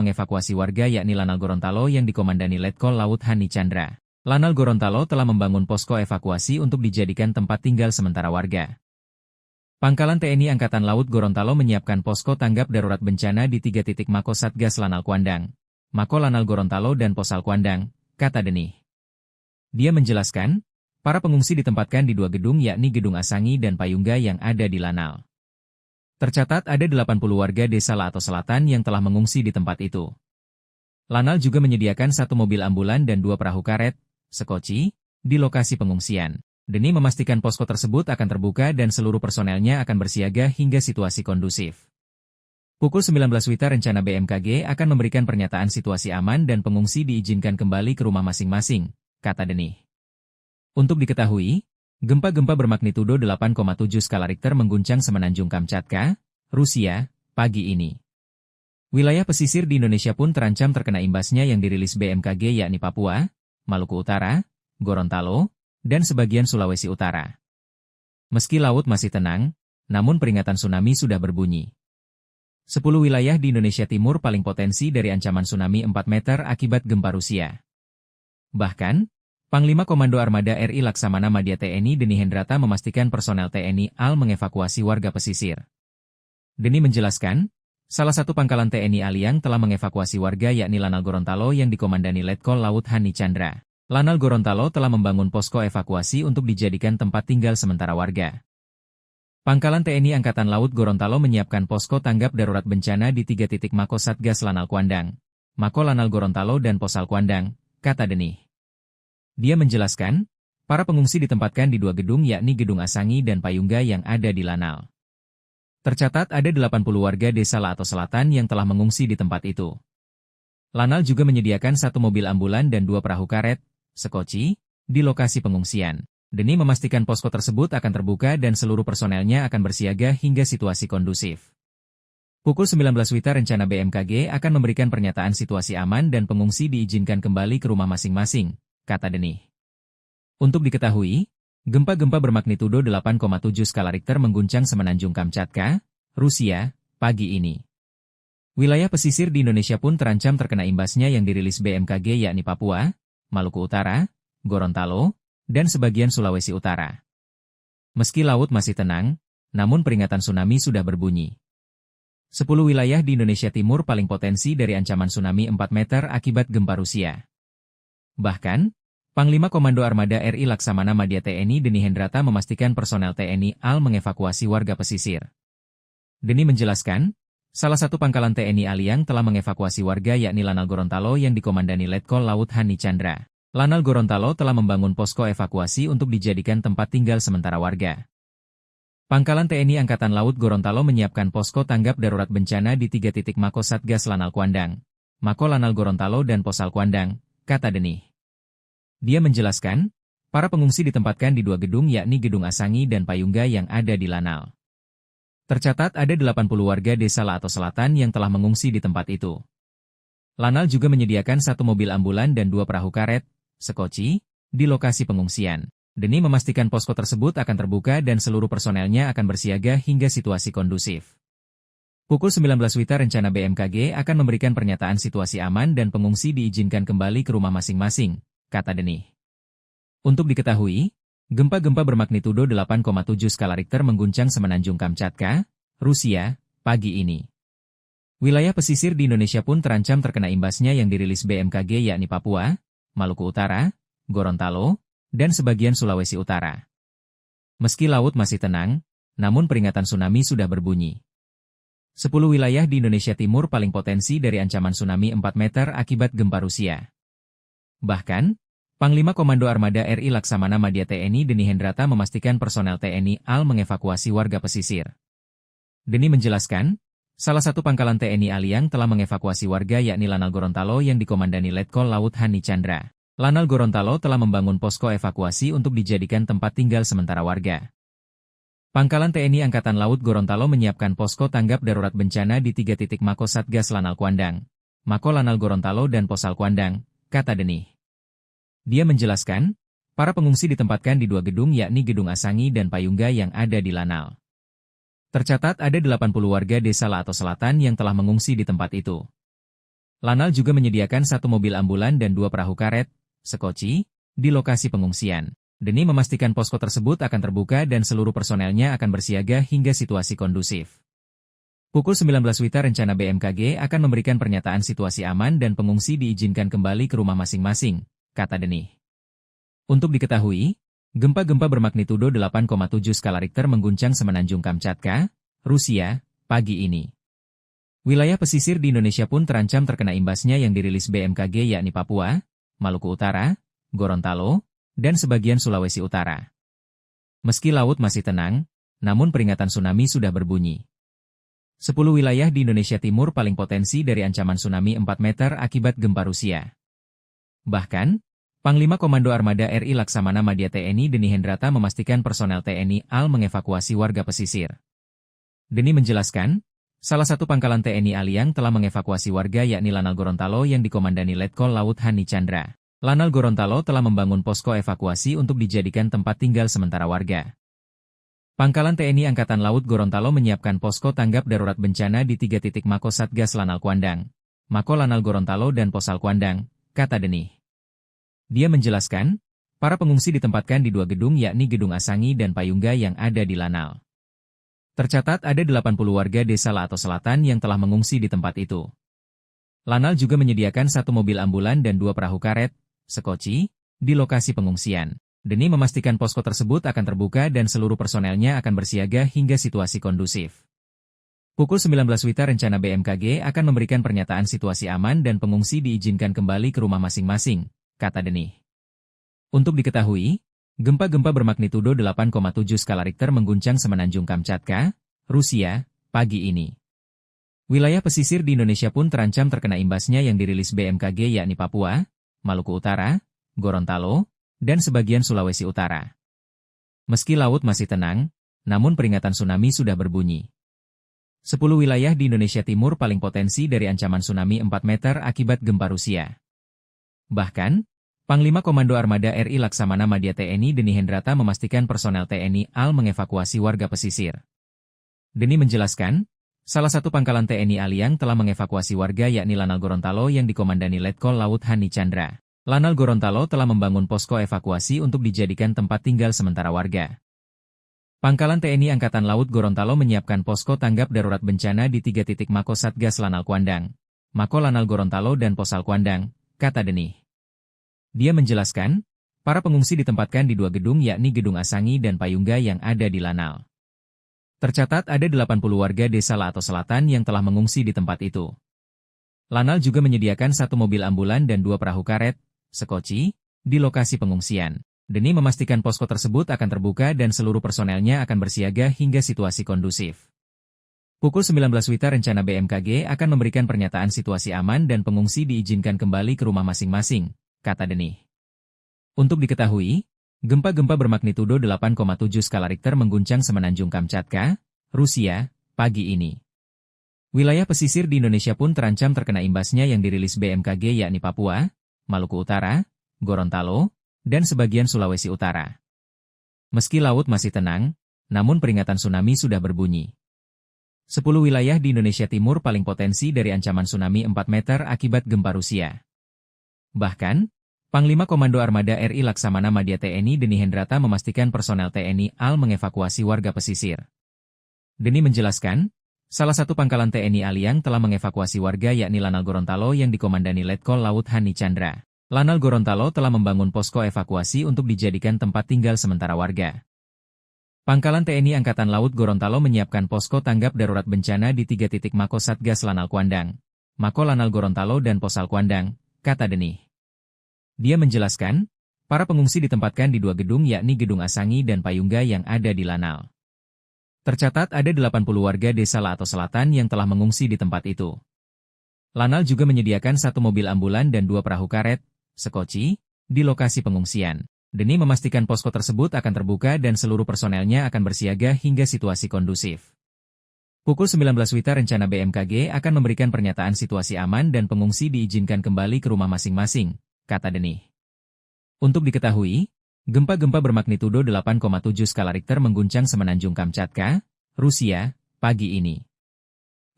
mengevakuasi warga yakni Lanal Gorontalo yang dikomandani Letkol Laut Hani Chandra. Lanal Gorontalo telah membangun posko evakuasi untuk dijadikan tempat tinggal sementara warga. Pangkalan TNI Angkatan Laut Gorontalo menyiapkan posko tanggap darurat bencana di 3 titik Mako Satgas Lanal Kuandang, Mako Lanal Gorontalo dan Posal Kuandang, kata Denih. Dia menjelaskan, para pengungsi ditempatkan di 2 gedung yakni Gedung Asangi dan Payungga yang ada di Lanal. Tercatat ada 80 warga desa Lato Selatan yang telah mengungsi di tempat itu. Lanal juga menyediakan 1 mobil ambulan dan 2 perahu karet, sekoci, di lokasi pengungsian. Denih memastikan posko tersebut akan terbuka dan seluruh personelnya akan bersiaga hingga situasi kondusif. Pukul 19 WITA rencana BMKG akan memberikan pernyataan situasi aman dan pengungsi diizinkan kembali ke rumah masing-masing, kata Denih. Untuk diketahui, gempa-gempa bermagnitudo 8,7 skala Richter mengguncang Semenanjung Kamchatka, Rusia, pagi ini. Wilayah pesisir di Indonesia pun terancam terkena imbasnya yang dirilis BMKG yakni Papua, Maluku Utara, Gorontalo, dan sebagian Sulawesi Utara. Meski laut masih tenang, namun peringatan tsunami sudah berbunyi. 10 wilayah di Indonesia Timur paling potensi dari ancaman tsunami 4 meter akibat gempa Rusia. Bahkan, Panglima Komando Armada RI Laksamana Madya TNI Denih Hendrata memastikan personel TNI AL mengevakuasi warga pesisir. Denih menjelaskan, salah satu pangkalan TNI AL yang telah mengevakuasi warga yakni Lanal Gorontalo yang dikomandani Letkol Laut Hani Chandra. Lanal Gorontalo telah membangun posko evakuasi untuk dijadikan tempat tinggal sementara warga. Pangkalan TNI Angkatan Laut Gorontalo menyiapkan posko tanggap darurat bencana di 3 titik Mako Satgas Lanal Kuandang, Mako Lanal Gorontalo dan Posal Kuandang, kata Denih. Dia menjelaskan, para pengungsi ditempatkan di 2 gedung yakni Gedung Asangi dan Payungga yang ada di Lanal. Tercatat ada 80 warga desa Lato Selatan yang telah mengungsi di tempat itu. Lanal juga menyediakan 1 mobil ambulan dan 2 perahu karet, sekoci, di lokasi pengungsian. Denih memastikan posko tersebut akan terbuka dan seluruh personelnya akan bersiaga hingga situasi kondusif. Pukul 19 WITA rencana BMKG akan memberikan pernyataan situasi aman dan pengungsi diizinkan kembali ke rumah masing-masing, kata Denih. Untuk diketahui, gempa-gempa bermagnitudo 8,7 skala Richter mengguncang Semenanjung Kamchatka, Rusia, pagi ini. Wilayah pesisir di Indonesia pun terancam terkena imbasnya yang dirilis BMKG yakni Papua, Maluku Utara, Gorontalo, dan sebagian Sulawesi Utara. Meski laut masih tenang, namun peringatan tsunami sudah berbunyi. 10 wilayah di Indonesia Timur paling potensi dari ancaman tsunami 4 meter akibat gempa Rusia. Bahkan, Panglima Komando Armada RI Laksamana Madya TNI Denih Hendrata memastikan personel TNI AL mengevakuasi warga pesisir. Denih menjelaskan, salah satu pangkalan TNI AL yang telah mengevakuasi warga yakni Lanal Gorontalo yang dikomandani Letkol Laut Hani Chandra. Lanal Gorontalo telah membangun posko evakuasi untuk dijadikan tempat tinggal sementara warga. Pangkalan TNI Angkatan Laut Gorontalo menyiapkan posko tanggap darurat bencana di 3 titik Mako Satgas Lanal Kuandang, Mako Lanal Gorontalo dan Posal Kuandang, kata Denih. Dia menjelaskan, para pengungsi ditempatkan di 2 gedung yakni Gedung Asangi dan Payungga yang ada di Lanal. Tercatat ada 80 warga desa Lato Selatan yang telah mengungsi di tempat itu. Lanal juga menyediakan 1 mobil ambulan dan 2 perahu karet, sekoci, di lokasi pengungsian. Denih memastikan posko tersebut akan terbuka dan seluruh personelnya akan bersiaga hingga situasi kondusif. Pukul 19 WITA rencana BMKG akan memberikan pernyataan situasi aman dan pengungsi diizinkan kembali ke rumah masing-masing, kata Denih. Untuk diketahui, gempa-gempa bermagnitudo 8,7 skala Richter mengguncang Semenanjung Kamchatka, Rusia, pagi ini. Wilayah pesisir di Indonesia pun terancam terkena imbasnya yang dirilis BMKG yakni Papua, Maluku Utara, Gorontalo, dan sebagian Sulawesi Utara. Meski laut masih tenang, namun peringatan tsunami sudah berbunyi. 10 wilayah di Indonesia Timur paling potensi dari ancaman tsunami 4 meter akibat gempa Rusia. Bahkan, Panglima Komando Armada RI Laksamana Madya TNI Denih Hendrata memastikan personel TNI AL mengevakuasi warga pesisir. Denih menjelaskan, salah satu pangkalan TNI AL yang telah mengevakuasi warga yakni Lanal Gorontalo yang dikomandani Letkol Laut Hani Chandra. Lanal Gorontalo telah membangun posko evakuasi untuk dijadikan tempat tinggal sementara warga. Pangkalan TNI Angkatan Laut Gorontalo menyiapkan posko tanggap darurat bencana di 3 titik Mako Satgas Lanal Kuandang, Mako Lanal Gorontalo dan Posal Kuandang, kata Denih. Dia menjelaskan, para pengungsi ditempatkan di 2 gedung yakni Gedung Asangi dan Payungga yang ada di Lanal. Tercatat ada 80 warga desa Lato Selatan yang telah mengungsi di tempat itu. Lanal juga menyediakan 1 mobil ambulan dan 2 perahu karet, sekoci, di lokasi pengungsian, demi memastikan posko tersebut akan terbuka dan seluruh personelnya akan bersiaga hingga situasi kondusif. Pukul 19 WITA rencana BMKG akan memberikan pernyataan situasi aman dan pengungsi diizinkan kembali ke rumah masing-masing, kata Denih. Untuk diketahui, gempa-gempa bermagnitudo 8,7 skala Richter mengguncang Semenanjung Kamchatka, Rusia, pagi ini. Wilayah pesisir di Indonesia pun terancam terkena imbasnya yang dirilis BMKG yakni Papua, Maluku Utara, Gorontalo, dan sebagian Sulawesi Utara. Meski laut masih tenang, namun peringatan tsunami sudah berbunyi. 10 wilayah di Indonesia Timur paling potensi dari ancaman tsunami 4 meter akibat gempa Rusia. Bahkan, Panglima Komando Armada RI Laksamana Madya TNI Deni Hendrata memastikan personel TNI AL mengevakuasi warga pesisir. Deni menjelaskan, salah satu pangkalan TNI AL yang telah mengevakuasi warga yakni Lanal Gorontalo yang dikomandani Letkol Laut Hani Chandra. Lanal Gorontalo telah membangun posko evakuasi untuk dijadikan tempat tinggal sementara warga. Pangkalan TNI Angkatan Laut Gorontalo menyiapkan posko tanggap darurat bencana di 3 titik Mako Satgas Lanal Kuandang, Mako Lanal Gorontalo dan Posal Kuandang, kata Denih. Dia menjelaskan, para pengungsi ditempatkan di 2 gedung yakni Gedung Asangi dan Payungga yang ada di Lanal. Tercatat ada 80 warga desa Lato Selatan yang telah mengungsi di tempat itu. Lanal juga menyediakan 1 mobil ambulan dan 2 perahu karet, sekoci, di lokasi pengungsian. Deni memastikan posko tersebut akan terbuka dan seluruh personelnya akan bersiaga hingga situasi kondusif. Pukul 19 WITA rencana BMKG akan memberikan pernyataan situasi aman dan pengungsi diizinkan kembali ke rumah masing-masing, kata Denih. Untuk diketahui, gempa-gempa bermagnitudo 8,7 skala Richter mengguncang Semenanjung Kamchatka, Rusia, pagi ini. Wilayah pesisir di Indonesia pun terancam terkena imbasnya yang dirilis BMKG yakni Papua, Maluku Utara, Gorontalo, dan sebagian Sulawesi Utara. Meski laut masih tenang, namun peringatan tsunami sudah berbunyi. 10 wilayah di Indonesia Timur paling potensi dari ancaman tsunami 4 meter akibat gempa Rusia. Bahkan, Panglima Komando Armada RI Laksamana Madya TNI Deni Hendrata memastikan personel TNI AL mengevakuasi warga pesisir. Deni menjelaskan, salah satu pangkalan TNI AL yang telah mengevakuasi warga yakni Lanal Gorontalo yang dikomandani Letkol Laut Hani Chandra. Lanal Gorontalo telah membangun posko evakuasi untuk dijadikan tempat tinggal sementara warga. Pangkalan TNI Angkatan Laut Gorontalo menyiapkan posko tanggap darurat bencana di 3 titik Mako Satgas Lanal Kuandang, Mako Lanal Gorontalo dan Posal Kuandang, kata Denih. Dia menjelaskan, para pengungsi ditempatkan di 2 gedung yakni Gedung Asangi dan Payungga yang ada di Lanal. Tercatat ada 80 warga desa Lato Selatan yang telah mengungsi di tempat itu. Lanal juga menyediakan 1 mobil ambulan dan 2 perahu karet, sekoci, di lokasi pengungsian. Deni memastikan posko tersebut akan terbuka dan seluruh personelnya akan bersiaga hingga situasi kondusif. Pukul 19 WITA rencana BMKG akan memberikan pernyataan situasi aman dan pengungsi diizinkan kembali ke rumah masing-masing, kata Denih. Untuk diketahui, gempa-gempa bermagnitudo 8,7 skala Richter mengguncang Semenanjung Kamchatka, Rusia, pagi ini. Wilayah pesisir di Indonesia pun terancam terkena imbasnya yang dirilis BMKG yakni Papua, Maluku Utara, Gorontalo, dan sebagian Sulawesi Utara. Meski laut masih tenang, namun peringatan tsunami sudah berbunyi. 10 wilayah di Indonesia Timur paling potensi dari ancaman tsunami 4 meter akibat gempa Rusia. Bahkan, Panglima Komando Armada RI Laksamana Madya TNI Deni Hendrata memastikan personel TNI AL mengevakuasi warga pesisir. Deni menjelaskan, salah satu pangkalan TNI AL yang telah mengevakuasi warga yakni Lanal Gorontalo yang dikomandani Letkol Laut Hani Chandra. Lanal Gorontalo telah membangun posko evakuasi untuk dijadikan tempat tinggal sementara warga. Pangkalan TNI Angkatan Laut Gorontalo menyiapkan posko tanggap darurat bencana di 3 titik Mako Satgas Lanal Kuandang, Mako Lanal Gorontalo dan Posal Kuandang, kata Denih. Dia menjelaskan, para pengungsi ditempatkan di 2 gedung yakni Gedung Asangi dan Payungga yang ada di Lanal. Tercatat ada 80 warga desa Lato Selatan yang telah mengungsi di tempat itu. Lanal juga menyediakan 1 mobil ambulan dan 2 perahu karet, sekoci, di lokasi pengungsian. Deni memastikan posko tersebut akan terbuka dan seluruh personelnya akan bersiaga hingga situasi kondusif. Pukul 19 WITA rencana BMKG akan memberikan pernyataan situasi aman dan pengungsi diizinkan kembali ke rumah masing-masing, kata Denih. Untuk diketahui, gempa-gempa bermagnitudo 8,7 skala Richter mengguncang Semenanjung Kamchatka, Rusia, pagi ini.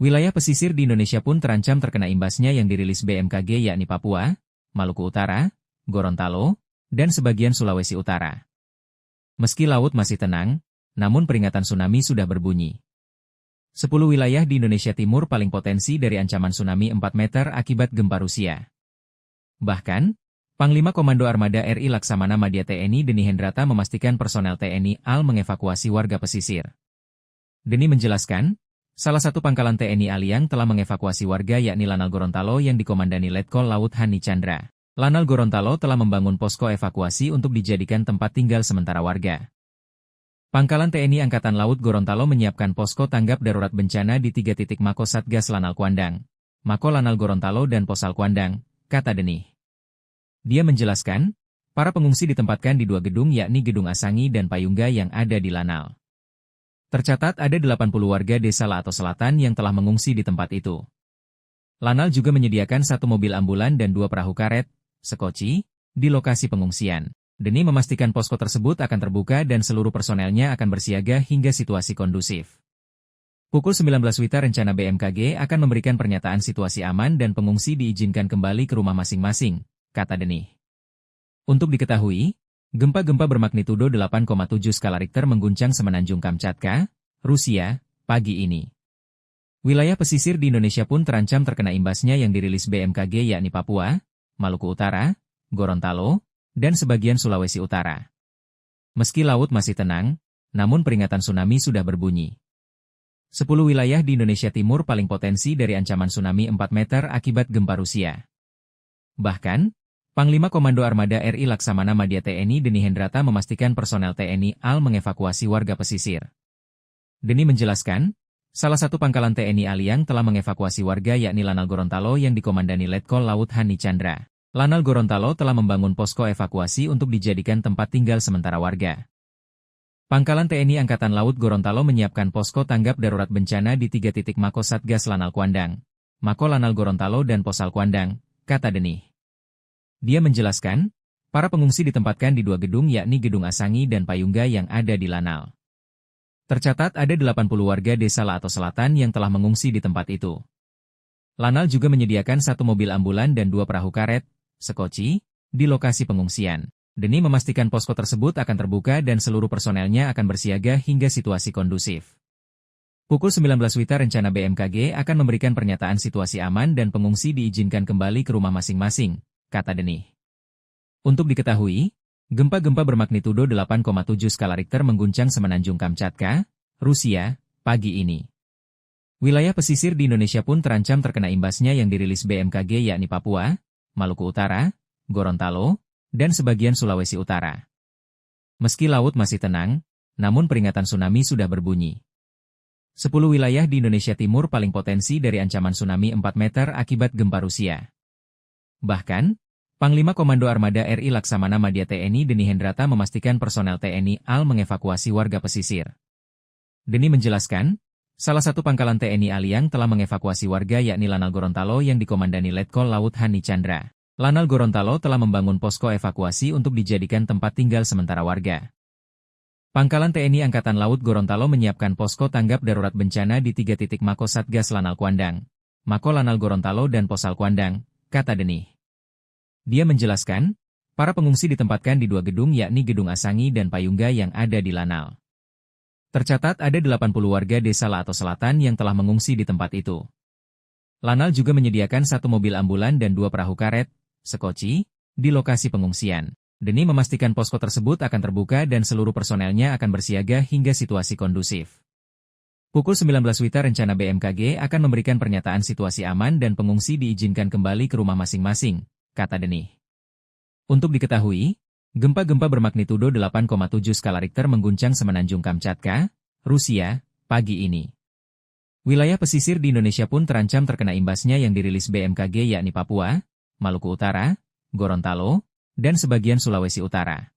Wilayah pesisir di Indonesia pun terancam terkena imbasnya yang dirilis BMKG yakni Papua, Maluku Utara, Gorontalo, dan sebagian Sulawesi Utara. Meski laut masih tenang, namun peringatan tsunami sudah berbunyi. 10 wilayah di Indonesia Timur paling potensi dari ancaman tsunami 4 meter akibat gempa Rusia. Bahkan, Panglima Komando Armada RI Laksamana Madya TNI Deni Hendrata memastikan personel TNI AL mengevakuasi warga pesisir. Deni menjelaskan, salah satu pangkalan TNI AL yang telah mengevakuasi warga yakni Lanal Gorontalo yang dikomandani Letkol Laut Hani Chandra. Lanal Gorontalo telah membangun posko evakuasi untuk dijadikan tempat tinggal sementara warga. Pangkalan TNI Angkatan Laut Gorontalo menyiapkan posko tanggap darurat bencana di 3 titik Mako Satgas Lanal Kuandang, Mako Lanal Gorontalo dan Posal Kuandang, kata Deni. Dia menjelaskan, para pengungsi ditempatkan di 2 gedung yakni Gedung Asangi dan Payungga yang ada di Lanal. Tercatat ada 80 warga desa Lato Selatan yang telah mengungsi di tempat itu. Lanal juga menyediakan 1 mobil ambulan dan 2 perahu karet, sekoci, di lokasi pengungsian. Deni memastikan posko tersebut akan terbuka dan seluruh personelnya akan bersiaga hingga situasi kondusif. Pukul 19 WITA rencana BMKG akan memberikan pernyataan situasi aman dan pengungsi diizinkan kembali ke rumah masing-masing, kata Deni. Untuk diketahui, gempa-gempa bermagnitudo 8,7 skala Richter mengguncang Semenanjung Kamchatka, Rusia, pagi ini. Wilayah pesisir di Indonesia pun terancam terkena imbasnya yang dirilis BMKG yakni Papua, Maluku Utara, Gorontalo, dan sebagian Sulawesi Utara. Meski laut masih tenang, namun peringatan tsunami sudah berbunyi. 10 wilayah di Indonesia Timur paling potensi dari ancaman tsunami 4 meter akibat gempa Rusia. Bahkan, Panglima Komando Armada RI Laksamana Madya TNI Deni Hendrata memastikan personel TNI AL mengevakuasi warga pesisir. Deni menjelaskan, salah satu pangkalan TNI AL yang telah mengevakuasi warga yakni Lanal Gorontalo yang dikomandani Letkol Laut Hani Chandra. Lanal Gorontalo telah membangun posko evakuasi untuk dijadikan tempat tinggal sementara warga. Pangkalan TNI Angkatan Laut Gorontalo menyiapkan posko tanggap darurat bencana di 3 titik Mako Satgas Lanal Kuandang, Mako Lanal Gorontalo dan Posal Kuandang, kata Deni. Dia menjelaskan, para pengungsi ditempatkan di 2 gedung yakni Gedung Asangi dan Payungga yang ada di Lanal. Tercatat ada 80 warga desa Lato Selatan yang telah mengungsi di tempat itu. Lanal juga menyediakan 1 mobil ambulan dan 2 perahu karet, sekoci, di lokasi pengungsian. Deni memastikan posko tersebut akan terbuka dan seluruh personelnya akan bersiaga hingga situasi kondusif. Pukul 19 WITA rencana BMKG akan memberikan pernyataan situasi aman dan pengungsi diizinkan kembali ke rumah masing-masing, kata Deni. Untuk diketahui, gempa-gempa bermagnitudo 8,7 skala Richter mengguncang Semenanjung Kamchatka, Rusia, pagi ini. Wilayah pesisir di Indonesia pun terancam terkena imbasnya yang dirilis BMKG yakni Papua, Maluku Utara, Gorontalo, dan sebagian Sulawesi Utara. Meski laut masih tenang, namun peringatan tsunami sudah berbunyi. 10 wilayah di Indonesia Timur paling potensi dari ancaman tsunami 4 meter akibat gempa Rusia. Bahkan, Panglima Komando Armada RI Laksamana Madya TNI Deni Hendrata memastikan personel TNI AL mengevakuasi warga pesisir. Deni menjelaskan, salah satu pangkalan TNI AL yang telah mengevakuasi warga yakni Lanal Gorontalo yang dikomandani Letkol Laut Hani Chandra. Lanal Gorontalo telah membangun posko evakuasi untuk dijadikan tempat tinggal sementara warga. Pangkalan TNI Angkatan Laut Gorontalo menyiapkan posko tanggap darurat bencana di 3 titik Mako Satgas Lanal Kuandang, Mako Lanal Gorontalo dan Posal Kuandang, kata Deni. Dia menjelaskan, para pengungsi ditempatkan di 2 gedung yakni Gedung Asangi dan Payungga yang ada di Lanal. Tercatat ada 80 warga desa Lato Selatan yang telah mengungsi di tempat itu. Lanal juga menyediakan 1 mobil ambulan dan 2 perahu karet, sekoci, di lokasi pengungsian. Deni memastikan posko tersebut akan terbuka dan seluruh personelnya akan bersiaga hingga situasi kondusif. Pukul 19 WITA rencana BMKG akan memberikan pernyataan situasi aman dan pengungsi diizinkan kembali ke rumah masing-masing, kata Deni. Untuk diketahui, gempa-gempa bermagnitudo 8,7 skala Richter mengguncang Semenanjung Kamchatka, Rusia, pagi ini. Wilayah pesisir di Indonesia pun terancam terkena imbasnya yang dirilis BMKG yakni Papua, Maluku Utara, Gorontalo, dan sebagian Sulawesi Utara.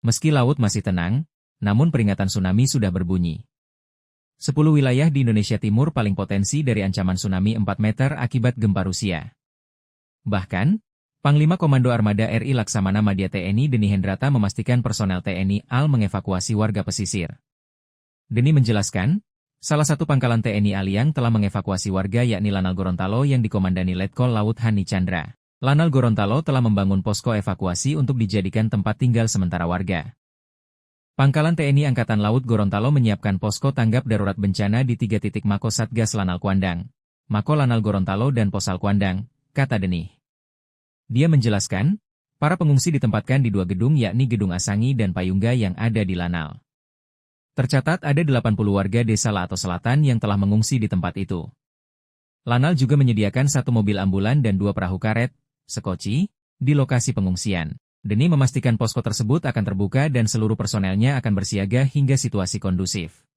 Meski laut masih tenang, namun peringatan tsunami sudah berbunyi. 10 wilayah di Indonesia Timur paling potensi dari ancaman tsunami 4 meter akibat gempa Rusia. Bahkan, Panglima Komando Armada RI Laksamana Madya TNI Deni Hendrata memastikan personel TNI AL mengevakuasi warga pesisir. Deni menjelaskan, Salah satu pangkalan TNI Aliang telah mengevakuasi warga yakni Lanal Gorontalo yang dikomandani Letkol Laut Hani Chandra. Lanal Gorontalo telah membangun posko evakuasi untuk dijadikan tempat tinggal sementara warga. Pangkalan TNI Angkatan Laut Gorontalo menyiapkan posko tanggap darurat bencana di 3 titik Mako Satgas Lanal Kuandang, Mako Lanal Gorontalo dan Posal Kuandang, kata Denih. Dia menjelaskan, para pengungsi ditempatkan di 2 gedung yakni Gedung Asangi dan Payungga yang ada di Lanal. Tercatat ada 80 warga desa Lato Selatan yang telah mengungsi di tempat itu. Lanal juga menyediakan 1 mobil ambulan dan 2 perahu karet, sekoci, di lokasi pengungsian. Denih memastikan posko tersebut akan terbuka dan seluruh personelnya akan bersiaga hingga situasi kondusif.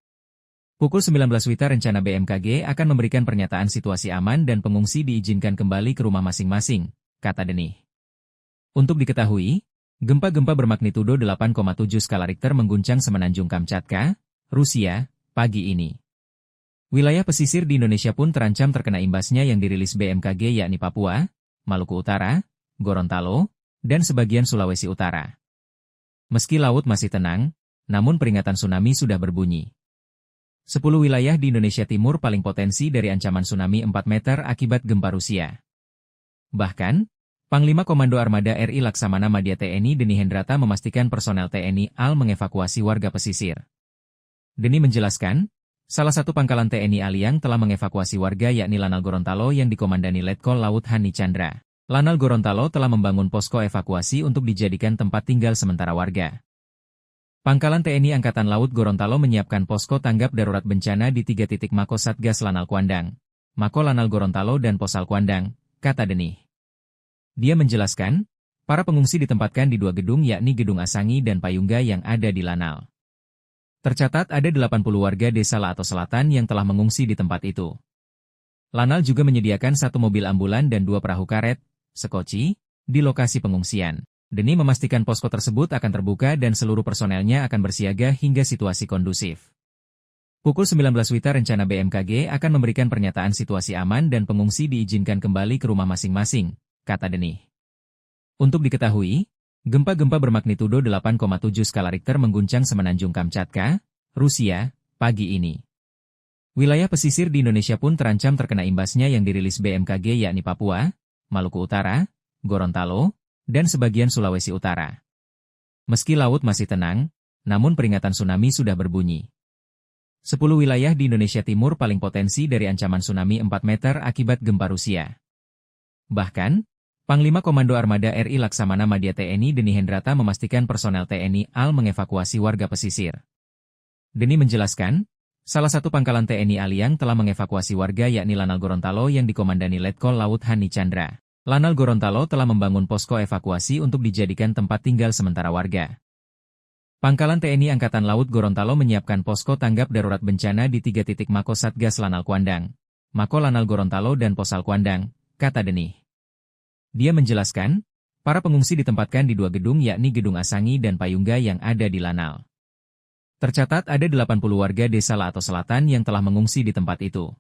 Pukul 19 WITA rencana BMKG akan memberikan pernyataan situasi aman dan pengungsi diizinkan kembali ke rumah masing-masing, kata Denih. Untuk diketahui, gempa-gempa bermagnitudo 8,7 skala Richter mengguncang Semenanjung Kamchatka, Rusia, pagi ini. Wilayah pesisir di Indonesia pun terancam terkena imbasnya yang dirilis BMKG yakni Papua, Maluku Utara, Gorontalo, dan sebagian Sulawesi Utara. Meski laut masih tenang, namun peringatan tsunami sudah berbunyi. 10 wilayah di Indonesia Timur paling potensi dari ancaman tsunami 4 meter akibat gempa Rusia. Bahkan, Panglima Komando Armada RI Laksamana Madya TNI Deni Hendrata memastikan personel TNI AL mengevakuasi warga pesisir. Deni menjelaskan, salah satu pangkalan TNI Aliang telah mengevakuasi warga yakni Lanal Gorontalo yang dikomandani Letkol Laut Hani Chandra. Lanal Gorontalo telah membangun posko evakuasi untuk dijadikan tempat tinggal sementara warga. Pangkalan TNI Angkatan Laut Gorontalo menyiapkan posko tanggap darurat bencana di 3 titik Mako Satgas Lanal Kuandang, Mako Lanal Gorontalo dan Posal Kuandang, kata Denih. Dia menjelaskan, para pengungsi ditempatkan di 2 gedung yakni Gedung Asangi dan Payungga yang ada di Lanal. Tercatat ada 80 warga desa Lato Selatan yang telah mengungsi di tempat itu. Lanal juga menyediakan 1 mobil ambulan dan 2 perahu karet, sekoci, di lokasi pengungsian. Denih memastikan posko tersebut akan terbuka dan seluruh personelnya akan bersiaga hingga situasi kondusif. Pukul 19 WITA rencana BMKG akan memberikan pernyataan situasi aman dan pengungsi diizinkan kembali ke rumah masing-masing, kata Denih. Untuk diketahui, gempa-gempa bermagnitudo 8,7 skala Richter mengguncang Semenanjung Kamchatka, Rusia, pagi ini. Wilayah pesisir di Indonesia pun terancam terkena imbasnya yang dirilis BMKG yakni Papua, Maluku Utara, Gorontalo, dan sebagian Sulawesi Utara. Meski laut masih tenang, namun peringatan tsunami sudah berbunyi. 10 wilayah di Indonesia Timur paling potensi dari ancaman tsunami 4 meter akibat gempa Rusia. Bahkan, Panglima Komando Armada RI Laksamana Madya TNI Deni Hendrata memastikan personel TNI AL mengevakuasi warga pesisir. Deni menjelaskan, salah satu pangkalan TNI Aliang telah mengevakuasi warga yakni Lanal Gorontalo yang dikomandani Letkol Laut Hani Chandra. Lanal Gorontalo telah membangun posko evakuasi untuk dijadikan tempat tinggal sementara warga. Pangkalan TNI Angkatan Laut Gorontalo menyiapkan posko tanggap darurat bencana di 3 titik Mako Satgas Lanal Kuandang, Mako Lanal Gorontalo dan Posal Kuandang, kata Denih. Dia menjelaskan, para pengungsi ditempatkan di 2 gedung yakni Gedung Asangi dan Payungga yang ada di Lanal. Tercatat ada 80 warga desa Lato Selatan yang telah mengungsi di tempat itu.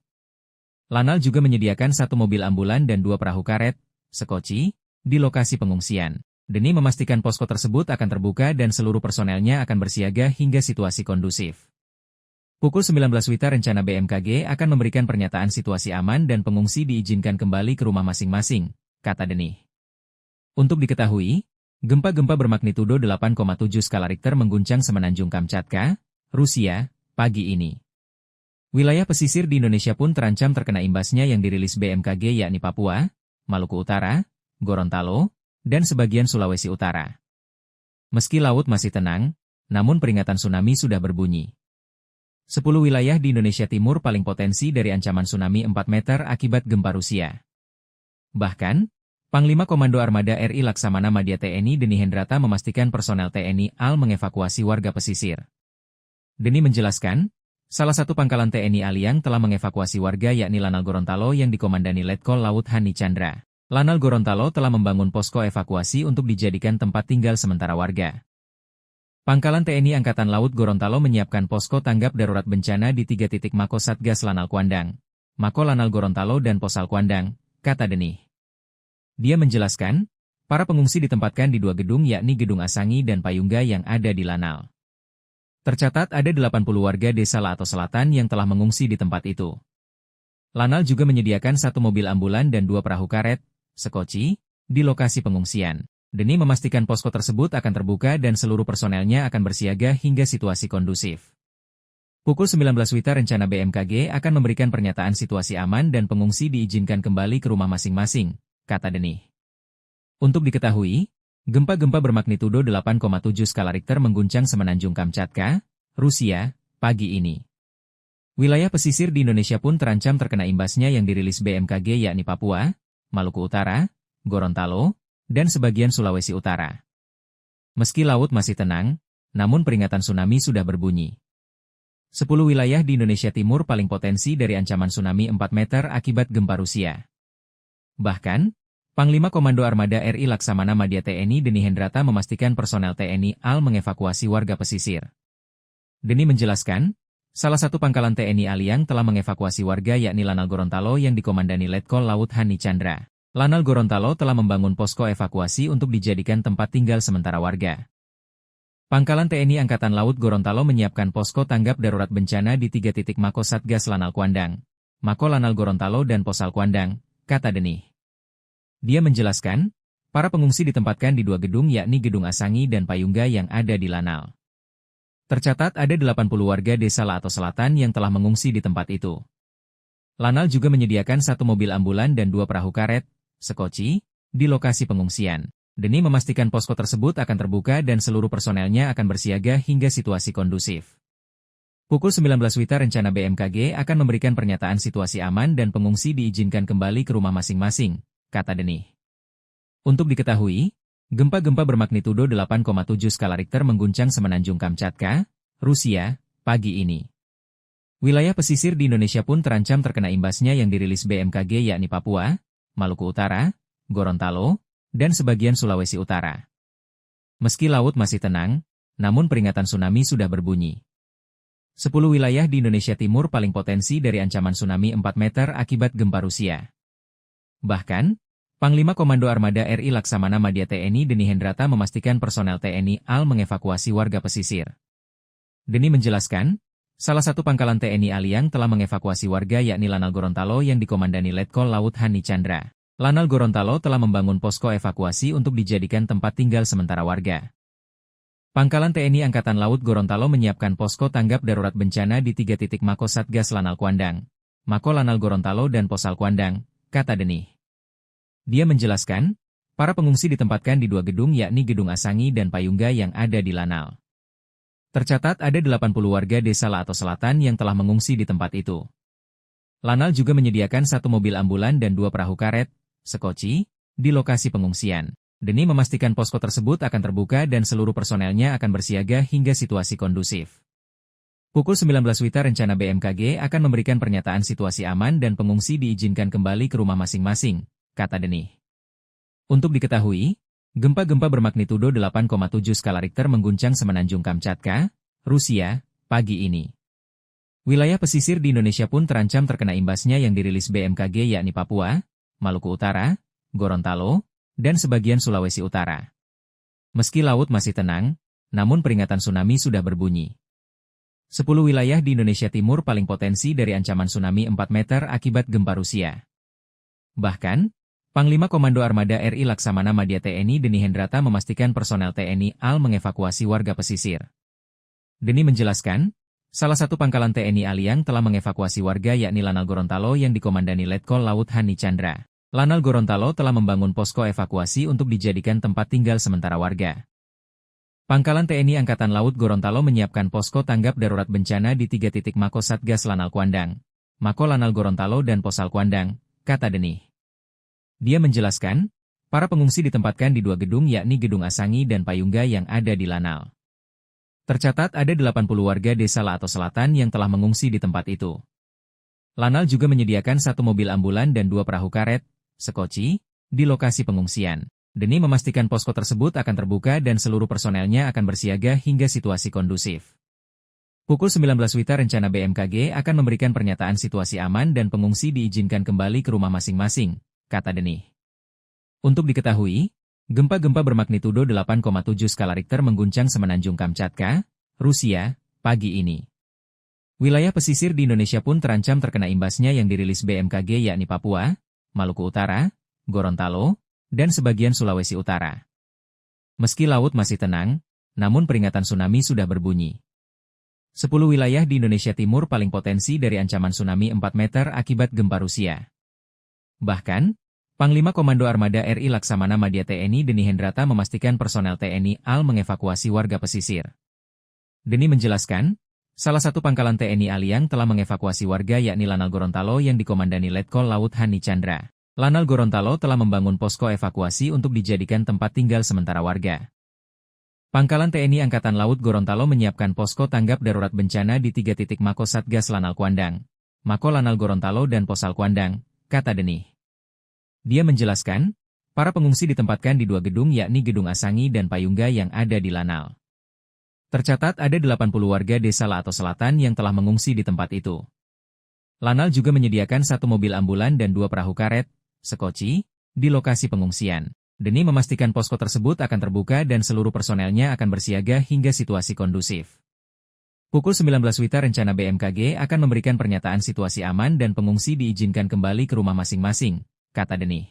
Lanal juga menyediakan 1 mobil ambulan dan 2 perahu karet, sekoci, di lokasi pengungsian. Denih memastikan posko tersebut akan terbuka dan seluruh personelnya akan bersiaga hingga situasi kondusif. Pukul 19 WITA rencana BMKG akan memberikan pernyataan situasi aman dan pengungsi diizinkan kembali ke rumah masing-masing, kata Denih. Untuk diketahui, gempa-gempa bermagnitudo 8,7 skala Richter mengguncang Semenanjung Kamchatka, Rusia, pagi ini. Wilayah pesisir di Indonesia pun terancam terkena imbasnya yang dirilis BMKG yakni Papua, Maluku Utara, Gorontalo, dan sebagian Sulawesi Utara. Meski laut masih tenang, namun peringatan tsunami sudah berbunyi. 10 wilayah di Indonesia Timur paling potensi dari ancaman tsunami 4 meter akibat gempa Rusia. Bahkan, Panglima Komando Armada RI Laksamana Madya TNI Deni Hendrata memastikan personel TNI AL mengevakuasi warga pesisir. Deni menjelaskan, salah satu pangkalan TNI Aliang telah mengevakuasi warga yakni Lanal Gorontalo yang dikomandani Letkol Laut Hani Chandra. Lanal Gorontalo telah membangun posko evakuasi untuk dijadikan tempat tinggal sementara warga. Pangkalan TNI Angkatan Laut Gorontalo menyiapkan posko tanggap darurat bencana di 3 titik Mako Satgas Lanal Kuandang, Mako Lanal Gorontalo dan Posal Kuandang, kata Denih. Dia menjelaskan, para pengungsi ditempatkan di 2 gedung yakni Gedung Asangi dan Payungga yang ada di Lanal. Tercatat ada 80 warga desa Lato Selatan yang telah mengungsi di tempat itu. Lanal juga menyediakan 1 mobil ambulan dan 2 perahu karet, sekoci, di lokasi pengungsian. Demi memastikan posko tersebut akan terbuka dan seluruh personelnya akan bersiaga hingga situasi kondusif. Pukul 19 WITA rencana BMKG akan memberikan pernyataan situasi aman dan pengungsi diizinkan kembali ke rumah masing-masing, kata Denih. Untuk diketahui, gempa-gempa bermagnitudo 8,7 skala Richter mengguncang Semenanjung Kamchatka, Rusia, pagi ini. Wilayah pesisir di Indonesia pun terancam terkena imbasnya yang dirilis BMKG yakni Papua, Maluku Utara, Gorontalo, dan sebagian Sulawesi Utara. Meski laut masih tenang, namun peringatan tsunami sudah berbunyi. 10 wilayah di Indonesia Timur paling potensi dari ancaman tsunami 4 meter akibat gempa Rusia. Bahkan, Panglima Komando Armada RI Laksamana Madya TNI Deni Hendrata memastikan personel TNI AL mengevakuasi warga pesisir. Deni menjelaskan, salah satu pangkalan TNI AL yang telah mengevakuasi warga yakni Lanal Gorontalo yang dikomandani Letkol Laut Hani Chandra. Lanal Gorontalo telah membangun posko evakuasi untuk dijadikan tempat tinggal sementara warga. Pangkalan TNI Angkatan Laut Gorontalo menyiapkan posko tanggap darurat bencana di 3 titik Mako Satgas Lanal Kuandang, Mako Lanal Gorontalo dan Posal Kuandang, kata Denih. Dia menjelaskan, para pengungsi ditempatkan di 2 gedung yakni Gedung Asangi dan Payungga yang ada di Lanal. Tercatat ada 80 warga desa Lato Selatan yang telah mengungsi di tempat itu. Lanal juga menyediakan 1 mobil ambulan dan 2 perahu karet, sekoci, di lokasi pengungsian. Deni memastikan posko tersebut akan terbuka dan seluruh personelnya akan bersiaga hingga situasi kondusif. Pukul 19 WITA rencana BMKG akan memberikan pernyataan situasi aman dan pengungsi diizinkan kembali ke rumah masing-masing, kata Denih. Untuk diketahui, gempa-gempa bermagnitudo 8,7 skala Richter mengguncang Semenanjung Kamchatka, Rusia, pagi ini. Wilayah pesisir di Indonesia pun terancam terkena imbasnya yang dirilis BMKG yakni Papua, Maluku Utara, Gorontalo, dan sebagian Sulawesi Utara. Meski laut masih tenang, namun peringatan tsunami sudah berbunyi. 10 wilayah di Indonesia Timur paling potensi dari ancaman tsunami 4 meter akibat gempa Rusia. Bahkan, Panglima Komando Armada RI Laksamana Madya TNI Deni Hendrata memastikan personel TNI AL mengevakuasi warga pesisir. Deni menjelaskan, salah satu pangkalan TNI AL yang telah mengevakuasi warga yakni Lanal Gorontalo yang dikomandani Letkol Laut Hani Chandra. Lanal Gorontalo telah membangun posko evakuasi untuk dijadikan tempat tinggal sementara warga. Pangkalan TNI Angkatan Laut Gorontalo menyiapkan posko tanggap darurat bencana di 3 titik Mako Satgas Lanal Kuandang, Mako Lanal Gorontalo dan Posal Kuandang, kata Denih. Dia menjelaskan, para pengungsi ditempatkan di 2 gedung yakni Gedung Asangi dan Payungga yang ada di Lanal. Tercatat ada 80 warga desa Lato Selatan yang telah mengungsi di tempat itu. Lanal juga menyediakan 1 mobil ambulan dan 2 perahu karet, sekoci, di lokasi pengungsian. Deni memastikan posko tersebut akan terbuka dan seluruh personelnya akan bersiaga hingga situasi kondusif. Pukul 19 WITA rencana BMKG akan memberikan pernyataan situasi aman dan pengungsi diizinkan kembali ke rumah masing-masing, kata Denih. Untuk diketahui, gempa-gempa bermagnitudo 8,7 skala Richter mengguncang Semenanjung Kamchatka, Rusia, pagi ini. Wilayah pesisir di Indonesia pun terancam terkena imbasnya yang dirilis BMKG yakni Papua, Maluku Utara, Gorontalo, dan sebagian Sulawesi Utara. Meski laut masih tenang, namun peringatan tsunami sudah berbunyi. 10 wilayah di Indonesia Timur paling potensi dari ancaman tsunami 4 meter akibat gempa Rusia. Bahkan, Panglima Komando Armada RI Laksamana Madya TNI Deni Hendrata memastikan personel TNI AL mengevakuasi warga pesisir. Deni menjelaskan, salah satu pangkalan TNI AL yang telah mengevakuasi warga yakni Lanal Gorontalo yang dikomandani Letkol Laut Hani Chandra. Lanal Gorontalo telah membangun posko evakuasi untuk dijadikan tempat tinggal sementara warga. Pangkalan TNI Angkatan Laut Gorontalo menyiapkan posko tanggap darurat bencana di 3 titik Mako Satgas Lanal Kuandang, Mako Lanal Gorontalo dan Posal Kuandang, kata Denih. Dia menjelaskan, para pengungsi ditempatkan di 2 gedung yakni Gedung Asangi dan Payungga yang ada di Lanal. Tercatat ada 80 warga desa Lato Selatan yang telah mengungsi di tempat itu. Lanal juga menyediakan 1 mobil ambulan dan 2 perahu karet, sekoci, di lokasi pengungsian. Deni memastikan posko tersebut akan terbuka dan seluruh personelnya akan bersiaga hingga situasi kondusif. Pukul 19 WITA rencana BMKG akan memberikan pernyataan situasi aman dan pengungsi diizinkan kembali ke rumah masing-masing, kata Denih. Untuk diketahui, gempa-gempa bermagnitudo 8,7 skala Richter mengguncang Semenanjung Kamchatka, Rusia, pagi ini. Wilayah pesisir di Indonesia pun terancam terkena imbasnya yang dirilis BMKG yakni Papua, Maluku Utara, Gorontalo, dan sebagian Sulawesi Utara. Meski laut masih tenang, namun peringatan tsunami sudah berbunyi. 10 wilayah di Indonesia Timur paling potensi dari ancaman tsunami 4 meter akibat gempa Rusia. Bahkan, Panglima Komando Armada RI Laksamana Madya TNI Deni Hendrata memastikan personel TNI AL mengevakuasi warga pesisir. Deni menjelaskan, salah satu pangkalan TNI AL yang telah mengevakuasi warga yakni Lanal Gorontalo yang dikomandani Letkol Laut Hani Chandra. Lanal Gorontalo telah membangun posko evakuasi untuk dijadikan tempat tinggal sementara warga. Pangkalan TNI Angkatan Laut Gorontalo menyiapkan posko tanggap darurat bencana di 3 titik Mako Satgas Lanal Kuandang, Mako Lanal Gorontalo dan Posal Kuandang, kata Deni. Dia menjelaskan, para pengungsi ditempatkan di 2 gedung yakni Gedung Asangi dan Payungga yang ada di Lanal. Tercatat ada 80 warga desa Lato Selatan yang telah mengungsi di tempat itu. Lanal juga menyediakan 1 mobil ambulan dan 2 perahu karet, sekoci, di lokasi pengungsian. Deni memastikan posko tersebut akan terbuka dan seluruh personelnya akan bersiaga hingga situasi kondusif. Pukul 19 WITA rencana BMKG akan memberikan pernyataan situasi aman dan pengungsi diizinkan kembali ke rumah masing-masing, kata Deni.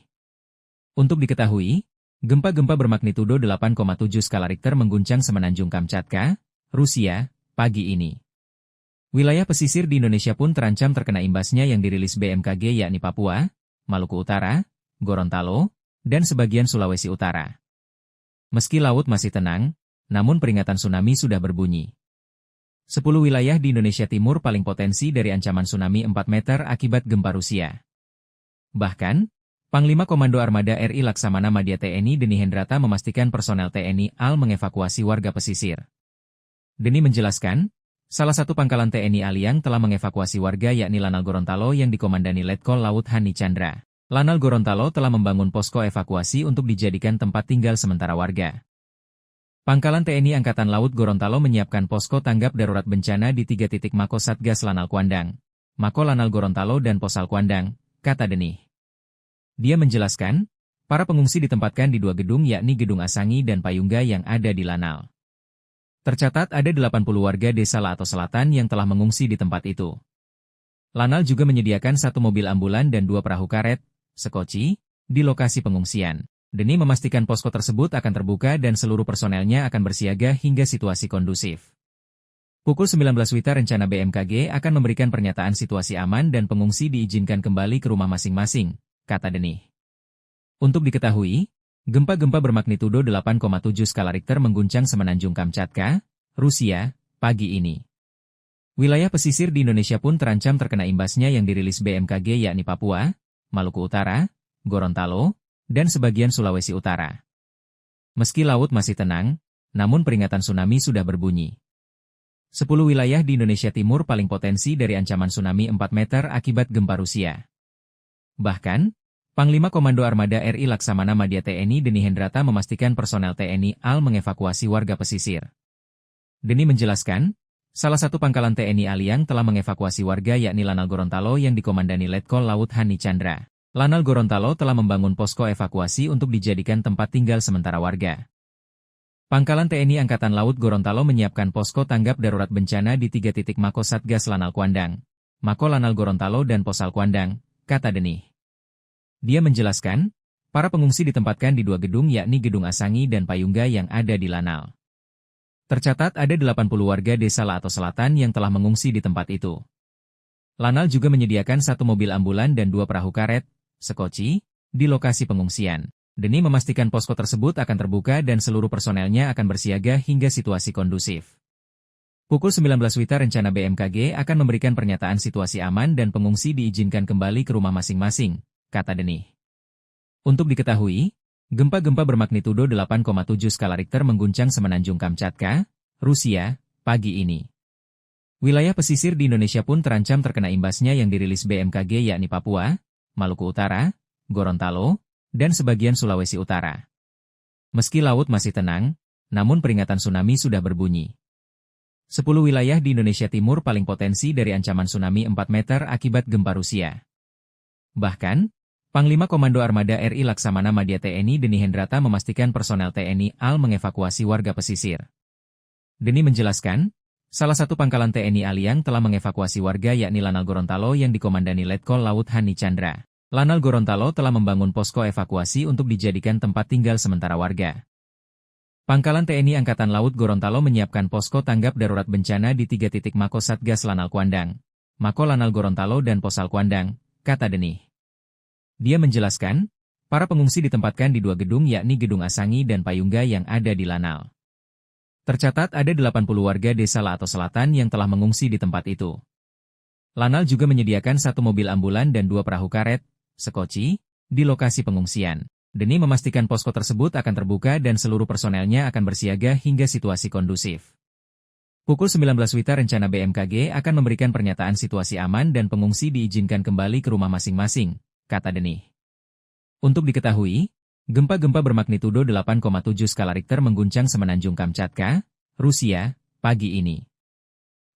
Untuk diketahui, gempa-gempa bermagnitudo 8,7 skala Richter mengguncang Semenanjung Kamchatka, Rusia, pagi ini. Wilayah pesisir di Indonesia pun terancam terkena imbasnya yang dirilis BMKG yakni Papua, Maluku Utara, Gorontalo, dan sebagian Sulawesi Utara. Meski laut masih tenang, namun peringatan tsunami sudah berbunyi. 10 wilayah di Indonesia Timur paling potensi dari ancaman tsunami 4 meter akibat gempa Rusia. Bahkan, Panglima Komando Armada RI Laksamana Madya TNI Deni Hendrata memastikan personel TNI AL mengevakuasi warga pesisir. Deni menjelaskan, salah satu pangkalan TNI AL yang telah mengevakuasi warga yakni Lanal Gorontalo yang dikomandani Letkol Laut Hani Chandra. Lanal Gorontalo telah membangun posko evakuasi untuk dijadikan tempat tinggal sementara warga. Pangkalan TNI Angkatan Laut Gorontalo menyiapkan posko tanggap darurat bencana di 3 titik Mako Satgas Lanal Kuandang, Mako Lanal Gorontalo dan Posal Kuandang, kata Deni. Dia menjelaskan, para pengungsi ditempatkan di 2 gedung yakni Gedung Asangi dan Payungga yang ada di Lanal. Tercatat ada 80 warga desa Lato Selatan yang telah mengungsi di tempat itu. Lanal juga menyediakan 1 mobil ambulan dan 2 perahu karet, sekoci, di lokasi pengungsian. Deni memastikan posko tersebut akan terbuka dan seluruh personelnya akan bersiaga hingga situasi kondusif. Pukul 19 WITA rencana BMKG akan memberikan pernyataan situasi aman dan pengungsi diizinkan kembali ke rumah masing-masing, kata Deni. Untuk diketahui, gempa-gempa bermagnitudo 8,7 skala Richter mengguncang Semenanjung Kamchatka, Rusia, pagi ini. Wilayah pesisir di Indonesia pun terancam terkena imbasnya yang dirilis BMKG yakni Papua, Maluku Utara, Gorontalo, dan sebagian Sulawesi Utara. Meski laut masih tenang, namun peringatan tsunami sudah berbunyi. 10 wilayah di Indonesia Timur paling potensi dari ancaman tsunami 4 meter akibat gempa Rusia. Bahkan, Panglima Komando Armada RI Laksamana Madya TNI Deni Hendrata memastikan personel TNI AL mengevakuasi warga pesisir. Deni menjelaskan, salah satu pangkalan TNI AL yang telah mengevakuasi warga yakni Lanal Gorontalo yang dikomandani Letkol Laut Hani Chandra. Lanal Gorontalo telah membangun posko evakuasi untuk dijadikan tempat tinggal sementara warga. Pangkalan TNI Angkatan Laut Gorontalo menyiapkan posko tanggap darurat bencana di 3 titik Mako Satgas Lanal Kuandang, Mako Lanal Gorontalo dan Posal Kuandang, kata Deni. Dia menjelaskan, para pengungsi ditempatkan di 2 gedung yakni Gedung Asangi dan Payungga yang ada di Lanal. Tercatat ada 80 warga desa Lato Selatan yang telah mengungsi di tempat itu. Lanal juga menyediakan 1 mobil ambulan dan 2 perahu karet, sekoci, di lokasi pengungsian. Deni memastikan posko tersebut akan terbuka dan seluruh personelnya akan bersiaga hingga situasi kondusif. Pukul 19 WITA rencana BMKG akan memberikan pernyataan situasi aman dan pengungsi diizinkan kembali ke rumah masing-masing, kata Deni. Untuk diketahui, gempa-gempa bermagnitudo 8,7 skala Richter mengguncang Semenanjung Kamchatka, Rusia, pagi ini. Wilayah pesisir di Indonesia pun terancam terkena imbasnya yang dirilis BMKG yakni Papua, Maluku Utara, Gorontalo, dan sebagian Sulawesi Utara. Meski laut masih tenang, namun peringatan tsunami sudah berbunyi. 10 wilayah di Indonesia Timur paling potensi dari ancaman tsunami 4 meter akibat gempa Rusia. Bahkan, Panglima Komando Armada RI Laksamana Madya TNI Deni Hendrata memastikan personel TNI AL mengevakuasi warga pesisir. Deni menjelaskan, Salah satu pangkalan TNI Aliang telah mengevakuasi warga yakni Lanal Gorontalo yang dikomandani Letkol Laut Hani Chandra. Lanal Gorontalo telah membangun posko evakuasi untuk dijadikan tempat tinggal sementara warga. Pangkalan TNI Angkatan Laut Gorontalo menyiapkan posko tanggap darurat bencana di 3 titik Mako Satgas Lanal Kuandang, Mako Lanal Gorontalo dan Posal Kuandang, kata Denih. Dia menjelaskan, para pengungsi ditempatkan di 2 gedung yakni Gedung Asangi dan Payungga yang ada di Lanal. Tercatat ada 80 warga desa Lato Selatan yang telah mengungsi di tempat itu. Lanal juga menyediakan 1 mobil ambulan dan 2 perahu karet, sekoci, di lokasi pengungsian. Denih memastikan posko tersebut akan terbuka dan seluruh personelnya akan bersiaga hingga situasi kondusif. Pukul 19 WITA rencana BMKG akan memberikan pernyataan situasi aman dan pengungsi diizinkan kembali ke rumah masing-masing, kata Denih. Untuk diketahui, gempa-gempa bermagnitudo 8,7 skala Richter mengguncang Semenanjung Kamchatka, Rusia, pagi ini.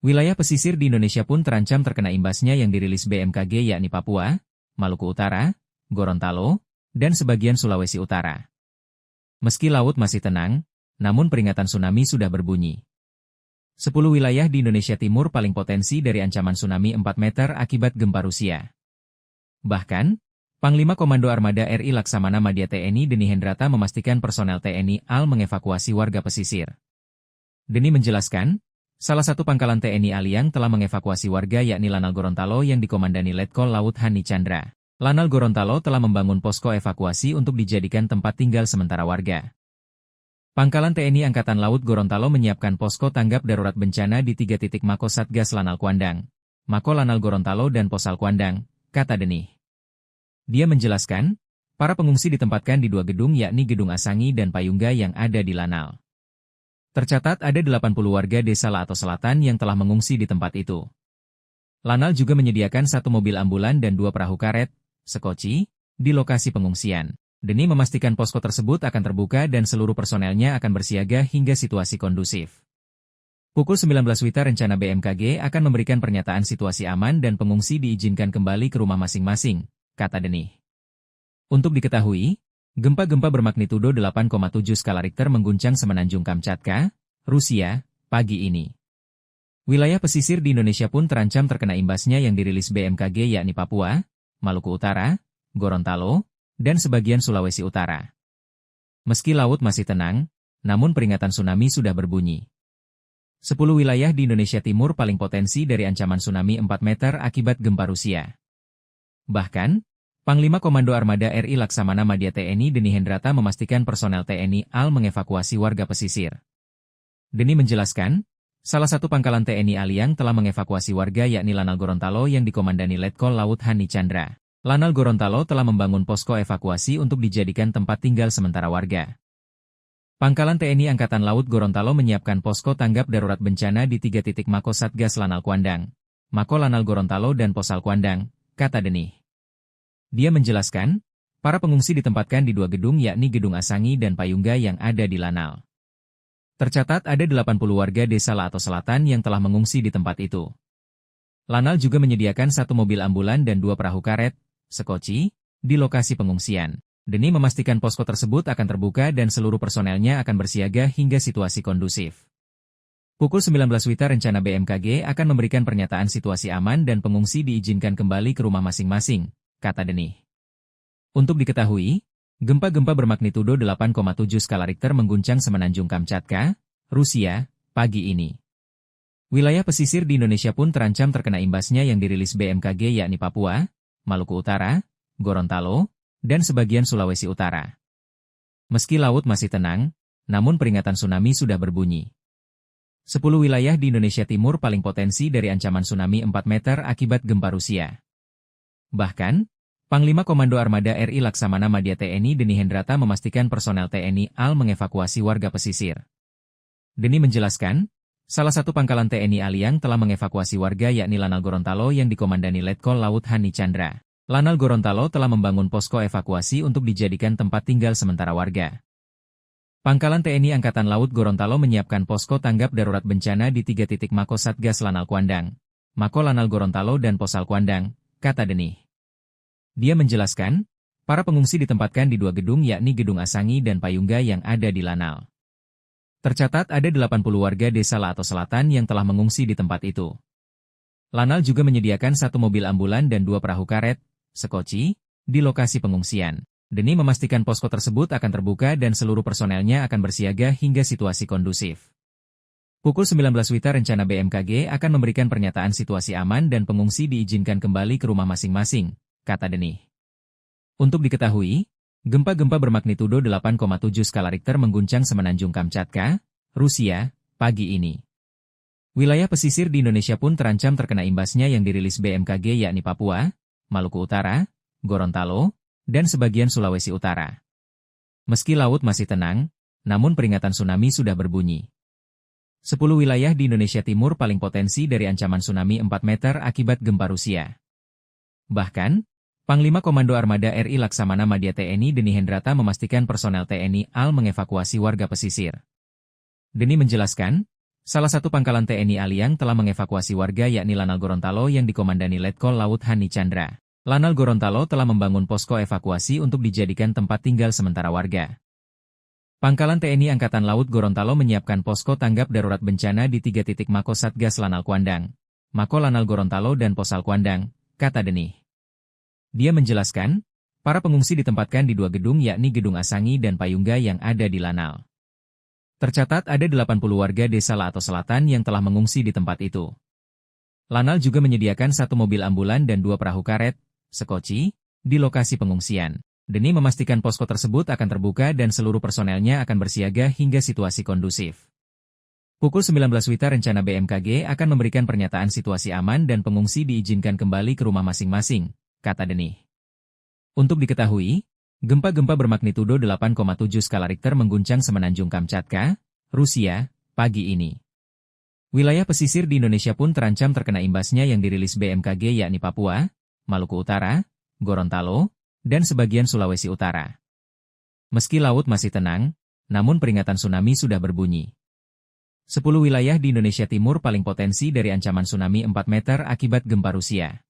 Wilayah pesisir di Indonesia pun terancam terkena imbasnya yang dirilis BMKG yakni Papua, Maluku Utara, Gorontalo, dan sebagian Sulawesi Utara. Meski laut masih tenang, namun peringatan tsunami sudah berbunyi. 10 wilayah di Indonesia Timur paling potensi dari ancaman tsunami 4 meter akibat gempa Rusia. Bahkan, Panglima Komando Armada RI Laksamana Madya TNI Deni Hendrata memastikan personel TNI AL mengevakuasi warga pesisir. Deni menjelaskan, salah satu pangkalan TNI Aliang telah mengevakuasi warga yakni Lanal Gorontalo yang dikomandani Letkol Laut Hani Chandra. Lanal Gorontalo telah membangun posko evakuasi untuk dijadikan tempat tinggal sementara warga. Pangkalan TNI Angkatan Laut Gorontalo menyiapkan posko tanggap darurat bencana di 3 titik Mako Satgas Lanal Kuandang, Mako Lanal Gorontalo dan Posal Kuandang, kata Denih. Dia menjelaskan, para pengungsi ditempatkan di 2 gedung yakni Gedung Asangi dan Payungga yang ada di Lanal. Tercatat ada 80 warga desa Lato Selatan yang telah mengungsi di tempat itu. Lanal juga menyediakan 1 mobil ambulan dan 2 perahu karet, sekoci, di lokasi pengungsian. Denih memastikan posko tersebut akan terbuka dan seluruh personelnya akan bersiaga hingga situasi kondusif. Pukul 19 WITA rencana BMKG akan memberikan pernyataan situasi aman dan pengungsi diizinkan kembali ke rumah masing-masing, kata Denih. Untuk diketahui, gempa-gempa bermagnitudo 8,7 skala Richter mengguncang Semenanjung Kamchatka, Rusia, pagi ini. Wilayah pesisir di Indonesia pun terancam terkena imbasnya yang dirilis BMKG yakni Papua, Maluku Utara, Gorontalo, dan sebagian Sulawesi Utara. Meski laut masih tenang, namun peringatan tsunami sudah berbunyi. 10 wilayah di Indonesia Timur paling potensi dari ancaman tsunami 4 meter akibat gempa Rusia. Bahkan, Panglima Komando Armada RI Laksamana Madya TNI Deni Hendrata memastikan personel TNI AL mengevakuasi warga pesisir. Deni menjelaskan, salah satu pangkalan TNI Aliang telah mengevakuasi warga yakni Lanal Gorontalo yang dikomandani Letkol Laut Hani Chandra. Lanal Gorontalo telah membangun posko evakuasi untuk dijadikan tempat tinggal sementara warga. Pangkalan TNI Angkatan Laut Gorontalo menyiapkan posko tanggap darurat bencana di 3 titik Mako Satgas Lanal Kuandang, Mako Lanal Gorontalo dan Posal Kuandang, kata Denih. Dia menjelaskan, para pengungsi ditempatkan di 2 gedung yakni Gedung Asangi dan Payungga yang ada di Lanal. Tercatat ada 80 warga desa Lato Selatan yang telah mengungsi di tempat itu. Lanal juga menyediakan 1 mobil ambulan dan 2 perahu karet, sekoci, di lokasi pengungsian. Denih memastikan posko tersebut akan terbuka dan seluruh personelnya akan bersiaga hingga situasi kondusif. Pukul 19 WITA rencana BMKG akan memberikan pernyataan situasi aman dan pengungsi diizinkan kembali ke rumah masing-masing, kata Denih. Untuk diketahui, gempa-gempa bermagnitudo 8,7 skala Richter mengguncang Semenanjung Kamchatka, Rusia, pagi ini. Wilayah pesisir di Indonesia pun terancam terkena imbasnya yang dirilis BMKG yakni Papua, Maluku Utara, Gorontalo, dan sebagian Sulawesi Utara. Meski laut masih tenang, namun peringatan tsunami sudah berbunyi. 10 wilayah di Indonesia Timur paling potensi dari ancaman tsunami 4 meter akibat gempa Rusia. Bahkan, Panglima Komando Armada RI Laksamana Madya TNI Deni Hendrata memastikan personel TNI AL mengevakuasi warga pesisir. Deni menjelaskan, salah satu pangkalan TNI Aliang telah mengevakuasi warga yakni Lanal Gorontalo yang dikomandani Letkol Laut Hani Chandra. Lanal Gorontalo telah membangun posko evakuasi untuk dijadikan tempat tinggal sementara warga. Pangkalan TNI Angkatan Laut Gorontalo menyiapkan posko tanggap darurat bencana di 3 titik Mako Satgas Lanal Kuandang, Mako Lanal Gorontalo dan Posal Kuandang, kata Denih. Dia menjelaskan, para pengungsi ditempatkan di 2 gedung yakni Gedung Asangi dan Payungga yang ada di Lanal. Tercatat ada 80 warga desa Lato Selatan yang telah mengungsi di tempat itu. Lanal juga menyediakan 1 mobil ambulan dan 2 perahu karet, sekoci, di lokasi pengungsian. Demi memastikan posko tersebut akan terbuka dan seluruh personelnya akan bersiaga hingga situasi kondusif. Pukul 19 WITA rencana BMKG akan memberikan pernyataan situasi aman dan pengungsi diizinkan kembali ke rumah masing-masing, kata Denih. Untuk diketahui, gempa-gempa bermagnitudo 8,7 skala Richter mengguncang semenanjung Kamchatka, Rusia, pagi ini. Wilayah pesisir di Indonesia pun terancam terkena imbasnya yang dirilis BMKG yakni Papua, Maluku Utara, Gorontalo, dan sebagian Sulawesi Utara. Meski laut masih tenang, namun peringatan tsunami sudah berbunyi. 10 wilayah di Indonesia Timur paling potensi dari ancaman tsunami 4 meter akibat gempa Rusia. Bahkan, Panglima Komando Armada RI Laksamana Madya TNI Deni Hendrata memastikan personel TNI AL mengevakuasi warga pesisir. Deni menjelaskan, salah satu pangkalan TNI AL yang telah mengevakuasi warga yakni Lanal Gorontalo yang dikomandani Letkol Laut Hani Chandra. Lanal Gorontalo telah membangun posko evakuasi untuk dijadikan tempat tinggal sementara warga. Pangkalan TNI Angkatan Laut Gorontalo menyiapkan posko tanggap darurat bencana di 3 titik Mako Satgas Lanal Kuandang, Mako Lanal Gorontalo dan Posal Kuandang, kata Denih. Dia menjelaskan, para pengungsi ditempatkan di 2 gedung yakni Gedung Asangi dan Payungga yang ada di Lanal. Tercatat ada 80 warga desa Lato Selatan yang telah mengungsi di tempat itu. Lanal juga menyediakan 1 mobil ambulan dan 2 perahu karet, sekoci, di lokasi pengungsian. Deni memastikan posko tersebut akan terbuka dan seluruh personelnya akan bersiaga hingga situasi kondusif. Pukul 19 WITA rencana BMKG akan memberikan pernyataan situasi aman dan pengungsi diizinkan kembali ke rumah masing-masing, kata Denih. Untuk diketahui, gempa-gempa bermagnitudo 8,7 skala Richter mengguncang semenanjung Kamchatka, Rusia, pagi ini. Wilayah pesisir di Indonesia pun terancam terkena imbasnya yang dirilis BMKG yakni Papua, Maluku Utara, Gorontalo, dan sebagian Sulawesi Utara. Meski laut masih tenang, namun peringatan tsunami sudah berbunyi. 10 wilayah di Indonesia Timur paling potensi dari ancaman tsunami 4 meter akibat gempa Rusia.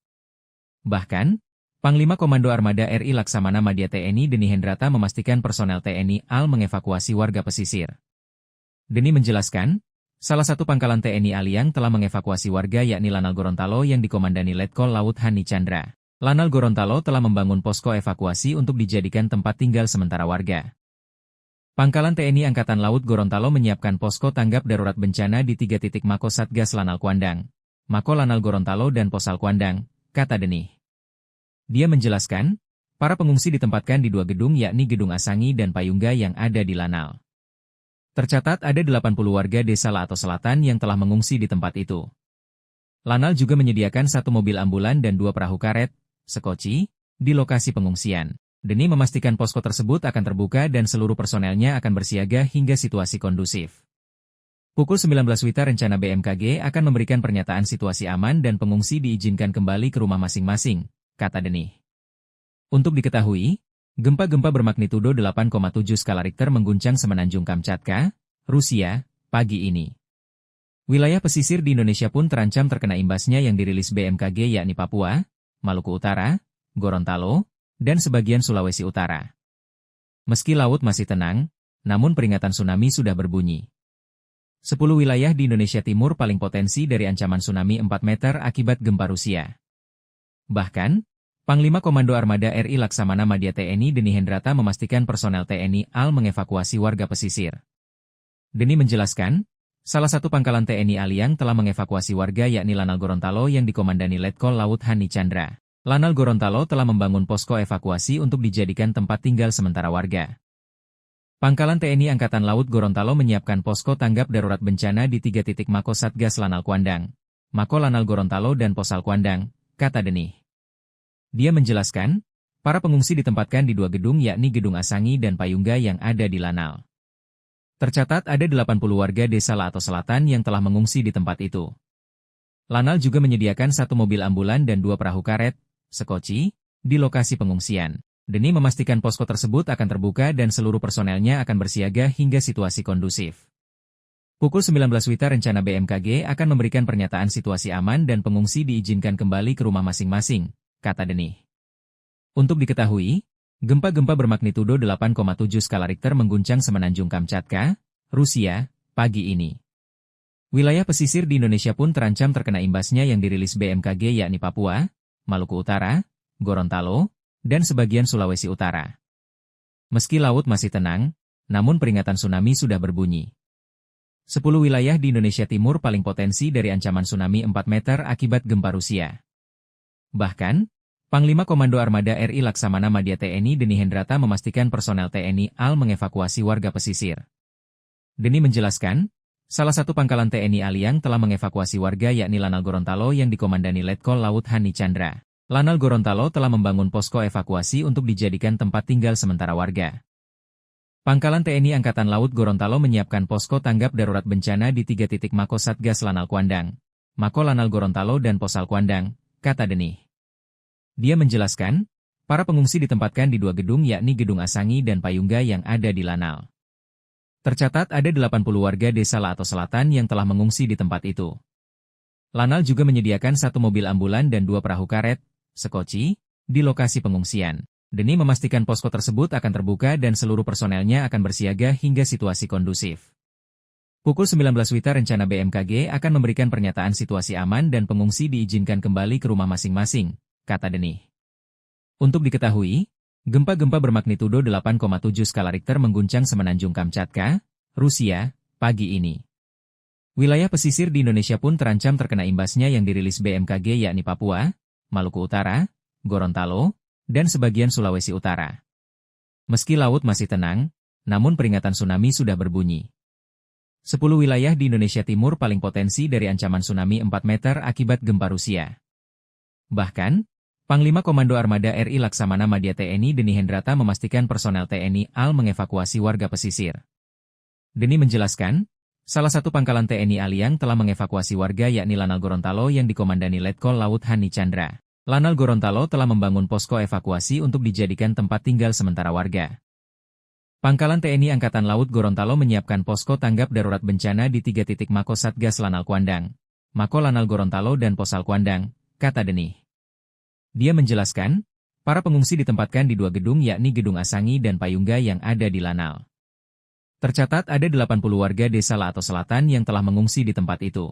Bahkan, Panglima Komando Armada RI Laksamana Madya TNI Deni Hendrata memastikan personel TNI AL mengevakuasi warga pesisir. Deni menjelaskan, salah satu pangkalan TNI AL yang telah mengevakuasi warga yakni Lanal Gorontalo yang dikomandani Letkol Laut Hani Chandra. Lanal Gorontalo telah membangun posko evakuasi untuk dijadikan tempat tinggal sementara warga. Pangkalan TNI Angkatan Laut Gorontalo menyiapkan posko tanggap darurat bencana di 3 titik Mako Satgas Lanal Kuandang, Mako Lanal Gorontalo dan Posal Kuandang, kata Denih. Dia menjelaskan, para pengungsi ditempatkan di 2 gedung yakni Gedung Asangi dan Payungga yang ada di Lanal. Tercatat ada 80 warga desa Lato Selatan yang telah mengungsi di tempat itu. Lanal juga menyediakan 1 mobil ambulan dan 2 perahu karet, sekoci, di lokasi pengungsian. Deni memastikan posko tersebut akan terbuka dan seluruh personelnya akan bersiaga hingga situasi kondusif. Pukul 19 WITA rencana BMKG akan memberikan pernyataan situasi aman dan pengungsi diizinkan kembali ke rumah masing-masing, kata Denih. Untuk diketahui, gempa-gempa bermagnitudo 8,7 skala Richter mengguncang semenanjung Kamchatka, Rusia, pagi ini. Wilayah pesisir di Indonesia pun terancam terkena imbasnya yang dirilis BMKG yakni Papua, Maluku Utara, Gorontalo, dan sebagian Sulawesi Utara. Meski laut masih tenang, namun peringatan tsunami sudah berbunyi. 10 wilayah di Indonesia Timur paling potensi dari ancaman tsunami 4 meter akibat gempa Rusia. Bahkan, Panglima Komando Armada RI Laksamana Madya TNI Deni Hendrata memastikan personel TNI AL mengevakuasi warga pesisir. Deni menjelaskan, salah satu pangkalan TNI AL yang telah mengevakuasi warga yakni Lanal Gorontalo yang dikomandani Letkol Laut Hani Chandra. Lanal Gorontalo telah membangun posko evakuasi untuk dijadikan tempat tinggal sementara warga. Pangkalan TNI Angkatan Laut Gorontalo menyiapkan posko tanggap darurat bencana di 3 titik Mako Satgas Lanal Kuandang, Mako Lanal Gorontalo dan Posal Kuandang, kata Denih. Dia menjelaskan, para pengungsi ditempatkan di 2 gedung yakni Gedung Asangi dan Payungga yang ada di Lanal. Tercatat ada 80 warga desa Lato Selatan yang telah mengungsi di tempat itu. Lanal juga menyediakan 1 mobil ambulan dan 2 perahu karet, sekoci, di lokasi pengungsian. Deni memastikan posko tersebut akan terbuka dan seluruh personelnya akan bersiaga hingga situasi kondusif. Pukul 19 WITA rencana BMKG akan memberikan pernyataan situasi aman dan pengungsi diizinkan kembali ke rumah masing-masing, kata Denih. Untuk diketahui, gempa-gempa bermagnitudo 8,7 skala Richter mengguncang semenanjung Kamchatka, Rusia, pagi ini. Wilayah pesisir di Indonesia pun terancam terkena imbasnya yang dirilis BMKG yakni Papua, Maluku Utara, Gorontalo, dan sebagian Sulawesi Utara. Meski laut masih tenang, namun peringatan tsunami sudah berbunyi. 10 wilayah di Indonesia Timur paling potensi dari ancaman tsunami 4 meter akibat gempa Rusia. Bahkan, Panglima Komando Armada RI Laksamana Madya TNI Deni Hendrata memastikan personel TNI AL mengevakuasi warga pesisir. Deni menjelaskan, salah satu pangkalan TNI AL yang telah mengevakuasi warga yakni Lanal Gorontalo yang dikomandani Letkol Laut Hani Chandra. Lanal Gorontalo telah membangun posko evakuasi untuk dijadikan tempat tinggal sementara warga. Pangkalan TNI Angkatan Laut Gorontalo menyiapkan posko tanggap darurat bencana di 3 titik Mako Satgas Lanal Kuandang, Mako Lanal Gorontalo dan Posal Kuandang, kata Deni. Dia menjelaskan, para pengungsi ditempatkan di 2 gedung yakni Gedung Asangi dan Payungga yang ada di Lanal. Tercatat ada 80 warga desa Laato Selatan yang telah mengungsi di tempat itu. Lanal juga menyediakan 1 mobil ambulan dan 2 perahu karet, sekoci, di lokasi pengungsian. Deni memastikan posko tersebut akan terbuka dan seluruh personelnya akan bersiaga hingga situasi kondusif. Pukul 19 WITA rencana BMKG akan memberikan pernyataan situasi aman dan pengungsi diizinkan kembali ke rumah masing-masing, kata Deni. Untuk diketahui, gempa-gempa bermagnitudo 8,7 skala Richter mengguncang Semenanjung Kamchatka, Rusia, pagi ini. Wilayah pesisir di Indonesia pun terancam terkena imbasnya yang dirilis BMKG yakni Papua, Maluku Utara, Gorontalo, dan sebagian Sulawesi Utara. Meski laut masih tenang, namun peringatan tsunami sudah berbunyi. 10 wilayah di Indonesia Timur paling potensi dari ancaman tsunami 4 meter akibat gempa Rusia. Bahkan, Panglima Komando Armada RI Laksamana Madya TNI Deni Hendrata memastikan personel TNI AL mengevakuasi warga pesisir. Deni menjelaskan, salah satu pangkalan TNI AL yang telah mengevakuasi warga yakni Lanal Gorontalo yang dikomandani Letkol Laut Hani Chandra. Lanal Gorontalo telah membangun posko evakuasi untuk dijadikan tempat tinggal sementara warga. Pangkalan TNI Angkatan Laut Gorontalo menyiapkan posko tanggap darurat bencana di 3 titik Mako Satgas Lanal Kuandang, Mako Lanal Gorontalo dan Posal Kuandang, kata Deni. Dia menjelaskan, para pengungsi ditempatkan di 2 gedung yakni Gedung Asangi dan Payungga yang ada di Lanal. Tercatat ada 80 warga desa Laato Selatan yang telah mengungsi di tempat itu.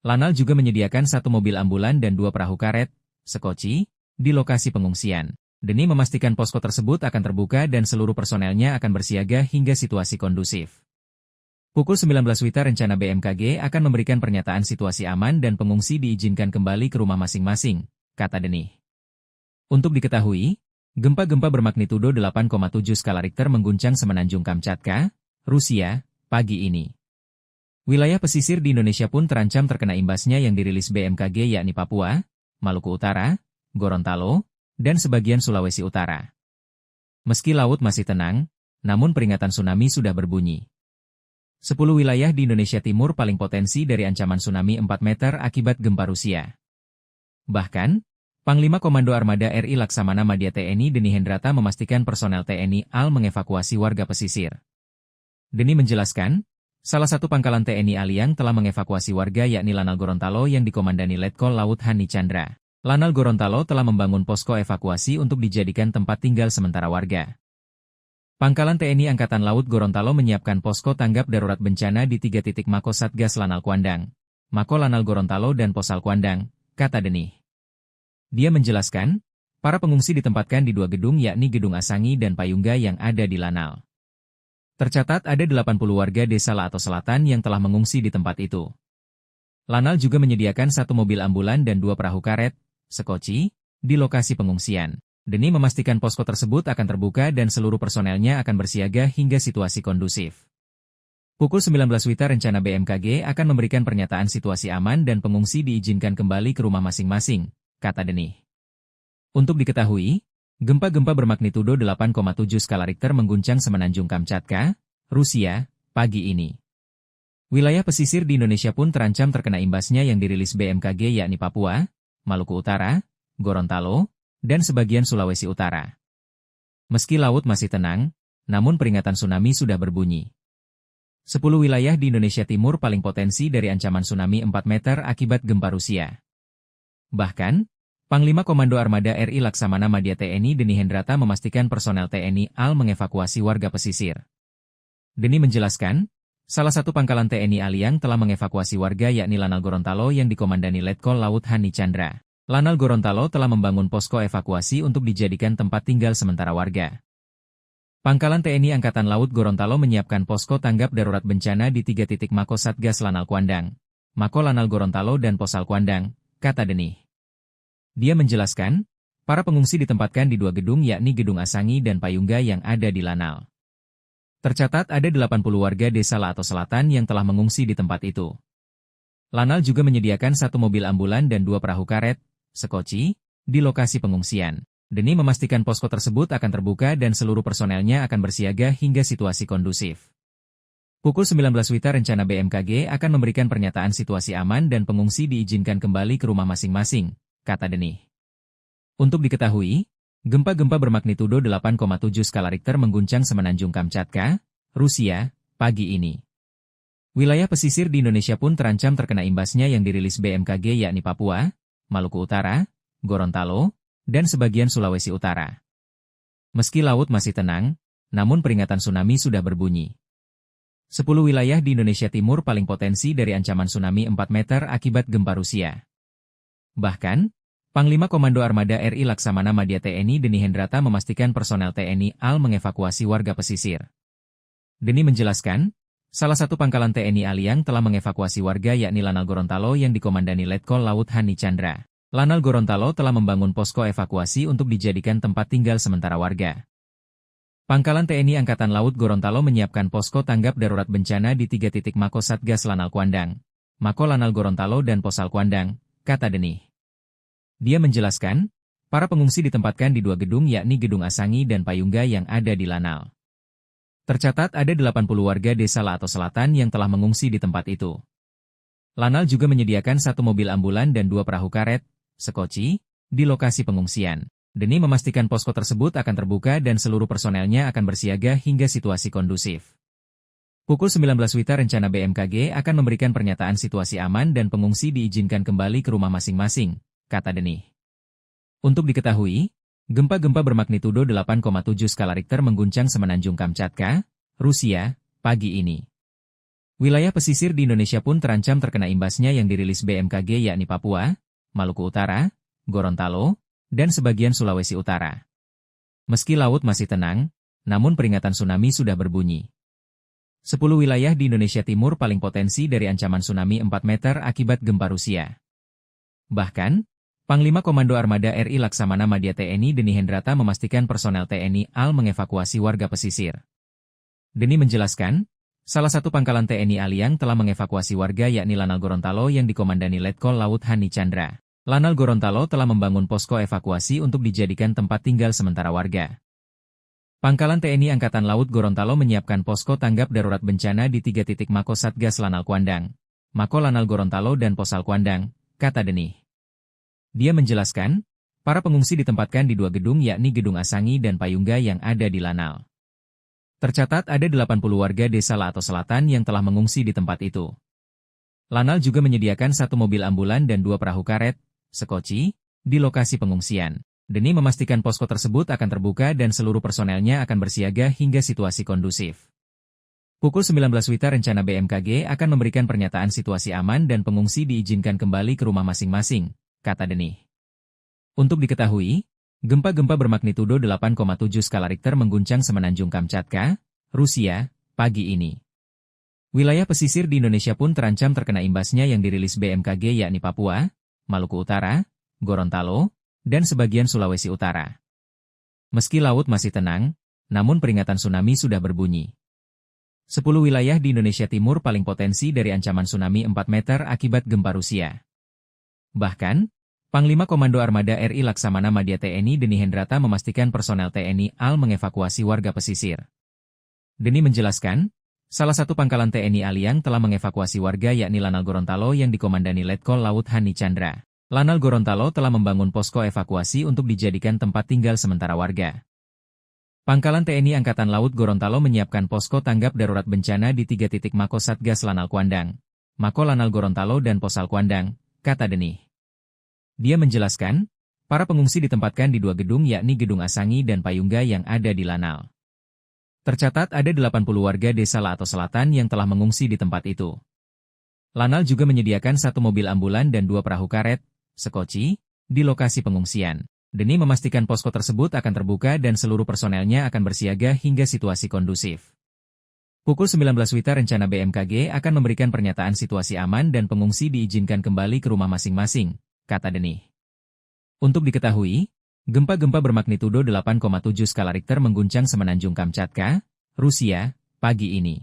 Lanal juga menyediakan 1 mobil ambulan dan 2 perahu karet, sekoci, di lokasi pengungsian. Deni memastikan posko tersebut akan terbuka dan seluruh personelnya akan bersiaga hingga situasi kondusif. Pukul 19 WITA rencana BMKG akan memberikan pernyataan situasi aman dan pengungsi diizinkan kembali ke rumah masing-masing, kata Deni. Untuk diketahui, gempa-gempa bermagnitudo 8,7 skala Richter mengguncang Semenanjung Kamchatka, Rusia, pagi ini. Wilayah pesisir di Indonesia pun terancam terkena imbasnya yang dirilis BMKG yakni Papua, Maluku Utara, Gorontalo, dan sebagian Sulawesi Utara. Meski laut masih tenang, namun peringatan tsunami sudah berbunyi. 10 wilayah di Indonesia Timur paling potensi dari ancaman tsunami 4 meter akibat gempa Rusia. Bahkan, Panglima Komando Armada RI Laksamana Madya TNI Deni Hendrata memastikan personel TNI AL mengevakuasi warga pesisir. Deni menjelaskan, salah satu pangkalan TNI AL yang telah mengevakuasi warga yakni Lanal Gorontalo yang dikomandani Letkol Laut Hani Chandra. Lanal Gorontalo telah membangun posko evakuasi untuk dijadikan tempat tinggal sementara warga. Pangkalan TNI Angkatan Laut Gorontalo menyiapkan posko tanggap darurat bencana di 3 titik Mako Satgas Lanal Kuandang, Mako Lanal Gorontalo dan Posal Kuandang, kata Deni. Dia menjelaskan, para pengungsi ditempatkan di 2 gedung yakni Gedung Asangi dan Payungga yang ada di Lanal. Tercatat ada 80 warga desa Laato Selatan yang telah mengungsi di tempat itu. Lanal juga menyediakan 1 mobil ambulan dan 2 perahu karet, sekoci, di lokasi pengungsian. Deni memastikan posko tersebut akan terbuka dan seluruh personelnya akan bersiaga hingga situasi kondusif. Pukul 19 WITA rencana BMKG akan memberikan pernyataan situasi aman dan pengungsi diizinkan kembali ke rumah masing-masing, kata Deni. Untuk diketahui, gempa-gempa bermagnitudo 8,7 skala Richter mengguncang Semenanjung Kamchatka, Rusia, pagi ini. Wilayah pesisir di Indonesia pun terancam terkena imbasnya yang dirilis BMKG yakni Papua, Maluku Utara, Gorontalo, dan sebagian Sulawesi Utara. Meski laut masih tenang, namun peringatan tsunami sudah berbunyi. 10 wilayah di Indonesia Timur paling potensi dari ancaman tsunami 4 meter akibat gempa Rusia. Bahkan, Panglima Komando Armada RI Laksamana Madya TNI Deni Hendrata memastikan personel TNI AL mengevakuasi warga pesisir. Deni menjelaskan, Salah satu pangkalan TNI Aliang telah mengevakuasi warga yakni Lanal Gorontalo yang dikomandani Letkol Laut Hani Chandra. Lanal Gorontalo telah membangun posko evakuasi untuk dijadikan tempat tinggal sementara warga. Pangkalan TNI Angkatan Laut Gorontalo menyiapkan posko tanggap darurat bencana di 3 titik Mako Satgas Lanal Kuandang, Mako Lanal Gorontalo dan Posal Kuandang, kata Denih. Dia menjelaskan, para pengungsi ditempatkan di 2 gedung yakni Gedung Asangi dan Payungga yang ada di Lanal. Tercatat ada 80 warga desa Lato Selatan yang telah mengungsi di tempat itu. Lanal juga menyediakan 1 mobil ambulan dan 2 perahu karet, sekoci, di lokasi pengungsian. Denih memastikan posko tersebut akan terbuka dan seluruh personelnya akan bersiaga hingga situasi kondusif. Pukul 19 WITA rencana BMKG akan memberikan pernyataan situasi aman dan pengungsi diizinkan kembali ke rumah masing-masing, kata Denih. Untuk diketahui, gempa-gempa bermagnitudo 8,7 skala Richter mengguncang Semenanjung Kamchatka, Rusia, pagi ini. Wilayah pesisir di Indonesia pun terancam terkena imbasnya yang dirilis BMKG yakni Papua, Maluku Utara, Gorontalo, dan sebagian Sulawesi Utara. Meski laut masih tenang, namun peringatan tsunami sudah berbunyi. 10 wilayah di Indonesia Timur paling potensi dari ancaman tsunami 4 meter akibat gempa Rusia. Bahkan, Panglima Komando Armada RI Laksamana Madya TNI Deni Hendrata memastikan personel TNI AL mengevakuasi warga pesisir. Deni menjelaskan, salah satu pangkalan TNI Aliang telah mengevakuasi warga yakni Lanal Gorontalo yang dikomandani Letkol Laut Hani Chandra. Lanal Gorontalo telah membangun posko evakuasi untuk dijadikan tempat tinggal sementara warga. Pangkalan TNI Angkatan Laut Gorontalo menyiapkan posko tanggap darurat bencana di 3 titik Mako Satgas Lanal Kuandang, Mako Lanal Gorontalo dan Posal Kuandang, kata Denih. Dia menjelaskan, para pengungsi ditempatkan di 2 gedung yakni Gedung Asangi dan Payungga yang ada di Lanal. Tercatat ada 80 warga desa Lato Selatan yang telah mengungsi di tempat itu. Lanal juga menyediakan 1 mobil ambulan dan 2 perahu karet, sekoci, di lokasi pengungsian. Denih memastikan posko tersebut akan terbuka dan seluruh personelnya akan bersiaga hingga situasi kondusif. Pukul 19 WITA rencana BMKG akan memberikan pernyataan situasi aman dan pengungsi diizinkan kembali ke rumah masing-masing, kata Denih. Untuk diketahui, gempa-gempa bermagnitudo 8,7 skala Richter mengguncang Semenanjung Kamchatka, Rusia, pagi ini. Wilayah pesisir di Indonesia pun terancam terkena imbasnya yang dirilis BMKG yakni Papua, Maluku Utara, Gorontalo, dan sebagian Sulawesi Utara. Meski laut masih tenang, namun peringatan tsunami sudah berbunyi. 10 wilayah di Indonesia Timur paling potensi dari ancaman tsunami 4 meter akibat gempa Rusia. Bahkan, Panglima Komando Armada RI Laksamana Madya TNI Deni Hendrata memastikan personel TNI AL mengevakuasi warga pesisir. Deni menjelaskan, salah satu pangkalan TNI Aliang telah mengevakuasi warga yakni Lanal Gorontalo yang dikomandani Letkol Laut Hani Chandra. Lanal Gorontalo telah membangun posko evakuasi untuk dijadikan tempat tinggal sementara warga. Pangkalan TNI Angkatan Laut Gorontalo menyiapkan posko tanggap darurat bencana di 3 titik Mako Satgas Lanal Kuandang, Mako Lanal Gorontalo dan Posal Kuandang, kata Denih. Dia menjelaskan, para pengungsi ditempatkan di 2 gedung yakni Gedung Asangi dan Payungga yang ada di Lanal. Tercatat ada 80 warga desa Lato Selatan yang telah mengungsi di tempat itu. Lanal juga menyediakan 1 mobil ambulan dan 2 perahu karet, sekoci, di lokasi pengungsian. Denih memastikan posko tersebut akan terbuka dan seluruh personelnya akan bersiaga hingga situasi kondusif. Pukul 19 WITA rencana BMKG akan memberikan pernyataan situasi aman dan pengungsi diizinkan kembali ke rumah masing-masing, kata Denih. Untuk diketahui, gempa-gempa bermagnitudo 8,7 skala Richter mengguncang Semenanjung Kamchatka, Rusia, pagi ini. Wilayah pesisir di Indonesia pun terancam terkena imbasnya yang dirilis BMKG yakni Papua, Maluku Utara, Gorontalo, dan sebagian Sulawesi Utara. Meski laut masih tenang, namun peringatan tsunami sudah berbunyi. 10 wilayah di Indonesia Timur paling potensi dari ancaman tsunami 4 meter akibat gempa Rusia. Bahkan, Panglima Komando Armada RI Laksamana Madya TNI Deni Hendrata memastikan personel TNI AL mengevakuasi warga pesisir. Deni menjelaskan, salah satu pangkalan TNI Aliang telah mengevakuasi warga yakni Lanal Gorontalo yang dikomandani Letkol Laut Hani Chandra. Lanal Gorontalo telah membangun posko evakuasi untuk dijadikan tempat tinggal sementara warga. Pangkalan TNI Angkatan Laut Gorontalo menyiapkan posko tanggap darurat bencana di 3 titik Mako Satgas Lanal Kuandang, Mako Lanal Gorontalo dan Posal Kuandang, kata Denih. Dia menjelaskan, para pengungsi ditempatkan di 2 gedung yakni Gedung Asangi dan Payungga yang ada di Lanal. Tercatat ada 80 warga desa Laato Selatan yang telah mengungsi di tempat itu. Lanal juga menyediakan 1 mobil ambulan dan 2 perahu karet, sekoci, di lokasi pengungsian. Demi memastikan posko tersebut akan terbuka dan seluruh personelnya akan bersiaga hingga situasi kondusif. Pukul 19 WITA rencana BMKG akan memberikan pernyataan situasi aman dan pengungsi diizinkan kembali ke rumah masing-masing, kata Denih. Untuk diketahui, gempa-gempa bermagnitudo 8,7 skala Richter mengguncang Semenanjung Kamchatka, Rusia, pagi ini.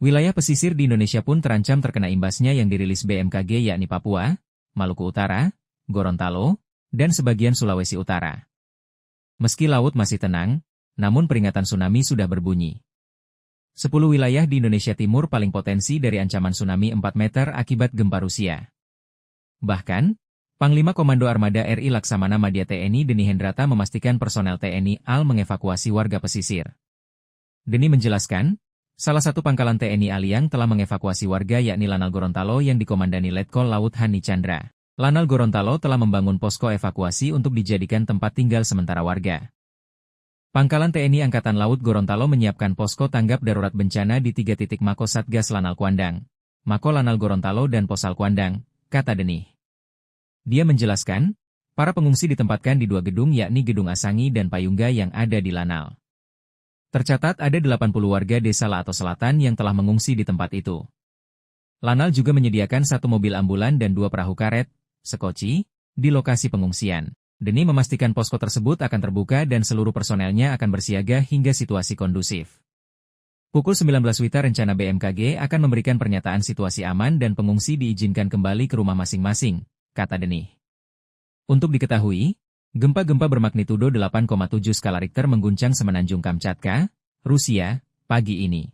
Wilayah pesisir di Indonesia pun terancam terkena imbasnya yang dirilis BMKG yakni Papua, Maluku Utara, Gorontalo, dan sebagian Sulawesi Utara. Meski laut masih tenang, namun peringatan tsunami sudah berbunyi. 10 wilayah di Indonesia Timur paling potensi dari ancaman tsunami 4 meter akibat gempa Rusia. Bahkan, Panglima Komando Armada RI Laksamana Madya TNI Deni Hendrata memastikan personel TNI AL mengevakuasi warga pesisir. Deni menjelaskan, salah satu pangkalan TNI AL yang telah mengevakuasi warga yakni Lanal Gorontalo yang dikomandani Letkol Laut Hani Chandra. Lanal Gorontalo telah membangun posko evakuasi untuk dijadikan tempat tinggal sementara warga. Pangkalan TNI Angkatan Laut Gorontalo menyiapkan posko tanggap darurat bencana di 3 titik Mako Satgas Lanal Kuandang, Mako Lanal Gorontalo dan Posal Kuandang, kata Denih. Dia menjelaskan, para pengungsi ditempatkan di 2 gedung yakni Gedung Asangi dan Payungga yang ada di Lanal. Tercatat ada 80 warga desa Laato Selatan yang telah mengungsi di tempat itu. Lanal juga menyediakan 1 mobil ambulan dan 2 perahu karet, sekoci, di lokasi pengungsian. Deni memastikan posko tersebut akan terbuka dan seluruh personelnya akan bersiaga hingga situasi kondusif. Pukul 19 WITA rencana BMKG akan memberikan pernyataan situasi aman dan pengungsi diizinkan kembali ke rumah masing-masing, kata Denih. Untuk diketahui, gempa-gempa bermagnitudo 8,7 skala Richter mengguncang Semenanjung Kamchatka, Rusia, pagi ini.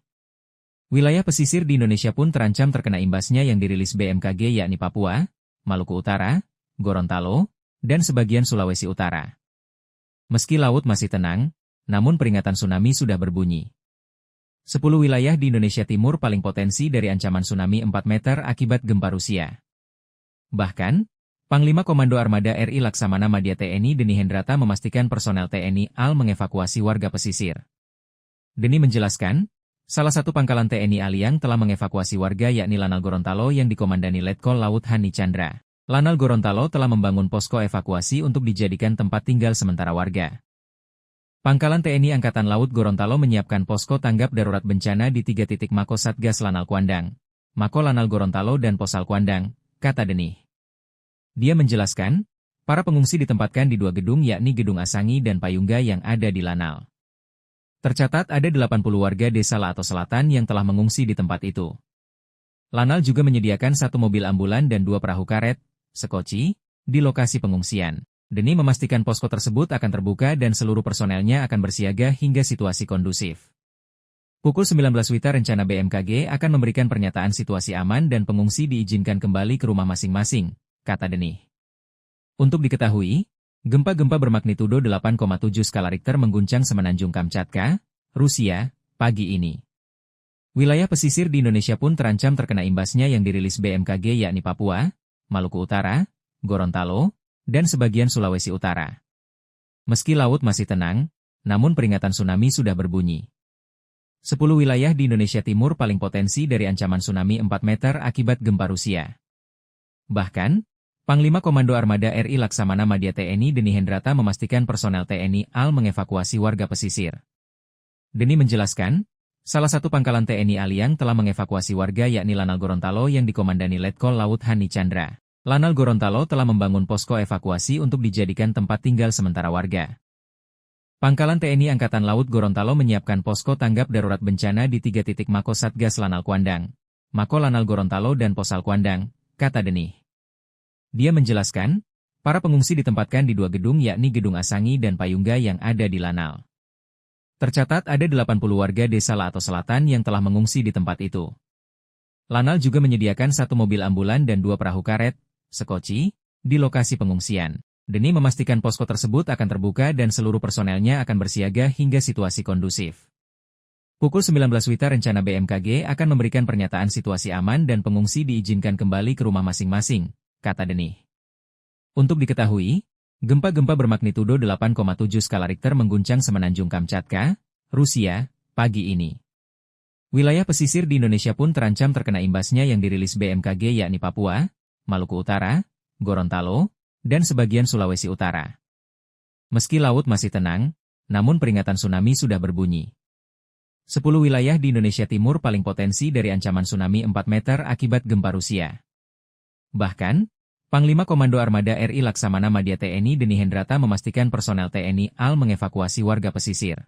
Wilayah pesisir di Indonesia pun terancam terkena imbasnya yang dirilis BMKG yakni Papua, Maluku Utara, Gorontalo, dan sebagian Sulawesi Utara. Meski laut masih tenang, namun peringatan tsunami sudah berbunyi. 10 wilayah di Indonesia Timur paling potensi dari ancaman tsunami 4 meter akibat gempa Rusia. Bahkan, Panglima Komando Armada RI Laksamana Madya TNI Deni Hendrata memastikan personel TNI AL mengevakuasi warga pesisir. Deni menjelaskan, salah satu pangkalan TNI AL yang telah mengevakuasi warga yakni Lanal Gorontalo yang dikomandani Letkol Laut Hani Chandra. Lanal Gorontalo telah membangun posko evakuasi untuk dijadikan tempat tinggal sementara warga. Pangkalan TNI Angkatan Laut Gorontalo menyiapkan posko tanggap darurat bencana di 3 titik Mako Satgas Lanal Kuandang, Mako Lanal Gorontalo dan Posal Kuandang, kata Denih. Dia menjelaskan, para pengungsi ditempatkan di 2 gedung yakni Gedung Asangi dan Payungga yang ada di Lanal. Tercatat ada 80 warga desa Laato Selatan yang telah mengungsi di tempat itu. Lanal juga menyediakan 1 mobil ambulan dan 2 perahu karet, sekoci, di lokasi pengungsian. Deni memastikan posko tersebut akan terbuka dan seluruh personelnya akan bersiaga hingga situasi kondusif. Pukul 19 WITA rencana BMKG akan memberikan pernyataan situasi aman dan pengungsi diizinkan kembali ke rumah masing-masing, kata Denih. Untuk diketahui, gempa-gempa bermagnitudo 8,7 skala Richter mengguncang Semenanjung Kamchatka, Rusia, pagi ini. Wilayah pesisir di Indonesia pun terancam terkena imbasnya yang dirilis BMKG yakni Papua, Maluku Utara, Gorontalo, dan sebagian Sulawesi Utara. Meski laut masih tenang, namun peringatan tsunami sudah berbunyi. 10 wilayah di Indonesia Timur paling potensi dari ancaman tsunami 4 meter akibat gempa Rusia. Bahkan, Panglima Komando Armada RI Laksamana Madya TNI Deni Hendrata memastikan personel TNI AL mengevakuasi warga pesisir. Deni menjelaskan, salah satu pangkalan TNI AL yang telah mengevakuasi warga yakni Lanal Gorontalo yang dikomandani Letkol Laut Hani Chandra. Lanal Gorontalo telah membangun posko evakuasi untuk dijadikan tempat tinggal sementara warga. Pangkalan TNI Angkatan Laut Gorontalo menyiapkan posko tanggap darurat bencana di 3 titik Mako Satgas Lanal Kuandang, Mako Lanal Gorontalo dan Posal Kuandang, kata Denih. Dia menjelaskan, para pengungsi ditempatkan di 2 gedung yakni Gedung Asangi dan Payungga yang ada di Lanal. Tercatat ada 80 warga desa Laato Selatan yang telah mengungsi di tempat itu. Lanal juga menyediakan 1 mobil ambulan dan 2 perahu karet, sekoci, di lokasi pengungsian. Deni memastikan posko tersebut akan terbuka dan seluruh personelnya akan bersiaga hingga situasi kondusif. Pukul 19 WITA rencana BMKG akan memberikan pernyataan situasi aman dan pengungsi diizinkan kembali ke rumah masing-masing, kata Denih. Untuk diketahui, gempa-gempa bermagnitudo 8,7 skala Richter mengguncang Semenanjung Kamchatka, Rusia, pagi ini. Wilayah pesisir di Indonesia pun terancam terkena imbasnya yang dirilis BMKG yakni Papua, Maluku Utara, Gorontalo, dan sebagian Sulawesi Utara. Meski laut masih tenang, namun peringatan tsunami sudah berbunyi. 10 wilayah di Indonesia Timur paling potensi dari ancaman tsunami 4 meter akibat gempa Rusia. Bahkan, Panglima Komando Armada RI Laksamana Madya TNI Deni Hendrata memastikan personel TNI AL mengevakuasi warga pesisir.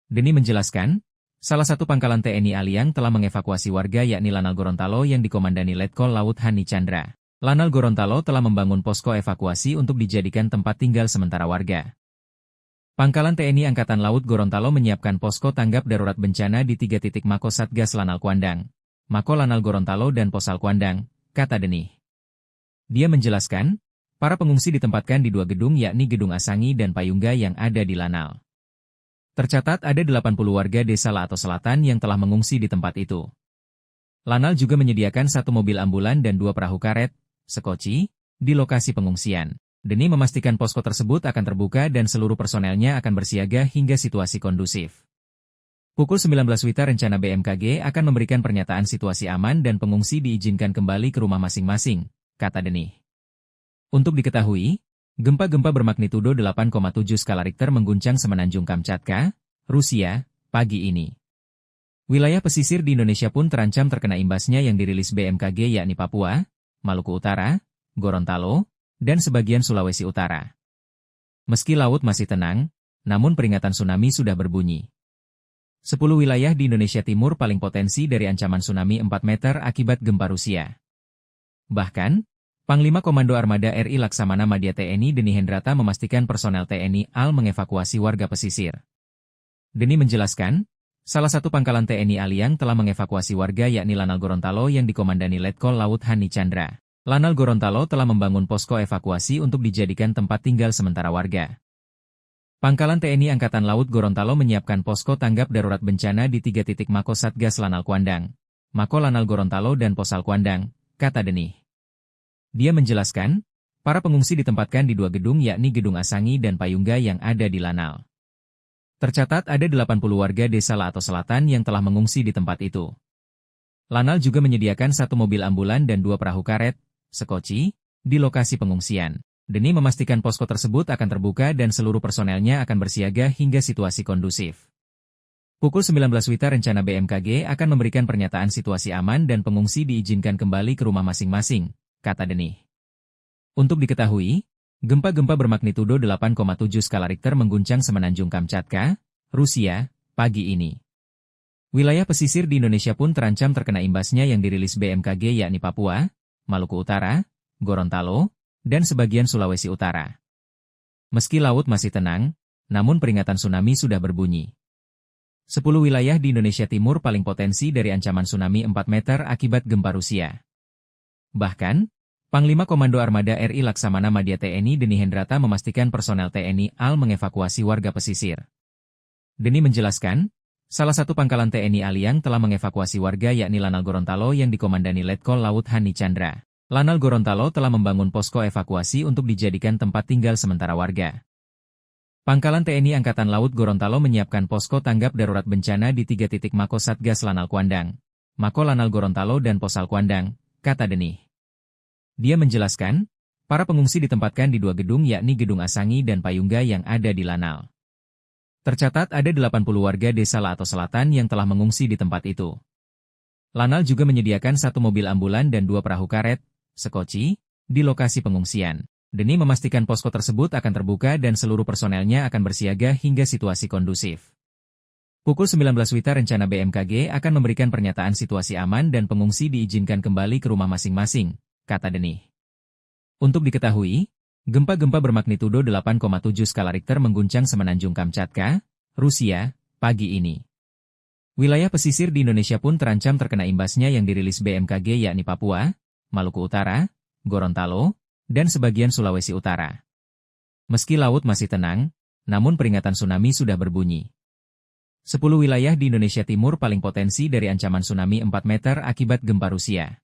Deni menjelaskan, salah satu pangkalan TNI AL yang telah mengevakuasi warga yakni Lanal Gorontalo yang dikomandani Letkol Laut Hani Chandra. Lanal Gorontalo telah membangun posko evakuasi untuk dijadikan tempat tinggal sementara warga. Pangkalan TNI Angkatan Laut Gorontalo menyiapkan posko tanggap darurat bencana di 3 titik Mako Satgas Lanal Kuandang, Mako Lanal Gorontalo dan Posal Kuandang, kata Deni. Dia menjelaskan, para pengungsi ditempatkan di 2 gedung yakni Gedung Asangi dan Payungga yang ada di Lanal. Tercatat ada 80 warga desa Lato Selatan yang telah mengungsi di tempat itu. Lanal juga menyediakan 1 mobil ambulan dan 2 perahu karet, sekoci, di lokasi pengungsian. Deni memastikan posko tersebut akan terbuka dan seluruh personelnya akan bersiaga hingga situasi kondusif. Pukul 19 WITA rencana BMKG akan memberikan pernyataan situasi aman dan pengungsi diizinkan kembali ke rumah masing-masing, kata Deni. Untuk diketahui, gempa-gempa bermagnitudo 8,7 skala Richter mengguncang Semenanjung Kamchatka, Rusia, pagi ini. Wilayah pesisir di Indonesia pun terancam terkena imbasnya yang dirilis BMKG yakni Papua, Maluku Utara, Gorontalo, dan sebagian Sulawesi Utara. Meski laut masih tenang, namun peringatan tsunami sudah berbunyi. 10 wilayah di Indonesia Timur paling potensi dari ancaman tsunami 4 meter akibat gempa Rusia. Bahkan, Panglima Komando Armada RI Laksamana Madya TNI Deni Hendrata memastikan personel TNI AL mengevakuasi warga pesisir. Deni menjelaskan, salah satu pangkalan TNI AL yang telah mengevakuasi warga yakni Lanal Gorontalo yang dikomandani Letkol Laut Hani Chandra. Lanal Gorontalo telah membangun posko evakuasi untuk dijadikan tempat tinggal sementara warga. Pangkalan TNI Angkatan Laut Gorontalo menyiapkan posko tanggap darurat bencana di 3 titik Mako Satgas Lanal Kuandang, Mako Lanal Gorontalo dan Posal Kuandang, kata Deni. Dia menjelaskan, para pengungsi ditempatkan di 2 gedung yakni Gedung Asangi dan Payungga yang ada di Lanal. Tercatat ada 80 warga desa Lato Selatan yang telah mengungsi di tempat itu. Lanal juga menyediakan 1 mobil ambulan dan 2 perahu karet, sekoci, di lokasi pengungsian. Deni memastikan posko tersebut akan terbuka dan seluruh personelnya akan bersiaga hingga situasi kondusif. Pukul 19 WITA rencana BMKG akan memberikan pernyataan situasi aman dan pengungsi diizinkan kembali ke rumah masing-masing, kata Deni. Untuk diketahui, gempa-gempa bermagnitudo 8,7 skala Richter mengguncang Semenanjung Kamchatka, Rusia, pagi ini. Wilayah pesisir di Indonesia pun terancam terkena imbasnya yang dirilis BMKG yakni Papua, Maluku Utara, Gorontalo, dan sebagian Sulawesi Utara. Meski laut masih tenang, namun peringatan tsunami sudah berbunyi. 10 wilayah di Indonesia Timur paling potensi dari ancaman tsunami 4 meter akibat gempa Rusia. Bahkan, Panglima Komando Armada RI Laksamana Madya TNI Deni Hendrata memastikan personel TNI AL mengevakuasi warga pesisir. Deni menjelaskan, salah satu pangkalan TNI AL yang telah mengevakuasi warga yakni Lanal Gorontalo yang dikomandani Letkol Laut Hani Chandra. Lanal Gorontalo telah membangun posko evakuasi untuk dijadikan tempat tinggal sementara warga. Pangkalan TNI Angkatan Laut Gorontalo menyiapkan posko tanggap darurat bencana di 3 titik Mako Satgas Lanal Kuandang, Mako Lanal Gorontalo dan Posal Kuandang, kata Deni. Dia menjelaskan, para pengungsi ditempatkan di 2 gedung yakni Gedung Asangi dan Payungga yang ada di Lanal. Tercatat ada 80 warga desa Lato Selatan yang telah mengungsi di tempat itu. Lanal juga menyediakan 1 mobil ambulan dan 2 perahu karet, sekoci, di lokasi pengungsian. Deni memastikan posko tersebut akan terbuka dan seluruh personelnya akan bersiaga hingga situasi kondusif. Pukul 19 WITA rencana BMKG akan memberikan pernyataan situasi aman dan pengungsi diizinkan kembali ke rumah masing-masing, kata Deni. Untuk diketahui, gempa-gempa bermagnitudo 8,7 skala Richter mengguncang Semenanjung Kamchatka, Rusia, pagi ini. Wilayah pesisir di Indonesia pun terancam terkena imbasnya yang dirilis BMKG yakni Papua, Maluku Utara, Gorontalo, dan sebagian Sulawesi Utara. Meski laut masih tenang, namun peringatan tsunami sudah berbunyi. 10 wilayah di Indonesia Timur paling potensi dari ancaman tsunami 4 meter akibat gempa Rusia.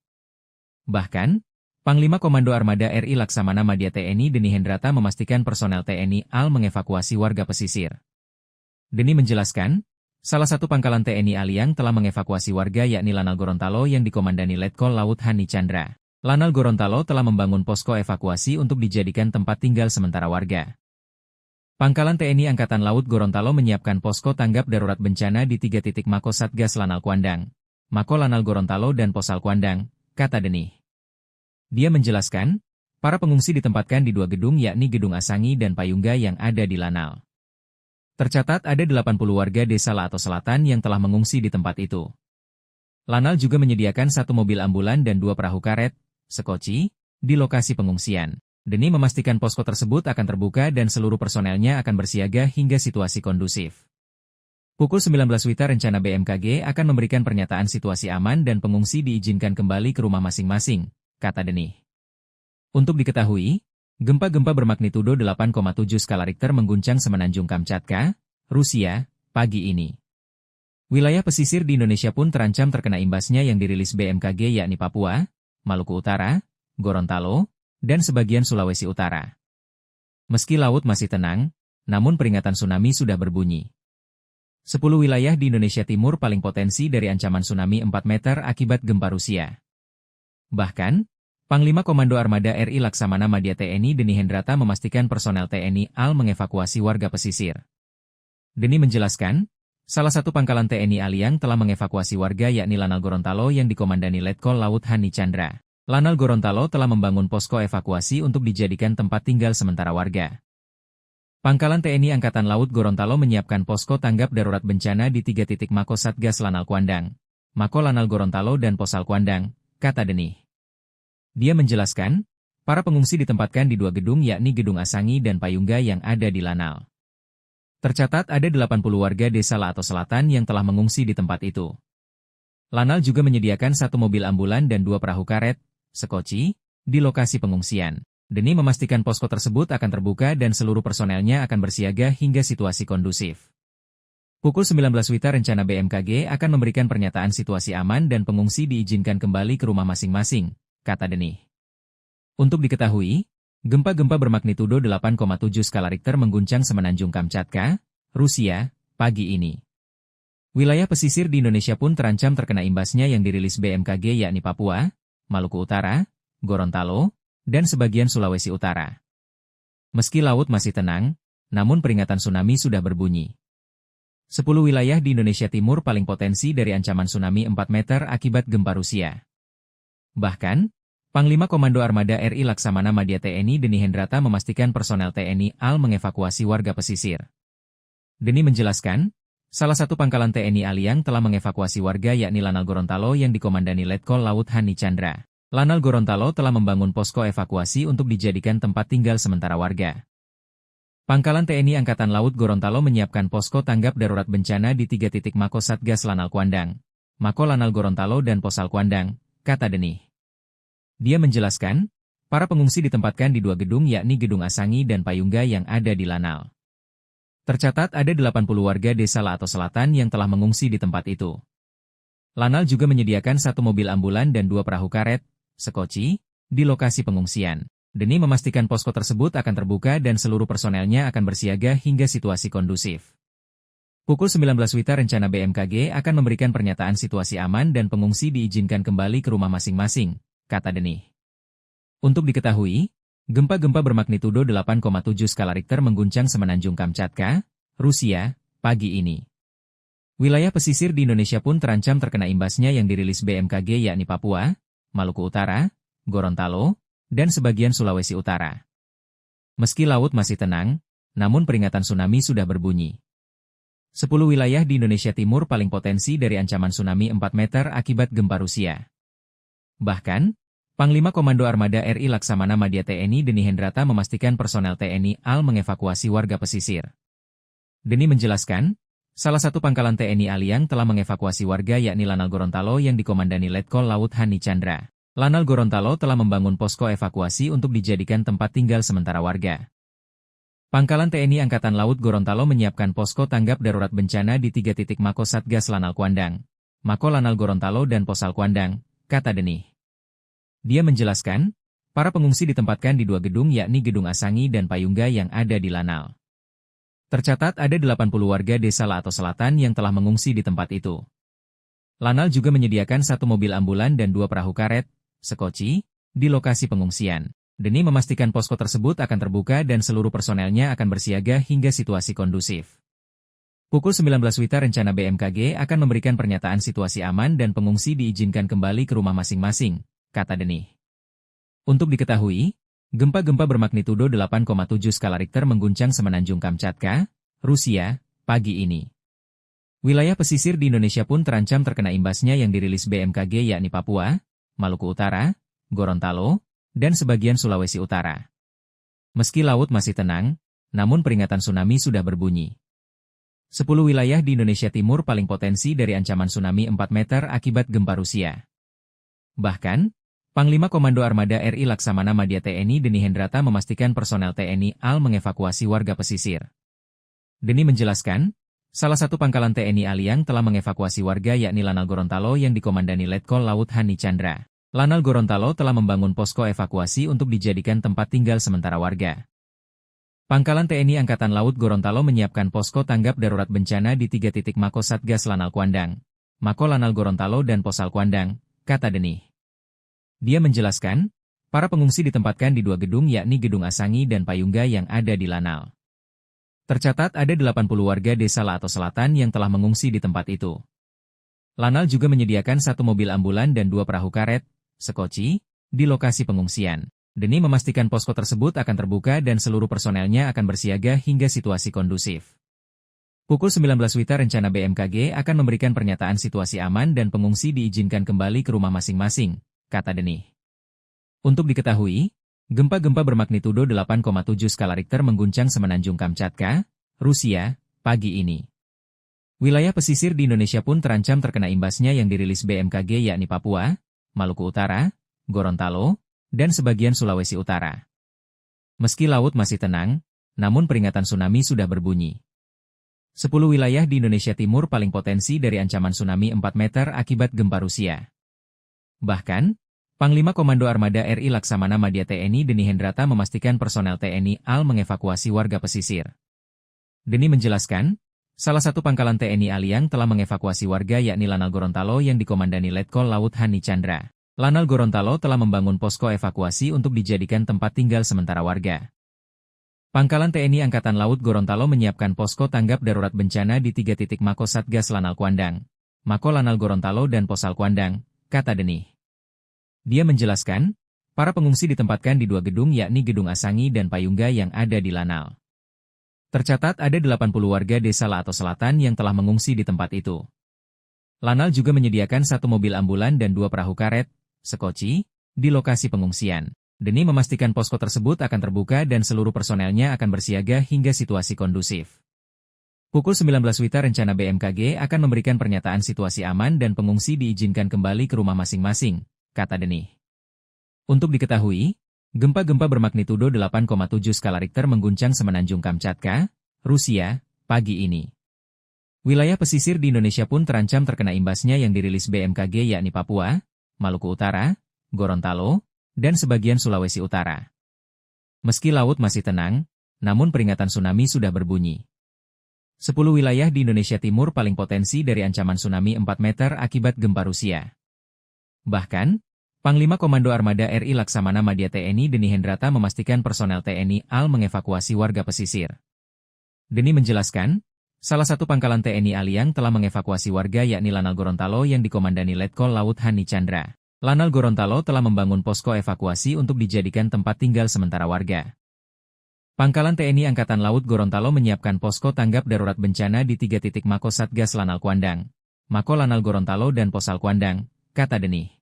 Bahkan, Panglima Komando Armada RI Laksamana Madya TNI Deni Hendrata memastikan personel TNI AL mengevakuasi warga pesisir. Deni menjelaskan, Salah satu pangkalan TNI Aliang telah mengevakuasi warga yakni Lanal Gorontalo yang dikomandani Letkol Laut Hani Chandra. Lanal Gorontalo telah membangun posko evakuasi untuk dijadikan tempat tinggal sementara warga. Pangkalan TNI Angkatan Laut Gorontalo menyiapkan posko tanggap darurat bencana di 3 titik Mako Satgas Lanal Kuandang, Mako Lanal Gorontalo dan Posal Kuandang, kata Denih. Dia menjelaskan, para pengungsi ditempatkan di 2 gedung yakni Gedung Asangi dan Payungga yang ada di Lanal. Tercatat ada 80 warga desa Lato Selatan yang telah mengungsi di tempat itu. Lanal juga menyediakan 1 mobil ambulan dan 2 perahu karet, sekoci, di lokasi pengungsian. Denih memastikan posko tersebut akan terbuka dan seluruh personelnya akan bersiaga hingga situasi kondusif. Pukul 19 WITA rencana BMKG akan memberikan pernyataan situasi aman dan pengungsi diizinkan kembali ke rumah masing-masing, kata Denih. Untuk diketahui, gempa-gempa bermagnitudo 8,7 skala Richter mengguncang Semenanjung Kamchatka, Rusia, pagi ini. Wilayah pesisir di Indonesia pun terancam terkena imbasnya yang dirilis BMKG yakni Papua, Maluku Utara, Gorontalo, dan sebagian Sulawesi Utara. Meski laut masih tenang, namun peringatan tsunami sudah berbunyi. 10 wilayah di Indonesia Timur paling potensi dari ancaman tsunami 4 meter akibat gempa Rusia. Bahkan, Panglima Komando Armada RI Laksamana Madya TNI Deni Hendrata memastikan personel TNI AL mengevakuasi warga pesisir. Deni menjelaskan, salah satu pangkalan TNI Aliang telah mengevakuasi warga yakni Lanal Gorontalo yang dikomandani Letkol Laut Hani Chandra. Lanal Gorontalo telah membangun posko evakuasi untuk dijadikan tempat tinggal sementara warga. Pangkalan TNI Angkatan Laut Gorontalo menyiapkan posko tanggap darurat bencana di 3 titik Mako Satgas Lanal Kuandang, Mako Lanal Gorontalo dan Posal Kuandang, kata Denih. Dia menjelaskan, para pengungsi ditempatkan di 2 gedung yakni Gedung Asangi dan Payungga yang ada di Lanal. Tercatat ada 80 warga desa Lato Selatan yang telah mengungsi di tempat itu. Lanal juga menyediakan 1 mobil ambulan dan 2 perahu karet, sekoci, di lokasi pengungsian. Denih memastikan posko tersebut akan terbuka dan seluruh personelnya akan bersiaga hingga situasi kondusif. Pukul 19 WITA rencana BMKG akan memberikan pernyataan situasi aman dan pengungsi diizinkan kembali ke rumah masing-masing, kata Denih. Untuk diketahui, gempa-gempa bermagnitudo 8,7 skala Richter mengguncang Semenanjung Kamchatka, Rusia, pagi ini. Wilayah pesisir di Indonesia pun terancam terkena imbasnya yang dirilis BMKG yakni Papua, Maluku Utara, Gorontalo, dan sebagian Sulawesi Utara. Meski laut masih tenang, namun peringatan tsunami sudah berbunyi. 10 wilayah di Indonesia Timur paling potensi dari ancaman tsunami 4 meter akibat gempa Rusia. Bahkan, Panglima Komando Armada RI Laksamana Madya TNI Deni Hendrata memastikan personel TNI AL mengevakuasi warga pesisir. Deni menjelaskan, salah satu pangkalan TNI Aliang telah mengevakuasi warga yakni Lanal Gorontalo yang dikomandani Letkol Laut Hani Chandra. Lanal Gorontalo telah membangun posko evakuasi untuk dijadikan tempat tinggal sementara warga. Pangkalan TNI Angkatan Laut Gorontalo menyiapkan posko tanggap darurat bencana di 3 titik Mako Satgas Lanal Kuandang, Mako Lanal Gorontalo dan Posal Kuandang, kata Denih. Dia menjelaskan, para pengungsi ditempatkan di 2 gedung yakni Gedung Asangi dan Payungga yang ada di Lanal. Tercatat ada 80 warga desa Lato Selatan yang telah mengungsi di tempat itu. Lanal juga menyediakan 1 mobil ambulan dan 2 perahu karet, sekoci, di lokasi pengungsian. Denih memastikan posko tersebut akan terbuka dan seluruh personelnya akan bersiaga hingga situasi kondusif. Pukul 19 WITA rencana BMKG akan memberikan pernyataan situasi aman dan pengungsi diizinkan kembali ke rumah masing-masing, kata Denih. Untuk diketahui, gempa-gempa bermagnitudo 8,7 skala Richter mengguncang Semenanjung Kamchatka, Rusia, pagi ini. Wilayah pesisir di Indonesia pun terancam terkena imbasnya yang dirilis BMKG yakni Papua, Maluku Utara, Gorontalo, dan sebagian Sulawesi Utara. Meski laut masih tenang, namun peringatan tsunami sudah berbunyi. 10 wilayah di Indonesia Timur paling potensi dari ancaman tsunami 4 meter akibat gempa Rusia. Bahkan, Panglima Komando Armada RI Laksamana Madya TNI Deni Hendrata memastikan personel TNI AL mengevakuasi warga pesisir. Deni menjelaskan, salah satu pangkalan TNI Aliang telah mengevakuasi warga yakni Lanal Gorontalo yang dikomandani Letkol Laut Hani Chandra. Lanal Gorontalo telah membangun posko evakuasi untuk dijadikan tempat tinggal sementara warga. Pangkalan TNI Angkatan Laut Gorontalo menyiapkan posko tanggap darurat bencana di 3 titik Mako Satgas Lanal Kuandang, Mako Lanal Gorontalo dan Posal Kuandang, kata Denih. Dia menjelaskan, para pengungsi ditempatkan di 2 gedung yakni Gedung Asangi dan Payungga yang ada di Lanal. Tercatat ada 80 warga desa Lato Selatan yang telah mengungsi di tempat itu. Lanal juga menyediakan 1 mobil ambulan dan 2 perahu karet, sekoci, di lokasi pengungsian, demi memastikan posko tersebut akan terbuka dan seluruh personelnya akan bersiaga hingga situasi kondusif. Pukul 19 WITA rencana BMKG akan memberikan pernyataan situasi aman dan pengungsi diizinkan kembali ke rumah masing-masing, kata Denih. Untuk diketahui, gempa-gempa bermagnitudo 8,7 skala Richter mengguncang Semenanjung Kamchatka, Rusia, pagi ini. Wilayah pesisir di Indonesia pun terancam terkena imbasnya yang dirilis BMKG yakni Papua, Maluku Utara, Gorontalo, dan sebagian Sulawesi Utara. Meski laut masih tenang, namun peringatan tsunami sudah berbunyi. 10 wilayah di Indonesia Timur paling potensi dari ancaman tsunami 4 meter akibat gempa Rusia. Bahkan, Panglima Komando Armada RI Laksamana Madya TNI Deni Hendrata memastikan personel TNI AL mengevakuasi warga pesisir. Deni menjelaskan, salah satu pangkalan TNI AL yang telah mengevakuasi warga yakni Lanal Gorontalo yang dikomandani Letkol Laut Hani Chandra. Lanal Gorontalo telah membangun posko evakuasi untuk dijadikan tempat tinggal sementara warga. Pangkalan TNI Angkatan Laut Gorontalo menyiapkan posko tanggap darurat bencana di 3 titik Mako Satgas Lanal Kuandang, Mako Lanal Gorontalo dan Posal Kuandang, kata Denih. Dia menjelaskan, para pengungsi ditempatkan di 2 gedung yakni Gedung Asangi dan Payungga yang ada di Lanal. Tercatat ada 80 warga desa Lato Selatan yang telah mengungsi di tempat itu. Lanal juga menyediakan 1 mobil ambulan dan 2 perahu karet, sekoci, di lokasi pengungsian. Deni memastikan posko tersebut akan terbuka dan seluruh personelnya akan bersiaga hingga situasi kondusif. Pukul 19 WITA rencana BMKG akan memberikan pernyataan situasi aman dan pengungsi diizinkan kembali ke rumah masing-masing, kata Denih. Untuk diketahui, gempa-gempa bermagnitudo 8,7 skala Richter mengguncang Semenanjung Kamchatka, Rusia, pagi ini. Wilayah pesisir di Indonesia pun terancam terkena imbasnya yang dirilis BMKG yakni Papua, Maluku Utara, Gorontalo, dan sebagian Sulawesi Utara. Meski laut masih tenang, namun peringatan tsunami sudah berbunyi. 10 wilayah di Indonesia Timur paling potensi dari ancaman tsunami 4 meter akibat gempa Rusia. Bahkan, Panglima Komando Armada RI Laksamana Madya TNI Deni Hendrata memastikan personel TNI AL mengevakuasi warga pesisir. Deni menjelaskan, salah satu pangkalan TNI AL yang telah mengevakuasi warga yakni Lanal Gorontalo yang dikomandani Letkol Laut Hani Chandra. Lanal Gorontalo telah membangun posko evakuasi untuk dijadikan tempat tinggal sementara warga. Pangkalan TNI Angkatan Laut Gorontalo menyiapkan posko tanggap darurat bencana di 3 titik Mako Satgas Lanal Kuandang, Mako Lanal Gorontalo dan Posal Kuandang, kata Denih. Dia menjelaskan, para pengungsi ditempatkan di 2 gedung yakni Gedung Asangi dan Payungga yang ada di Lanal. Tercatat ada 80 warga desa Lato Selatan yang telah mengungsi di tempat itu. Lanal juga menyediakan 1 mobil ambulan dan 2 perahu karet, sekoci, di lokasi pengungsian. Deni memastikan posko tersebut akan terbuka dan seluruh personelnya akan bersiaga hingga situasi kondusif. Pukul 19 WITA rencana BMKG akan memberikan pernyataan situasi aman dan pengungsi diizinkan kembali ke rumah masing-masing, kata Denih. Untuk diketahui, gempa-gempa bermagnitudo 8,7 skala Richter mengguncang Semenanjung Kamchatka, Rusia, pagi ini. Wilayah pesisir di Indonesia pun terancam terkena imbasnya yang dirilis BMKG yakni Papua, Maluku Utara, Gorontalo, dan sebagian Sulawesi Utara. Meski laut masih tenang, namun peringatan tsunami sudah berbunyi. 10 wilayah di Indonesia Timur paling potensi dari ancaman tsunami 4 meter akibat gempa Rusia. Bahkan, Panglima Komando Armada RI Laksamana Madya TNI Deni Hendrata memastikan personel TNI AL mengevakuasi warga pesisir. Deni menjelaskan, salah satu pangkalan TNI AL yang telah mengevakuasi warga yakni Lanal Gorontalo yang dikomandani Letkol Laut Hani Chandra. Lanal Gorontalo telah membangun posko evakuasi untuk dijadikan tempat tinggal sementara warga. Pangkalan TNI Angkatan Laut Gorontalo menyiapkan posko tanggap darurat bencana di 3 titik Mako Satgas Lanal Kuandang, Mako Lanal Gorontalo dan Posal Kuandang, kata Denih.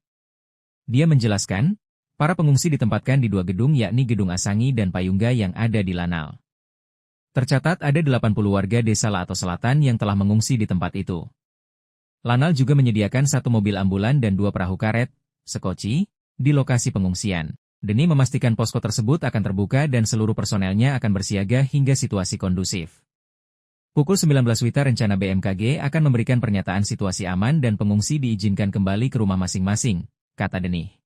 Dia menjelaskan, para pengungsi ditempatkan di 2 gedung yakni Gedung Asangi dan Payungga yang ada di Lanal. Tercatat ada 80 warga desa Lato Selatan yang telah mengungsi di tempat itu. Lanal juga menyediakan 1 mobil ambulan dan 2 perahu karet, sekoci, di lokasi pengungsian. Deni memastikan posko tersebut akan terbuka dan seluruh personelnya akan bersiaga hingga situasi kondusif. Pukul 19 WITA rencana BMKG akan memberikan pernyataan situasi aman dan pengungsi diizinkan kembali ke rumah masing-masing, kata Denih.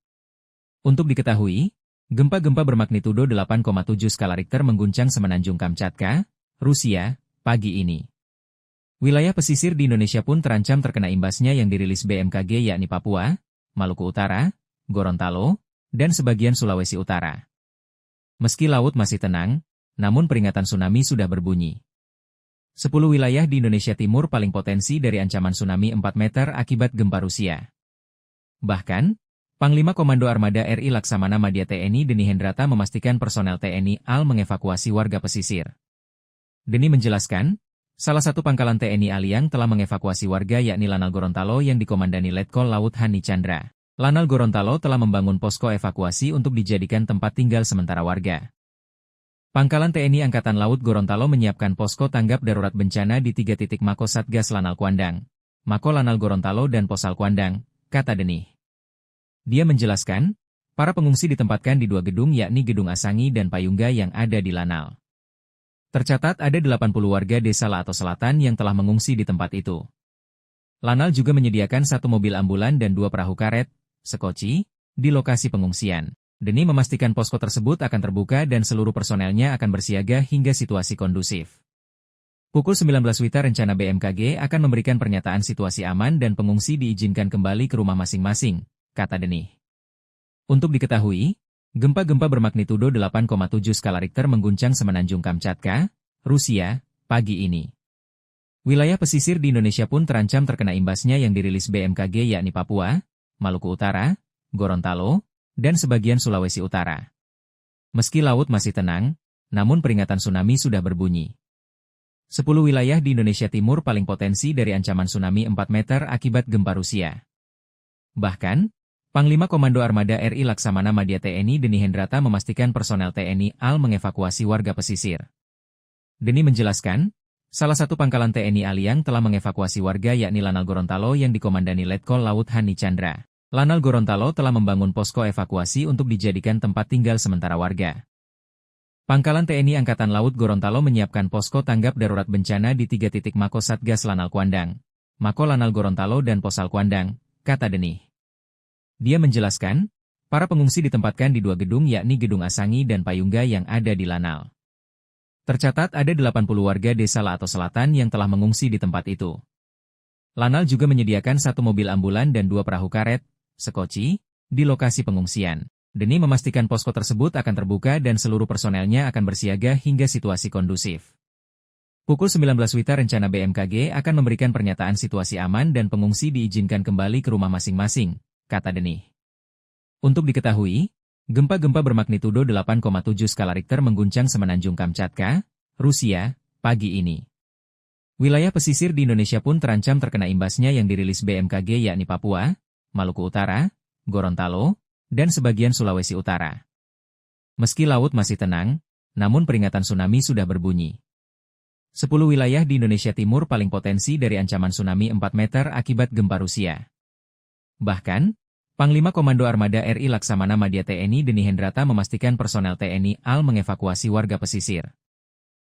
Untuk diketahui, gempa-gempa bermagnitudo 8,7 skala Richter mengguncang Semenanjung Kamchatka, Rusia, pagi ini. Wilayah pesisir di Indonesia pun terancam terkena imbasnya yang dirilis BMKG yakni Papua, Maluku Utara, Gorontalo, dan sebagian Sulawesi Utara. Meski laut masih tenang, namun peringatan tsunami sudah berbunyi. 10 wilayah di Indonesia Timur paling potensi dari ancaman tsunami 4 meter akibat gempa Rusia. Bahkan, Panglima Komando Armada RI Laksamana Madya TNI Deni Hendrata memastikan personel TNI AL mengevakuasi warga pesisir. Deni menjelaskan, salah satu pangkalan TNI AL yang telah mengevakuasi warga yakni Lanal Gorontalo yang dikomandani Letkol Laut Hani Chandra. Lanal Gorontalo telah membangun posko evakuasi untuk dijadikan tempat tinggal sementara warga. Pangkalan TNI Angkatan Laut Gorontalo menyiapkan posko tanggap darurat bencana di 3 titik Mako Satgas Lanal Kuandang, Mako Lanal Gorontalo dan Posal Kuandang, kata Deni. Dia menjelaskan, para pengungsi ditempatkan di 2 gedung yakni Gedung Asangi dan Payungga yang ada di Lanal. Tercatat ada 80 warga desa Lato Selatan yang telah mengungsi di tempat itu. Lanal juga menyediakan 1 mobil ambulan dan 2 perahu karet, sekoci, di lokasi pengungsian. Deni memastikan posko tersebut akan terbuka dan seluruh personelnya akan bersiaga hingga situasi kondusif. Pukul 19 WITA rencana BMKG akan memberikan pernyataan situasi aman dan pengungsi diizinkan kembali ke rumah masing-masing, kata Deni. Untuk diketahui, gempa-gempa bermagnitudo 8,7 skala Richter mengguncang Semenanjung Kamchatka, Rusia, pagi ini. Wilayah pesisir di Indonesia pun terancam terkena imbasnya yang dirilis BMKG yakni Papua, Maluku Utara, Gorontalo, dan sebagian Sulawesi Utara. Meski laut masih tenang, namun peringatan tsunami sudah berbunyi. 10 wilayah di Indonesia Timur paling potensi dari ancaman tsunami 4 meter akibat gempa Rusia. Bahkan, Panglima Komando Armada RI Laksamana Madya TNI Deni Hendrata memastikan personel TNI AL mengevakuasi warga pesisir. Deni menjelaskan, salah satu pangkalan TNI AL yang telah mengevakuasi warga yakni Lanal Gorontalo yang dikomandani Letkol Laut Hani Chandra. Lanal Gorontalo telah membangun posko evakuasi untuk dijadikan tempat tinggal sementara warga. Pangkalan TNI Angkatan Laut Gorontalo menyiapkan posko tanggap darurat bencana di 3 titik Mako Satgas Lanal Kuandang, Mako Lanal Gorontalo dan Posal Kuandang, kata Deni. Dia menjelaskan, para pengungsi ditempatkan di 2 gedung yakni Gedung Asangi dan Payungga yang ada di Lanal. Tercatat ada 80 warga desa Lato Selatan yang telah mengungsi di tempat itu. Lanal juga menyediakan 1 mobil ambulan dan 2 perahu karet, sekoci, di lokasi pengungsian. Deni memastikan posko tersebut akan terbuka dan seluruh personelnya akan bersiaga hingga situasi kondusif. Pukul 19 WITA rencana BMKG akan memberikan pernyataan situasi aman dan pengungsi diizinkan kembali ke rumah masing-masing, kata Deni. Untuk diketahui, gempa-gempa bermagnitudo 8,7 skala Richter mengguncang Semenanjung Kamchatka, Rusia, pagi ini. Wilayah pesisir di Indonesia pun terancam terkena imbasnya yang dirilis BMKG yakni Papua, Maluku Utara, Gorontalo, dan sebagian Sulawesi Utara. Meski laut masih tenang, namun peringatan tsunami sudah berbunyi. 10 wilayah di Indonesia Timur paling potensi dari ancaman tsunami 4 meter akibat gempa Rusia. Bahkan, Panglima Komando Armada RI Laksamana Madya TNI Deni Hendrata memastikan personel TNI AL mengevakuasi warga pesisir.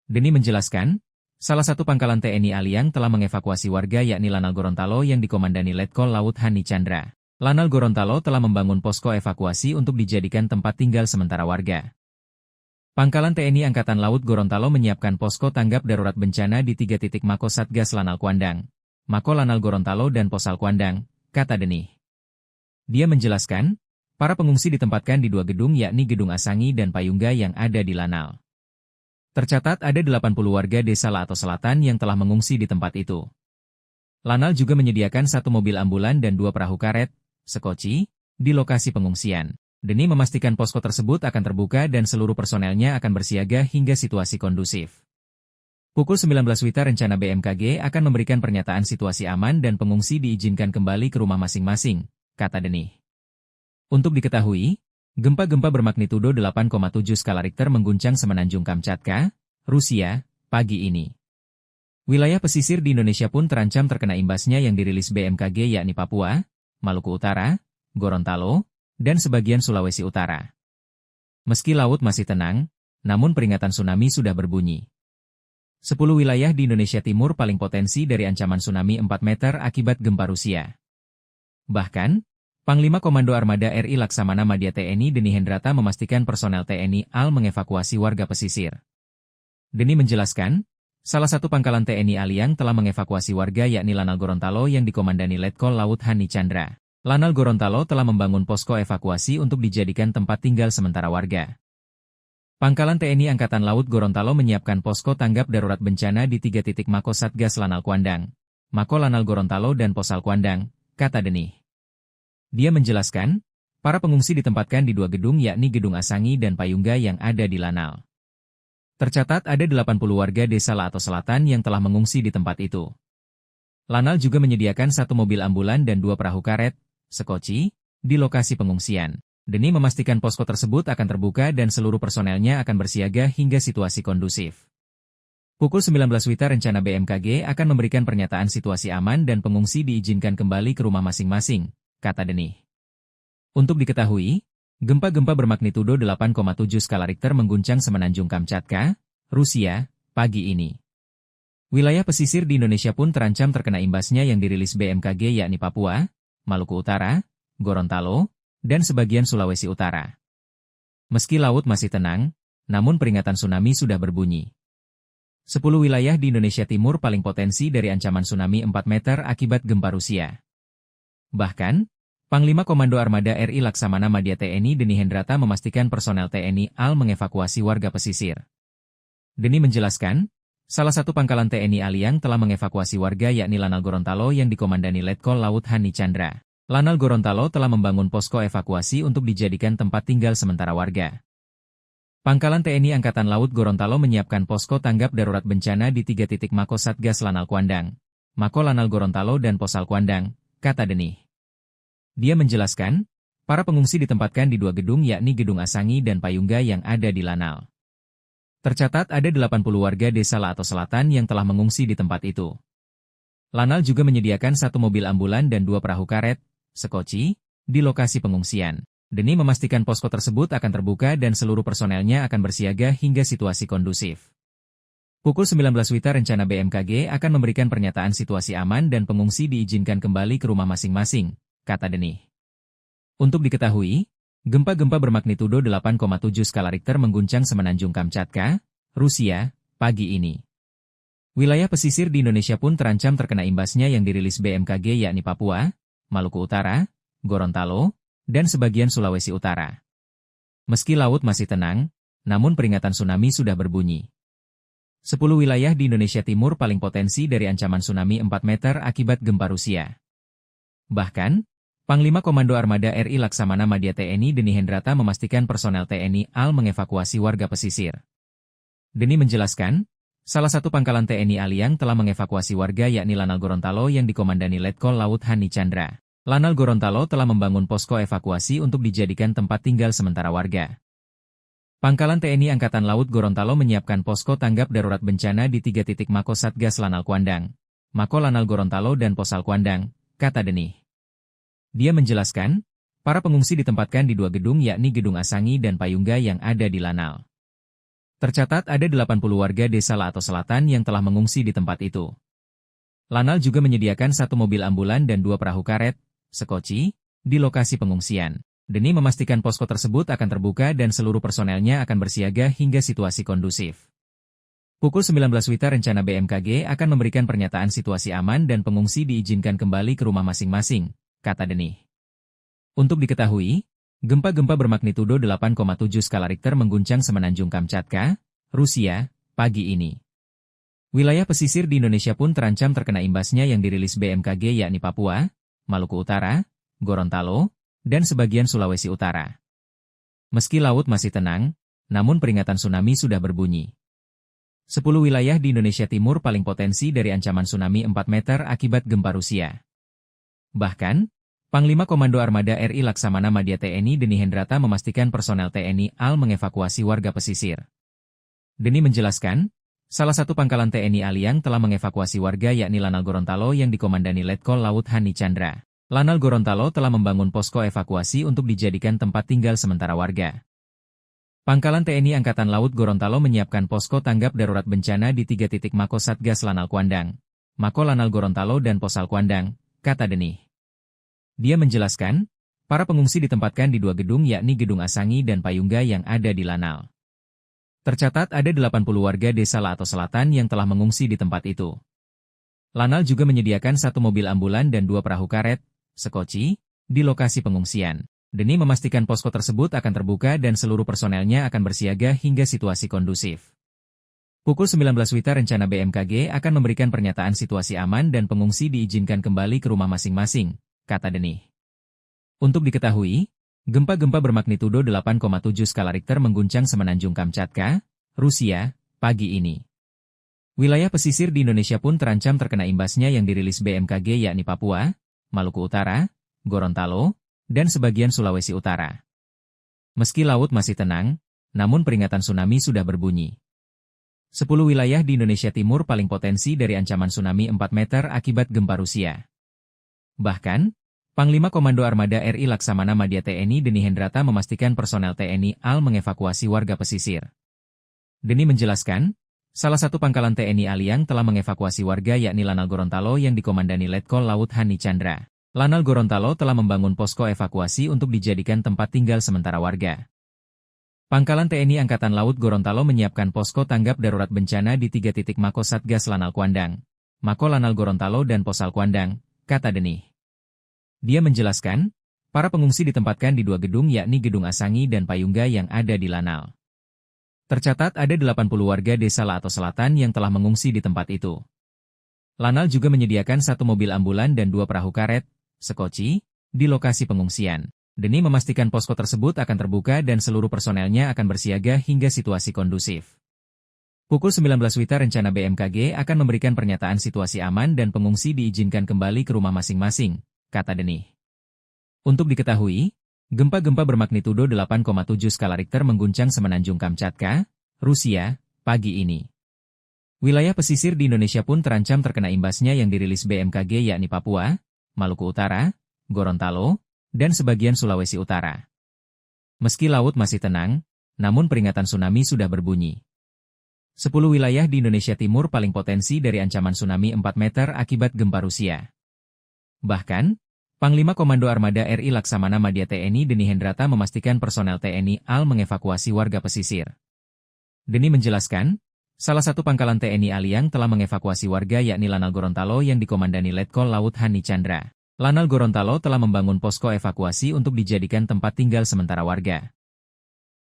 Deni menjelaskan, salah satu pangkalan TNI AL yang telah mengevakuasi warga yakni Lanal Gorontalo yang dikomandani Letkol Laut Hani Chandra. Lanal Gorontalo telah membangun posko evakuasi untuk dijadikan tempat tinggal sementara warga. Pangkalan TNI Angkatan Laut Gorontalo menyiapkan posko tanggap darurat bencana di 3 titik Mako Satgas Lanal Kuandang, Mako Lanal Gorontalo dan Posal Kuandang, kata Deni. Dia menjelaskan, para pengungsi ditempatkan di 2 gedung yakni Gedung Asangi dan Payungga yang ada di Lanal. Tercatat ada 80 warga desa Lato Selatan yang telah mengungsi di tempat itu. Lanal juga menyediakan 1 mobil ambulan dan 2 perahu karet, sekoci, di lokasi pengungsian. Deni memastikan posko tersebut akan terbuka dan seluruh personelnya akan bersiaga hingga situasi kondusif. Pukul 19 WITA rencana BMKG akan memberikan pernyataan situasi aman dan pengungsi diizinkan kembali ke rumah masing-masing, kata Deni. Untuk diketahui, gempa-gempa bermagnitudo 8,7 skala Richter mengguncang Semenanjung Kamchatka, Rusia, pagi ini. Wilayah pesisir di Indonesia pun terancam terkena imbasnya yang dirilis BMKG yakni Papua, Maluku Utara, Gorontalo, dan sebagian Sulawesi Utara. Meski laut masih tenang, namun peringatan tsunami sudah berbunyi. 10 wilayah di Indonesia Timur paling potensi dari ancaman tsunami 4 meter akibat gempa Rusia. Bahkan, Panglima Komando Armada RI Laksamana Madya TNI Deni Hendrata memastikan personel TNI AL mengevakuasi warga pesisir. Deni menjelaskan, Salah satu pangkalan TNI Aliang telah mengevakuasi warga yakni Lanal Gorontalo yang dikomandani Letkol Laut Hani Chandra. Lanal Gorontalo telah membangun posko evakuasi untuk dijadikan tempat tinggal sementara warga. Pangkalan TNI Angkatan Laut Gorontalo menyiapkan posko tanggap darurat bencana di 3 titik Mako Satgas Lanal Kuandang, Mako Lanal Gorontalo dan Posal Kuandang, kata Denih. Dia menjelaskan, para pengungsi ditempatkan di 2 gedung yakni Gedung Asangi dan Payungga yang ada di Lanal. Tercatat ada 80 warga desa Laato Selatan yang telah mengungsi di tempat itu. Lanal juga menyediakan 1 mobil ambulan dan 2 perahu karet, sekoci, di lokasi pengungsian. Denih memastikan posko tersebut akan terbuka dan seluruh personelnya akan bersiaga hingga situasi kondusif. Pukul 19 WITA rencana BMKG akan memberikan pernyataan situasi aman dan pengungsi diizinkan kembali ke rumah masing-masing, kata Denih. Untuk diketahui, gempa-gempa bermagnitudo 8,7 skala Richter mengguncang Semenanjung Kamchatka, Rusia, pagi ini. Wilayah pesisir di Indonesia pun terancam terkena imbasnya yang dirilis BMKG yakni Papua, Maluku Utara, Gorontalo, dan sebagian Sulawesi Utara. Meski laut masih tenang, namun peringatan tsunami sudah berbunyi. 10 wilayah di Indonesia Timur paling potensi dari ancaman tsunami 4 meter akibat gempa Rusia. Bahkan, Panglima Komando Armada RI Laksamana Madya TNI Deni Hendrata memastikan personel TNI AL mengevakuasi warga pesisir. Deni menjelaskan, salah satu pangkalan TNI Aliang telah mengevakuasi warga yakni Lanal Gorontalo yang dikomandani Letkol Laut Hani Chandra. Lanal Gorontalo telah membangun posko evakuasi untuk dijadikan tempat tinggal sementara warga. Pangkalan TNI Angkatan Laut Gorontalo menyiapkan posko tanggap darurat bencana di 3 titik Mako Satgas Lanal Kuandang, Mako Lanal Gorontalo dan Posal Kuandang, kata Denih. Dia menjelaskan, para pengungsi ditempatkan di 2 gedung yakni Gedung Asangi dan Payungga yang ada di Lanal. Tercatat ada 80 warga desa Laato Selatan yang telah mengungsi di tempat itu. Lanal juga menyediakan 1 mobil ambulan dan 2 perahu karet, sekoci, di lokasi pengungsian. Deni memastikan posko tersebut akan terbuka dan seluruh personelnya akan bersiaga hingga situasi kondusif. Pukul 19 WITA rencana BMKG akan memberikan pernyataan situasi aman dan pengungsi diizinkan kembali ke rumah masing-masing, kata Denih. Untuk diketahui, gempa-gempa bermagnitudo 8,7 skala Richter mengguncang Semenanjung Kamchatka, Rusia, pagi ini. Wilayah pesisir di Indonesia pun terancam terkena imbasnya yang dirilis BMKG yakni Papua, Maluku Utara, Gorontalo, dan sebagian Sulawesi Utara. Meski laut masih tenang, namun peringatan tsunami sudah berbunyi. 10 wilayah di Indonesia Timur paling potensi dari ancaman tsunami 4 meter akibat gempa Rusia. Bahkan, Panglima Komando Armada RI Laksamana Madya TNI Deni Hendrata memastikan personel TNI AL mengevakuasi warga pesisir. Deni menjelaskan, salah satu pangkalan TNI Aliang telah mengevakuasi warga yakni Lanal Gorontalo yang dikomandani Letkol Laut Hani Chandra. Lanal Gorontalo telah membangun posko evakuasi untuk dijadikan tempat tinggal sementara warga. Pangkalan TNI Angkatan Laut Gorontalo menyiapkan posko tanggap darurat bencana di 3 titik Mako Satgas Lanal Kuandang, Mako Lanal Gorontalo dan Posal Kuandang, kata Denih. Dia menjelaskan, para pengungsi ditempatkan di 2 gedung yakni Gedung Asangi dan Payungga yang ada di Lanal. Tercatat ada 80 warga desa Laato Selatan yang telah mengungsi di tempat itu. Lanal juga menyediakan 1 mobil ambulan dan 2 perahu karet, sekoci, di lokasi pengungsian. Deni memastikan posko tersebut akan terbuka dan seluruh personelnya akan bersiaga hingga situasi kondusif. Pukul 19 WITA rencana BMKG akan memberikan pernyataan situasi aman dan pengungsi diizinkan kembali ke rumah masing-masing, kata Denih. Untuk diketahui, gempa-gempa bermagnitudo 8,7 skala Richter mengguncang Semenanjung Kamchatka, Rusia, pagi ini. Wilayah pesisir di Indonesia pun terancam terkena imbasnya yang dirilis BMKG yakni Papua, Maluku Utara, Gorontalo, dan sebagian Sulawesi Utara. Meski laut masih tenang, namun peringatan tsunami sudah berbunyi. 10 wilayah di Indonesia Timur paling potensi dari ancaman tsunami 4 meter akibat gempa Rusia. Bahkan, Panglima Komando Armada RI Laksamana Madya TNI Deni Hendrata memastikan personel TNI AL mengevakuasi warga pesisir. Deni menjelaskan, salah satu pangkalan TNI Aliang telah mengevakuasi warga yakni Lanal Gorontalo yang dikomandani Letkol Laut Hani Chandra. Lanal Gorontalo telah membangun posko evakuasi untuk dijadikan tempat tinggal sementara warga. Pangkalan TNI Angkatan Laut Gorontalo menyiapkan posko tanggap darurat bencana di 3 titik Mako Satgas Lanal Kuandang, Mako Lanal Gorontalo dan Posal Kuandang, kata Denih. Dia menjelaskan, para pengungsi ditempatkan di 2 gedung yakni Gedung Asangi dan Payungga yang ada di Lanal. Tercatat ada 80 warga desa Lato Selatan yang telah mengungsi di tempat itu. Lanal juga menyediakan 1 mobil ambulan dan 2 perahu karet, sekoci, di lokasi pengungsian, demi memastikan posko tersebut akan terbuka dan seluruh personelnya akan bersiaga hingga situasi kondusif. Pukul 19 WITA rencana BMKG akan memberikan pernyataan situasi aman dan pengungsi diizinkan kembali ke rumah masing-masing, kata Denih. Untuk diketahui, gempa-gempa bermagnitudo 8,7 skala Richter mengguncang Semenanjung Kamchatka, Rusia, pagi ini. Wilayah pesisir di Indonesia pun terancam terkena imbasnya yang dirilis BMKG yakni Papua, Maluku Utara, Gorontalo, dan sebagian Sulawesi Utara. Meski laut masih tenang, namun peringatan tsunami sudah berbunyi. 10 wilayah di Indonesia Timur paling potensi dari ancaman tsunami 4 meter akibat gempa Rusia. Bahkan, Panglima Komando Armada RI Laksamana Madya TNI Deni Hendrata memastikan personel TNI AL mengevakuasi warga pesisir. Deni menjelaskan, salah satu pangkalan TNI AL yang telah mengevakuasi warga yakni Lanal Gorontalo yang dikomandani Letkol Laut Hani Chandra. Lanal Gorontalo telah membangun posko evakuasi untuk dijadikan tempat tinggal sementara warga. Pangkalan TNI Angkatan Laut Gorontalo menyiapkan posko tanggap darurat bencana di 3 titik Mako Satgas Lanal Kuandang, Mako Lanal Gorontalo dan Posal Kuandang, kata Denih. Dia menjelaskan, para pengungsi ditempatkan di 2 gedung yakni Gedung Asangi dan Payungga yang ada di Lanal. Tercatat ada 80 warga desa Lato Selatan yang telah mengungsi di tempat itu. Lanal juga menyediakan 1 mobil ambulan dan 2 perahu karet, sekoci, di lokasi pengungsian. Deni memastikan posko tersebut akan terbuka dan seluruh personelnya akan bersiaga hingga situasi kondusif. Pukul 19 WITA rencana BMKG akan memberikan pernyataan situasi aman dan pengungsi diizinkan kembali ke rumah masing-masing, kata Denih. Untuk diketahui, gempa-gempa bermagnitudo 8,7 skala Richter mengguncang Semenanjung Kamchatka, Rusia, pagi ini. Wilayah pesisir di Indonesia pun terancam terkena imbasnya yang dirilis BMKG yakni Papua, Maluku Utara, Gorontalo, dan sebagian Sulawesi Utara. Meski laut masih tenang, namun peringatan tsunami sudah berbunyi. 10 wilayah di Indonesia Timur paling potensi dari ancaman tsunami 4 meter akibat gempa Rusia. Bahkan, Panglima Komando Armada RI Laksamana Madya TNI Deni Hendrata memastikan personel TNI AL mengevakuasi warga pesisir. Deni menjelaskan, salah satu pangkalan TNI AL yang telah mengevakuasi warga yakni Lanal Gorontalo yang dikomandani Letkol Laut Hani Chandra. Lanal Gorontalo telah membangun posko evakuasi untuk dijadikan tempat tinggal sementara warga.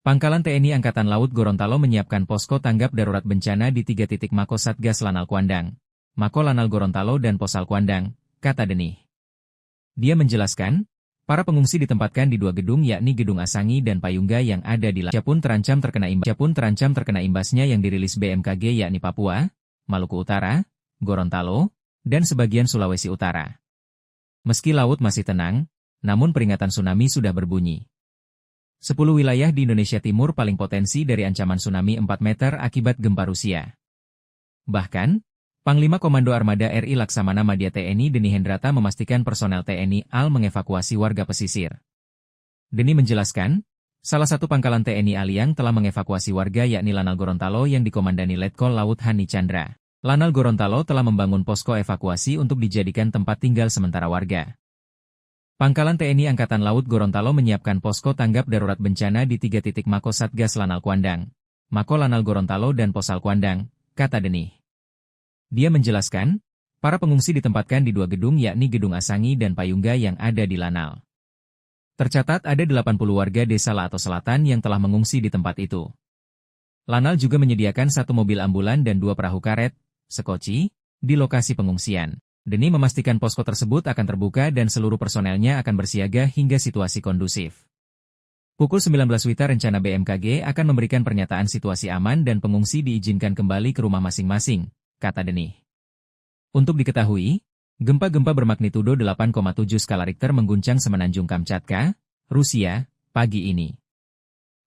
Pangkalan TNI Angkatan Laut Gorontalo menyiapkan posko tanggap darurat bencana di 3 titik Mako Satgas Lanal Kuandang, Mako Lanal Gorontalo dan Posal Kuandang, kata Denih. Dia menjelaskan, para pengungsi ditempatkan di 2 gedung yakni Gedung Asangi dan Payungga yang ada di Lanal pun terancam terkena imbasnya yang dirilis BMKG yakni Papua, Maluku Utara, Gorontalo, dan sebagian Sulawesi Utara. Meski laut masih tenang, namun peringatan tsunami sudah berbunyi. 10 wilayah di Indonesia Timur paling potensi dari ancaman tsunami 4 meter akibat gempa Rusia. Bahkan, Panglima Komando Armada RI Laksamana Madya TNI Deni Hendrata memastikan personel TNI AL mengevakuasi warga pesisir. Deni menjelaskan, salah satu pangkalan TNI AL yang telah mengevakuasi warga yakni Lanal Gorontalo yang dikomandani Letkol Laut Hani Chandra. Lanal Gorontalo telah membangun posko evakuasi untuk dijadikan tempat tinggal sementara warga. Pangkalan TNI Angkatan Laut Gorontalo menyiapkan posko tanggap darurat bencana di 3 titik Mako Satgas Lanal Kuandang, Mako Lanal Gorontalo dan Posal Kuandang, kata Denih. Dia menjelaskan, para pengungsi ditempatkan di 2 gedung yakni Gedung Asangi dan Payungga yang ada di Lanal. Tercatat ada 80 warga desa Lato Selatan yang telah mengungsi di tempat itu. Lanal juga menyediakan 1 mobil ambulan dan 2 perahu karet, sekoci, di lokasi pengungsian. Deni memastikan posko tersebut akan terbuka dan seluruh personelnya akan bersiaga hingga situasi kondusif. Pukul 19 WITA rencana BMKG akan memberikan pernyataan situasi aman dan pengungsi diizinkan kembali ke rumah masing-masing, kata Denih. Untuk diketahui, gempa-gempa bermagnitudo 8,7 skala Richter mengguncang Semenanjung Kamchatka, Rusia, pagi ini.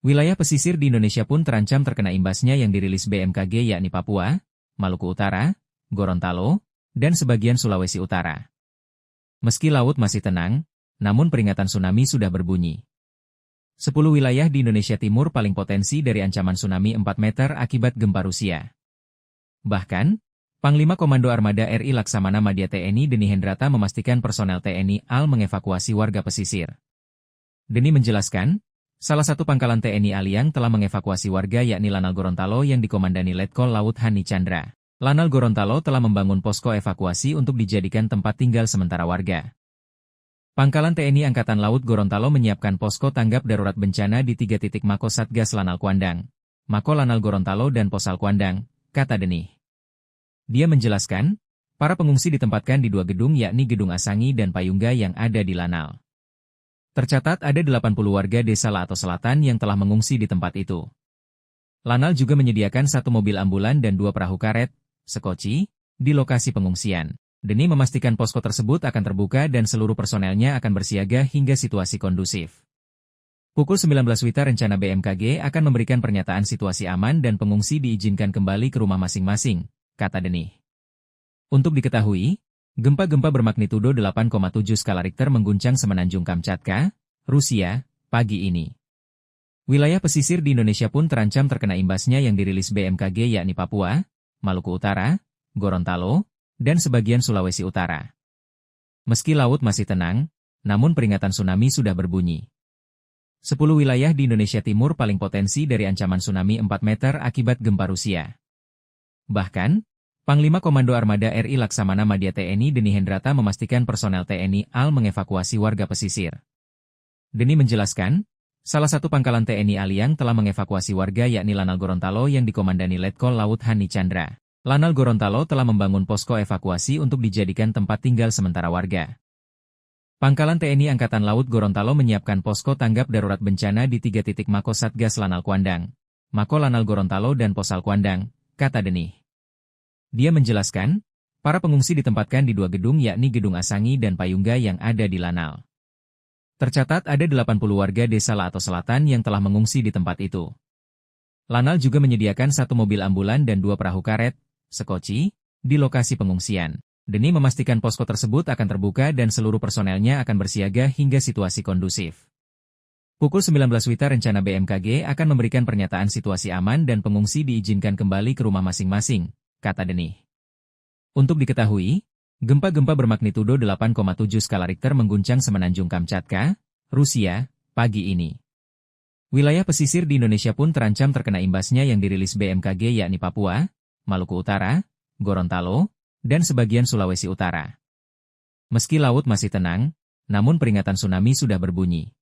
Wilayah pesisir di Indonesia pun terancam terkena imbasnya yang dirilis BMKG yakni Papua, Maluku Utara, Gorontalo, dan sebagian Sulawesi Utara. Meski laut masih tenang, namun peringatan tsunami sudah berbunyi. 10 wilayah di Indonesia Timur paling potensi dari ancaman tsunami 4 meter akibat gempa Rusia. Bahkan, Panglima Komando Armada RI Laksamana Madya TNI Deni Hendrata memastikan personel TNI AL mengevakuasi warga pesisir. Deni menjelaskan, Salah satu pangkalan TNI Aliang telah mengevakuasi warga yakni Lanal Gorontalo yang dikomandani Letkol Laut Hani Chandra. Lanal Gorontalo telah membangun posko evakuasi untuk dijadikan tempat tinggal sementara warga. Pangkalan TNI Angkatan Laut Gorontalo menyiapkan posko tanggap darurat bencana di 3 titik Mako Satgas Lanal Kuandang, Mako Lanal Gorontalo dan Posal Kuandang, kata Denih. Dia menjelaskan, para pengungsi ditempatkan di 2 gedung yakni Gedung Asangi dan Payungga yang ada di Lanal. Tercatat ada 80 warga desa Lato Selatan yang telah mengungsi di tempat itu. Lanal juga menyediakan 1 mobil ambulan dan 2 perahu karet, sekoci, di lokasi pengungsian. Denih memastikan posko tersebut akan terbuka dan seluruh personelnya akan bersiaga hingga situasi kondusif. Pukul 19 WITA rencana BMKG akan memberikan pernyataan situasi aman dan pengungsi diizinkan kembali ke rumah masing-masing, kata Denih. Untuk diketahui, gempa-gempa bermagnitudo 8,7 skala Richter mengguncang semenanjung Kamchatka, Rusia, pagi ini. Wilayah pesisir di Indonesia pun terancam terkena imbasnya yang dirilis BMKG yakni Papua, Maluku Utara, Gorontalo, dan sebagian Sulawesi Utara. Meski laut masih tenang, namun peringatan tsunami sudah berbunyi. 10 wilayah di Indonesia Timur paling potensi dari ancaman tsunami 4 meter akibat gempa Rusia. Bahkan, Panglima Komando Armada RI Laksamana Madya TNI Denih Hendrata memastikan personel TNI AL mengevakuasi warga pesisir. Denih menjelaskan, salah satu pangkalan TNI Aliang telah mengevakuasi warga yakni Lanal Gorontalo yang dikomandani Letkol Laut Hani Chandra. Lanal Gorontalo telah membangun posko evakuasi untuk dijadikan tempat tinggal sementara warga. Pangkalan TNI Angkatan Laut Gorontalo menyiapkan posko tanggap darurat bencana di 3 titik Mako Satgas Lanal Kuandang, Mako Lanal Gorontalo dan Posal Kuandang, kata Denih. Dia menjelaskan, para pengungsi ditempatkan di 2 gedung yakni Gedung Asangi dan Payungga yang ada di Lanal. Tercatat ada 80 warga desa Lato Selatan yang telah mengungsi di tempat itu. Lanal juga menyediakan 1 mobil ambulan dan 2 perahu karet, sekoci, di lokasi pengungsian. Denih memastikan posko tersebut akan terbuka dan seluruh personelnya akan bersiaga hingga situasi kondusif. Pukul 19 WITA rencana BMKG akan memberikan pernyataan situasi aman dan pengungsi diizinkan kembali ke rumah masing-masing, kata Denih. Untuk diketahui, gempa-gempa bermagnitudo 8,7 skala Richter mengguncang semenanjung Kamchatka, Rusia, pagi ini. Wilayah pesisir di Indonesia pun terancam terkena imbasnya yang dirilis BMKG yakni Papua, Maluku Utara, Gorontalo, dan sebagian Sulawesi Utara. Meski laut masih tenang, namun peringatan tsunami sudah berbunyi.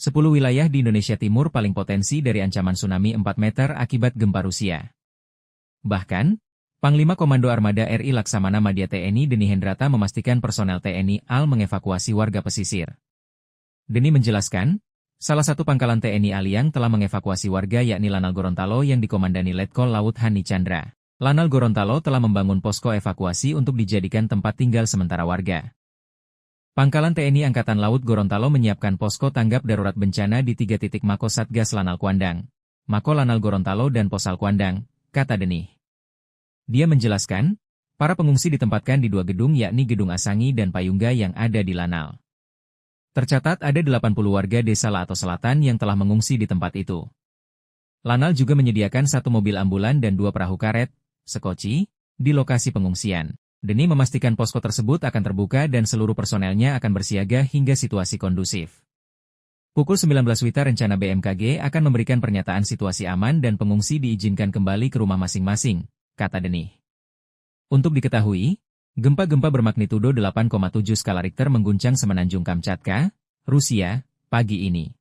10 wilayah di Indonesia Timur paling potensi dari ancaman tsunami 4 meter akibat gempa Rusia. Bahkan, Panglima Komando Armada RI Laksamana Madya TNI Denih Hendrata memastikan personel TNI AL mengevakuasi warga pesisir. Denih menjelaskan, salah satu pangkalan TNI Aliang telah mengevakuasi warga yakni Lanal Gorontalo yang dikomandani Letkol Laut Hani Chandra. Lanal Gorontalo telah membangun posko evakuasi untuk dijadikan tempat tinggal sementara warga. Pangkalan TNI Angkatan Laut Gorontalo menyiapkan posko tanggap darurat bencana di 3 titik Mako Satgas Lanal Kuandang, Mako Lanal Gorontalo dan Posal Kuandang, kata Denih. Dia menjelaskan, para pengungsi ditempatkan di 2 gedung yakni Gedung Asangi dan Payungga yang ada di Lanal. Tercatat ada 80 warga desa Lato Selatan yang telah mengungsi di tempat itu. Lanal juga menyediakan 1 mobil ambulan dan 2 perahu karet, sekoci, di lokasi pengungsian. Denih memastikan posko tersebut akan terbuka dan seluruh personelnya akan bersiaga hingga situasi kondusif. Pukul 19 WITA rencana BMKG akan memberikan pernyataan situasi aman dan pengungsi diizinkan kembali ke rumah masing-masing, kata Denih. Untuk diketahui, gempa-gempa bermagnitudo 8,7 skala Richter mengguncang semenanjung Kamchatka, Rusia, pagi ini.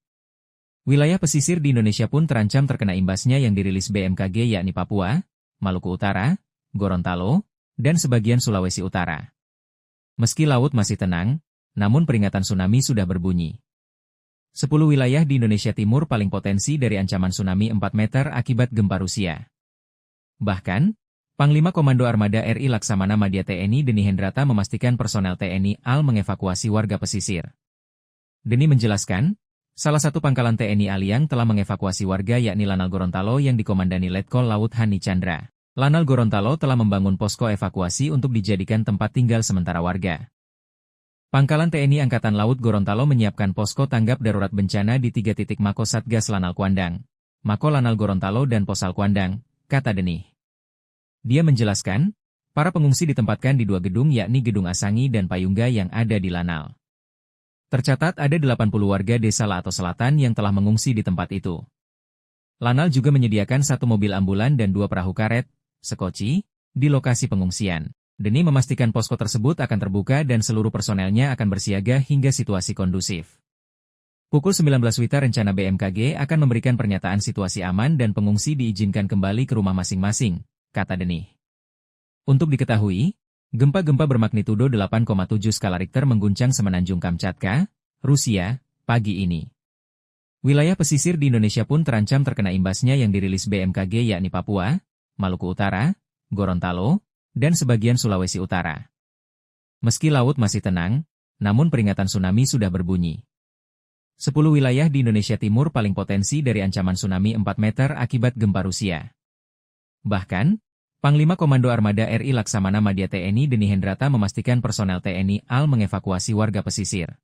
Wilayah pesisir di Indonesia pun terancam terkena imbasnya yang dirilis BMKG yakni Papua, Maluku Utara, Gorontalo, dan sebagian Sulawesi Utara. Meski laut masih tenang, namun peringatan tsunami sudah berbunyi. 10 wilayah di Indonesia Timur paling potensi dari ancaman tsunami 4 meter akibat gempa Rusia. Bahkan, Panglima Komando Armada RI Laksamana Madya TNI Denih Hendrata memastikan personel TNI AL mengevakuasi warga pesisir. Denih menjelaskan, salah satu pangkalan TNI Aliang telah mengevakuasi warga yakni Lanal Gorontalo yang dikomandani Letkol Laut Hani Chandra. Lanal Gorontalo telah membangun posko evakuasi untuk dijadikan tempat tinggal sementara warga. Pangkalan TNI Angkatan Laut Gorontalo menyiapkan posko tanggap darurat bencana di 3 titik Mako Satgas Lanal Kuandang, Mako Lanal Gorontalo dan Posal Kuandang, kata Denih. Dia menjelaskan, para pengungsi ditempatkan di 2 gedung yakni Gedung Asangi dan Payungga yang ada di Lanal. Tercatat ada 80 warga desa Lato Selatan yang telah mengungsi di tempat itu. Lanal juga menyediakan 1 mobil ambulan dan 2 perahu karet, sekoci, di lokasi pengungsian. Demi memastikan posko tersebut akan terbuka dan seluruh personelnya akan bersiaga hingga situasi kondusif. Pukul 19 WITA rencana BMKG akan memberikan pernyataan situasi aman dan pengungsi diizinkan kembali ke rumah masing-masing, kata Denih. Untuk diketahui, gempa-gempa bermagnitudo 8,7 skala Richter mengguncang Semenanjung Kamchatka, Rusia, pagi ini. Wilayah pesisir di Indonesia pun terancam terkena imbasnya yang dirilis BMKG yakni Papua, Maluku Utara, Gorontalo, dan sebagian Sulawesi Utara. Meski laut masih tenang, namun peringatan tsunami sudah berbunyi. 10 wilayah di Indonesia Timur paling potensi dari ancaman tsunami 4 meter akibat gempa Rusia. Bahkan, Panglima Komando Armada RI Laksamana Madya TNI Deni Hendrata memastikan personel TNI AL mengevakuasi warga pesisir.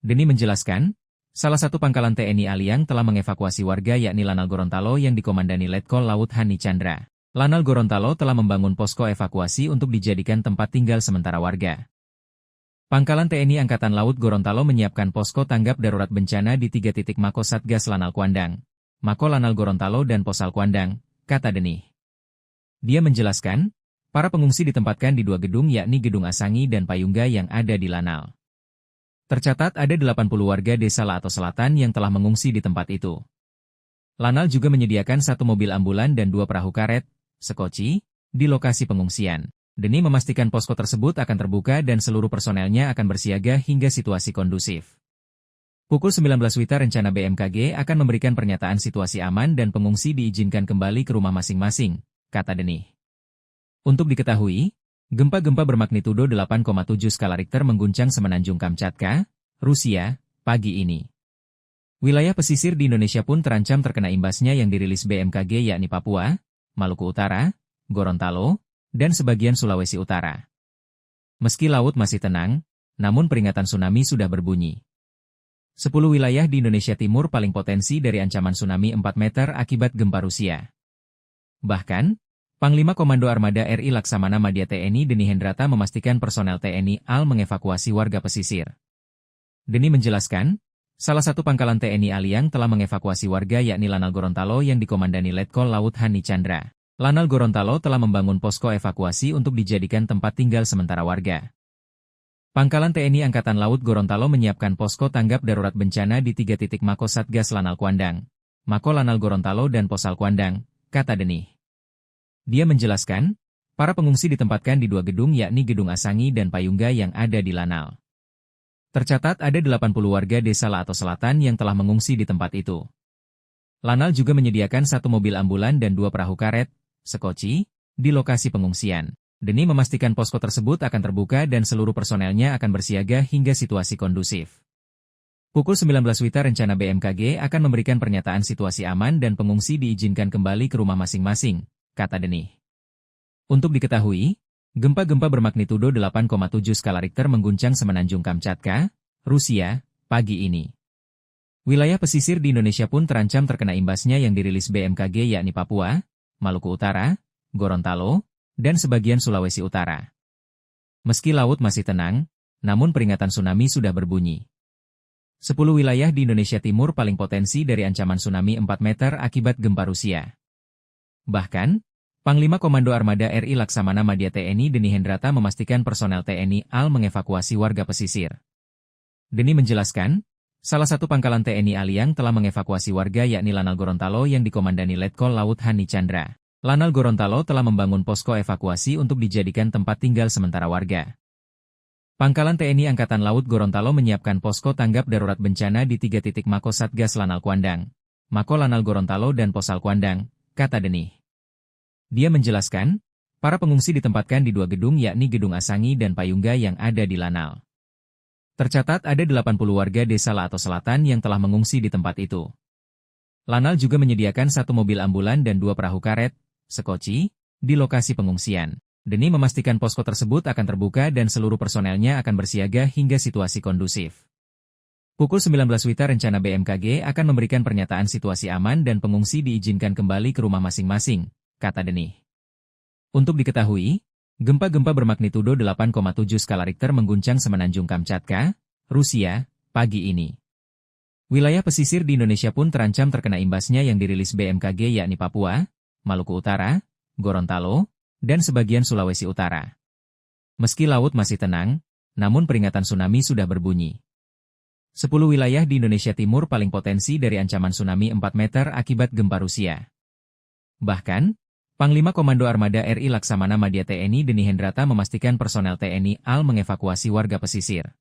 Deni menjelaskan, salah satu pangkalan TNI AL yang telah mengevakuasi warga yakni Lanal Gorontalo yang dikomandani Letkol Laut Hani Chandra. Lanal Gorontalo telah membangun posko evakuasi untuk dijadikan tempat tinggal sementara warga. Pangkalan TNI Angkatan Laut Gorontalo menyiapkan posko tanggap darurat bencana di 3 titik Mako Satgas Lanal Kuandang, Mako Lanal Gorontalo dan Posal Kuandang, kata Denih. Dia menjelaskan, para pengungsi ditempatkan di 2 gedung yakni Gedung Asangi dan Payungga yang ada di Lanal. Tercatat ada 80 warga desa Lato Selatan yang telah mengungsi di tempat itu. Lanal juga menyediakan 1 mobil ambulan dan 2 perahu karet, sekoci, di lokasi pengungsian. Deni memastikan posko tersebut akan terbuka dan seluruh personelnya akan bersiaga hingga situasi kondusif. Pukul 19 WITA rencana BMKG akan memberikan pernyataan situasi aman dan pengungsi diizinkan kembali ke rumah masing-masing, kata Denih. Untuk diketahui, gempa-gempa bermagnitudo 8,7 skala Richter mengguncang Semenanjung Kamchatka, Rusia, pagi ini. Wilayah pesisir di Indonesia pun terancam terkena imbasnya yang dirilis BMKG yakni Papua, Maluku Utara, Gorontalo, dan sebagian Sulawesi Utara. Meski laut masih tenang, namun peringatan tsunami sudah berbunyi. 10 wilayah di Indonesia Timur paling potensi dari ancaman tsunami 4 meter akibat gempa Rusia. Bahkan, Panglima Komando Armada RI Laksamana Madya TNI Deni Hendrata memastikan personel TNI AL mengevakuasi warga pesisir. Deni menjelaskan, salah satu pangkalan TNI AL yang telah mengevakuasi warga yakni Lanal Gorontalo yang dikomandani Letkol Laut Hani Chandra. Lanal Gorontalo telah membangun posko evakuasi untuk dijadikan tempat tinggal sementara warga. Pangkalan TNI Angkatan Laut Gorontalo menyiapkan posko tanggap darurat bencana di 3 titik Mako Satgas Lanal Kuandang, Mako Lanal Gorontalo dan Posal Kuandang, kata Denih. Dia menjelaskan, para pengungsi ditempatkan di 2 gedung yakni Gedung Asangi dan Payungga yang ada di Lanal. Tercatat ada 80 warga desa Lato Selatan yang telah mengungsi di tempat itu. Lanal juga menyediakan 1 mobil ambulan dan 2 perahu karet, sekoci, di lokasi pengungsian. Deni memastikan posko tersebut akan terbuka dan seluruh personelnya akan bersiaga hingga situasi kondusif. Pukul 19 WITA rencana BMKG akan memberikan pernyataan situasi aman dan pengungsi diizinkan kembali ke rumah masing-masing, kata Denih. Untuk diketahui, gempa-gempa bermagnitudo 8,7 skala Richter mengguncang Semenanjung Kamchatka, Rusia, pagi ini. Wilayah pesisir di Indonesia pun terancam terkena imbasnya yang dirilis BMKG yakni Papua, Maluku Utara, Gorontalo, dan sebagian Sulawesi Utara. Meski laut masih tenang, namun peringatan tsunami sudah berbunyi. 10 wilayah di Indonesia Timur paling potensi dari ancaman tsunami 4 meter akibat gempa Rusia. Bahkan, Panglima Komando Armada RI Laksamana Madya TNI Deni Hendrata memastikan personel TNI AL mengevakuasi warga pesisir. Deni menjelaskan, salah satu pangkalan TNI AL yang telah mengevakuasi warga yakni Lanal Gorontalo yang dikomandani Letkol Laut Hani Chandra. Lanal Gorontalo telah membangun posko evakuasi untuk dijadikan tempat tinggal sementara warga. Pangkalan TNI Angkatan Laut Gorontalo menyiapkan posko tanggap darurat bencana di 3 titik Mako Satgas Lanal Kuandang, Mako Lanal Gorontalo dan Posal Kuandang, kata Denih. Dia menjelaskan, para pengungsi ditempatkan di 2 gedung yakni Gedung Asangi dan Payungga yang ada di Lanal. Tercatat ada 80 warga desa Lato Selatan yang telah mengungsi di tempat itu. Lanal juga menyediakan 1 mobil ambulan dan 2 perahu karet, sekoci, di lokasi pengungsian. Deni memastikan posko tersebut akan terbuka dan seluruh personelnya akan bersiaga hingga situasi kondusif. Pukul 19 WITA rencana BMKG akan memberikan pernyataan situasi aman dan pengungsi diizinkan kembali ke rumah masing-masing, kata Denih. Untuk diketahui, gempa-gempa bermagnitudo 8,7 skala Richter mengguncang Semenanjung Kamchatka, Rusia, pagi ini. Wilayah pesisir di Indonesia pun terancam terkena imbasnya yang dirilis BMKG yakni Papua, Maluku Utara, Gorontalo, dan sebagian Sulawesi Utara. Meski laut masih tenang, namun peringatan tsunami sudah berbunyi. 10 wilayah di Indonesia Timur paling potensi dari ancaman tsunami 4 meter akibat gempa Rusia. Bahkan, Panglima Komando Armada RI Laksamana Madya TNI Deni Hendrata memastikan personel TNI AL mengevakuasi warga pesisir.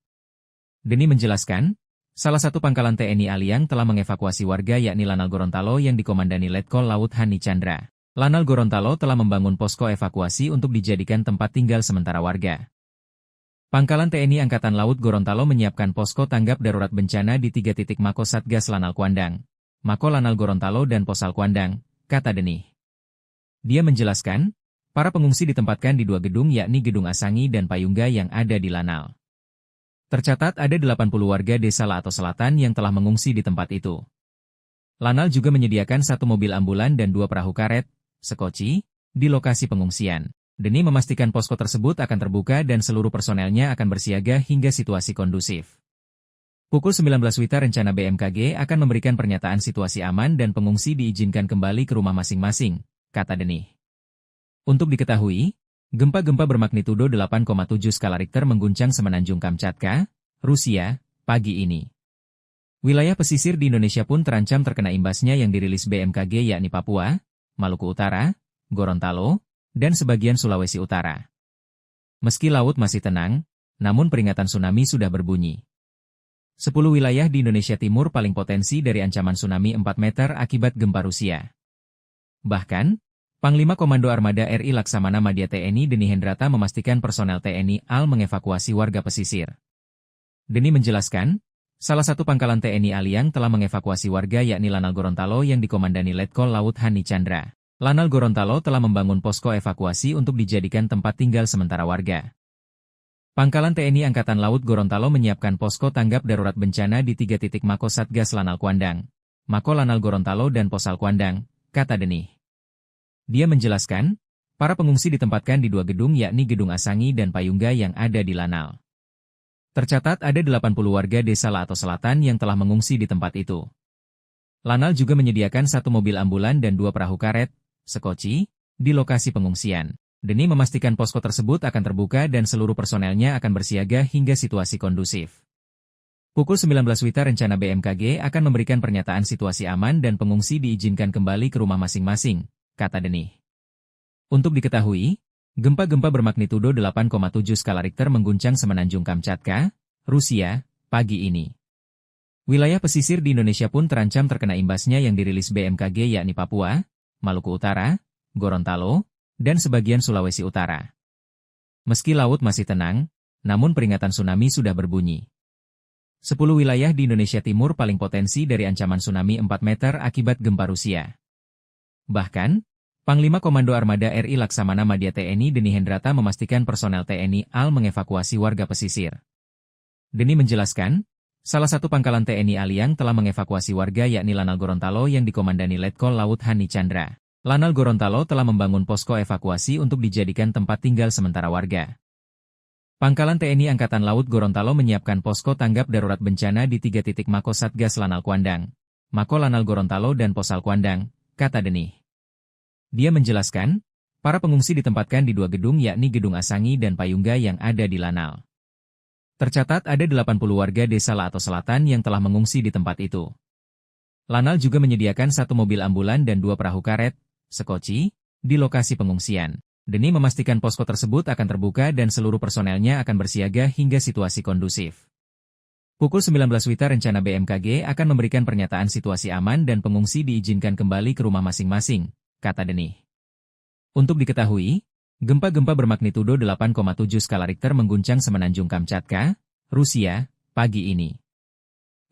Deni menjelaskan, salah satu pangkalan TNI AL yang telah mengevakuasi warga yakni Lanal Gorontalo yang dikomandani Letkol Laut Hani Chandra. Lanal Gorontalo telah membangun posko evakuasi untuk dijadikan tempat tinggal sementara warga. Pangkalan TNI Angkatan Laut Gorontalo menyiapkan posko tanggap darurat bencana di 3 titik Mako Satgas Lanal Kuandang, Mako Lanal Gorontalo dan Posal Kuandang, kata Deni. Dia menjelaskan, para pengungsi ditempatkan di 2 gedung yakni Gedung Asangi dan Payungga yang ada di Lanal. Tercatat ada 80 warga desa Laato Selatan yang telah mengungsi di tempat itu. Lanal juga menyediakan 1 mobil ambulan dan 2 perahu karet, sekoci, di lokasi pengungsian. Deni memastikan posko tersebut akan terbuka dan seluruh personelnya akan bersiaga hingga situasi kondusif. Pukul 19 WITA rencana BMKG akan memberikan pernyataan situasi aman dan pengungsi diizinkan kembali ke rumah masing-masing, kata Deni. Untuk diketahui, gempa-gempa bermagnitudo 8,7 skala Richter mengguncang Semenanjung Kamchatka, Rusia, pagi ini. Wilayah pesisir di Indonesia pun terancam terkena imbasnya yang dirilis BMKG yakni Papua, Maluku Utara, Gorontalo, dan sebagian Sulawesi Utara. Meski laut masih tenang, namun peringatan tsunami sudah berbunyi. 10 wilayah di Indonesia Timur paling potensi dari ancaman tsunami 4 meter akibat gempa Rusia. Bahkan, Panglima Komando Armada RI Laksamana Madya TNI Deni Hendrata memastikan personel TNI AL mengevakuasi warga pesisir. Deni menjelaskan, salah satu pangkalan TNI AL yang telah mengevakuasi warga yakni Lanal Gorontalo yang dikomandani Letkol Laut Hani Chandra. Lanal Gorontalo telah membangun posko evakuasi untuk dijadikan tempat tinggal sementara warga. Pangkalan TNI Angkatan Laut Gorontalo menyiapkan posko tanggap darurat bencana di 3 titik Mako Satgas Lanal Kuandang, Mako Lanal Gorontalo dan Posal Kuandang, kata Deni. Dia menjelaskan, para pengungsi ditempatkan di 2 gedung yakni Gedung Asangi dan Payungga yang ada di Lanal. Tercatat ada 80 warga desa Laato Selatan yang telah mengungsi di tempat itu. Lanal juga menyediakan 1 mobil ambulan dan 2 perahu karet, sekoci, di lokasi pengungsian. Deni memastikan posko tersebut akan terbuka dan seluruh personelnya akan bersiaga hingga situasi kondusif. Pukul 19 WITA rencana BMKG akan memberikan pernyataan situasi aman dan pengungsi diizinkan kembali ke rumah masing-masing, kata Deni. Untuk diketahui, gempa-gempa bermagnitudo 8,7 skala Richter mengguncang Semenanjung Kamchatka, Rusia, pagi ini. Wilayah pesisir di Indonesia pun terancam terkena imbasnya yang dirilis BMKG yakni Papua, Maluku Utara, Gorontalo, dan sebagian Sulawesi Utara. Meski laut masih tenang, namun peringatan tsunami sudah berbunyi. 10 wilayah di Indonesia Timur paling potensi dari ancaman tsunami 4 meter akibat gempa Rusia. Bahkan, Panglima Komando Armada RI Laksamana Madya TNI Deni Hendrata memastikan personel TNI AL mengevakuasi warga pesisir. Deni menjelaskan, salah satu pangkalan TNI AL yang telah mengevakuasi warga yakni Lanal Gorontalo yang dikomandani Letkol Laut Hani Chandra. Lanal Gorontalo telah membangun posko evakuasi untuk dijadikan tempat tinggal sementara warga. Pangkalan TNI Angkatan Laut Gorontalo menyiapkan posko tanggap darurat bencana di 3 titik Mako Satgas Lanal Kuandang, Mako Lanal Gorontalo dan Posal Kuandang, kata Deni. Dia menjelaskan, para pengungsi ditempatkan di 2 gedung yakni Gedung Asangi dan Payungga yang ada di Lanal. Tercatat ada 80 warga desa Laato Selatan yang telah mengungsi di tempat itu. Lanal juga menyediakan 1 mobil ambulan dan 2 perahu karet, sekoci, di lokasi pengungsian. Deni memastikan posko tersebut akan terbuka dan seluruh personelnya akan bersiaga hingga situasi kondusif. Pukul 19 WITA rencana BMKG akan memberikan pernyataan situasi aman dan pengungsi diizinkan kembali ke rumah masing-masing, kata Deni. Untuk diketahui, gempa-gempa bermagnitudo 8,7 skala Richter mengguncang Semenanjung Kamchatka, Rusia, pagi ini.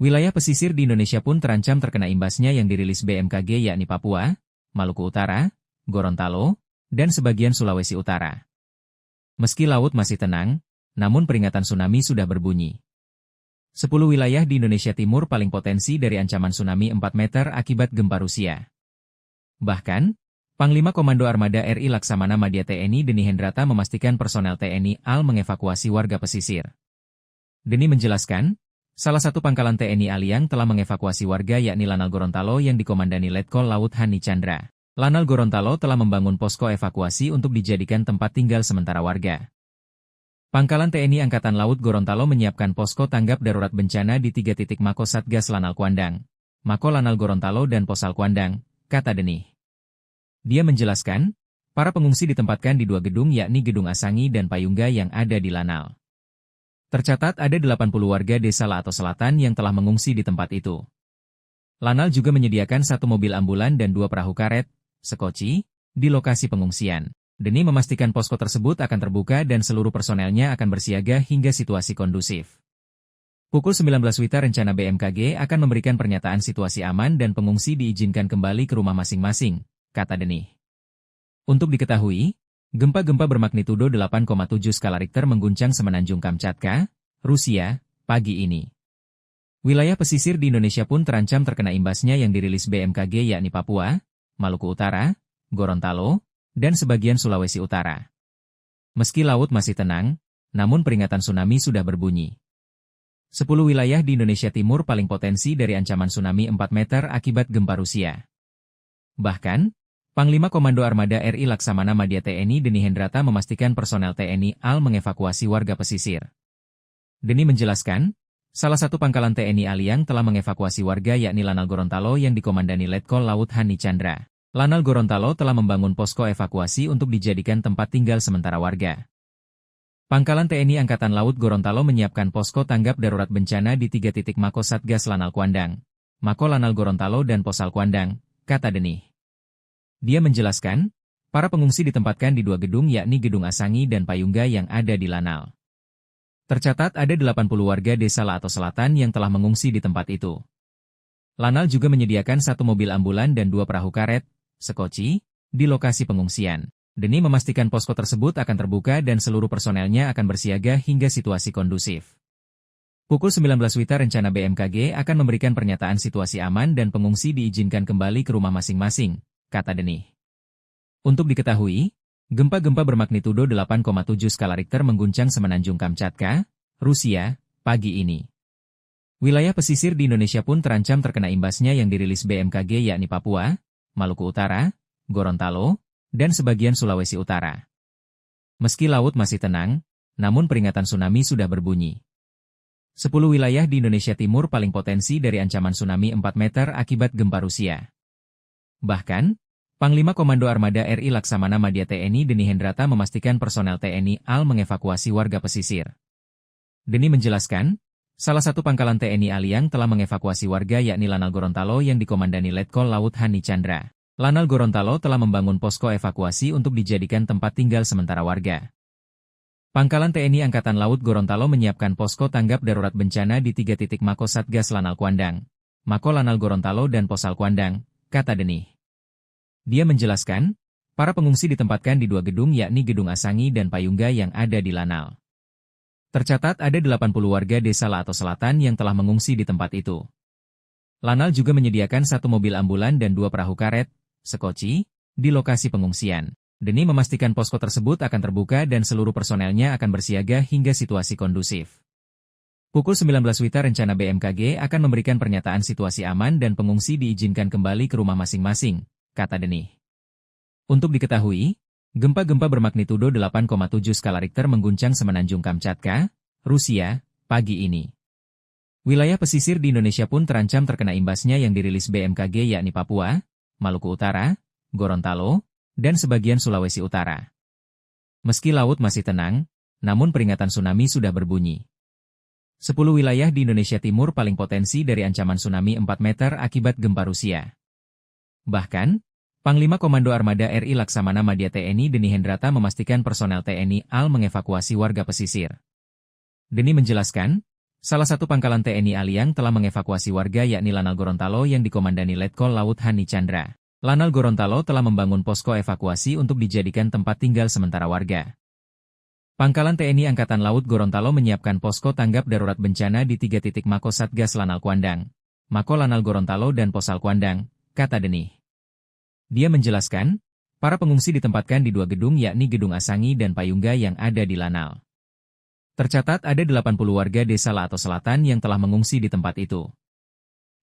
Wilayah pesisir di Indonesia pun terancam terkena imbasnya yang dirilis BMKG yakni Papua, Maluku Utara, Gorontalo, dan sebagian Sulawesi Utara. Meski laut masih tenang, namun peringatan tsunami sudah berbunyi. 10 wilayah di Indonesia Timur paling potensi dari ancaman tsunami 4 meter akibat gempa Rusia. Bahkan, Panglima Komando Armada RI Laksamana Madya TNI Deni Hendrata memastikan personel TNI AL mengevakuasi warga pesisir. Deni menjelaskan, Salah satu pangkalan TNI Aliang telah mengevakuasi warga yakni Lanal Gorontalo yang dikomandani Letkol Laut Hani Chandra. Lanal Gorontalo telah membangun posko evakuasi untuk dijadikan tempat tinggal sementara warga. Pangkalan TNI Angkatan Laut Gorontalo menyiapkan posko tanggap darurat bencana di 3 titik Mako Satgas Lanal Kuandang, Mako Lanal Gorontalo dan Posal Kuandang, kata Denih. Dia menjelaskan, para pengungsi ditempatkan di 2 gedung yakni Gedung Asangi dan Payungga yang ada di Lanal. Tercatat ada 80 warga desa Lato Selatan yang telah mengungsi di tempat itu. Lanal juga menyediakan 1 mobil ambulan dan 2 perahu karet, sekoci, di lokasi pengungsian. Denih memastikan posko tersebut akan terbuka dan seluruh personelnya akan bersiaga hingga situasi kondusif. Pukul 19 WITA rencana BMKG akan memberikan pernyataan situasi aman dan pengungsi diizinkan kembali ke rumah masing-masing, kata Denih. Untuk diketahui, gempa-gempa bermagnitudo 8,7 skala Richter mengguncang Semenanjung Kamchatka, Rusia, pagi ini. Wilayah pesisir di Indonesia pun terancam terkena imbasnya yang dirilis BMKG yakni Papua, Maluku Utara, Gorontalo, dan sebagian Sulawesi Utara. Meski laut masih tenang, namun peringatan tsunami sudah berbunyi. 10 wilayah di Indonesia Timur paling potensi dari ancaman tsunami 4 meter akibat gempa Rusia. Bahkan, Panglima Komando Armada RI Laksamana Madya TNI Deni Hendrata memastikan personel TNI AL mengevakuasi warga pesisir. Deni menjelaskan, salah satu pangkalan TNI Aliang telah mengevakuasi warga yakni Lanal Gorontalo yang dikomandani Letkol Laut Hani Chandra. Lanal Gorontalo telah membangun posko evakuasi untuk dijadikan tempat tinggal sementara warga. Pangkalan TNI Angkatan Laut Gorontalo menyiapkan posko tanggap darurat bencana di 3 titik Mako Satgas Lanal Kuandang, Mako Lanal Gorontalo dan Posal Kuandang, kata Denih. Dia menjelaskan, para pengungsi ditempatkan di 2 gedung yakni Gedung Asangi dan Payungga yang ada di Lanal. Tercatat ada 80 warga desa Lato Selatan yang telah mengungsi di tempat itu. Lanal juga menyediakan 1 mobil ambulan dan 2 perahu karet, sekoci, di lokasi pengungsian. Denih memastikan posko tersebut akan terbuka dan seluruh personelnya akan bersiaga hingga situasi kondusif. Pukul 19 WITA rencana BMKG akan memberikan pernyataan situasi aman dan pengungsi diizinkan kembali ke rumah masing-masing, kata Denih. Untuk diketahui, gempa-gempa bermagnitudo 8,7 skala Richter mengguncang Semenanjung Kamchatka, Rusia, pagi ini. Wilayah pesisir di Indonesia pun terancam terkena imbasnya yang dirilis BMKG yakni Papua, Maluku Utara, Gorontalo, dan sebagian Sulawesi Utara. Meski laut masih tenang, namun peringatan tsunami sudah berbunyi. 10 wilayah di Indonesia Timur paling potensi dari ancaman tsunami 4 meter akibat gempa Rusia. Bahkan, Panglima Komando Armada RI Laksamana Madya TNI Deni Hendrata memastikan personel TNI AL mengevakuasi warga pesisir. Deni menjelaskan, salah satu pangkalan TNI Aliang telah mengevakuasi warga yakni Lanal Gorontalo yang dikomandani Letkol Laut Hani Chandra. Lanal Gorontalo telah membangun posko evakuasi untuk dijadikan tempat tinggal sementara warga. Pangkalan TNI Angkatan Laut Gorontalo menyiapkan posko tanggap darurat bencana di 3 titik Mako Satgas Lanal Kuandang, Mako Lanal Gorontalo dan Posal Kuandang, kata Denih. Dia menjelaskan, para pengungsi ditempatkan di 2 gedung yakni Gedung Asangi dan Payungga yang ada di Lanal. Tercatat ada 80 warga desa Lato Selatan yang telah mengungsi di tempat itu. Lanal juga menyediakan 1 mobil ambulan dan 2 perahu karet, sekoci, di lokasi pengungsian. Denih memastikan posko tersebut akan terbuka dan seluruh personelnya akan bersiaga hingga situasi kondusif. Pukul 19 WITA rencana BMKG akan memberikan pernyataan situasi aman dan pengungsi diizinkan kembali ke rumah masing-masing, kata Denih. Untuk diketahui, gempa-gempa bermagnitudo 8,7 skala Richter mengguncang Semenanjung Kamchatka, Rusia, pagi ini. Wilayah pesisir di Indonesia pun terancam terkena imbasnya yang dirilis BMKG yakni Papua, Maluku Utara, Gorontalo, dan sebagian Sulawesi Utara. Meski laut masih tenang, namun peringatan tsunami sudah berbunyi. 10 wilayah di Indonesia Timur paling potensi dari ancaman tsunami 4 meter akibat gempa Rusia. Bahkan, Panglima Komando Armada RI Laksamana Madya TNI Deni Hendrata memastikan personel TNI AL mengevakuasi warga pesisir. Deni menjelaskan, salah satu pangkalan TNI Aliang telah mengevakuasi warga yakni Lanal Gorontalo yang dikomandani Letkol Laut Hani Chandra. Lanal Gorontalo telah membangun posko evakuasi untuk dijadikan tempat tinggal sementara warga. Pangkalan TNI Angkatan Laut Gorontalo menyiapkan posko tanggap darurat bencana di 3 titik Mako Satgas Lanal Kuandang, Mako Lanal Gorontalo dan Posal Kuandang, kata Denih. Dia menjelaskan, para pengungsi ditempatkan di 2 gedung yakni Gedung Asangi dan Payungga yang ada di Lanal. Tercatat ada 80 warga desa Lato Selatan yang telah mengungsi di tempat itu.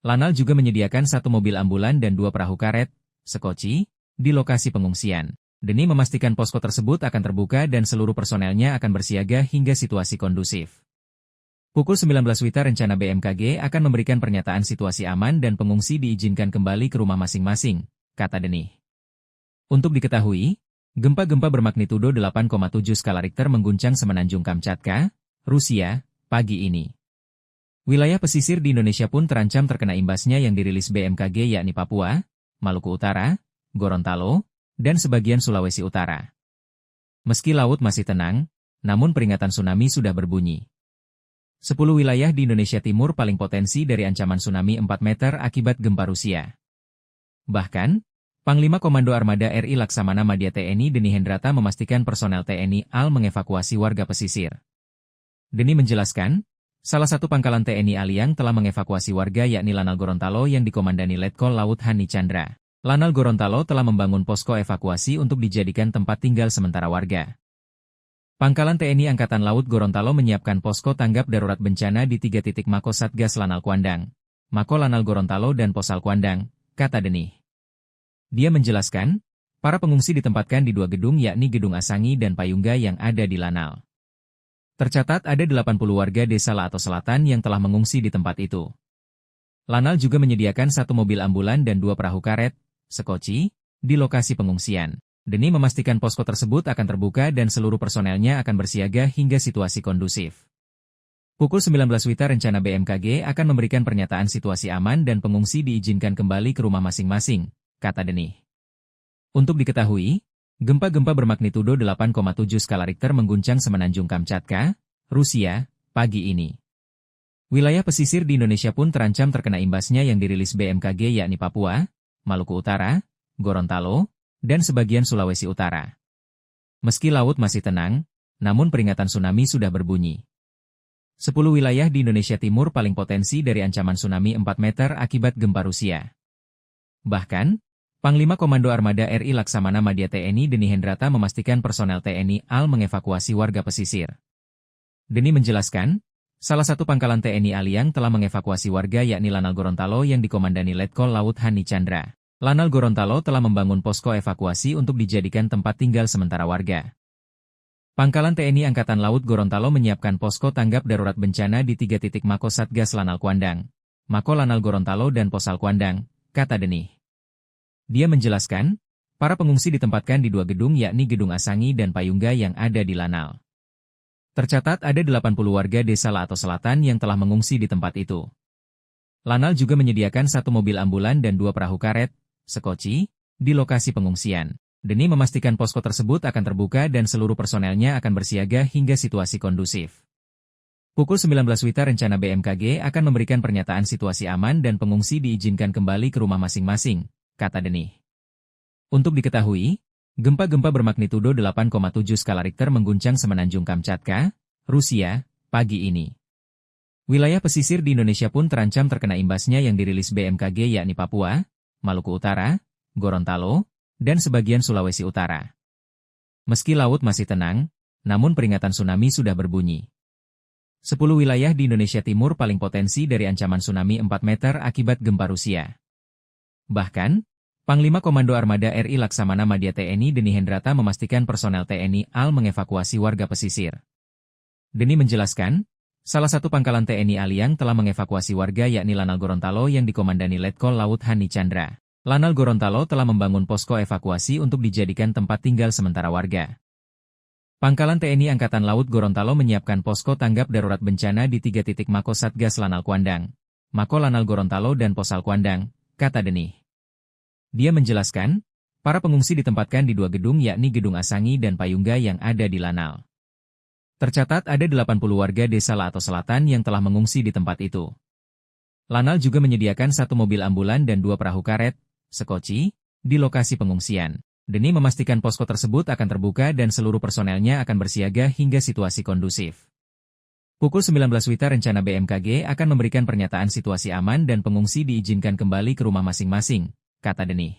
Lanal juga menyediakan 1 mobil ambulan dan 2 perahu karet, sekoci, di lokasi pengungsian. Demi memastikan posko tersebut akan terbuka dan seluruh personelnya akan bersiaga hingga situasi kondusif. Pukul 19 WITA rencana BMKG akan memberikan pernyataan situasi aman dan pengungsi diizinkan kembali ke rumah masing-masing, kata Denih. Untuk diketahui, gempa-gempa bermagnitudo 8,7 skala Richter mengguncang Semenanjung Kamchatka, Rusia, pagi ini. Wilayah pesisir di Indonesia pun terancam terkena imbasnya yang dirilis BMKG yakni Papua, Maluku Utara, Gorontalo, dan sebagian Sulawesi Utara. Meski laut masih tenang, namun peringatan tsunami sudah berbunyi. 10 wilayah di Indonesia Timur paling potensi dari ancaman tsunami 4 meter akibat gempa Rusia. Bahkan, Panglima Komando Armada RI Laksamana Madya TNI Deni Hendrata memastikan personel TNI AL mengevakuasi warga pesisir. Deni menjelaskan, salah satu pangkalan TNI AL yang telah mengevakuasi warga yakni Lanal Gorontalo yang dikomandani Letkol Laut Hani Chandra. Lanal Gorontalo telah membangun posko evakuasi untuk dijadikan tempat tinggal sementara warga. Pangkalan TNI Angkatan Laut Gorontalo menyiapkan posko tanggap darurat bencana di 3 titik Mako Satgas Lanal Kuandang, Mako Lanal Gorontalo dan Posal Kuandang, kata Denih. Dia menjelaskan, para pengungsi ditempatkan di 2 gedung yakni Gedung Asangi dan Payungga yang ada di Lanal. Tercatat ada 80 warga desa Lato Selatan yang telah mengungsi di tempat itu. Lanal juga menyediakan 1 mobil ambulan dan 2 perahu karet, sekoci, di lokasi pengungsian. Deni memastikan posko tersebut akan terbuka dan seluruh personelnya akan bersiaga hingga situasi kondusif. Pukul 19 WITA rencana BMKG akan memberikan pernyataan situasi aman dan pengungsi diizinkan kembali ke rumah masing-masing, kata Denih. Untuk diketahui, gempa-gempa bermagnitudo 8,7 skala Richter mengguncang Semenanjung Kamchatka, Rusia, pagi ini. Wilayah pesisir di Indonesia pun terancam terkena imbasnya yang dirilis BMKG yakni Papua, Maluku Utara, Gorontalo, dan sebagian Sulawesi Utara. Meski laut masih tenang, namun peringatan tsunami sudah berbunyi. 10 wilayah di Indonesia Timur paling potensi dari ancaman tsunami 4 meter akibat gempa Rusia. Bahkan, Panglima Komando Armada RI Laksamana Madya TNI Deni Hendrata memastikan personel TNI AL mengevakuasi warga pesisir. Deni menjelaskan, salah satu pangkalan TNI AL yang telah mengevakuasi warga yakni Lanal Gorontalo yang dikomandani Letkol Laut Hani Chandra. Lanal Gorontalo telah membangun posko evakuasi untuk dijadikan tempat tinggal sementara warga. Pangkalan TNI Angkatan Laut Gorontalo menyiapkan posko tanggap darurat bencana di 3 titik Mako Satgas Lanal Kuandang, Mako Lanal Gorontalo dan Posal Kuandang, kata Denih. Dia menjelaskan, para pengungsi ditempatkan di 2 gedung yakni Gedung Asangi dan Payungga yang ada di Lanal. Tercatat ada 80 warga desa Lato Selatan yang telah mengungsi di tempat itu. Lanal juga menyediakan 1 mobil ambulan dan 2 perahu karet, sekoci, di lokasi pengungsian. Deni memastikan posko tersebut akan terbuka dan seluruh personelnya akan bersiaga hingga situasi kondusif. Pukul 19 WITA rencana BMKG akan memberikan pernyataan situasi aman dan pengungsi diizinkan kembali ke rumah masing-masing, kata Denih. Untuk diketahui, gempa-gempa bermagnitudo 8,7 skala Richter mengguncang Semenanjung Kamchatka, Rusia, pagi ini. Wilayah pesisir di Indonesia pun terancam terkena imbasnya yang dirilis BMKG yakni Papua, Maluku Utara, Gorontalo, dan sebagian Sulawesi Utara. Meski laut masih tenang, namun peringatan tsunami sudah berbunyi. 10 wilayah di Indonesia Timur paling potensi dari ancaman tsunami 4 meter akibat gempa Rusia. Bahkan, Panglima Komando Armada RI Laksamana Madya TNI Deni Hendrata memastikan personel TNI AL mengevakuasi warga pesisir. Deni menjelaskan, salah satu pangkalan TNI AL yang telah mengevakuasi warga yakni Lanal Gorontalo yang dikomandani Letkol Laut Hani Chandra. Lanal Gorontalo telah membangun posko evakuasi untuk dijadikan tempat tinggal sementara warga. Pangkalan TNI Angkatan Laut Gorontalo menyiapkan posko tanggap darurat bencana di 3 titik Mako Satgas Lanal Kuandang, Mako Lanal Gorontalo dan Posal Kuandang, kata Denih. Dia menjelaskan, para pengungsi ditempatkan di 2 gedung yakni Gedung Asangi dan Payungga yang ada di Lanal. Tercatat ada 80 warga desa Lato Selatan yang telah mengungsi di tempat itu. Lanal juga menyediakan 1 mobil ambulan dan 2 perahu karet, sekoci, di lokasi pengungsian. Deni memastikan posko tersebut akan terbuka dan seluruh personelnya akan bersiaga hingga situasi kondusif. Pukul 19 WITA rencana BMKG akan memberikan pernyataan situasi aman dan pengungsi diizinkan kembali ke rumah masing-masing, kata Denih.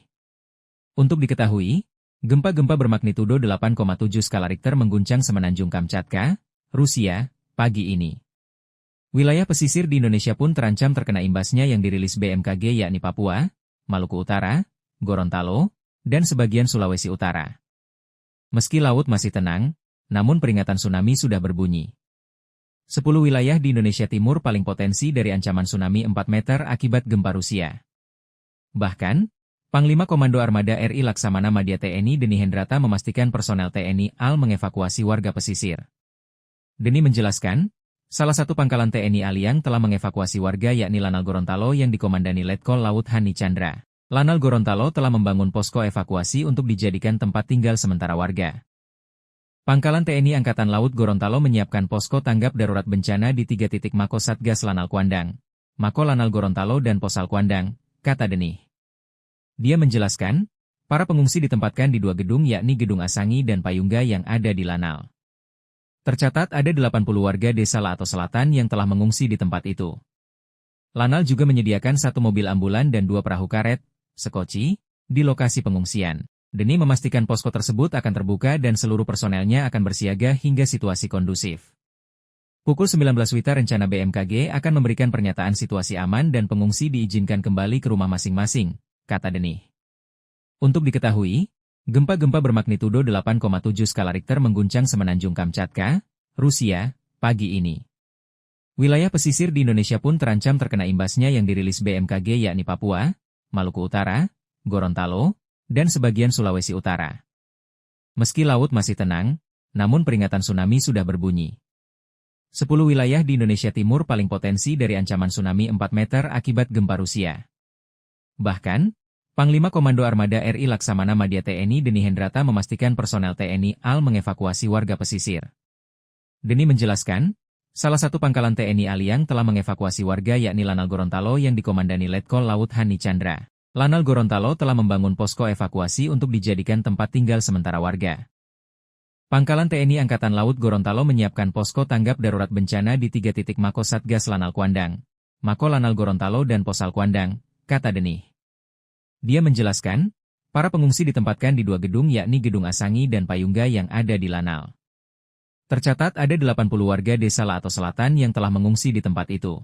Untuk diketahui, gempa-gempa bermagnitudo 8,7 skala Richter mengguncang Semenanjung Kamchatka, Rusia, pagi ini. Wilayah pesisir di Indonesia pun terancam terkena imbasnya yang dirilis BMKG yakni Papua, Maluku Utara, Gorontalo, dan sebagian Sulawesi Utara. Meski laut masih tenang, namun peringatan tsunami sudah berbunyi. 10 wilayah di Indonesia Timur paling potensi dari ancaman tsunami 4 meter akibat gempa Rusia. Bahkan, Panglima Komando Armada RI Laksamana Madya TNI Deni Hendrata memastikan personel TNI AL mengevakuasi warga pesisir. Deni menjelaskan, salah satu pangkalan TNI AL yang telah mengevakuasi warga yakni Lanal Gorontalo yang dikomandani Letkol Laut Hani Chandra. Lanal Gorontalo telah membangun posko evakuasi untuk dijadikan tempat tinggal sementara warga. Pangkalan TNI Angkatan Laut Gorontalo menyiapkan posko tanggap darurat bencana di 3 titik Mako Satgas Lanal Kuandang, Mako Lanal Gorontalo dan Posal Kuandang, kata Deni. Dia menjelaskan, para pengungsi ditempatkan di 2 gedung yakni Gedung Asangi dan Payungga yang ada di Lanal. Tercatat ada 80 warga desa Lato Selatan yang telah mengungsi di tempat itu. Lanal juga menyediakan 1 mobil ambulan dan 2 perahu karet, sekoci, di lokasi pengungsian. Deni memastikan posko tersebut akan terbuka dan seluruh personelnya akan bersiaga hingga situasi kondusif. Pukul 19 WITA rencana BMKG akan memberikan pernyataan situasi aman dan pengungsi diizinkan kembali ke rumah masing-masing, kata Deni. Untuk diketahui, gempa-gempa bermagnitudo 8,7 skala Richter mengguncang Semenanjung Kamchatka, Rusia, pagi ini. Wilayah pesisir di Indonesia pun terancam terkena imbasnya yang dirilis BMKG yakni Papua, Maluku Utara, Gorontalo, dan sebagian Sulawesi Utara. Meski laut masih tenang, namun peringatan tsunami sudah berbunyi. 10 wilayah di Indonesia Timur paling potensi dari ancaman tsunami 4 meter akibat gempa Rusia. Bahkan, Panglima Komando Armada RI Laksamana Madya TNI Deni Hendrata memastikan personel TNI AL mengevakuasi warga pesisir. Deni menjelaskan, salah satu pangkalan TNI AL yang telah mengevakuasi warga yakni Lanal Gorontalo yang dikomandani Letkol Laut Hani Chandra. Lanal Gorontalo telah membangun posko evakuasi untuk dijadikan tempat tinggal sementara warga. Pangkalan TNI Angkatan Laut Gorontalo menyiapkan posko tanggap darurat bencana di 3 titik Mako Satgas Lanal Kuandang, Mako Lanal Gorontalo dan Posal Kuandang, kata Deni. Dia menjelaskan, para pengungsi ditempatkan di 2 gedung yakni Gedung Asangi dan Payungga yang ada di Lanal. Tercatat ada 80 warga desa Lato Selatan yang telah mengungsi di tempat itu.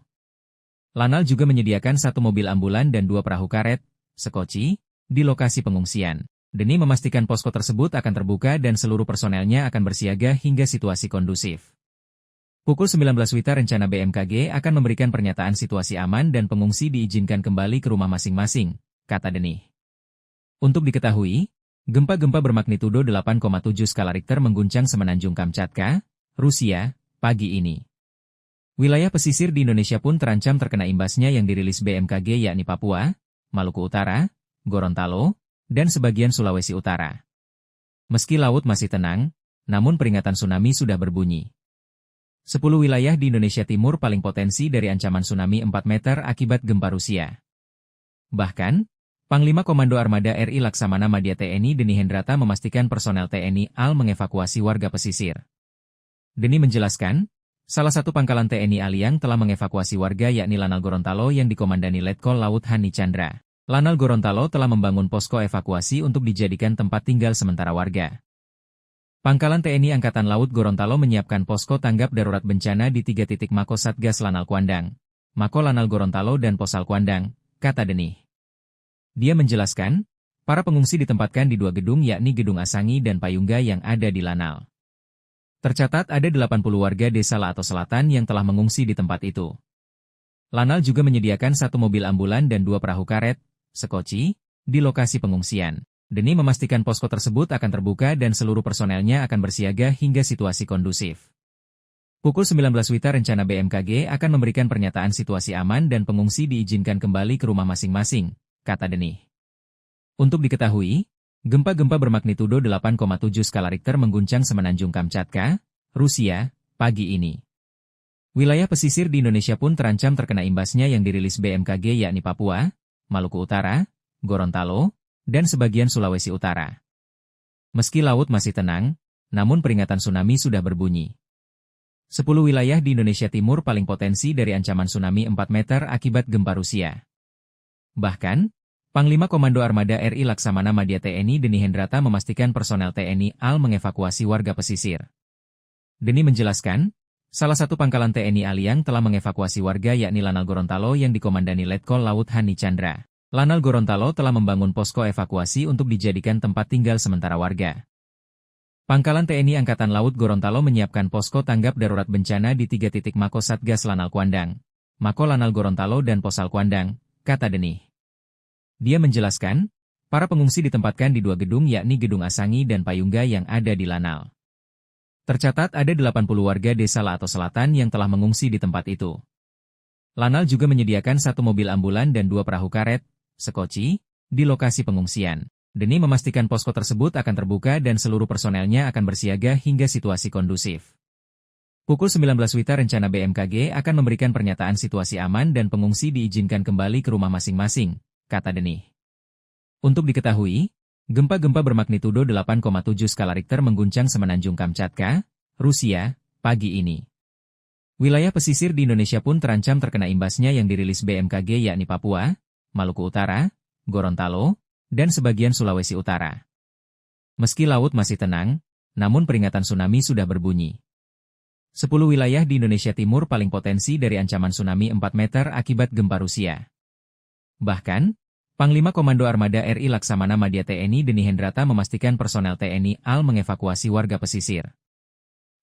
Lanal juga menyediakan 1 mobil ambulan dan 2 perahu karet, sekoci, di lokasi pengungsian. Deni memastikan posko tersebut akan terbuka dan seluruh personelnya akan bersiaga hingga situasi kondusif. Pukul 19 WITA rencana BMKG akan memberikan pernyataan situasi aman dan pengungsi diizinkan kembali ke rumah masing-masing, kata Deni. Untuk diketahui, gempa-gempa bermagnitudo 8,7 skala Richter mengguncang Semenanjung Kamchatka, Rusia, pagi ini. Wilayah pesisir di Indonesia pun terancam terkena imbasnya yang dirilis BMKG yakni Papua, Maluku Utara, Gorontalo, dan sebagian Sulawesi Utara. Meski laut masih tenang, namun peringatan tsunami sudah berbunyi. 10 wilayah di Indonesia Timur paling potensi dari ancaman tsunami 4 meter akibat gempa Rusia. Bahkan, Panglima Komando Armada RI Laksamana Madya TNI Deni Hendrata memastikan personel TNI AL mengevakuasi warga pesisir. Deni menjelaskan, salah satu pangkalan TNI AL yang telah mengevakuasi warga yakni Lanal Gorontalo yang dikomandani Letkol Laut Hani Chandra. Lanal Gorontalo telah membangun posko evakuasi untuk dijadikan tempat tinggal sementara warga. Pangkalan TNI Angkatan Laut Gorontalo menyiapkan posko tanggap darurat bencana di 3 titik Mako Satgas Lanal Kuandang, Mako Lanal Gorontalo dan Posal Kuandang, kata Deni. Dia menjelaskan, para pengungsi ditempatkan di 2 gedung yakni Gedung Asangi dan Payungga yang ada di Lanal. Tercatat ada 80 warga desa Lato Selatan yang telah mengungsi di tempat itu. Lanal juga menyediakan 1 mobil ambulan dan 2 perahu karet, sekoci, di lokasi pengungsian. Deni memastikan posko tersebut akan terbuka dan seluruh personelnya akan bersiaga hingga situasi kondusif. Pukul 19 WITA rencana BMKG akan memberikan pernyataan situasi aman dan pengungsi diizinkan kembali ke rumah masing-masing, kata Deni. Untuk diketahui, gempa-gempa bermagnitudo 8,7 skala Richter mengguncang Semenanjung Kamchatka, Rusia, pagi ini. Wilayah pesisir di Indonesia pun terancam terkena imbasnya yang dirilis BMKG yakni Papua, Maluku Utara, Gorontalo, dan sebagian Sulawesi Utara. Meski laut masih tenang, namun peringatan tsunami sudah berbunyi. 10 wilayah di Indonesia Timur paling potensi dari ancaman tsunami 4 meter akibat gempa Rusia. Bahkan, Panglima Komando Armada RI Laksamana Madya TNI Deni Hendrata memastikan personel TNI AL mengevakuasi warga pesisir. Deni menjelaskan, Salah satu pangkalan TNI Aliang telah mengevakuasi warga yakni Lanal Gorontalo yang dikomandani Letkol Laut Hani Chandra. Lanal Gorontalo telah membangun posko evakuasi untuk dijadikan tempat tinggal sementara warga. Pangkalan TNI Angkatan Laut Gorontalo menyiapkan posko tanggap darurat bencana di 3 titik Mako Satgas Lanal Kuandang, Mako Lanal Gorontalo dan Posal Kuandang, kata Denih. Dia menjelaskan, para pengungsi ditempatkan di 2 gedung yakni Gedung Asangi dan Payungga yang ada di Lanal. Tercatat ada 80 warga desa Lato Selatan yang telah mengungsi di tempat itu. Lanal juga menyediakan 1 mobil ambulan dan 2 perahu karet, sekoci, di lokasi pengungsian. Denih memastikan posko tersebut akan terbuka dan seluruh personelnya akan bersiaga hingga situasi kondusif. Pukul 19 WITA rencana BMKG akan memberikan pernyataan situasi aman dan pengungsi diizinkan kembali ke rumah masing-masing, kata Denih. Untuk diketahui, gempa-gempa bermagnitudo 8,7 skala Richter mengguncang Semenanjung Kamchatka, Rusia, pagi ini. Wilayah pesisir di Indonesia pun terancam terkena imbasnya yang dirilis BMKG yakni Papua, Maluku Utara, Gorontalo, dan sebagian Sulawesi Utara. Meski laut masih tenang, namun peringatan tsunami sudah berbunyi. 10 wilayah di Indonesia Timur paling potensi dari ancaman tsunami 4 meter akibat gempa Rusia. Bahkan, Panglima Komando Armada RI Laksamana Madya TNI Deni Hendrata memastikan personel TNI AL mengevakuasi warga pesisir.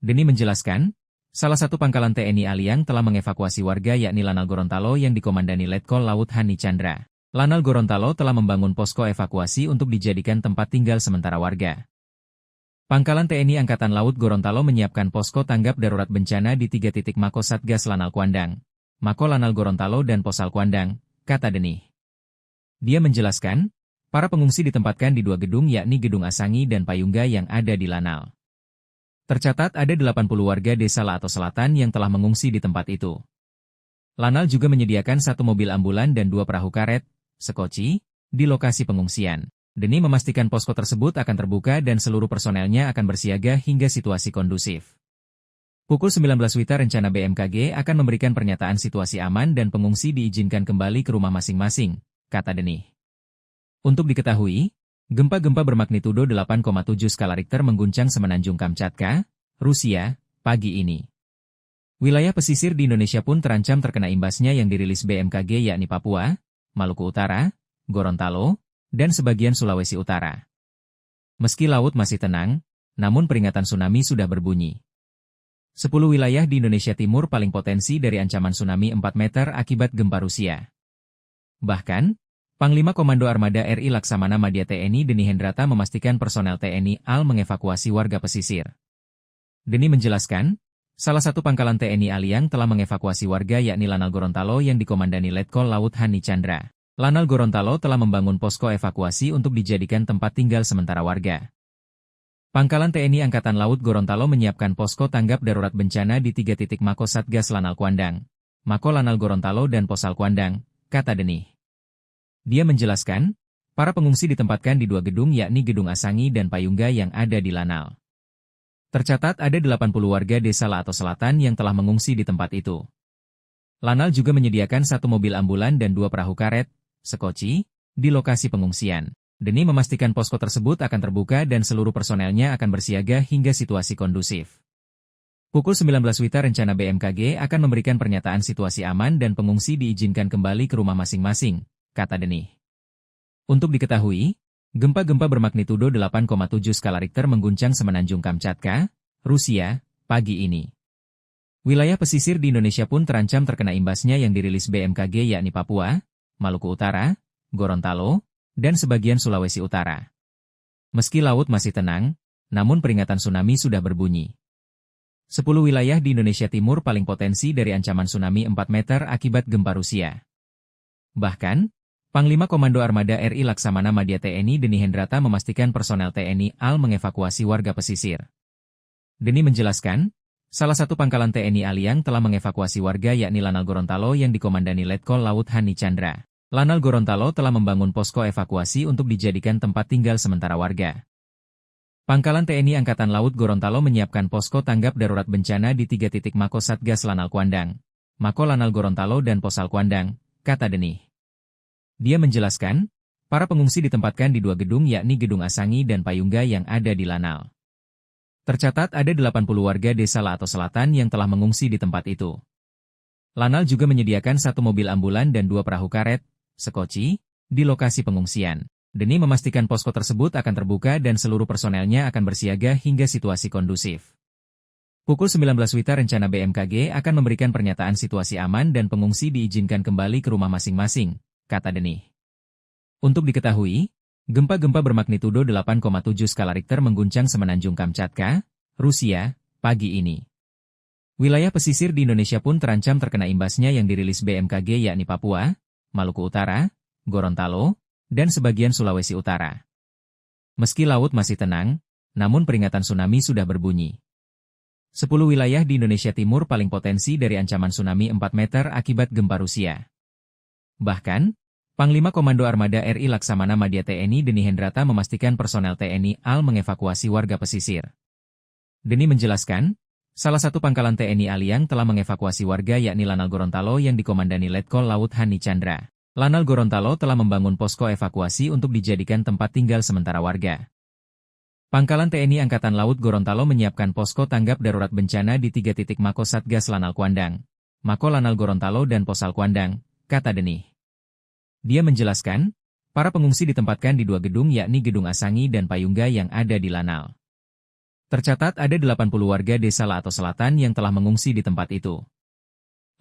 Deni menjelaskan, salah satu pangkalan TNI Aliang telah mengevakuasi warga yakni Lanal Gorontalo yang dikomandani Letkol Laut Hani Chandra. Lanal Gorontalo telah membangun posko evakuasi untuk dijadikan tempat tinggal sementara warga. Pangkalan TNI Angkatan Laut Gorontalo menyiapkan posko tanggap darurat bencana di 3 titik Mako Satgas Lanal Kuandang, Mako Lanal Gorontalo dan Posal Kuandang, kata Denih. Dia menjelaskan, para pengungsi ditempatkan di 2 gedung yakni Gedung Asangi dan Payungga yang ada di Lanal. Tercatat ada 80 warga desa Lato Selatan yang telah mengungsi di tempat itu. Lanal juga menyediakan 1 mobil ambulan dan 2 perahu karet, sekoci, di lokasi pengungsian. Denih memastikan posko tersebut akan terbuka dan seluruh personelnya akan bersiaga hingga situasi kondusif. Pukul 19 WITA rencana BMKG akan memberikan pernyataan situasi aman dan pengungsi diizinkan kembali ke rumah masing-masing, kata Denih. Untuk diketahui, gempa-gempa bermagnitudo 8,7 skala Richter mengguncang Semenanjung Kamchatka, Rusia, pagi ini. Wilayah pesisir di Indonesia pun terancam terkena imbasnya yang dirilis BMKG yakni Papua, Maluku Utara, Gorontalo, dan sebagian Sulawesi Utara. Meski laut masih tenang, namun peringatan tsunami sudah berbunyi. 10 wilayah di Indonesia Timur paling potensi dari ancaman tsunami 4 meter akibat gempa Rusia. Bahkan, Panglima Komando Armada RI Laksamana Madya TNI Deni Hendrata memastikan personel TNI AL mengevakuasi warga pesisir. Deni menjelaskan, salah satu pangkalan TNI Aliang telah mengevakuasi warga yakni Lanal Gorontalo yang dikomandani Letkol Laut Hani Chandra. Lanal Gorontalo telah membangun posko evakuasi untuk dijadikan tempat tinggal sementara warga. Pangkalan TNI Angkatan Laut Gorontalo menyiapkan posko tanggap darurat bencana di 3 titik Mako Satgas Lanal Kuandang, Mako Lanal Gorontalo dan Posal Kuandang, kata Denih. Dia menjelaskan, para pengungsi ditempatkan di 2 gedung yakni Gedung Asangi dan Payungga yang ada di Lanal. Tercatat ada 80 warga desa Lato Selatan yang telah mengungsi di tempat itu. Lanal juga menyediakan 1 mobil ambulan dan 2 perahu karet, sekoci, di lokasi pengungsian. Denih memastikan posko tersebut akan terbuka dan seluruh personelnya akan bersiaga hingga situasi kondusif. Pukul 19 WITA rencana BMKG akan memberikan pernyataan situasi aman dan pengungsi diizinkan kembali ke rumah masing-masing, kata Denih. Untuk diketahui, gempa-gempa bermagnitudo 8,7 skala Richter mengguncang Semenanjung Kamchatka, Rusia, pagi ini. Wilayah pesisir di Indonesia pun terancam terkena imbasnya yang dirilis BMKG yakni Papua, Maluku Utara, Gorontalo, dan sebagian Sulawesi Utara. Meski laut masih tenang, namun peringatan tsunami sudah berbunyi. 10 wilayah di Indonesia Timur paling potensi dari ancaman tsunami 4 meter akibat gempa Rusia. Bahkan, Panglima Komando Armada RI Laksamana Madya TNI Deni Hendrata memastikan personel TNI AL mengevakuasi warga pesisir. Deni menjelaskan, salah satu pangkalan TNI Aliang telah mengevakuasi warga yakni Lanal Gorontalo yang dikomandani Letkol Laut Hani Chandra. Lanal Gorontalo telah membangun posko evakuasi untuk dijadikan tempat tinggal sementara warga. Pangkalan TNI Angkatan Laut Gorontalo menyiapkan posko tanggap darurat bencana di 3 titik Mako Satgas Lanal Kuandang, Mako Lanal Gorontalo dan Posal Kuandang, kata Denih. Dia menjelaskan, para pengungsi ditempatkan di 2 gedung yakni Gedung Asangi dan Payungga yang ada di Lanal. Tercatat ada 80 warga desa Lato Selatan yang telah mengungsi di tempat itu. Lanal juga menyediakan 1 mobil ambulan dan 2 perahu karet, sekoci, di lokasi pengungsian. Demi memastikan posko tersebut akan terbuka dan seluruh personelnya akan bersiaga hingga situasi kondusif. Pukul 19 WITA rencana BMKG akan memberikan pernyataan situasi aman dan pengungsi diizinkan kembali ke rumah masing-masing, kata Denih. Untuk diketahui, gempa-gempa bermagnitudo 8,7 skala Richter mengguncang semenanjung Kamchatka, Rusia, pagi ini. Wilayah pesisir di Indonesia pun terancam terkena imbasnya yang dirilis BMKG yakni Papua, Maluku Utara, Gorontalo, dan sebagian Sulawesi Utara. Meski laut masih tenang, namun peringatan tsunami sudah berbunyi. 10 wilayah di Indonesia Timur paling potensi dari ancaman tsunami 4 meter akibat gempa Rusia. Bahkan, Panglima Komando Armada RI Laksamana Madya TNI Deni Hendrata memastikan personel TNI AL mengevakuasi warga pesisir. Deni menjelaskan, salah satu pangkalan TNI AL yang telah mengevakuasi warga yakni Lanal Gorontalo yang dikomandani Letkol Laut Hani Chandra. Lanal Gorontalo telah membangun posko evakuasi untuk dijadikan tempat tinggal sementara warga. Pangkalan TNI Angkatan Laut Gorontalo menyiapkan posko tanggap darurat bencana di 3 titik Mako Satgas Lanal Kuandang, Mako Lanal Gorontalo dan Posal Kuandang, kata Denih. Dia menjelaskan, para pengungsi ditempatkan di 2 gedung yakni Gedung Asangi dan Payungga yang ada di Lanal. Tercatat ada 80 warga desa Lato Selatan yang telah mengungsi di tempat itu.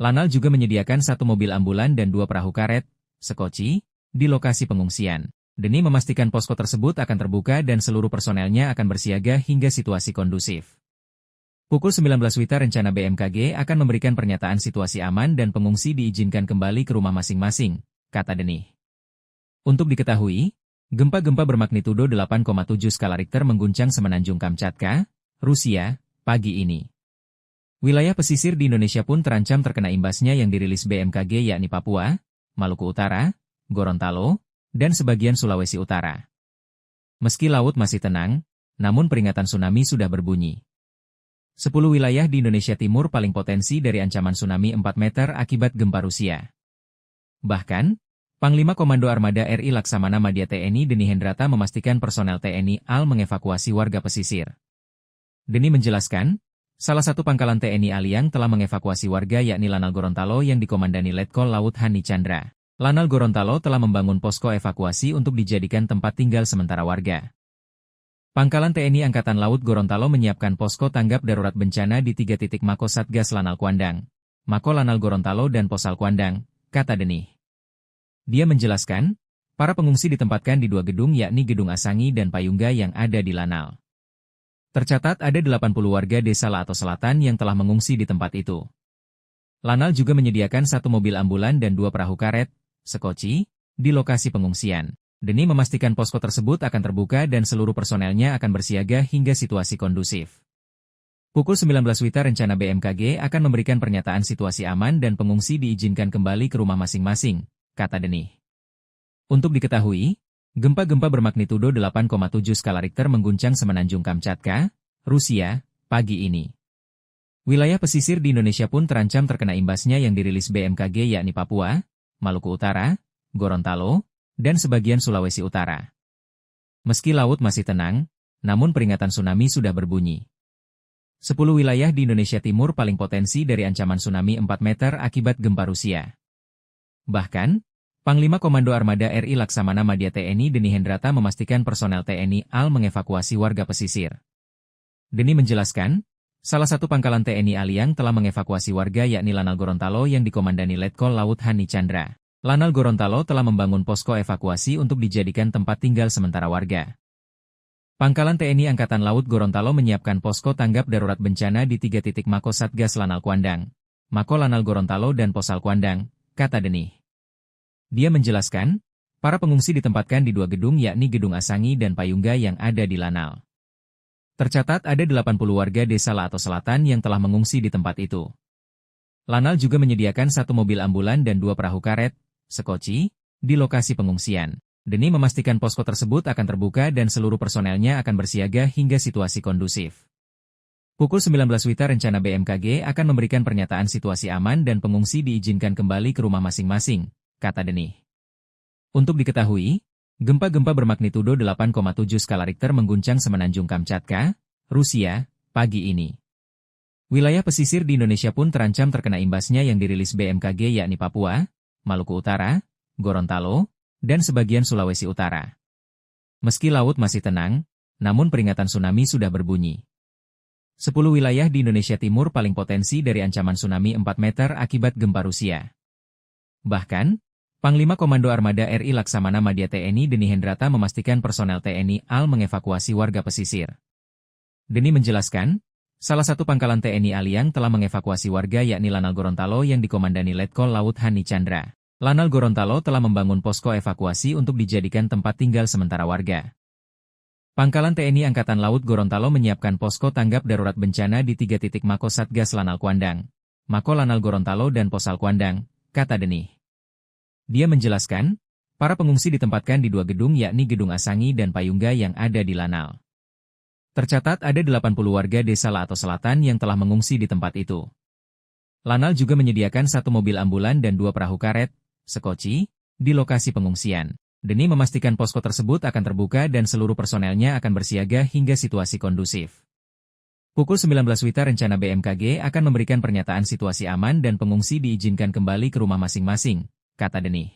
Lanal juga menyediakan 1 mobil ambulan dan 2 perahu karet, sekoci, di lokasi pengungsian. Deni memastikan posko tersebut akan terbuka dan seluruh personelnya akan bersiaga hingga situasi kondusif. Pukul 19 WITA rencana BMKG akan memberikan pernyataan situasi aman dan pengungsi diizinkan kembali ke rumah masing-masing, kata Denih. Untuk diketahui, gempa-gempa bermagnitudo 8,7 skala Richter mengguncang semenanjung Kamchatka, Rusia, pagi ini. Wilayah pesisir di Indonesia pun terancam terkena imbasnya yang dirilis BMKG yakni Papua, Maluku Utara, Gorontalo, dan sebagian Sulawesi Utara. Meski laut masih tenang, namun peringatan tsunami sudah berbunyi. 10 wilayah di Indonesia Timur paling potensi dari ancaman tsunami 4 meter akibat gempa Rusia. Bahkan, Panglima Komando Armada RI Laksamana Madya TNI Deni Hendrata memastikan personel TNI AL mengevakuasi warga pesisir. Deni menjelaskan, salah satu pangkalan TNI AL yang telah mengevakuasi warga yakni Lanal Gorontalo yang dikomandani Letkol Laut Hani Chandra. Lanal Gorontalo telah membangun posko evakuasi untuk dijadikan tempat tinggal sementara warga. Pangkalan TNI Angkatan Laut Gorontalo menyiapkan posko tanggap darurat bencana di 3 titik Mako Satgas Lanal Kuandang, Mako Lanal Gorontalo dan Posal Kuandang, kata Denih. Dia menjelaskan, para pengungsi ditempatkan di 2 gedung yakni Gedung Asangi dan Payungga yang ada di Lanal. Tercatat ada 80 warga desa Lato Selatan yang telah mengungsi di tempat itu. Lanal juga menyediakan 1 mobil ambulan dan 2 perahu karet, sekoci, di lokasi pengungsian. Deni memastikan posko tersebut akan terbuka dan seluruh personelnya akan bersiaga hingga situasi kondusif. Pukul 19 WITA rencana BMKG akan memberikan pernyataan situasi aman dan pengungsi diizinkan kembali ke rumah masing-masing, kata Denih. Untuk diketahui, gempa-gempa bermagnitudo 8,7 skala Richter mengguncang semenanjung Kamchatka, Rusia, pagi ini. Wilayah pesisir di Indonesia pun terancam terkena imbasnya yang dirilis BMKG yakni Papua, Maluku Utara, Gorontalo, dan sebagian Sulawesi Utara. Meski laut masih tenang, namun peringatan tsunami sudah berbunyi. 10 wilayah di Indonesia Timur paling potensi dari ancaman tsunami 4 meter akibat gempa Rusia. Bahkan, Panglima Komando Armada RI Laksamana Madya TNI Deni Hendrata memastikan personel TNI AL mengevakuasi warga pesisir. Deni menjelaskan, salah satu pangkalan TNI AL yang telah mengevakuasi warga yakni Lanal Gorontalo yang dikomandani Letkol Laut Hani Chandra. Lanal Gorontalo telah membangun posko evakuasi untuk dijadikan tempat tinggal sementara warga. Pangkalan TNI Angkatan Laut Gorontalo menyiapkan posko tanggap darurat bencana di 3 titik Mako Satgas Lanal Kuandang, Mako Lanal Gorontalo dan Posal Kuandang, kata Denih. Dia menjelaskan, para pengungsi ditempatkan di 2 gedung yakni Gedung Asangi dan Payungga yang ada di Lanal. Tercatat ada 80 warga desa Lato Selatan yang telah mengungsi di tempat itu. Lanal juga menyediakan 1 mobil ambulan dan 2 perahu karet, sekoci, di lokasi pengungsian. Deni memastikan posko tersebut akan terbuka dan seluruh personelnya akan bersiaga hingga situasi kondusif. Pukul 19 WITA rencana BMKG akan memberikan pernyataan situasi aman dan pengungsi diizinkan kembali ke rumah masing-masing, kata Denih. Untuk diketahui, gempa-gempa bermagnitudo 8,7 skala Richter mengguncang semenanjung Kamchatka, Rusia, pagi ini. Wilayah pesisir di Indonesia pun terancam terkena imbasnya yang dirilis BMKG yakni Papua, Maluku Utara, Gorontalo, dan sebagian Sulawesi Utara. Meski laut masih tenang, namun peringatan tsunami sudah berbunyi. 10 wilayah di Indonesia Timur paling potensi dari ancaman tsunami 4 meter akibat gempa Rusia. Bahkan, Panglima Komando Armada RI Laksamana Madya TNI Deni Hendrata memastikan personel TNI AL mengevakuasi warga pesisir. Deni menjelaskan, salah satu pangkalan TNI AL yang telah mengevakuasi warga yakni Lanal Gorontalo yang dikomandani Letkol Laut Hani Chandra. Lanal Gorontalo telah membangun posko evakuasi untuk dijadikan tempat tinggal sementara warga. Pangkalan TNI Angkatan Laut Gorontalo menyiapkan posko tanggap darurat bencana di 3 titik Mako Satgas Lanal Kuandang, Mako Lanal Gorontalo dan Posal Kuandang, kata Deni. Dia menjelaskan, para pengungsi ditempatkan di 2 gedung yakni Gedung Asangi dan Payungga yang ada di Lanal. Tercatat ada 80 warga desa Laato Selatan yang telah mengungsi di tempat itu. Lanal juga menyediakan 1 mobil ambulan dan 2 perahu karet, sekoci, di lokasi pengungsian. Deni memastikan posko tersebut akan terbuka dan seluruh personelnya akan bersiaga hingga situasi kondusif. Pukul 19 WITA rencana BMKG akan memberikan pernyataan situasi aman dan pengungsi diizinkan kembali ke rumah masing-masing, kata Deni.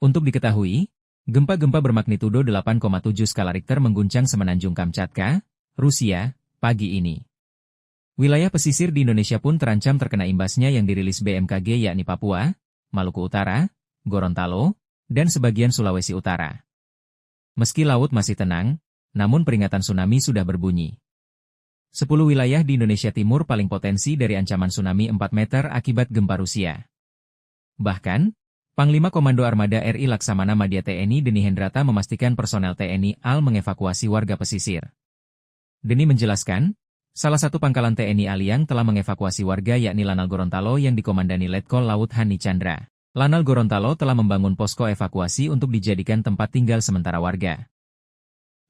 Untuk diketahui, gempa-gempa bermagnitudo 8,7 skala Richter mengguncang Semenanjung Kamchatka, Rusia, pagi ini. Wilayah pesisir di Indonesia pun terancam terkena imbasnya yang dirilis BMKG yakni Papua, Maluku Utara, Gorontalo, dan sebagian Sulawesi Utara. Meski laut masih tenang, namun peringatan tsunami sudah berbunyi. 10 wilayah di Indonesia Timur paling potensi dari ancaman tsunami 4 meter akibat gempa Rusia. Bahkan, Panglima Komando Armada RI Laksamana Madya TNI Deni Hendrata memastikan personel TNI AL mengevakuasi warga pesisir. Deni menjelaskan, salah satu pangkalan TNI AL yang telah mengevakuasi warga yakni Lanal Gorontalo yang dikomandani Letkol Laut Hani Chandra. Lanal Gorontalo telah membangun posko evakuasi untuk dijadikan tempat tinggal sementara warga.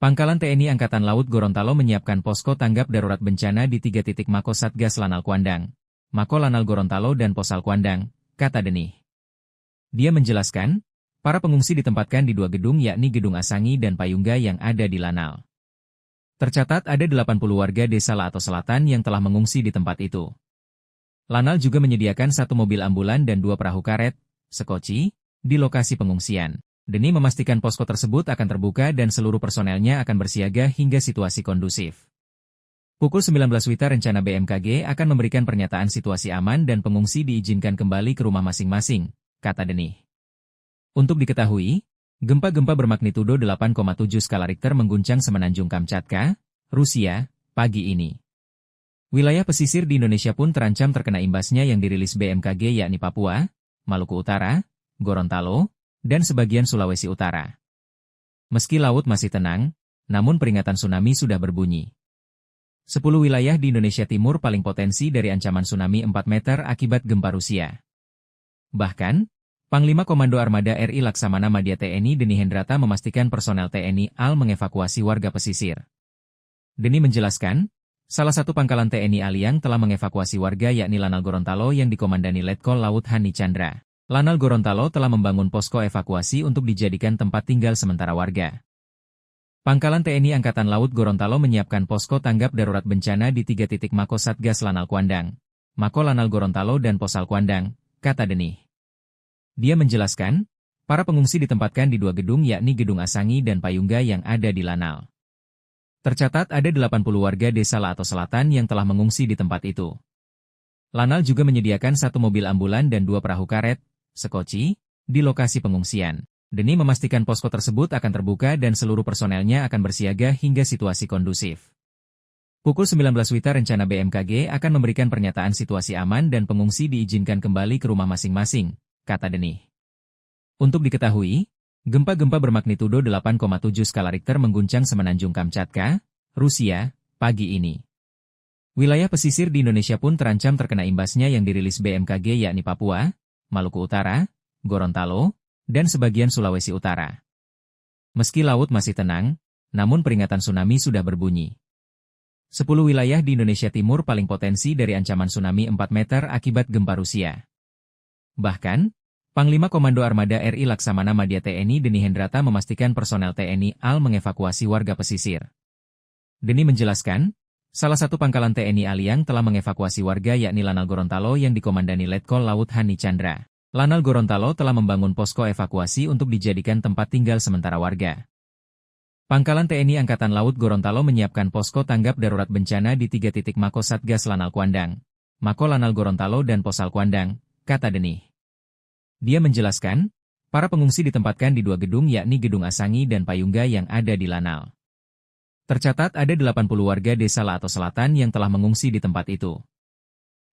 Pangkalan TNI Angkatan Laut Gorontalo menyiapkan posko tanggap darurat bencana di 3 titik Mako Satgas Lanal Kuandang, Mako Lanal Gorontalo dan Posal Kuandang, kata Deni. Dia menjelaskan, para pengungsi ditempatkan di 2 gedung yakni Gedung Asangi dan Payungga yang ada di Lanal. Tercatat ada 80 warga desa Laato Selatan yang telah mengungsi di tempat itu. Lanal juga menyediakan 1 mobil ambulan dan 2 perahu karet, sekoci, di lokasi pengungsian. Deni memastikan posko tersebut akan terbuka dan seluruh personelnya akan bersiaga hingga situasi kondusif. Pukul 19 WITA rencana BMKG akan memberikan pernyataan situasi aman dan pengungsi diizinkan kembali ke rumah masing-masing, kata Deni. Untuk diketahui, gempa-gempa bermagnitudo 8,7 skala Richter mengguncang Semenanjung Kamchatka, Rusia, pagi ini. Wilayah pesisir di Indonesia pun terancam terkena imbasnya yang dirilis BMKG yakni Papua, Maluku Utara, Gorontalo, dan sebagian Sulawesi Utara. Meski laut masih tenang, namun peringatan tsunami sudah berbunyi. 10 wilayah di Indonesia Timur paling potensi dari ancaman tsunami 4 meter akibat gempa Rusia. Bahkan, Panglima Komando Armada RI Laksamana Madya TNI Deni Hendrata memastikan personel TNI AL mengevakuasi warga pesisir. Deni menjelaskan, salah satu pangkalan TNI AL yang telah mengevakuasi warga yakni Lanal Gorontalo yang dikomandani Letkol Laut Hani Chandra. Lanal Gorontalo telah membangun posko evakuasi untuk dijadikan tempat tinggal sementara warga. Pangkalan TNI Angkatan Laut Gorontalo menyiapkan posko tanggap darurat bencana di 3 titik Mako Satgas Lanal Kuandang, Mako Lanal Gorontalo dan Posal Kuandang, kata Deni. Dia menjelaskan, para pengungsi ditempatkan di 2 gedung yakni Gedung Asangi dan Payungga yang ada di Lanal. Tercatat ada 80 warga desa Laato Selatan yang telah mengungsi di tempat itu. Lanal juga menyediakan 1 mobil ambulan dan 2 perahu karet, sekoci, di lokasi pengungsian. Deni memastikan posko tersebut akan terbuka dan seluruh personelnya akan bersiaga hingga situasi kondusif. Pukul 19 WITA rencana BMKG akan memberikan pernyataan situasi aman dan pengungsi diizinkan kembali ke rumah masing-masing, kata Deni. Untuk diketahui, gempa-gempa bermagnitudo 8,7 skala Richter mengguncang Semenanjung Kamchatka, Rusia, pagi ini. Wilayah pesisir di Indonesia pun terancam terkena imbasnya yang dirilis BMKG yakni Papua, Maluku Utara, Gorontalo, dan sebagian Sulawesi Utara. Meski laut masih tenang, namun peringatan tsunami sudah berbunyi. 10 wilayah di Indonesia Timur paling potensi dari ancaman tsunami 4 meter akibat gempa Rusia. Bahkan, Panglima Komando Armada RI Laksamana Madya TNI Deni Hendrata memastikan personel TNI AL mengevakuasi warga pesisir. Deni menjelaskan, Salah satu pangkalan TNI Aliang telah mengevakuasi warga yakni Lanal Gorontalo yang dikomandani Letkol Laut Hani Chandra. Lanal Gorontalo telah membangun posko evakuasi untuk dijadikan tempat tinggal sementara warga. Pangkalan TNI Angkatan Laut Gorontalo menyiapkan posko tanggap darurat bencana di 3 titik Mako Satgas Lanal Kuandang, Mako Lanal Gorontalo dan Posal Kuandang, kata Denih. Dia menjelaskan, para pengungsi ditempatkan di 2 gedung yakni Gedung Asangi dan Payungga yang ada di Lanal. Tercatat ada 80 warga desa Lato Selatan yang telah mengungsi di tempat itu.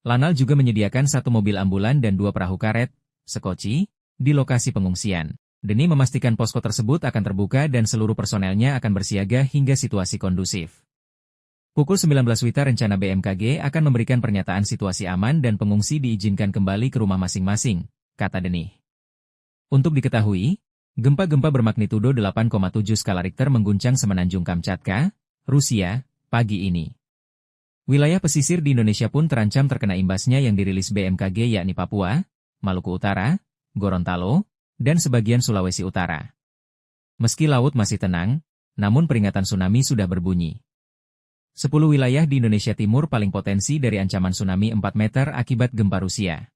Lanal juga menyediakan 1 mobil ambulan dan 2 perahu karet, sekoci, di lokasi pengungsian. Denih memastikan posko tersebut akan terbuka dan seluruh personelnya akan bersiaga hingga situasi kondusif. Pukul 19 WITA rencana BMKG akan memberikan pernyataan situasi aman dan pengungsi diizinkan kembali ke rumah masing-masing, kata Denih. Untuk diketahui, gempa-gempa bermagnitudo 8,7 skala Richter mengguncang Semenanjung Kamchatka, Rusia, pagi ini. Wilayah pesisir di Indonesia pun terancam terkena imbasnya yang dirilis BMKG yakni Papua, Maluku Utara, Gorontalo, dan sebagian Sulawesi Utara. Meski laut masih tenang, namun peringatan tsunami sudah berbunyi. 10 wilayah di Indonesia Timur paling potensi dari ancaman tsunami 4 meter akibat gempa Rusia.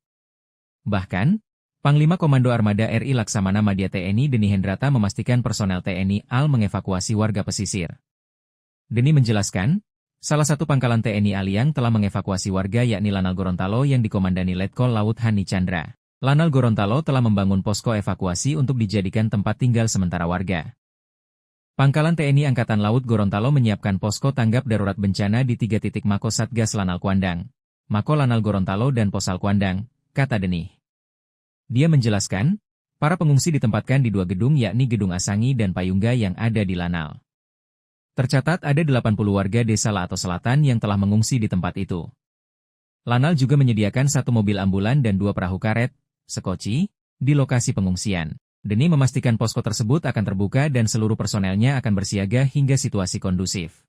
Bahkan, Panglima Komando Armada RI Laksamana Madya TNI Deni Hendrata memastikan personel TNI AL mengevakuasi warga pesisir. Deni menjelaskan, salah satu pangkalan TNI Aliang telah mengevakuasi warga yakni Lanal Gorontalo yang dikomandani Letkol Laut Hani Chandra. Lanal Gorontalo telah membangun posko evakuasi untuk dijadikan tempat tinggal sementara warga. Pangkalan TNI Angkatan Laut Gorontalo menyiapkan posko tanggap darurat bencana di 3 titik Mako Satgas Lanal Kuandang, Mako Lanal Gorontalo dan Posal Kuandang, kata Denih. Dia menjelaskan, para pengungsi ditempatkan di 2 gedung yakni Gedung Asangi dan Payungga yang ada di Lanal. Tercatat ada 80 warga desa Lato Selatan yang telah mengungsi di tempat itu. Lanal juga menyediakan 1 mobil ambulan dan 2 perahu karet, sekoci, di lokasi pengungsian. Denih memastikan posko tersebut akan terbuka dan seluruh personelnya akan bersiaga hingga situasi kondusif.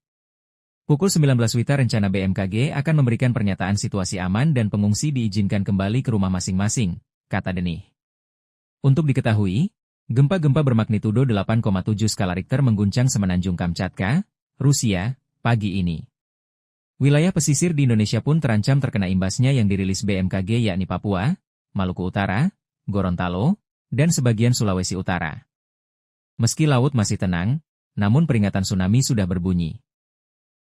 Pukul 19 WITA rencana BMKG akan memberikan pernyataan situasi aman dan pengungsi diizinkan kembali ke rumah masing-masing, kata Denih. Untuk diketahui, gempa-gempa bermagnitudo 8,7 skala Richter mengguncang Semenanjung Kamchatka, Rusia, pagi ini. Wilayah pesisir di Indonesia pun terancam terkena imbasnya yang dirilis BMKG yakni Papua, Maluku Utara, Gorontalo, dan sebagian Sulawesi Utara. Meski laut masih tenang, namun peringatan tsunami sudah berbunyi.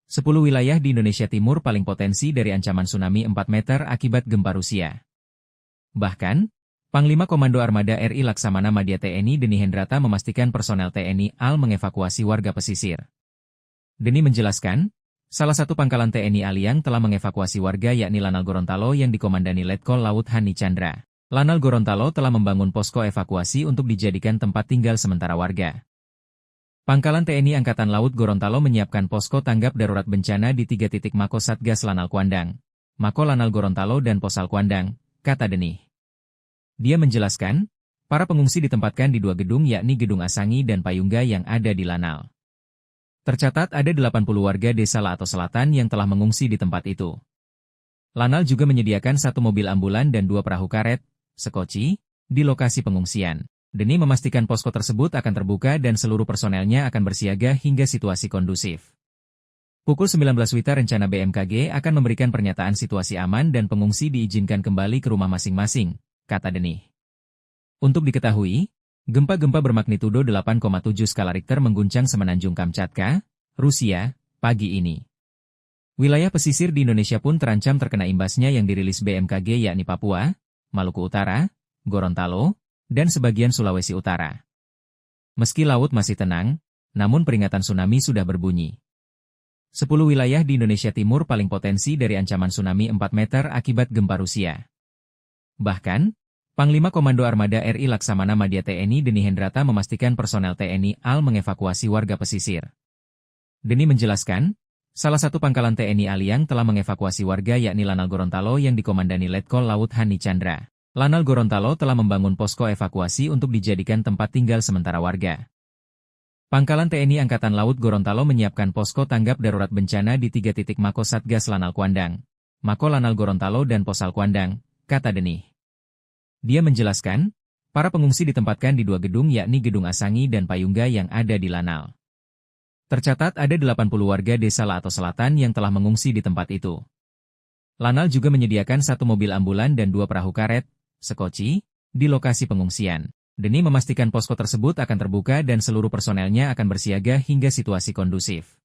10 wilayah di Indonesia Timur paling potensi dari ancaman tsunami 4 meter akibat gempa Rusia. Bahkan, Panglima Komando Armada RI Laksamana Madya TNI Deni Hendrata memastikan personel TNI AL mengevakuasi warga pesisir. Deni menjelaskan, salah satu pangkalan TNI Aliang telah mengevakuasi warga yakni Lanal Gorontalo yang dikomandani Letkol Laut Hani Chandra. Lanal Gorontalo telah membangun posko evakuasi untuk dijadikan tempat tinggal sementara warga. Pangkalan TNI Angkatan Laut Gorontalo menyiapkan posko tanggap darurat bencana di 3 titik Mako Satgas Lanal Kuandang, Mako Lanal Gorontalo dan Posal Kuandang, kata Denih. Dia menjelaskan, para pengungsi ditempatkan di 2 gedung yakni Gedung Asangi dan Payungga yang ada di Lanal. Tercatat ada 80 warga desa Lato Selatan yang telah mengungsi di tempat itu. Lanal juga menyediakan 1 mobil ambulan dan 2 perahu karet, sekoci, di lokasi pengungsian. Denih memastikan posko tersebut akan terbuka dan seluruh personelnya akan bersiaga hingga situasi kondusif. Pukul 19 WITA rencana BMKG akan memberikan pernyataan situasi aman dan pengungsi diizinkan kembali ke rumah masing-masing, kata Denih. Untuk diketahui, gempa-gempa bermagnitudo 8,7 skala Richter mengguncang Semenanjung Kamchatka, Rusia, pagi ini. Wilayah pesisir di Indonesia pun terancam terkena imbasnya yang dirilis BMKG yakni Papua, Maluku Utara, Gorontalo, dan sebagian Sulawesi Utara. Meski laut masih tenang, namun peringatan tsunami sudah berbunyi. 10 wilayah di Indonesia Timur paling potensi dari ancaman tsunami 4 meter akibat gempa Rusia. Bahkan, Panglima Komando Armada RI Laksamana Madya TNI Deni Hendrata memastikan personel TNI AL mengevakuasi warga pesisir. Deni menjelaskan, salah satu pangkalan TNI Aliang telah mengevakuasi warga yakni Lanal Gorontalo yang dikomandani Letkol Laut Hani Chandra. Lanal Gorontalo telah membangun posko evakuasi untuk dijadikan tempat tinggal sementara warga. Pangkalan TNI Angkatan Laut Gorontalo menyiapkan posko tanggap darurat bencana di 3 titik Mako Satgas Lanal Kuandang, Mako Lanal Gorontalo dan Posal Kuandang, kata Denih. Dia menjelaskan, para pengungsi ditempatkan di 2 gedung yakni Gedung Asangi dan Payungga yang ada di Lanal. Tercatat ada 80 warga desa Lato Selatan yang telah mengungsi di tempat itu. Lanal juga menyediakan 1 mobil ambulan dan 2 perahu karet, sekoci, di lokasi pengungsian. Demi memastikan posko tersebut akan terbuka dan seluruh personelnya akan bersiaga hingga situasi kondusif.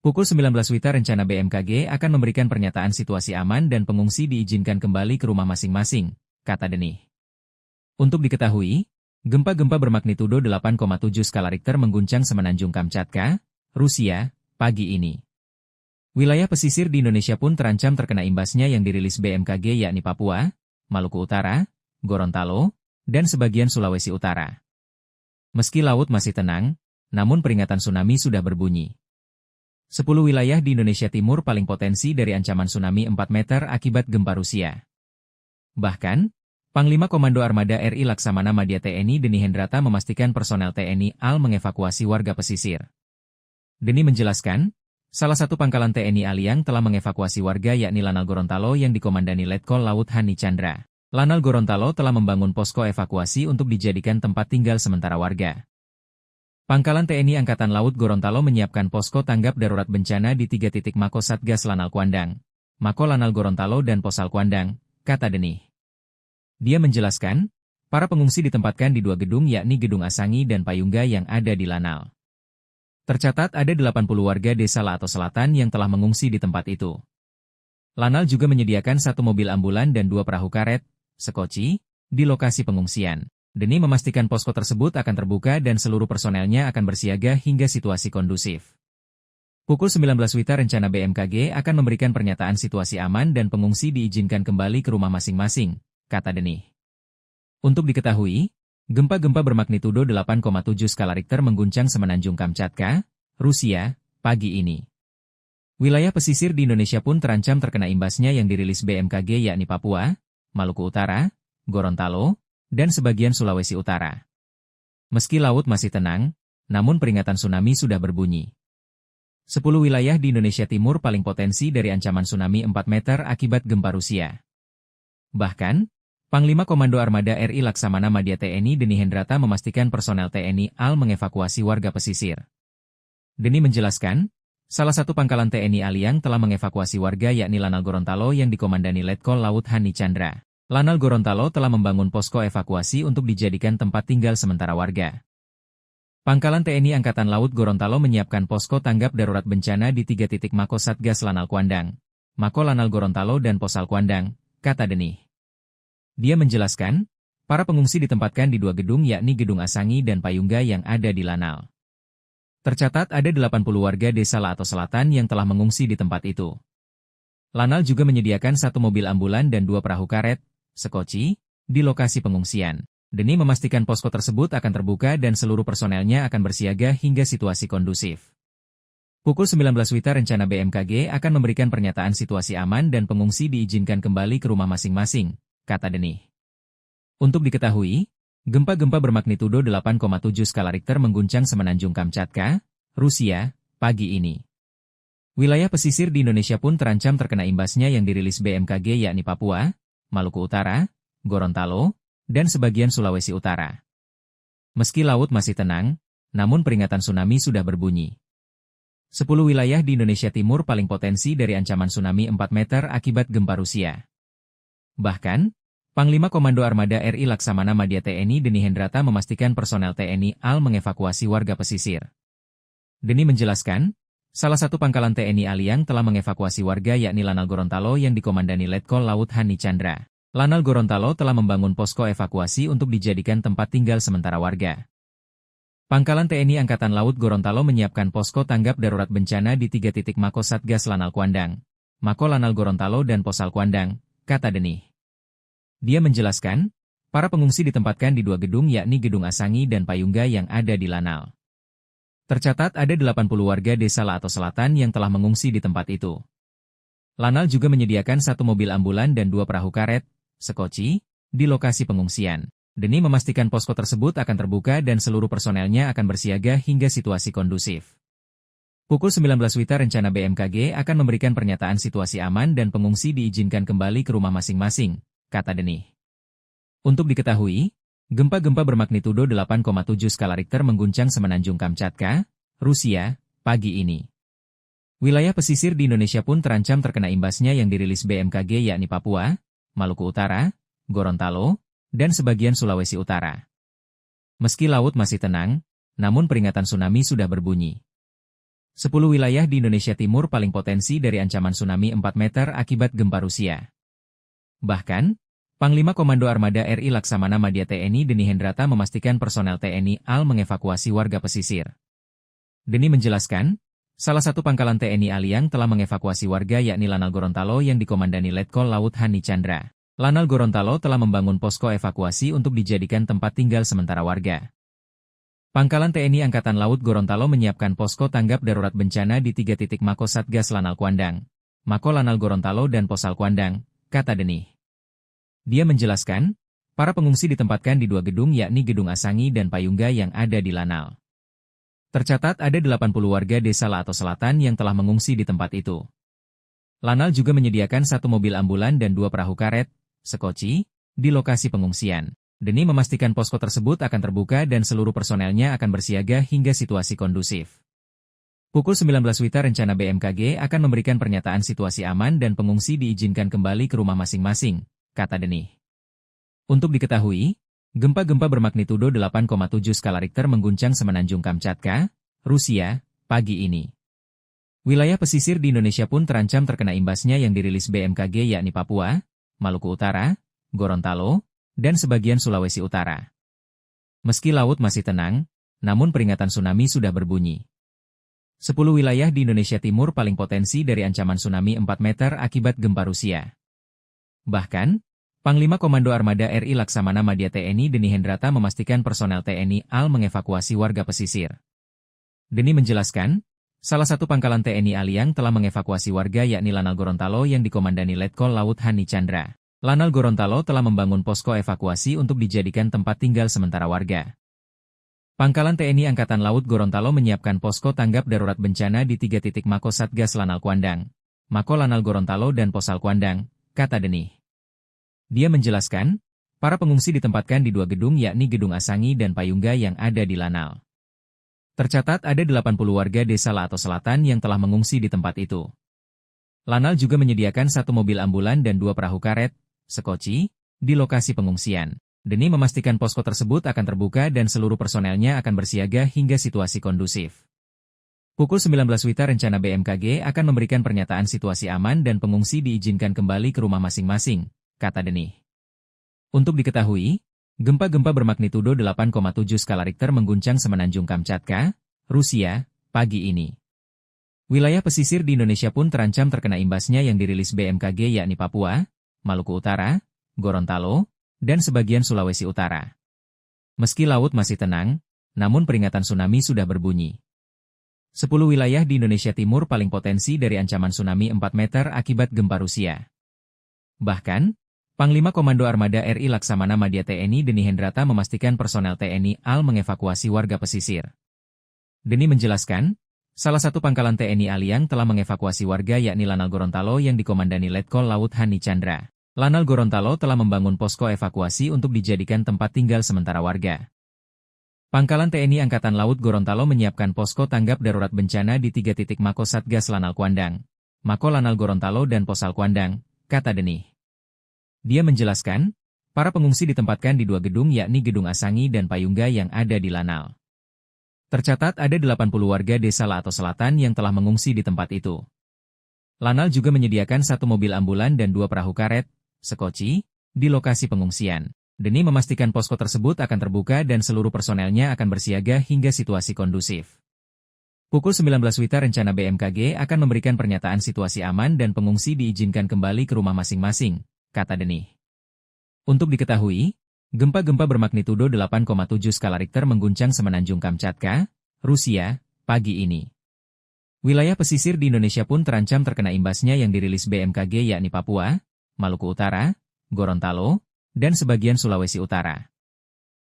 Pukul 19 WITA rencana BMKG akan memberikan pernyataan situasi aman dan pengungsi diizinkan kembali ke rumah masing-masing, kata Denih. Untuk diketahui, gempa-gempa bermagnitudo 8,7 skala Richter mengguncang Semenanjung Kamchatka, Rusia, pagi ini. Wilayah pesisir di Indonesia pun terancam terkena imbasnya yang dirilis BMKG yakni Papua, Maluku Utara, Gorontalo, dan sebagian Sulawesi Utara. Meski laut masih tenang, namun peringatan tsunami sudah berbunyi. 10 wilayah di Indonesia Timur paling potensi dari ancaman tsunami 4 meter akibat gempa Rusia. Bahkan, Panglima Komando Armada RI Laksamana Madya TNI Deni Hendrata memastikan personel TNI AL mengevakuasi warga pesisir. Deni menjelaskan, salah satu pangkalan TNI AL yang telah mengevakuasi warga yakni Lanal Gorontalo yang dikomandani Letkol Laut Hani Chandra. Lanal Gorontalo telah membangun posko evakuasi untuk dijadikan tempat tinggal sementara warga. Pangkalan TNI Angkatan Laut Gorontalo menyiapkan posko tanggap darurat bencana di 3 titik Mako Satgas Lanal Kuandang, Mako Lanal Gorontalo dan Posal Kuandang, kata Denih. Dia menjelaskan, para pengungsi ditempatkan di 2 gedung yakni Gedung Asangi dan Payungga yang ada di Lanal. Tercatat ada 80 warga desa Lato Selatan yang telah mengungsi di tempat itu. Lanal juga menyediakan 1 mobil ambulan dan 2 perahu karet, sekoci, di lokasi pengungsian. Deni memastikan posko tersebut akan terbuka dan seluruh personelnya akan bersiaga hingga situasi kondusif. Pukul 19 WITA rencana BMKG akan memberikan pernyataan situasi aman dan pengungsi diizinkan kembali ke rumah masing-masing, kata Denih. Untuk diketahui, gempa-gempa bermagnitudo 8,7 skala Richter mengguncang Semenanjung Kamchatka, Rusia, pagi ini. Wilayah pesisir di Indonesia pun terancam terkena imbasnya yang dirilis BMKG yakni Papua, Maluku Utara, Gorontalo, dan sebagian Sulawesi Utara. Meski laut masih tenang, namun peringatan tsunami sudah berbunyi. 10 wilayah di Indonesia Timur paling potensi dari ancaman tsunami 4 meter akibat gempa Rusia. Bahkan, Panglima Komando Armada RI Laksamana Madya TNI Deni Hendrata memastikan personel TNI AL mengevakuasi warga pesisir. Deni menjelaskan, salah satu pangkalan TNI AL yang telah mengevakuasi warga yakni Lanal Gorontalo yang dikomandani Letkol Laut Hani Chandra. Lanal Gorontalo telah membangun posko evakuasi untuk dijadikan tempat tinggal sementara warga. Pangkalan TNI Angkatan Laut Gorontalo menyiapkan posko tanggap darurat bencana di 3 titik Mako Satgas Lanal Kuandang, Mako Lanal Gorontalo dan Posal Kuandang, kata Denih. Dia menjelaskan, para pengungsi ditempatkan di 2 gedung yakni Gedung Asangi dan Payungga yang ada di Lanal. Tercatat ada 80 warga desa Lato Selatan yang telah mengungsi di tempat itu. Lanal juga menyediakan 1 mobil ambulan dan 2 perahu karet, sekoci, di lokasi pengungsian. Deni memastikan posko tersebut akan terbuka dan seluruh personelnya akan bersiaga hingga situasi kondusif. Pukul 19 WITA rencana BMKG akan memberikan pernyataan situasi aman dan pengungsi diizinkan kembali ke rumah masing-masing, kata Denih. Untuk diketahui, gempa-gempa bermagnitudo 8,7 skala Richter mengguncang Semenanjung Kamchatka, Rusia, pagi ini. Wilayah pesisir di Indonesia pun terancam terkena imbasnya yang dirilis BMKG yakni Papua, Maluku Utara, Gorontalo, dan sebagian Sulawesi Utara. Meski laut masih tenang, namun peringatan tsunami sudah berbunyi. 10 wilayah di Indonesia Timur paling potensi dari ancaman tsunami 4 meter akibat gempa Rusia. Bahkan, Panglima Komando Armada RI Laksamana Madya TNI Deni Hendrata memastikan personel TNI AL mengevakuasi warga pesisir. Deni menjelaskan, salah satu pangkalan TNI AL yang telah mengevakuasi warga yakni Lanal Gorontalo yang dikomandani Letkol Laut Hani Chandra. Lanal Gorontalo telah membangun posko evakuasi untuk dijadikan tempat tinggal sementara warga. Pangkalan TNI Angkatan Laut Gorontalo menyiapkan posko tanggap darurat bencana di 3 titik Mako Satgas Lanal Kuandang, Mako Lanal Gorontalo dan Posal Kuandang, kata Denih. Dia menjelaskan, para pengungsi ditempatkan di 2 gedung yakni Gedung Asangi dan Payungga yang ada di Lanal. Tercatat ada 80 warga desa Lato Selatan yang telah mengungsi di tempat itu. Lanal juga menyediakan 1 mobil ambulan dan 2 perahu karet, sekoci, di lokasi pengungsian. Deni memastikan posko tersebut akan terbuka dan seluruh personelnya akan bersiaga hingga situasi kondusif. Pukul 19 WITA rencana BMKG akan memberikan pernyataan situasi aman dan pengungsi diizinkan kembali ke rumah masing-masing, kata Denih. Untuk diketahui, gempa-gempa bermagnitudo 8,7 skala Richter mengguncang Semenanjung Kamchatka, Rusia, pagi ini. Wilayah pesisir di Indonesia pun terancam terkena imbasnya yang dirilis BMKG yakni Papua, Maluku Utara, Gorontalo, dan sebagian Sulawesi Utara. Meski laut masih tenang, namun peringatan tsunami sudah berbunyi. 10 wilayah di Indonesia Timur paling potensi dari ancaman tsunami 4 meter akibat gempa Rusia. Bahkan, Panglima Komando Armada RI Laksamana Madya TNI Deni Hendrata memastikan personel TNI AL mengevakuasi warga pesisir. Deni menjelaskan, salah satu pangkalan TNI AL yang telah mengevakuasi warga yakni Lanal Gorontalo yang dikomandani Letkol Laut Hani Chandra. Lanal Gorontalo telah membangun posko evakuasi untuk dijadikan tempat tinggal sementara warga. Pangkalan TNI Angkatan Laut Gorontalo menyiapkan posko tanggap darurat bencana di 3 titik Mako Satgas Lanal Kuandang, Mako Lanal Gorontalo dan Posal Kuandang, kata Deni. Dia menjelaskan, para pengungsi ditempatkan di 2 gedung yakni Gedung Asangi dan Payungga yang ada di Lanal. Tercatat ada 80 warga desa Lato Selatan yang telah mengungsi di tempat itu. Lanal juga menyediakan 1 mobil ambulan dan 2 perahu karet, sekoci, di lokasi pengungsian. Deni memastikan posko tersebut akan terbuka dan seluruh personelnya akan bersiaga hingga situasi kondusif. Pukul 19 WITA rencana BMKG akan memberikan pernyataan situasi aman dan pengungsi diizinkan kembali ke rumah masing-masing, kata Deni. Untuk diketahui, gempa-gempa bermagnitudo 8,7 skala Richter mengguncang Semenanjung Kamchatka, Rusia, pagi ini. Wilayah pesisir di Indonesia pun terancam terkena imbasnya yang dirilis BMKG yakni Papua, Maluku Utara, Gorontalo, dan sebagian Sulawesi Utara. Meski laut masih tenang, namun peringatan tsunami sudah berbunyi. 10 wilayah di Indonesia Timur paling potensi dari ancaman tsunami 4 meter akibat gempa Rusia. Bahkan, Panglima Komando Armada RI Laksamana Madya TNI Deni Hendrata memastikan personel TNI AL mengevakuasi warga pesisir. Deni menjelaskan, salah satu pangkalan TNI AL yang telah mengevakuasi warga yakni Lanal Gorontalo yang dikomandani Letkol Laut Hani Chandra. Lanal Gorontalo telah membangun posko evakuasi untuk dijadikan tempat tinggal sementara warga. Pangkalan TNI Angkatan Laut Gorontalo menyiapkan posko tanggap darurat bencana di 3 titik Mako Satgas Lanal Kuandang, Mako Lanal Gorontalo dan Posal Kuandang, kata Deni. Dia menjelaskan, para pengungsi ditempatkan di 2 gedung yakni Gedung Asangi dan Payungga yang ada di Lanal. Tercatat ada 80 warga desa Lato Selatan yang telah mengungsi di tempat itu. Lanal juga menyediakan 1 mobil ambulan dan 2 perahu karet, sekoci, di lokasi pengungsian. Deni memastikan posko tersebut akan terbuka dan seluruh personelnya akan bersiaga hingga situasi kondusif. Pukul 19 WITA rencana BMKG akan memberikan pernyataan situasi aman dan pengungsi diizinkan kembali ke rumah masing-masing, kata Deni. Untuk diketahui, gempa-gempa bermagnitudo 8,7 skala Richter mengguncang Semenanjung Kamchatka, Rusia, pagi ini. Wilayah pesisir di Indonesia pun terancam terkena imbasnya yang dirilis BMKG yakni Papua, Maluku Utara, Gorontalo, dan sebagian Sulawesi Utara. Meski laut masih tenang, namun peringatan tsunami sudah berbunyi. 10 wilayah di Indonesia Timur paling potensi dari ancaman tsunami 4 meter akibat gempa Rusia. Bahkan, Panglima Komando Armada RI Laksamana Madya TNI Deni Hendrata memastikan personel TNI AL mengevakuasi warga pesisir. Deni menjelaskan, salah satu pangkalan TNI AL yang telah mengevakuasi warga yakni Lanal Gorontalo yang dikomandani Letkol Laut Hani Chandra. Lanal Gorontalo telah membangun posko evakuasi untuk dijadikan tempat tinggal sementara warga. Pangkalan TNI Angkatan Laut Gorontalo menyiapkan posko tanggap darurat bencana di 3 titik Mako Satgas Lanal Kuandang, Mako Lanal Gorontalo dan Posal Kuandang, kata Deni. Dia menjelaskan, para pengungsi ditempatkan di 2 gedung yakni Gedung Asangi dan Payungga yang ada di Lanal. Tercatat ada 80 warga desa Lato Selatan yang telah mengungsi di tempat itu. Lanal juga menyediakan 1 mobil ambulan dan 2 perahu karet, sekoci, di lokasi pengungsian. Deni memastikan posko tersebut akan terbuka dan seluruh personelnya akan bersiaga hingga situasi kondusif. Pukul 19 WITA rencana BMKG akan memberikan pernyataan situasi aman dan pengungsi diizinkan kembali ke rumah masing-masing, kata Deni. Untuk diketahui, gempa-gempa bermagnitudo 8,7 skala Richter mengguncang Semenanjung Kamchatka, Rusia, pagi ini. Wilayah pesisir di Indonesia pun terancam terkena imbasnya yang dirilis BMKG yakni Papua, Maluku Utara, Gorontalo, dan sebagian Sulawesi Utara.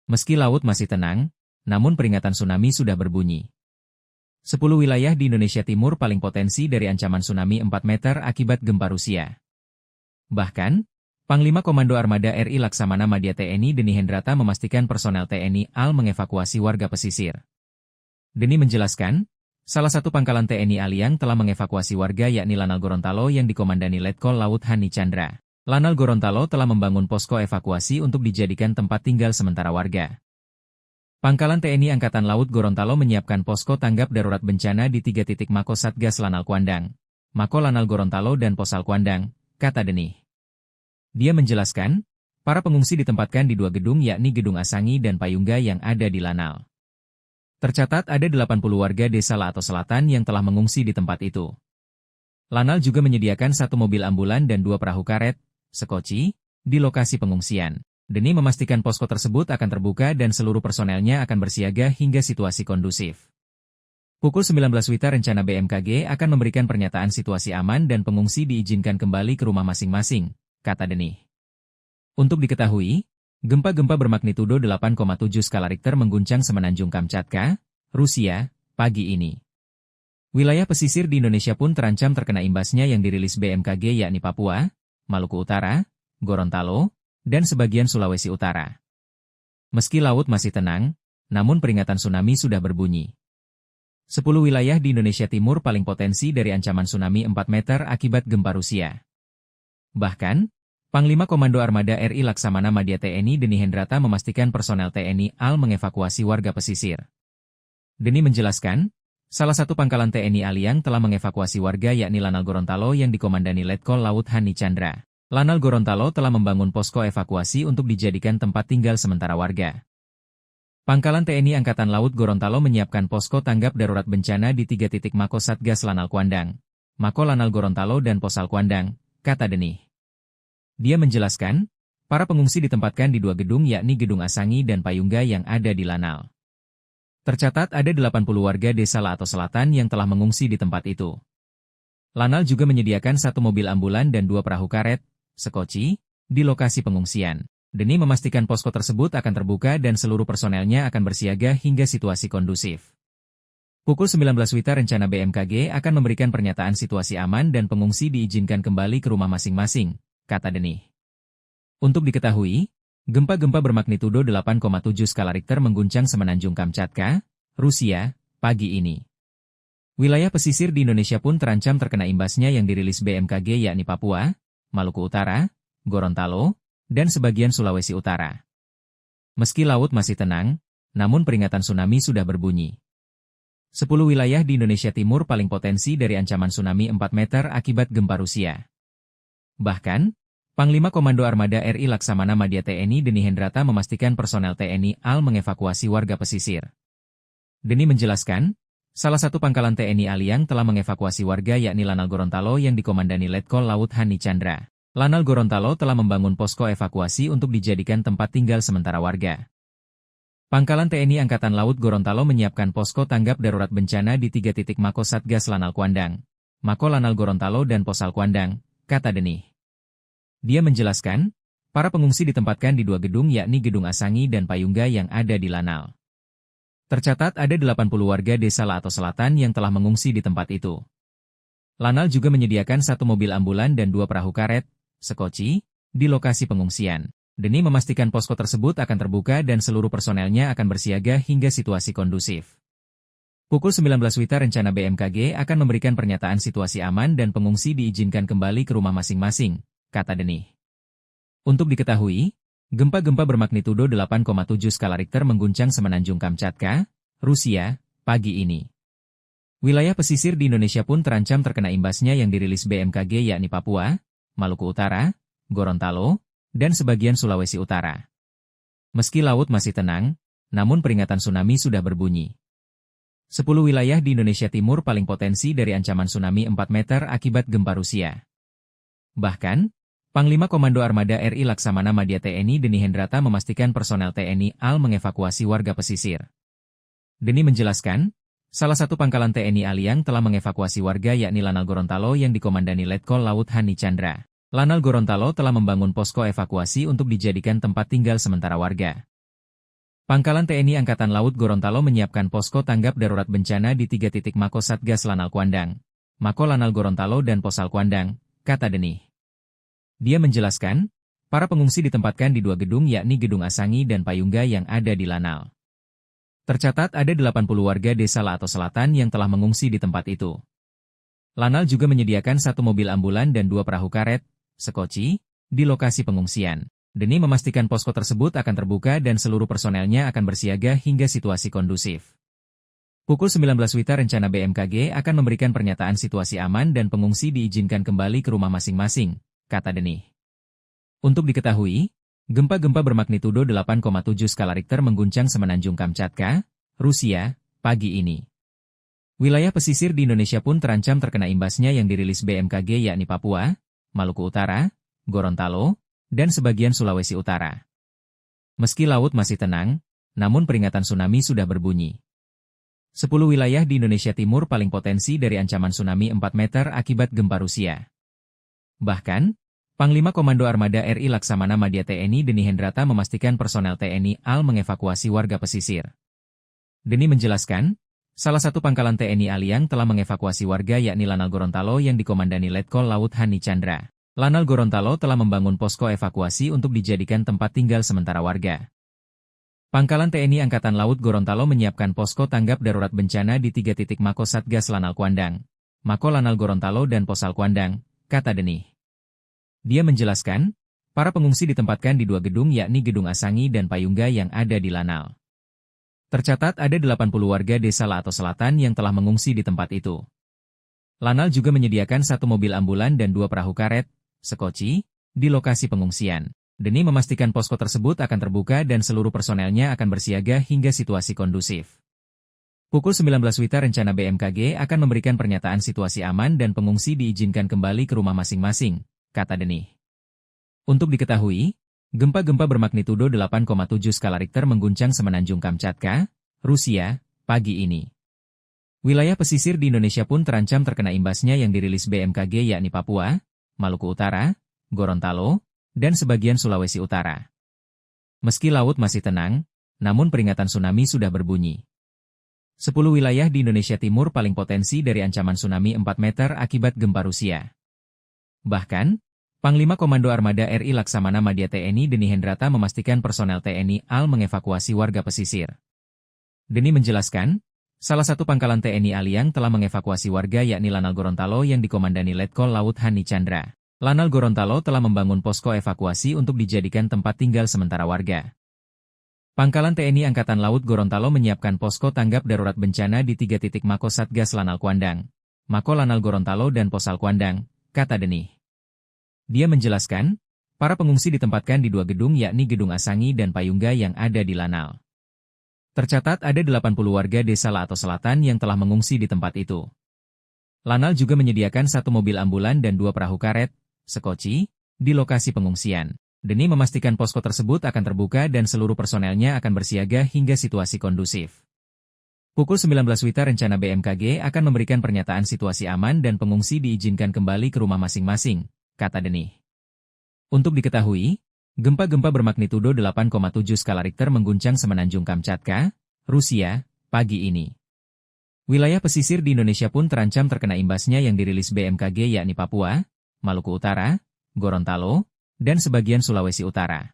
Meski laut masih tenang, namun peringatan tsunami sudah berbunyi. 10 wilayah di Indonesia Timur paling potensi dari ancaman tsunami 4 meter akibat gempa Rusia. Bahkan, Panglima Komando Armada RI Laksamana Madya TNI Deni Hendrata memastikan personel TNI AL mengevakuasi warga pesisir. Deni menjelaskan, Salah satu pangkalan TNI AL yang telah mengevakuasi warga yakni Lanal Gorontalo yang dikomandani Letkol Laut Hani Chandra. Lanal Gorontalo telah membangun posko evakuasi untuk dijadikan tempat tinggal sementara warga. Pangkalan TNI Angkatan Laut Gorontalo menyiapkan posko tanggap darurat bencana di 3 titik Mako Satgas Lanal Kuandang, Mako Lanal Gorontalo dan Posal Kuandang, kata Denih. Dia menjelaskan, para pengungsi ditempatkan di 2 gedung yakni Gedung Asangi dan Payungga yang ada di Lanal. Tercatat ada 80 warga desa Laato Selatan yang telah mengungsi di tempat itu. Lanal juga menyediakan 1 mobil ambulan dan 2 perahu karet, sekoci, di lokasi pengungsian. Denih memastikan posko tersebut akan terbuka dan seluruh personelnya akan bersiaga hingga situasi kondusif. Pukul 19 WITA rencana BMKG akan memberikan pernyataan situasi aman dan pengungsi diizinkan kembali ke rumah masing-masing, kata Denih. Untuk diketahui, gempa-gempa bermagnitudo 8,7 skala Richter mengguncang semenanjung Kamchatka, Rusia, pagi ini. Wilayah pesisir di Indonesia pun terancam terkena imbasnya yang dirilis BMKG yakni Papua, Maluku Utara, Gorontalo, dan sebagian Sulawesi Utara. Meski laut masih tenang, namun peringatan tsunami sudah berbunyi. 10 wilayah di Indonesia Timur paling potensi dari ancaman tsunami 4 meter akibat gempa Rusia. Bahkan, Panglima Komando Armada RI Laksamana Madya TNI Denih Hendrata memastikan personel TNI AL mengevakuasi warga pesisir. Denih menjelaskan, salah satu pangkalan TNI AL yang telah mengevakuasi warga yakni Lanal Gorontalo yang dikomandani Letkol Laut Hani Chandra. Lanal Gorontalo telah membangun posko evakuasi untuk dijadikan tempat tinggal sementara warga. Pangkalan TNI Angkatan Laut Gorontalo menyiapkan posko tanggap darurat bencana di 3 titik Mako Satgas Lanal Kuandang, Mako Lanal Gorontalo dan Posal Kuandang, kata Denih. Dia menjelaskan, para pengungsi ditempatkan di 2 gedung yakni Gedung Asangi dan Payungga yang ada di Lanal. Tercatat ada 80 warga desa Laato Selatan yang telah mengungsi di tempat itu. Lanal juga menyediakan 1 mobil ambulan dan 2 perahu karet, sekoci, di lokasi pengungsian. Denih memastikan posko tersebut akan terbuka dan seluruh personelnya akan bersiaga hingga situasi kondusif. Pukul 19 WITA rencana BMKG akan memberikan pernyataan situasi aman dan pengungsi diizinkan kembali ke rumah masing-masing, kata Denih. Untuk diketahui, gempa-gempa bermagnitudo 8,7 skala Richter mengguncang semenanjung Kamchatka, Rusia, pagi ini. Wilayah pesisir di Indonesia pun terancam terkena imbasnya yang dirilis BMKG yakni Papua, Maluku Utara, Gorontalo, dan sebagian Sulawesi Utara. Meski laut masih tenang, namun peringatan tsunami sudah berbunyi. 10 wilayah di Indonesia Timur paling potensi dari ancaman tsunami 4 meter akibat gempa Rusia. Bahkan, Panglima Komando Armada RI Laksamana Madya TNI Denih Hendrata memastikan personel TNI AL mengevakuasi warga pesisir. Denih menjelaskan, salah satu pangkalan TNI AL yang telah mengevakuasi warga yakni Lanal Gorontalo yang dikomandani Letkol Laut Hani Chandra. Lanal Gorontalo telah membangun posko evakuasi untuk dijadikan tempat tinggal sementara warga. Pangkalan TNI Angkatan Laut Gorontalo menyiapkan posko tanggap darurat bencana di 3 titik Mako Satgas Lanal Kuandang, Mako Lanal Gorontalo dan Posal Kuandang, kata Denih. Dia menjelaskan, para pengungsi ditempatkan di 2 gedung yakni Gedung Asangi dan Payungga yang ada di Lanal. Tercatat ada 80 warga desa Laato Selatan yang telah mengungsi di tempat itu. Lanal juga menyediakan 1 mobil ambulan dan 2 perahu karet, sekoci, di lokasi pengungsian. Denih memastikan posko tersebut akan terbuka dan seluruh personelnya akan bersiaga hingga situasi kondusif. Pukul 19 WITA rencana BMKG akan memberikan pernyataan situasi aman dan pengungsi diizinkan kembali ke rumah masing-masing, kata Denih. Untuk diketahui, gempa-gempa bermagnitudo 8,7 skala Richter mengguncang semenanjung Kamchatka, Rusia, pagi ini. Wilayah pesisir di Indonesia pun terancam terkena imbasnya yang dirilis BMKG yakni Papua, Maluku Utara, Gorontalo, dan sebagian Sulawesi Utara. Meski laut masih tenang, namun peringatan tsunami sudah berbunyi. 10 wilayah di Indonesia Timur paling potensi dari ancaman tsunami 4 meter akibat gempa Rusia. Bahkan, Panglima Komando Armada RI Laksamana Madya TNI Denih Hendrata memastikan personel TNI AL mengevakuasi warga pesisir. Denih menjelaskan, salah satu pangkalan TNI AL yang telah mengevakuasi warga yakni Lanal Gorontalo yang dikomandani Letkol Laut Hani Chandra. Lanal Gorontalo telah membangun posko evakuasi untuk dijadikan tempat tinggal sementara warga. Pangkalan TNI Angkatan Laut Gorontalo menyiapkan posko tanggap darurat bencana di 3 titik Mako Satgas Lanal Kuandang, Mako Lanal Gorontalo dan Posal Kuandang, kata Denih. Dia menjelaskan, para pengungsi ditempatkan di 2 gedung yakni Gedung Asangi dan Payungga yang ada di Lanal. Tercatat ada 80 warga desa Lato Selatan yang telah mengungsi di tempat itu. Lanal juga menyediakan 1 mobil ambulan dan 2 perahu karet, sekoci, di lokasi pengungsian. Demi memastikan posko tersebut akan terbuka dan seluruh personelnya akan bersiaga hingga situasi kondusif. Pukul 19 WITA rencana BMKG akan memberikan pernyataan situasi aman dan pengungsi diizinkan kembali ke rumah masing-masing, kata Denih. Untuk diketahui, gempa-gempa bermagnitudo 8,7 skala Richter mengguncang Semenanjung Kamchatka, Rusia, pagi ini. Wilayah pesisir di Indonesia pun terancam terkena imbasnya yang dirilis BMKG yakni Papua, Maluku Utara, Gorontalo, dan sebagian Sulawesi Utara. Meski laut masih tenang, namun peringatan tsunami sudah berbunyi. 10 wilayah di Indonesia Timur paling potensi dari ancaman tsunami 4 meter akibat gempa Rusia. Bahkan, Panglima Komando Armada RI Laksamana Madya TNI Deni Hendrata memastikan personel TNI AL mengevakuasi warga pesisir. Deni menjelaskan, salah satu pangkalan TNI AL yang telah mengevakuasi warga yakni Lanal Gorontalo yang dikomandani Letkol Laut Hani Chandra. Lanal Gorontalo telah membangun posko evakuasi untuk dijadikan tempat tinggal sementara warga. Pangkalan TNI Angkatan Laut Gorontalo menyiapkan posko tanggap darurat bencana di 3 titik Mako Satgas Lanal Kuandang, Mako Lanal Gorontalo dan Posal Kuandang, kata Denih. Dia menjelaskan, para pengungsi ditempatkan di 2 gedung yakni Gedung Asangi dan Payungga yang ada di Lanal. Tercatat ada 80 warga desa Lato Selatan yang telah mengungsi di tempat itu. Lanal juga menyediakan 1 mobil ambulan dan 2 perahu karet, sekoci, di lokasi pengungsian. Deni memastikan posko tersebut akan terbuka dan seluruh personelnya akan bersiaga hingga situasi kondusif. Pukul 19 WITA rencana BMKG akan memberikan pernyataan situasi aman dan pengungsi diizinkan kembali ke rumah masing-masing, kata Denih. Untuk diketahui, gempa-gempa bermagnitudo 8,7 skala Richter mengguncang Semenanjung Kamchatka, Rusia, pagi ini. Wilayah pesisir di Indonesia pun terancam terkena imbasnya yang dirilis BMKG yakni Papua, Maluku Utara, Gorontalo, dan sebagian Sulawesi Utara. Meski laut masih tenang, namun peringatan tsunami sudah berbunyi. 10 wilayah di Indonesia Timur paling potensi dari ancaman tsunami 4 meter akibat gempa Rusia. Bahkan, Panglima Komando Armada RI Laksamana Madya TNI Deni Hendrata memastikan personel TNI AL mengevakuasi warga pesisir. Deni menjelaskan, salah satu pangkalan TNI AL yang telah mengevakuasi warga yakni Lanal Gorontalo yang dikomandani Letkol Laut Hani Chandra. Lanal Gorontalo telah membangun posko evakuasi untuk dijadikan tempat tinggal sementara warga. Pangkalan TNI Angkatan Laut Gorontalo menyiapkan posko tanggap darurat bencana di 3 titik Mako Satgas Lanal Kuandang, Mako Lanal Gorontalo dan Posal Kuandang, kata Denih. Dia menjelaskan, para pengungsi ditempatkan di 2 gedung yakni Gedung Asangi dan Payungga yang ada di Lanal. Tercatat ada 80 warga desa Lato Selatan yang telah mengungsi di tempat itu. Lanal juga menyediakan 1 mobil ambulan dan 2 perahu karet, sekoci, di lokasi pengungsian. Deni memastikan posko tersebut akan terbuka dan seluruh personelnya akan bersiaga hingga situasi kondusif. Pukul 19 WITA rencana BMKG akan memberikan pernyataan situasi aman dan pengungsi diizinkan kembali ke rumah masing-masing, kata Denih. Untuk diketahui, gempa-gempa bermagnitudo 8,7 skala Richter mengguncang Semenanjung Kamchatka, Rusia, pagi ini. Wilayah pesisir di Indonesia pun terancam terkena imbasnya yang dirilis BMKG yakni Papua, Maluku Utara, Gorontalo, dan sebagian Sulawesi Utara.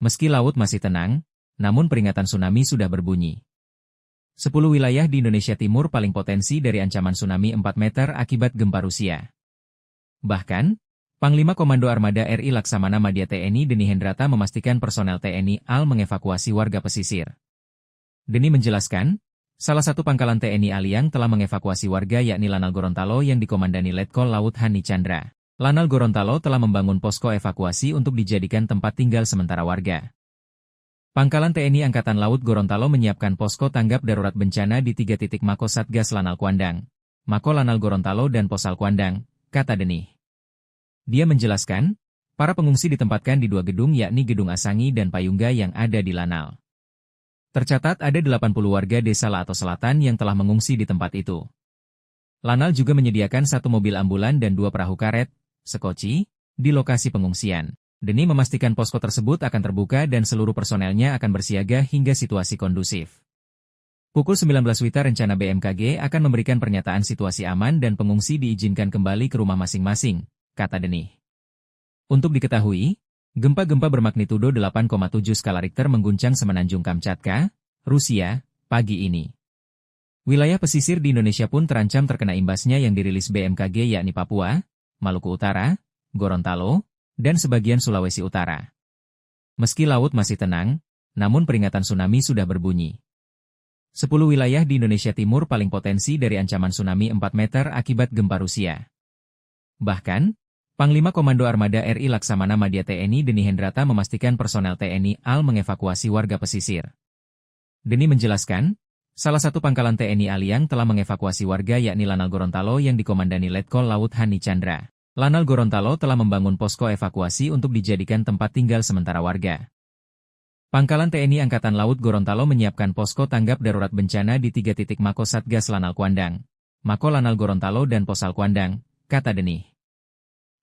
Meski laut masih tenang, namun peringatan tsunami sudah berbunyi. 10 wilayah di Indonesia Timur paling potensi dari ancaman tsunami 4 meter akibat gempa Rusia. Bahkan, Panglima Komando Armada RI Laksamana Madya TNI Deni Hendrata memastikan personel TNI AL mengevakuasi warga pesisir. Deni menjelaskan, salah satu pangkalan TNI AL yang telah mengevakuasi warga yakni Lanal Gorontalo yang dikomandani Letkol Laut Hani Chandra. Lanal Gorontalo telah membangun posko evakuasi untuk dijadikan tempat tinggal sementara warga. Pangkalan TNI Angkatan Laut Gorontalo menyiapkan posko tanggap darurat bencana di 3 titik Mako Satgas Lanal Kuandang, Mako Lanal Gorontalo dan Posal Kuandang, kata Denih. Dia menjelaskan, para pengungsi ditempatkan di 2 gedung yakni Gedung Asangi dan Payungga yang ada di Lanal. Tercatat ada 80 warga desa Lato Selatan yang telah mengungsi di tempat itu. Lanal juga menyediakan 1 mobil ambulan dan 2 perahu karet, sekoci, di lokasi pengungsian. Deni memastikan posko tersebut akan terbuka dan seluruh personelnya akan bersiaga hingga situasi kondusif. Pukul 19 WITA rencana BMKG akan memberikan pernyataan situasi aman dan pengungsi diizinkan kembali ke rumah masing-masing, kata Denih. Untuk diketahui, gempa-gempa bermagnitudo 8,7 skala Richter mengguncang Semenanjung Kamchatka, Rusia, pagi ini. Wilayah pesisir di Indonesia pun terancam terkena imbasnya yang dirilis BMKG yakni Papua, Maluku Utara, Gorontalo, dan sebagian Sulawesi Utara. Meski laut masih tenang, namun peringatan tsunami sudah berbunyi. 10 wilayah di Indonesia Timur paling potensi dari ancaman tsunami 4 meter akibat gempa Rusia. Bahkan, Panglima Komando Armada RI Laksamana Madya TNI Deni Hendrata memastikan personel TNI AL mengevakuasi warga pesisir. Deni menjelaskan, salah satu pangkalan TNI AL yang telah mengevakuasi warga yakni Lanal Gorontalo yang dikomandani Letkol Laut Hani Chandra. Lanal Gorontalo telah membangun posko evakuasi untuk dijadikan tempat tinggal sementara warga. Pangkalan TNI Angkatan Laut Gorontalo menyiapkan posko tanggap darurat bencana di 3 titik Mako Satgas Lanal Kuandang, Mako Lanal Gorontalo dan Posal Kuandang, kata Deni.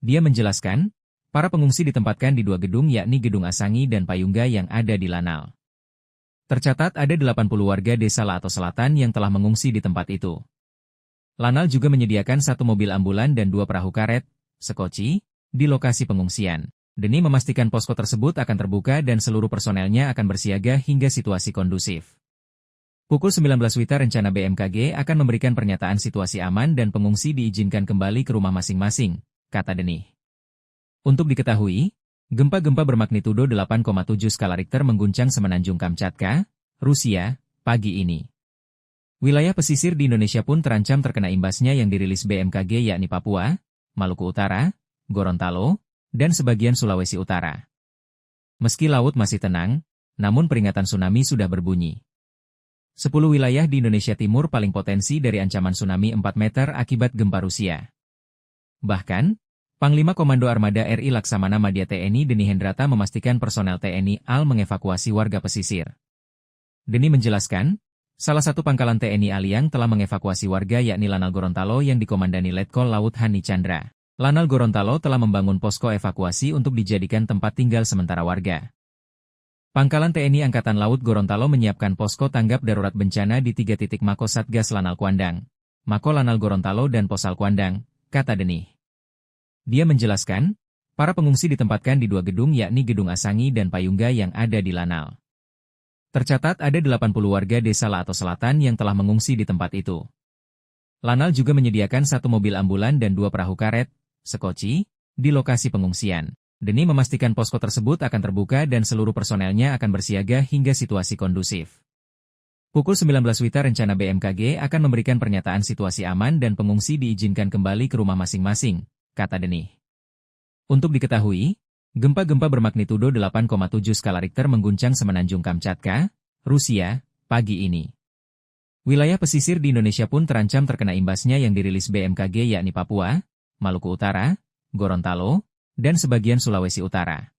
Dia menjelaskan, para pengungsi ditempatkan di 2 gedung yakni Gedung Asangi dan Payungga yang ada di Lanal. Tercatat ada 80 warga desa Lato Selatan yang telah mengungsi di tempat itu. Lanal juga menyediakan 1 mobil ambulan dan 2 perahu karet, sekoci, di lokasi pengungsian. Deni memastikan posko tersebut akan terbuka dan seluruh personelnya akan bersiaga hingga situasi kondusif. Pukul 19 WITA rencana BMKG akan memberikan pernyataan situasi aman dan pengungsi diizinkan kembali ke rumah masing-masing, kata Deni. Untuk diketahui, gempa-gempa bermagnitudo 8,7 skala Richter mengguncang Semenanjung Kamchatka, Rusia, pagi ini. Wilayah pesisir di Indonesia pun terancam terkena imbasnya yang dirilis BMKG yakni Papua, Maluku Utara, Gorontalo, dan sebagian Sulawesi Utara. Meski laut masih tenang, namun peringatan tsunami sudah berbunyi. 10 wilayah di Indonesia Timur paling potensi dari ancaman tsunami 4 meter akibat gempa Rusia. Bahkan, Panglima Komando Armada RI Laksamana Madya TNI Deni Hendrata memastikan personel TNI AL mengevakuasi warga pesisir. Deni menjelaskan, salah satu pangkalan TNI AL yang telah mengevakuasi warga yakni Lanal Gorontalo yang dikomandani Letkol Laut Hani Chandra. Lanal Gorontalo telah membangun posko evakuasi untuk dijadikan tempat tinggal sementara warga. Pangkalan TNI Angkatan Laut Gorontalo menyiapkan posko tanggap darurat bencana di 3 titik Mako Satgas Lanal Kuandang, Mako Lanal Gorontalo dan Posal Kuandang, kata Deni. Dia menjelaskan, para pengungsi ditempatkan di 2 gedung yakni Gedung Asangi dan Payungga yang ada di Lanal. Tercatat ada 80 warga desa Lato Selatan yang telah mengungsi di tempat itu. Lanal juga menyediakan 1 mobil ambulan dan 2 perahu karet, sekoci, di lokasi pengungsian. Deni memastikan posko tersebut akan terbuka dan seluruh personelnya akan bersiaga hingga situasi kondusif. Pukul 19 WITA rencana BMKG akan memberikan pernyataan situasi aman dan pengungsi diizinkan kembali ke rumah masing-masing, kata Deni. Untuk diketahui, gempa-gempa bermagnitudo 8,7 skala Richter mengguncang Semenanjung Kamchatka, Rusia, pagi ini. Wilayah pesisir di Indonesia pun terancam terkena imbasnya yang dirilis BMKG yakni Papua, Maluku Utara, Gorontalo, dan sebagian Sulawesi Utara.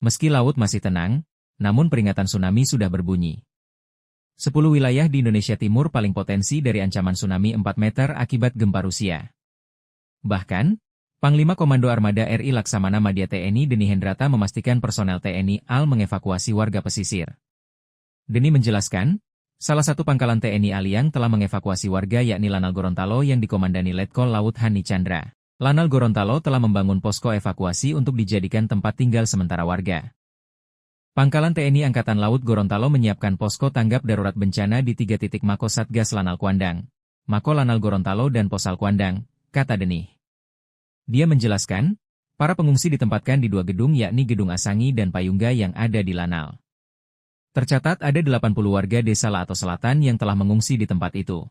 Meski laut masih tenang, namun peringatan tsunami sudah berbunyi. 10 wilayah di Indonesia Timur paling potensi dari ancaman tsunami 4 meter akibat gempa Rusia. Bahkan, Panglima Komando Armada RI Laksamana Madya TNI Deni Hendrata memastikan personel TNI AL mengevakuasi warga pesisir. Deni menjelaskan, salah satu pangkalan TNI AL yang telah mengevakuasi warga yakni Lanal Gorontalo yang dikomandani Letkol Laut Hani Chandra. Lanal Gorontalo telah membangun posko evakuasi untuk dijadikan tempat tinggal sementara warga. Pangkalan TNI Angkatan Laut Gorontalo menyiapkan posko tanggap darurat bencana di 3 titik Mako Satgas Lanal Kuandang, Mako Lanal Gorontalo dan Posal Kuandang, kata Deni. Dia menjelaskan, para pengungsi ditempatkan di 2 gedung yakni Gedung Asangi dan Payungga yang ada di Lanal. Tercatat ada 80 warga desa Lato Selatan yang telah mengungsi di tempat itu.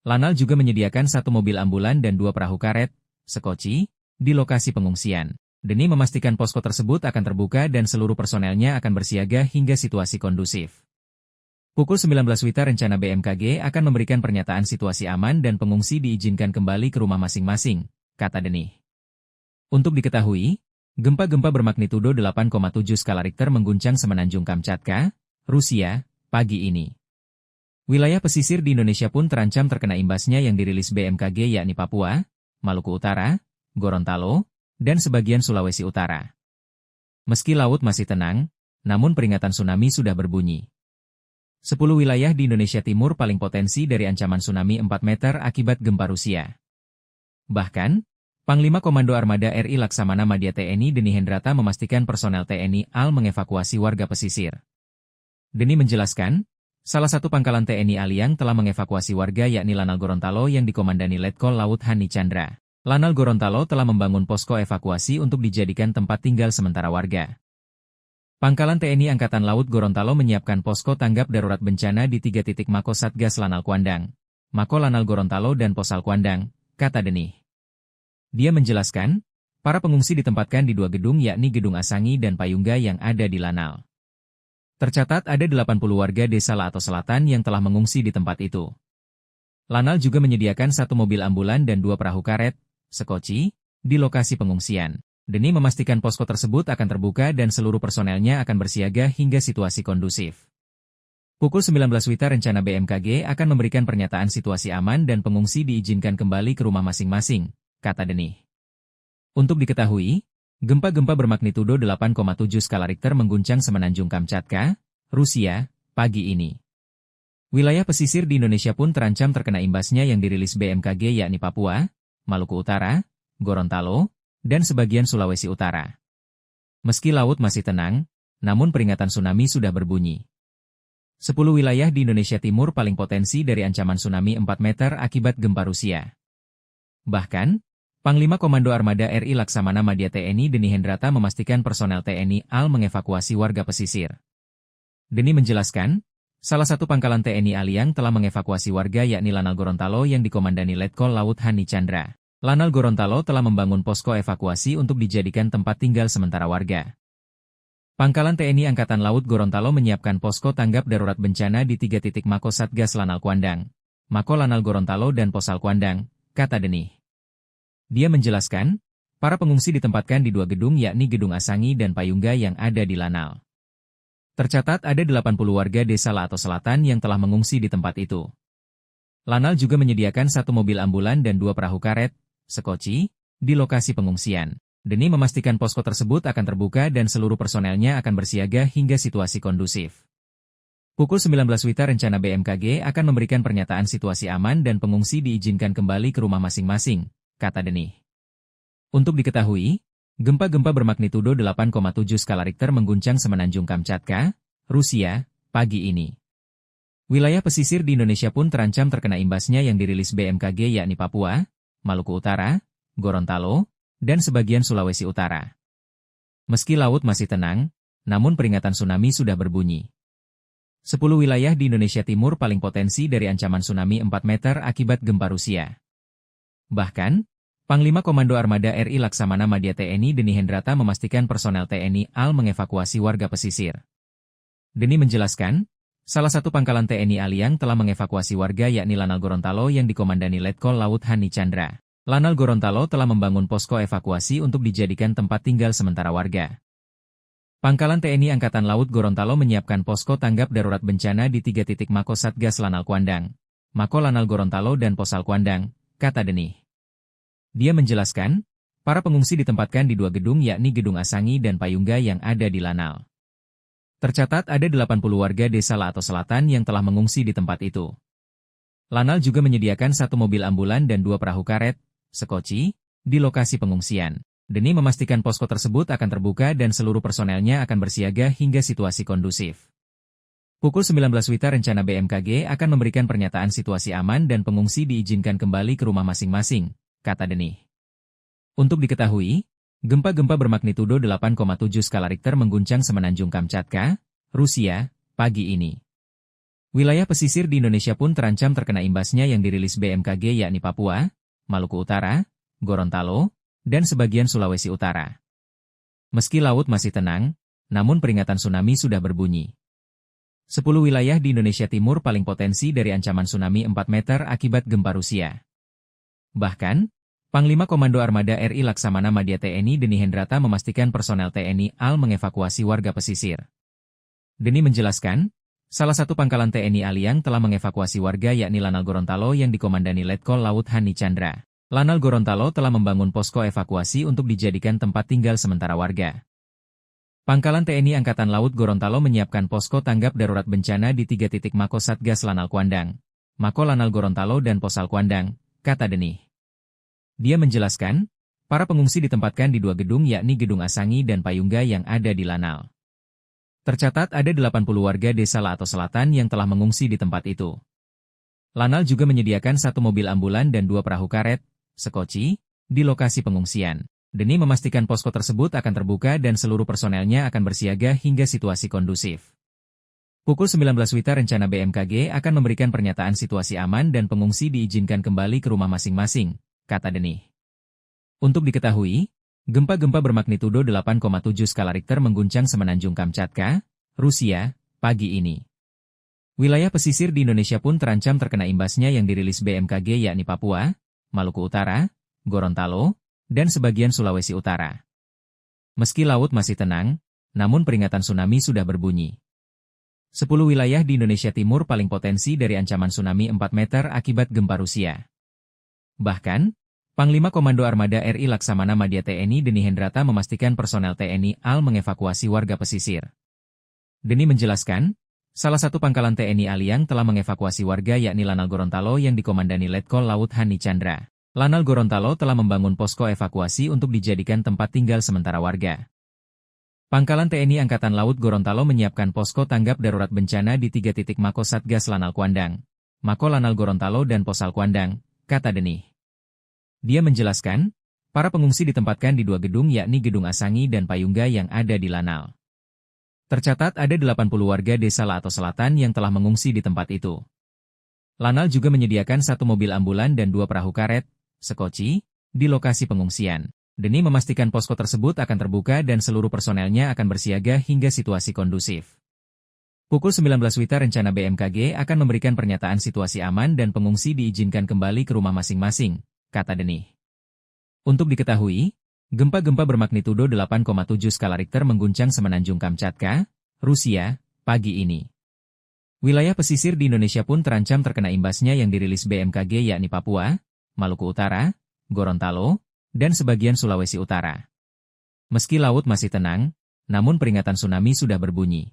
Lanal juga menyediakan 1 mobil ambulan dan 2 perahu karet, sekoci, di lokasi pengungsian. Deni memastikan posko tersebut akan terbuka dan seluruh personelnya akan bersiaga hingga situasi kondusif. Pukul 19 WITA rencana BMKG akan memberikan pernyataan situasi aman dan pengungsi diizinkan kembali ke rumah masing-masing, kata Deni. Untuk diketahui, gempa-gempa bermagnitudo 8,7 skala Richter mengguncang Semenanjung Kamchatka, Rusia, pagi ini. Wilayah pesisir di Indonesia pun terancam terkena imbasnya yang dirilis BMKG yakni Papua, Maluku Utara, Gorontalo, dan sebagian Sulawesi Utara. Meski laut masih tenang, namun peringatan tsunami sudah berbunyi. 10 wilayah di Indonesia Timur paling potensi dari ancaman tsunami 4 meter akibat gempa Rusia. Bahkan, Panglima Komando Armada RI Laksamana Madya TNI Deni Hendrata memastikan personel TNI AL mengevakuasi warga pesisir. Deni menjelaskan, Salah satu pangkalan TNI Aliang telah mengevakuasi warga yakni Lanal Gorontalo yang dikomandani Letkol Laut Hani Chandra. Lanal Gorontalo telah membangun posko evakuasi untuk dijadikan tempat tinggal sementara warga. Pangkalan TNI Angkatan Laut Gorontalo menyiapkan posko tanggap darurat bencana di 3 titik Mako Satgas Lanal Kuandang, Mako Lanal Gorontalo dan Posal Kuandang, kata Denih. Dia menjelaskan, para pengungsi ditempatkan di 2 gedung yakni Gedung Asangi dan Payungga yang ada di Lanal. Tercatat ada 80 warga desa Laato Selatan yang telah mengungsi di tempat itu. Lanal juga menyediakan 1 mobil ambulan dan 2 perahu karet, sekoci, di lokasi pengungsian. Denih memastikan posko tersebut akan terbuka dan seluruh personelnya akan bersiaga hingga situasi kondusif. Pukul 19 WITA rencana BMKG akan memberikan pernyataan situasi aman dan pengungsi diizinkan kembali ke rumah masing-masing, kata Denih. Untuk diketahui, gempa-gempa bermagnitudo 8,7 skala Richter mengguncang Semenanjung Kamchatka, Rusia, pagi ini. Wilayah pesisir di Indonesia pun terancam terkena imbasnya yang dirilis BMKG yakni Papua, Maluku Utara, Gorontalo, dan sebagian Sulawesi Utara. Meski laut masih tenang, namun peringatan tsunami sudah berbunyi. 10 wilayah di Indonesia Timur paling potensi dari ancaman tsunami 4 meter akibat gempa Rusia. Bahkan, Panglima Komando Armada RI Laksamana Madya TNI Deni Hendrata memastikan personel TNI AL mengevakuasi warga pesisir. Deni menjelaskan, salah satu pangkalan TNI Aliang telah mengevakuasi warga yakni Lanal Gorontalo yang dikomandani Letkol Laut Hani Chandra. Lanal Gorontalo telah membangun posko evakuasi untuk dijadikan tempat tinggal sementara warga. Pangkalan TNI Angkatan Laut Gorontalo menyiapkan posko tanggap darurat bencana di 3 titik Mako Satgas Lanal Kuandang, Mako Lanal Gorontalo dan Posal Kuandang, kata Denih. Dia menjelaskan, para pengungsi ditempatkan di 2 gedung yakni Gedung Asangi dan Payungga yang ada di Lanal. Tercatat ada 80 warga desa Laato Selatan yang telah mengungsi di tempat itu. Lanal juga menyediakan 1 mobil ambulan dan 2 perahu karet, sekoci, di lokasi pengungsian. Denih memastikan posko tersebut akan terbuka dan seluruh personelnya akan bersiaga hingga situasi kondusif. Pukul 19 WITA rencana BMKG akan memberikan pernyataan situasi aman dan pengungsi diizinkan kembali ke rumah masing-masing, kata Denih. Untuk diketahui, gempa-gempa bermagnitudo 8,7 skala Richter mengguncang Semenanjung Kamchatka, Rusia, pagi ini. Wilayah pesisir di Indonesia pun terancam terkena imbasnya yang dirilis BMKG yakni Papua, Maluku Utara, Gorontalo, dan sebagian Sulawesi Utara. Meski laut masih tenang, namun peringatan tsunami sudah berbunyi. 10 wilayah di Indonesia Timur paling potensi dari ancaman tsunami 4 meter akibat gempa Rusia. Bahkan, Panglima Komando Armada RI Laksamana Madya TNI Deni Hendrata memastikan personel TNI AL mengevakuasi warga pesisir. Deni menjelaskan, salah satu pangkalan TNI Aliang telah mengevakuasi warga yakni Lanal Gorontalo yang dikomandani Letkol Laut Hani Chandra. Lanal Gorontalo telah membangun posko evakuasi untuk dijadikan tempat tinggal sementara warga. Pangkalan TNI Angkatan Laut Gorontalo menyiapkan posko tanggap darurat bencana di 3 titik Mako Satgas Lanal Kuandang, Mako Lanal Gorontalo dan Posal Kuandang, kata Denih. Dia menjelaskan, para pengungsi ditempatkan di 2 gedung yakni Gedung Asangi dan Payungga yang ada di Lanal. Tercatat ada 80 warga desa Laato Selatan yang telah mengungsi di tempat itu. Lanal juga menyediakan 1 mobil ambulan dan 2 perahu karet, sekoci, di lokasi pengungsian. Deni memastikan posko tersebut akan terbuka dan seluruh personelnya akan bersiaga hingga situasi kondusif. Pukul 19 WITA rencana BMKG akan memberikan pernyataan situasi aman dan pengungsi diizinkan kembali ke rumah masing-masing, kata Denih. Untuk diketahui, gempa-gempa bermagnitudo 8,7 skala Richter mengguncang Semenanjung Kamchatka, Rusia, pagi ini. Wilayah pesisir di Indonesia pun terancam terkena imbasnya yang dirilis BMKG yakni Papua, Maluku Utara, Gorontalo, dan sebagian Sulawesi Utara. Meski laut masih tenang, namun peringatan tsunami sudah berbunyi. 10 wilayah di Indonesia Timur paling potensi dari ancaman tsunami 4 meter akibat gempa Rusia. Bahkan, Panglima Komando Armada RI Laksamana Madya TNI Deni Hendrata memastikan personel TNI AL mengevakuasi warga pesisir. Deni menjelaskan, salah satu pangkalan TNI Aliang telah mengevakuasi warga yakni Lanal Gorontalo yang dikomandani Letkol Laut Hani Chandra. Lanal Gorontalo telah membangun posko evakuasi untuk dijadikan tempat tinggal sementara warga. Pangkalan TNI Angkatan Laut Gorontalo menyiapkan posko tanggap darurat bencana di 3 titik Mako Satgas Lanal Kuandang, Mako Lanal Gorontalo dan Posal Kuandang, kata Denih. Dia menjelaskan, para pengungsi ditempatkan di 2 gedung yakni Gedung Asangi dan Payungga yang ada di Lanal. Tercatat ada 80 warga desa Lato Selatan yang telah mengungsi di tempat itu. Lanal juga menyediakan 1 mobil ambulan dan 2 perahu karet, sekoci, di lokasi pengungsian, demi memastikan posko tersebut akan terbuka dan seluruh personelnya akan bersiaga hingga situasi kondusif. Pukul 19 WITA rencana BMKG akan memberikan pernyataan situasi aman dan pengungsi diizinkan kembali ke rumah masing-masing, kata Denih. Untuk diketahui, gempa-gempa bermagnitudo 8,7 skala Richter mengguncang Semenanjung Kamchatka, Rusia, pagi ini. Wilayah pesisir di Indonesia pun terancam terkena imbasnya yang dirilis BMKG yakni Papua, Maluku Utara, Gorontalo, dan sebagian Sulawesi Utara. Meski laut masih tenang, namun peringatan tsunami sudah berbunyi. 10 wilayah di Indonesia Timur paling potensi dari ancaman tsunami 4 meter akibat gempa Rusia. Bahkan, Panglima Komando Armada RI Laksamana Madya TNI Deni Hendrata memastikan personel TNI AL mengevakuasi warga pesisir. Deni menjelaskan, salah satu pangkalan TNI AL yang telah mengevakuasi warga yakni Lanal Gorontalo yang dikomandani Letkol Laut Hani Chandra. Lanal Gorontalo telah membangun posko evakuasi untuk dijadikan tempat tinggal sementara warga. Pangkalan TNI Angkatan Laut Gorontalo menyiapkan posko tanggap darurat bencana di 3 titik Mako Satgas Lanal Kuandang, Mako Lanal Gorontalo dan Posal Kuandang, kata Denih. Dia menjelaskan, para pengungsi ditempatkan di 2 gedung yakni Gedung Asangi dan Payungga yang ada di Lanal. Tercatat ada 80 warga desa Lato Selatan yang telah mengungsi di tempat itu. Lanal juga menyediakan 1 mobil ambulan dan 2 perahu karet, sekoci, di lokasi pengungsian. Deni memastikan posko tersebut akan terbuka dan seluruh personelnya akan bersiaga hingga situasi kondusif. Pukul 19 WITA rencana BMKG akan memberikan pernyataan situasi aman dan pengungsi diizinkan kembali ke rumah masing-masing, kata Denih. Untuk diketahui, gempa-gempa bermagnitudo 8,7 skala Richter mengguncang Semenanjung Kamchatka, Rusia, pagi ini. Wilayah pesisir di Indonesia pun terancam terkena imbasnya yang dirilis BMKG yakni Papua, Maluku Utara, Gorontalo, dan sebagian Sulawesi Utara. Meski laut masih tenang, namun peringatan tsunami sudah berbunyi.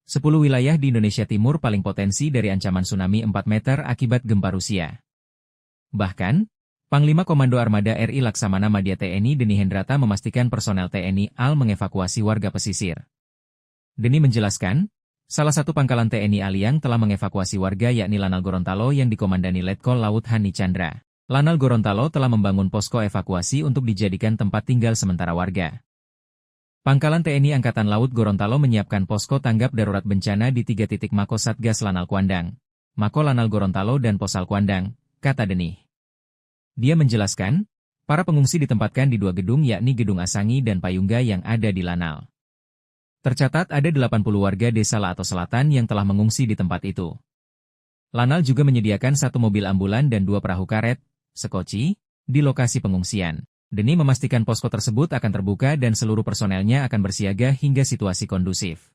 10 wilayah di Indonesia Timur paling potensi dari ancaman tsunami 4 meter akibat gempa Rusia. Bahkan, Panglima Komando Armada RI Laksamana Madya TNI Deni Hendrata memastikan personel TNI AL mengevakuasi warga pesisir. Deni menjelaskan, salah satu pangkalan TNI AL yang telah mengevakuasi warga yakni Lanal Gorontalo yang dikomandani Letkol Laut Hani Chandra. Lanal Gorontalo telah membangun posko evakuasi untuk dijadikan tempat tinggal sementara warga. Pangkalan TNI Angkatan Laut Gorontalo menyiapkan posko tanggap darurat bencana di 3 titik Mako Satgas Lanal Kuandang, Mako Lanal Gorontalo dan Posal Kuandang, kata Denih. Dia menjelaskan, para pengungsi ditempatkan di 2 gedung yakni Gedung Asangi dan Payungga yang ada di Lanal. Tercatat ada 80 warga desa Lato Selatan yang telah mengungsi di tempat itu. Lanal juga menyediakan 1 mobil ambulan dan 2 perahu karet, sekoci, di lokasi pengungsian. Deni memastikan posko tersebut akan terbuka dan seluruh personelnya akan bersiaga hingga situasi kondusif.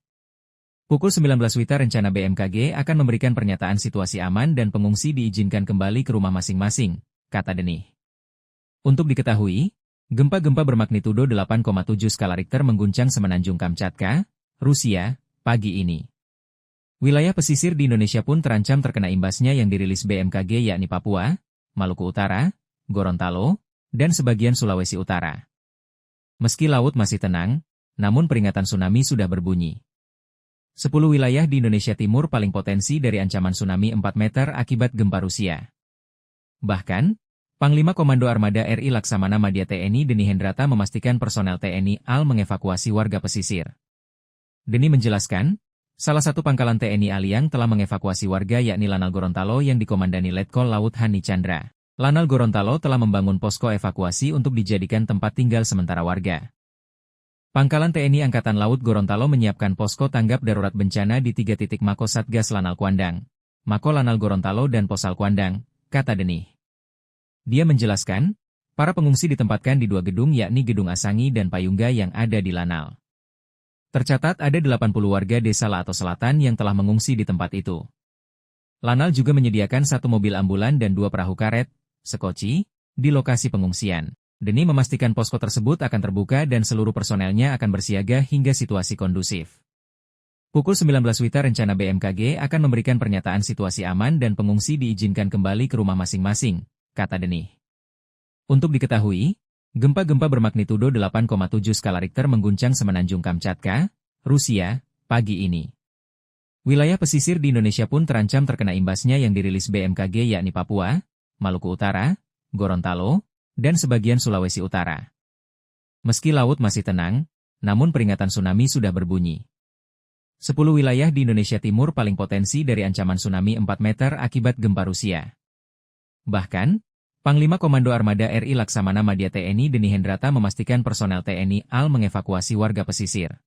Pukul 19 WITA rencana BMKG akan memberikan pernyataan situasi aman dan pengungsi diizinkan kembali ke rumah masing-masing, kata Denih. Untuk diketahui, gempa-gempa bermagnitudo 8,7 skala Richter mengguncang Semenanjung Kamchatka, Rusia, pagi ini. Wilayah pesisir di Indonesia pun terancam terkena imbasnya yang dirilis BMKG yakni Papua, Maluku Utara, Gorontalo, dan sebagian Sulawesi Utara. Meski laut masih tenang, namun peringatan tsunami sudah berbunyi. 10 wilayah di Indonesia Timur paling potensi dari ancaman tsunami 4 meter akibat gempa Rusia. Bahkan, Panglima Komando Armada RI Laksamana Madya TNI Deni Hendrata memastikan personel TNI AL mengevakuasi warga pesisir. Deni menjelaskan, salah satu pangkalan TNI AL yang telah mengevakuasi warga yakni Lanal Gorontalo yang dikomandani Letkol Laut Hani Chandra. Lanal Gorontalo telah membangun posko evakuasi untuk dijadikan tempat tinggal sementara warga. Pangkalan TNI Angkatan Laut Gorontalo menyiapkan posko tanggap darurat bencana di 3 titik Mako Satgas Lanal Kuandang, Mako Lanal Gorontalo dan Posal Kuandang, kata Denih. Dia menjelaskan, para pengungsi ditempatkan di 2 gedung yakni Gedung Asangi dan Payungga yang ada di Lanal. Tercatat ada 80 warga desa Lato Selatan yang telah mengungsi di tempat itu. Lanal juga menyediakan 1 mobil ambulan dan 2 perahu karet, sekoci, di lokasi pengungsian. Deni memastikan posko tersebut akan terbuka dan seluruh personelnya akan bersiaga hingga situasi kondusif. Pukul 19 WITA rencana BMKG akan memberikan pernyataan situasi aman dan pengungsi diizinkan kembali ke rumah masing-masing, kata Denih. Untuk diketahui, gempa-gempa bermagnitudo 8,7 skala Richter mengguncang Semenanjung Kamchatka, Rusia, pagi ini. Wilayah pesisir di Indonesia pun terancam terkena imbasnya yang dirilis BMKG yakni Papua, Maluku Utara, Gorontalo, dan sebagian Sulawesi Utara. Meski laut masih tenang, namun peringatan tsunami sudah berbunyi. 10 wilayah di Indonesia Timur paling potensi dari ancaman tsunami 4 meter akibat gempa Rusia. Bahkan, Panglima Komando Armada RI Laksamana Madya TNI Deni Hendrata memastikan personel TNI AL mengevakuasi warga pesisir.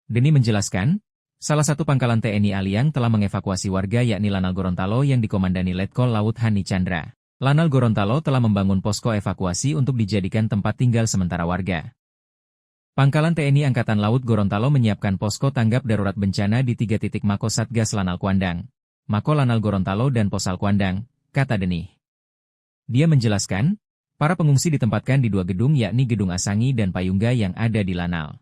Deni menjelaskan, salah satu pangkalan TNI AL yang telah mengevakuasi warga yakni Lanal Gorontalo yang dikomandani Letkol Laut Hani Chandra. Lanal Gorontalo telah membangun posko evakuasi untuk dijadikan tempat tinggal sementara warga. Pangkalan TNI Angkatan Laut Gorontalo menyiapkan posko tanggap darurat bencana di 3 titik Mako Satgas Lanal Kuandang, Mako Lanal Gorontalo dan Posal Kuandang, kata Deni. Dia menjelaskan, para pengungsi ditempatkan di 2 gedung yakni Gedung Asangi dan Payungga yang ada di Lanal.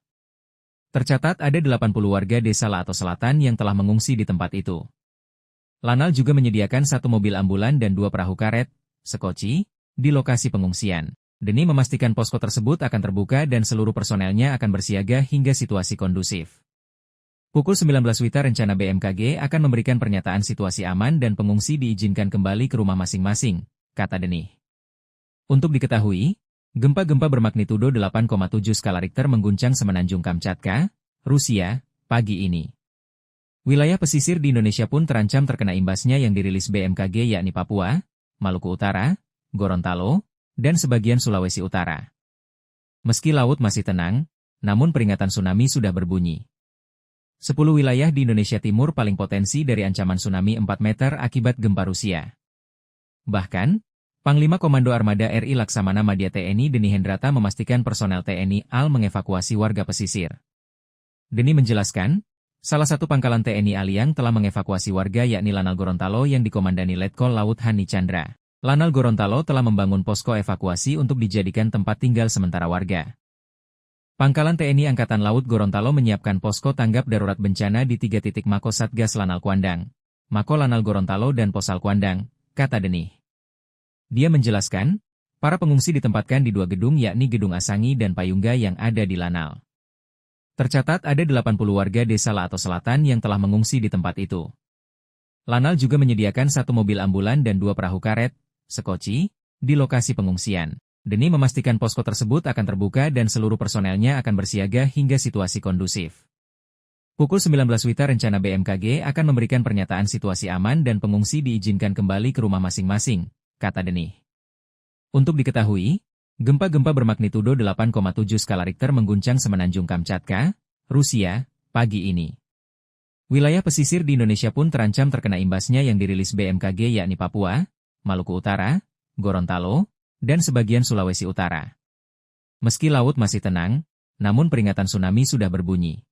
Tercatat ada 80 warga desa Lato Selatan yang telah mengungsi di tempat itu. Lanal juga menyediakan 1 mobil ambulan dan 2 perahu karet, sekoci, di lokasi pengungsian. Deni memastikan posko tersebut akan terbuka dan seluruh personelnya akan bersiaga hingga situasi kondusif. Pukul 19 WITA rencana BMKG akan memberikan pernyataan situasi aman dan pengungsi diizinkan kembali ke rumah masing-masing, kata Deni. Untuk diketahui, gempa-gempa bermagnitudo 8,7 skala Richter mengguncang Semenanjung Kamchatka, Rusia, pagi ini. Wilayah pesisir di Indonesia pun terancam terkena imbasnya yang dirilis BMKG yakni Papua, Maluku Utara, Gorontalo, dan sebagian Sulawesi Utara. Meski laut masih tenang, namun peringatan tsunami sudah berbunyi. 10 wilayah di Indonesia Timur paling potensi dari ancaman tsunami 4 meter akibat gempa Rusia. Bahkan, Panglima Komando Armada RI Laksamana Madya TNI Deni Hendrata memastikan personel TNI AL mengevakuasi warga pesisir. Deni menjelaskan, salah satu pangkalan TNI AL yang telah mengevakuasi warga yakni Lanal Gorontalo yang dikomandani Letkol Laut Hani Chandra. Lanal Gorontalo telah membangun posko evakuasi untuk dijadikan tempat tinggal sementara warga. Pangkalan TNI Angkatan Laut Gorontalo menyiapkan posko tanggap darurat bencana di 3 titik Mako Satgas Lanal Kuandang, Mako Lanal Gorontalo dan Posal Kuandang, kata Deni. Dia menjelaskan, para pengungsi ditempatkan di 2 gedung yakni Gedung Asangi dan Payungga yang ada di Lanal. Tercatat ada 80 warga desa Lato Selatan yang telah mengungsi di tempat itu. Lanal juga menyediakan 1 mobil ambulan dan 2 perahu karet, sekoci, di lokasi pengungsian. Deni memastikan posko tersebut akan terbuka dan seluruh personelnya akan bersiaga hingga situasi kondusif. Pukul 19 WITA rencana BMKG akan memberikan pernyataan situasi aman dan pengungsi diizinkan kembali ke rumah masing-masing, kata Deni. Untuk diketahui, gempa-gempa bermagnitudo 8,7 skala Richter mengguncang Semenanjung Kamchatka, Rusia, pagi ini. Wilayah pesisir di Indonesia pun terancam terkena imbasnya yang dirilis BMKG yakni Papua, Maluku Utara, Gorontalo, dan sebagian Sulawesi Utara. Meski laut masih tenang, namun peringatan tsunami sudah berbunyi.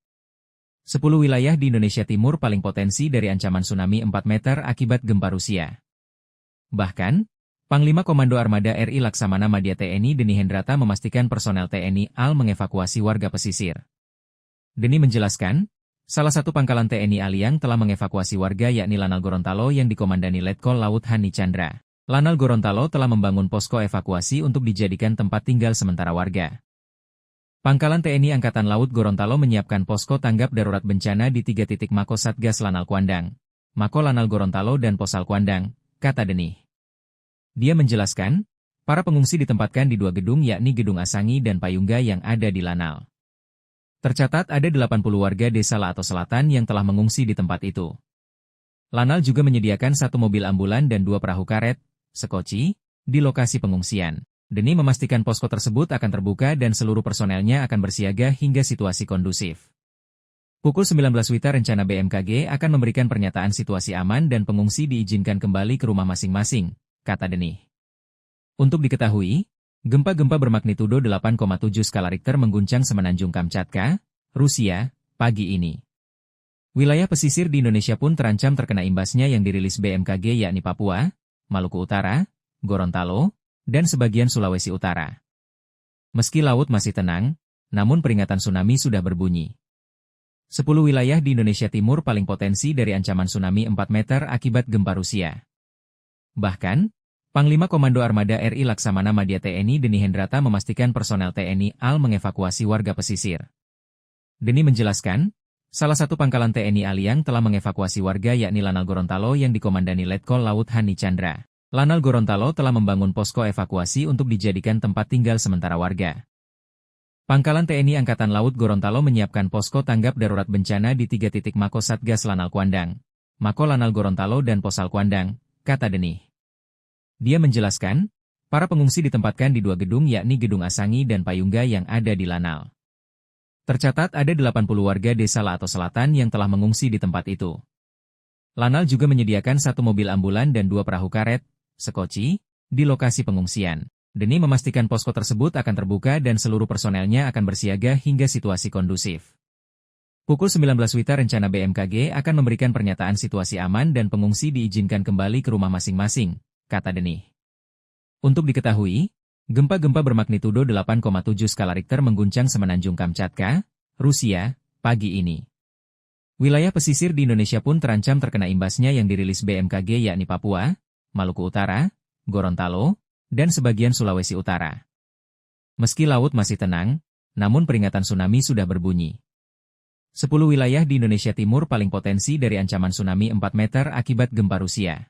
10 wilayah di Indonesia Timur paling potensi dari ancaman tsunami 4 meter akibat gempa Rusia. Bahkan, Panglima Komando Armada RI Laksamana Madya TNI Deni Hendrata memastikan personel TNI AL mengevakuasi warga pesisir. Deni menjelaskan, salah satu pangkalan TNI AL yang telah mengevakuasi warga yakni Lanal Gorontalo yang dikomandani Letkol Laut Hani Chandra. Lanal Gorontalo telah membangun posko evakuasi untuk dijadikan tempat tinggal sementara warga. Pangkalan TNI Angkatan Laut Gorontalo menyiapkan posko tanggap darurat bencana di 3 titik Mako Satgas Lanal Kuandang, Mako Lanal Gorontalo dan Posal Kuandang, kata Deni. Dia menjelaskan, para pengungsi ditempatkan di 2 gedung yakni Gedung Asangi dan Payungga yang ada di Lanal. Tercatat ada 80 warga desa Lato Selatan yang telah mengungsi di tempat itu. Lanal juga menyediakan 1 mobil ambulan dan 2 perahu karet, sekoci, di lokasi pengungsian. Deni memastikan posko tersebut akan terbuka dan seluruh personelnya akan bersiaga hingga situasi kondusif. Pukul 19 WITA rencana BMKG akan memberikan pernyataan situasi aman dan pengungsi diizinkan kembali ke rumah masing-masing, kata Deni. Untuk diketahui, gempa-gempa bermagnitudo 8,7 skala Richter mengguncang Semenanjung Kamchatka, Rusia, pagi ini. Wilayah pesisir di Indonesia pun terancam terkena imbasnya yang dirilis BMKG yakni Papua, Maluku Utara, Gorontalo, dan sebagian Sulawesi Utara. Meski laut masih tenang, namun peringatan tsunami sudah berbunyi. 10 wilayah di Indonesia Timur paling potensi dari ancaman tsunami 4 meter akibat gempa Rusia. Bahkan, Panglima Komando Armada RI Laksamana Madya TNI Deni Hendrata memastikan personel TNI AL mengevakuasi warga pesisir. Deni menjelaskan, Salah satu pangkalan TNI Aliang telah mengevakuasi warga yakni Lanal Gorontalo yang dikomandani Letkol Laut Hani Chandra. Lanal Gorontalo telah membangun posko evakuasi untuk dijadikan tempat tinggal sementara warga. Pangkalan TNI Angkatan Laut Gorontalo menyiapkan posko tanggap darurat bencana di 3 titik Mako Satgas Lanal Kuandang, Mako Lanal Gorontalo dan Posal Kuandang, kata Denih. Dia menjelaskan, para pengungsi ditempatkan di 2 gedung yakni Gedung Asangi dan Payungga yang ada di Lanal. Tercatat ada 80 warga desa Lato Selatan yang telah mengungsi di tempat itu. Lanal juga menyediakan 1 mobil ambulan dan 2 perahu karet, sekoci, di lokasi pengungsian. Denih memastikan posko tersebut akan terbuka dan seluruh personelnya akan bersiaga hingga situasi kondusif. Pukul 19 WITA rencana BMKG akan memberikan pernyataan situasi aman dan pengungsi diizinkan kembali ke rumah masing-masing, kata Denih. Untuk diketahui, gempa-gempa bermagnitudo 8,7 skala Richter mengguncang Semenanjung Kamchatka, Rusia, pagi ini. Wilayah pesisir di Indonesia pun terancam terkena imbasnya yang dirilis BMKG yakni Papua, Maluku Utara, Gorontalo, dan sebagian Sulawesi Utara. Meski laut masih tenang, namun peringatan tsunami sudah berbunyi. 10 wilayah di Indonesia Timur paling potensi dari ancaman tsunami 4 meter akibat gempa Rusia.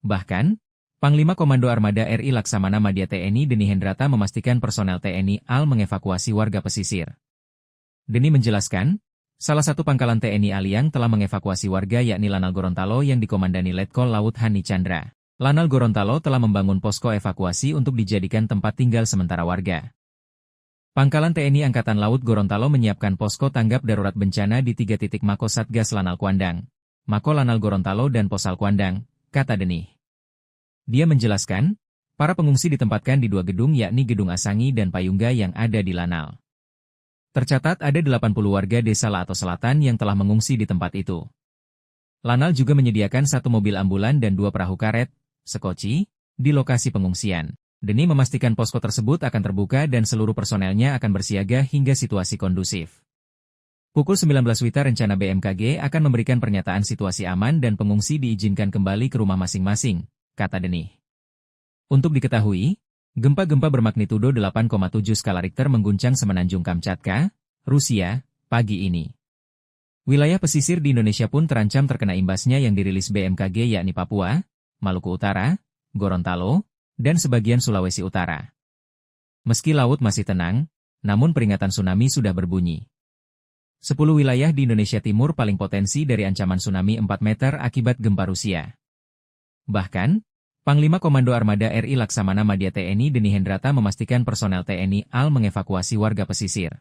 Bahkan, Panglima Komando Armada RI Laksamana Madya TNI Deni Hendrata memastikan personel TNI AL mengevakuasi warga pesisir. Deni menjelaskan, salah satu pangkalan TNI Aliang telah mengevakuasi warga yakni Lanal Gorontalo yang dikomandani Letkol Laut Hani Chandra. Lanal Gorontalo telah membangun posko evakuasi untuk dijadikan tempat tinggal sementara warga. Pangkalan TNI Angkatan Laut Gorontalo menyiapkan posko tanggap darurat bencana di 3 titik Mako Satgas Lanal Kuandang, Mako Lanal Gorontalo dan Posal Kuandang, kata Denih. Dia menjelaskan, para pengungsi ditempatkan di 2 gedung yakni Gedung Asangi dan Payungga yang ada di Lanal. Tercatat ada 80 warga desa Lato Selatan yang telah mengungsi di tempat itu. Lanal juga menyediakan 1 mobil ambulan dan 2 perahu karet, sekoci, di lokasi pengungsian. Deni memastikan posko tersebut akan terbuka dan seluruh personelnya akan bersiaga hingga situasi kondusif. Pukul 19 WITA rencana BMKG akan memberikan pernyataan situasi aman dan pengungsi diizinkan kembali ke rumah masing-masing, kata Denih. Untuk diketahui, gempa-gempa bermagnitudo 8,7 skala Richter mengguncang Semenanjung Kamchatka, Rusia, pagi ini. Wilayah pesisir di Indonesia pun terancam terkena imbasnya yang dirilis BMKG yakni Papua, Maluku Utara, Gorontalo, dan sebagian Sulawesi Utara. Meski laut masih tenang, namun peringatan tsunami sudah berbunyi. 10 wilayah di Indonesia Timur paling potensi dari ancaman tsunami 4 meter akibat gempa Rusia. Bahkan, Panglima Komando Armada RI Laksamana Madya TNI Deni Hendrata memastikan personel TNI AL mengevakuasi warga pesisir.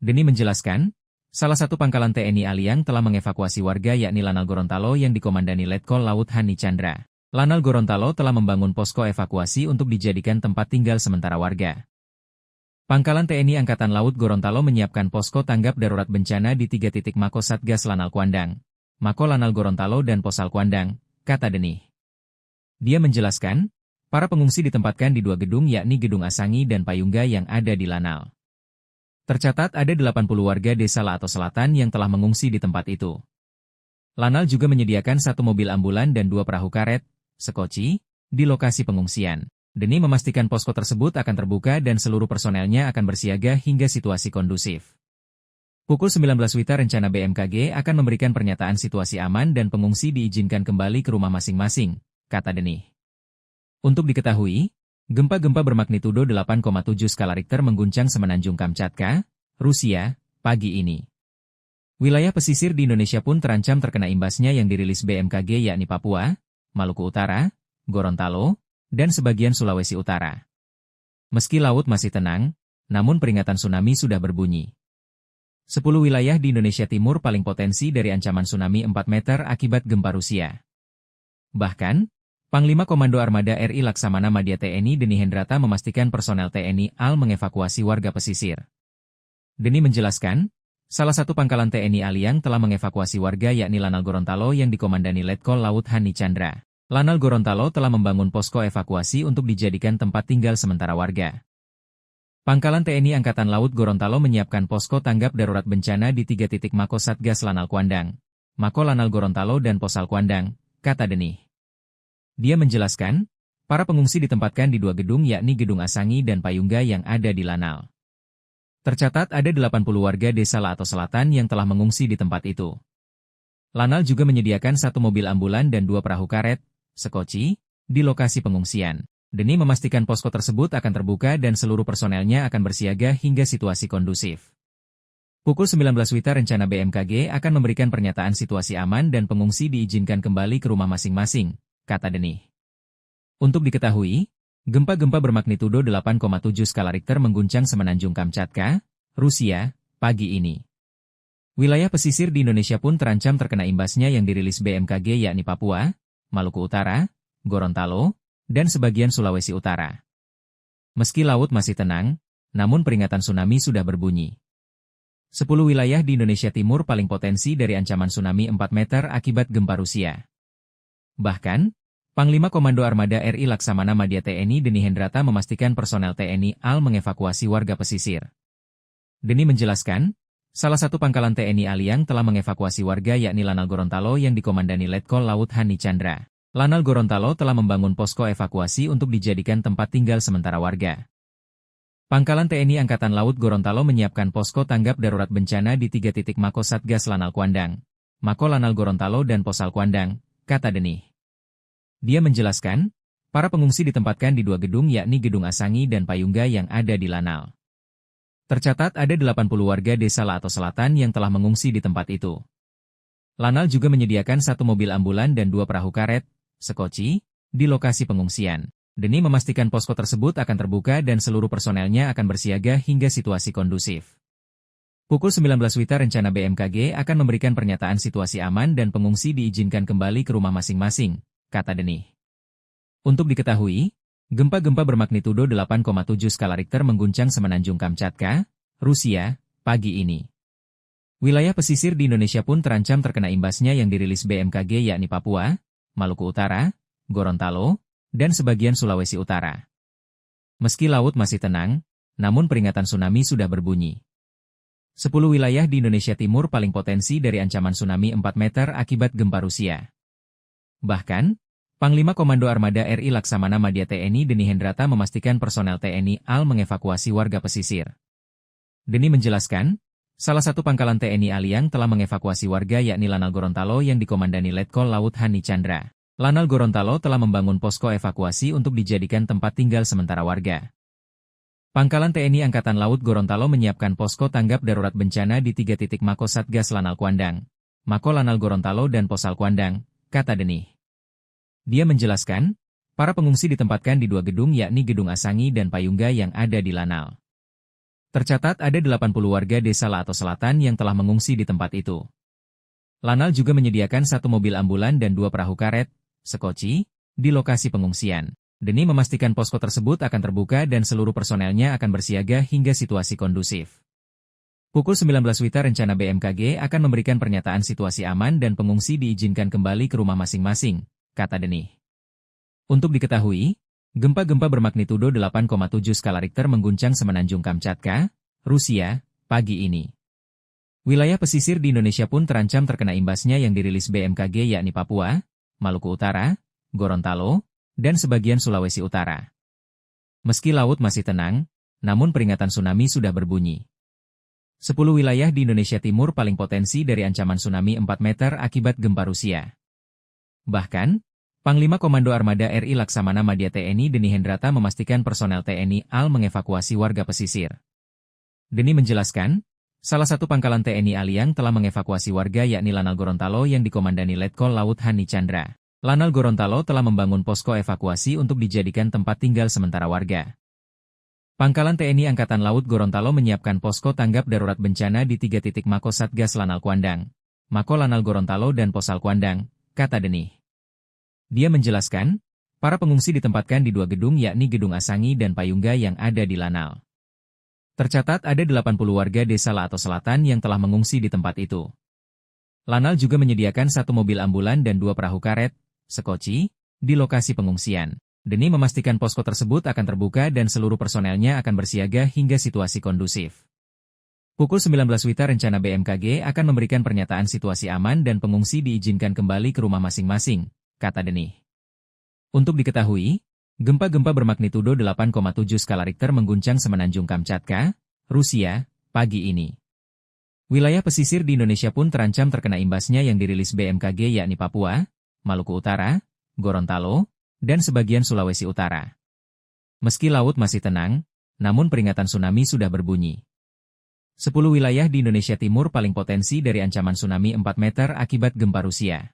Deni menjelaskan, salah satu pangkalan TNI Aliang telah mengevakuasi warga yakni Lanal Gorontalo yang dikomandani Letkol Laut Hani Chandra. Lanal Gorontalo telah membangun posko evakuasi untuk dijadikan tempat tinggal sementara warga. Pangkalan TNI Angkatan Laut Gorontalo menyiapkan posko tanggap darurat bencana di 3 titik Mako Satgas Lanal Kuandang, Mako Lanal Gorontalo dan Posal Kuandang, kata Denih. Dia menjelaskan, para pengungsi ditempatkan di 2 gedung yakni Gedung Asangi dan Payungga yang ada di Lanal. Tercatat ada 80 warga desa Lato Selatan yang telah mengungsi di tempat itu. Lanal juga menyediakan 1 mobil ambulan dan 2 perahu karet, sekoci, di lokasi pengungsian. Deni memastikan posko tersebut akan terbuka dan seluruh personelnya akan bersiaga hingga situasi kondusif. Pukul 19 WITA rencana BMKG akan memberikan pernyataan situasi aman dan pengungsi diizinkan kembali ke rumah masing-masing, kata Denih. Untuk diketahui, gempa-gempa bermagnitudo 8,7 skala Richter mengguncang Semenanjung Kamchatka, Rusia, pagi ini. Wilayah pesisir di Indonesia pun terancam terkena imbasnya yang dirilis BMKG yakni Papua, Maluku Utara, Gorontalo, dan sebagian Sulawesi Utara. Meski laut masih tenang, namun peringatan tsunami sudah berbunyi. 10 wilayah di Indonesia Timur paling potensi dari ancaman tsunami 4 meter akibat gempa Rusia. Bahkan, Panglima Komando Armada RI Laksamana Madya TNI Deni Hendrata memastikan personel TNI AL mengevakuasi warga pesisir. Deni menjelaskan, salah satu pangkalan TNI Aliang telah mengevakuasi warga yakni Lanal Gorontalo yang dikomandani Letkol Laut Hani Chandra. Lanal Gorontalo telah membangun posko evakuasi untuk dijadikan tempat tinggal sementara warga. Pangkalan TNI Angkatan Laut Gorontalo menyiapkan posko tanggap darurat bencana di 3 titik Mako Satgas Lanal Kuandang, Mako Lanal Gorontalo dan Posal Kuandang, kata Denih. Dia menjelaskan, para pengungsi ditempatkan di 2 gedung yakni Gedung Asangi dan Payungga yang ada di Lanal. Tercatat ada 80 warga desa Lato Selatan yang telah mengungsi di tempat itu. Lanal juga menyediakan 1 mobil ambulan dan 2 perahu karet, sekoci, di lokasi pengungsian. Demi memastikan posko tersebut akan terbuka dan seluruh personelnya akan bersiaga hingga situasi kondusif. Pukul 19 WITA rencana BMKG akan memberikan pernyataan situasi aman dan pengungsi diizinkan kembali ke rumah masing-masing, kata Deni. Untuk diketahui, gempa-gempa bermagnitudo 8,7 skala Richter mengguncang Semenanjung Kamchatka, Rusia, pagi ini. Wilayah pesisir di Indonesia pun terancam terkena imbasnya yang dirilis BMKG yakni Papua, Maluku Utara, Gorontalo, dan sebagian Sulawesi Utara. Meski laut masih tenang, namun peringatan tsunami sudah berbunyi. 10 wilayah di Indonesia Timur paling potensi dari ancaman tsunami 4 meter akibat gempa Rusia. Bahkan, Panglima Komando Armada RI Laksamana Madya TNI Deni Hendrata memastikan personel TNI AL mengevakuasi warga pesisir. Deni menjelaskan, salah satu pangkalan TNI AL yang telah mengevakuasi warga yakni Lanal Gorontalo yang dikomandani Letkol Laut Hani Chandra. Lanal Gorontalo telah membangun posko evakuasi untuk dijadikan tempat tinggal sementara warga. Pangkalan TNI Angkatan Laut Gorontalo menyiapkan posko tanggap darurat bencana di 3 titik Mako Satgas Lanal Kuandang, Mako Lanal Gorontalo dan Posal Kuandang, kata Deni. Dia menjelaskan, para pengungsi ditempatkan di 2 gedung yakni Gedung Asangi dan Payungga yang ada di Lanal. Tercatat ada 80 warga desa Lato Selatan yang telah mengungsi di tempat itu. Lanal juga menyediakan 1 mobil ambulan dan 2 perahu karet, sekoci, di lokasi pengungsian. Deni memastikan posko tersebut akan terbuka dan seluruh personelnya akan bersiaga hingga situasi kondusif. Pukul 19 WITA rencana BMKG akan memberikan pernyataan situasi aman dan pengungsi diizinkan kembali ke rumah masing-masing, kata Deni. Untuk diketahui, gempa-gempa bermagnitudo 8,7 skala Richter mengguncang Semenanjung Kamchatka, Rusia, pagi ini. Wilayah pesisir di Indonesia pun terancam terkena imbasnya yang dirilis BMKG yakni Papua, Maluku Utara, Gorontalo, dan sebagian Sulawesi Utara. Meski laut masih tenang, namun peringatan tsunami sudah berbunyi. 10 wilayah di Indonesia Timur paling potensi dari ancaman tsunami 4 meter akibat gempa Rusia. Bahkan, Panglima Komando Armada RI Laksamana Madya TNI Deni Hendrata memastikan personel TNI AL mengevakuasi warga pesisir. Deni menjelaskan, salah satu pangkalan TNI AL yang telah mengevakuasi warga yakni Lanal Gorontalo yang dikomandani Letkol Laut Hani Chandra. Lanal Gorontalo telah membangun posko evakuasi untuk dijadikan tempat tinggal sementara warga. Pangkalan TNI Angkatan Laut Gorontalo menyiapkan posko tanggap darurat bencana di 3 titik Mako Satgas Lanal Kuandang, Mako Lanal Gorontalo dan Posal Kuandang, kata Deni. Dia menjelaskan, para pengungsi ditempatkan di 2 gedung yakni Gedung Asangi dan Payungga yang ada di Lanal. Tercatat ada 80 warga desa Lato Selatan yang telah mengungsi di tempat itu. Lanal juga menyediakan 1 mobil ambulan dan 2 perahu karet, sekoci, di lokasi pengungsian. Deni memastikan posko tersebut akan terbuka dan seluruh personelnya akan bersiaga hingga situasi kondusif. Pukul 19 WITA rencana BMKG akan memberikan pernyataan situasi aman dan pengungsi diizinkan kembali ke rumah masing-masing, kata Deni. Untuk diketahui, gempa-gempa bermagnitudo 8,7 skala Richter mengguncang Semenanjung Kamchatka, Rusia, pagi ini. Wilayah pesisir di Indonesia pun terancam terkena imbasnya yang dirilis BMKG yakni Papua, Maluku Utara, Gorontalo, dan sebagian Sulawesi Utara. Meski laut masih tenang, namun peringatan tsunami sudah berbunyi. 10 wilayah di Indonesia Timur paling potensi dari ancaman tsunami 4 meter akibat gempa Rusia. Bahkan, Panglima Komando Armada RI Laksamana Madya TNI Deni Hendrata memastikan personel TNI AL mengevakuasi warga pesisir. Deni menjelaskan, salah satu pangkalan TNI AL yang telah mengevakuasi warga yakni Lanal Gorontalo yang dikomandani Letkol Laut Hani Chandra. Lanal Gorontalo telah membangun posko evakuasi untuk dijadikan tempat tinggal sementara warga. Pangkalan TNI Angkatan Laut Gorontalo menyiapkan posko tanggap darurat bencana di 3 titik Mako Satgas Lanal Kuandang, Mako Lanal Gorontalo dan Posal Kuandang, kata Deni. Dia menjelaskan, para pengungsi ditempatkan di 2 gedung yakni Gedung Asangi dan Payungga yang ada di Lanal. Tercatat ada 80 warga desa Lato Selatan yang telah mengungsi di tempat itu. Lanal juga menyediakan 1 mobil ambulan dan 2 perahu karet, sekoci, di lokasi pengungsian. Deni memastikan posko tersebut akan terbuka dan seluruh personelnya akan bersiaga hingga situasi kondusif. Pukul 19 WITA rencana BMKG akan memberikan pernyataan situasi aman dan pengungsi diizinkan kembali ke rumah masing-masing, kata Deni. Untuk diketahui, gempa-gempa bermagnitudo 8,7 skala Richter mengguncang Semenanjung Kamchatka, Rusia, pagi ini. Wilayah pesisir di Indonesia pun terancam terkena imbasnya yang dirilis BMKG yakni Papua, Maluku Utara, Gorontalo, dan sebagian Sulawesi Utara. Meski laut masih tenang, namun peringatan tsunami sudah berbunyi. 10 wilayah di Indonesia Timur paling potensi dari ancaman tsunami 4 meter akibat gempa Rusia.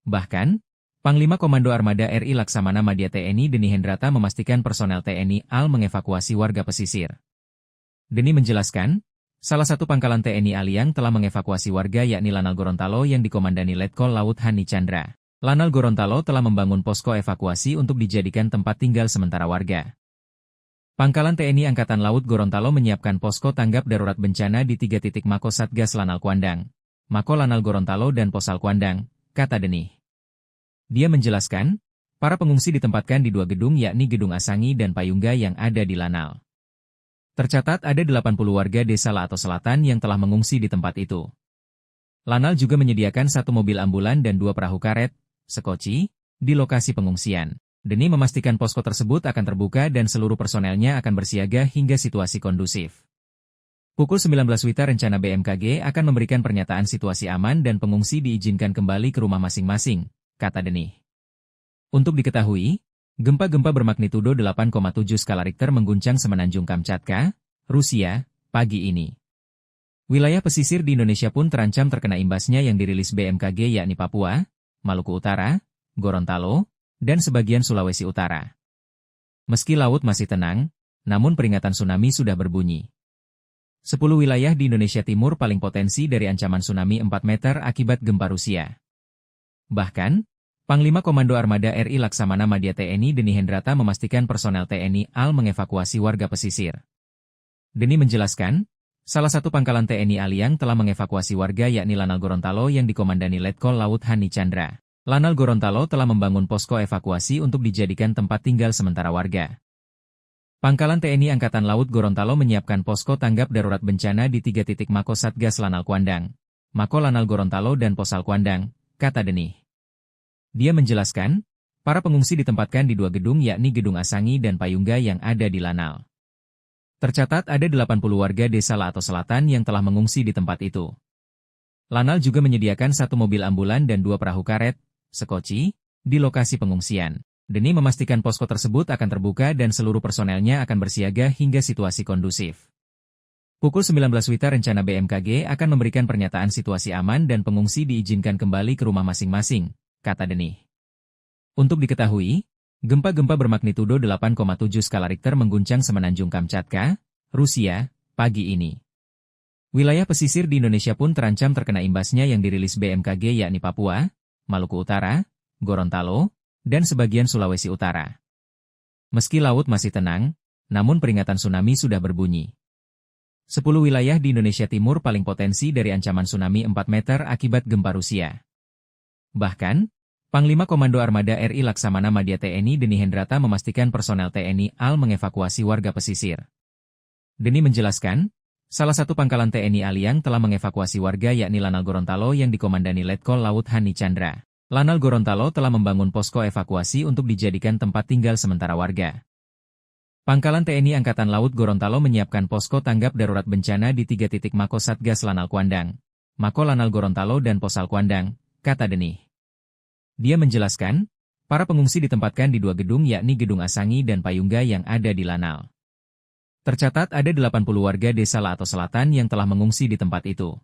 Bahkan, Panglima Komando Armada RI Laksamana Madya TNI Deni Hendrata memastikan personel TNI AL mengevakuasi warga pesisir. Deni menjelaskan, salah satu pangkalan TNI AL yang telah mengevakuasi warga yakni Lanal Gorontalo yang dikomandani Letkol Laut Hani Chandra. Lanal Gorontalo telah membangun posko evakuasi untuk dijadikan tempat tinggal sementara warga. Pangkalan TNI Angkatan Laut Gorontalo menyiapkan posko tanggap darurat bencana di 3 titik Mako Satgas Lanal Kuandang, Mako Lanal Gorontalo dan Posal Kuandang, kata Deni. Dia menjelaskan, para pengungsi ditempatkan di 2 gedung yakni Gedung Asangi dan Payungga yang ada di Lanal. Tercatat ada 80 warga desa Laato Selatan yang telah mengungsi di tempat itu. Lanal juga menyediakan 1 mobil ambulan dan 2 perahu karet, sekoci, di lokasi pengungsian. Deni memastikan posko tersebut akan terbuka dan seluruh personelnya akan bersiaga hingga situasi kondusif. Pukul 19 WITA rencana BMKG akan memberikan pernyataan situasi aman dan pengungsi diizinkan kembali ke rumah masing-masing, kata Deni. Untuk diketahui, gempa-gempa bermagnitudo 8,7 skala Richter mengguncang Semenanjung Kamchatka, Rusia, pagi ini. Wilayah pesisir di Indonesia pun terancam terkena imbasnya yang dirilis BMKG yakni Papua, Maluku Utara, Gorontalo, dan sebagian Sulawesi Utara. Meski laut masih tenang, namun peringatan tsunami sudah berbunyi. 10 wilayah di Indonesia Timur paling potensi dari ancaman tsunami 4 meter akibat gempa Rusia. Bahkan, Panglima Komando Armada RI Laksamana Madya TNI Deni Hendrata memastikan personel TNI AL mengevakuasi warga pesisir. Deni menjelaskan, salah satu pangkalan TNI AL yang telah mengevakuasi warga yakni Lanal Gorontalo yang dikomandani Letkol Laut Hani Chandra. Lanal Gorontalo telah membangun posko evakuasi untuk dijadikan tempat tinggal sementara warga. Pangkalan TNI Angkatan Laut Gorontalo menyiapkan posko tanggap darurat bencana di 3 titik Mako Satgas Lanal Kuandang, Mako Lanal Gorontalo dan Posal Kuandang, kata Deni. Dia menjelaskan, para pengungsi ditempatkan di 2 gedung yakni Gedung Asangi dan Payungga yang ada di Lanal. Tercatat ada 80 warga desa Laato Selatan yang telah mengungsi di tempat itu. Lanal juga menyediakan 1 mobil ambulan dan 2 perahu karet, sekoci, di lokasi pengungsian. Deni memastikan posko tersebut akan terbuka dan seluruh personelnya akan bersiaga hingga situasi kondusif. Pukul 19 WITA rencana BMKG akan memberikan pernyataan situasi aman dan pengungsi diizinkan kembali ke rumah masing-masing, kata Deni. Untuk diketahui, gempa-gempa bermagnitudo 8,7 skala Richter mengguncang Semenanjung Kamchatka, Rusia, pagi ini. Wilayah pesisir di Indonesia pun terancam terkena imbasnya yang dirilis BMKG yakni Papua, Maluku Utara, Gorontalo, dan sebagian Sulawesi Utara. Meski laut masih tenang, namun peringatan tsunami sudah berbunyi. 10 wilayah di Indonesia Timur paling potensi dari ancaman tsunami 4 meter akibat gempa Rusia. Bahkan, Panglima Komando Armada RI Laksamana Madya TNI Deni Hendrata memastikan personel TNI AL mengevakuasi warga pesisir. Deni menjelaskan, salah satu pangkalan TNI AL yang telah mengevakuasi warga yakni Lanal Gorontalo yang dikomandani Letkol Laut Hani Chandra. Lanal Gorontalo telah membangun posko evakuasi untuk dijadikan tempat tinggal sementara warga. Pangkalan TNI Angkatan Laut Gorontalo menyiapkan posko tanggap darurat bencana di 3 titik Mako Satgas Lanal Kuandang, Mako Lanal Gorontalo dan Posal Kuandang, kata Deni. Dia menjelaskan, para pengungsi ditempatkan di 2 gedung yakni Gedung Asangi dan Payungga yang ada di Lanal. Tercatat ada 80 warga desa Laato Selatan yang telah mengungsi di tempat itu.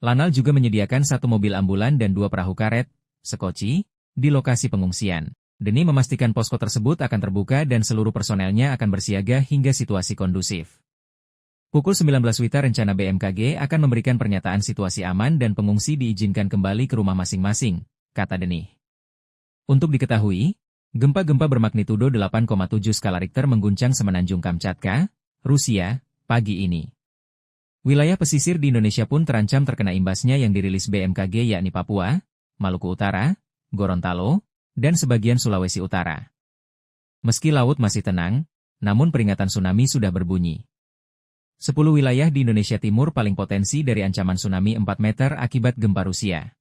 Lanal juga menyediakan 1 mobil ambulan dan 2 perahu karet, sekoci, di lokasi pengungsian. Deni memastikan posko tersebut akan terbuka dan seluruh personelnya akan bersiaga hingga situasi kondusif. Pukul 19 WITA rencana BMKG akan memberikan pernyataan situasi aman dan pengungsi diizinkan kembali ke rumah masing-masing, kata Deni. Untuk diketahui, gempa-gempa bermagnitudo 8,7 skala Richter mengguncang Semenanjung Kamchatka, Rusia, pagi ini. Wilayah pesisir di Indonesia pun terancam terkena imbasnya yang dirilis BMKG yakni Papua, Maluku Utara, Gorontalo, dan sebagian Sulawesi Utara. Meski laut masih tenang, namun peringatan tsunami sudah berbunyi. 10 wilayah di Indonesia Timur paling potensi dari ancaman tsunami 4 meter akibat gempa Rusia.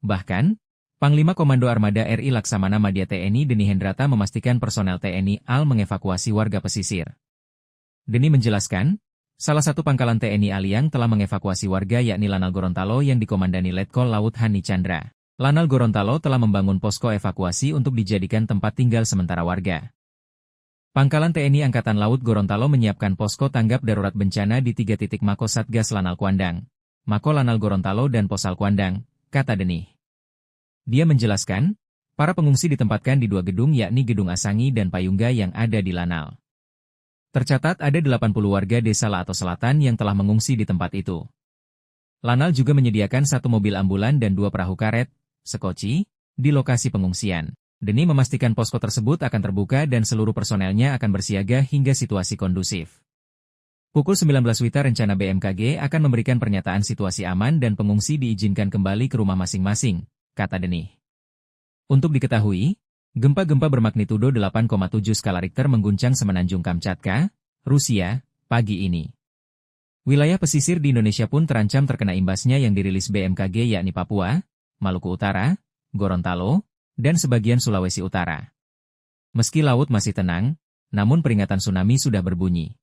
Bahkan, Panglima Komando Armada RI Laksamana Madya TNI Deni Hendrata memastikan personel TNI AL mengevakuasi warga pesisir. Deni menjelaskan, Salah satu pangkalan TNI Aliang telah mengevakuasi warga yakni Lanal Gorontalo yang dikomandani Letkol Laut Hani Chandra. Lanal Gorontalo telah membangun posko evakuasi untuk dijadikan tempat tinggal sementara warga. Pangkalan TNI Angkatan Laut Gorontalo menyiapkan posko tanggap darurat bencana di 3 titik Mako Satgas Lanal Kuandang, Mako Lanal Gorontalo dan Posal Kuandang, kata Denih. Dia menjelaskan, para pengungsi ditempatkan di 2 gedung yakni Gedung Asangi dan Payungga yang ada di Lanal. Tercatat ada 80 warga desa Lato Selatan yang telah mengungsi di tempat itu. Lanal juga menyediakan 1 mobil ambulan dan 2 perahu karet, sekoci, di lokasi pengungsian. Denih memastikan posko tersebut akan terbuka dan seluruh personelnya akan bersiaga hingga situasi kondusif. Pukul 19 WITA rencana BMKG akan memberikan pernyataan situasi aman dan pengungsi diizinkan kembali ke rumah masing-masing, kata Denih. Untuk diketahui, gempa-gempa bermagnitudo 8,7 skala Richter mengguncang Semenanjung Kamchatka, Rusia, pagi ini. Wilayah pesisir di Indonesia pun terancam terkena imbasnya yang dirilis BMKG yakni Papua, Maluku Utara, Gorontalo, dan sebagian Sulawesi Utara. Meski laut masih tenang, namun peringatan tsunami sudah berbunyi.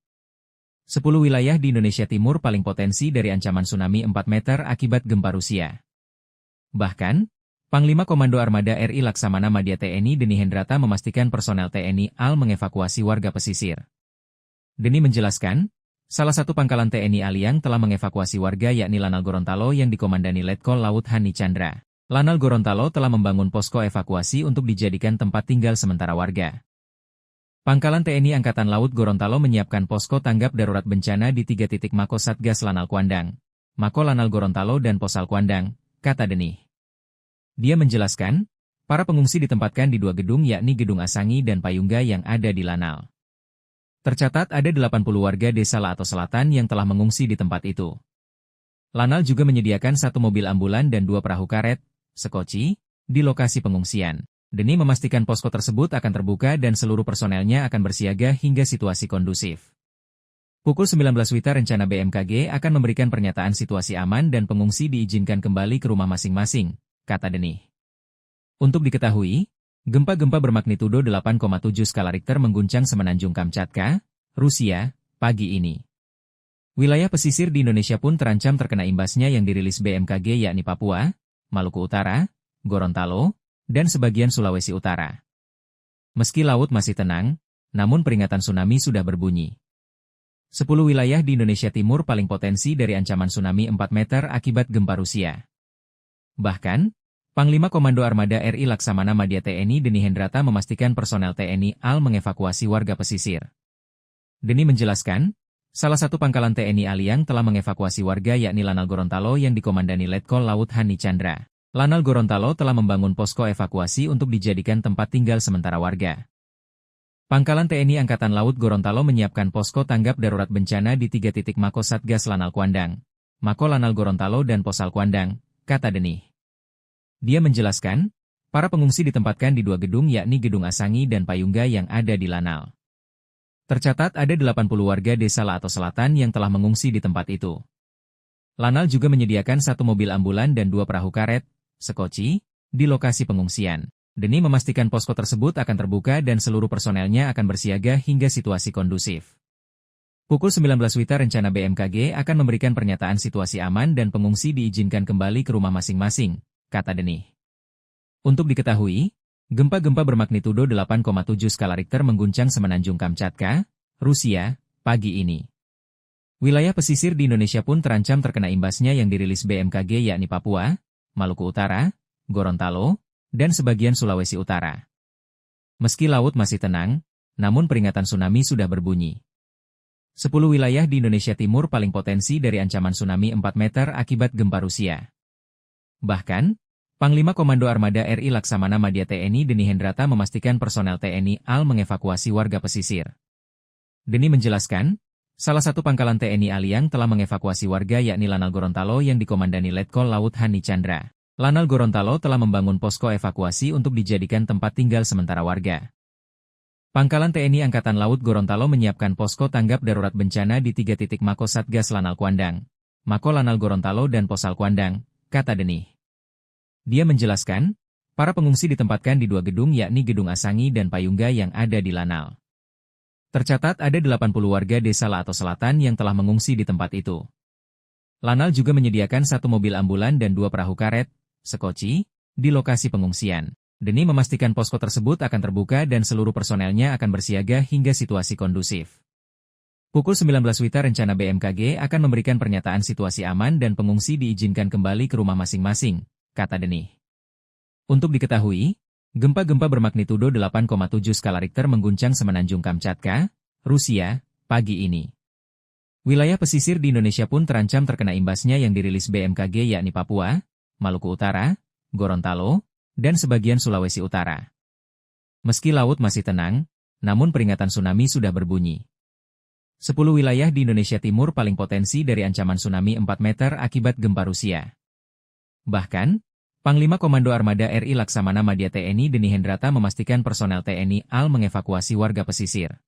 10 wilayah di Indonesia Timur paling potensi dari ancaman tsunami 4 meter akibat gempa Rusia. Bahkan, Panglima Komando Armada RI Laksamana Madya TNI Deni Hendrata memastikan personel TNI AL mengevakuasi warga pesisir. Deni menjelaskan, salah satu pangkalan TNI Aliang telah mengevakuasi warga yakni Lanal Gorontalo yang dikomandani Letkol Laut Hani Chandra. Lanal Gorontalo telah membangun posko evakuasi untuk dijadikan tempat tinggal sementara warga. Pangkalan TNI Angkatan Laut Gorontalo menyiapkan posko tanggap darurat bencana di 3 titik Mako Satgas Lanal Kuandang, Mako Lanal Gorontalo dan Posal Kuandang, kata Denih. Dia menjelaskan, para pengungsi ditempatkan di 2 gedung yakni Gedung Asangi dan Payungga yang ada di Lanal. Tercatat ada 80 warga desa Lato Selatan yang telah mengungsi di tempat itu. Lanal juga menyediakan 1 mobil ambulan dan 2 perahu karet, sekoci, di lokasi pengungsian. Denih memastikan posko tersebut akan terbuka dan seluruh personelnya akan bersiaga hingga situasi kondusif. Pukul 19 WITA rencana BMKG akan memberikan pernyataan situasi aman dan pengungsi diizinkan kembali ke rumah masing-masing, kata Denih. Untuk diketahui, gempa-gempa bermagnitudo 8,7 skala Richter mengguncang Semenanjung Kamchatka, Rusia, pagi ini. Wilayah pesisir di Indonesia pun terancam terkena imbasnya yang dirilis BMKG yakni Papua, Maluku Utara, Gorontalo, dan sebagian Sulawesi Utara. Meski laut masih tenang, namun peringatan tsunami sudah berbunyi. 10 wilayah di Indonesia Timur paling potensi dari ancaman tsunami 4 meter akibat gempa Rusia. Bahkan, Panglima Komando Armada RI Laksamana Madya TNI Deni Hendrata memastikan personel TNI AL mengevakuasi warga pesisir. Deni menjelaskan, salah satu pangkalan TNI Aliang telah mengevakuasi warga yakni Lanal Gorontalo yang dikomandani Letkol Laut Hani Chandra. Lanal Gorontalo telah membangun posko evakuasi untuk dijadikan tempat tinggal sementara warga. Pangkalan TNI Angkatan Laut Gorontalo menyiapkan posko tanggap darurat bencana di 3 titik Mako Satgas Lanal Kuandang, Mako Lanal Gorontalo dan Posal Kuandang, kata Denih. Dia menjelaskan, para pengungsi ditempatkan di 2 gedung yakni Gedung Asangi dan Payungga yang ada di Lanal. Tercatat ada 80 warga desa Lato Selatan yang telah mengungsi di tempat itu. Lanal juga menyediakan 1 mobil ambulan dan 2 perahu karet, sekoci, di lokasi pengungsian. Denih memastikan posko tersebut akan terbuka dan seluruh personelnya akan bersiaga hingga situasi kondusif. Pukul 19 WITA rencana BMKG akan memberikan pernyataan situasi aman dan pengungsi diizinkan kembali ke rumah masing-masing, kata Denih. Untuk diketahui, gempa-gempa bermagnitudo 8,7 skala Richter mengguncang Semenanjung Kamchatka, Rusia, pagi ini. Wilayah pesisir di Indonesia pun terancam terkena imbasnya yang dirilis BMKG yakni Papua, Maluku Utara, Gorontalo, dan sebagian Sulawesi Utara. Meski laut masih tenang, namun peringatan tsunami sudah berbunyi. 10 wilayah di Indonesia Timur paling potensi dari ancaman tsunami 4 meter akibat gempa Rusia. Bahkan, Panglima Komando Armada RI Laksamana Madya TNI Deni Hendrata memastikan personel TNI AL mengevakuasi warga pesisir. Deni menjelaskan, salah satu pangkalan TNI Aliang telah mengevakuasi warga yakni Lanal Gorontalo yang dikomandani Letkol Laut Hani Chandra. Lanal Gorontalo telah membangun posko evakuasi untuk dijadikan tempat tinggal sementara warga. Pangkalan TNI Angkatan Laut Gorontalo menyiapkan posko tanggap darurat bencana di 3 titik Mako Satgas Lanal Kuandang, Mako Lanal Gorontalo dan Posal Kuandang, kata Denih. Dia menjelaskan, para pengungsi ditempatkan di 2 gedung yakni Gedung Asangi dan Payungga yang ada di Lanal. Tercatat ada 80 warga desa Lato Selatan yang telah mengungsi di tempat itu. Lanal juga menyediakan 1 mobil ambulan dan 2 perahu karet, sekoci, di lokasi pengungsian. Demi memastikan posko tersebut akan terbuka dan seluruh personelnya akan bersiaga hingga situasi kondusif. Pukul 19 WITA rencana BMKG akan memberikan pernyataan situasi aman dan pengungsi diizinkan kembali ke rumah masing-masing, kata Denih. Untuk diketahui, gempa-gempa bermagnitudo 8,7 skala Richter mengguncang Semenanjung Kamchatka, Rusia, pagi ini. Wilayah pesisir di Indonesia pun terancam terkena imbasnya yang dirilis BMKG yakni Papua, Maluku Utara, Gorontalo, dan sebagian Sulawesi Utara. Meski laut masih tenang, namun peringatan tsunami sudah berbunyi. 10 wilayah di Indonesia Timur paling potensi dari ancaman tsunami 4 meter akibat gempa Rusia. Bahkan, Panglima Komando Armada RI Laksamana Madya TNI Deni Hendrata memastikan personel TNI AL mengevakuasi warga pesisir.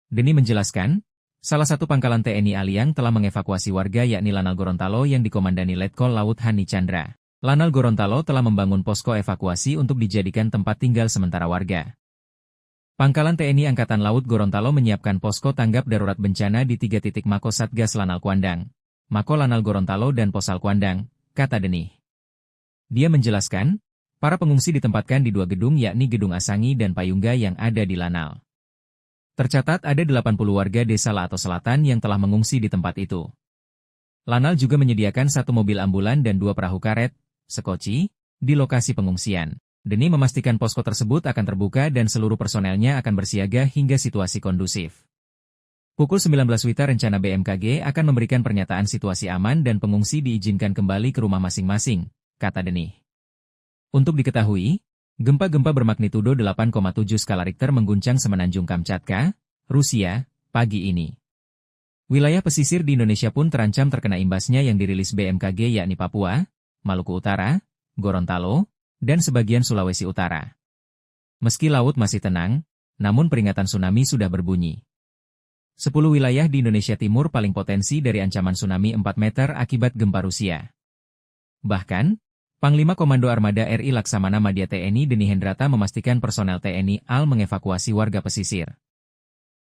Deni menjelaskan, salah satu pangkalan TNI AL yang telah mengevakuasi warga yakni Lanal Gorontalo yang dikomandani Letkol Laut Hani Chandra. Lanal Gorontalo telah membangun posko evakuasi untuk dijadikan tempat tinggal sementara warga. Pangkalan TNI Angkatan Laut Gorontalo menyiapkan posko tanggap darurat bencana di 3 titik Mako Satgas Lanal Kuandang, Mako Lanal Gorontalo dan Posal Kuandang, kata Denih. Dia menjelaskan, para pengungsi ditempatkan di 2 gedung yakni Gedung Asangi dan Payungga yang ada di Lanal. Tercatat ada 80 warga desa Lato Selatan yang telah mengungsi di tempat itu. Lanal juga menyediakan 1 mobil ambulan dan 2 perahu karet, sekoci, di lokasi pengungsian. Deni memastikan posko tersebut akan terbuka dan seluruh personelnya akan bersiaga hingga situasi kondusif. Pukul 19 WITA rencana BMKG akan memberikan pernyataan situasi aman dan pengungsi diizinkan kembali ke rumah masing-masing, kata Denih. Untuk diketahui, gempa-gempa bermagnitudo 8,7 skala Richter mengguncang Semenanjung Kamchatka, Rusia, pagi ini. Wilayah pesisir di Indonesia pun terancam terkena imbasnya yang dirilis BMKG yakni Papua, Maluku Utara, Gorontalo, dan sebagian Sulawesi Utara. Meski laut masih tenang, namun peringatan tsunami sudah berbunyi. 10 wilayah di Indonesia Timur paling potensi dari ancaman tsunami 4 meter akibat gempa Rusia. Bahkan, Panglima Komando Armada RI Laksamana Madya TNI Deni Hendrata memastikan personel TNI AL mengevakuasi warga pesisir.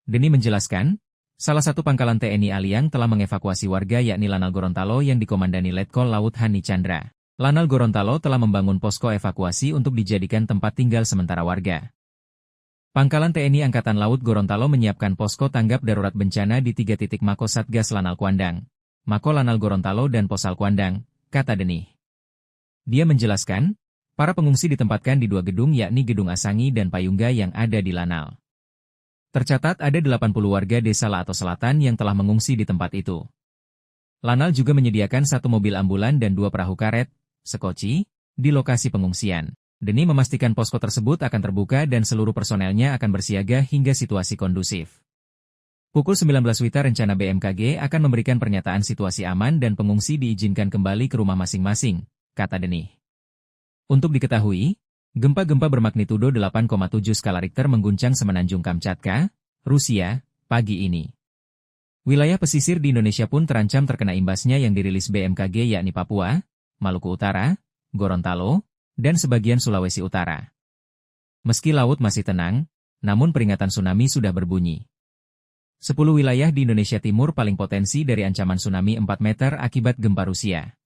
Deni menjelaskan, salah satu pangkalan TNI AL yang telah mengevakuasi warga yakni Lanal Gorontalo yang dikomandani Letkol Laut Hani Chandra. Lanal Gorontalo telah membangun posko evakuasi untuk dijadikan tempat tinggal sementara warga. Pangkalan TNI Angkatan Laut Gorontalo menyiapkan posko tanggap darurat bencana di 3 titik Mako Satgas Lanal Kuandang, Mako Lanal Gorontalo dan Posal Kuandang, kata Denih. Dia menjelaskan, para pengungsi ditempatkan di 2 gedung yakni Gedung Asangi dan Payungga yang ada di Lanal. Tercatat ada 80 warga desa Lato Selatan yang telah mengungsi di tempat itu. Lanal juga menyediakan 1 mobil ambulan dan 2 perahu karet, sekoci, di lokasi pengungsian. Deni memastikan posko tersebut akan terbuka dan seluruh personelnya akan bersiaga hingga situasi kondusif. Pukul 19 WITA rencana BMKG akan memberikan pernyataan situasi aman dan pengungsi diizinkan kembali ke rumah masing-masing, kata Denih. Untuk diketahui, gempa-gempa bermagnitudo 8,7 skala Richter mengguncang Semenanjung Kamchatka, Rusia, pagi ini. Wilayah pesisir di Indonesia pun terancam terkena imbasnya yang dirilis BMKG yakni Papua, Maluku Utara, Gorontalo, dan sebagian Sulawesi Utara. Meski laut masih tenang, namun peringatan tsunami sudah berbunyi. 10 wilayah di Indonesia Timur paling potensi dari ancaman tsunami 4 meter akibat gempa Rusia.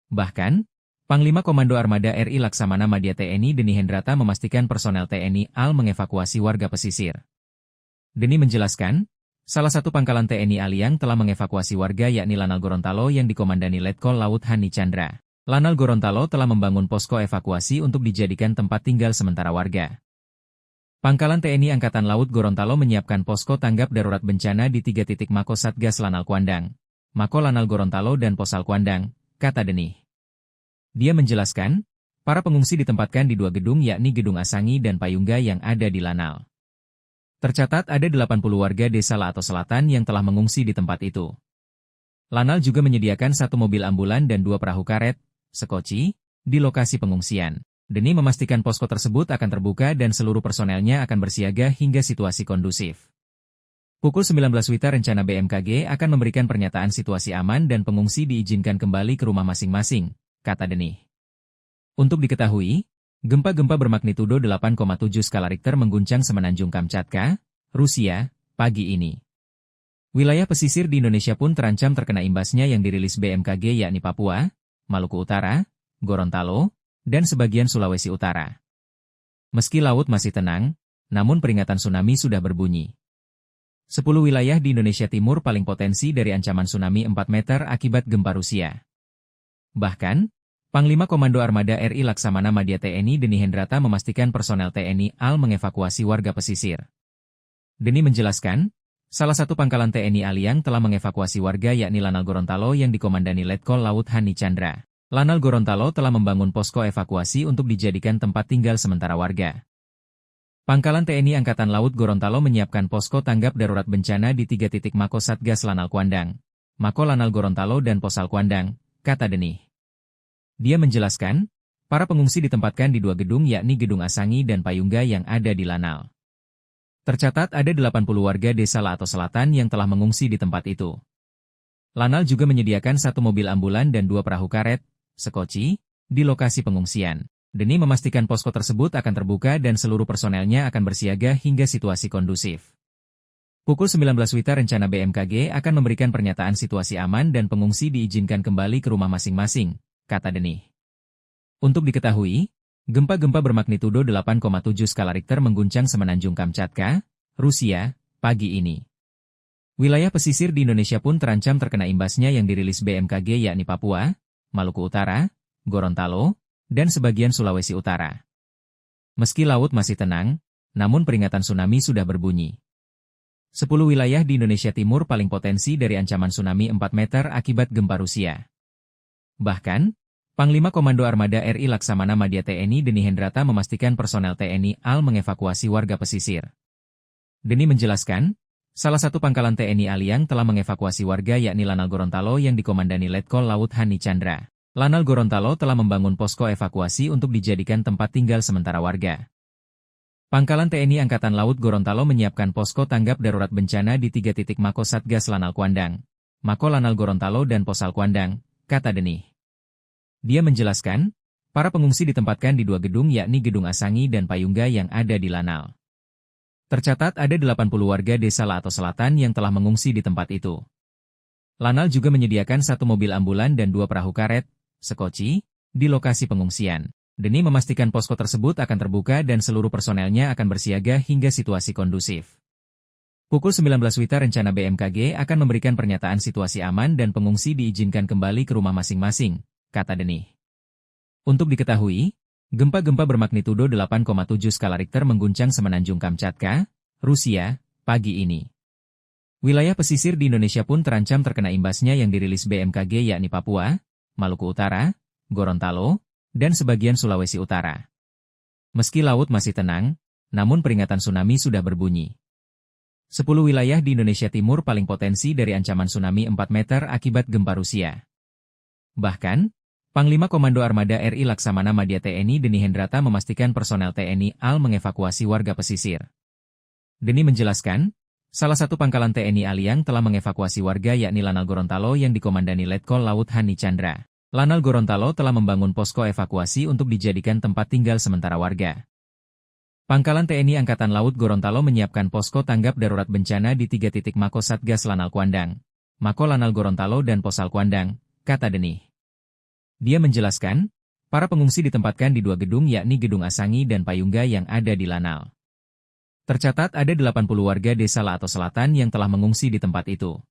Bahkan, Panglima Komando Armada RI Laksamana Madya TNI Deni Hendrata memastikan personel TNI AL mengevakuasi warga pesisir. Deni menjelaskan, salah satu pangkalan TNI AL yang telah mengevakuasi warga yakni Lanal Gorontalo yang dikomandani Letkol Laut Hani Chandra. Lanal Gorontalo telah membangun posko evakuasi untuk dijadikan tempat tinggal sementara warga. Pangkalan TNI Angkatan Laut Gorontalo menyiapkan posko tanggap darurat bencana di 3 titik Mako Satgas Lanal Kuandang, Mako Lanal Gorontalo dan Posal Kuandang, kata Denih. Dia menjelaskan, para pengungsi ditempatkan di 2 gedung yakni Gedung Asangi dan Payungga yang ada di Lanal. Tercatat ada 80 warga desa Lato Selatan yang telah mengungsi di tempat itu. Lanal juga menyediakan 1 mobil ambulan dan 2 perahu karet, sekoci, di lokasi pengungsian. Deni memastikan posko tersebut akan terbuka dan seluruh personelnya akan bersiaga hingga situasi kondusif. Pukul 19 WITA rencana BMKG akan memberikan pernyataan situasi aman dan pengungsi diizinkan kembali ke rumah masing-masing, kata Denih. Untuk diketahui, gempa-gempa bermagnitudo 8,7 skala Richter mengguncang Semenanjung Kamchatka, Rusia, pagi ini. Wilayah pesisir di Indonesia pun terancam terkena imbasnya yang dirilis BMKG yakni Papua, Maluku Utara, Gorontalo, dan sebagian Sulawesi Utara. Meski laut masih tenang, namun peringatan tsunami sudah berbunyi. 10 wilayah di Indonesia Timur paling potensi dari ancaman tsunami 4 meter akibat gempa Rusia. Bahkan, Panglima Komando Armada RI Laksamana Madya TNI Deni Hendrata memastikan personel TNI AL mengevakuasi warga pesisir. Deni menjelaskan, salah satu pangkalan TNI AL yang telah mengevakuasi warga yakni Lanal Gorontalo yang dikomandani Letkol Laut Hani Chandra. Lanal Gorontalo telah membangun posko evakuasi untuk dijadikan tempat tinggal sementara warga. Pangkalan TNI Angkatan Laut Gorontalo menyiapkan posko tanggap darurat bencana di 3 titik Mako Satgas Lanal Kuandang, Mako Lanal Gorontalo dan Posal Kuandang, kata Deni. Dia menjelaskan, para pengungsi ditempatkan di 2 gedung yakni Gedung Asangi dan Payungga yang ada di Lanal. Tercatat ada 80 warga desa Lato Selatan yang telah mengungsi di tempat itu. Lanal juga menyediakan 1 mobil ambulan dan 2 perahu karet, sekoci, di lokasi pengungsian. Deni memastikan posko tersebut akan terbuka dan seluruh personelnya akan bersiaga hingga situasi kondusif. Pukul 19 WITA rencana BMKG akan memberikan pernyataan situasi aman dan pengungsi diizinkan kembali ke rumah masing-masing, kata Deni. Untuk diketahui, gempa-gempa bermagnitudo 8,7 skala Richter mengguncang Semenanjung Kamchatka, Rusia, pagi ini. Wilayah pesisir di Indonesia pun terancam terkena imbasnya yang dirilis BMKG yakni Papua, Maluku Utara, Gorontalo, dan sebagian Sulawesi Utara. Meski laut masih tenang, namun peringatan tsunami sudah berbunyi. 10 wilayah di Indonesia Timur paling potensi dari ancaman tsunami 4 meter akibat gempa Rusia. Bahkan, Panglima Komando Armada RI Laksamana Madya TNI Deni Hendrata memastikan personel TNI AL mengevakuasi warga pesisir. Deni menjelaskan, salah satu pangkalan TNI AL yang telah mengevakuasi warga yakni Lanal Gorontalo yang dikomandani Letkol Laut Hani Chandra. Lanal Gorontalo telah membangun posko evakuasi untuk dijadikan tempat tinggal sementara warga. Pangkalan TNI Angkatan Laut Gorontalo menyiapkan posko tanggap darurat bencana di 3 titik Mako Satgas Lanal Kuandang, Mako Lanal Gorontalo dan Posal Kuandang, kata Deni. Dia menjelaskan, para pengungsi ditempatkan di 2 gedung yakni Gedung Asangi dan Payungga yang ada di Lanal. Tercatat ada 80 warga desa Lato Selatan yang telah mengungsi di tempat itu. Lanal juga menyediakan 1 mobil ambulan dan 2 perahu karet, sekoci, di lokasi pengungsian. Deni memastikan posko tersebut akan terbuka dan seluruh personelnya akan bersiaga hingga situasi kondusif. Pukul 19 WITA rencana BMKG akan memberikan pernyataan situasi aman dan pengungsi diizinkan kembali ke rumah masing-masing, kata Deni. Untuk diketahui, gempa-gempa bermagnitudo 8,7 skala Richter mengguncang Semenanjung Kamchatka, Rusia, pagi ini. Wilayah pesisir di Indonesia pun terancam terkena imbasnya yang dirilis BMKG yakni Papua, Maluku Utara, Gorontalo, dan sebagian Sulawesi Utara. Meski laut masih tenang, namun peringatan tsunami sudah berbunyi. 10 wilayah di Indonesia Timur paling potensi dari ancaman tsunami 4 meter akibat gempa Rusia. Bahkan, Panglima Komando Armada RI Laksamana Madya TNI Deni Hendrata memastikan personel TNI AL mengevakuasi warga pesisir. Deni menjelaskan, salah satu pangkalan TNI AL yang telah mengevakuasi warga yakni Lanal Gorontalo yang dikomandani Letkol Laut Hani Chandra. Lanal Gorontalo telah membangun posko evakuasi untuk dijadikan tempat tinggal sementara warga. Pangkalan TNI Angkatan Laut Gorontalo menyiapkan posko tanggap darurat bencana di 3 titik Mako Satgas Lanal Kuandang, Mako Lanal Gorontalo dan Posal Kuandang, kata Deni. Dia menjelaskan, para pengungsi ditempatkan di 2 gedung yakni Gedung Asangi dan Payungga yang ada di Lanal. Tercatat ada 80 warga desa Lato Selatan yang telah mengungsi di tempat itu.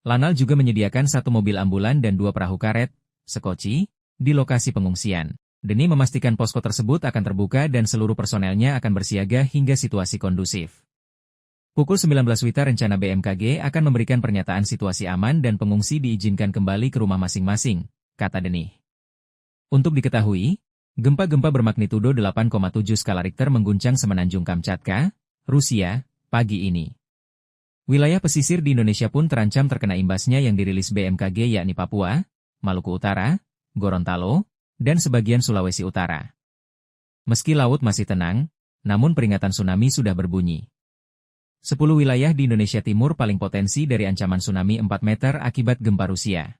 Lanal juga menyediakan 1 mobil ambulan dan 2 perahu karet, sekoci, di lokasi pengungsian. Deni memastikan posko tersebut akan terbuka dan seluruh personelnya akan bersiaga hingga situasi kondusif. Pukul 19 WITA rencana BMKG akan memberikan pernyataan situasi aman dan pengungsi diizinkan kembali ke rumah masing-masing, kata Deni. Untuk diketahui, gempa-gempa bermagnitudo 8,7 skala Richter mengguncang Semenanjung Kamchatka, Rusia, pagi ini. Wilayah pesisir di Indonesia pun terancam terkena imbasnya yang dirilis BMKG yakni Papua, Maluku Utara, Gorontalo, dan sebagian Sulawesi Utara. Meski laut masih tenang, namun peringatan tsunami sudah berbunyi. 10 wilayah di Indonesia Timur paling potensi dari ancaman tsunami 4 meter akibat gempa Rusia.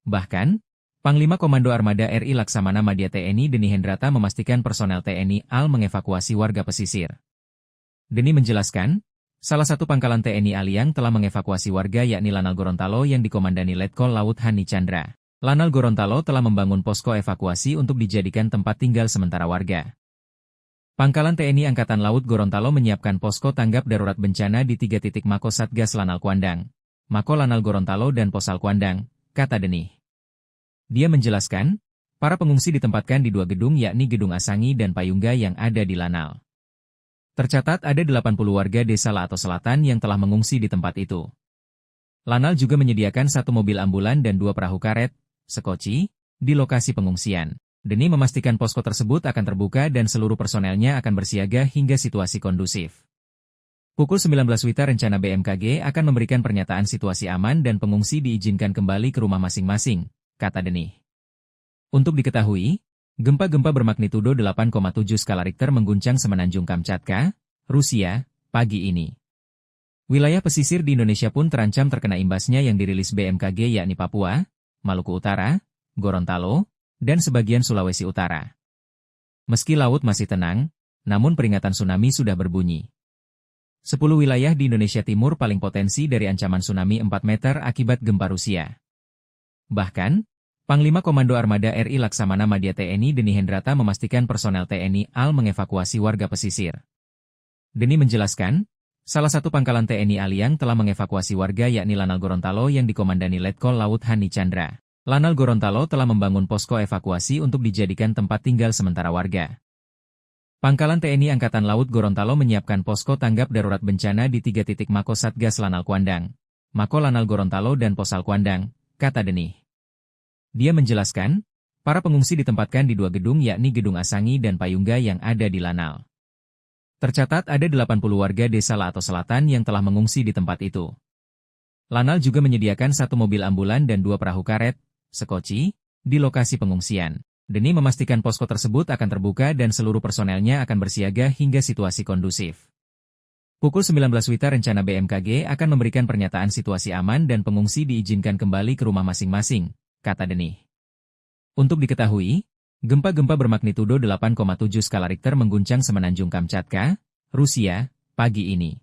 Bahkan, Panglima Komando Armada RI Laksamana Madya TNI Deni Hendrata memastikan personel TNI AL mengevakuasi warga pesisir. Deni menjelaskan, Salah satu pangkalan TNI Aliang telah mengevakuasi warga yakni Lanal Gorontalo yang dikomandani Letkol Laut Hani Chandra. Lanal Gorontalo telah membangun posko evakuasi untuk dijadikan tempat tinggal sementara warga. Pangkalan TNI Angkatan Laut Gorontalo menyiapkan posko tanggap darurat bencana di 3 titik Mako Satgas Lanal Kuandang, Mako Lanal Gorontalo dan Posal Kuandang, kata Denih. Dia menjelaskan, para pengungsi ditempatkan di 2 gedung yakni Gedung Asangi dan Payungga yang ada di Lanal. Tercatat ada 80 warga desa Laato Selatan yang telah mengungsi di tempat itu. Lanal juga menyediakan 1 mobil ambulan dan 2 perahu karet, sekoci, di lokasi pengungsian. Denih memastikan posko tersebut akan terbuka dan seluruh personelnya akan bersiaga hingga situasi kondusif. Pukul 19 WITA rencana BMKG akan memberikan pernyataan situasi aman dan pengungsi diizinkan kembali ke rumah masing-masing, kata Denih. Untuk diketahui, gempa-gempa bermagnitudo 8,7 skala Richter mengguncang Semenanjung Kamchatka, Rusia, pagi ini. Wilayah pesisir di Indonesia pun terancam terkena imbasnya yang dirilis BMKG yakni Papua, Maluku Utara, Gorontalo, dan sebagian Sulawesi Utara. Meski laut masih tenang, namun peringatan tsunami sudah berbunyi. 10 wilayah di Indonesia Timur paling potensi dari ancaman tsunami 4 meter akibat gempa Rusia. Bahkan, Panglima Komando Armada RI Laksamana Madya TNI Deni Hendrata memastikan personel TNI AL mengevakuasi warga pesisir. Deni menjelaskan, salah satu pangkalan TNI Aliang telah mengevakuasi warga yakni Lanal Gorontalo yang dikomandani Letkol Laut Hani Chandra. Lanal Gorontalo telah membangun posko evakuasi untuk dijadikan tempat tinggal sementara warga. Pangkalan TNI Angkatan Laut Gorontalo menyiapkan posko tanggap darurat bencana di 3 titik Mako Satgas Lanal Kuandang, Mako Lanal Gorontalo dan Posal Kuandang, kata Denih. Dia menjelaskan, para pengungsi ditempatkan di 2 gedung yakni Gedung Asangi dan Payungga yang ada di Lanal. Tercatat ada 80 warga desa Laato Selatan yang telah mengungsi di tempat itu. Lanal juga menyediakan 1 mobil ambulan dan 2 perahu karet, sekoci, di lokasi pengungsian. Denih memastikan posko tersebut akan terbuka dan seluruh personelnya akan bersiaga hingga situasi kondusif. Pukul 19 WITA rencana BMKG akan memberikan pernyataan situasi aman dan pengungsi diizinkan kembali ke rumah masing-masing, kata Denih. Untuk diketahui, gempa-gempa bermagnitudo 8,7 skala Richter mengguncang Semenanjung Kamchatka, Rusia, pagi ini.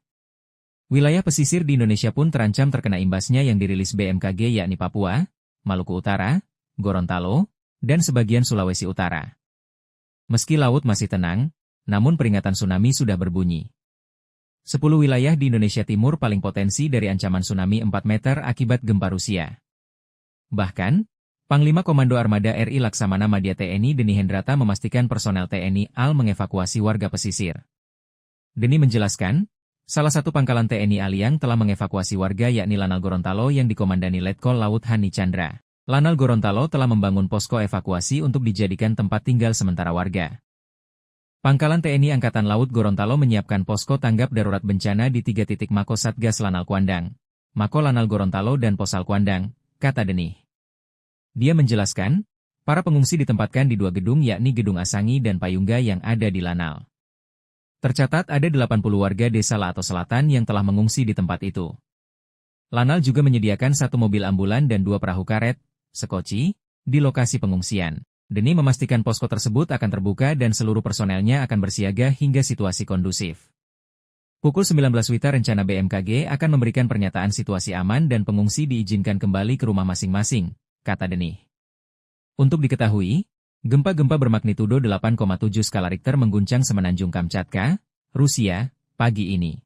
Wilayah pesisir di Indonesia pun terancam terkena imbasnya yang dirilis BMKG yakni Papua, Maluku Utara, Gorontalo, dan sebagian Sulawesi Utara. Meski laut masih tenang, namun peringatan tsunami sudah berbunyi. 10 wilayah di Indonesia Timur paling potensi dari ancaman tsunami 4 meter akibat gempa Rusia. Bahkan, Panglima Komando Armada RI Laksamana Madya TNI Deni Hendrata memastikan personel TNI AL mengevakuasi warga pesisir. Deni menjelaskan, salah satu pangkalan TNI Aliang telah mengevakuasi warga yakni Lanal Gorontalo yang dikomandani Letkol Laut Hani Chandra. Lanal Gorontalo telah membangun posko evakuasi untuk dijadikan tempat tinggal sementara warga. Pangkalan TNI Angkatan Laut Gorontalo menyiapkan posko tanggap darurat bencana di 3 titik Mako Satgas Lanal Kuandang, Mako Lanal Gorontalo dan Posal Kuandang, kata Denih. Dia menjelaskan, para pengungsi ditempatkan di 2 gedung yakni Gedung Asangi dan Payungga yang ada di Lanal. Tercatat ada 80 warga desa Laato Selatan yang telah mengungsi di tempat itu. Lanal juga menyediakan 1 mobil ambulan dan 2 perahu karet, sekoci, di lokasi pengungsian. Deni memastikan posko tersebut akan terbuka dan seluruh personelnya akan bersiaga hingga situasi kondusif. Pukul 19 WITA rencana BMKG akan memberikan pernyataan situasi aman dan pengungsi diizinkan kembali ke rumah masing-masing, kata Denih. Untuk diketahui, gempa-gempa bermagnitudo 8,7 skala Richter mengguncang Semenanjung Kamchatka, Rusia, pagi ini.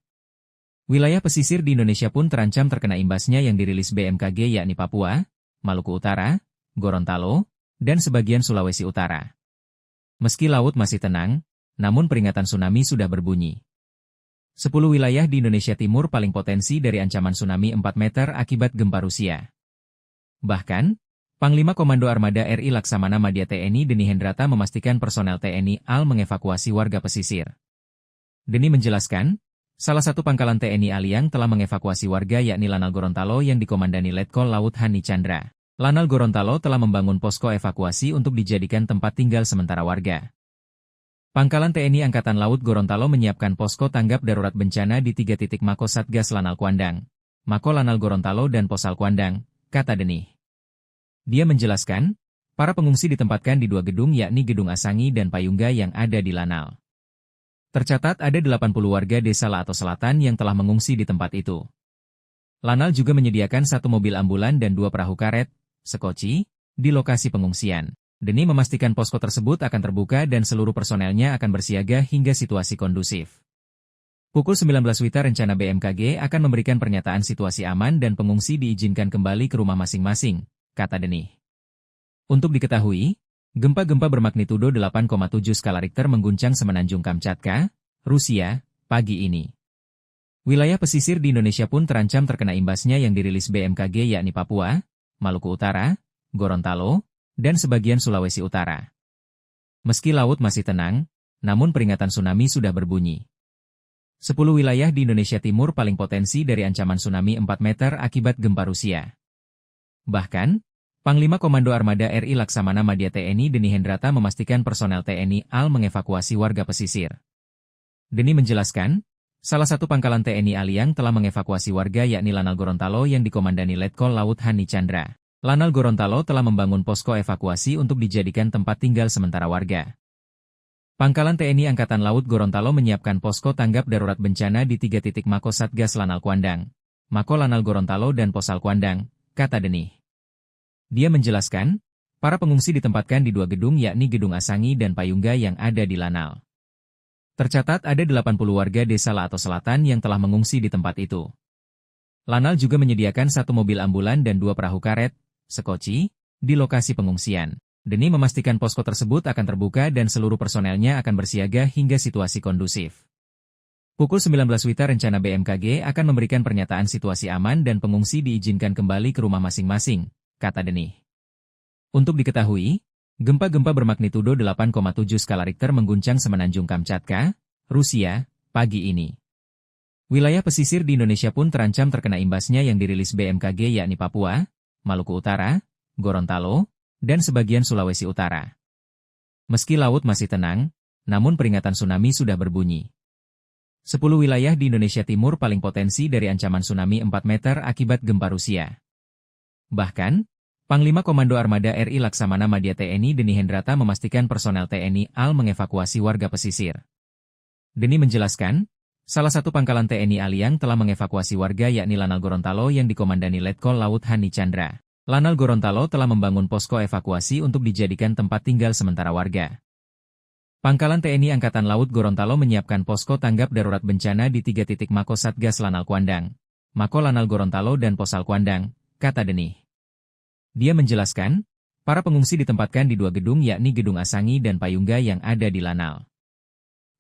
Wilayah pesisir di Indonesia pun terancam terkena imbasnya yang dirilis BMKG yakni Papua, Maluku Utara, Gorontalo, dan sebagian Sulawesi Utara. Meski laut masih tenang, namun peringatan tsunami sudah berbunyi. 10 wilayah di Indonesia Timur paling potensi dari ancaman tsunami 4 meter akibat gempa Rusia. Bahkan, Panglima Komando Armada RI Laksamana Madya TNI Deni Hendrata memastikan personel TNI AL mengevakuasi warga pesisir. Deni menjelaskan, salah satu pangkalan TNI Aliang telah mengevakuasi warga yakni Lanal Gorontalo yang dikomandani Letkol Laut Hani Chandra. Lanal Gorontalo telah membangun posko evakuasi untuk dijadikan tempat tinggal sementara warga. Pangkalan TNI Angkatan Laut Gorontalo menyiapkan posko tanggap darurat bencana di 3 titik Mako Satgas Lanal Kuandang, Mako Lanal Gorontalo dan Posal Kuandang, kata Denih. Dia menjelaskan, para pengungsi ditempatkan di 2 gedung yakni Gedung Asangi dan Payungga yang ada di Lanal. Tercatat ada 80 warga desa Laato Selatan yang telah mengungsi di tempat itu. Lanal juga menyediakan 1 mobil ambulan dan 2 perahu karet, sekoci, di lokasi pengungsian. Demi memastikan posko tersebut akan terbuka dan seluruh personelnya akan bersiaga hingga situasi kondusif. Pukul 19 WITA rencana BMKG akan memberikan pernyataan situasi aman dan pengungsi diizinkan kembali ke rumah masing-masing, kata Denih. Untuk diketahui, gempa-gempa bermagnitudo 8,7 skala Richter mengguncang semenanjung Kamchatka, Rusia, pagi ini. Wilayah pesisir di Indonesia pun terancam terkena imbasnya yang dirilis BMKG yakni Papua, Maluku Utara, Gorontalo, dan sebagian Sulawesi Utara. Meski laut masih tenang, namun peringatan tsunami sudah berbunyi. 10 wilayah di Indonesia Timur paling potensi dari ancaman tsunami 4 meter akibat gempa Rusia. Bahkan, Panglima Komando Armada RI Laksamana Madya TNI Deni Hendrata memastikan personel TNI AL mengevakuasi warga pesisir. Deni menjelaskan, salah satu pangkalan TNI AL yang telah mengevakuasi warga yakni Lanal Gorontalo yang dikomandani Letkol Laut Hani Chandra. Lanal Gorontalo telah membangun posko evakuasi untuk dijadikan tempat tinggal sementara warga. Pangkalan TNI Angkatan Laut Gorontalo menyiapkan posko tanggap darurat bencana di 3 titik Mako Satgas Lanal Kuandang, Mako Lanal Gorontalo dan Posal Kuandang, kata Denih. Dia menjelaskan, para pengungsi ditempatkan di 2 gedung yakni Gedung Asangi dan Payungga yang ada di Lanal. Tercatat ada 80 warga desa Laato Selatan yang telah mengungsi di tempat itu. Lanal juga menyediakan 1 mobil ambulan dan 2 perahu karet, sekoci, di lokasi pengungsian. Deni memastikan posko tersebut akan terbuka dan seluruh personelnya akan bersiaga hingga situasi kondusif. Pukul 19 WITA rencana BMKG akan memberikan pernyataan situasi aman dan pengungsi diizinkan kembali ke rumah masing-masing, kata Denih. Untuk diketahui, gempa-gempa bermagnitudo 8,7 skala Richter mengguncang semenanjung Kamchatka, Rusia, pagi ini. Wilayah pesisir di Indonesia pun terancam terkena imbasnya yang dirilis BMKG yakni Papua, Maluku Utara, Gorontalo, dan sebagian Sulawesi Utara. Meski laut masih tenang, namun peringatan tsunami sudah berbunyi. 10 wilayah di Indonesia Timur paling potensi dari ancaman tsunami 4 meter akibat gempa Rusia. Bahkan, Panglima Komando Armada RI Laksamana Madya TNI Deni Hendrata memastikan personel TNI AL mengevakuasi warga pesisir. Deni menjelaskan, salah satu pangkalan TNI AL yang telah mengevakuasi warga yakni Lanal Gorontalo yang dikomandani Letkol Laut Hani Chandra. Lanal Gorontalo telah membangun posko evakuasi untuk dijadikan tempat tinggal sementara warga. Pangkalan TNI Angkatan Laut Gorontalo menyiapkan posko tanggap darurat bencana di 3 titik Mako Satgas Lanal Kuandang, Mako Lanal Gorontalo dan Posal Kuandang, kata Denih. Dia menjelaskan, para pengungsi ditempatkan di 2 gedung yakni Gedung Asangi dan Payungga yang ada di Lanal.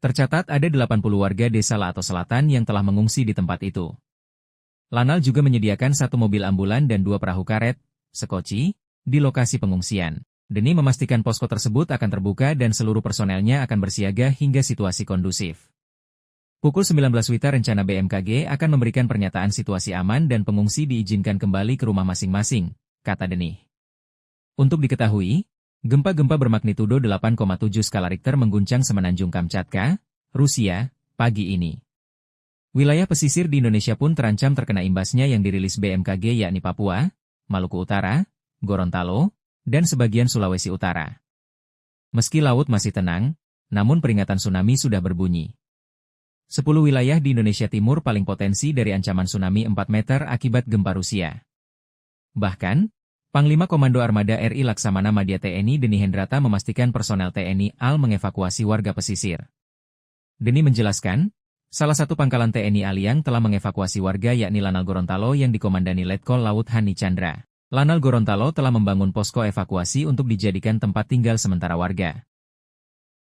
Tercatat ada 80 warga desa Laato Selatan yang telah mengungsi di tempat itu. Lanal juga menyediakan 1 mobil ambulan dan 2 perahu karet, sekoci, di lokasi pengungsian. Deni memastikan posko tersebut akan terbuka dan seluruh personelnya akan bersiaga hingga situasi kondusif. Pukul 19 WITA rencana BMKG akan memberikan pernyataan situasi aman dan pengungsi diizinkan kembali ke rumah masing-masing, kata Denih. Untuk diketahui, gempa-gempa bermagnitudo 8,7 skala Richter mengguncang semenanjung Kamchatka, Rusia, pagi ini. Wilayah pesisir di Indonesia pun terancam terkena imbasnya yang dirilis BMKG yakni Papua, Maluku Utara, Gorontalo, dan sebagian Sulawesi Utara. Meski laut masih tenang, namun peringatan tsunami sudah berbunyi. 10 wilayah di Indonesia Timur paling potensi dari ancaman tsunami 4 meter akibat gempa Rusia. Bahkan, Panglima Komando Armada RI Laksamana Madya TNI Deni Hendrata memastikan personel TNI AL mengevakuasi warga pesisir. Deni menjelaskan, salah satu pangkalan TNI AL yang telah mengevakuasi warga yakni Lanal Gorontalo yang dikomandani Letkol Laut Hani Chandra. Lanal Gorontalo telah membangun posko evakuasi untuk dijadikan tempat tinggal sementara warga.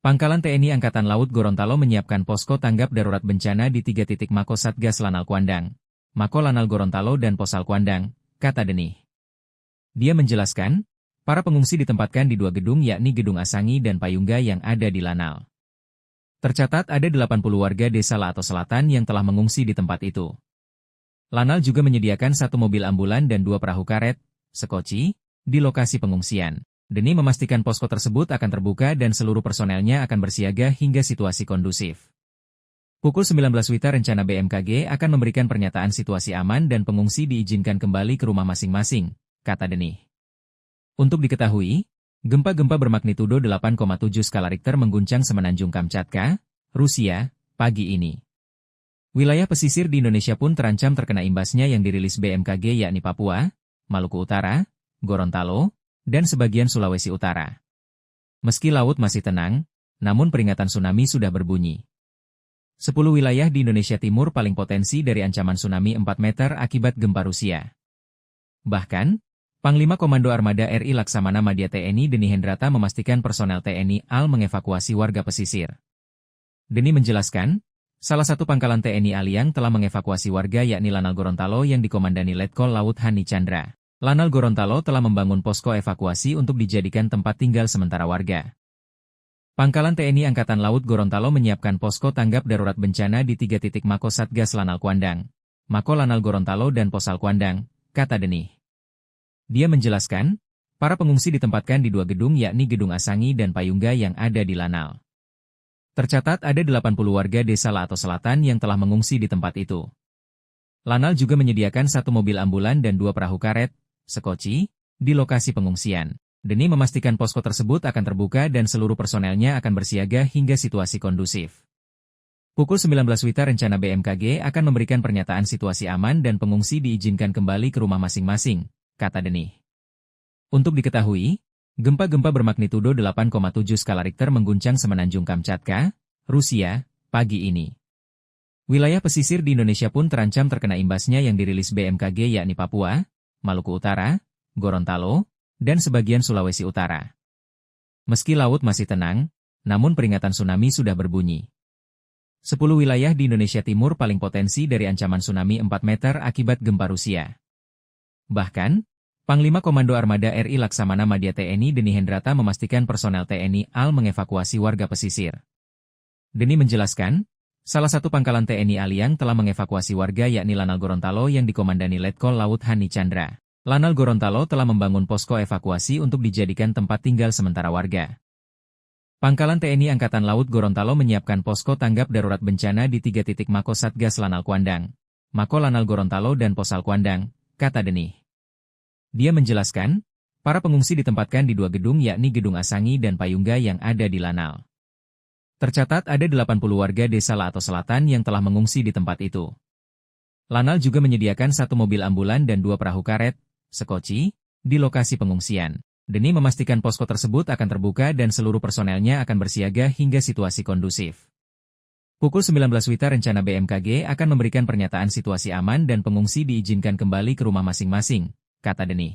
Pangkalan TNI Angkatan Laut Gorontalo menyiapkan posko tanggap darurat bencana di 3 titik Mako Satgas Lanal Kuandang, Mako Lanal Gorontalo dan Posal Kuandang, kata Denih. Dia menjelaskan, para pengungsi ditempatkan di 2 gedung yakni Gedung Asangi dan Payungga yang ada di Lanal. Tercatat ada 80 warga desa Laato Selatan yang telah mengungsi di tempat itu. Lanal juga menyediakan 1 mobil ambulan dan 2 perahu karet, sekoci, di lokasi pengungsian. Deni memastikan posko tersebut akan terbuka dan seluruh personelnya akan bersiaga hingga situasi kondusif. Pukul 19 WITA rencana BMKG akan memberikan pernyataan situasi aman dan pengungsi diizinkan kembali ke rumah masing-masing, kata Denih. Untuk diketahui, gempa-gempa bermagnitudo 8,7 skala Richter mengguncang semenanjung Kamchatka, Rusia, pagi ini. Wilayah pesisir di Indonesia pun terancam terkena imbasnya yang dirilis BMKG yakni Papua, Maluku Utara, Gorontalo, dan sebagian Sulawesi Utara. Meski laut masih tenang, namun peringatan tsunami sudah berbunyi. 10 wilayah di Indonesia Timur paling potensi dari ancaman tsunami 4 meter akibat gempa Rusia. Bahkan, Panglima Komando Armada RI Laksamana Madya TNI Deni Hendrata memastikan personel TNI AL mengevakuasi warga pesisir. Deni menjelaskan, salah satu pangkalan TNI AL yang telah mengevakuasi warga yakni Lanal Gorontalo yang dikomandani Letkol Laut Hani Chandra. Lanal Gorontalo telah membangun posko evakuasi untuk dijadikan tempat tinggal sementara warga. Pangkalan TNI Angkatan Laut Gorontalo menyiapkan posko tanggap darurat bencana di 3 titik Mako Satgas Lanal Kuandang, Mako Lanal Gorontalo dan Posal Kuandang, kata Deni. Dia menjelaskan, para pengungsi ditempatkan di 2 gedung yakni Gedung Asangi dan Payungga yang ada di Lanal. Tercatat ada 80 warga desa Lato Selatan yang telah mengungsi di tempat itu. Lanal juga menyediakan 1 mobil ambulan dan 2 perahu karet, sekoci, di lokasi pengungsian. Deni memastikan posko tersebut akan terbuka dan seluruh personelnya akan bersiaga hingga situasi kondusif. Pukul 19 WITA rencana BMKG akan memberikan pernyataan situasi aman dan pengungsi diizinkan kembali ke rumah masing-masing, kata Deni. Untuk diketahui, gempa-gempa bermagnitudo 8,7 skala Richter mengguncang Semenanjung Kamchatka, Rusia, pagi ini. Wilayah pesisir di Indonesia pun terancam terkena imbasnya yang dirilis BMKG yakni Papua, Maluku Utara, Gorontalo, dan sebagian Sulawesi Utara. Meski laut masih tenang, namun peringatan tsunami sudah berbunyi. 10 wilayah di Indonesia Timur paling potensi dari ancaman tsunami 4 meter akibat gempa Rusia. Bahkan, Panglima Komando Armada RI Laksamana Madya TNI Deni Hendrata memastikan personel TNI AL mengevakuasi warga pesisir. Deni menjelaskan, salah satu pangkalan TNI AL yang telah mengevakuasi warga yakni Lanal Gorontalo yang dikomandani Letkol Laut Hani Chandra. Lanal Gorontalo telah membangun posko evakuasi untuk dijadikan tempat tinggal sementara warga. Pangkalan TNI Angkatan Laut Gorontalo menyiapkan posko tanggap darurat bencana di 3 titik Mako Satgas Lanal Kuandang, Mako Lanal Gorontalo dan Posal Kuandang, kata Deni. Dia menjelaskan, para pengungsi ditempatkan di 2 gedung yakni Gedung Asangi dan Payungga yang ada di Lanal. Tercatat ada 80 warga desa Lato Selatan yang telah mengungsi di tempat itu. Lanal juga menyediakan 1 mobil ambulan dan 2 perahu karet, sekoci, di lokasi pengungsian. Deni memastikan posko tersebut akan terbuka dan seluruh personelnya akan bersiaga hingga situasi kondusif. Pukul 19 WITA rencana BMKG akan memberikan pernyataan situasi aman dan pengungsi diizinkan kembali ke rumah masing-masing, kata Deni.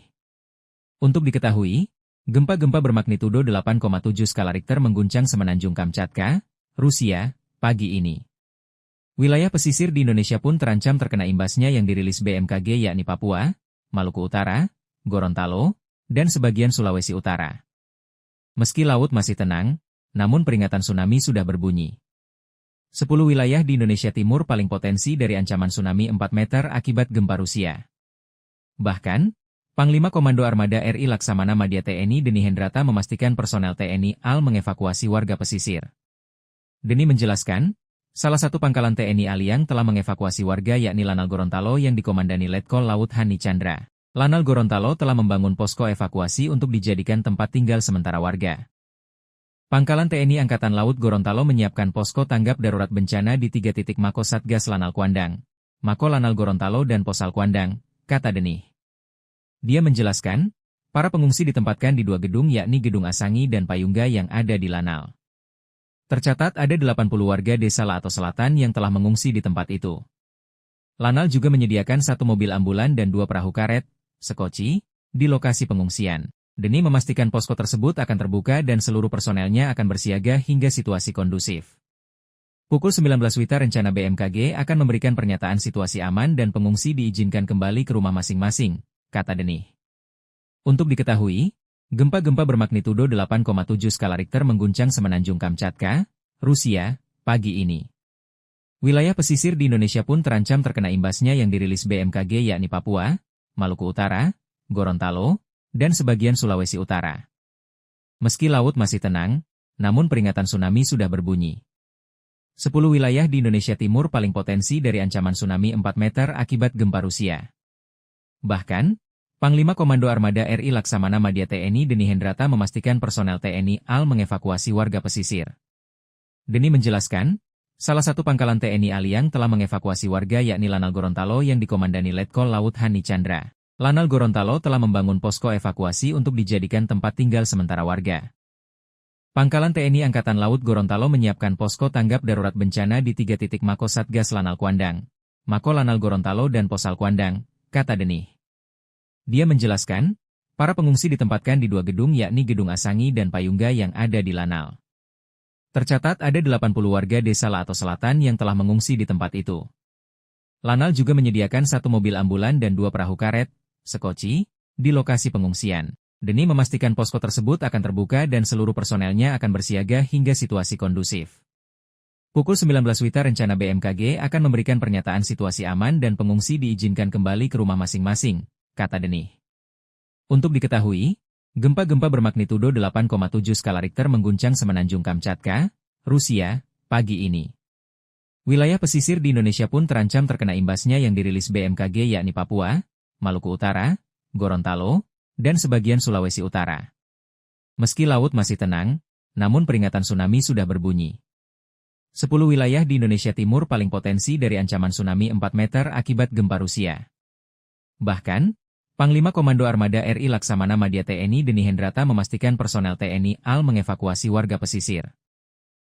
Untuk diketahui, gempa-gempa bermagnitudo 8,7 skala Richter mengguncang Semenanjung Kamchatka, Rusia, pagi ini. Wilayah pesisir di Indonesia pun terancam terkena imbasnya yang dirilis BMKG yakni Papua, Maluku Utara, Gorontalo, dan sebagian Sulawesi Utara. Meski laut masih tenang, namun peringatan tsunami sudah berbunyi. 10 wilayah di Indonesia Timur paling potensi dari ancaman tsunami 4 meter akibat gempa Rusia. Bahkan, Panglima Komando Armada RI Laksamana Madya TNI Deni Hendrata memastikan personel TNI AL mengevakuasi warga pesisir. Deni menjelaskan, salah satu pangkalan TNI AL yang telah mengevakuasi warga yakni Lanal Gorontalo yang dikomandani Letkol Laut Hani Chandra. Lanal Gorontalo telah membangun posko evakuasi untuk dijadikan tempat tinggal sementara warga. Pangkalan TNI Angkatan Laut Gorontalo menyiapkan posko tanggap darurat bencana di 3 titik Mako Satgas Lanal Kuandang, Mako Lanal Gorontalo dan Posal Kuandang, kata Deni. Dia menjelaskan, para pengungsi ditempatkan di 2 gedung yakni Gedung Asangi dan Payungga yang ada di Lanal. Tercatat ada 80 warga desa Lato Selatan yang telah mengungsi di tempat itu. Lanal juga menyediakan 1 mobil ambulan dan 2 perahu karet, sekoci, di lokasi pengungsian. Deni memastikan posko tersebut akan terbuka dan seluruh personelnya akan bersiaga hingga situasi kondusif. Pukul 19 WITA rencana BMKG akan memberikan pernyataan situasi aman dan pengungsi diizinkan kembali ke rumah masing-masing, kata Deni. Untuk diketahui, gempa-gempa bermagnitudo 8,7 skala Richter mengguncang Semenanjung Kamchatka, Rusia, pagi ini. Wilayah pesisir di Indonesia pun terancam terkena imbasnya yang dirilis BMKG yakni Papua, Maluku Utara, Gorontalo, dan sebagian Sulawesi Utara. Meski laut masih tenang, namun peringatan tsunami sudah berbunyi. 10 wilayah di Indonesia Timur paling potensi dari ancaman tsunami 4 meter akibat gempa Rusia. Bahkan, Panglima Komando Armada RI Laksamana Madya TNI Deni Hendrata memastikan personel TNI AL mengevakuasi warga pesisir. Deni menjelaskan, Salah satu pangkalan TNI Aliang telah mengevakuasi warga yakni Lanal Gorontalo yang dikomandani Letkol Laut Hani Chandra. Lanal Gorontalo telah membangun posko evakuasi untuk dijadikan tempat tinggal sementara warga. Pangkalan TNI Angkatan Laut Gorontalo menyiapkan posko tanggap darurat bencana di 3 titik Mako Satgas Lanal Kuandang, Mako Lanal Gorontalo dan Posal Kuandang, kata Denih. Dia menjelaskan, para pengungsi ditempatkan di 2 gedung yakni Gedung Asangi dan Payungga yang ada di Lanal. Tercatat ada 80 warga desa Laato Selatan yang telah mengungsi di tempat itu. Lanal juga menyediakan 1 mobil ambulan dan 2 perahu karet, sekoci, di lokasi pengungsian. Denih memastikan posko tersebut akan terbuka dan seluruh personelnya akan bersiaga hingga situasi kondusif. Pukul 19 WITA rencana BMKG akan memberikan pernyataan situasi aman dan pengungsi diizinkan kembali ke rumah masing-masing, kata Denih. Untuk diketahui, gempa-gempa bermagnitudo 8,7 skala Richter mengguncang Semenanjung Kamchatka, Rusia, pagi ini. Wilayah pesisir di Indonesia pun terancam terkena imbasnya yang dirilis BMKG yakni Papua, Maluku Utara, Gorontalo, dan sebagian Sulawesi Utara. Meski laut masih tenang, namun peringatan tsunami sudah berbunyi. 10 wilayah di Indonesia Timur paling potensi dari ancaman tsunami 4 meter akibat gempa Rusia. Bahkan, Panglima Komando Armada RI Laksamana Madya TNI Deni Hendrata memastikan personel TNI AL mengevakuasi warga pesisir.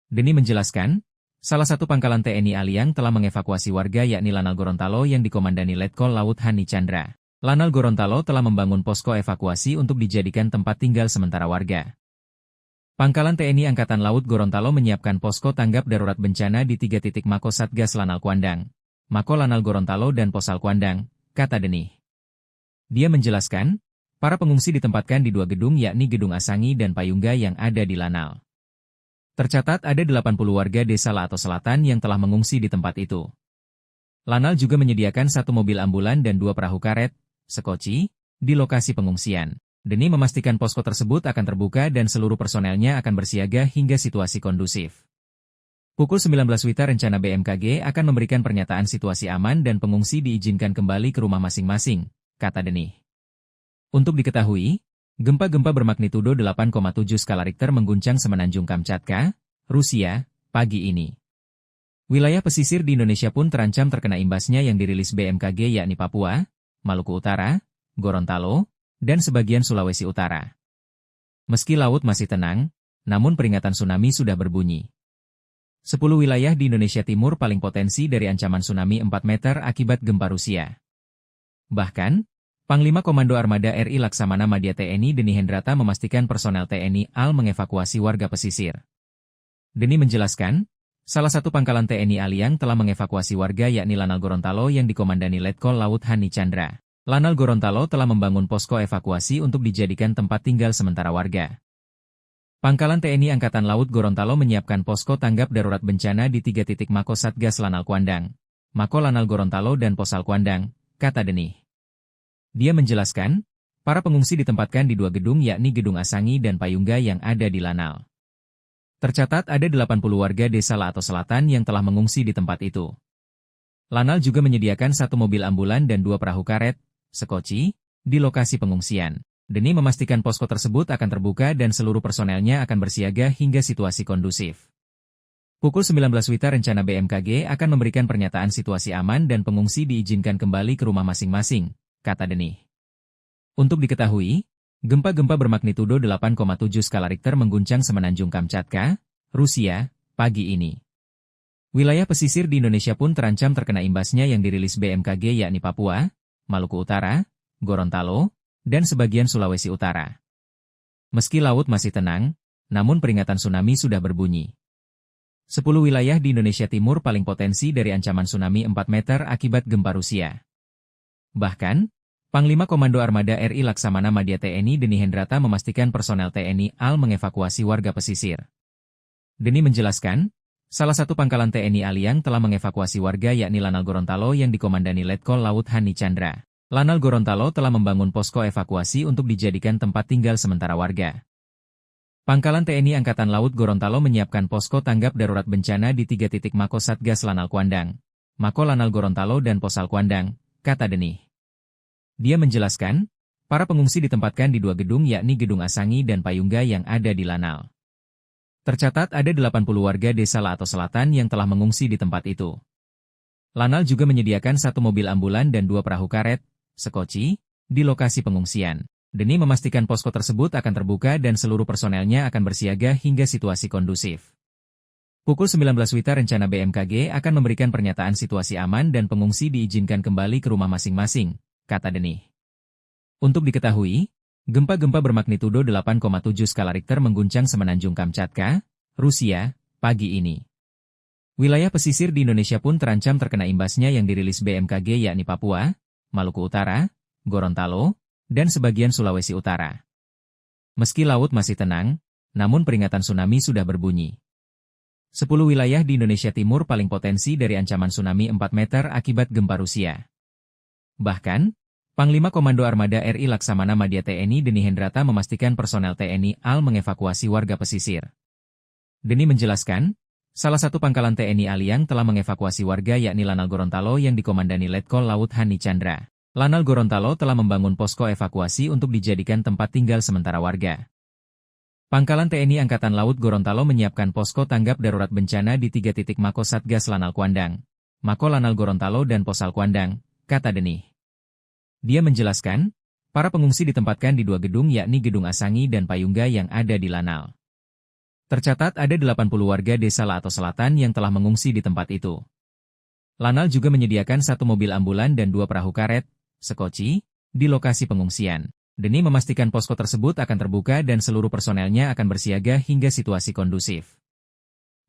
Deni menjelaskan, salah satu pangkalan TNI Aliang telah mengevakuasi warga yakni Lanal Gorontalo yang dikomandani Letkol Laut Hani Chandra. Lanal Gorontalo telah membangun posko evakuasi untuk dijadikan tempat tinggal sementara warga. Pangkalan TNI Angkatan Laut Gorontalo menyiapkan posko tanggap darurat bencana di 3 titik Mako Satgas Lanal Kuandang, Mako Lanal Gorontalo dan Posal Kuandang, kata Denih. Dia menjelaskan, para pengungsi ditempatkan di 2 gedung yakni Gedung Asangi dan Payungga yang ada di Lanal. Tercatat ada 80 warga desa Laato Selatan yang telah mengungsi di tempat itu. Lanal juga menyediakan 1 mobil ambulan dan 2 perahu karet, sekoci, di lokasi pengungsian. Denih memastikan posko tersebut akan terbuka dan seluruh personelnya akan bersiaga hingga situasi kondusif. Pukul 19 WITA rencana BMKG akan memberikan pernyataan situasi aman dan pengungsi diizinkan kembali ke rumah masing-masing, kata Denih. Untuk diketahui, gempa-gempa bermagnitudo 8,7 skala Richter mengguncang Semenanjung Kamchatka, Rusia, pagi ini. Wilayah pesisir di Indonesia pun terancam terkena imbasnya yang dirilis BMKG yakni Papua, Maluku Utara, Gorontalo, dan sebagian Sulawesi Utara. Meski laut masih tenang, namun peringatan tsunami sudah berbunyi. 10 wilayah di Indonesia Timur paling potensi dari ancaman tsunami 4 meter akibat gempa Rusia. Bahkan, Panglima Komando Armada RI Laksamana Madya TNI Deni Hendrata memastikan personel TNI AL mengevakuasi warga pesisir. Deni menjelaskan, salah satu pangkalan TNI Aliang telah mengevakuasi warga yakni Lanal Gorontalo yang dikomandani Letkol Laut Hani Chandra. Lanal Gorontalo telah membangun posko evakuasi untuk dijadikan tempat tinggal sementara warga. Pangkalan TNI Angkatan Laut Gorontalo menyiapkan posko tanggap darurat bencana di 3 titik Mako Satgas Lanal Kuandang, Mako Lanal Gorontalo dan Posal Kuandang, kata Denih. Dia menjelaskan, para pengungsi ditempatkan di 2 gedung yakni Gedung Asangi dan Payungga yang ada di Lanal. Tercatat ada 80 warga desa Laato Selatan yang telah mengungsi di tempat itu. Lanal juga menyediakan 1 mobil ambulan dan 2 perahu karet, sekoci, di lokasi pengungsian. Deni memastikan posko tersebut akan terbuka dan seluruh personelnya akan bersiaga hingga situasi kondusif. Pukul 19 WITA rencana BMKG akan memberikan pernyataan situasi aman dan pengungsi diizinkan kembali ke rumah masing-masing, kata Denih. Untuk diketahui, gempa-gempa bermagnitudo 8,7 skala Richter mengguncang Semenanjung Kamchatka, Rusia, pagi ini. Wilayah pesisir di Indonesia pun terancam terkena imbasnya yang dirilis BMKG yakni Papua, Maluku Utara, Gorontalo, dan sebagian Sulawesi Utara. Meski laut masih tenang, namun peringatan tsunami sudah berbunyi. 10 wilayah di Indonesia Timur paling potensi dari ancaman tsunami 4 meter akibat gempa Rusia. Bahkan, Panglima Komando Armada RI Laksamana Madya TNI Deni Hendrata memastikan personel TNI AL mengevakuasi warga pesisir. Deni menjelaskan, salah satu pangkalan TNI Aliang telah mengevakuasi warga yakni Lanal Gorontalo yang dikomandani Letkol Laut Hani Chandra. Lanal Gorontalo telah membangun posko evakuasi untuk dijadikan tempat tinggal sementara warga. Pangkalan TNI Angkatan Laut Gorontalo menyiapkan posko tanggap darurat bencana di 3 titik Mako Satgas Lanal Kuandang, Mako Lanal Gorontalo dan Posal Kuandang, kata Denih. Dia menjelaskan, para pengungsi ditempatkan di 2 gedung yakni Gedung Asangi dan Payungga yang ada di Lanal. Tercatat ada 80 warga desa Lato Selatan yang telah mengungsi di tempat itu. Lanal juga menyediakan 1 mobil ambulan dan 2 perahu karet, sekoci, di lokasi pengungsian, demi memastikan posko tersebut akan terbuka dan seluruh personelnya akan bersiaga hingga situasi kondusif. Pukul 19 WITA rencana BMKG akan memberikan pernyataan situasi aman dan pengungsi diizinkan kembali ke rumah masing-masing, kata Denih. Untuk diketahui, gempa-gempa bermagnitudo 8,7 skala Richter mengguncang Semenanjung Kamchatka, Rusia, pagi ini. Wilayah pesisir di Indonesia pun terancam terkena imbasnya yang dirilis BMKG yakni Papua, Maluku Utara, Gorontalo, dan sebagian Sulawesi Utara. Meski laut masih tenang, namun peringatan tsunami sudah berbunyi. 10 wilayah di Indonesia Timur paling potensi dari ancaman tsunami 4 meter akibat gempa Rusia. Bahkan, Panglima Komando Armada RI Laksamana Madya TNI Deni Hendrata memastikan personel TNI AL mengevakuasi warga pesisir. Deni menjelaskan, salah satu pangkalan TNI AL yang telah mengevakuasi warga yakni Lanal Gorontalo yang dikomandani Letkol Laut Hani Chandra. Lanal Gorontalo telah membangun posko evakuasi untuk dijadikan tempat tinggal sementara warga. Pangkalan TNI Angkatan Laut Gorontalo menyiapkan posko tanggap darurat bencana di 3 titik Mako Satgas Lanal Kuandang, Mako Lanal Gorontalo dan Posal Kuandang, kata Denih. Dia menjelaskan, para pengungsi ditempatkan di 2 gedung yakni Gedung Asangi dan Payungga yang ada di Lanal. Tercatat ada 80 warga desa Lato Selatan yang telah mengungsi di tempat itu. Lanal juga menyediakan 1 mobil ambulan dan 2 perahu karet, sekoci, di lokasi pengungsian. Deni memastikan posko tersebut akan terbuka dan seluruh personelnya akan bersiaga hingga situasi kondusif.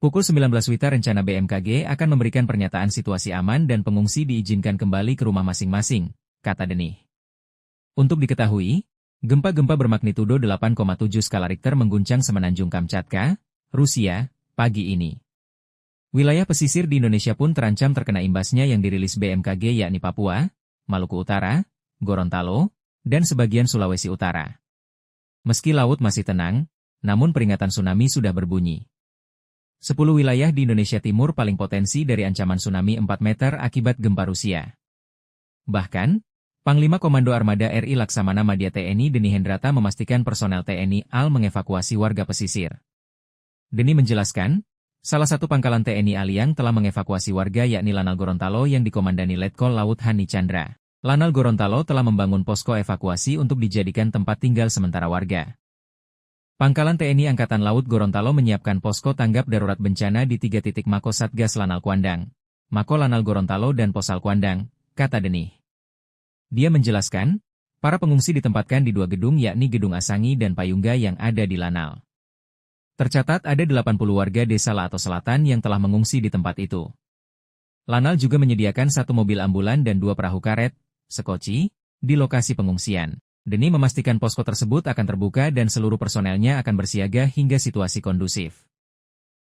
Pukul 19 WITA rencana BMKG akan memberikan pernyataan situasi aman dan pengungsi diizinkan kembali ke rumah masing-masing, kata Denih. Untuk diketahui, gempa-gempa bermagnitudo 8,7 skala Richter mengguncang Semenanjung Kamchatka, Rusia, pagi ini. Wilayah pesisir di Indonesia pun terancam terkena imbasnya yang dirilis BMKG yakni Papua, Maluku Utara, Gorontalo, dan sebagian Sulawesi Utara. Meski laut masih tenang, namun peringatan tsunami sudah berbunyi. 10 wilayah di Indonesia Timur paling potensi dari ancaman tsunami 4 meter akibat gempa Rusia. Bahkan, Panglima Komando Armada RI Laksamana Madya TNI Deni Hendrata memastikan personel TNI AL mengevakuasi warga pesisir. Deni menjelaskan, salah satu pangkalan TNI AL yang telah mengevakuasi warga yakni Lanal Gorontalo yang dikomandani Letkol Laut Hani Chandra. Lanal Gorontalo telah membangun posko evakuasi untuk dijadikan tempat tinggal sementara warga. Pangkalan TNI Angkatan Laut Gorontalo menyiapkan posko tanggap darurat bencana di 3 titik Mako Satgas Lanal Kuandang, Mako Lanal Gorontalo dan Posal Kuandang, kata Denih. Dia menjelaskan, para pengungsi ditempatkan di 2 gedung yakni Gedung Asangi dan Payungga yang ada di Lanal. Tercatat ada 80 warga desa Lato Selatan yang telah mengungsi di tempat itu. Lanal juga menyediakan 1 mobil ambulan dan 2 perahu karet, sekoci, di lokasi pengungsian. Deni memastikan posko tersebut akan terbuka dan seluruh personelnya akan bersiaga hingga situasi kondusif.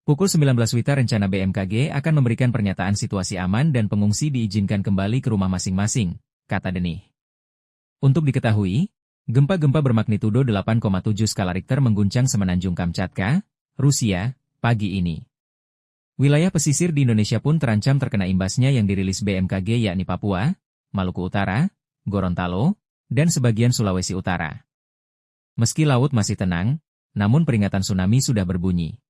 Pukul 19 WITA rencana BMKG akan memberikan pernyataan situasi aman dan pengungsi diizinkan kembali ke rumah masing-masing, kata Denih. Untuk diketahui, gempa-gempa bermagnitudo 8,7 skala Richter mengguncang Semenanjung Kamchatka, Rusia, pagi ini. Wilayah pesisir di Indonesia pun terancam terkena imbasnya yang dirilis BMKG yakni Papua, Maluku Utara, Gorontalo, dan sebagian Sulawesi Utara. Meski laut masih tenang, namun peringatan tsunami sudah berbunyi.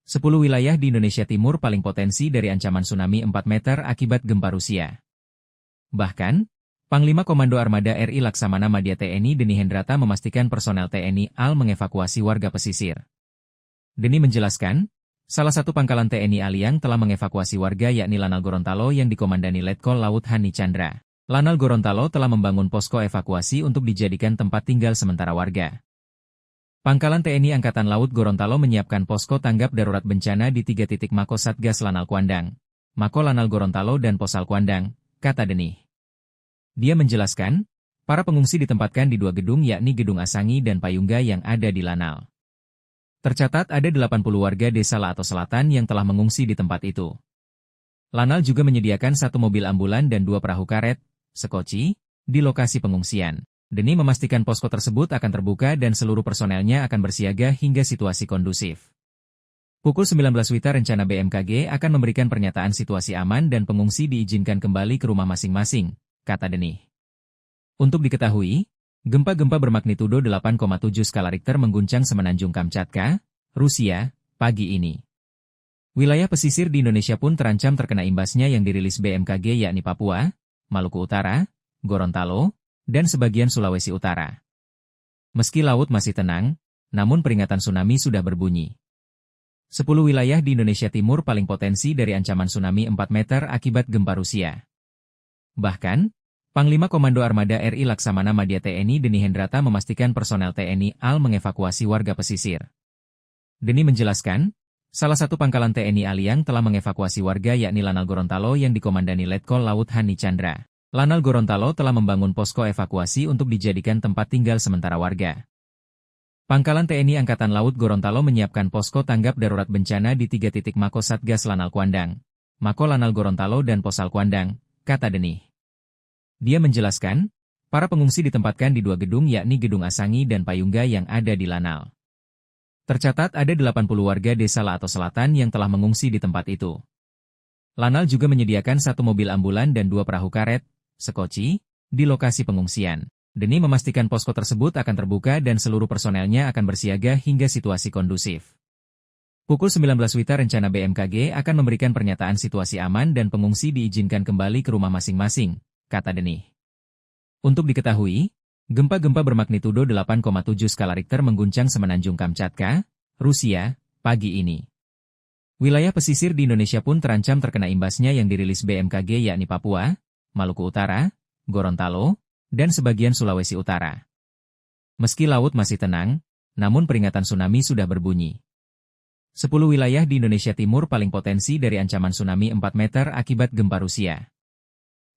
10 wilayah di Indonesia Timur paling potensi dari ancaman tsunami 4 meter akibat gempa Rusia. Bahkan, Panglima Komando Armada RI Laksamana Madya TNI Deni Hendrata memastikan personel TNI AL mengevakuasi warga pesisir. Deni menjelaskan, salah satu pangkalan TNI AL yang telah mengevakuasi warga yakni Lanal Gorontalo yang dikomandani Letkol Laut Hani Chandra. Lanal Gorontalo telah membangun posko evakuasi untuk dijadikan tempat tinggal sementara warga. Pangkalan TNI Angkatan Laut Gorontalo menyiapkan posko tanggap darurat bencana di 3 titik Mako Satgas Lanal Kuandang, Mako Lanal Gorontalo dan Posal Kuandang, kata Denih. Dia menjelaskan, para pengungsi ditempatkan di 2 gedung yakni Gedung Asangi dan Payungga yang ada di Lanal. Tercatat ada 80 warga desa Lato Selatan yang telah mengungsi di tempat itu. Lanal juga menyediakan 1 mobil ambulan dan 2 perahu karet, sekoci, di lokasi pengungsian. Deni memastikan posko tersebut akan terbuka dan seluruh personelnya akan bersiaga hingga situasi kondusif. Pukul 19 WITA rencana BMKG akan memberikan pernyataan situasi aman dan pengungsi diizinkan kembali ke rumah masing-masing, kata Denih. Untuk diketahui, gempa-gempa bermagnitudo 8,7 skala Richter mengguncang Semenanjung Kamchatka, Rusia, pagi ini. Wilayah pesisir di Indonesia pun terancam terkena imbasnya yang dirilis BMKG yakni Papua, Maluku Utara, Gorontalo, dan sebagian Sulawesi Utara. Meski laut masih tenang, namun peringatan tsunami sudah berbunyi. 10 wilayah di Indonesia Timur paling potensi dari ancaman tsunami 4 meter akibat gempa Rusia. Bahkan, Panglima Komando Armada RI Laksamana Madya TNI Deni Hendrata memastikan personel TNI AL mengevakuasi warga pesisir. Deni menjelaskan, salah satu pangkalan TNI AL yang telah mengevakuasi warga yakni Lanal Gorontalo yang dikomandani Letkol Laut Hani Chandra. Lanal Gorontalo telah membangun posko evakuasi untuk dijadikan tempat tinggal sementara warga. Pangkalan TNI Angkatan Laut Gorontalo menyiapkan posko tanggap darurat bencana di 3 titik Mako Satgas Lanal Kuandang, Mako Lanal Gorontalo dan Posal Kuandang, kata Deni. Dia menjelaskan, para pengungsi ditempatkan di 2 gedung yakni Gedung Asangi dan Payungga yang ada di Lanal. Tercatat ada 80 warga desa Lato Selatan yang telah mengungsi di tempat itu. Lanal juga menyediakan 1 mobil ambulan dan 2 perahu karet, sekoci, di lokasi pengungsian. Deni memastikan posko tersebut akan terbuka dan seluruh personelnya akan bersiaga hingga situasi kondusif. Pukul 19 WITA rencana BMKG akan memberikan pernyataan situasi aman dan pengungsi diizinkan kembali ke rumah masing-masing, kata Deni. Untuk diketahui, gempa-gempa bermagnitudo 8,7 skala Richter mengguncang Semenanjung Kamchatka, Rusia, pagi ini. Wilayah pesisir di Indonesia pun terancam terkena imbasnya yang dirilis BMKG yakni Papua, Maluku Utara, Gorontalo, dan sebagian Sulawesi Utara. Meski laut masih tenang, namun peringatan tsunami sudah berbunyi. 10 wilayah di Indonesia Timur paling potensi dari ancaman tsunami 4 meter akibat gempa Rusia.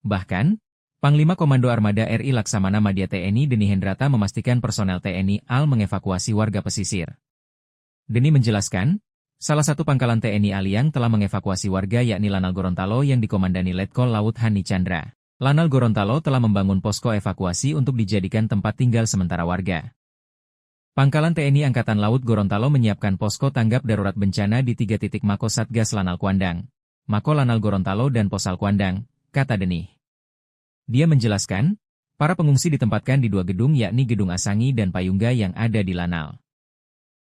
Bahkan, Panglima Komando Armada RI Laksamana Madya TNI Deni Hendrata memastikan personel TNI AL mengevakuasi warga pesisir. Deni menjelaskan, salah satu pangkalan TNI AL yang telah mengevakuasi warga yakni Lanal Gorontalo yang dikomandani Letkol Laut Hani Chandra. Lanal Gorontalo telah membangun posko evakuasi untuk dijadikan tempat tinggal sementara warga. Pangkalan TNI Angkatan Laut Gorontalo menyiapkan posko tanggap darurat bencana di 3 titik Mako Satgas Lanal Kuandang, Mako Lanal Gorontalo dan Posal Kuandang, kata Deni. Dia menjelaskan, para pengungsi ditempatkan di 2 gedung yakni Gedung Asangi dan Payungga yang ada di Lanal.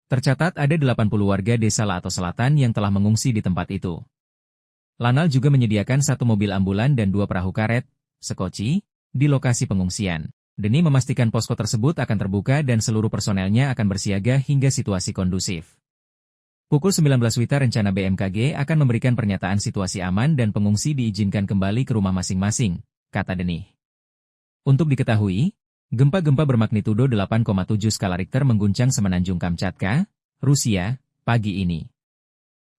Tercatat ada 80 warga desa Lato Selatan yang telah mengungsi di tempat itu. Lanal juga menyediakan 1 mobil ambulan dan 2 perahu karet, sekoci, di lokasi pengungsian. Deni memastikan posko tersebut akan terbuka dan seluruh personelnya akan bersiaga hingga situasi kondusif. Pukul 19 WITA rencana BMKG akan memberikan pernyataan situasi aman dan pengungsi diizinkan kembali ke rumah masing-masing, kata Deni. Untuk diketahui, gempa-gempa bermagnitudo 8,7 skala Richter mengguncang Semenanjung Kamchatka, Rusia, pagi ini.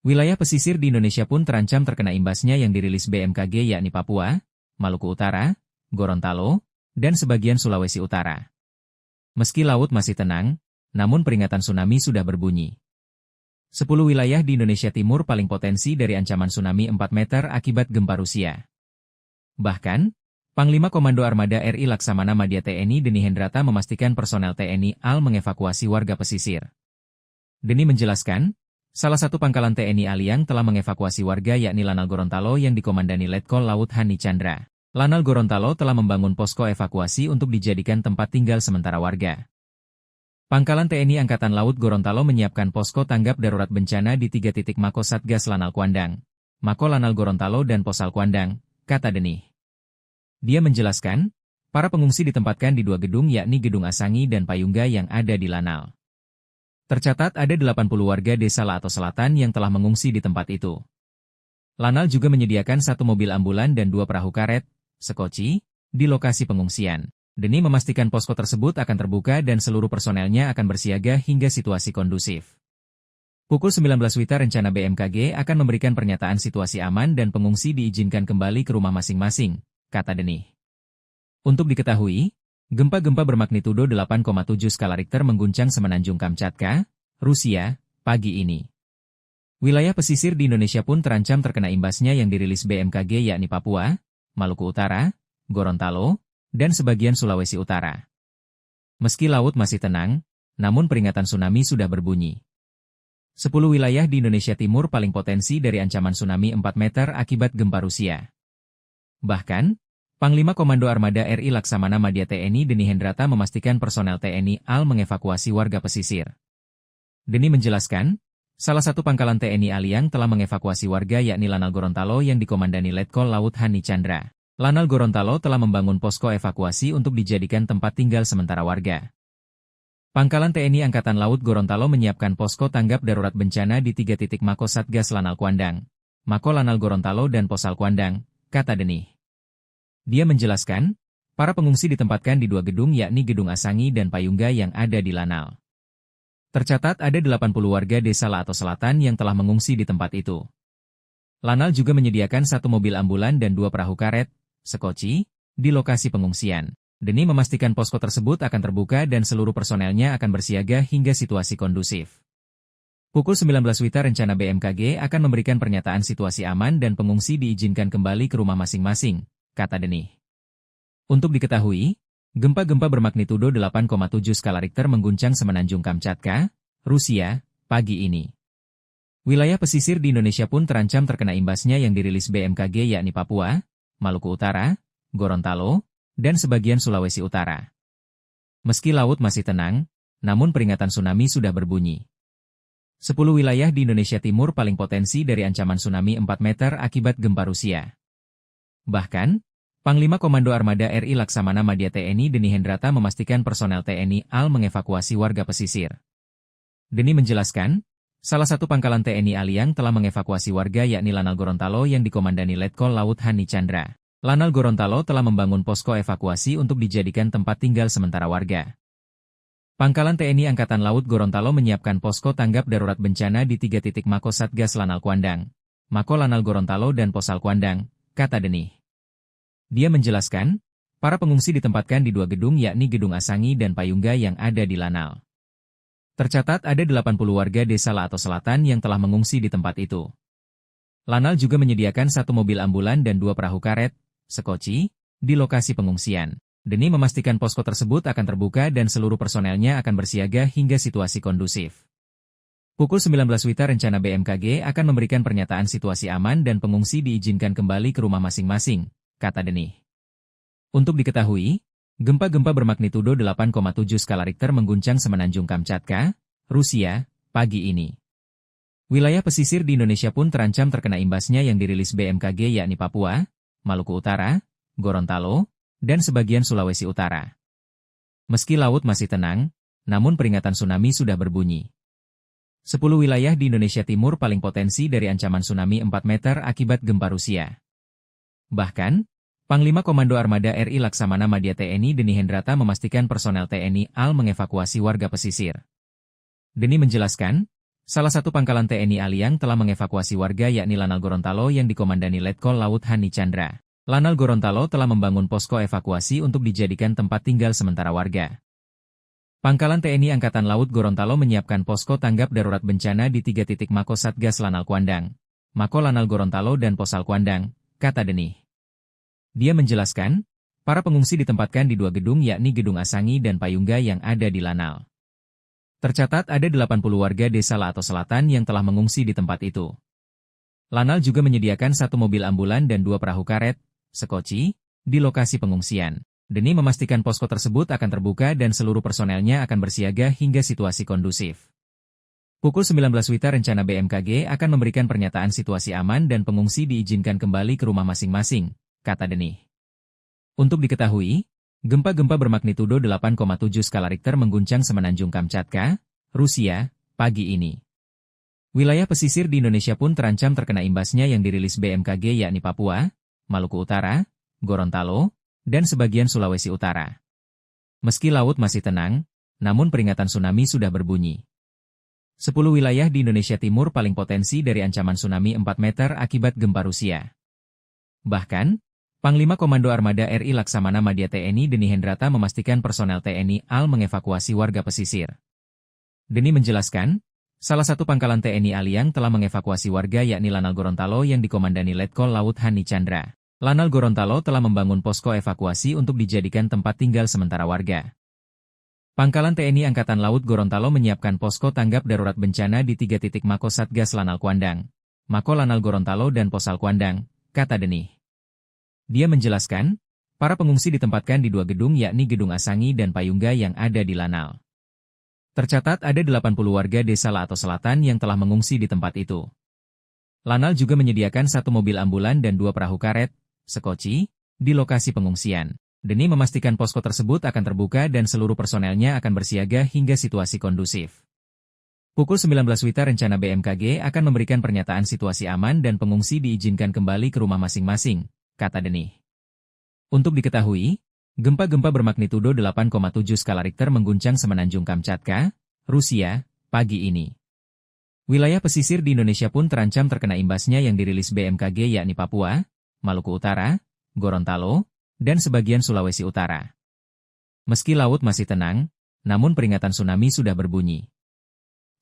Wilayah pesisir di Indonesia pun terancam terkena imbasnya yang dirilis BMKG yakni Papua, Maluku Utara, Gorontalo, dan sebagian Sulawesi Utara. Meski laut masih tenang, namun peringatan tsunami sudah berbunyi. 10 wilayah di Indonesia Timur paling potensi dari ancaman tsunami 4 meter akibat gempa Rusia. Bahkan, Panglima Komando Armada RI Laksamana Madya TNI Deni Hendrata memastikan personel TNI AL mengevakuasi warga pesisir. Deni menjelaskan, salah satu pangkalan TNI AL yang telah mengevakuasi warga yakni Lanal Gorontalo yang dikomandani Letkol Laut Hani Chandra. Lanal Gorontalo telah membangun posko evakuasi untuk dijadikan tempat tinggal sementara warga. Pangkalan TNI Angkatan Laut Gorontalo menyiapkan posko tanggap darurat bencana di 3 titik Mako Satgas Lanal Kuandang, Mako Lanal Gorontalo dan Posal Kuandang, kata Deni. Dia menjelaskan, para pengungsi ditempatkan di 2 gedung yakni Gedung Asangi dan Payungga yang ada di Lanal. Tercatat ada 80 warga desa Lato Selatan yang telah mengungsi di tempat itu. Lanal juga menyediakan 1 mobil ambulan dan 2 perahu karet, sekoci, di lokasi pengungsian. Deni memastikan posko tersebut akan terbuka dan seluruh personelnya akan bersiaga hingga situasi kondusif. Pukul 19 WITA rencana BMKG akan memberikan pernyataan situasi aman dan pengungsi diizinkan kembali ke rumah masing-masing, kata Deni. Untuk diketahui, gempa-gempa bermagnitudo 8,7 skala Richter mengguncang Semenanjung Kamchatka, Rusia, pagi ini. Wilayah pesisir di Indonesia pun terancam terkena imbasnya yang dirilis BMKG yakni Papua, Maluku Utara, Gorontalo, dan sebagian Sulawesi Utara. Meski laut masih tenang, namun peringatan tsunami sudah berbunyi. 10 wilayah di Indonesia Timur paling potensi dari ancaman tsunami 4 meter akibat gempa Rusia. Bahkan, Panglima Komando Armada RI Laksamana Madya TNI Deni Hendrata memastikan personel TNI AL mengevakuasi warga pesisir. Deni menjelaskan, Salah satu pangkalan TNI Aliang telah mengevakuasi warga yakni Lanal Gorontalo yang dikomandani Letkol Laut Hani Chandra. Lanal Gorontalo telah membangun posko evakuasi untuk dijadikan tempat tinggal sementara warga. Pangkalan TNI Angkatan Laut Gorontalo menyiapkan posko tanggap darurat bencana di 3 titik Mako Satgas Lanal Kuandang, Mako Lanal Gorontalo dan Posal Kuandang, kata Denih. Dia menjelaskan, para pengungsi ditempatkan di 2 gedung yakni Gedung Asangi dan Payungga yang ada di Lanal. Tercatat ada 80 warga desa Laato Selatan yang telah mengungsi di tempat itu. Lanal juga menyediakan 1 mobil ambulan dan 2 perahu karet, sekoci, di lokasi pengungsian. Denih memastikan posko tersebut akan terbuka dan seluruh personelnya akan bersiaga hingga situasi kondusif. Pukul 19 WITA rencana BMKG akan memberikan pernyataan situasi aman dan pengungsi diizinkan kembali ke rumah masing-masing, kata Denih. Untuk diketahui, gempa-gempa bermagnitudo 8,7 skala Richter mengguncang Semenanjung Kamchatka, Rusia, pagi ini. Wilayah pesisir di Indonesia pun terancam terkena imbasnya yang dirilis BMKG yakni Papua, Maluku Utara, Gorontalo, dan sebagian Sulawesi Utara. Meski laut masih tenang, namun peringatan tsunami sudah berbunyi. 10 wilayah di Indonesia Timur paling potensi dari ancaman tsunami 4 meter akibat gempa Rusia. Bahkan, Panglima Komando Armada RI Laksamana Madya TNI Denih Hendrata memastikan personel TNI AL mengevakuasi warga pesisir. Denih menjelaskan, salah satu pangkalan TNI Aliang telah mengevakuasi warga yakni Lanal Gorontalo yang dikomandani Letkol Laut Hani Chandra. Lanal Gorontalo telah membangun posko evakuasi untuk dijadikan tempat tinggal sementara warga. Pangkalan TNI Angkatan Laut Gorontalo menyiapkan posko tanggap darurat bencana di 3 titik Mako Satgas Lanal Kuandang, Mako Lanal Gorontalo dan Posal Kuandang, kata Denih. Dia menjelaskan, para pengungsi ditempatkan di 2 gedung yakni Gedung Asangi dan Payungga yang ada di Lanal. Tercatat ada 80 warga desa Laato Selatan yang telah mengungsi di tempat itu. Lanal juga menyediakan 1 mobil ambulan dan 2 perahu karet, sekoci, di lokasi pengungsian. Denih memastikan posko tersebut akan terbuka dan seluruh personelnya akan bersiaga hingga situasi kondusif. Pukul 19 WITA rencana BMKG akan memberikan pernyataan situasi aman dan pengungsi diizinkan kembali ke rumah masing-masing, kata Denih. Untuk diketahui, gempa-gempa bermagnitudo 8,7 skala Richter mengguncang Semenanjung Kamchatka, Rusia, pagi ini. Wilayah pesisir di Indonesia pun terancam terkena imbasnya yang dirilis BMKG yakni Papua, Maluku Utara, Gorontalo, dan sebagian Sulawesi Utara. Meski laut masih tenang, namun peringatan tsunami sudah berbunyi. 10 wilayah di Indonesia Timur paling potensi dari ancaman tsunami 4 meter akibat gempa Rusia. Bahkan, Panglima Komando Armada RI Laksamana Madya TNI Denih Hendrata memastikan personel TNI AL mengevakuasi warga pesisir. Denih menjelaskan, salah satu pangkalan TNI Aliang telah mengevakuasi warga yakni Lanal Gorontalo yang dikomandani Letkol Laut Hani Chandra. Lanal Gorontalo telah membangun posko evakuasi untuk dijadikan tempat tinggal sementara warga. Pangkalan TNI Angkatan Laut Gorontalo menyiapkan posko tanggap darurat bencana di 3 titik Mako Satgas Lanal Kuandang, Mako Lanal Gorontalo dan Posal Kuandang, kata Denih. Dia menjelaskan, para pengungsi ditempatkan di 2 gedung yakni Gedung Asangi dan Payungga yang ada di Lanal. Tercatat ada 80 warga desa Laato Selatan yang telah mengungsi di tempat itu. Lanal juga menyediakan 1 mobil ambulan dan 2 perahu karet, sekoci, di lokasi pengungsian. Denih memastikan posko tersebut akan terbuka dan seluruh personelnya akan bersiaga hingga situasi kondusif. Pukul 19 WITA rencana BMKG akan memberikan pernyataan situasi aman dan pengungsi diizinkan kembali ke rumah masing-masing, kata Denih. Untuk diketahui, gempa-gempa bermagnitudo 8,7 skala Richter mengguncang Semenanjung Kamchatka, Rusia, pagi ini. Wilayah pesisir di Indonesia pun terancam terkena imbasnya yang dirilis BMKG yakni Papua, Maluku Utara, Gorontalo, dan sebagian Sulawesi Utara. Meski laut masih tenang, namun peringatan tsunami sudah berbunyi. 10 wilayah di Indonesia Timur paling potensi dari ancaman tsunami 4 meter akibat gempa Rusia. Bahkan, Panglima Komando Armada RI Laksamana Madya TNI Denih Hendrata memastikan personel TNI AL mengevakuasi warga pesisir. Denih menjelaskan, salah satu pangkalan TNI Aliang telah mengevakuasi warga yakni Lanal Gorontalo yang dikomandani Letkol Laut Hani Chandra. Lanal Gorontalo telah membangun posko evakuasi untuk dijadikan tempat tinggal sementara warga. Pangkalan TNI Angkatan Laut Gorontalo menyiapkan posko tanggap darurat bencana di 3 titik Mako Satgas Lanal Kuandang, Mako Lanal Gorontalo dan Posal Kuandang, kata Denih. Dia menjelaskan, para pengungsi ditempatkan di 2 gedung yakni Gedung Asangi dan Payungga yang ada di Lanal. Tercatat ada 80 warga desa Laato Selatan yang telah mengungsi di tempat itu. Lanal juga menyediakan 1 mobil ambulan dan 2 perahu karet, sekoci, di lokasi pengungsian. Demi memastikan posko tersebut akan terbuka dan seluruh personelnya akan bersiaga hingga situasi kondusif. Pukul 19 WITA rencana BMKG akan memberikan pernyataan situasi aman dan pengungsi diizinkan kembali ke rumah masing-masing, kata Deni. Untuk diketahui, gempa-gempa bermagnitudo 8,7 skala Richter mengguncang Semenanjung Kamchatka, Rusia, pagi ini. Wilayah pesisir di Indonesia pun terancam terkena imbasnya yang dirilis BMKG yakni Papua, Maluku Utara, Gorontalo, dan sebagian Sulawesi Utara. Meski laut masih tenang, namun peringatan tsunami sudah berbunyi.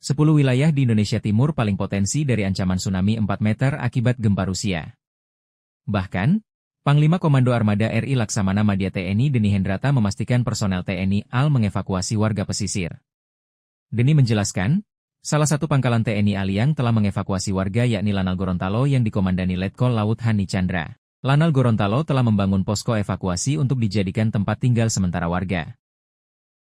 10 wilayah di Indonesia Timur paling potensi dari ancaman tsunami 4 meter akibat gempa Rusia. Bahkan, Panglima Komando Armada RI Laksamana Madya TNI Deni Hendrata memastikan personel TNI AL mengevakuasi warga pesisir. Deni menjelaskan, salah satu pangkalan TNI AL yang telah mengevakuasi warga yakni Lanal Gorontalo yang dikomandani Letkol Laut Hani Chandra. Lanal Gorontalo telah membangun posko evakuasi untuk dijadikan tempat tinggal sementara warga.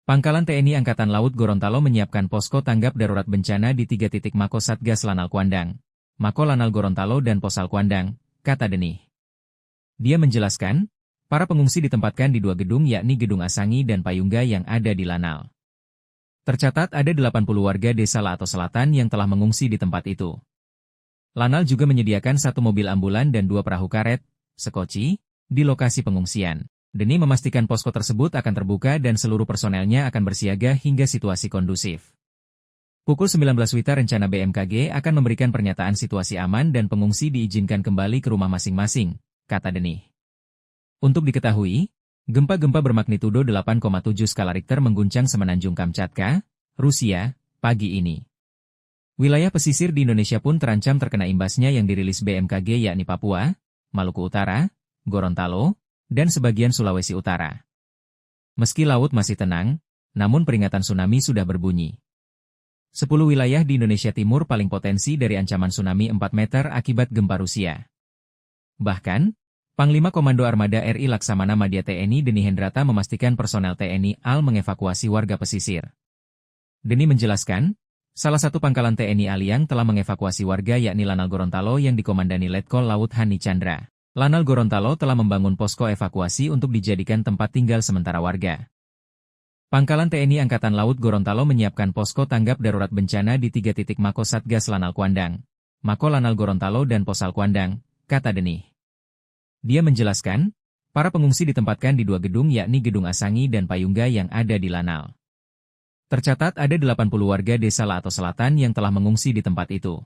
Pangkalan TNI Angkatan Laut Gorontalo menyiapkan posko tanggap darurat bencana di 3 titik Mako Satgas Lanal Kuandang, Mako Lanal Gorontalo dan Posal Kuandang, kata Deni. Dia menjelaskan, para pengungsi ditempatkan di 2 gedung yakni Gedung Asangi dan Payungga yang ada di Lanal. Tercatat ada 80 warga desa Laato Selatan yang telah mengungsi di tempat itu. Lanal juga menyediakan 1 mobil ambulan dan 2 perahu karet, sekoci, di lokasi pengungsian. Deni memastikan posko tersebut akan terbuka dan seluruh personelnya akan bersiaga hingga situasi kondusif. Pukul 19 WITA rencana BMKG akan memberikan pernyataan situasi aman dan pengungsi diizinkan kembali ke rumah masing-masing, kata Deni. Untuk diketahui, gempa-gempa bermagnitudo 8,7 skala Richter mengguncang Semenanjung Kamchatka, Rusia, pagi ini. Wilayah pesisir di Indonesia pun terancam terkena imbasnya yang dirilis BMKG yakni Papua, Maluku Utara, Gorontalo, dan sebagian Sulawesi Utara. Meski laut masih tenang, namun peringatan tsunami sudah berbunyi. 10 wilayah di Indonesia Timur paling potensi dari ancaman tsunami 4 meter akibat gempa Rusia. Bahkan, Panglima Komando Armada RI Laksamana Madya TNI Deni Hendrata memastikan personel TNI AL mengevakuasi warga pesisir. Deni menjelaskan, salah satu pangkalan TNI AL yang telah mengevakuasi warga yakni Lanal Gorontalo yang dikomandani Letkol Laut Hani Chandra. Lanal Gorontalo telah membangun posko evakuasi untuk dijadikan tempat tinggal sementara warga. Pangkalan TNI Angkatan Laut Gorontalo menyiapkan posko tanggap darurat bencana di 3 titik Mako Satgas Lanal Kuandang, Mako Lanal Gorontalo dan Posal Kuandang, kata Deni. Dia menjelaskan, para pengungsi ditempatkan di 2 gedung yakni Gedung Asangi dan Payungga yang ada di Lanal. Tercatat ada 80 warga desa Laato Selatan yang telah mengungsi di tempat itu.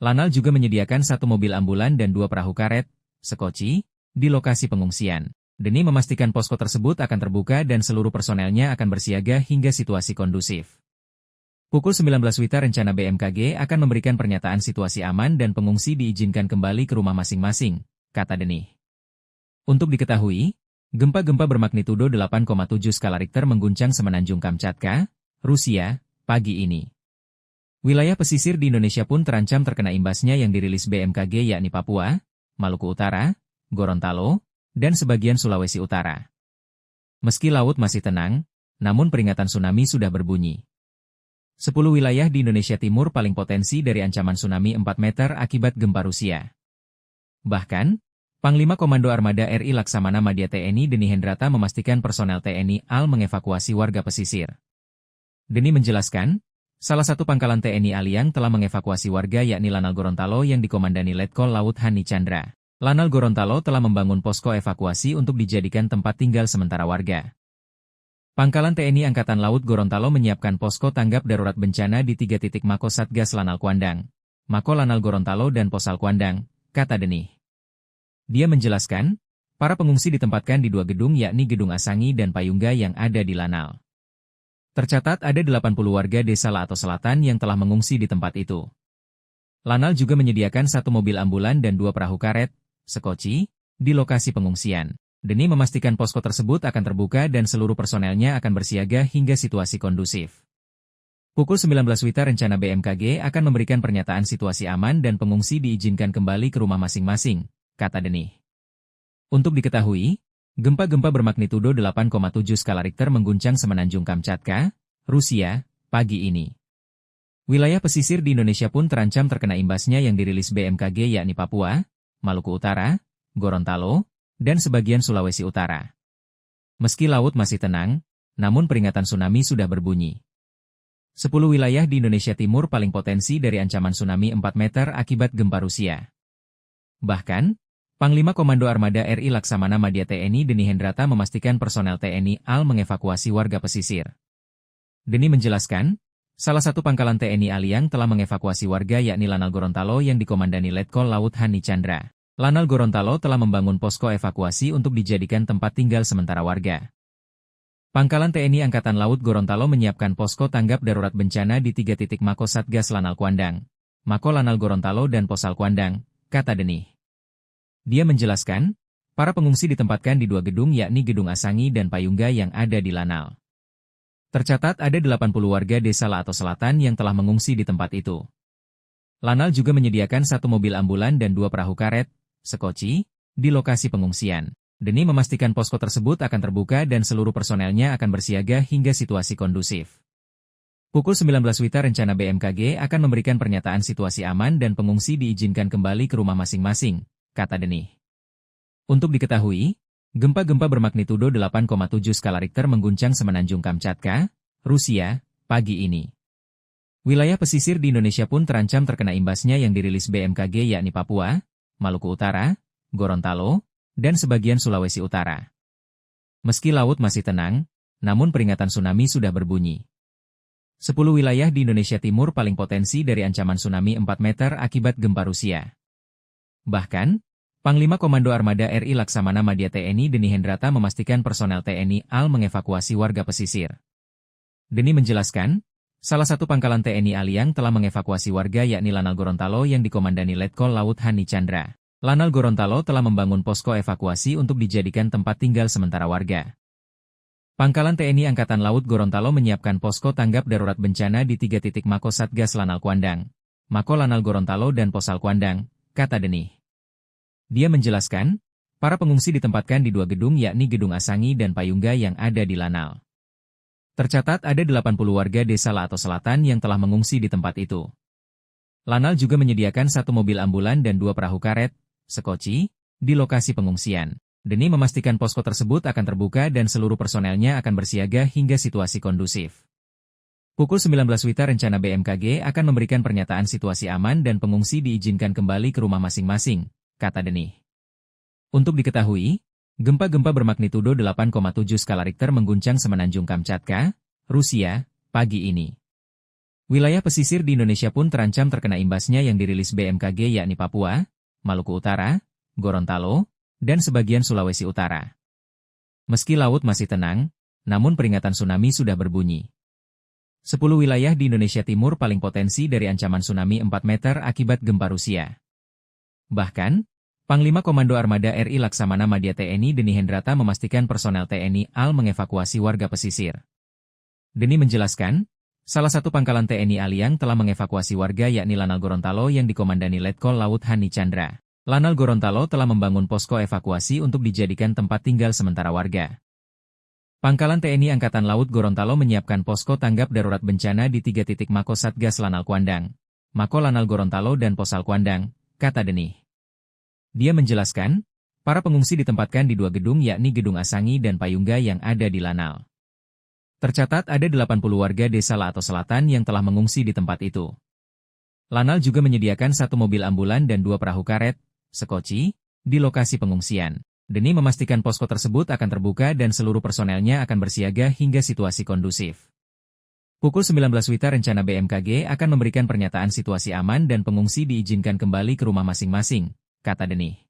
Lanal juga menyediakan 1 mobil ambulan dan 2 perahu karet, sekoci, di lokasi pengungsian. Deni memastikan posko tersebut akan terbuka dan seluruh personelnya akan bersiaga hingga situasi kondusif. Pukul 19 WITA rencana BMKG akan memberikan pernyataan situasi aman dan pengungsi diizinkan kembali ke rumah masing-masing, kata Deni. Untuk diketahui, gempa-gempa bermagnitudo 8,7 skala Richter mengguncang Semenanjung Kamchatka, Rusia, pagi ini. Wilayah pesisir di Indonesia pun terancam terkena imbasnya yang dirilis BMKG yakni Papua, Maluku Utara, Gorontalo, dan sebagian Sulawesi Utara. Meski laut masih tenang, namun peringatan tsunami sudah berbunyi. 10 wilayah di Indonesia Timur paling potensi dari ancaman tsunami 4 meter akibat gempa Rusia. Bahkan, Panglima Komando Armada RI Laksamana Madya TNI Deni Hendrata memastikan personel TNI AL mengevakuasi warga pesisir. Deni menjelaskan, salah satu pangkalan TNI AL yang telah mengevakuasi warga yakni Lanal Gorontalo yang dikomandani Letkol Laut Hani Chandra. Lanal Gorontalo telah membangun posko evakuasi untuk dijadikan tempat tinggal sementara warga. Pangkalan TNI Angkatan Laut Gorontalo menyiapkan posko tanggap darurat bencana di 3 titik Mako Satgas Lanal Kuandang, Mako Lanal Gorontalo dan Posal Kuandang, kata Deni. Dia menjelaskan, para pengungsi ditempatkan di 2 gedung yakni Gedung Asangi dan Payungga yang ada di Lanal. Tercatat ada 80 warga desa Laato Selatan yang telah mengungsi di tempat itu. Lanal juga menyediakan 1 mobil ambulan dan 2 perahu karet, sekoci, di lokasi pengungsian. Deni memastikan posko tersebut akan terbuka dan seluruh personelnya akan bersiaga hingga situasi kondusif. Pukul 19 WITA rencana BMKG akan memberikan pernyataan situasi aman dan pengungsi diizinkan kembali ke rumah masing-masing, kata Deni. Untuk diketahui, gempa-gempa bermagnitudo 8,7 skala Richter mengguncang Semenanjung Kamchatka, Rusia, pagi ini. Wilayah pesisir di Indonesia pun terancam terkena imbasnya yang dirilis BMKG yakni Papua, Maluku Utara, Gorontalo, dan sebagian Sulawesi Utara. Meski laut masih tenang, namun peringatan tsunami sudah berbunyi. 10 wilayah di Indonesia Timur paling potensi dari ancaman tsunami 4 meter akibat gempa Rusia. Bahkan, Panglima Komando Armada RI Laksamana Madya TNI Deni Hendrata memastikan personel TNI AL mengevakuasi warga pesisir. Deni menjelaskan, salah satu pangkalan TNI AL yang telah mengevakuasi warga yakni Lanal Gorontalo yang dikomandani Letkol Laut Hani Chandra. Lanal Gorontalo telah membangun posko evakuasi untuk dijadikan tempat tinggal sementara warga. Pangkalan TNI Angkatan Laut Gorontalo menyiapkan posko tanggap darurat bencana di 3 titik Mako Satgas Lanal Kuandang, Mako Lanal Gorontalo dan Posal Kuandang, kata Deni. Dia menjelaskan, para pengungsi ditempatkan di 2 gedung yakni Gedung Asangi dan Payungga yang ada di Lanal. Tercatat ada 80 warga desa Laato Selatan yang telah mengungsi di tempat itu. Lanal juga menyediakan 1 mobil ambulan dan 2 perahu karet, sekoci, di lokasi pengungsian. Deni memastikan posko tersebut akan terbuka dan seluruh personelnya akan bersiaga hingga situasi kondusif. Pukul 19 WITA rencana BMKG akan memberikan pernyataan situasi aman dan pengungsi diizinkan kembali ke rumah masing-masing, kata Deni. Untuk diketahui, gempa-gempa bermagnitudo 8,7 skala Richter mengguncang Semenanjung Kamchatka, Rusia, pagi ini. Wilayah pesisir di Indonesia pun terancam terkena imbasnya yang dirilis BMKG yakni Papua, Maluku Utara, Gorontalo, dan sebagian Sulawesi Utara. Meski laut masih tenang, namun peringatan tsunami sudah berbunyi. 10 wilayah di Indonesia Timur paling potensi dari ancaman tsunami 4 meter akibat gempa Rusia. Bahkan, Panglima Komando Armada RI Laksamana Madya TNI Deni Hendrata memastikan personel TNI AL mengevakuasi warga pesisir. Deni menjelaskan, salah satu pangkalan TNI AL yang telah mengevakuasi warga yakni Lanal Gorontalo yang dikomandani Letkol Laut Hani Chandra. Lanal Gorontalo telah membangun posko evakuasi untuk dijadikan tempat tinggal sementara warga. Pangkalan TNI Angkatan Laut Gorontalo menyiapkan posko tanggap darurat bencana di 3 titik Mako Satgas Lanal Kuandang, Mako Lanal Gorontalo dan Posal Kuandang, kata Deni. Dia menjelaskan, para pengungsi ditempatkan di 2 gedung yakni Gedung Asangi dan Payungga yang ada di Lanal. Tercatat ada 80 warga desa Laato Selatan yang telah mengungsi di tempat itu. Lanal juga menyediakan 1 mobil ambulan dan 2 perahu karet, sekoci, di lokasi pengungsian. Deni memastikan posko tersebut akan terbuka dan seluruh personelnya akan bersiaga hingga situasi kondusif. Pukul 19 WITA rencana BMKG akan memberikan pernyataan situasi aman dan pengungsi diizinkan kembali ke rumah masing-masing, kata Deni. Untuk diketahui, gempa-gempa bermagnitudo 8,7 skala Richter mengguncang Semenanjung Kamchatka, Rusia, pagi ini. Wilayah pesisir di Indonesia pun terancam terkena imbasnya yang dirilis BMKG yakni Papua, Maluku Utara, Gorontalo, dan sebagian Sulawesi Utara. Meski laut masih tenang, namun peringatan tsunami sudah berbunyi. 10 wilayah di Indonesia Timur paling potensi dari ancaman tsunami 4 meter akibat gempa Rusia. Bahkan, Panglima Komando Armada RI Laksamana Madya TNI Deni Hendrata memastikan personel TNI AL mengevakuasi warga pesisir. Deni menjelaskan, salah satu pangkalan TNI AL yang telah mengevakuasi warga yakni Lanal Gorontalo yang dikomandani Letkol Laut Hani Chandra. Lanal Gorontalo telah membangun posko evakuasi untuk dijadikan tempat tinggal sementara warga. Pangkalan TNI Angkatan Laut Gorontalo menyiapkan posko tanggap darurat bencana di 3 titik Mako Satgas Lanal Kuandang, Mako Lanal Gorontalo dan Posal Kuandang, kata Deni. Dia menjelaskan, para pengungsi ditempatkan di 2 gedung yakni Gedung Asangi dan Payungga yang ada di Lanal. Tercatat ada 80 warga desa Laato Selatan yang telah mengungsi di tempat itu. Lanal juga menyediakan 1 mobil ambulan dan 2 perahu karet, sekoci, di lokasi pengungsian. Deni memastikan posko tersebut akan terbuka dan seluruh personelnya akan bersiaga hingga situasi kondusif. Pukul 19 WITA rencana BMKG akan memberikan pernyataan situasi aman dan pengungsi diizinkan kembali ke rumah masing-masing, kata Deni.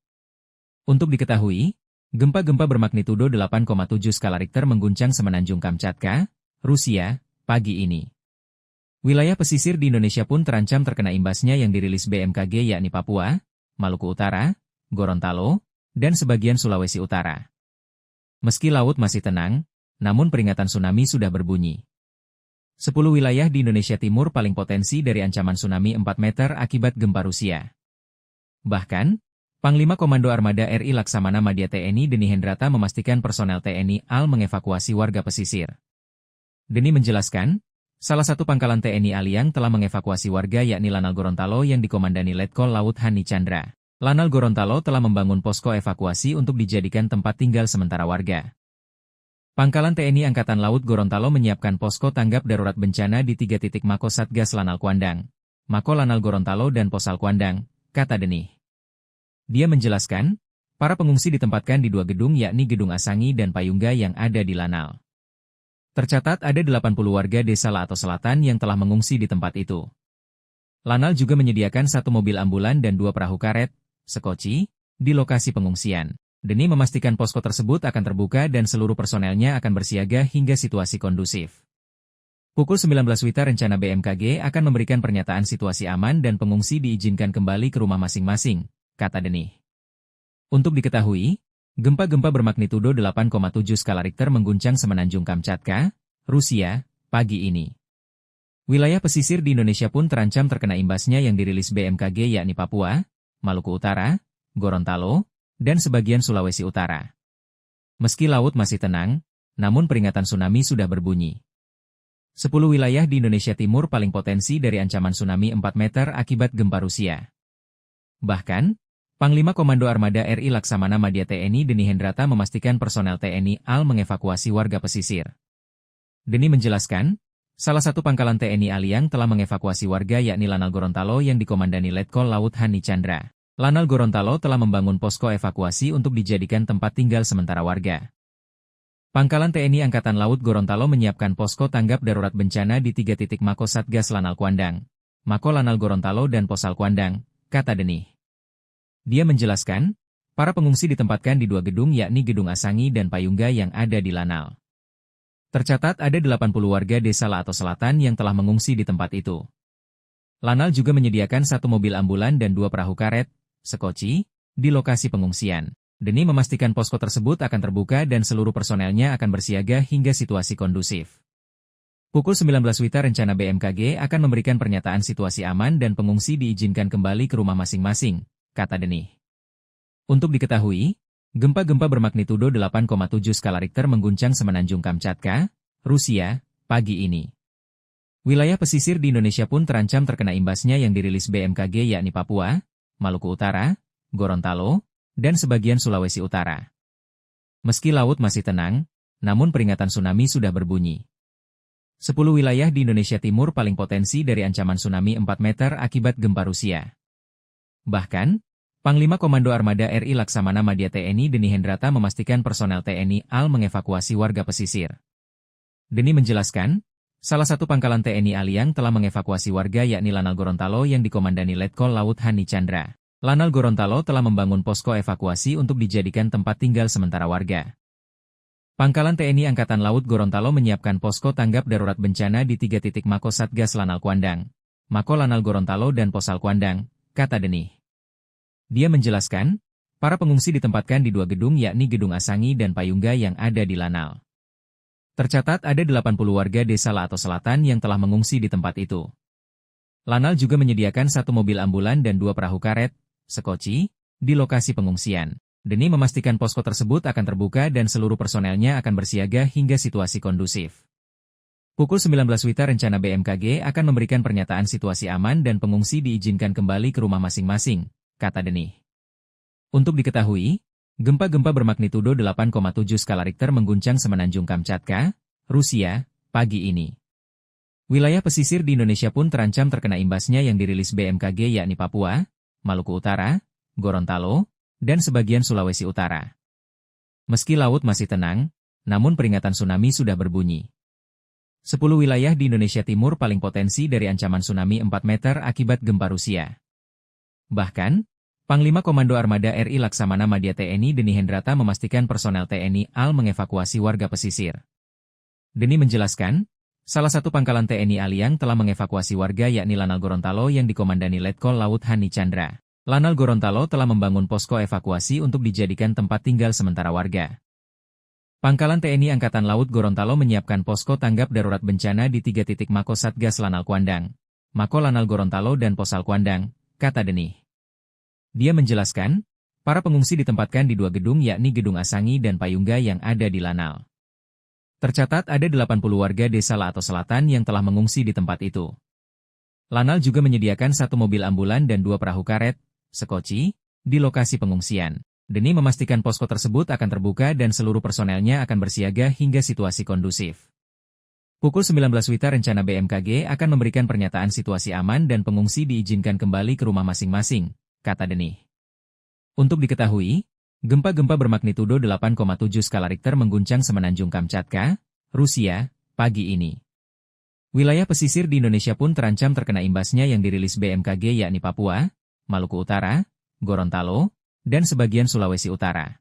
Untuk diketahui, gempa-gempa bermagnitudo 8,7 skala Richter mengguncang Semenanjung Kamchatka, Rusia, pagi ini. Wilayah pesisir di Indonesia pun terancam terkena imbasnya yang dirilis BMKG yakni Papua, Maluku Utara, Gorontalo, dan sebagian Sulawesi Utara. Meski laut masih tenang, namun peringatan tsunami sudah berbunyi. 10 wilayah di Indonesia Timur paling potensi dari ancaman tsunami 4 meter akibat gempa Rusia. Bahkan, Panglima Komando Armada RI Laksamana Madya TNI Deni Hendrata memastikan personel TNI AL mengevakuasi warga pesisir. Deni menjelaskan, Salah satu pangkalan TNI Aliang telah mengevakuasi warga yakni Lanal Gorontalo yang dikomandani Letkol Laut Hani Chandra. Lanal Gorontalo telah membangun posko evakuasi untuk dijadikan tempat tinggal sementara warga. Pangkalan TNI Angkatan Laut Gorontalo menyiapkan posko tanggap darurat bencana di 3 titik Mako Satgas Lanal Kuandang, Mako Lanal Gorontalo dan Posal Kuandang, kata Denih. Dia menjelaskan, para pengungsi ditempatkan di 2 gedung yakni Gedung Asangi dan Payungga yang ada di Lanal. Tercatat ada 80 warga desa Lato Selatan yang telah mengungsi di tempat itu. Lanal juga menyediakan 1 mobil ambulan dan 2 perahu karet, sekoci, di lokasi pengungsian. Denih memastikan posko tersebut akan terbuka dan seluruh personelnya akan bersiaga hingga situasi kondusif. Pukul 19 WITA rencana BMKG akan memberikan pernyataan situasi aman dan pengungsi diizinkan kembali ke rumah masing-masing, kata Denih. Untuk diketahui, gempa-gempa bermagnitudo 8,7 skala Richter mengguncang Semenanjung Kamchatka, Rusia, pagi ini. Wilayah pesisir di Indonesia pun terancam terkena imbasnya yang dirilis BMKG yakni Papua, Maluku Utara, Gorontalo, dan sebagian Sulawesi Utara. Meski laut masih tenang, namun peringatan tsunami sudah berbunyi. 10 wilayah di Indonesia Timur paling potensi dari ancaman tsunami 4 meter akibat gempa Rusia. Bahkan, Panglima Komando Armada RI Laksamana Madya TNI Deni Hendrata memastikan personel TNI AL mengevakuasi warga pesisir. Deni menjelaskan, salah satu pangkalan TNI Aliang telah mengevakuasi warga yakni Lanal Gorontalo yang dikomandani Letkol Laut Hani Chandra. Lanal Gorontalo telah membangun posko evakuasi untuk dijadikan tempat tinggal sementara warga. Pangkalan TNI Angkatan Laut Gorontalo menyiapkan posko tanggap darurat bencana di 3 titik Mako Satgas Lanal Kuandang, Mako Lanal Gorontalo dan Posal Kuandang, kata Denih. Dia menjelaskan, para pengungsi ditempatkan di 2 gedung yakni Gedung Asangi dan Payungga yang ada di Lanal. Tercatat ada 80 warga desa Lato Selatan yang telah mengungsi di tempat itu. Lanal juga menyediakan 1 mobil ambulan dan 2 perahu karet, sekoci, di lokasi pengungsian. Denih memastikan posko tersebut akan terbuka dan seluruh personelnya akan bersiaga hingga situasi kondusif. Pukul 19 WITA rencana BMKG akan memberikan pernyataan situasi aman dan pengungsi diizinkan kembali ke rumah masing-masing, kata Denih. Untuk diketahui, gempa-gempa bermagnitudo 8,7 skala Richter mengguncang Semenanjung Kamchatka, Rusia, pagi ini. Wilayah pesisir di Indonesia pun terancam terkena imbasnya yang dirilis BMKG yakni Papua, Maluku Utara, Gorontalo, dan sebagian Sulawesi Utara. Meski laut masih tenang, namun peringatan tsunami sudah berbunyi. 10 wilayah di Indonesia Timur paling potensi dari ancaman tsunami 4 meter akibat gempa Rusia. Bahkan, Panglima Komando Armada RI Laksamana Madya TNI Deni Hendrata memastikan personel TNI AL mengevakuasi warga pesisir. Deni menjelaskan, salah satu pangkalan TNI Aliang telah mengevakuasi warga yakni Lanal Gorontalo yang dikomandani Letkol Laut Hani Chandra. Lanal Gorontalo telah membangun posko evakuasi untuk dijadikan tempat tinggal sementara warga. Pangkalan TNI Angkatan Laut Gorontalo menyiapkan posko tanggap darurat bencana di 3 titik Mako Satgas Lanal Kuandang, Mako Lanal Gorontalo dan Posal Kuandang, kata Denih. Dia menjelaskan, para pengungsi ditempatkan di 2 gedung yakni Gedung Asangi dan Payungga yang ada di Lanal. Tercatat ada 80 warga desa Lato Selatan yang telah mengungsi di tempat itu. Lanal juga menyediakan 1 mobil ambulan dan 2 perahu karet, sekoci, di lokasi pengungsian. Denih memastikan posko tersebut akan terbuka dan seluruh personelnya akan bersiaga hingga situasi kondusif. Pukul 19 WITA rencana BMKG akan memberikan pernyataan situasi aman dan pengungsi diizinkan kembali ke rumah masing-masing, kata Denih. Untuk diketahui, gempa-gempa bermagnitudo 8,7 skala Richter mengguncang Semenanjung Kamchatka, Rusia, pagi ini. Wilayah pesisir di Indonesia pun terancam terkena imbasnya yang dirilis BMKG yakni Papua, Maluku Utara, Gorontalo, dan sebagian Sulawesi Utara. Meski laut masih tenang, namun peringatan tsunami sudah berbunyi. 10 wilayah di Indonesia Timur paling potensi dari ancaman tsunami 4 meter akibat gempa Rusia. Bahkan, Panglima Komando Armada RI Laksamana Madya TNI Deni Hendrata memastikan personel TNI AL mengevakuasi warga pesisir. Deni menjelaskan, salah satu pangkalan TNI Aliang telah mengevakuasi warga yakni Lanal Gorontalo yang dikomandani Letkol Laut Hani Chandra. Lanal Gorontalo telah membangun posko evakuasi untuk dijadikan tempat tinggal sementara warga. Pangkalan TNI Angkatan Laut Gorontalo menyiapkan posko tanggap darurat bencana di 3 titik Mako Satgas Lanal Kuandang, Mako Lanal Gorontalo dan Posal Kuandang, kata Denih. Dia menjelaskan, para pengungsi ditempatkan di 2 gedung yakni Gedung Asangi dan Payungga yang ada di Lanal. Tercatat ada 80 warga desa Laato Selatan yang telah mengungsi di tempat itu. Lanal juga menyediakan 1 mobil ambulan dan 2 perahu karet, sekoci, di lokasi pengungsian. Demi memastikan posko tersebut akan terbuka dan seluruh personelnya akan bersiaga hingga situasi kondusif. Pukul 19 WITA rencana BMKG akan memberikan pernyataan situasi aman dan pengungsi diizinkan kembali ke rumah masing-masing, kata Denih. Untuk diketahui, gempa-gempa bermagnitudo 8,7 skala Richter mengguncang Semenanjung Kamchatka, Rusia, pagi ini. Wilayah pesisir di Indonesia pun terancam terkena imbasnya yang dirilis BMKG yakni Papua, Maluku Utara, Gorontalo, dan sebagian Sulawesi Utara.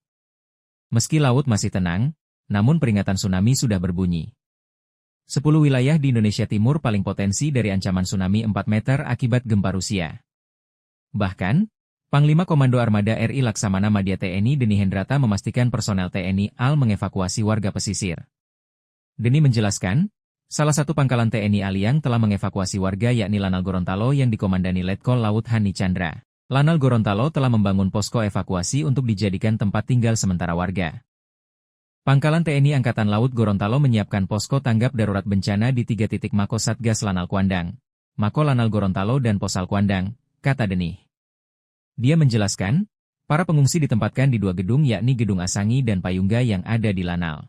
Meski laut masih tenang, namun peringatan tsunami sudah berbunyi. 10 wilayah di Indonesia Timur paling potensi dari ancaman tsunami 4 meter akibat gempa Rusia. Bahkan, Panglima Komando Armada RI Laksamana Madya TNI Deni Hendrata memastikan personel TNI AL mengevakuasi warga pesisir. Deni menjelaskan, salah satu pangkalan TNI AL yang telah mengevakuasi warga yakni Lanal Gorontalo yang dikomandani Letkol Laut Hani Chandra. Lanal Gorontalo telah membangun posko evakuasi untuk dijadikan tempat tinggal sementara warga. Pangkalan TNI Angkatan Laut Gorontalo menyiapkan posko tanggap darurat bencana di 3 titik Mako Satgas Lanal Kuandang, Mako Lanal Gorontalo dan Posal Kuandang, kata Denih. Dia menjelaskan, para pengungsi ditempatkan di 2 gedung yakni Gedung Asangi dan Payungga yang ada di Lanal.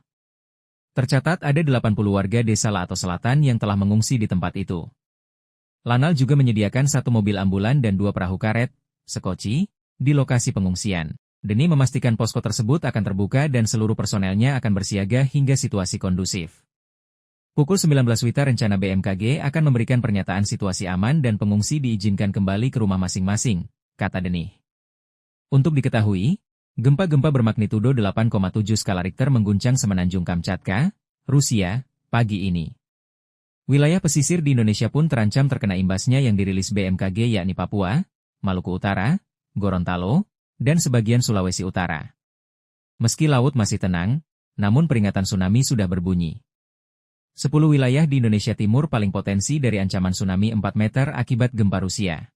Tercatat ada 80 warga desa Laato Selatan yang telah mengungsi di tempat itu. Lanal juga menyediakan 1 mobil ambulan dan 2 perahu karet, sekoci, di lokasi pengungsian. Deni memastikan posko tersebut akan terbuka dan seluruh personelnya akan bersiaga hingga situasi kondusif. Pukul 19 WITA rencana BMKG akan memberikan pernyataan situasi aman dan pengungsi diizinkan kembali ke rumah masing-masing, kata Denih. Untuk diketahui, gempa-gempa bermagnitudo 8,7 skala Richter mengguncang Semenanjung Kamchatka, Rusia, pagi ini. Wilayah pesisir di Indonesia pun terancam terkena imbasnya yang dirilis BMKG yakni Papua, Maluku Utara, Gorontalo, dan sebagian Sulawesi Utara. Meski laut masih tenang, namun peringatan tsunami sudah berbunyi. 10 wilayah di Indonesia Timur paling potensi dari ancaman tsunami 4 meter akibat gempa Rusia.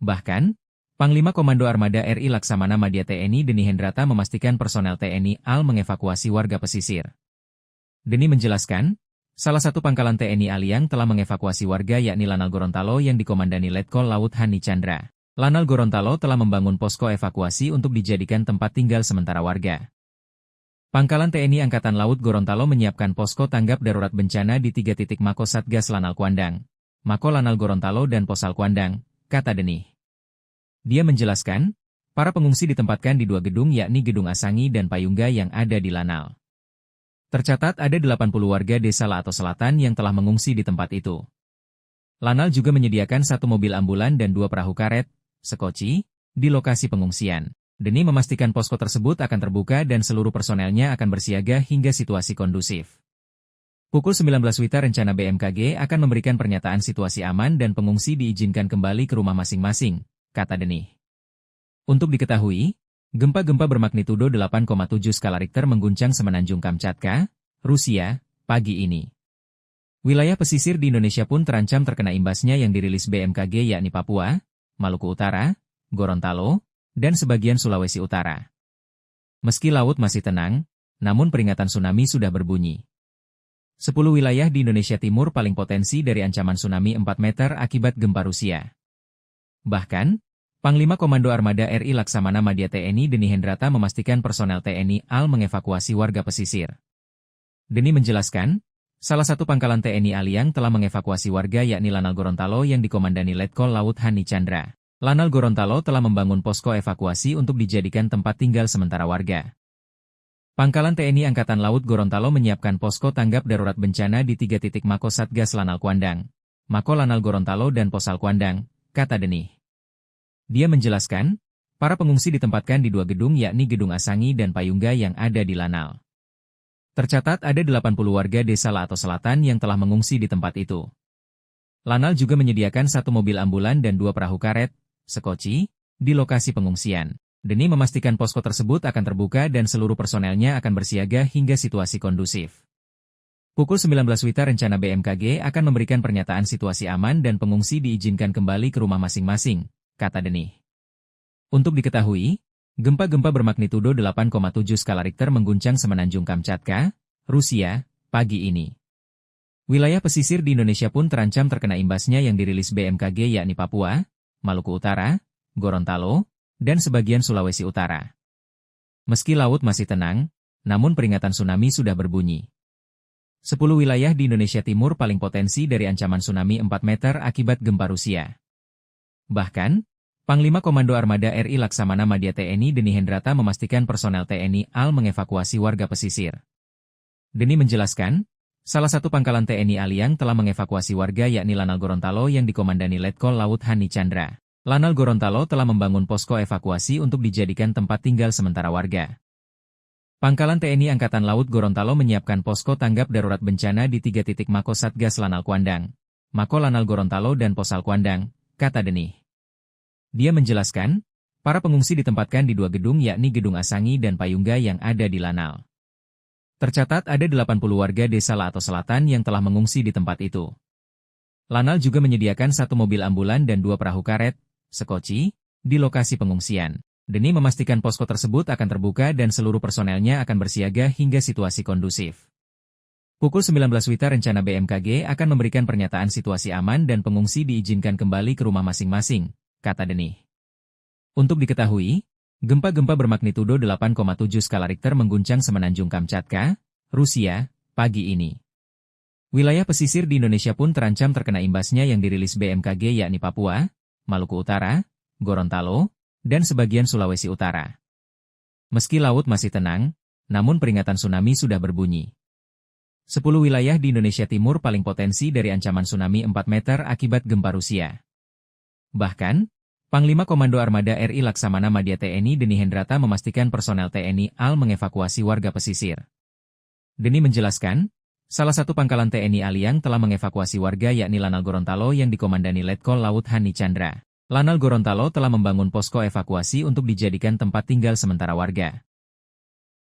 Bahkan, Panglima Komando Armada RI Laksamana Madya TNI Deni Hendrata memastikan personel TNI AL mengevakuasi warga pesisir. Deni menjelaskan, salah satu pangkalan TNI AL yang telah mengevakuasi warga yakni Lanal Gorontalo yang dikomandani Letkol Laut Hani Chandra. Lanal Gorontalo telah membangun posko evakuasi untuk dijadikan tempat tinggal sementara warga. Pangkalan TNI Angkatan Laut Gorontalo menyiapkan posko tanggap darurat bencana di 3 titik Mako Satgas Lanal Kuandang, Mako Lanal Gorontalo dan Posal Kuandang, kata Denih. Dia menjelaskan, para pengungsi ditempatkan di 2 gedung yakni Gedung Asangi dan Payungga yang ada di Lanal. Tercatat ada 80 warga desa Laato Selatan yang telah mengungsi di tempat itu. Lanal juga menyediakan 1 mobil ambulan dan 2 perahu karet, sekoci, di lokasi pengungsian. Deni memastikan posko tersebut akan terbuka dan seluruh personelnya akan bersiaga hingga situasi kondusif. Pukul 19 WITA rencana BMKG akan memberikan pernyataan situasi aman dan pengungsi diizinkan kembali ke rumah masing-masing, kata Denih. Untuk diketahui, gempa-gempa bermagnitudo 8,7 skala Richter mengguncang Semenanjung Kamchatka, Rusia, pagi ini. Wilayah pesisir di Indonesia pun terancam terkena imbasnya yang dirilis BMKG yakni Papua, Maluku Utara, Gorontalo, dan sebagian Sulawesi Utara. Meski laut masih tenang, namun peringatan tsunami sudah berbunyi. 10 wilayah di Indonesia Timur paling potensi dari ancaman tsunami 4 meter akibat gempa Rusia. Bahkan, Panglima Komando Armada RI Laksamana Madya TNI Deni Hendrata memastikan personel TNI AL mengevakuasi warga pesisir. Deni menjelaskan, salah satu pangkalan TNI AL yang telah mengevakuasi warga yakni Lanal Gorontalo yang dikomandani Letkol Laut Hani Chandra. Lanal Gorontalo telah membangun posko evakuasi untuk dijadikan tempat tinggal sementara warga. Pangkalan TNI Angkatan Laut Gorontalo menyiapkan posko tanggap darurat bencana di 3 titik Mako Satgas Lanal Kuandang, Mako Lanal Gorontalo dan Posal Kuandang, kata Denih. Dia menjelaskan, para pengungsi ditempatkan di 2 gedung yakni Gedung Asangi dan Payungga yang ada di Lanal. Tercatat ada 80 warga desa Laato Selatan yang telah mengungsi di tempat itu. Lanal juga menyediakan 1 mobil ambulan dan 2 perahu karet, sekoci, di lokasi pengungsian. Deni memastikan posko tersebut akan terbuka dan seluruh personelnya akan bersiaga hingga situasi kondusif. Pukul 19 WITA rencana BMKG akan memberikan pernyataan situasi aman dan pengungsi diizinkan kembali ke rumah masing-masing, kata Denih. Untuk diketahui, gempa-gempa bermagnitudo 8,7 skala Richter mengguncang Semenanjung Kamchatka, Rusia, pagi ini. Wilayah pesisir di Indonesia pun terancam terkena imbasnya yang dirilis BMKG yakni Papua, Maluku Utara, Gorontalo, dan sebagian Sulawesi Utara. Meski laut masih tenang, namun peringatan tsunami sudah berbunyi. 10 wilayah di Indonesia Timur paling potensi dari ancaman tsunami 4 meter akibat gempa Rusia. Bahkan, Panglima Komando Armada RI Laksamana Madya TNI Deni Hendrata memastikan personel TNI AL mengevakuasi warga pesisir. Deni menjelaskan, salah satu pangkalan TNI AL yang telah mengevakuasi warga yakni Lanal Gorontalo yang dikomandani Letkol Laut Hani Chandra. Lanal Gorontalo telah membangun posko evakuasi untuk dijadikan tempat tinggal sementara warga. Pangkalan TNI Angkatan Laut Gorontalo menyiapkan posko tanggap darurat bencana di 3 titik Mako Satgas Lanal Kuandang, Mako Lanal Gorontalo dan Posal Kuandang, kata Deni. Dia menjelaskan, para pengungsi ditempatkan di 2 gedung yakni Gedung Asangi dan Payungga yang ada di Lanal. Tercatat ada 80 warga desa Lato Selatan yang telah mengungsi di tempat itu. Lanal juga menyediakan 1 mobil ambulan dan 2 perahu karet, sekoci, di lokasi pengungsian. Deni memastikan posko tersebut akan terbuka dan seluruh personelnya akan bersiaga hingga situasi kondusif. Pukul 19 WITA rencana BMKG akan memberikan pernyataan situasi aman dan pengungsi diizinkan kembali ke rumah masing-masing, kata Deni. Untuk diketahui, gempa-gempa bermagnitudo 8,7 skala Richter mengguncang Semenanjung Kamchatka, Rusia, pagi ini. Wilayah pesisir di Indonesia pun terancam terkena imbasnya yang dirilis BMKG yakni Papua, Maluku Utara, Gorontalo, dan sebagian Sulawesi Utara. Meski laut masih tenang, namun peringatan tsunami sudah berbunyi. 10 wilayah di Indonesia Timur paling potensi dari ancaman tsunami 4 meter akibat gempa Rusia. Bahkan, Panglima Komando Armada RI Laksamana Madya TNI Deni Hendrata memastikan personel TNI AL mengevakuasi warga pesisir. Deni menjelaskan, salah satu pangkalan TNI AL yang telah mengevakuasi warga yakni Lanal Gorontalo yang dikomandani Letkol Laut Hani Chandra. Lanal Gorontalo telah membangun posko evakuasi untuk dijadikan tempat tinggal sementara warga.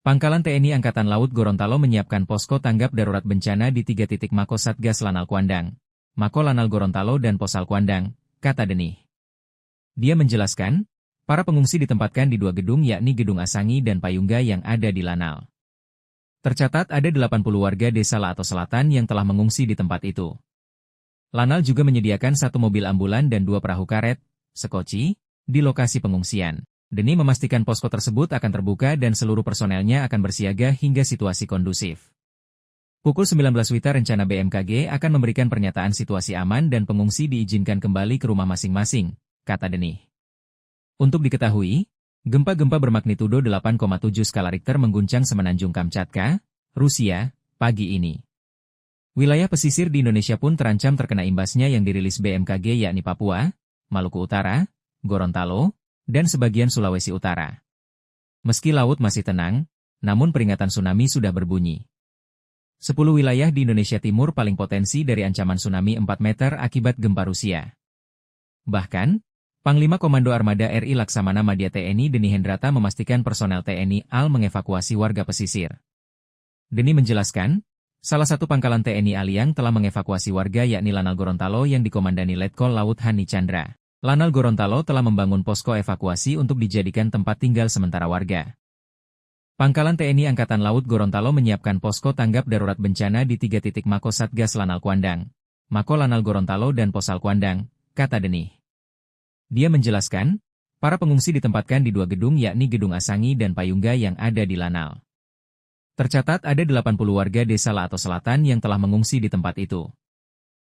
Pangkalan TNI Angkatan Laut Gorontalo menyiapkan posko tanggap darurat bencana di 3 titik Mako Satgas Lanal Kuandang, Mako Lanal Gorontalo dan Posal Kuandang, kata Deni. Dia menjelaskan, para pengungsi ditempatkan di 2 gedung yakni Gedung Asangi dan Payungga yang ada di Lanal. Tercatat ada 80 warga desa Lato Selatan yang telah mengungsi di tempat itu. Lanal juga menyediakan 1 mobil ambulan dan 2 perahu karet, sekoci, di lokasi pengungsian. Deni memastikan posko tersebut akan terbuka dan seluruh personelnya akan bersiaga hingga situasi kondusif. Pukul 19 WITA rencana BMKG akan memberikan pernyataan situasi aman dan pengungsi diizinkan kembali ke rumah masing-masing, kata Deni. Untuk diketahui, gempa-gempa bermagnitudo 8,7 skala Richter mengguncang Semenanjung Kamchatka, Rusia, pagi ini. Wilayah pesisir di Indonesia pun terancam terkena imbasnya yang dirilis BMKG yakni Papua, Maluku Utara, Gorontalo, dan sebagian Sulawesi Utara. Meski laut masih tenang, namun peringatan tsunami sudah berbunyi. 10 wilayah di Indonesia Timur paling potensi dari ancaman tsunami 4 meter akibat gempa Rusia. Bahkan, Panglima Komando Armada RI Laksamana Madya TNI Deni Hendrata memastikan personel TNI AL mengevakuasi warga pesisir. Deni menjelaskan, salah satu pangkalan TNI AL yang telah mengevakuasi warga yakni Lanal Gorontalo yang dikomandani Letkol Laut Hani Chandra. Lanal Gorontalo telah membangun posko evakuasi untuk dijadikan tempat tinggal sementara warga. Pangkalan TNI Angkatan Laut Gorontalo menyiapkan posko tanggap darurat bencana di 3 titik Mako Satgas Lanal Kuandang, Mako Lanal Gorontalo dan Posal Kuandang, kata Deni. Dia menjelaskan, para pengungsi ditempatkan di 2 gedung yakni Gedung Asangi dan Payungga yang ada di Lanal. Tercatat ada 80 warga desa Lato Selatan yang telah mengungsi di tempat itu.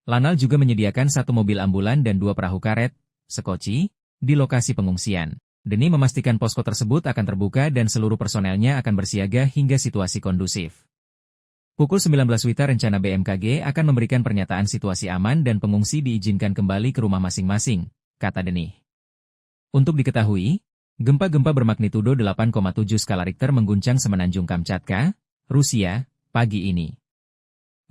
Lanal juga menyediakan 1 mobil ambulan dan 2 perahu karet, sekoci, di lokasi pengungsian. Deni memastikan posko tersebut akan terbuka dan seluruh personelnya akan bersiaga hingga situasi kondusif. Pukul 19 WITA rencana BMKG akan memberikan pernyataan situasi aman dan pengungsi diizinkan kembali ke rumah masing-masing, kata Deni. Untuk diketahui, gempa-gempa bermagnitudo 8,7 skala Richter mengguncang Semenanjung Kamchatka, Rusia, pagi ini.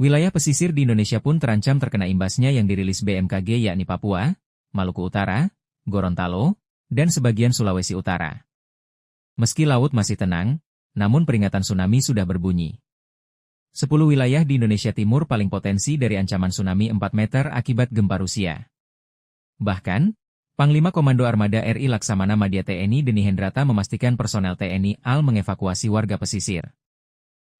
Wilayah pesisir di Indonesia pun terancam terkena imbasnya yang dirilis BMKG yakni Papua, Maluku Utara, Gorontalo, dan sebagian Sulawesi Utara. Meski laut masih tenang, namun peringatan tsunami sudah berbunyi. 10 wilayah di Indonesia Timur paling potensi dari ancaman tsunami 4 meter akibat gempa Rusia. Bahkan, Panglima Komando Armada RI Laksamana Madya TNI Deni Hendrata memastikan personel TNI AL mengevakuasi warga pesisir.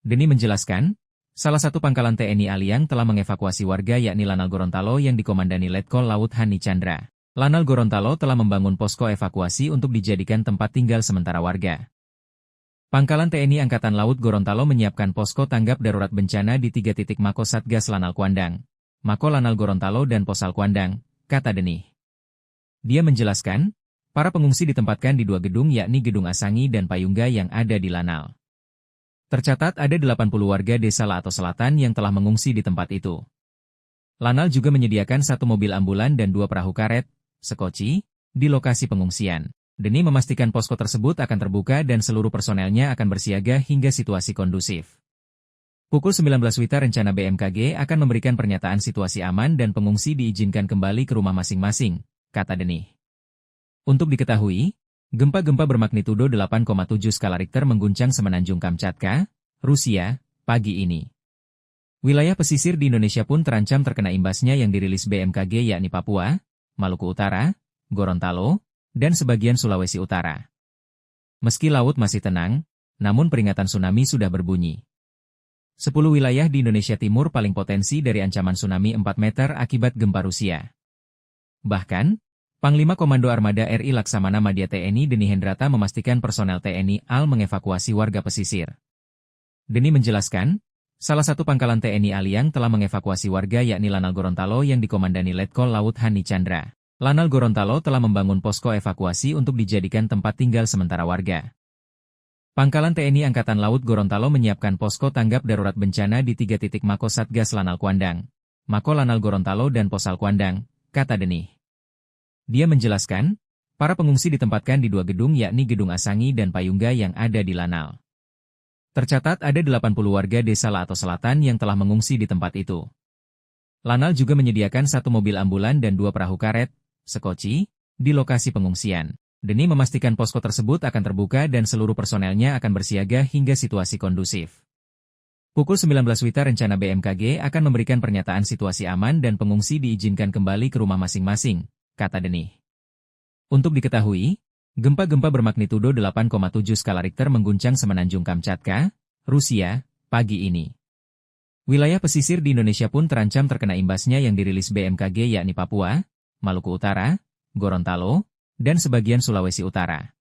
Deni menjelaskan, Salah satu pangkalan TNI Aliang telah mengevakuasi warga yakni Lanal Gorontalo yang dikomandani Letkol Laut Hani Chandra. Lanal Gorontalo telah membangun posko evakuasi untuk dijadikan tempat tinggal sementara warga. Pangkalan TNI Angkatan Laut Gorontalo menyiapkan posko tanggap darurat bencana di 3 titik Mako Satgas Lanal Kuandang, Mako Lanal Gorontalo dan Posal Kuandang, kata Denih. Dia menjelaskan, para pengungsi ditempatkan di 2 gedung yakni Gedung Asangi dan Payungga yang ada di Lanal. Tercatat ada 80 warga desa Laato Selatan yang telah mengungsi di tempat itu. Lanal juga menyediakan 1 mobil ambulan dan 2 perahu karet, sekoci, di lokasi pengungsian. Denih memastikan posko tersebut akan terbuka dan seluruh personelnya akan bersiaga hingga situasi kondusif. Pukul 19 WITA rencana BMKG akan memberikan pernyataan situasi aman dan pengungsi diizinkan kembali ke rumah masing-masing, kata Denih. Untuk diketahui, gempa-gempa bermagnitudo 8,7 skala Richter mengguncang Semenanjung Kamchatka, Rusia, pagi ini. Wilayah pesisir di Indonesia pun terancam terkena imbasnya yang dirilis BMKG yakni Papua, Maluku Utara, Gorontalo, dan sebagian Sulawesi Utara. Meski laut masih tenang, namun peringatan tsunami sudah berbunyi. 10 wilayah di Indonesia Timur paling potensi dari ancaman tsunami 4 meter akibat gempa Rusia. Bahkan, Panglima Komando Armada RI Laksamana Madya TNI Deni Hendrata memastikan personel TNI AL mengevakuasi warga pesisir. Deni menjelaskan, salah satu pangkalan TNI Aliang telah mengevakuasi warga yakni Lanal Gorontalo yang dikomandani Letkol Laut Hani Chandra. Lanal Gorontalo telah membangun posko evakuasi untuk dijadikan tempat tinggal sementara warga. Pangkalan TNI Angkatan Laut Gorontalo menyiapkan posko tanggap darurat bencana di 3 titik Mako Satgas Lanal Kuandang, Mako Lanal Gorontalo dan Posal Kuandang, kata Denih. Dia menjelaskan, para pengungsi ditempatkan di 2 gedung yakni Gedung Asangi dan Payungga yang ada di Lanal. Tercatat ada 80 warga desa Laato Selatan yang telah mengungsi di tempat itu. Lanal juga menyediakan 1 mobil ambulan dan 2 perahu karet, sekoci, di lokasi pengungsian. Denih memastikan posko tersebut akan terbuka dan seluruh personelnya akan bersiaga hingga situasi kondusif. Pukul 19 WITA rencana BMKG akan memberikan pernyataan situasi aman dan pengungsi diizinkan kembali ke rumah masing-masing, kata Denih. Untuk diketahui, gempa-gempa bermagnitudo 8,7 skala Richter mengguncang Semenanjung Kamchatka, Rusia, pagi ini. Wilayah pesisir di Indonesia pun terancam terkena imbasnya yang dirilis BMKG yakni Papua, Maluku Utara, Gorontalo, dan sebagian Sulawesi Utara.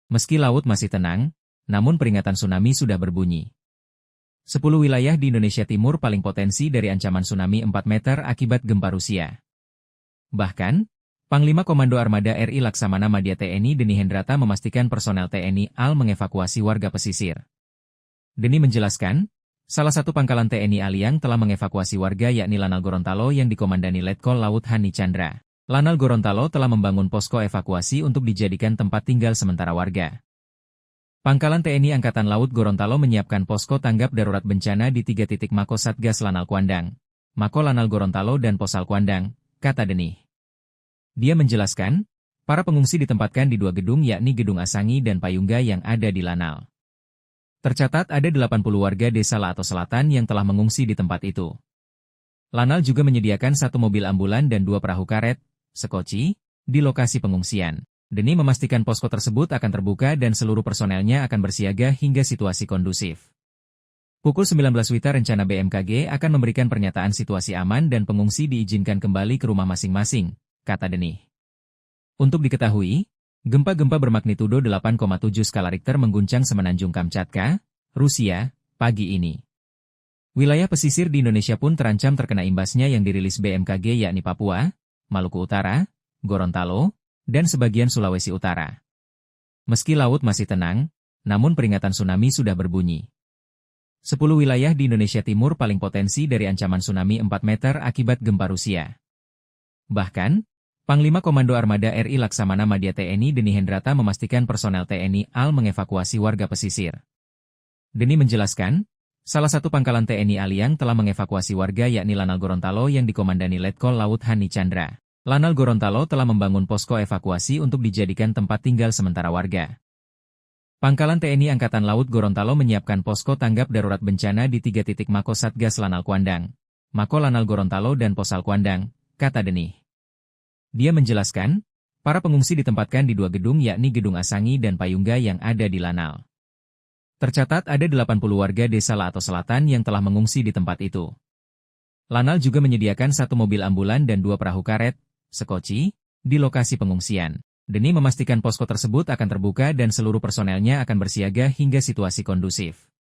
Meski laut masih tenang, namun peringatan tsunami sudah berbunyi. 10 wilayah di Indonesia Timur paling potensi dari ancaman tsunami 4 meter akibat gempa Rusia. Bahkan, Panglima Komando Armada RI Laksamana Madya TNI Deni Hendrata memastikan personel TNI AL mengevakuasi warga pesisir. Deni menjelaskan, salah satu pangkalan TNI Aliang telah mengevakuasi warga yakni Lanal Gorontalo yang dikomandani Letkol Laut Hani Chandra. Lanal Gorontalo telah membangun posko evakuasi untuk dijadikan tempat tinggal sementara warga. Pangkalan TNI Angkatan Laut Gorontalo menyiapkan posko tanggap darurat bencana di 3 titik Mako Satgas Lanal Kuandang, Mako Lanal Gorontalo dan Posal Kuandang, kata Denih. Dia menjelaskan, para pengungsi ditempatkan di 2 gedung yakni Gedung Asangi dan Payungga yang ada di Lanal. Tercatat ada 80 warga desa Laato Selatan yang telah mengungsi di tempat itu. Lanal juga menyediakan 1 mobil ambulan dan 2 perahu karet, sekoci, di lokasi pengungsian. Denih memastikan posko tersebut akan terbuka dan seluruh personelnya akan bersiaga hingga situasi kondusif. Pukul 19 WITA rencana BMKG akan memberikan pernyataan situasi aman dan pengungsi diizinkan kembali ke rumah masing-masing, kata Denih. Untuk diketahui, gempa-gempa bermagnitudo 8,7 skala Richter mengguncang Semenanjung Kamchatka, Rusia, pagi ini. Wilayah pesisir di Indonesia pun terancam terkena imbasnya yang dirilis BMKG yakni Papua, Maluku Utara, Gorontalo, dan sebagian Sulawesi Utara. Meski laut masih tenang, namun peringatan tsunami sudah berbunyi. 10 wilayah di Indonesia Timur paling potensi dari ancaman tsunami 4 meter akibat gempa Rusia. Bahkan, Panglima Komando Armada RI Laksamana Madya TNI Deni Hendrata memastikan personel TNI AL mengevakuasi warga pesisir. Deni menjelaskan, salah satu pangkalan TNI Aliang telah mengevakuasi warga yakni Lanal Gorontalo yang dikomandani Letkol Laut Hani Chandra. Lanal Gorontalo telah membangun posko evakuasi untuk dijadikan tempat tinggal sementara warga. Pangkalan TNI Angkatan Laut Gorontalo menyiapkan posko tanggap darurat bencana di 3 titik Mako Satgas Lanal Kuandang, Mako Lanal Gorontalo dan Posal Kuandang, kata Denih. Dia menjelaskan, para pengungsi ditempatkan di 2 gedung yakni Gedung Asangi dan Payungga yang ada di Lanal. Tercatat ada 80 warga desa Lato Selatan yang telah mengungsi di tempat itu. Lanal juga menyediakan 1 mobil ambulan dan 2 perahu karet, sekoci, di lokasi pengungsian. Demi memastikan posko tersebut akan terbuka dan seluruh personelnya akan bersiaga hingga situasi kondusif.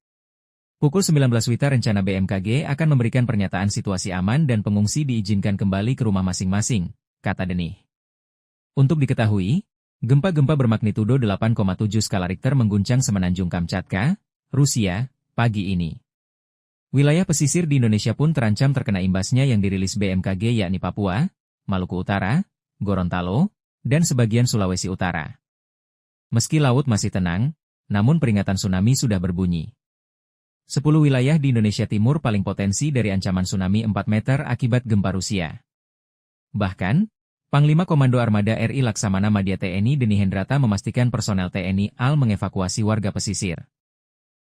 Pukul 19 WITA rencana BMKG akan memberikan pernyataan situasi aman dan pengungsi diizinkan kembali ke rumah masing-masing, kata Denih. Untuk diketahui, gempa-gempa bermagnitudo 8,7 skala Richter mengguncang Semenanjung Kamchatka, Rusia, pagi ini. Wilayah pesisir di Indonesia pun terancam terkena imbasnya yang dirilis BMKG yakni Papua, Maluku Utara, Gorontalo, dan sebagian Sulawesi Utara. Meski laut masih tenang, namun peringatan tsunami sudah berbunyi. 10 wilayah di Indonesia Timur paling potensi dari ancaman tsunami 4 meter akibat gempa Rusia. Bahkan, Panglima Komando Armada RI Laksamana Madya TNI Deni Hendrata memastikan personel TNI AL mengevakuasi warga pesisir.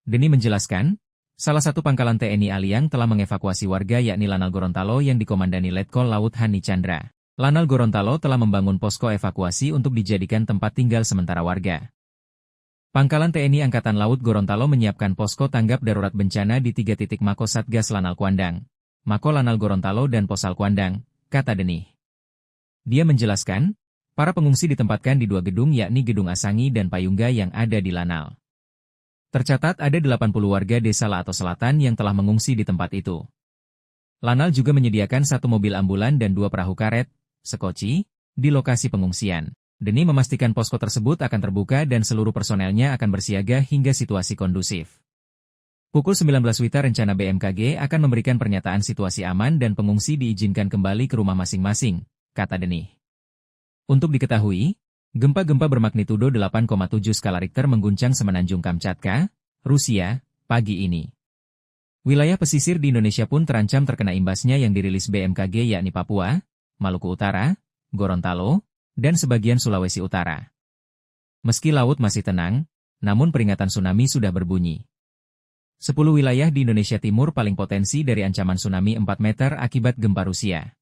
Deni menjelaskan, salah satu pangkalan TNI AL yang telah mengevakuasi warga yakni Lanal Gorontalo yang dikomandani Letkol Laut Hani Chandra. Lanal Gorontalo telah membangun posko evakuasi untuk dijadikan tempat tinggal sementara warga. Pangkalan TNI Angkatan Laut Gorontalo menyiapkan posko tanggap darurat bencana di 3 titik Mako Satgas Lanal Kuandang, Mako Lanal Gorontalo dan Posal Kuandang, kata Denih. Dia menjelaskan, para pengungsi ditempatkan di 2 gedung yakni Gedung Asangi dan Payungga yang ada di Lanal. Tercatat ada 80 warga desa Lato Selatan yang telah mengungsi di tempat itu. Lanal juga menyediakan 1 mobil ambulan dan 2 perahu karet, sekoci, di lokasi pengungsian. Deni memastikan posko tersebut akan terbuka dan seluruh personelnya akan bersiaga hingga situasi kondusif. Pukul 19 WITA rencana BMKG akan memberikan pernyataan situasi aman dan pengungsi diizinkan kembali ke rumah masing-masing, kata Denih. Untuk diketahui, gempa-gempa bermagnitudo 8,7 skala Richter mengguncang Semenanjung Kamchatka, Rusia, pagi ini. Wilayah pesisir di Indonesia pun terancam terkena imbasnya yang dirilis BMKG yakni Papua, Maluku Utara, Gorontalo, dan sebagian Sulawesi Utara. Meski laut masih tenang, namun peringatan tsunami sudah berbunyi. 10 wilayah di Indonesia Timur paling potensi dari ancaman tsunami 4 meter akibat gempa Rusia.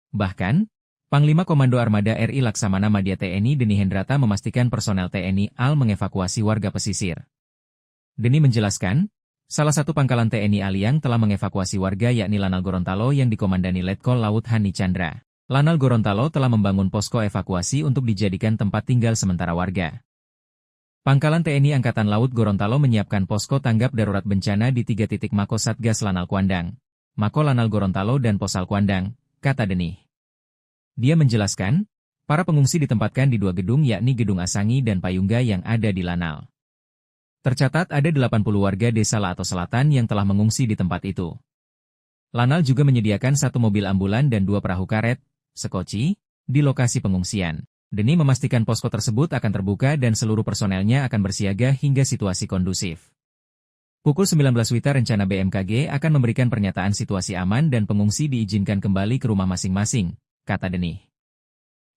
Bahkan, Panglima Komando Armada RI Laksamana Madya TNI Deni Hendrata memastikan personel TNI AL mengevakuasi warga pesisir. Deni menjelaskan, salah satu pangkalan TNI AL yang telah mengevakuasi warga yakni Lanal Gorontalo yang dikomandani Letkol Laut Hani Chandra. Lanal Gorontalo telah membangun posko evakuasi untuk dijadikan tempat tinggal sementara warga. Pangkalan TNI Angkatan Laut Gorontalo menyiapkan posko tanggap darurat bencana di 3 titik Mako Satgas Lanal Kuandang, Mako Lanal Gorontalo dan Posal Kuandang, kata Denih. Dia menjelaskan, para pengungsi ditempatkan di 2 gedung yakni Gedung Asangi dan Payungga yang ada di Lanal. Tercatat ada 80 warga desa Lato Selatan yang telah mengungsi di tempat itu. Lanal juga menyediakan 1 mobil ambulan dan 2 perahu karet, sekoci, di lokasi pengungsian. Deni memastikan posko tersebut akan terbuka dan seluruh personelnya akan bersiaga hingga situasi kondusif. Pukul 19 WITA rencana BMKG akan memberikan pernyataan situasi aman dan pengungsi diizinkan kembali ke rumah masing-masing, kata Denih.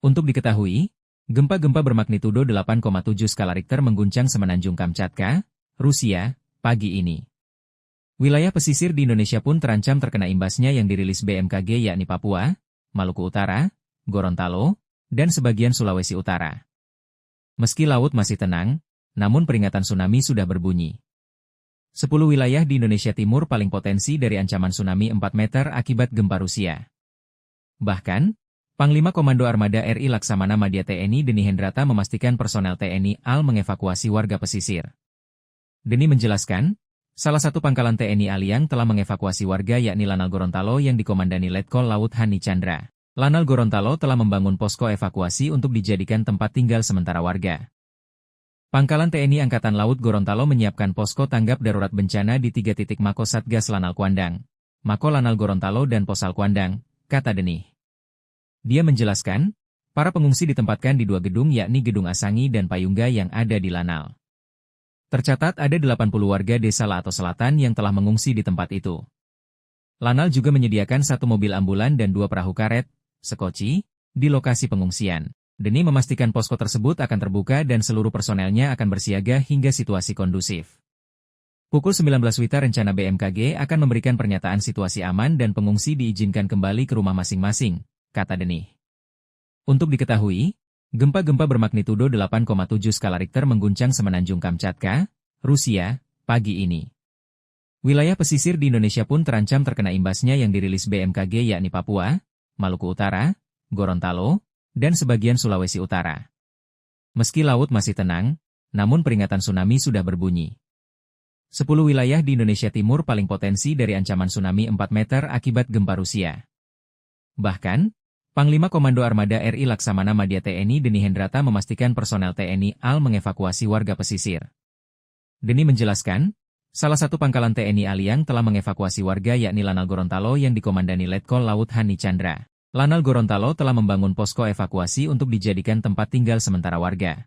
Untuk diketahui, gempa-gempa bermagnitudo 8,7 skala Richter mengguncang Semenanjung Kamchatka, Rusia, pagi ini. Wilayah pesisir di Indonesia pun terancam terkena imbasnya yang dirilis BMKG yakni Papua, Maluku Utara, Gorontalo, dan sebagian Sulawesi Utara. Meski laut masih tenang, namun peringatan tsunami sudah berbunyi. 10 wilayah di Indonesia Timur paling potensi dari ancaman tsunami 4 meter akibat gempa Rusia. Bahkan, Panglima Komando Armada RI Laksamana Madya TNI Deni Hendrata memastikan personel TNI AL mengevakuasi warga pesisir. Deni menjelaskan, salah satu pangkalan TNI AL yang telah mengevakuasi warga yakni Lanal Gorontalo yang dikomandani Letkol Laut Hani Chandra. Lanal Gorontalo telah membangun posko evakuasi untuk dijadikan tempat tinggal sementara warga. Pangkalan TNI Angkatan Laut Gorontalo menyiapkan posko tanggap darurat bencana di 3 titik Mako Satgas Lanal Kuandang, Mako Lanal Gorontalo dan Posal Kuandang, kata Denih. Dia menjelaskan, para pengungsi ditempatkan di 2 gedung yakni Gedung Asangi dan Payungga yang ada di Lanal. Tercatat ada 80 warga desa Lato Selatan yang telah mengungsi di tempat itu. Lanal juga menyediakan 1 mobil ambulan dan 2 perahu karet, sekoci, di lokasi pengungsian. Deni memastikan posko tersebut akan terbuka dan seluruh personelnya akan bersiaga hingga situasi kondusif. Pukul 19 WITA rencana BMKG akan memberikan pernyataan situasi aman dan pengungsi diizinkan kembali ke rumah masing-masing, kata Denih. Untuk diketahui, gempa-gempa bermagnitudo 8,7 skala Richter mengguncang Semenanjung Kamchatka, Rusia, pagi ini. Wilayah pesisir di Indonesia pun terancam terkena imbasnya yang dirilis BMKG yakni Papua, Maluku Utara, Gorontalo, dan sebagian Sulawesi Utara. Meski laut masih tenang, namun peringatan tsunami sudah berbunyi. 10 wilayah di Indonesia Timur paling potensi dari ancaman tsunami 4 meter akibat gempa Rusia. Bahkan, Panglima Komando Armada RI Laksamana Madya TNI Deni Hendrata memastikan personel TNI AL mengevakuasi warga pesisir. Deni menjelaskan, salah satu pangkalan TNI AL yang telah mengevakuasi warga yakni Lanal Gorontalo yang dikomandani Letkol Laut Hani Chandra. Lanal Gorontalo telah membangun posko evakuasi untuk dijadikan tempat tinggal sementara warga.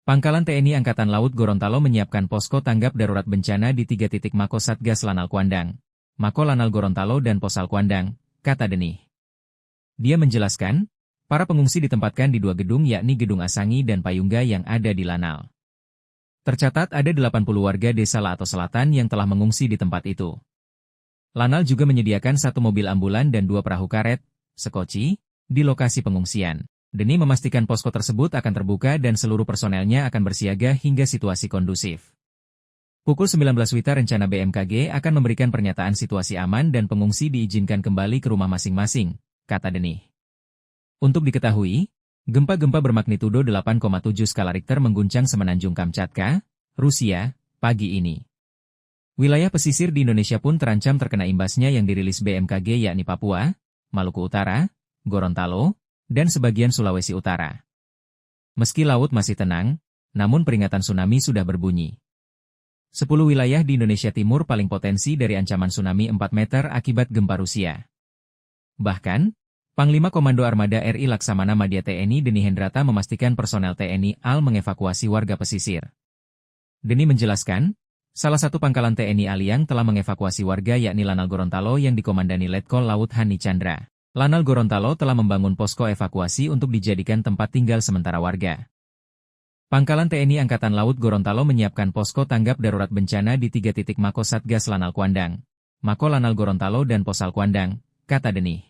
Pangkalan TNI Angkatan Laut Gorontalo menyiapkan posko tanggap darurat bencana di 3 titik Mako Satgas Lanal Kuandang, Mako Lanal Gorontalo dan Posal Kuandang, kata Deni. Dia menjelaskan, para pengungsi ditempatkan di 2 gedung yakni Gedung Asangi dan Payungga yang ada di Lanal. Tercatat ada 80 warga desa Laato Selatan yang telah mengungsi di tempat itu. Lanal juga menyediakan 1 mobil ambulan dan 2 perahu karet, sekoci, di lokasi pengungsian. Deni memastikan posko tersebut akan terbuka dan seluruh personelnya akan bersiaga hingga situasi kondusif. Pukul 19 WITA rencana BMKG akan memberikan pernyataan situasi aman dan pengungsi diizinkan kembali ke rumah masing-masing, kata Deni. Untuk diketahui, gempa-gempa bermagnitudo 8,7 skala Richter mengguncang Semenanjung Kamchatka, Rusia, pagi ini. Wilayah pesisir di Indonesia pun terancam terkena imbasnya yang dirilis BMKG yakni Papua, Maluku Utara, Gorontalo, dan sebagian Sulawesi Utara. Meski laut masih tenang, namun peringatan tsunami sudah berbunyi. 10 wilayah di Indonesia Timur paling potensi dari ancaman tsunami 4 meter akibat gempa Rusia. Bahkan, Panglima Komando Armada RI Laksamana Madya TNI Deni Hendrata memastikan personel TNI AL mengevakuasi warga pesisir. Deni menjelaskan, salah satu pangkalan TNI AL yang telah mengevakuasi warga yakni Lanal Gorontalo yang dikomandani Letkol Laut Hani Chandra. Lanal Gorontalo telah membangun posko evakuasi untuk dijadikan tempat tinggal sementara warga. Pangkalan TNI Angkatan Laut Gorontalo menyiapkan posko tanggap darurat bencana di 3 titik Mako Satgas Lanal Kuandang, Mako Lanal Gorontalo dan Posal Kuandang, kata Deni.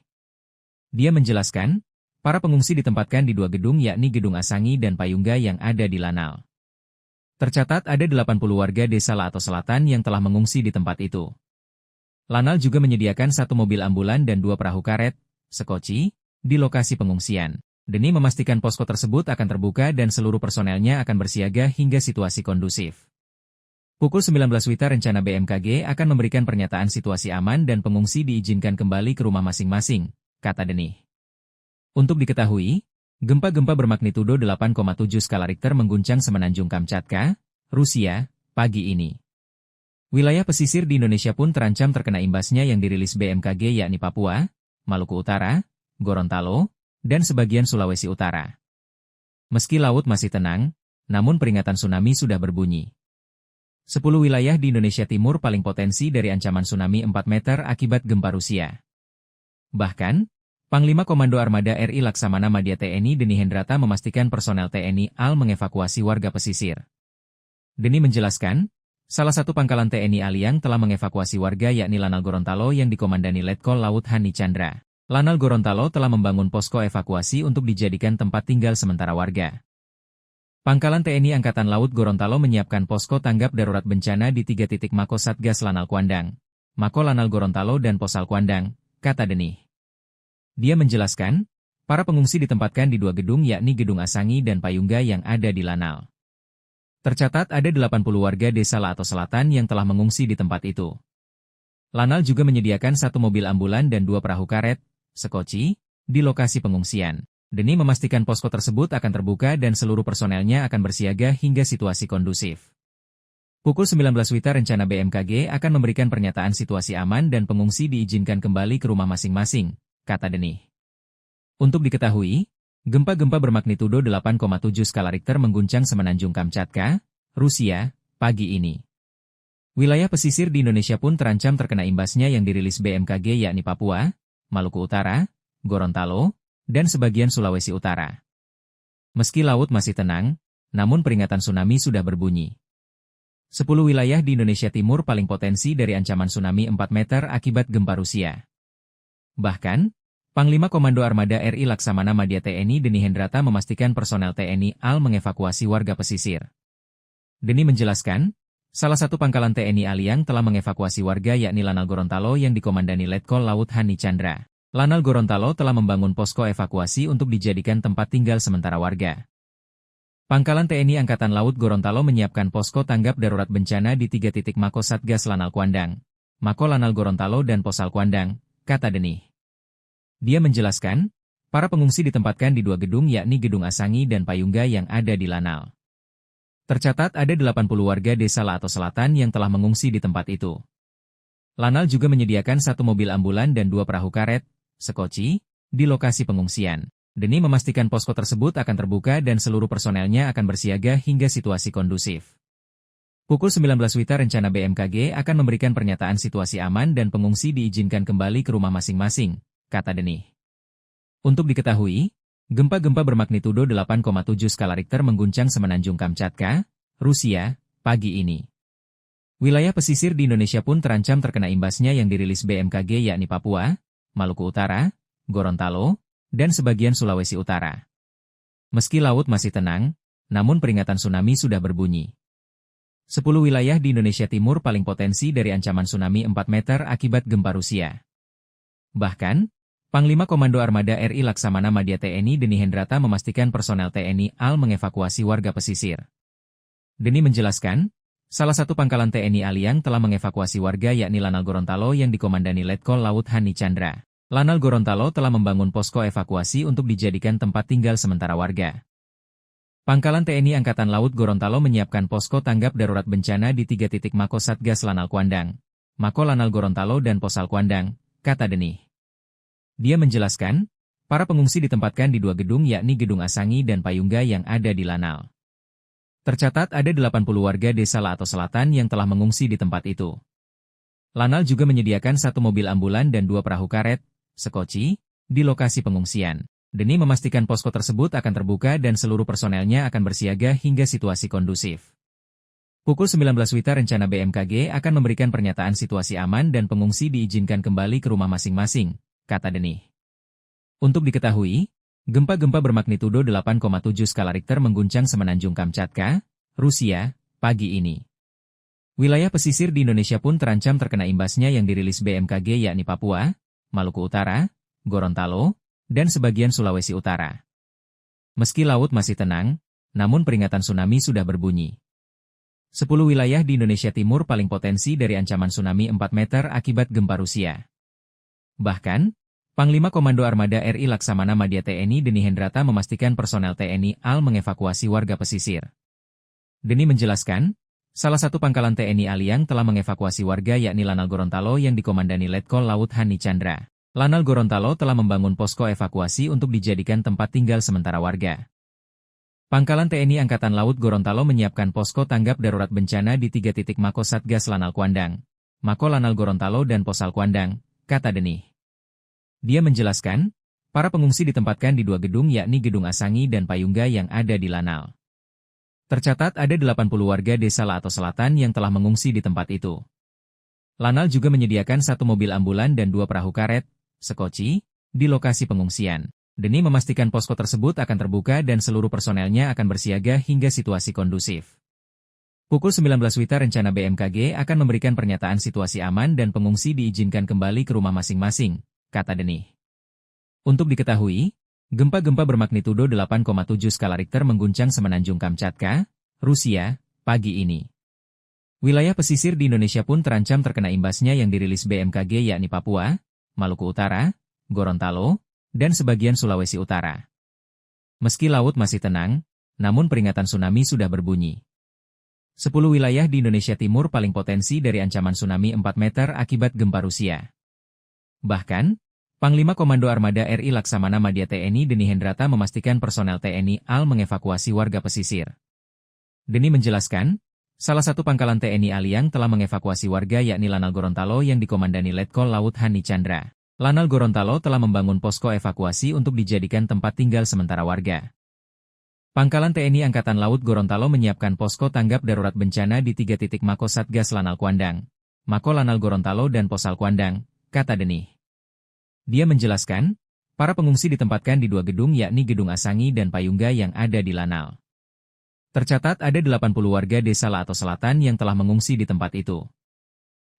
Dia menjelaskan, para pengungsi ditempatkan di 2 gedung yakni Gedung Asangi dan Payungga yang ada di Lanal. Tercatat ada 80 warga desa Laato Selatan yang telah mengungsi di tempat itu. Lanal juga menyediakan 1 mobil ambulan dan 2 perahu karet, sekoci, di lokasi pengungsian. Deni memastikan posko tersebut akan terbuka dan seluruh personelnya akan bersiaga hingga situasi kondusif. Pukul 19 WITA rencana BMKG akan memberikan pernyataan situasi aman dan pengungsi diizinkan kembali ke rumah masing-masing, kata Deni. Untuk diketahui, gempa-gempa bermagnitudo 8,7 skala Richter mengguncang Semenanjung Kamchatka, Rusia, pagi ini. Wilayah pesisir di Indonesia pun terancam terkena imbasnya yang dirilis BMKG yakni Papua, Maluku Utara, Gorontalo, dan sebagian Sulawesi Utara. Meski laut masih tenang, namun peringatan tsunami sudah berbunyi. 10 wilayah di Indonesia Timur paling potensi dari ancaman tsunami 4 meter akibat gempa Rusia. Bahkan, Panglima Komando Armada RI Laksamana Madya TNI Deni Hendrata memastikan personel TNI AL mengevakuasi warga pesisir. Deni menjelaskan, salah satu pangkalan TNI AL yang telah mengevakuasi warga yakni Lanal Gorontalo yang dikomandani Letkol Laut Hani Chandra. Lanal Gorontalo telah membangun posko evakuasi untuk dijadikan tempat tinggal sementara warga. Pangkalan TNI Angkatan Laut Gorontalo menyiapkan posko tanggap darurat bencana di 3 titik Mako Satgas Lanal Kuandang, Mako Lanal Gorontalo dan Posal Kuandang, kata Deni. Dia menjelaskan, para pengungsi ditempatkan di 2 gedung yakni Gedung Asangi dan Payungga yang ada di Lanal. Tercatat ada 80 warga desa Laato Selatan yang telah mengungsi di tempat itu. Lanal juga menyediakan 1 mobil ambulan dan 2 perahu karet, sekoci, di lokasi pengungsian. Deni memastikan posko tersebut akan terbuka dan seluruh personelnya akan bersiaga hingga situasi kondusif. Pukul 19 WITA rencana BMKG akan memberikan pernyataan situasi aman dan pengungsi diizinkan kembali ke rumah masing-masing, kata Deni. Untuk diketahui, gempa-gempa bermagnitudo 8,7 skala Richter mengguncang Semenanjung Kamchatka, Rusia, pagi ini. Wilayah pesisir di Indonesia pun terancam terkena imbasnya yang dirilis BMKG yakni Papua, Maluku Utara, Gorontalo, dan sebagian Sulawesi Utara. Meski laut masih tenang, namun peringatan tsunami sudah berbunyi. 10 wilayah di Indonesia Timur paling potensi dari ancaman tsunami 4 meter akibat gempa Rusia. Bahkan, Panglima Komando Armada RI Laksamana Madya TNI Deni Hendrata memastikan personel TNI AL mengevakuasi warga pesisir. Deni menjelaskan, Salah satu pangkalan TNI Aliang telah mengevakuasi warga yakni Lanal Gorontalo yang dikomandani Letkol Laut Hani Chandra. Lanal Gorontalo telah membangun posko evakuasi untuk dijadikan tempat tinggal sementara warga. Pangkalan TNI Angkatan Laut Gorontalo menyiapkan posko tanggap darurat bencana di 3 titik Mako Satgas Lanal Kuandang, Mako Lanal Gorontalo dan Posal Kuandang, kata Denih. Dia menjelaskan, para pengungsi ditempatkan di 2 gedung yakni Gedung Asangi dan Payungga yang ada di Lanal. Tercatat ada 80 warga desa Lato Selatan yang telah mengungsi di tempat itu. Lanal juga menyediakan 1 mobil ambulan dan 2 perahu karet, sekoci, di lokasi pengungsian. Denih memastikan posko tersebut akan terbuka dan seluruh personelnya akan bersiaga hingga situasi kondusif. Pukul 19 WITA rencana BMKG akan memberikan pernyataan situasi aman dan pengungsi diizinkan kembali ke rumah masing-masing, kata Denih. Untuk diketahui, gempa-gempa bermagnitudo 8,7 skala Richter mengguncang Semenanjung Kamchatka, Rusia, pagi ini. Wilayah pesisir di Indonesia pun terancam terkena imbasnya yang dirilis BMKG yakni Papua, Maluku Utara, Gorontalo, dan sebagian Sulawesi Utara. Meski laut masih tenang, namun peringatan tsunami sudah berbunyi. 10 wilayah di Indonesia Timur paling potensi dari ancaman tsunami 4 meter akibat gempa Rusia. Bahkan, Panglima Komando Armada RI Laksamana Madya TNI Deni Hendrata memastikan personel TNI AL mengevakuasi warga pesisir. Deni menjelaskan, salah satu pangkalan TNI Aliang telah mengevakuasi warga yakni Lanal Gorontalo yang dikomandani Letkol Laut Hani Chandra. Lanal Gorontalo telah membangun posko evakuasi untuk dijadikan tempat tinggal sementara warga. Pangkalan TNI Angkatan Laut Gorontalo menyiapkan posko tanggap darurat bencana di 3 titik Mako Satgas Lanal Kuandang, Mako Lanal Gorontalo dan Posal Kuandang, kata Denih. Dia menjelaskan, para pengungsi ditempatkan di 2 gedung yakni Gedung Asangi dan Payungga yang ada di Lanal. Tercatat ada 80 warga desa Lato Selatan yang telah mengungsi di tempat itu. Lanal juga menyediakan 1 mobil ambulan dan 2 perahu karet, sekoci, di lokasi pengungsian. Denih memastikan posko tersebut akan terbuka dan seluruh personelnya akan bersiaga hingga situasi kondusif. Pukul 19 WITA rencana BMKG akan memberikan pernyataan situasi aman dan pengungsi diizinkan kembali ke rumah masing-masing, kata Denih. Untuk diketahui, gempa-gempa bermagnitudo 8,7 skala Richter mengguncang Semenanjung Kamchatka, Rusia, pagi ini. Wilayah pesisir di Indonesia pun terancam terkena imbasnya yang dirilis BMKG yakni Papua, Maluku Utara, Gorontalo, dan sebagian Sulawesi Utara. Meski laut masih tenang, namun peringatan tsunami sudah berbunyi. 10 wilayah di Indonesia Timur paling potensi dari ancaman tsunami 4 meter akibat gempa Rusia. Bahkan, Panglima Komando Armada RI Laksamana Madya TNI Deni Hendrata memastikan personel TNI AL mengevakuasi warga pesisir. Deni menjelaskan, salah satu pangkalan TNI Aliang telah mengevakuasi warga yakni Lanal Gorontalo yang dikomandani Letkol Laut Hani Chandra. Lanal Gorontalo telah membangun posko evakuasi untuk dijadikan tempat tinggal sementara warga. Pangkalan TNI Angkatan Laut Gorontalo menyiapkan posko tanggap darurat bencana di 3 titik Mako Satgas Lanal Kuandang, Mako Lanal Gorontalo dan Posal Kuandang, kata Denih. Dia menjelaskan, para pengungsi ditempatkan di 2 gedung yakni Gedung Asangi dan Payungga yang ada di Lanal. Tercatat ada 80 warga desa Lato Selatan yang telah mengungsi di tempat itu. Lanal juga menyediakan 1 mobil ambulan dan 2 perahu karet, sekoci, di lokasi pengungsian. Denih memastikan posko tersebut akan terbuka dan seluruh personelnya akan bersiaga hingga situasi kondusif. Pukul 19 WITA rencana BMKG akan memberikan pernyataan situasi aman dan pengungsi diizinkan kembali ke rumah masing-masing, kata Denih. Untuk diketahui, gempa-gempa bermagnitudo 8,7 skala Richter mengguncang Semenanjung Kamchatka, Rusia, pagi ini. Wilayah pesisir di Indonesia pun terancam terkena imbasnya yang dirilis BMKG yakni Papua, Maluku Utara, Gorontalo, dan sebagian Sulawesi Utara. Meski laut masih tenang, namun peringatan tsunami sudah berbunyi. 10 wilayah di Indonesia Timur paling potensi dari ancaman tsunami 4 meter akibat gempa Rusia. Bahkan, Panglima Komando Armada RI Laksamana Madya TNI Deni Hendrata memastikan personel TNI AL mengevakuasi warga pesisir. Deni menjelaskan, salah satu pangkalan TNI Aliang telah mengevakuasi warga yakni Lanal Gorontalo yang dikomandani Letkol Laut Hani Chandra. Lanal Gorontalo telah membangun posko evakuasi untuk dijadikan tempat tinggal sementara warga. Pangkalan TNI Angkatan Laut Gorontalo menyiapkan posko tanggap darurat bencana di 3 titik Mako Satgas Lanal Kuandang, Mako Lanal Gorontalo dan Posal Kuandang, kata Denih. Dia menjelaskan, para pengungsi ditempatkan di 2 gedung yakni Gedung Asangi dan Payungga yang ada di Lanal. Tercatat ada 80 warga desa Lato Selatan yang telah mengungsi di tempat itu.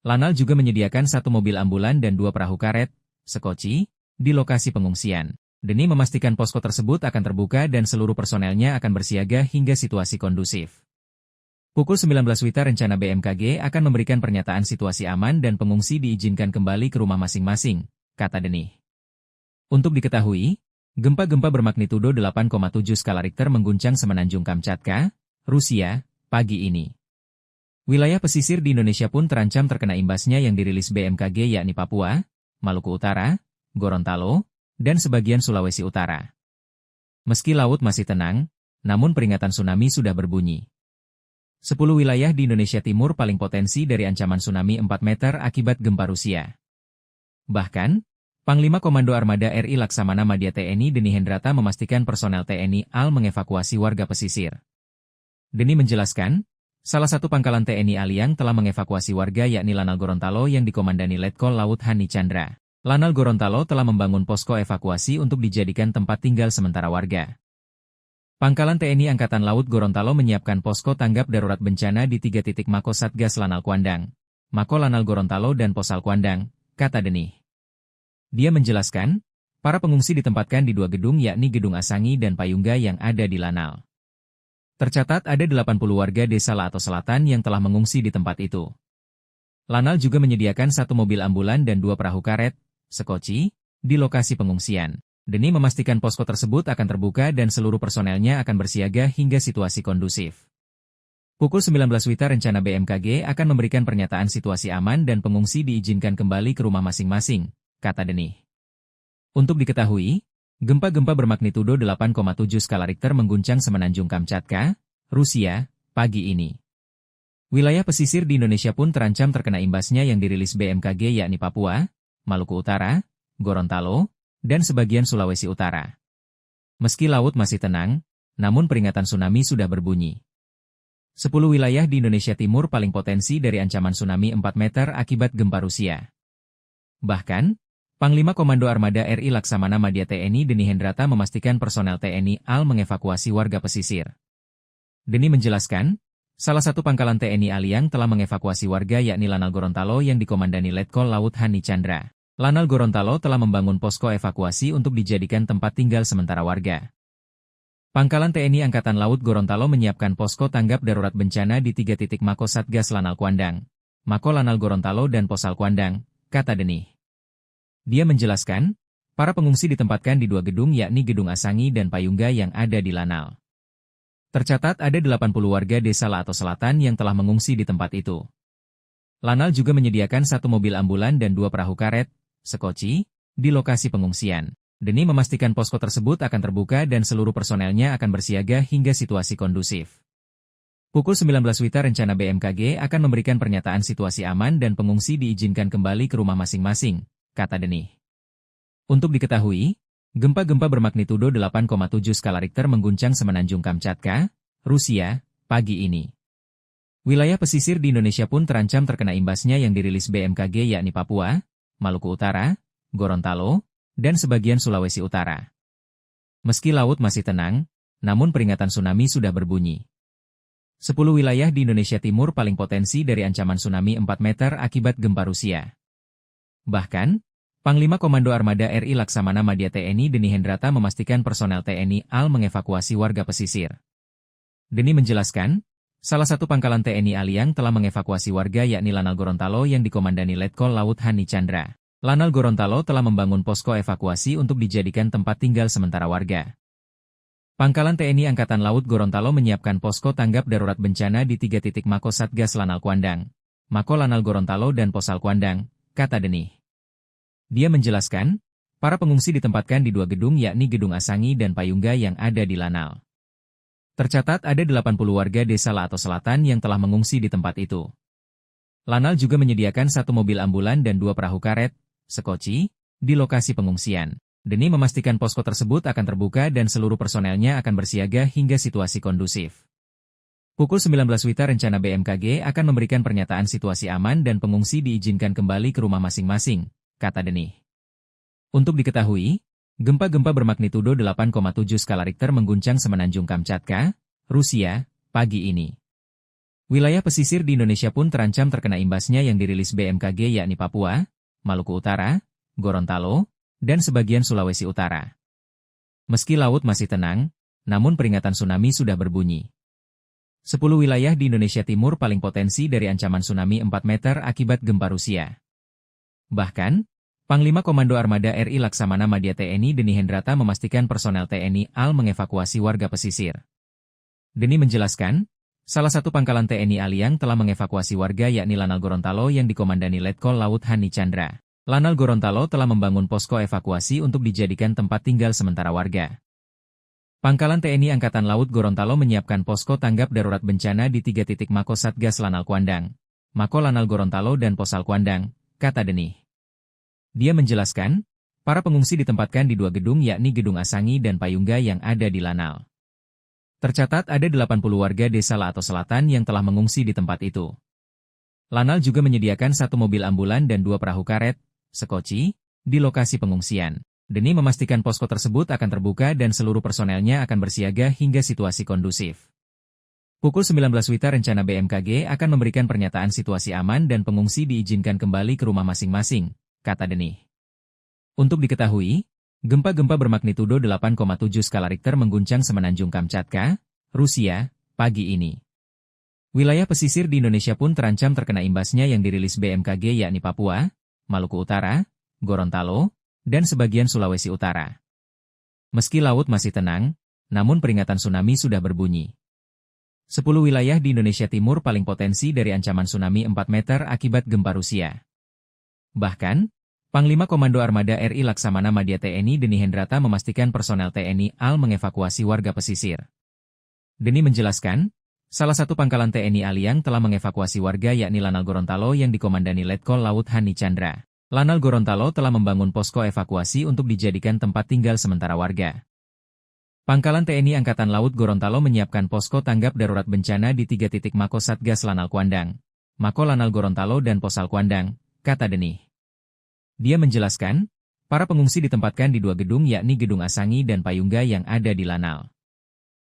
Lanal juga menyediakan 1 mobil ambulan dan 2 perahu karet, sekoci, di lokasi pengungsian. Demi memastikan posko tersebut akan terbuka dan seluruh personelnya akan bersiaga hingga situasi kondusif. Pukul 19 WITA rencana BMKG akan memberikan pernyataan situasi aman dan pengungsi diizinkan kembali ke rumah masing-masing, kata Denih. Untuk diketahui, gempa-gempa bermagnitudo 8,7 skala Richter mengguncang Semenanjung Kamchatka, Rusia, pagi ini. Wilayah pesisir di Indonesia pun terancam terkena imbasnya yang dirilis BMKG yakni Papua, Maluku Utara, Gorontalo, dan sebagian Sulawesi Utara. Meski laut masih tenang, namun peringatan tsunami sudah berbunyi. 10 wilayah di Indonesia Timur paling potensi dari ancaman tsunami 4 meter akibat gempa Rusia. Bahkan, Panglima Komando Armada RI Laksamana Madya TNI Deni Hendrata memastikan personel TNI AL mengevakuasi warga pesisir. Deni menjelaskan, salah satu pangkalan TNI AL yang telah mengevakuasi warga yakni Lanal Gorontalo yang dikomandani Letkol Laut Hani Chandra. Lanal Gorontalo telah membangun posko evakuasi untuk dijadikan tempat tinggal sementara warga. Pangkalan TNI Angkatan Laut Gorontalo menyiapkan posko tanggap darurat bencana di 3 titik Mako Satgas Lanal Kuandang, Mako Lanal Gorontalo dan Posal Kuandang, kata Denih. Dia menjelaskan, para pengungsi ditempatkan di 2 gedung yakni Gedung Asangi dan Payungga yang ada di Lanal. Tercatat ada 80 warga desa Lato Selatan yang telah mengungsi di tempat itu. Lanal juga menyediakan 1 mobil ambulan dan 2 perahu karet, sekoci, di lokasi pengungsian. Deni memastikan posko tersebut akan terbuka dan seluruh personelnya akan bersiaga hingga situasi kondusif. Pukul 19 WITA rencana BMKG akan memberikan pernyataan situasi aman dan pengungsi diizinkan kembali ke rumah masing-masing, kata Denih. Untuk diketahui, gempa-gempa bermagnitudo 8,7 skala Richter mengguncang Semenanjung Kamchatka, Rusia, pagi ini. Wilayah pesisir di Indonesia pun terancam terkena imbasnya yang dirilis BMKG yakni Papua, Maluku Utara, Gorontalo, dan sebagian Sulawesi Utara. Meski laut masih tenang, namun peringatan tsunami sudah berbunyi. 10 wilayah di Indonesia Timur paling potensi dari ancaman tsunami 4 meter akibat gempa Rusia. Bahkan, Panglima Komando Armada RI Laksamana Madya TNI Deni Hendrata memastikan personel TNI AL mengevakuasi warga pesisir. Deni menjelaskan, salah satu pangkalan TNI AL yang telah mengevakuasi warga yakni Lanal Gorontalo yang dikomandani Letkol Laut Hani Chandra. Lanal Gorontalo telah membangun posko evakuasi untuk dijadikan tempat tinggal sementara warga. Pangkalan TNI Angkatan Laut Gorontalo menyiapkan posko tanggap darurat bencana di 3 titik Mako Satgas Lanal Kuandang, Mako Lanal Gorontalo dan Posal Kuandang, kata Denih. Dia menjelaskan, para pengungsi ditempatkan di 2 gedung yakni Gedung Asangi dan Payungga yang ada di Lanal. Tercatat ada 80 warga desa Lato Selatan yang telah mengungsi di tempat itu. Lanal juga menyediakan 1 mobil ambulan dan 2 perahu karet, sekoci, di lokasi pengungsian. Deni memastikan posko tersebut akan terbuka dan seluruh personelnya akan bersiaga hingga situasi kondusif. Pukul 19 WITA rencana BMKG akan memberikan pernyataan situasi aman dan pengungsi diizinkan kembali ke rumah masing-masing, kata Denih. Untuk diketahui, gempa-gempa bermagnitudo 8,7 skala Richter mengguncang Semenanjung Kamchatka, Rusia, pagi ini. Wilayah pesisir di Indonesia pun terancam terkena imbasnya yang dirilis BMKG yakni Papua, Maluku Utara, Gorontalo, dan sebagian Sulawesi Utara. Meski laut masih tenang, namun peringatan tsunami sudah berbunyi. 10 wilayah di Indonesia Timur paling potensi dari ancaman tsunami 4 meter akibat gempa Rusia. Bahkan, Panglima Komando Armada RI Laksamana Madya TNI Deni Hendrata memastikan personel TNI AL mengevakuasi warga pesisir. Deni menjelaskan, salah satu pangkalan TNI AL yang telah mengevakuasi warga yakni Lanal Gorontalo yang dikomandani Letkol Laut Hani Chandra. Lanal Gorontalo telah membangun posko evakuasi untuk dijadikan tempat tinggal sementara warga. Pangkalan TNI Angkatan Laut Gorontalo menyiapkan posko tanggap darurat bencana di 3 titik Mako Satgas Lanal Kuandang, Mako Lanal Gorontalo dan Posal Kuandang, kata Denih. Dia menjelaskan, para pengungsi ditempatkan di 2 gedung yakni Gedung Asangi dan Payungga yang ada di Lanal. Tercatat ada 80 warga desa Lato Selatan yang telah mengungsi di tempat itu. Lanal juga menyediakan 1 mobil ambulan dan 2 perahu karet, sekoci, di lokasi pengungsian. Deni memastikan posko tersebut akan terbuka dan seluruh personelnya akan bersiaga hingga situasi kondusif. Pukul 19 WITA rencana BMKG akan memberikan pernyataan situasi aman dan pengungsi diizinkan kembali ke rumah masing-masing, kata Denih. Untuk diketahui, gempa-gempa bermagnitudo 8,7 skala Richter mengguncang Semenanjung Kamchatka, Rusia, pagi ini. Wilayah pesisir di Indonesia pun terancam terkena imbasnya yang dirilis BMKG yakni Papua, Maluku Utara, Gorontalo, dan sebagian Sulawesi Utara. Meski laut masih tenang, namun peringatan tsunami sudah berbunyi. 10 wilayah di Indonesia Timur paling potensi dari ancaman tsunami 4 meter akibat gempa Rusia. Bahkan, Panglima Komando Armada RI Laksamana Madya TNI Deni Hendrata memastikan personel TNI AL mengevakuasi warga pesisir. Deni menjelaskan, salah satu pangkalan TNI AL yang telah mengevakuasi warga yakni Lanal Gorontalo yang dikomandani Letkol Laut Hani Chandra. Lanal Gorontalo telah membangun posko evakuasi untuk dijadikan tempat tinggal sementara warga. Pangkalan TNI Angkatan Laut Gorontalo menyiapkan posko tanggap darurat bencana di 3 titik Mako Satgas Lanal Kuandang, Mako Lanal Gorontalo dan Posal Kuandang, kata Deni. Dia menjelaskan, para pengungsi ditempatkan di 2 gedung yakni Gedung Asangi dan Payungga yang ada di Lanal. Tercatat ada 80 warga desa Lato Selatan yang telah mengungsi di tempat itu. Lanal juga menyediakan 1 mobil ambulan dan 2 perahu karet, sekoci, di lokasi pengungsian. Deni memastikan posko tersebut akan terbuka dan seluruh personelnya akan bersiaga hingga situasi kondusif. Pukul 19 WITA rencana BMKG akan memberikan pernyataan situasi aman dan pengungsi diizinkan kembali ke rumah masing-masing, kata Deni. Untuk diketahui, gempa-gempa bermagnitudo 8,7 skala Richter mengguncang Semenanjung Kamchatka, Rusia, pagi ini. Wilayah pesisir di Indonesia pun terancam terkena imbasnya yang dirilis BMKG yakni Papua, Maluku Utara, Gorontalo, dan sebagian Sulawesi Utara. Meski laut masih tenang, namun peringatan tsunami sudah berbunyi. 10 wilayah di Indonesia Timur paling potensi dari ancaman tsunami 4 meter akibat gempa Rusia. Bahkan, Panglima Komando Armada RI Laksamana Madya TNI Deni Hendrata memastikan personel TNI AL mengevakuasi warga pesisir. Deni menjelaskan, salah satu pangkalan TNI AL yang telah mengevakuasi warga yakni Lanal Gorontalo yang dikomandani Letkol Laut Hani Chandra. Lanal Gorontalo telah membangun posko evakuasi untuk dijadikan tempat tinggal sementara warga. Pangkalan TNI Angkatan Laut Gorontalo menyiapkan posko tanggap darurat bencana di 3 titik Mako Satgas Lanal Kuandang, Mako Lanal Gorontalo dan Posal Kuandang, kata Deni. Dia menjelaskan, para pengungsi ditempatkan di 2 gedung yakni Gedung Asangi dan Payungga yang ada di Lanal.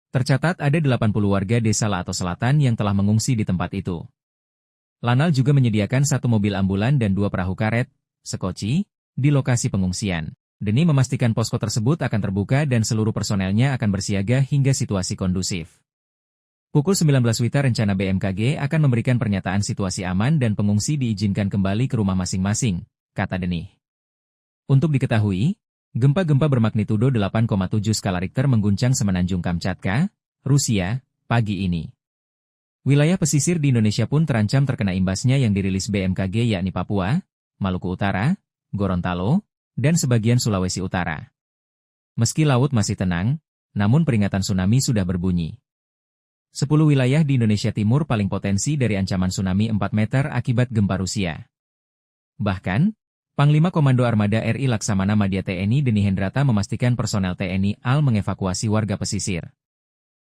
Tercatat ada 80 warga desa Lato Selatan yang telah mengungsi di tempat itu. Lanal juga menyediakan 1 mobil ambulan dan 2 perahu karet, sekoci, di lokasi pengungsian. Deni memastikan posko tersebut akan terbuka dan seluruh personelnya akan bersiaga hingga situasi kondusif. Pukul 19 WITA rencana BMKG akan memberikan pernyataan situasi aman dan pengungsi diizinkan kembali ke rumah masing-masing, kata Deni. Untuk diketahui, gempa-gempa bermagnitudo 8,7 skala Richter mengguncang Semenanjung Kamchatka, Rusia, pagi ini. Wilayah pesisir di Indonesia pun terancam terkena imbasnya yang dirilis BMKG yakni Papua, Maluku Utara, Gorontalo, dan sebagian Sulawesi Utara. Meski laut masih tenang, namun peringatan tsunami sudah berbunyi. 10 wilayah di Indonesia Timur paling potensi dari ancaman tsunami 4 meter akibat gempa Rusia. Bahkan, Panglima Komando Armada RI Laksamana Madya TNI Deni Hendrata memastikan personel TNI AL mengevakuasi warga pesisir.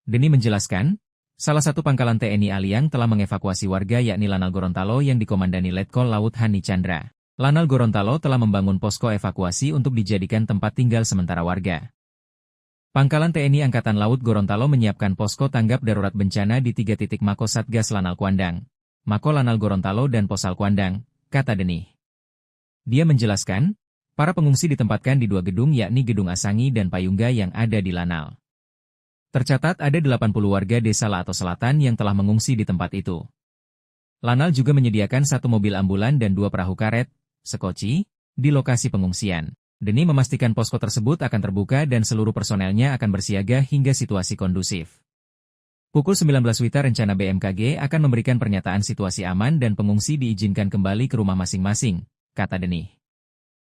Deni menjelaskan, salah satu pangkalan TNI AL yang telah mengevakuasi warga yakni Lanal Gorontalo yang dikomandani Letkol Laut Hani Chandra. Lanal Gorontalo telah membangun posko evakuasi untuk dijadikan tempat tinggal sementara warga. Pangkalan TNI Angkatan Laut Gorontalo menyiapkan posko tanggap darurat bencana di 3 titik Mako Satgas Lanal Kuandang, Mako Lanal Gorontalo dan Posal Kuandang, kata Deni. Dia menjelaskan, para pengungsi ditempatkan di 2 gedung yakni Gedung Asangi dan Payungga yang ada di Lanal. Tercatat ada 80 warga desa Lato Selatan yang telah mengungsi di tempat itu. Lanal juga menyediakan 1 mobil ambulan dan 2 perahu karet, sekoci, di lokasi pengungsian. Deni memastikan posko tersebut akan terbuka dan seluruh personelnya akan bersiaga hingga situasi kondusif. Pukul 19 WITA rencana BMKG akan memberikan pernyataan situasi aman dan pengungsi diizinkan kembali ke rumah masing-masing, kata Deni.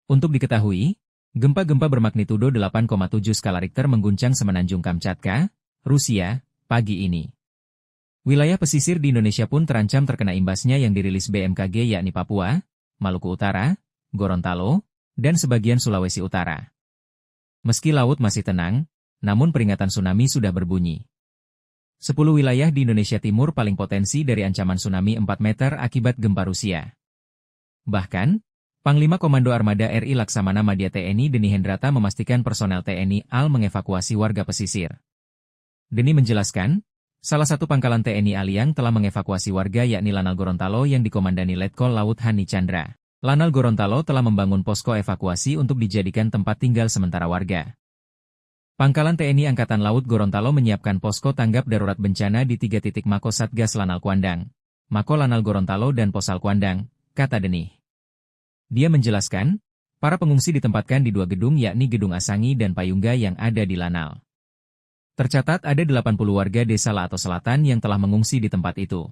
Untuk diketahui, gempa-gempa bermagnitudo 8,7 skala Richter mengguncang Semenanjung Kamchatka, Rusia, pagi ini. Wilayah pesisir di Indonesia pun terancam terkena imbasnya yang dirilis BMKG yakni Papua, Maluku Utara, Gorontalo, dan sebagian Sulawesi Utara. Meski laut masih tenang, namun peringatan tsunami sudah berbunyi. 10 wilayah di Indonesia Timur paling potensi dari ancaman tsunami 4 meter akibat gempa Rusia. Bahkan, Panglima Komando Armada RI Laksamana Madya TNI Deni Hendrata memastikan personel TNI AL mengevakuasi warga pesisir. Deni menjelaskan, Salah satu pangkalan TNI Aliang telah mengevakuasi warga yakni Lanal Gorontalo yang dikomandani Letkol Laut Hani Chandra. Lanal Gorontalo telah membangun posko evakuasi untuk dijadikan tempat tinggal sementara warga. Pangkalan TNI Angkatan Laut Gorontalo menyiapkan posko tanggap darurat bencana di 3 titik Mako Satgas Lanal Kuandang, Mako Lanal Gorontalo dan Posal Kuandang, kata Denih. Dia menjelaskan, para pengungsi ditempatkan di 2 gedung yakni Gedung Asangi dan Payungga yang ada di Lanal. Tercatat ada 80 warga desa Laato Selatan yang telah mengungsi di tempat itu.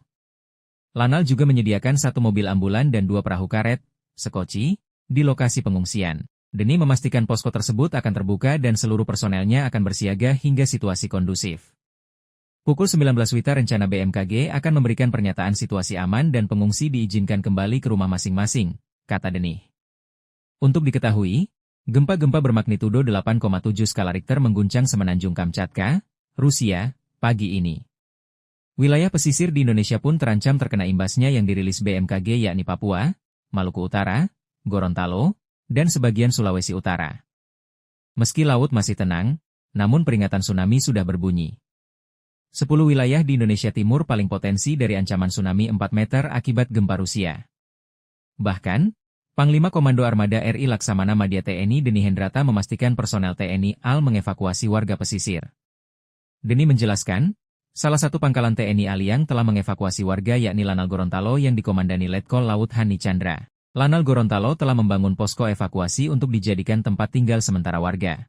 Lanal juga menyediakan 1 mobil ambulan dan 2 perahu karet, sekoci, di lokasi pengungsian. Denih memastikan posko tersebut akan terbuka dan seluruh personelnya akan bersiaga hingga situasi kondusif. Pukul 19 WITA rencana BMKG akan memberikan pernyataan situasi aman dan pengungsi diizinkan kembali ke rumah masing-masing, kata Denih. Untuk diketahui, gempa-gempa bermagnitudo 8,7 skala Richter mengguncang semenanjung Kamchatka, Rusia, pagi ini. Wilayah pesisir di Indonesia pun terancam terkena imbasnya yang dirilis BMKG yakni Papua, Maluku Utara, Gorontalo, dan sebagian Sulawesi Utara. Meski laut masih tenang, namun peringatan tsunami sudah berbunyi. 10 wilayah di Indonesia Timur paling potensi dari ancaman tsunami 4 meter akibat gempa Rusia. Bahkan, Panglima Komando Armada RI Laksamana Madya TNI Denih Hendrata memastikan personel TNI AL mengevakuasi warga pesisir. Denih menjelaskan, salah satu pangkalan TNI Aliang telah mengevakuasi warga yakni Lanal Gorontalo yang dikomandani Letkol Laut Hani Chandra. Lanal Gorontalo telah membangun posko evakuasi untuk dijadikan tempat tinggal sementara warga.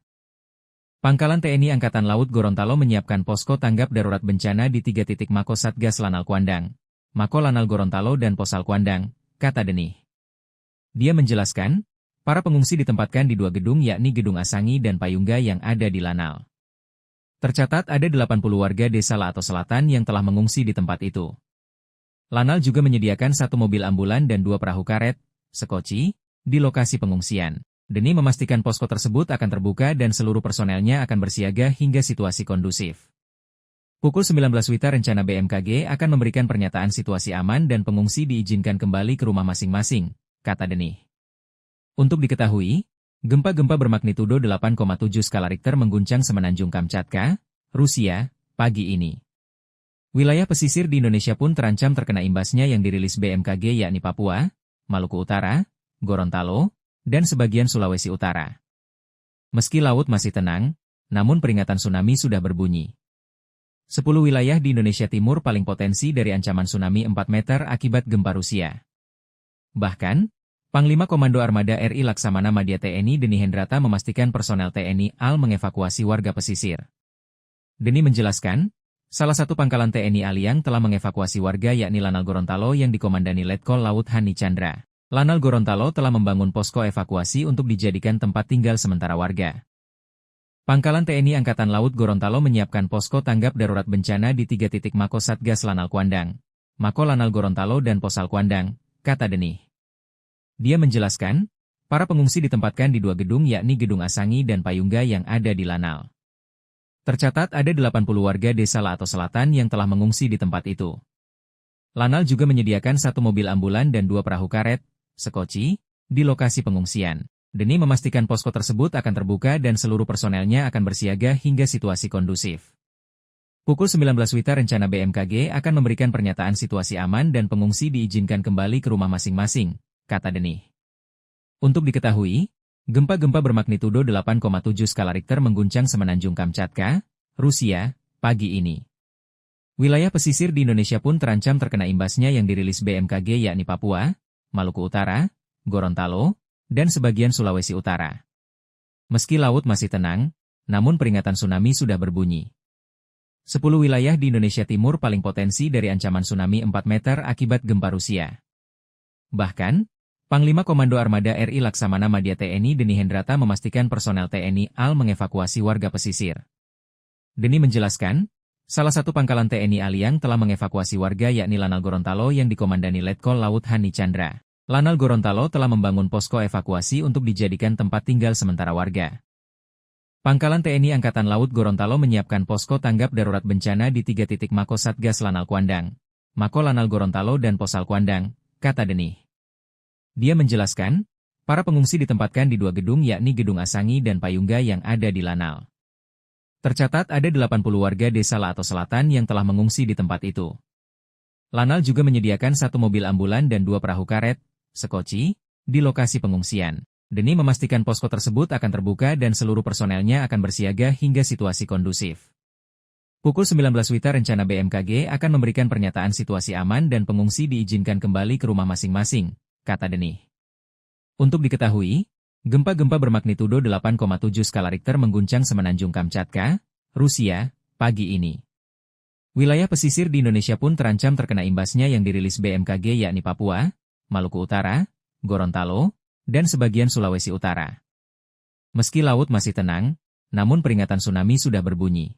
Pangkalan TNI Angkatan Laut Gorontalo menyiapkan posko tanggap darurat bencana di 3 titik Mako Satgas Lanal Kuandang, Mako Lanal Gorontalo dan Posal Kuandang, kata Denih. Dia menjelaskan, para pengungsi ditempatkan di 2 gedung yakni Gedung Asangi dan Payungga yang ada di Lanal. Tercatat ada 80 warga desa Laato Selatan yang telah mengungsi di tempat itu. Lanal juga menyediakan 1 mobil ambulan dan 2 perahu karet, sekoci, di lokasi pengungsian. Denih memastikan posko tersebut akan terbuka dan seluruh personelnya akan bersiaga hingga situasi kondusif. Pukul 19 WITA rencana BMKG akan memberikan pernyataan situasi aman dan pengungsi diizinkan kembali ke rumah masing-masing, kata Denih. Untuk diketahui, gempa-gempa bermagnitudo 8,7 skala Richter mengguncang semenanjung Kamchatka, Rusia, pagi ini. Wilayah pesisir di Indonesia pun terancam terkena imbasnya yang dirilis BMKG yakni Papua, Maluku Utara, Gorontalo, dan sebagian Sulawesi Utara. Meski laut masih tenang, namun peringatan tsunami sudah berbunyi. 10 wilayah di Indonesia Timur paling potensi dari ancaman tsunami 4 meter akibat gempa Rusia. Bahkan, Panglima Komando Armada RI Laksamana Madya TNI Denih Hendrata memastikan personel TNI AL mengevakuasi warga pesisir. Denih menjelaskan, salah satu pangkalan TNI Aliang telah mengevakuasi warga yakni Lanal Gorontalo yang dikomandani Letkol Laut Hani Chandra. Lanal Gorontalo telah membangun posko evakuasi untuk dijadikan tempat tinggal sementara warga. Pangkalan TNI Angkatan Laut Gorontalo menyiapkan posko tanggap darurat bencana di 3 titik Mako Satgas Lanal Kuandang, Mako Lanal Gorontalo dan Posal Kuandang, kata Denih. Dia menjelaskan, para pengungsi ditempatkan di 2 gedung yakni Gedung Asangi dan Payungga yang ada di Lanal. Tercatat ada 80 warga desa Laato Selatan yang telah mengungsi di tempat itu. Lanal juga menyediakan 1 mobil ambulan dan 2 perahu karet, sekoci, di lokasi pengungsian. Denih memastikan posko tersebut akan terbuka dan seluruh personelnya akan bersiaga hingga situasi kondusif. Pukul 19 WITA rencana BMKG akan memberikan pernyataan situasi aman dan pengungsi diizinkan kembali ke rumah masing-masing, kata Denih. Untuk diketahui, gempa-gempa bermagnitudo 8,7 skala Richter mengguncang semenanjung Kamchatka, Rusia, pagi ini. Wilayah pesisir di Indonesia pun terancam terkena imbasnya yang dirilis BMKG yakni Papua, Maluku Utara, Gorontalo, dan sebagian Sulawesi Utara. Meski laut masih tenang, namun peringatan tsunami sudah berbunyi. 10 wilayah di Indonesia Timur paling potensi dari ancaman tsunami 4 meter akibat gempa Rusia. Bahkan, Panglima Komando Armada RI Laksamana Madya TNI Denih Hendrata memastikan personel TNI AL mengevakuasi warga pesisir. Denih menjelaskan, salah satu pangkalan TNI Aliang telah mengevakuasi warga yakni Lanal Gorontalo yang dikomandani Letkol Laut Hani Chandra. Lanal Gorontalo telah membangun posko evakuasi untuk dijadikan tempat tinggal sementara warga. Pangkalan TNI Angkatan Laut Gorontalo menyiapkan posko tanggap darurat bencana di 3 titik Mako Satgas Lanal Kuandang, Mako Lanal Gorontalo dan Posal Kuandang, kata Denih. Dia menjelaskan, para pengungsi ditempatkan di 2 gedung yakni Gedung Asangi dan Payungga yang ada di Lanal. Tercatat ada 80 warga desa Lato Selatan yang telah mengungsi di tempat itu. Lanal juga menyediakan 1 mobil ambulan dan 2 perahu karet, sekoci, di lokasi pengungsian. Demi memastikan posko tersebut akan terbuka dan seluruh personelnya akan bersiaga hingga situasi kondusif. Pukul 19 WITA rencana BMKG akan memberikan pernyataan situasi aman dan pengungsi diizinkan kembali ke rumah masing-masing, kata Denih. Untuk diketahui, gempa-gempa bermagnitudo 8,7 skala Richter mengguncang Semenanjung Kamchatka, Rusia, pagi ini. Wilayah pesisir di Indonesia pun terancam terkena imbasnya yang dirilis BMKG yakni Papua, Maluku Utara, Gorontalo, dan sebagian Sulawesi Utara. Meski laut masih tenang, namun peringatan tsunami sudah berbunyi.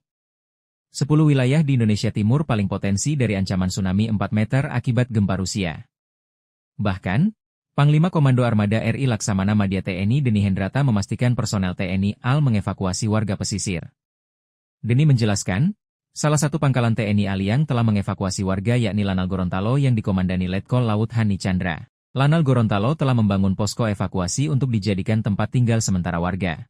10 wilayah di Indonesia Timur paling potensi dari ancaman tsunami 4 meter akibat gempa Rusia. Bahkan, Panglima Komando Armada RI Laksamana Madya TNI Deni Hendrata memastikan personel TNI AL mengevakuasi warga pesisir. Deni menjelaskan, salah satu pangkalan TNI AL yang telah mengevakuasi warga yakni Lanal Gorontalo yang dikomandani Letkol Laut Hani Chandra. Lanal Gorontalo telah membangun posko evakuasi untuk dijadikan tempat tinggal sementara warga.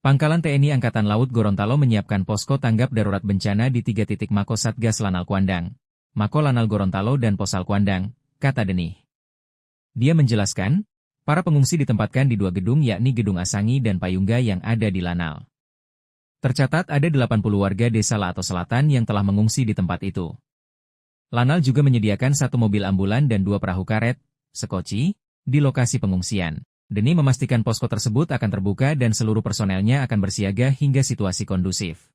Pangkalan TNI Angkatan Laut Gorontalo menyiapkan posko tanggap darurat bencana di 3 titik Mako Satgas Lanal Kuandang, Mako Lanal Gorontalo dan Posal Kuandang, kata Denih. Dia menjelaskan, para pengungsi ditempatkan di 2 gedung yakni Gedung Asangi dan Payungga yang ada di Lanal. Tercatat ada 80 warga desa Lato Selatan yang telah mengungsi di tempat itu. Lanal juga menyediakan 1 mobil ambulan dan 2 perahu karet, sekoci, di lokasi pengungsian. Deni memastikan posko tersebut akan terbuka dan seluruh personelnya akan bersiaga hingga situasi kondusif.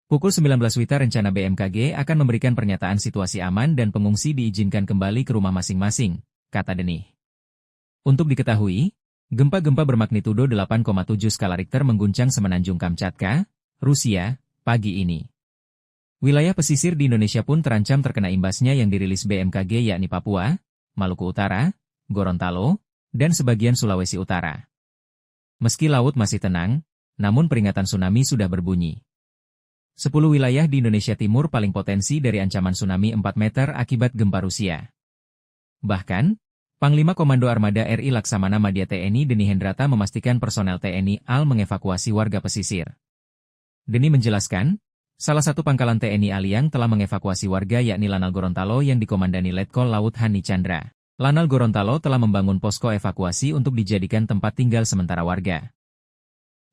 Pukul 19 WITA rencana BMKG akan memberikan pernyataan situasi aman dan pengungsi diizinkan kembali ke rumah masing-masing, kata Denih. Untuk diketahui, gempa-gempa bermagnitudo 8,7 skala Richter mengguncang Semenanjung Kamchatka, Rusia, pagi ini. Wilayah pesisir di Indonesia pun terancam terkena imbasnya yang dirilis BMKG yakni Papua, Maluku Utara, Gorontalo, dan sebagian Sulawesi Utara. Meski laut masih tenang, namun peringatan tsunami sudah berbunyi. 10 wilayah di Indonesia Timur paling potensi dari ancaman tsunami 4 meter akibat gempa Rusia. Bahkan, Panglima Komando Armada RI Laksamana Madya TNI Deni Hendrata memastikan personel TNI AL mengevakuasi warga pesisir. Deni menjelaskan, salah satu pangkalan TNI AL yang telah mengevakuasi warga yakni Lanal Gorontalo yang dikomandani Letkol Laut Hani Chandra. Lanal Gorontalo telah membangun posko evakuasi untuk dijadikan tempat tinggal sementara warga.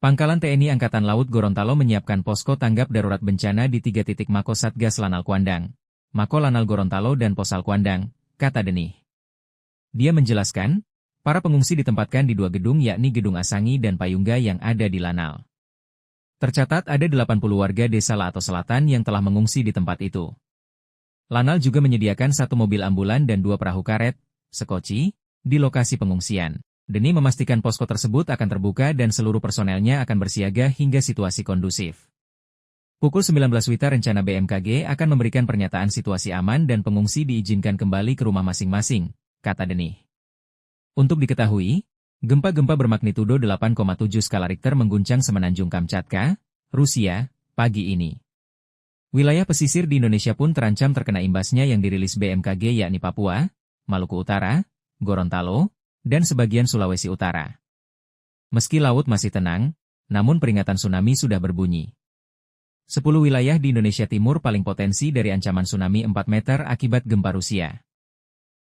Pangkalan TNI Angkatan Laut Gorontalo menyiapkan posko tanggap darurat bencana di 3 titik Mako Satgas Lanal Kuandang, Mako Lanal Gorontalo dan Posal Kuandang, kata Denih. Dia menjelaskan, para pengungsi ditempatkan di 2 gedung yakni Gedung Asangi dan Payungga yang ada di Lanal. Tercatat ada 80 warga desa Lato Selatan yang telah mengungsi di tempat itu. Lanal juga menyediakan 1 mobil ambulan dan 2 perahu karet, sekoci, di lokasi pengungsian. Deni memastikan posko tersebut akan terbuka dan seluruh personelnya akan bersiaga hingga situasi kondusif. Pukul 19 WITA rencana BMKG akan memberikan pernyataan situasi aman dan pengungsi diizinkan kembali ke rumah masing-masing, kata Denih. Untuk diketahui, gempa-gempa bermagnitudo 8,7 skala Richter mengguncang Semenanjung Kamchatka, Rusia, pagi ini. Wilayah pesisir di Indonesia pun terancam terkena imbasnya yang dirilis BMKG yakni Papua, Maluku Utara, Gorontalo, dan sebagian Sulawesi Utara. Meski laut masih tenang, namun peringatan tsunami sudah berbunyi. 10 wilayah di Indonesia Timur paling potensi dari ancaman tsunami 4 meter akibat gempa Rusia.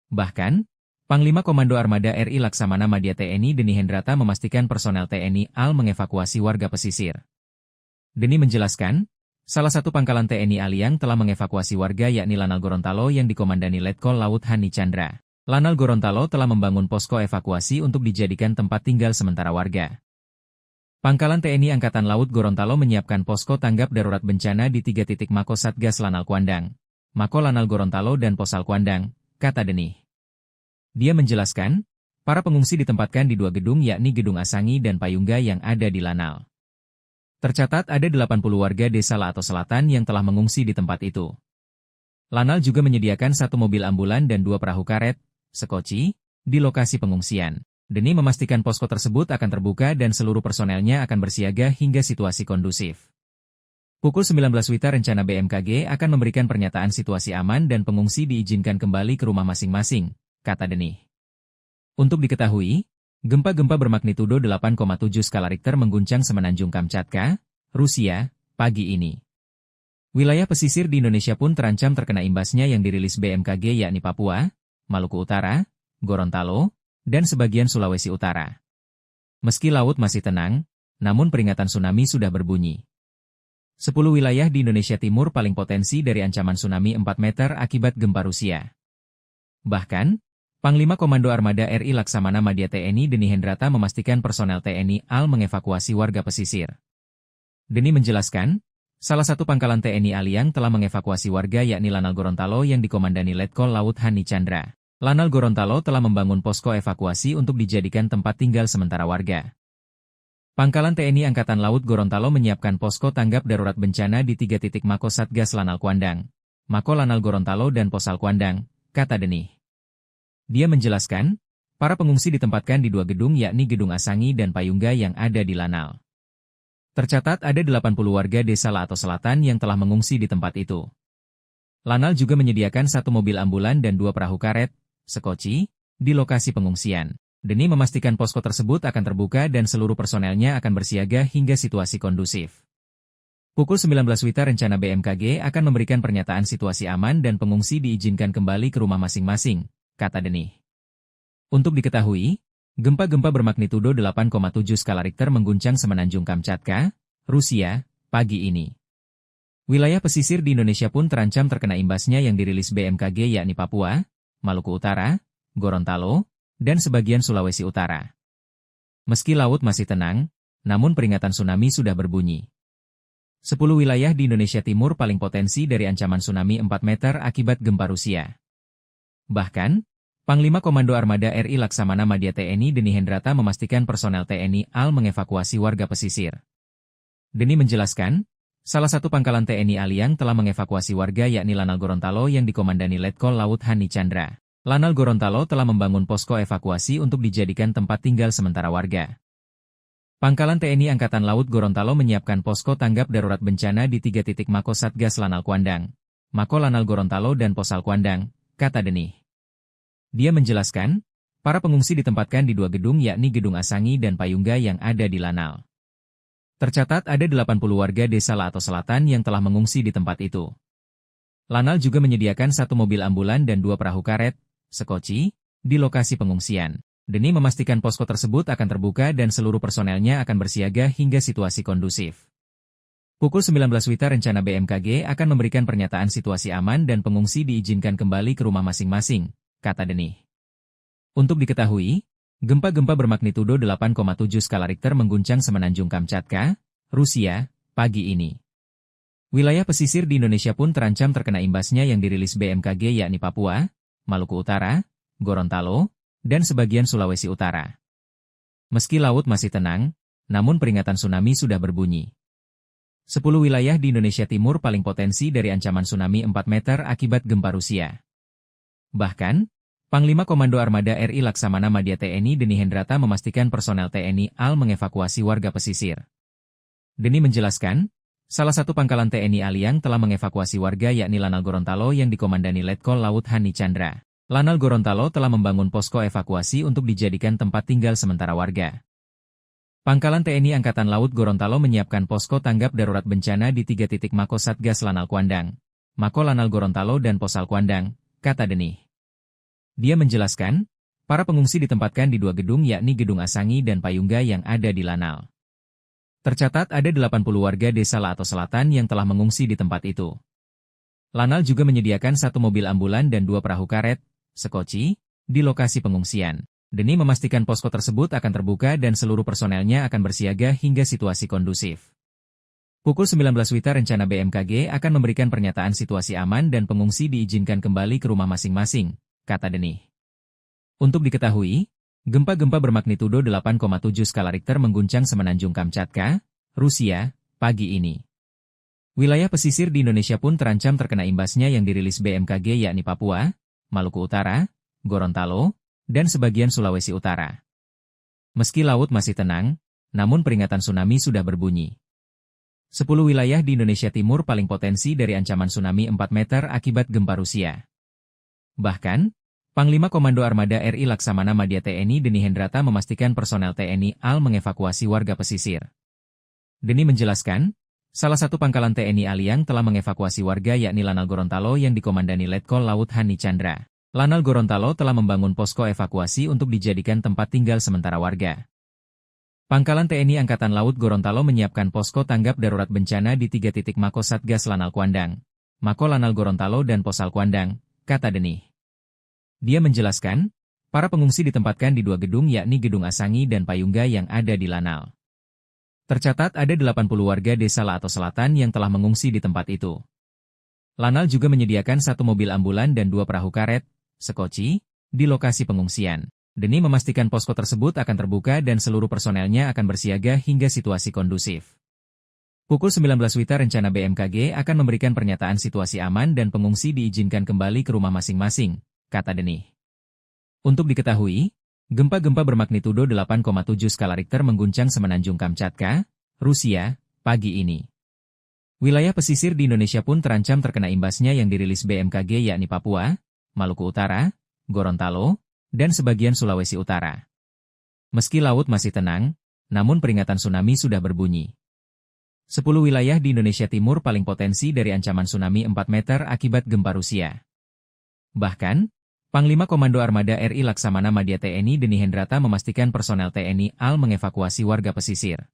Bahkan, Panglima Komando Armada RI Laksamana Madya TNI Deni Hendrata memastikan personel TNI AL mengevakuasi warga pesisir. Deni menjelaskan, salah satu pangkalan TNI AL yang telah mengevakuasi warga yakni Lanal Gorontalo yang dikomandani Letkol Laut Hani Chandra. Lanal Gorontalo telah membangun posko evakuasi untuk dijadikan tempat tinggal sementara warga. Pangkalan TNI Angkatan Laut Gorontalo menyiapkan posko tanggap darurat bencana di 3 titik Mako Satgas Lanal Kuandang, Mako Lanal Gorontalo dan Posal Kuandang, kata Denih. Dia menjelaskan, para pengungsi ditempatkan di 2 gedung yakni Gedung Asangi dan Payungga yang ada di Lanal. Tercatat ada 80 warga desa Lato Selatan yang telah mengungsi di tempat itu. Lanal juga menyediakan 1 mobil ambulan dan 2 perahu karet, sekoci, di lokasi pengungsian. Deni memastikan posko tersebut akan terbuka dan seluruh personelnya akan bersiaga hingga situasi kondusif. Pukul 19 WITA rencana BMKG akan memberikan pernyataan situasi aman dan pengungsi diizinkan kembali ke rumah masing-masing, kata Denih. Untuk diketahui, gempa-gempa bermagnitudo 8,7 skala Richter mengguncang Semenanjung Kamchatka, Rusia, pagi ini. Wilayah pesisir di Indonesia pun terancam terkena imbasnya yang dirilis BMKG yakni Papua, Maluku Utara, Gorontalo, dan sebagian Sulawesi Utara. Meski laut masih tenang, namun peringatan tsunami sudah berbunyi. 10 wilayah di Indonesia Timur paling potensi dari ancaman tsunami 4 meter akibat gempa Rusia. Bahkan, Panglima Komando Armada RI Laksamana Madya TNI Deni Hendrata memastikan personel TNI AL mengevakuasi warga pesisir. Deni menjelaskan, salah satu pangkalan TNI AL yang telah mengevakuasi warga yakni Lanal Gorontalo yang dikomandani Letkol Laut Hani Chandra. Lanal Gorontalo telah membangun posko evakuasi untuk dijadikan tempat tinggal sementara warga. Pangkalan TNI Angkatan Laut Gorontalo menyiapkan posko tanggap darurat bencana di 3 titik Mako Satgas Lanal Kuandang, Mako Lanal Gorontalo dan Posal Kuandang, kata Deni. Dia menjelaskan, para pengungsi ditempatkan di 2 gedung yakni Gedung Asangi dan Payungga yang ada di Lanal. Tercatat ada 80 warga desa Lato Selatan yang telah mengungsi di tempat itu. Lanal juga menyediakan 1 mobil ambulan dan 2 perahu karet, sekoci, di lokasi pengungsian. Deni memastikan posko tersebut akan terbuka dan seluruh personelnya akan bersiaga hingga situasi kondusif. Pukul 19 WITA rencana BMKG akan memberikan pernyataan situasi aman dan pengungsi diizinkan kembali ke rumah masing-masing, kata Deni. Untuk diketahui, gempa-gempa bermagnitudo 8,7 skala Richter mengguncang Semenanjung Kamchatka, Rusia, pagi ini. Wilayah pesisir di Indonesia pun terancam terkena imbasnya yang dirilis BMKG yakni Papua, Maluku Utara, Gorontalo, dan sebagian Sulawesi Utara. Meski laut masih tenang, namun peringatan tsunami sudah berbunyi. 10 wilayah di Indonesia Timur paling potensi dari ancaman tsunami 4 meter akibat gempa Rusia. Bahkan, Panglima Komando Armada RI Laksamana Madya TNI Deni Hendrata memastikan personel TNI AL mengevakuasi warga pesisir. Deni menjelaskan, salah satu pangkalan TNI AL yang telah mengevakuasi warga yakni Lanal Gorontalo yang dikomandani Letkol Laut Hani Chandra. Lanal Gorontalo telah membangun posko evakuasi untuk dijadikan tempat tinggal sementara warga. Pangkalan TNI Angkatan Laut Gorontalo menyiapkan posko tanggap darurat bencana di 3 titik Mako Satgas Lanal Kuandang, Mako Lanal Gorontalo dan Posal Kuandang, kata Deni. Dia menjelaskan, para pengungsi ditempatkan di 2 gedung yakni Gedung Asangi dan Payungga yang ada di Lanal. Tercatat ada 80 warga desa Lato Selatan yang telah mengungsi di tempat itu. Lanal juga menyediakan 1 mobil ambulan dan 2 perahu karet, sekoci, di lokasi pengungsian. Deni memastikan posko tersebut akan terbuka dan seluruh personelnya akan bersiaga hingga situasi kondusif. Pukul 19 WITA rencana BMKG akan memberikan pernyataan situasi aman dan pengungsi diizinkan kembali ke rumah masing-masing, kata Deni. Untuk diketahui, gempa-gempa bermagnitudo 8,7 skala Richter mengguncang Semenanjung Kamchatka, Rusia, pagi ini. Wilayah pesisir di Indonesia pun terancam terkena imbasnya yang dirilis BMKG yakni Papua, Maluku Utara, Gorontalo, dan sebagian Sulawesi Utara. Meski laut masih tenang, namun peringatan tsunami sudah berbunyi. 10 wilayah di Indonesia Timur paling potensi dari ancaman tsunami 4 meter akibat gempa Rusia. Bahkan, Panglima Komando Armada RI Laksamana Madya TNI Deni Hendrata memastikan personel TNI AL mengevakuasi warga pesisir. Deni menjelaskan, salah satu pangkalan TNI AL yang telah mengevakuasi warga yakni Lanal Gorontalo yang dikomandani Letkol Laut Hani Chandra. Lanal Gorontalo telah membangun posko evakuasi untuk dijadikan tempat tinggal sementara warga. Pangkalan TNI Angkatan Laut Gorontalo menyiapkan posko tanggap darurat bencana di 3 titik Mako Satgas Lanal Kuandang, Mako Lanal Gorontalo dan Posal Kuandang, kata Deni. Dia menjelaskan, para pengungsi ditempatkan di 2 gedung yakni Gedung Asangi dan Payungga yang ada di Lanal. Tercatat ada 80 warga desa Lato Selatan yang telah mengungsi di tempat itu. Lanal juga menyediakan 1 mobil ambulan dan 2 perahu karet, sekoci, di lokasi pengungsian. Deni memastikan posko tersebut akan terbuka dan seluruh personelnya akan bersiaga hingga situasi kondusif. Pukul 19 WITA rencana BMKG akan memberikan pernyataan situasi aman dan pengungsi diizinkan kembali ke rumah masing-masing, kata Deni. Untuk diketahui, gempa-gempa bermagnitudo 8,7 skala Richter mengguncang Semenanjung Kamchatka, Rusia, pagi ini. Wilayah pesisir di Indonesia pun terancam terkena imbasnya yang dirilis BMKG yakni Papua, Maluku Utara, Gorontalo, dan sebagian Sulawesi Utara. Meski laut masih tenang, namun peringatan tsunami sudah berbunyi. 10 wilayah di Indonesia Timur paling potensi dari ancaman tsunami 4 meter akibat gempa Rusia. Bahkan, Panglima Komando Armada RI Laksamana Madya TNI Deni Hendrata memastikan personel TNI AL mengevakuasi warga pesisir. Deni menjelaskan, Salah satu pangkalan TNI Aliang telah mengevakuasi warga yakni Lanal Gorontalo yang dikomandani Letkol Laut Hani Chandra. Lanal Gorontalo telah membangun posko evakuasi untuk dijadikan tempat tinggal sementara warga. Pangkalan TNI Angkatan Laut Gorontalo menyiapkan posko tanggap darurat bencana di 3 titik Mako Satgas Lanal Kuandang, Mako Lanal Gorontalo dan Posal Kuandang, kata Denih. Dia menjelaskan, para pengungsi ditempatkan di 2 gedung yakni Gedung Asangi dan Payungga yang ada di Lanal. Tercatat ada 80 warga desa Lato Selatan yang telah mengungsi di tempat itu. Lanal juga menyediakan 1 mobil ambulan dan 2 perahu karet, sekoci, di lokasi pengungsian. Denih memastikan posko tersebut akan terbuka dan seluruh personelnya akan bersiaga hingga situasi kondusif. Pukul 19 WITA rencana BMKG akan memberikan pernyataan situasi aman dan pengungsi diizinkan kembali ke rumah masing-masing, kata Denih. Untuk diketahui, gempa-gempa bermagnitudo 8,7 skala Richter mengguncang Semenanjung Kamchatka, Rusia, pagi ini. Wilayah pesisir di Indonesia pun terancam terkena imbasnya yang dirilis BMKG yakni Papua, Maluku Utara, Gorontalo, dan sebagian Sulawesi Utara. Meski laut masih tenang, namun peringatan tsunami sudah berbunyi. 10 wilayah di Indonesia Timur paling potensi dari ancaman tsunami 4 meter akibat gempa Rusia. Bahkan, Panglima Komando Armada RI Laksamana Madya TNI Deni Hendrata memastikan personel TNI AL mengevakuasi warga pesisir.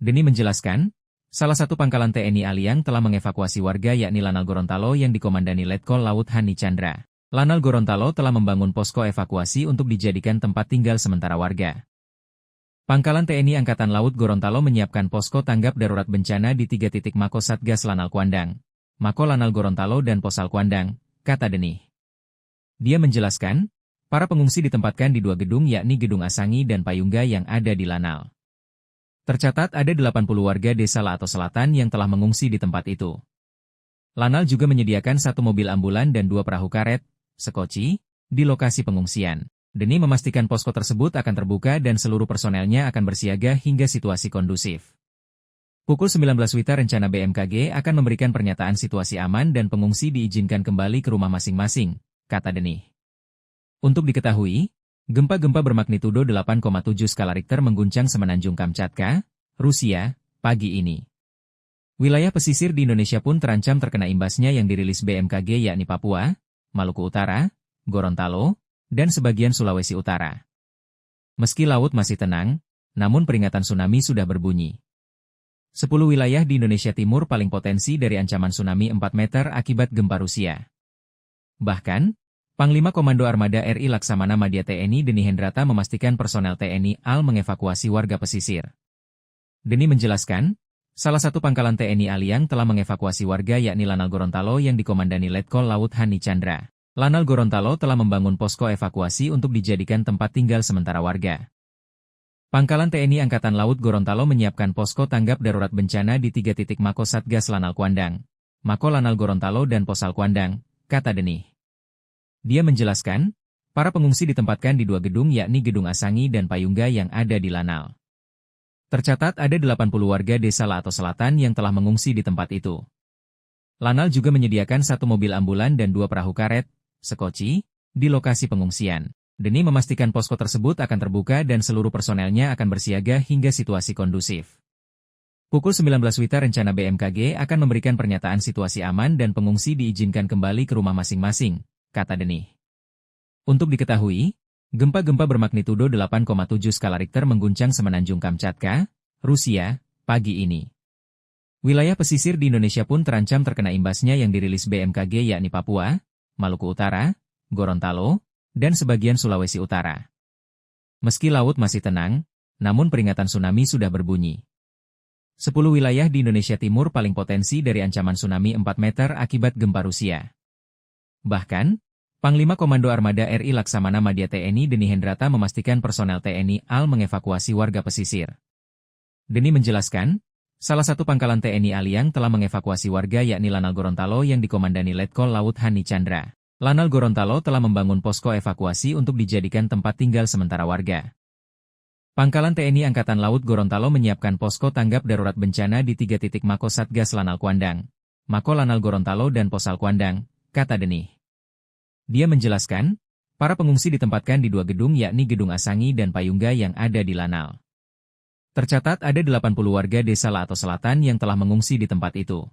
Deni menjelaskan, salah satu pangkalan TNI Aliang telah mengevakuasi warga yakni Lanal Gorontalo yang dikomandani Letkol Laut Hani Chandra. Lanal Gorontalo telah membangun posko evakuasi untuk dijadikan tempat tinggal sementara warga. Pangkalan TNI Angkatan Laut Gorontalo menyiapkan posko tanggap darurat bencana di 3 titik Mako Satgas Lanal Kuandang, Mako Lanal Gorontalo dan Posal Kuandang, kata Denih. Dia menjelaskan, para pengungsi ditempatkan di 2 gedung yakni Gedung Asangi dan Payungga yang ada di Lanal. Tercatat ada 80 warga desa Lato Selatan yang telah mengungsi di tempat itu. Lanal juga menyediakan 1 mobil ambulan dan 2 perahu karet, sekoci, di lokasi pengungsian. Denih memastikan posko tersebut akan terbuka dan seluruh personelnya akan bersiaga hingga situasi kondusif. Pukul 19 WITA rencana BMKG akan memberikan pernyataan situasi aman dan pengungsi diizinkan kembali ke rumah masing-masing, kata Denih. Untuk diketahui, gempa-gempa bermagnitudo 8,7 skala Richter mengguncang Semenanjung Kamchatka, Rusia, pagi ini. Wilayah pesisir di Indonesia pun terancam terkena imbasnya yang dirilis BMKG yakni Papua, Maluku Utara, Gorontalo, dan sebagian Sulawesi Utara. Meski laut masih tenang, namun peringatan tsunami sudah berbunyi. 10 wilayah di Indonesia Timur paling potensi dari ancaman tsunami 4 meter akibat gempa Rusia. Bahkan, Panglima Komando Armada RI Laksamana Madya TNI Deni Hendrata memastikan personel TNI AL mengevakuasi warga pesisir. Deni menjelaskan, salah satu pangkalan TNI Aliang telah mengevakuasi warga yakni Lanal Gorontalo yang dikomandani Letkol Laut Hani Chandra. Lanal Gorontalo telah membangun posko evakuasi untuk dijadikan tempat tinggal sementara warga. Pangkalan TNI Angkatan Laut Gorontalo menyiapkan posko tanggap darurat bencana di 3 titik Mako Satgas Lanal Kuandang, Mako Lanal Gorontalo dan Posal Kuandang, kata Denih. Dia menjelaskan, para pengungsi ditempatkan di 2 gedung yakni Gedung Asangi dan Payungga yang ada di Lanal. Tercatat ada 80 warga desa Lato Selatan yang telah mengungsi di tempat itu. Lanal juga menyediakan 1 mobil ambulan dan 2 perahu karet, sekoci, di lokasi pengungsian. Denih memastikan posko tersebut akan terbuka dan seluruh personelnya akan bersiaga hingga situasi kondusif. Pukul 19 WITA rencana BMKG akan memberikan pernyataan situasi aman dan pengungsi diizinkan kembali ke rumah masing-masing, kata Denih. Untuk diketahui, gempa-gempa bermagnitudo 8,7 skala Richter mengguncang Semenanjung Kamchatka, Rusia, pagi ini. Wilayah pesisir di Indonesia pun terancam terkena imbasnya yang dirilis BMKG yakni Papua, Maluku Utara, Gorontalo, dan sebagian Sulawesi Utara. Meski laut masih tenang, namun peringatan tsunami sudah berbunyi. 10 wilayah di Indonesia Timur paling potensi dari ancaman tsunami 4 meter akibat gempa Rusia. Bahkan, Panglima Komando Armada RI Laksamana Madya TNI Deni Hendrata memastikan personel TNI AL mengevakuasi warga pesisir. Deni menjelaskan, salah satu pangkalan TNI Aliang telah mengevakuasi warga yakni Lanal Gorontalo yang dikomandani Letkol Laut Hani Chandra. Lanal Gorontalo telah membangun posko evakuasi untuk dijadikan tempat tinggal sementara warga. Pangkalan TNI Angkatan Laut Gorontalo menyiapkan posko tanggap darurat bencana di 3 titik Mako Satgas Lanal Kuandang, Mako Lanal Gorontalo dan Posal Kuandang, kata Denih. Dia menjelaskan, para pengungsi ditempatkan di 2 gedung yakni Gedung Asangi dan Payungga yang ada di Lanal. Tercatat ada 80 warga desa Lato Selatan yang telah mengungsi di tempat itu.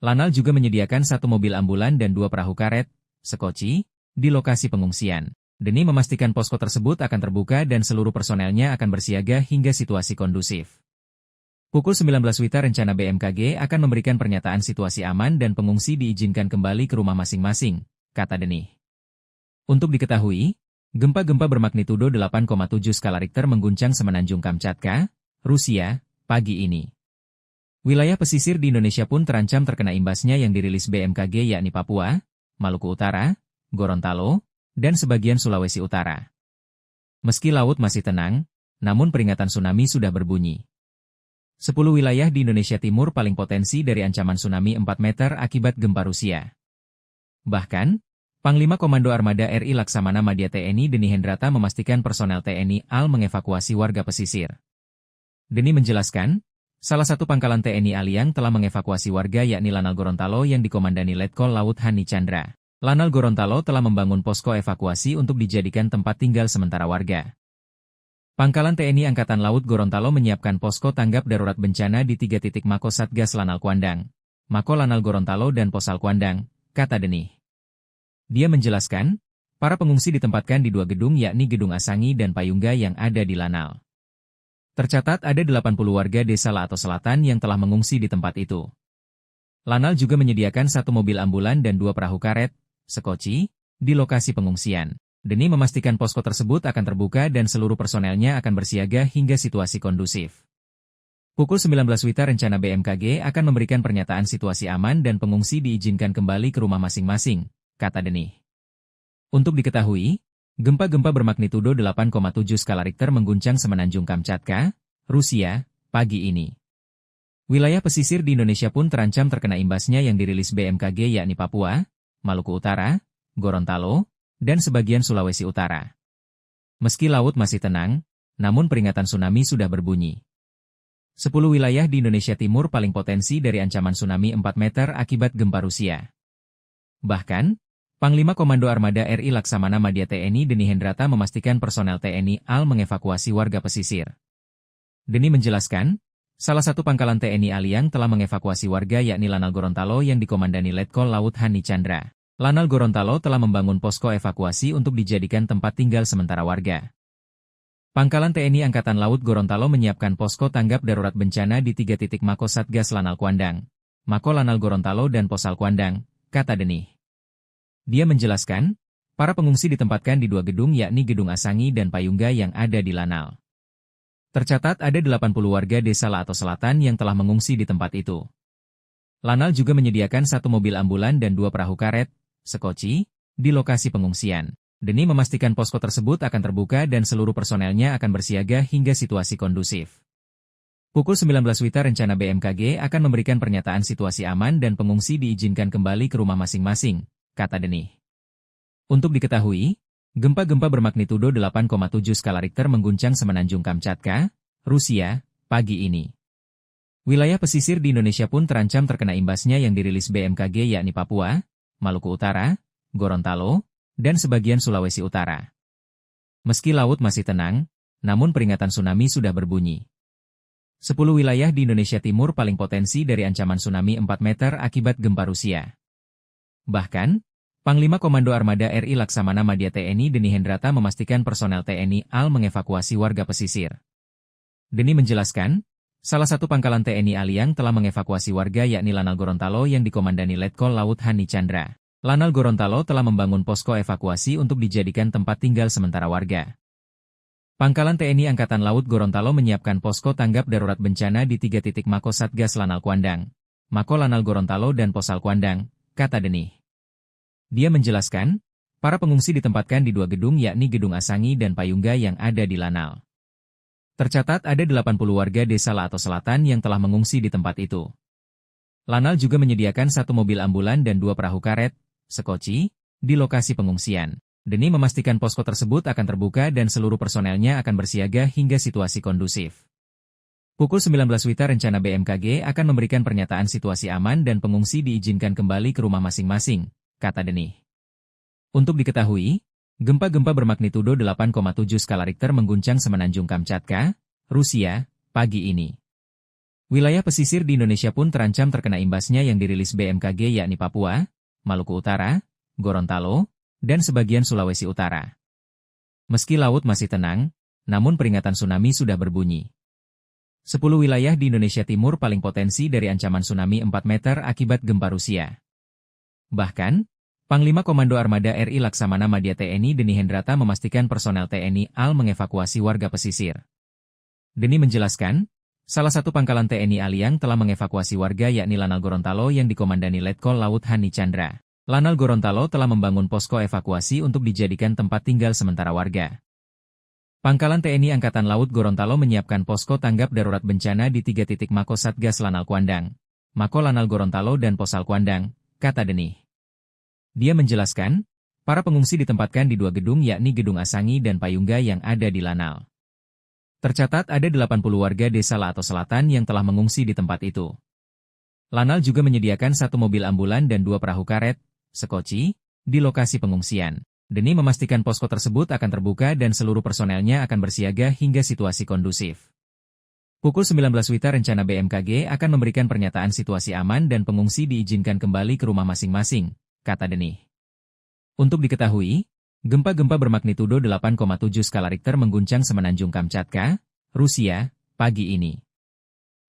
Lanal juga menyediakan 1 mobil ambulan dan 2 perahu karet, sekoci, di lokasi pengungsian. Demi memastikan posko tersebut akan terbuka dan seluruh personelnya akan bersiaga hingga situasi kondusif. Pukul 19 WITA rencana BMKG akan memberikan pernyataan situasi aman dan pengungsi diizinkan kembali ke rumah masing-masing, kata Deni. Untuk diketahui, gempa-gempa bermagnitudo 8,7 skala Richter mengguncang Semenanjung Kamchatka, Rusia, pagi ini. Wilayah pesisir di Indonesia pun terancam terkena imbasnya yang dirilis BMKG yakni Papua, Maluku Utara, Gorontalo, dan sebagian Sulawesi Utara. Meski laut masih tenang, namun peringatan tsunami sudah berbunyi. 10 wilayah di Indonesia Timur paling potensi dari ancaman tsunami 4 meter akibat gempa Rusia. Bahkan, Panglima Komando Armada RI Laksamana Madya TNI Deni Hendrata memastikan personel TNI AL mengevakuasi warga pesisir. Deni menjelaskan, salah satu pangkalan TNI AL yang telah mengevakuasi warga yakni Lanal Gorontalo yang dikomandani Letkol Laut Hani Chandra. Lanal Gorontalo telah membangun posko evakuasi untuk dijadikan tempat tinggal sementara warga. Pangkalan TNI Angkatan Laut Gorontalo menyiapkan posko tanggap darurat bencana di 3 titik Mako Satgas Lanal Kuandang, Mako Lanal Gorontalo dan Posal Kuandang, kata Deni. Dia menjelaskan, para pengungsi ditempatkan di 2 gedung yakni Gedung Asangi dan Payungga yang ada di Lanal. Tercatat ada 80 warga desa Lato Selatan yang telah mengungsi di tempat itu. Lanal juga menyediakan 1 mobil ambulan dan 2 perahu karet, sekoci, di lokasi pengungsian. Deni memastikan posko tersebut akan terbuka dan seluruh personelnya akan bersiaga hingga situasi kondusif. Pukul 19 WITA rencana BMKG akan memberikan pernyataan situasi aman dan pengungsi diizinkan kembali ke rumah masing-masing, kata Deni. Untuk diketahui, gempa-gempa bermagnitudo 8,7 skala Richter mengguncang Semenanjung Kamchatka, Rusia, pagi ini. Wilayah pesisir di Indonesia pun terancam terkena imbasnya yang dirilis BMKG yakni Papua, Maluku Utara, Gorontalo, dan sebagian Sulawesi Utara. Meski laut masih tenang, namun peringatan tsunami sudah berbunyi. 10 wilayah di Indonesia Timur paling potensi dari ancaman tsunami 4 meter akibat gempa Rusia. Bahkan, Panglima Komando Armada RI Laksamana Madya TNI Deni Hendrata memastikan personel TNI AL mengevakuasi warga pesisir. Deni menjelaskan, salah satu pangkalan TNI AL yang telah mengevakuasi warga yakni Lanal Gorontalo yang dikomandani Letkol Laut Hani Chandra. Lanal Gorontalo telah membangun posko evakuasi untuk dijadikan tempat tinggal sementara warga. Pangkalan TNI Angkatan Laut Gorontalo menyiapkan posko tanggap darurat bencana di 3 titik Mako Satgas Lanal Kuandang, Mako Lanal Gorontalo dan Posal Kuandang, kata Deni. Dia menjelaskan, para pengungsi ditempatkan di 2 gedung yakni Gedung Asangi dan Payungga yang ada di Lanal. Tercatat ada 80 warga desa Lato Selatan yang telah mengungsi di tempat itu. Lanal juga menyediakan 1 mobil ambulan dan 2 perahu karet, sekoci, di lokasi pengungsian. Deni memastikan posko tersebut akan terbuka dan seluruh personelnya akan bersiaga hingga situasi kondusif. Pukul 19 WITA rencana BMKG akan memberikan pernyataan situasi aman dan pengungsi diizinkan kembali ke rumah masing-masing, kata Deni. Untuk diketahui, gempa-gempa bermagnitudo 8,7 skala Richter mengguncang Semenanjung Kamchatka, Rusia, pagi ini. Wilayah pesisir di Indonesia pun terancam terkena imbasnya yang dirilis BMKG yakni Papua, Maluku Utara, Gorontalo, dan sebagian Sulawesi Utara. Meski laut masih tenang, namun peringatan tsunami sudah berbunyi. 10 wilayah di Indonesia Timur paling potensi dari ancaman tsunami 4 meter akibat gempa Rusia. Bahkan, Panglima Komando Armada RI Laksamana Madya TNI Deni Hendrata memastikan personel TNI AL mengevakuasi warga pesisir. Deni menjelaskan, salah satu pangkalan TNI AL yang telah mengevakuasi warga yakni Lanal Gorontalo yang dikomandani Letkol Laut Hani Chandra. Lanal Gorontalo telah membangun posko evakuasi untuk dijadikan tempat tinggal sementara warga. Pangkalan TNI Angkatan Laut Gorontalo menyiapkan posko tanggap darurat bencana di 3 titik Mako Satgas Lanal Kuandang, Mako Lanal Gorontalo dan Posal Kuandang, kata Deni. Dia menjelaskan, para pengungsi ditempatkan di 2 gedung yakni Gedung Asangi dan Payungga yang ada di Lanal. Tercatat ada 80 warga desa Lato Selatan yang telah mengungsi di tempat itu. Lanal juga menyediakan 1 mobil ambulan dan 2 perahu karet, sekoci, di lokasi pengungsian. Deni memastikan posko tersebut akan terbuka dan seluruh personelnya akan bersiaga hingga situasi kondusif. Pukul 19 WITA rencana BMKG akan memberikan pernyataan situasi aman dan pengungsi diizinkan kembali ke rumah masing-masing, kata Deni. Untuk diketahui, gempa-gempa bermagnitudo 8,7 skala Richter mengguncang Semenanjung Kamchatka, Rusia, pagi ini. Wilayah pesisir di Indonesia pun terancam terkena imbasnya yang dirilis BMKG yakni Papua, Maluku Utara, Gorontalo, dan sebagian Sulawesi Utara. Meski laut masih tenang, namun peringatan tsunami sudah berbunyi. 10 wilayah di Indonesia Timur paling potensi dari ancaman tsunami 4 meter akibat gempa Rusia. Bahkan, Panglima Komando Armada RI Laksamana Madya TNI Deni Hendrata memastikan personel TNI AL mengevakuasi warga pesisir. Deni menjelaskan, salah satu pangkalan TNI AL yang telah mengevakuasi warga yakni Lanal Gorontalo yang dikomandani Letkol Laut Hani Chandra. Lanal Gorontalo telah membangun posko evakuasi untuk dijadikan tempat tinggal sementara warga. Pangkalan TNI Angkatan Laut Gorontalo menyiapkan posko tanggap darurat bencana di 3 titik Mako Satgas Lanal Kuandang, Mako Lanal Gorontalo dan Posal Kuandang, kata Deni. Dia menjelaskan, para pengungsi ditempatkan di 2 gedung yakni Gedung Asangi dan Payungga yang ada di Lanal. Tercatat ada 80 warga desa Lato Selatan yang telah mengungsi di tempat itu. Lanal juga menyediakan 1 mobil ambulan dan 2 perahu karet, sekoci, di lokasi pengungsian. Deni memastikan posko tersebut akan terbuka dan seluruh personelnya akan bersiaga hingga situasi kondusif. Pukul 19 WITA rencana BMKG akan memberikan pernyataan situasi aman dan pengungsi diizinkan kembali ke rumah masing-masing, kata Deni. Untuk diketahui, gempa-gempa bermagnitudo 8,7 skala Richter mengguncang Semenanjung Kamchatka, Rusia, pagi ini.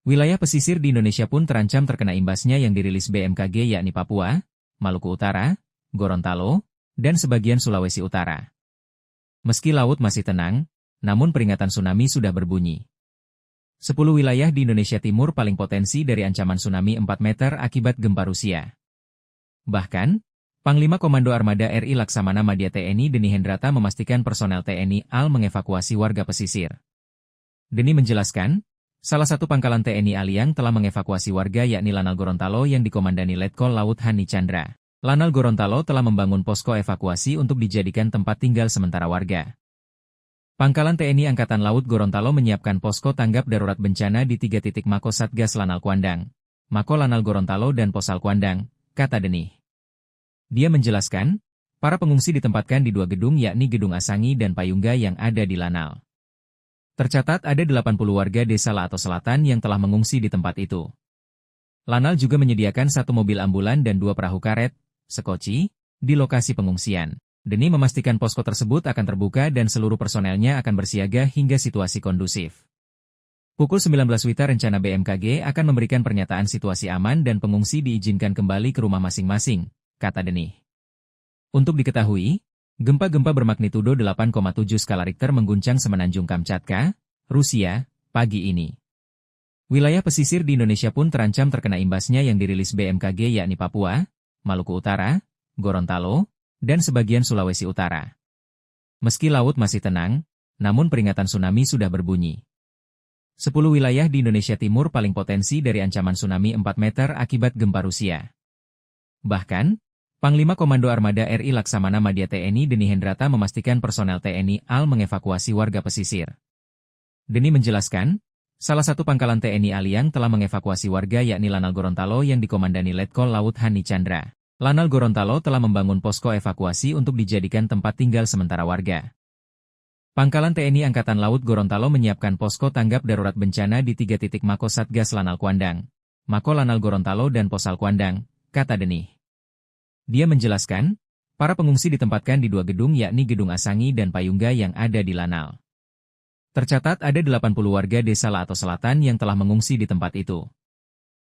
Wilayah pesisir di Indonesia pun terancam terkena imbasnya yang dirilis BMKG yakni Papua, Maluku Utara, Gorontalo, dan sebagian Sulawesi Utara. Meski laut masih tenang, namun peringatan tsunami sudah berbunyi. 10 wilayah di Indonesia Timur paling potensi dari ancaman tsunami 4 meter akibat gempa Rusia. Bahkan, Panglima Komando Armada RI Laksamana Madya TNI Deni Hendrata memastikan personel TNI AL mengevakuasi warga pesisir. Deni menjelaskan, salah satu pangkalan TNI AL yang telah mengevakuasi warga yakni Lanal Gorontalo yang dikomandani Letkol Laut Hani Chandra. Lanal Gorontalo telah membangun posko evakuasi untuk dijadikan tempat tinggal sementara warga. Pangkalan TNI Angkatan Laut Gorontalo menyiapkan posko tanggap darurat bencana di 3 titik Mako Satgas Lanal Kuandang, Mako Lanal Gorontalo dan Posal Kuandang, kata Deni. Dia menjelaskan, para pengungsi ditempatkan di 2 gedung yakni Gedung Asangi dan Payungga yang ada di Lanal. Tercatat ada 80 warga desa Lato Selatan yang telah mengungsi di tempat itu. Lanal juga menyediakan 1 mobil ambulan dan 2 perahu karet, sekoci, di lokasi pengungsian. Deni memastikan posko tersebut akan terbuka dan seluruh personelnya akan bersiaga hingga situasi kondusif. Pukul 19 WITA rencana BMKG akan memberikan pernyataan situasi aman dan pengungsi diizinkan kembali ke rumah masing-masing, kata Deni. Untuk diketahui, gempa-gempa bermagnitudo 8,7 skala Richter mengguncang Semenanjung Kamchatka, Rusia, pagi ini. Wilayah pesisir di Indonesia pun terancam terkena imbasnya yang dirilis BMKG yakni Papua, Maluku Utara, Gorontalo, dan sebagian Sulawesi Utara. Meski laut masih tenang, namun peringatan tsunami sudah berbunyi. 10 wilayah di Indonesia Timur paling potensi dari ancaman tsunami 4 meter akibat gempa Rusia. Bahkan, Panglima Komando Armada RI Laksamana Madya TNI Deni Hendrata memastikan personel TNI AL mengevakuasi warga pesisir. Deni menjelaskan, salah satu pangkalan TNI AL yang telah mengevakuasi warga yakni Lanal Gorontalo yang dikomandani Letkol Laut Hani Chandra. Lanal Gorontalo telah membangun posko evakuasi untuk dijadikan tempat tinggal sementara warga. Pangkalan TNI Angkatan Laut Gorontalo menyiapkan posko tanggap darurat bencana di 3 titik Mako Satgas Lanal Kuandang, Mako Lanal Gorontalo dan Posal Kuandang, kata Deni. Dia menjelaskan, para pengungsi ditempatkan di 2 gedung yakni Gedung Asangi dan Payungga yang ada di Lanal. Tercatat ada 80 warga desa Lato Selatan yang telah mengungsi di tempat itu.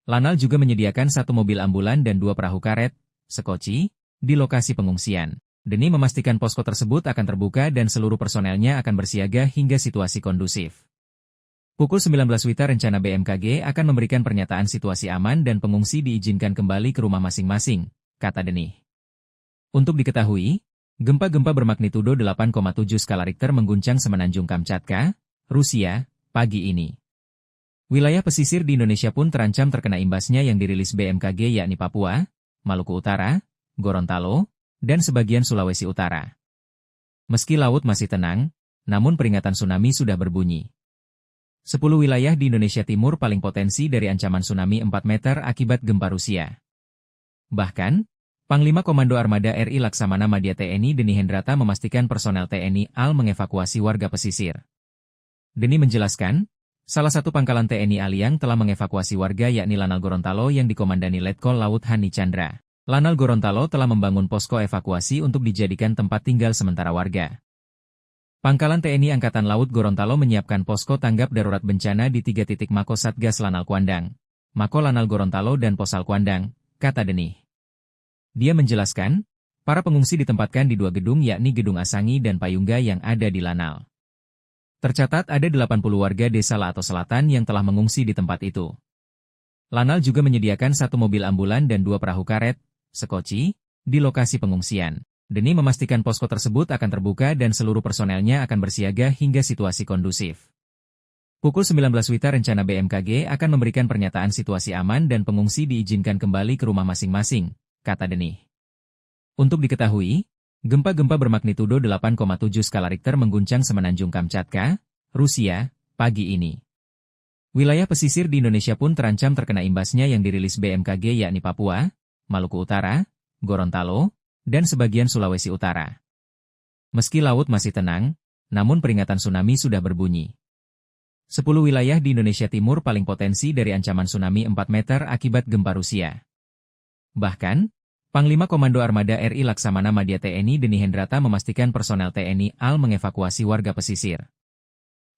Lanal juga menyediakan 1 mobil ambulan dan 2 perahu karet, sekoci, di lokasi pengungsian. Deni memastikan posko tersebut akan terbuka dan seluruh personelnya akan bersiaga hingga situasi kondusif. Pukul 19 WITA rencana BMKG akan memberikan pernyataan situasi aman dan pengungsi diizinkan kembali ke rumah masing-masing, kata Deni. Untuk diketahui, gempa-gempa bermagnitudo 8,7 skala Richter mengguncang Semenanjung Kamchatka, Rusia, pagi ini. Wilayah pesisir di Indonesia pun terancam terkena imbasnya yang dirilis BMKG yakni Papua, Maluku Utara, Gorontalo, dan sebagian Sulawesi Utara. Meski laut masih tenang, namun peringatan tsunami sudah berbunyi. 10 wilayah di Indonesia Timur paling potensi dari ancaman tsunami 4 meter akibat gempa Rusia. Bahkan, Panglima Komando Armada RI Laksamana Madya TNI Deni Hendrata memastikan personel TNI AL mengevakuasi warga pesisir. Deni menjelaskan, Salah satu pangkalan TNI Aliang telah mengevakuasi warga yakni Lanal Gorontalo yang dikomandani Letkol Laut Hani Chandra. Lanal Gorontalo telah membangun posko evakuasi untuk dijadikan tempat tinggal sementara warga. Pangkalan TNI Angkatan Laut Gorontalo menyiapkan posko tanggap darurat bencana di 3 titik Mako Satgas Lanal Kuandang, Mako Lanal Gorontalo dan Posal Kuandang, kata Denih. Dia menjelaskan, para pengungsi ditempatkan di 2 gedung yakni Gedung Asangi dan Payungga yang ada di Lanal. Tercatat ada 80 warga desa Lato Selatan yang telah mengungsi di tempat itu. Lanal juga menyediakan 1 mobil ambulan dan 2 perahu karet, sekoci, di lokasi pengungsian. Denih memastikan posko tersebut akan terbuka dan seluruh personelnya akan bersiaga hingga situasi kondusif. Pukul 19 WITA rencana BMKG akan memberikan pernyataan situasi aman dan pengungsi diizinkan kembali ke rumah masing-masing, kata Denih. Untuk diketahui, gempa-gempa bermagnitudo 8,7 skala Richter mengguncang Semenanjung Kamchatka, Rusia, pagi ini. Wilayah pesisir di Indonesia pun terancam terkena imbasnya yang dirilis BMKG yakni Papua, Maluku Utara, Gorontalo, dan sebagian Sulawesi Utara. Meski laut masih tenang, namun peringatan tsunami sudah berbunyi. 10 wilayah di Indonesia Timur paling potensi dari ancaman tsunami 4 meter akibat gempa Rusia. Bahkan, Panglima Komando Armada RI Laksamana Madya TNI Deni Hendrata memastikan personel TNI AL mengevakuasi warga pesisir.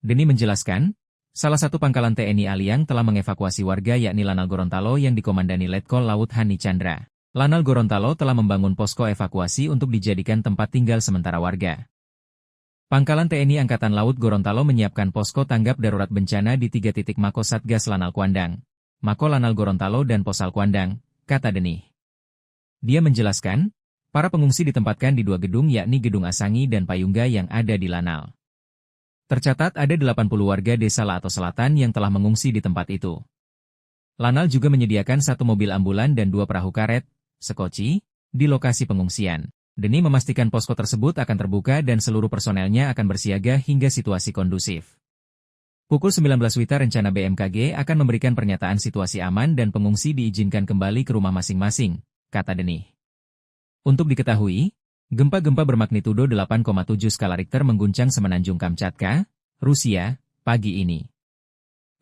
Deni menjelaskan, salah satu pangkalan TNI Aliang telah mengevakuasi warga yakni Lanal Gorontalo yang dikomandani Letkol Laut Hani Chandra. Lanal Gorontalo telah membangun posko evakuasi untuk dijadikan tempat tinggal sementara warga. Pangkalan TNI Angkatan Laut Gorontalo menyiapkan posko tanggap darurat bencana di 3 titik Mako Satgas Lanal Kuandang, Mako Lanal Gorontalo dan Posal Kuandang, kata Denih. Dia menjelaskan, para pengungsi ditempatkan di 2 gedung yakni Gedung Asangi dan Payungga yang ada di Lanal. Tercatat ada 80 warga desa Lato Selatan yang telah mengungsi di tempat itu. Lanal juga menyediakan 1 mobil ambulan dan 2 perahu karet, sekoci, di lokasi pengungsian. Denih memastikan posko tersebut akan terbuka dan seluruh personelnya akan bersiaga hingga situasi kondusif. Pukul 19 WITA rencana BMKG akan memberikan pernyataan situasi aman dan pengungsi diizinkan kembali ke rumah masing-masing, kata Denih. Untuk diketahui, gempa-gempa bermagnitudo 8,7 skala Richter mengguncang Semenanjung Kamchatka, Rusia, pagi ini.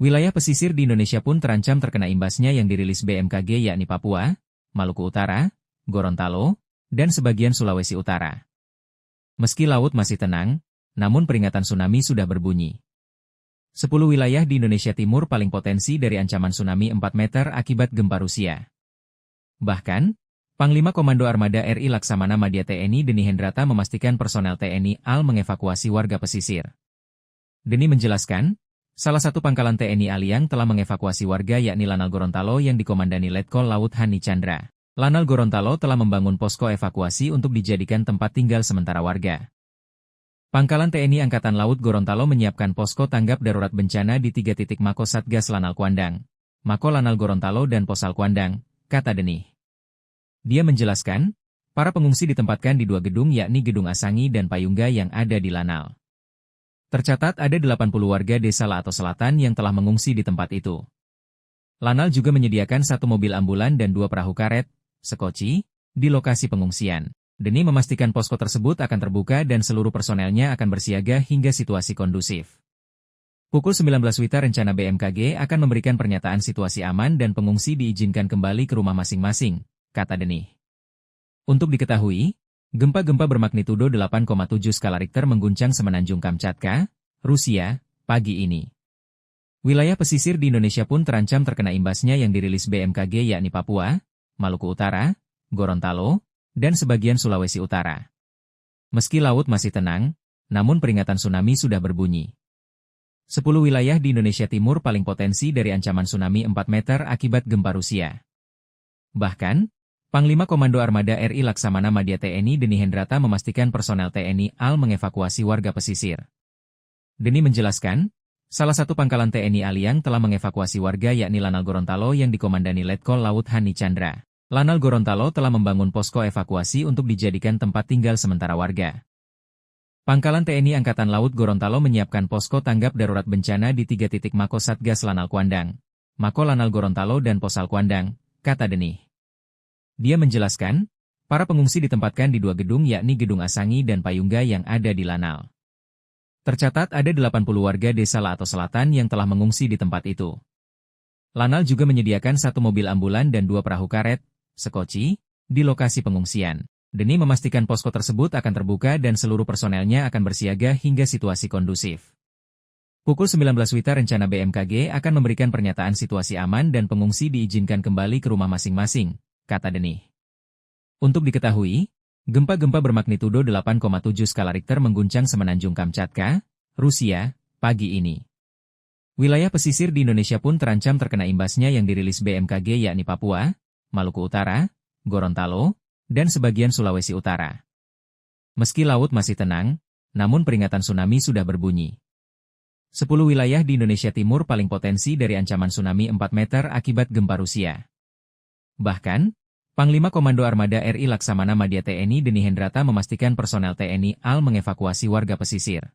Wilayah pesisir di Indonesia pun terancam terkena imbasnya yang dirilis BMKG yakni Papua, Maluku Utara, Gorontalo, dan sebagian Sulawesi Utara. Meski laut masih tenang, namun peringatan tsunami sudah berbunyi. 10 wilayah di Indonesia Timur paling potensi dari ancaman tsunami 4 meter akibat gempa Rusia. Bahkan, Panglima Komando Armada RI Laksamana Madya TNI Deni Hendrata memastikan personel TNI AL mengevakuasi warga pesisir. Deni menjelaskan, salah satu pangkalan TNI Aliang telah mengevakuasi warga yakni Lanal Gorontalo yang dikomandani Letkol Laut Hani Chandra. Lanal Gorontalo telah membangun posko evakuasi untuk dijadikan tempat tinggal sementara warga. Pangkalan TNI Angkatan Laut Gorontalo menyiapkan posko tanggap darurat bencana di 3 titik Mako Satgas Lanal Kuandang, Mako Lanal Gorontalo dan Posal Kuandang, kata Denih. Dia menjelaskan, para pengungsi ditempatkan di 2 gedung yakni Gedung Asangi dan Payungga yang ada di Lanal. Tercatat ada 80 warga desa Lato Selatan yang telah mengungsi di tempat itu. Lanal juga menyediakan 1 mobil ambulan dan 2 perahu karet, sekoci, di lokasi pengungsian. Denih memastikan posko tersebut akan terbuka dan seluruh personelnya akan bersiaga hingga situasi kondusif. Pukul 19 WITA rencana BMKG akan memberikan pernyataan situasi aman dan pengungsi diizinkan kembali ke rumah masing-masing, kata Denih. Untuk diketahui, gempa-gempa bermagnitudo 8,7 skala Richter mengguncang Semenanjung Kamchatka, Rusia, pagi ini. Wilayah pesisir di Indonesia pun terancam terkena imbasnya yang dirilis BMKG yakni Papua, Maluku Utara, Gorontalo, dan sebagian Sulawesi Utara. Meski laut masih tenang, namun peringatan tsunami sudah berbunyi. 10 wilayah di Indonesia Timur paling potensi dari ancaman tsunami 4 meter akibat gempa Rusia. Bahkan, Panglima Komando Armada RI Laksamana Madya TNI Deni Hendrata memastikan personel TNI AL mengevakuasi warga pesisir. Deni menjelaskan, salah satu pangkalan TNI Aliang telah mengevakuasi warga yakni Lanal Gorontalo yang dikomandani Letkol Laut Hani Chandra. Lanal Gorontalo telah membangun posko evakuasi untuk dijadikan tempat tinggal sementara warga. Pangkalan TNI Angkatan Laut Gorontalo menyiapkan posko tanggap darurat bencana di 3 titik Mako Satgas Lanal Kuandang, Mako Lanal Gorontalo dan Posal Kuandang, kata Denih. Dia menjelaskan, para pengungsi ditempatkan di 2 gedung yakni Gedung Asangi dan Payungga yang ada di Lanal. Tercatat ada 80 warga desa Lato Selatan yang telah mengungsi di tempat itu. Lanal juga menyediakan 1 mobil ambulan dan 2 perahu karet, sekoci, di lokasi pengungsian. Demi memastikan posko tersebut akan terbuka dan seluruh personelnya akan bersiaga hingga situasi kondusif. Pukul 19 WITA rencana BMKG akan memberikan pernyataan situasi aman dan pengungsi diizinkan kembali ke rumah masing-masing, kata Denih. Untuk diketahui, gempa-gempa bermagnitudo 8,7 skala Richter mengguncang Semenanjung Kamchatka, Rusia, pagi ini. Wilayah pesisir di Indonesia pun terancam terkena imbasnya yang dirilis BMKG yakni Papua, Maluku Utara, Gorontalo, dan sebagian Sulawesi Utara. Meski laut masih tenang, namun peringatan tsunami sudah berbunyi. 10 wilayah di Indonesia Timur paling potensi dari ancaman tsunami 4 meter akibat gempa Rusia. Bahkan, Panglima Komando Armada RI Laksamana Madya TNI Deni Hendrata memastikan personel TNI AL mengevakuasi warga pesisir.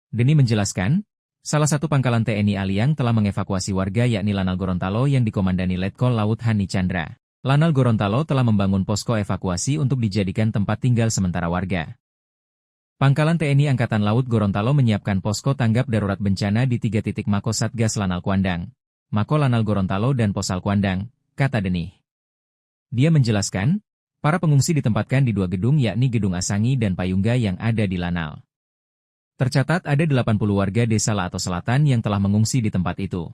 Deni menjelaskan, salah satu pangkalan TNI AL yang telah mengevakuasi warga yakni Lanal Gorontalo yang dikomandani Letkol Laut Hani Chandra. Lanal Gorontalo telah membangun posko evakuasi untuk dijadikan tempat tinggal sementara warga. Pangkalan TNI Angkatan Laut Gorontalo menyiapkan posko tanggap darurat bencana di 3 titik Mako Satgas Lanal Kuandang, Mako Lanal Gorontalo dan Posal Kuandang, kata Denih. Dia menjelaskan, para pengungsi ditempatkan di 2 gedung yakni Gedung Asangi dan Payungga yang ada di Lanal. Tercatat ada 80 warga desa Lato Selatan yang telah mengungsi di tempat itu.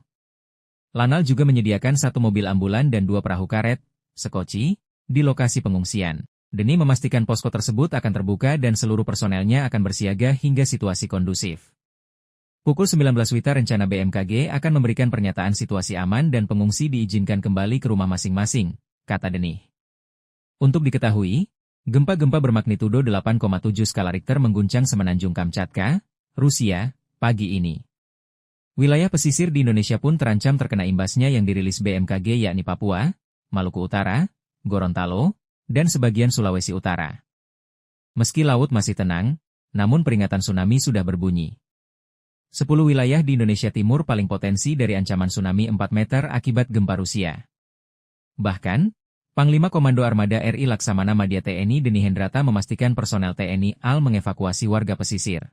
Lanal juga menyediakan 1 mobil ambulan dan 2 perahu karet, sekoci, di lokasi pengungsian. Deni memastikan posko tersebut akan terbuka dan seluruh personelnya akan bersiaga hingga situasi kondusif. Pukul 19 WITA rencana BMKG akan memberikan pernyataan situasi aman dan pengungsi diizinkan kembali ke rumah masing-masing, kata Denih. Untuk diketahui, gempa-gempa bermagnitudo 8,7 skala Richter mengguncang Semenanjung Kamchatka, Rusia, pagi ini. Wilayah pesisir di Indonesia pun terancam terkena imbasnya yang dirilis BMKG yakni Papua, Maluku Utara, Gorontalo, dan sebagian Sulawesi Utara. Meski laut masih tenang, namun peringatan tsunami sudah berbunyi. 10 wilayah di Indonesia Timur paling potensi dari ancaman tsunami 4 meter akibat gempa Rusia. Bahkan, Panglima Komando Armada RI Laksamana Madya TNI Deni Hendrata memastikan personel TNI AL mengevakuasi warga pesisir.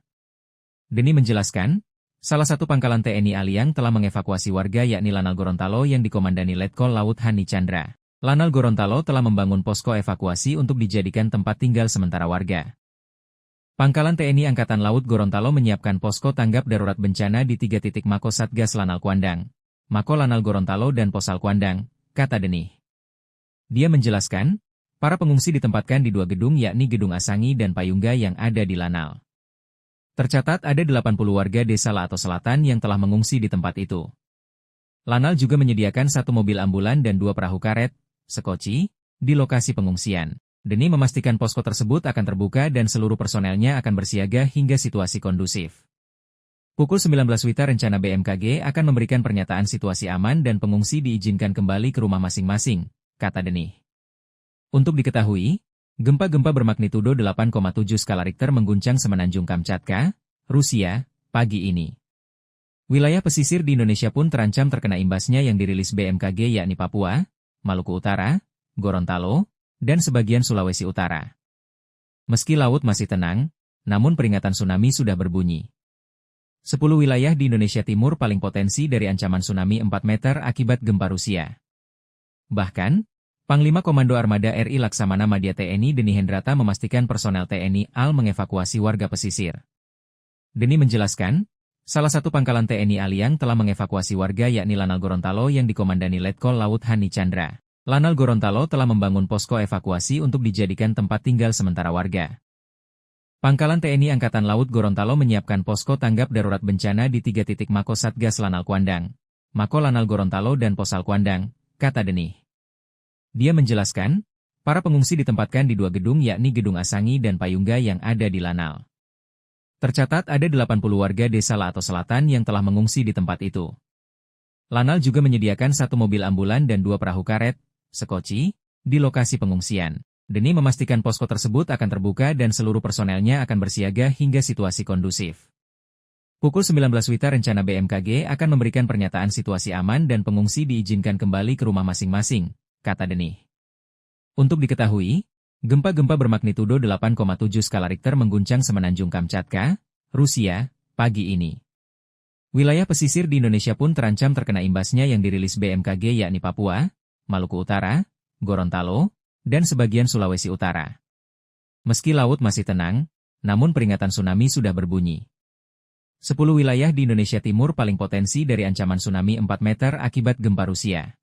Deni menjelaskan, salah satu pangkalan TNI AL yang telah mengevakuasi warga yakni Lanal Gorontalo yang dikomandani Letkol Laut Hani Chandra. Lanal Gorontalo telah membangun posko evakuasi untuk dijadikan tempat tinggal sementara warga. Pangkalan TNI Angkatan Laut Gorontalo menyiapkan posko tanggap darurat bencana di 3 titik Mako Satgas Lanal Kuandang, Mako Lanal Gorontalo dan Posal Kuandang, kata Denih. Dia menjelaskan, para pengungsi ditempatkan di 2 gedung yakni Gedung Asangi dan Payungga yang ada di Lanal. Tercatat ada 80 warga desa Lato Selatan yang telah mengungsi di tempat itu. Lanal juga menyediakan 1 mobil ambulan dan 2 perahu karet, sekoci, di lokasi pengungsian. Deni memastikan posko tersebut akan terbuka dan seluruh personelnya akan bersiaga hingga situasi kondusif. Pukul 19 WITA rencana BMKG akan memberikan pernyataan situasi aman dan pengungsi diizinkan kembali ke rumah masing-masing, kata Denih. Untuk diketahui, gempa-gempa bermagnitudo 8,7 skala Richter mengguncang Semenanjung Kamchatka, Rusia, pagi ini. Wilayah pesisir di Indonesia pun terancam terkena imbasnya yang dirilis BMKG yakni Papua, Maluku Utara, Gorontalo, dan sebagian Sulawesi Utara. Meski laut masih tenang, namun peringatan tsunami sudah berbunyi. 10 wilayah di Indonesia Timur paling potensi dari ancaman tsunami 4 meter akibat gempa Rusia. Bahkan, Panglima Komando Armada RI Laksamana Madya TNI Deni Hendrata memastikan personel TNI AL mengevakuasi warga pesisir. Deni menjelaskan, salah satu pangkalan TNI AL yang telah mengevakuasi warga yakni Lanal Gorontalo yang dikomandani Letkol Laut Hani Chandra. Lanal Gorontalo telah membangun posko evakuasi untuk dijadikan tempat tinggal sementara warga. Pangkalan TNI Angkatan Laut Gorontalo menyiapkan posko tanggap darurat bencana di 3 titik Mako Satgas Lanal Kuandang, Mako Lanal Gorontalo dan Posal Kuandang, kata Denih. Dia menjelaskan, para pengungsi ditempatkan di 2 gedung yakni Gedung Asangi dan Payungga yang ada di Lanal. Tercatat ada 80 warga desa Lato Selatan yang telah mengungsi di tempat itu. Lanal juga menyediakan 1 mobil ambulan dan 2 perahu karet, sekoci, di lokasi pengungsian. Deni memastikan posko tersebut akan terbuka dan seluruh personelnya akan bersiaga hingga situasi kondusif. Pukul 19 WITA rencana BMKG akan memberikan pernyataan situasi aman dan pengungsi diizinkan kembali ke rumah masing-masing, kata Denih. Untuk diketahui, gempa-gempa bermagnitudo 8,7 skala Richter mengguncang Semenanjung Kamchatka, Rusia, pagi ini. Wilayah pesisir di Indonesia pun terancam terkena imbasnya yang dirilis BMKG yakni Papua, Maluku Utara, Gorontalo, dan sebagian Sulawesi Utara. Meski laut masih tenang, namun peringatan tsunami sudah berbunyi. 10 wilayah di Indonesia Timur paling potensi dari ancaman tsunami 4 meter akibat gempa Rusia.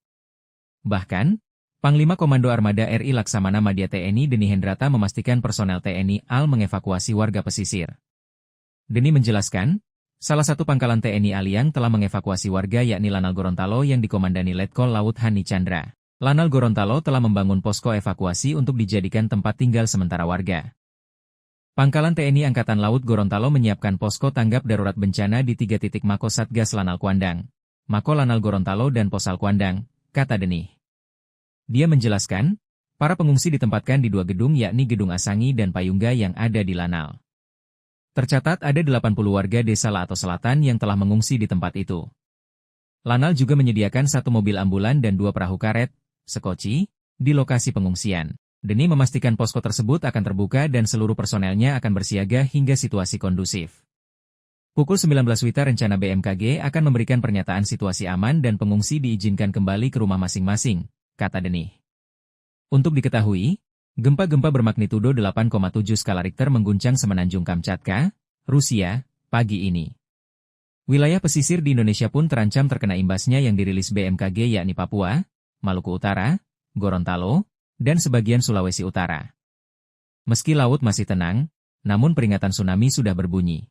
Bahkan, Panglima Komando Armada RI Laksamana Madya TNI Deni Hendrata memastikan personel TNI AL mengevakuasi warga pesisir. Deni menjelaskan, salah satu pangkalan TNI AL yang telah mengevakuasi warga yakni Lanal Gorontalo yang dikomandani Letkol Laut Hani Chandra. Lanal Gorontalo telah membangun posko evakuasi untuk dijadikan tempat tinggal sementara warga. Pangkalan TNI Angkatan Laut Gorontalo menyiapkan posko tanggap darurat bencana di 3 titik Mako Satgas Lanal Kuandang, Mako Lanal Gorontalo dan Posal Kuandang, kata Deni. Dia menjelaskan, para pengungsi ditempatkan di 2 gedung yakni Gedung Asangi dan Payungga yang ada di Lanal. Tercatat ada 80 warga desa Laato Selatan yang telah mengungsi di tempat itu. Lanal juga menyediakan 1 mobil ambulan dan 2 perahu karet, sekoci, di lokasi pengungsian. Deni memastikan posko tersebut akan terbuka dan seluruh personelnya akan bersiaga hingga situasi kondusif. Pukul 19 WITA rencana BMKG akan memberikan pernyataan situasi aman dan pengungsi diizinkan kembali ke rumah masing-masing, kata Deni. Untuk diketahui, gempa-gempa bermagnitudo 8,7 skala Richter mengguncang Semenanjung Kamchatka, Rusia, pagi ini. Wilayah pesisir di Indonesia pun terancam terkena imbasnya yang dirilis BMKG yakni Papua, Maluku Utara, Gorontalo, dan sebagian Sulawesi Utara. Meski laut masih tenang, namun peringatan tsunami sudah berbunyi.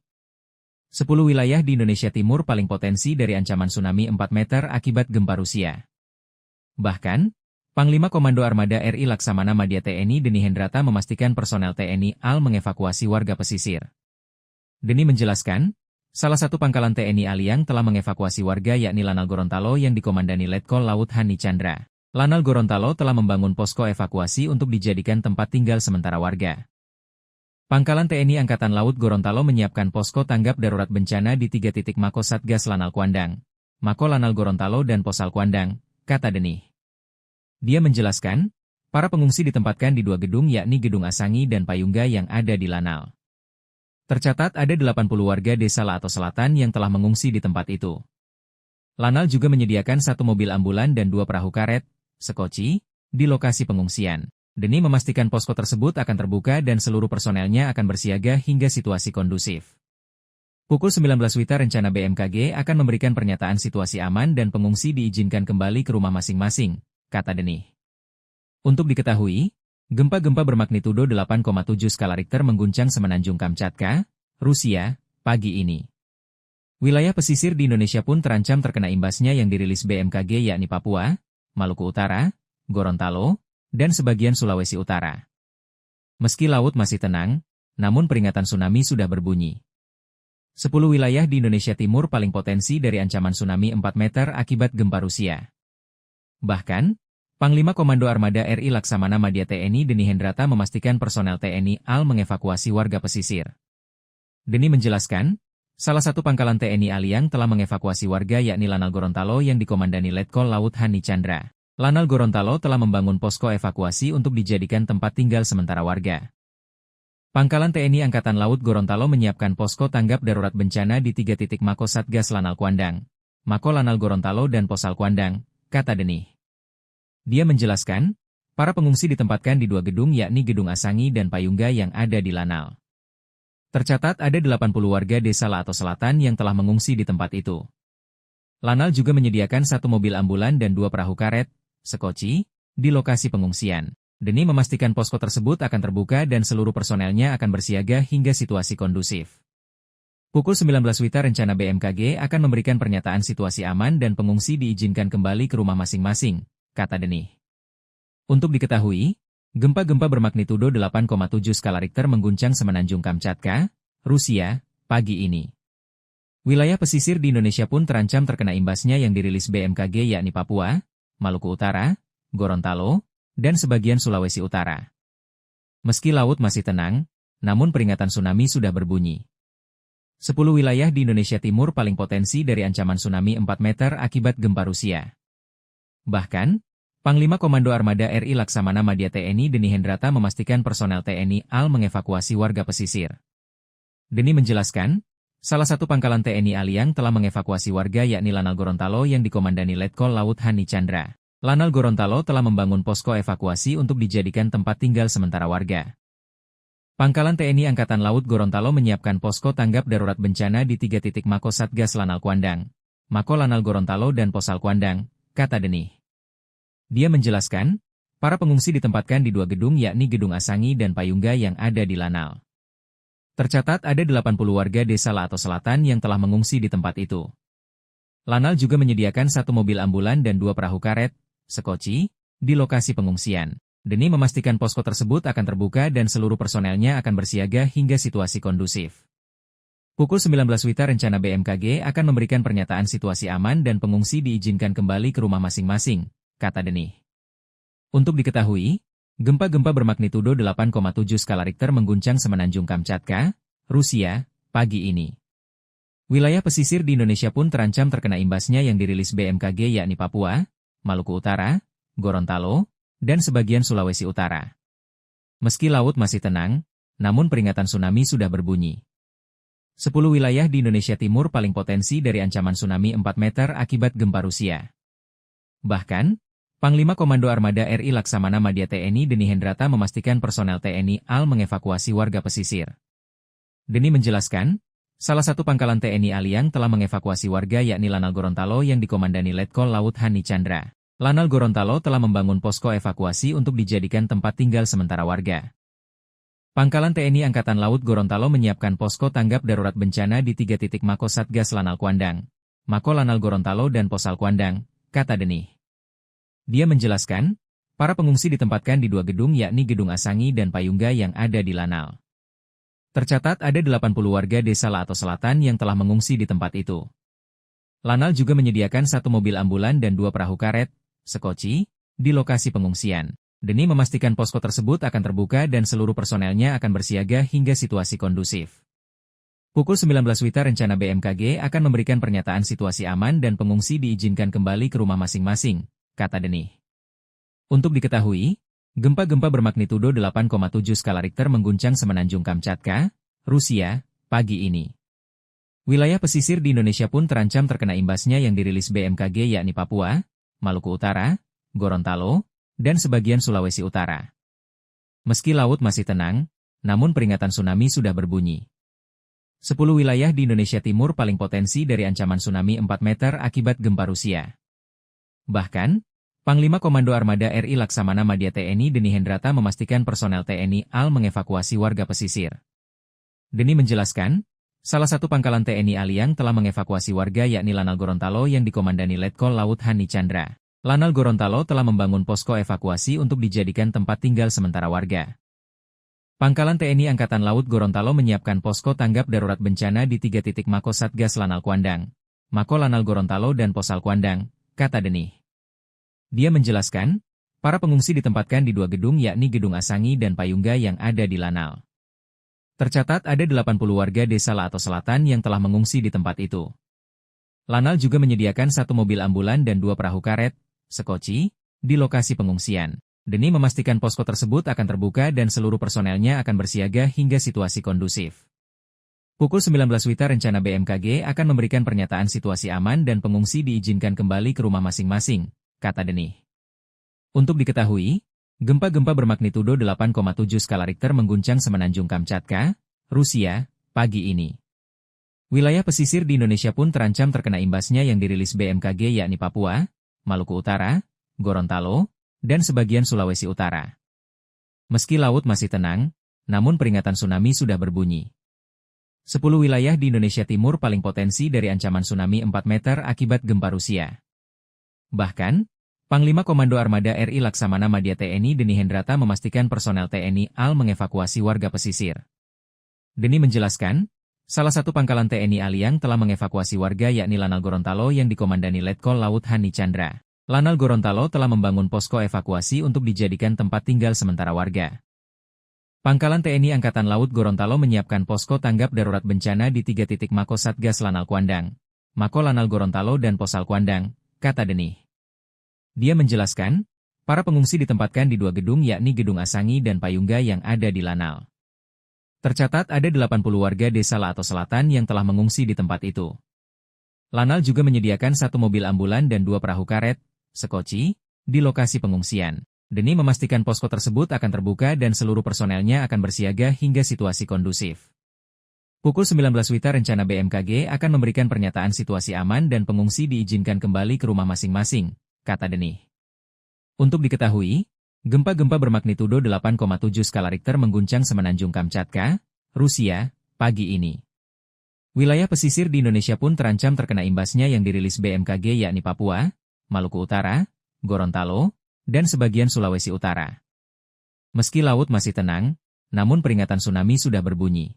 10 wilayah di Indonesia Timur paling potensi dari ancaman tsunami 4 meter akibat gempa Rusia. Bahkan, Panglima Komando Armada RI Laksamana Madya TNI Deni Hendrata memastikan personel TNI AL mengevakuasi warga pesisir. Deni menjelaskan, salah satu pangkalan TNI AL yang telah mengevakuasi warga yakni Lanal Gorontalo yang dikomandani Letkol Laut Hani Chandra. Lanal Gorontalo telah membangun posko evakuasi untuk dijadikan tempat tinggal sementara warga. Pangkalan TNI Angkatan Laut Gorontalo menyiapkan posko tanggap darurat bencana di 3 titik Mako Satgas Lanal Kuandang, Mako Lanal Gorontalo dan Posal Kuandang, kata Deni. Dia menjelaskan, para pengungsi ditempatkan di 2 gedung yakni Gedung Asangi dan Payungga yang ada di Lanal. Tercatat ada 80 warga desa Laato Selatan yang telah mengungsi di tempat itu. Lanal juga menyediakan 1 mobil ambulan dan 2 perahu karet, sekoci, di lokasi pengungsian. Deni memastikan posko tersebut akan terbuka dan seluruh personelnya akan bersiaga hingga situasi kondusif. Pukul 19 WITA rencana BMKG akan memberikan pernyataan situasi aman dan pengungsi diizinkan kembali ke rumah masing-masing, kata Deni. Untuk diketahui, gempa-gempa bermagnitudo 8,7 skala Richter mengguncang Semenanjung Kamchatka, Rusia, pagi ini. Wilayah pesisir di Indonesia pun terancam terkena imbasnya yang dirilis BMKG yakni Papua, Maluku Utara, Gorontalo, dan sebagian Sulawesi Utara. Meski laut masih tenang, namun peringatan tsunami sudah berbunyi. 10 wilayah di Indonesia Timur paling potensi dari ancaman tsunami 4 meter akibat gempa Rusia. Bahkan, Panglima Komando Armada RI Laksamana Madya TNI Deni Hendrata memastikan personel TNI AL mengevakuasi warga pesisir. Deni menjelaskan, salah satu pangkalan TNI AL yang telah mengevakuasi warga yakni Lanal Gorontalo yang dikomandani Letkol Laut Hani Chandra. Lanal Gorontalo telah membangun posko evakuasi untuk dijadikan tempat tinggal sementara warga. Pangkalan TNI Angkatan Laut Gorontalo menyiapkan posko tanggap darurat bencana di 3 titik Mako Satgas Lanal Kuandang, Mako Lanal Gorontalo dan Posal Kuandang, kata Deni. Dia menjelaskan, salah satu pangkalan TNI AL yang telah mengevakuasi warga yakni Lanal Gorontalo yang dikomandani Letkol Laut Hani Chandra. Lanal Gorontalo telah membangun posko evakuasi untuk dijadikan tempat tinggal sementara warga. Pangkalan TNI Angkatan Laut Gorontalo menyiapkan posko tanggap darurat bencana di 3 titik Mako Satgas Lanal Kuandang, Mako Lanal Gorontalo dan Posal Kuandang, kata Deni. Dia menjelaskan, para pengungsi ditempatkan di 2 gedung yakni Gedung Asangi dan Payungga yang ada di Lanal. Tercatat ada 80 warga desa Laato Selatan yang telah mengungsi di tempat itu. Lanal juga menyediakan 1 mobil ambulan dan 2 perahu karet, sekoci, di lokasi pengungsian. Deni memastikan posko tersebut akan terbuka dan seluruh personelnya akan bersiaga hingga situasi kondusif. Pukul 19 WITA rencana BMKG akan memberikan pernyataan situasi aman dan pengungsi diizinkan kembali ke rumah masing-masing, kata Deni. Untuk diketahui, gempa-gempa bermagnitudo 8,7 skala Richter mengguncang Semenanjung Kamchatka, Rusia, pagi ini. Wilayah pesisir di Indonesia pun terancam terkena imbasnya yang dirilis BMKG yakni Papua, Maluku Utara, Gorontalo, dan sebagian Sulawesi Utara. Meski laut masih tenang, namun peringatan tsunami sudah berbunyi. 10 wilayah di Indonesia Timur paling potensi dari ancaman tsunami 4 meter akibat gempa Rusia. Bahkan, Panglima Komando Armada RI Laksamana Madya TNI Deni Hendrata memastikan personel TNI AL mengevakuasi warga pesisir. Deni menjelaskan, Salah satu pangkalan TNI Aliang telah mengevakuasi warga yakni Lanal Gorontalo yang dikomandani Letkol Laut Hani Chandra. Lanal Gorontalo telah membangun posko evakuasi untuk dijadikan tempat tinggal sementara warga. Pangkalan TNI Angkatan Laut Gorontalo menyiapkan posko tanggap darurat bencana di 3 titik Mako Satgas Lanal Kuandang, Mako Lanal Gorontalo dan Posal Kuandang, kata Denih. Dia menjelaskan, para pengungsi ditempatkan di 2 gedung yakni Gedung Asangi dan Payungga yang ada di Lanal. Tercatat ada 80 warga desa Lato Selatan yang telah mengungsi di tempat itu. Lanal juga menyediakan 1 mobil ambulan dan 2 perahu karet, sekoci, di lokasi pengungsian. Denih memastikan posko tersebut akan terbuka dan seluruh personelnya akan bersiaga hingga situasi kondusif. Pukul 19 WITA rencana BMKG akan memberikan pernyataan situasi aman dan pengungsi diizinkan kembali ke rumah masing-masing, kata Denih. Untuk diketahui, gempa-gempa bermagnitudo 8,7 skala Richter mengguncang Semenanjung Kamchatka, Rusia, pagi ini. Wilayah pesisir di Indonesia pun terancam terkena imbasnya yang dirilis BMKG yakni Papua, Maluku Utara, Gorontalo, dan sebagian Sulawesi Utara. Meski laut masih tenang, namun peringatan tsunami sudah berbunyi. 10 wilayah di Indonesia Timur paling potensi dari ancaman tsunami 4 meter akibat gempa Rusia. Bahkan, Panglima Komando Armada RI Laksamana Madya TNI Deni Hendrata memastikan personel TNI AL mengevakuasi warga pesisir. Deni menjelaskan, salah satu pangkalan TNI Aliang telah mengevakuasi warga yakni Lanal Gorontalo yang dikomandani Letkol Laut Hani Chandra. Lanal Gorontalo telah membangun posko evakuasi untuk dijadikan tempat tinggal sementara warga. Pangkalan TNI Angkatan Laut Gorontalo menyiapkan posko tanggap darurat bencana di 3 titik Mako Satgas Lanal Kuandang, Mako Lanal Gorontalo dan Posal Kuandang, kata Denih. Dia menjelaskan, para pengungsi ditempatkan di 2 gedung yakni Gedung Asangi dan Payungga yang ada di Lanal. Tercatat ada 80 warga desa Lato Selatan yang telah mengungsi di tempat itu. Lanal juga menyediakan 1 mobil ambulan dan 2 perahu karet, sekoci, di lokasi pengungsian. Denih memastikan posko tersebut akan terbuka dan seluruh personelnya akan bersiaga hingga situasi kondusif. Pukul 19 WITA rencana BMKG akan memberikan pernyataan situasi aman dan pengungsi diizinkan kembali ke rumah masing-masing, kata Denih. Untuk diketahui, gempa-gempa bermagnitudo 8,7 skala Richter mengguncang Semenanjung Kamchatka, Rusia, pagi ini. Wilayah pesisir di Indonesia pun terancam terkena imbasnya yang dirilis BMKG yakni Papua, Maluku Utara, Gorontalo, dan sebagian Sulawesi Utara. Meski laut masih tenang, namun peringatan tsunami sudah berbunyi. 10 wilayah di Indonesia Timur paling potensi dari ancaman tsunami 4 meter akibat gempa Rusia. Bahkan, Panglima Komando Armada RI Laksamana Madya TNI Deni Hendrata memastikan personel TNI AL mengevakuasi warga pesisir. Deni menjelaskan, salah satu pangkalan TNI Aliang telah mengevakuasi warga yakni Lanal Gorontalo yang dikomandani Letkol Laut Hani Chandra. Lanal Gorontalo telah membangun posko evakuasi untuk dijadikan tempat tinggal sementara warga. Pangkalan TNI Angkatan Laut Gorontalo menyiapkan posko tanggap darurat bencana di 3 titik Mako Satgas Lanal Kuandang, Mako Lanal Gorontalo dan Posal Kuandang, kata Denih. Dia menjelaskan, para pengungsi ditempatkan di 2 gedung yakni Gedung Asangi dan Payungga yang ada di Lanal. Tercatat ada 80 warga desa Lato Selatan yang telah mengungsi di tempat itu. Lanal juga menyediakan 1 mobil ambulan dan 2 perahu karet, sekoci, di lokasi pengungsian. Denih memastikan posko tersebut akan terbuka dan seluruh personelnya akan bersiaga hingga situasi kondusif. Pukul 19 WITA rencana BMKG akan memberikan pernyataan situasi aman dan pengungsi diizinkan kembali ke rumah masing-masing, kata Denih. Untuk diketahui, gempa-gempa bermagnitudo 8,7 skala Richter mengguncang Semenanjung Kamchatka, Rusia, pagi ini. Wilayah pesisir di Indonesia pun terancam terkena imbasnya yang dirilis BMKG yakni Papua, Maluku Utara, Gorontalo, dan sebagian Sulawesi Utara. Meski laut masih tenang, namun peringatan tsunami sudah berbunyi. 10 wilayah di Indonesia Timur paling potensi dari ancaman tsunami 4 meter akibat gempa Rusia. Bahkan, Panglima Komando Armada RI Laksamana Madya TNI Deni Hendrata memastikan personel TNI AL mengevakuasi warga pesisir. Deni menjelaskan, salah satu pangkalan TNI Aliang telah mengevakuasi warga yakni Lanal Gorontalo yang dikomandani Letkol Laut Hani Chandra. Lanal Gorontalo telah membangun posko evakuasi untuk dijadikan tempat tinggal sementara warga. Pangkalan TNI Angkatan Laut Gorontalo menyiapkan posko tanggap darurat bencana di 3 titik Mako Satgas Lanal Kuandang, Mako Lanal Gorontalo dan Posal Kuandang, kata Denih. Dia menjelaskan, para pengungsi ditempatkan di 2 gedung yakni Gedung Asangi dan Payungga yang ada di Lanal. Tercatat ada 80 warga desa Laato Selatan yang telah mengungsi di tempat itu. Lanal juga menyediakan 1 mobil ambulan dan 2 perahu karet, sekoci, di lokasi pengungsian. Demi memastikan posko tersebut akan terbuka dan seluruh personelnya akan bersiaga hingga situasi kondusif. Pukul 19 WITA rencana BMKG akan memberikan pernyataan situasi aman dan pengungsi diizinkan kembali ke rumah masing-masing, kata Denih. Untuk diketahui, gempa-gempa bermagnitudo 8,7 skala Richter mengguncang Semenanjung Kamchatka, Rusia, pagi ini. Wilayah pesisir di Indonesia pun terancam terkena imbasnya yang dirilis BMKG yakni Papua, Maluku Utara, Gorontalo, dan sebagian Sulawesi Utara. Meski laut masih tenang, namun peringatan tsunami sudah berbunyi.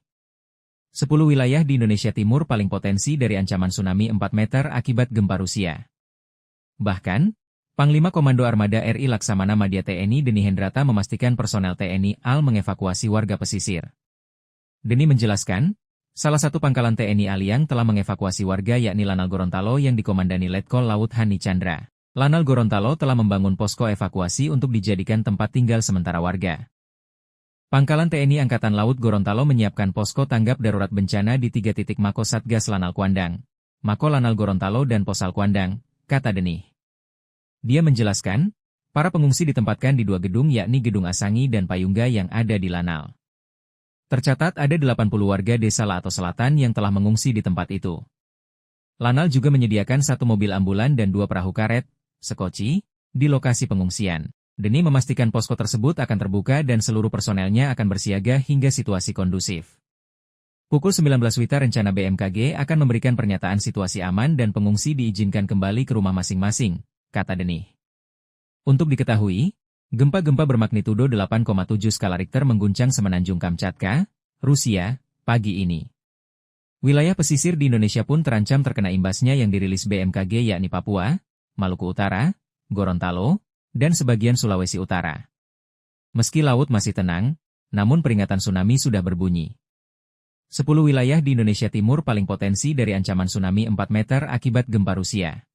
10 wilayah di Indonesia Timur paling potensi dari ancaman tsunami 4 meter akibat gempa Rusia. Bahkan, Panglima Komando Armada RI Laksamana Madya TNI Deni Hendrata memastikan personel TNI AL mengevakuasi warga pesisir. Deni menjelaskan, salah satu pangkalan TNI AL yang telah mengevakuasi warga yakni Lanal Gorontalo yang dikomandani Letkol Laut Hani Chandra. Lanal Gorontalo telah membangun posko evakuasi untuk dijadikan tempat tinggal sementara warga. Pangkalan TNI Angkatan Laut Gorontalo menyiapkan posko tanggap darurat bencana di 3 titik Mako Satgas Lanal Kuandang, Mako Lanal Gorontalo dan Posal Kuandang, kata Denih. Dia menjelaskan, para pengungsi ditempatkan di 2 gedung yakni Gedung Asangi dan Payungga yang ada di Lanal. Tercatat ada 80 warga desa Laato Selatan yang telah mengungsi di tempat itu. Lanal juga menyediakan 1 mobil ambulan dan 2 perahu karet, sekoci, di lokasi pengungsian. Deni memastikan posko tersebut akan terbuka dan seluruh personelnya akan bersiaga hingga situasi kondusif. Pukul 19 WITA rencana BMKG akan memberikan pernyataan situasi aman dan pengungsi diizinkan kembali ke rumah masing-masing, kata Denih. Untuk diketahui, gempa-gempa bermagnitudo 8,7 skala Richter mengguncang Semenanjung Kamchatka, Rusia, pagi ini. Wilayah pesisir di Indonesia pun terancam terkena imbasnya yang dirilis BMKG yakni Papua, Maluku Utara, Gorontalo, dan sebagian Sulawesi Utara. Meski laut masih tenang, namun peringatan tsunami sudah berbunyi. 10 wilayah di Indonesia Timur paling potensi dari ancaman tsunami 4 meter akibat gempa Rusia.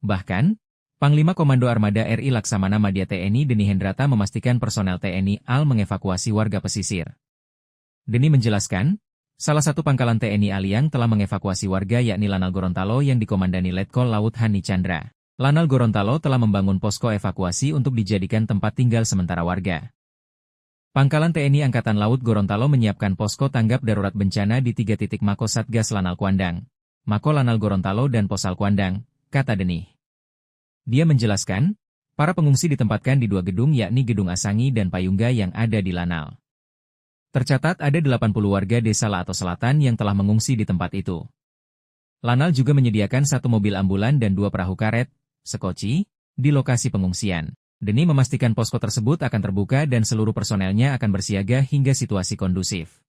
Bahkan, Panglima Komando Armada RI Laksamana Madya TNI Deni Hendrata memastikan personel TNI AL mengevakuasi warga pesisir. Deni menjelaskan, salah satu pangkalan TNI AL yang telah mengevakuasi warga yakni Lanal Gorontalo yang dikomandani Letkol Laut Hani Chandra. Lanal Gorontalo telah membangun posko evakuasi untuk dijadikan tempat tinggal sementara warga. Pangkalan TNI Angkatan Laut Gorontalo menyiapkan posko tanggap darurat bencana di 3 titik Mako Satgas Lanal Kuandang, Mako Lanal Gorontalo dan Posal Kuandang, kata Denih. Dia menjelaskan, para pengungsi ditempatkan di 2 gedung yakni Gedung Asangi dan Payungga yang ada di Lanal. Tercatat ada 80 warga desa Laato Selatan yang telah mengungsi di tempat itu. Lanal juga menyediakan 1 mobil ambulan dan 2 perahu karet, sekoci, di lokasi pengungsian. Deni memastikan posko tersebut akan terbuka dan seluruh personelnya akan bersiaga hingga situasi kondusif.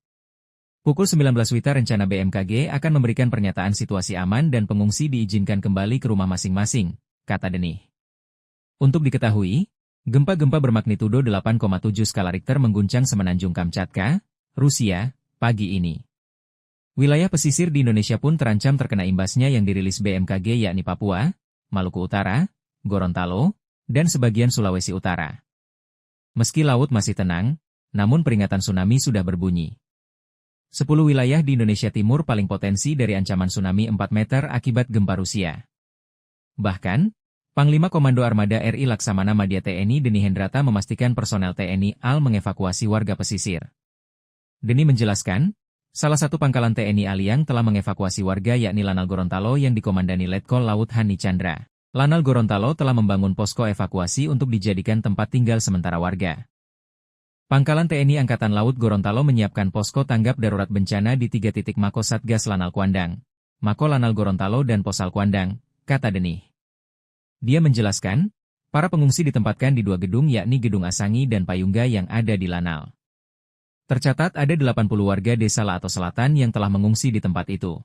Pukul 19 WITA rencana BMKG akan memberikan pernyataan situasi aman dan pengungsi diizinkan kembali ke rumah masing-masing, kata Denih. Untuk diketahui, gempa-gempa bermagnitudo 8,7 skala Richter mengguncang Semenanjung Kamchatka, Rusia, pagi ini. Wilayah pesisir di Indonesia pun terancam terkena imbasnya yang dirilis BMKG yakni Papua, Maluku Utara, Gorontalo, dan sebagian Sulawesi Utara. Meski laut masih tenang, namun peringatan tsunami sudah berbunyi. 10 wilayah di Indonesia Timur paling potensi dari ancaman tsunami 4 meter akibat gempa Rusia. Bahkan, Panglima Komando Armada RI Laksamana Madya TNI Deni Hendrata memastikan personel TNI AL mengevakuasi warga pesisir. Deni menjelaskan, salah satu pangkalan TNI AL yang telah mengevakuasi warga yakni Lanal Gorontalo yang dikomandani Letkol Laut Hani Chandra. Lanal Gorontalo telah membangun posko evakuasi untuk dijadikan tempat tinggal sementara warga. Pangkalan TNI Angkatan Laut Gorontalo menyiapkan posko tanggap darurat bencana di 3 titik Mako Satgas Lanal Kuandang, Mako Lanal Gorontalo dan Posal Kuandang, kata Denih. Dia menjelaskan, para pengungsi ditempatkan di 2 gedung yakni Gedung Asangi dan Payungga yang ada di Lanal. Tercatat ada 80 warga desa Laato Selatan yang telah mengungsi di tempat itu.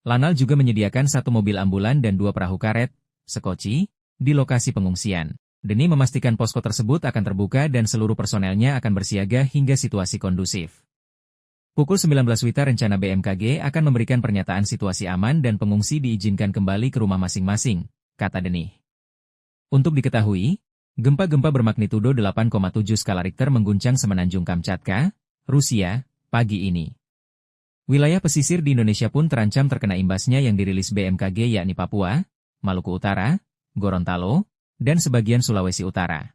Lanal juga menyediakan 1 mobil ambulan dan 2 perahu karet, sekoci, di lokasi pengungsian. Deni memastikan posko tersebut akan terbuka dan seluruh personelnya akan bersiaga hingga situasi kondusif. Pukul 19 WITA rencana BMKG akan memberikan pernyataan situasi aman dan pengungsi diizinkan kembali ke rumah masing-masing, kata Denih. Untuk diketahui, gempa-gempa bermagnitudo 8,7 skala Richter mengguncang Semenanjung Kamchatka, Rusia, pagi ini. Wilayah pesisir di Indonesia pun terancam terkena imbasnya yang dirilis BMKG yakni Papua, Maluku Utara, Gorontalo, dan sebagian Sulawesi Utara.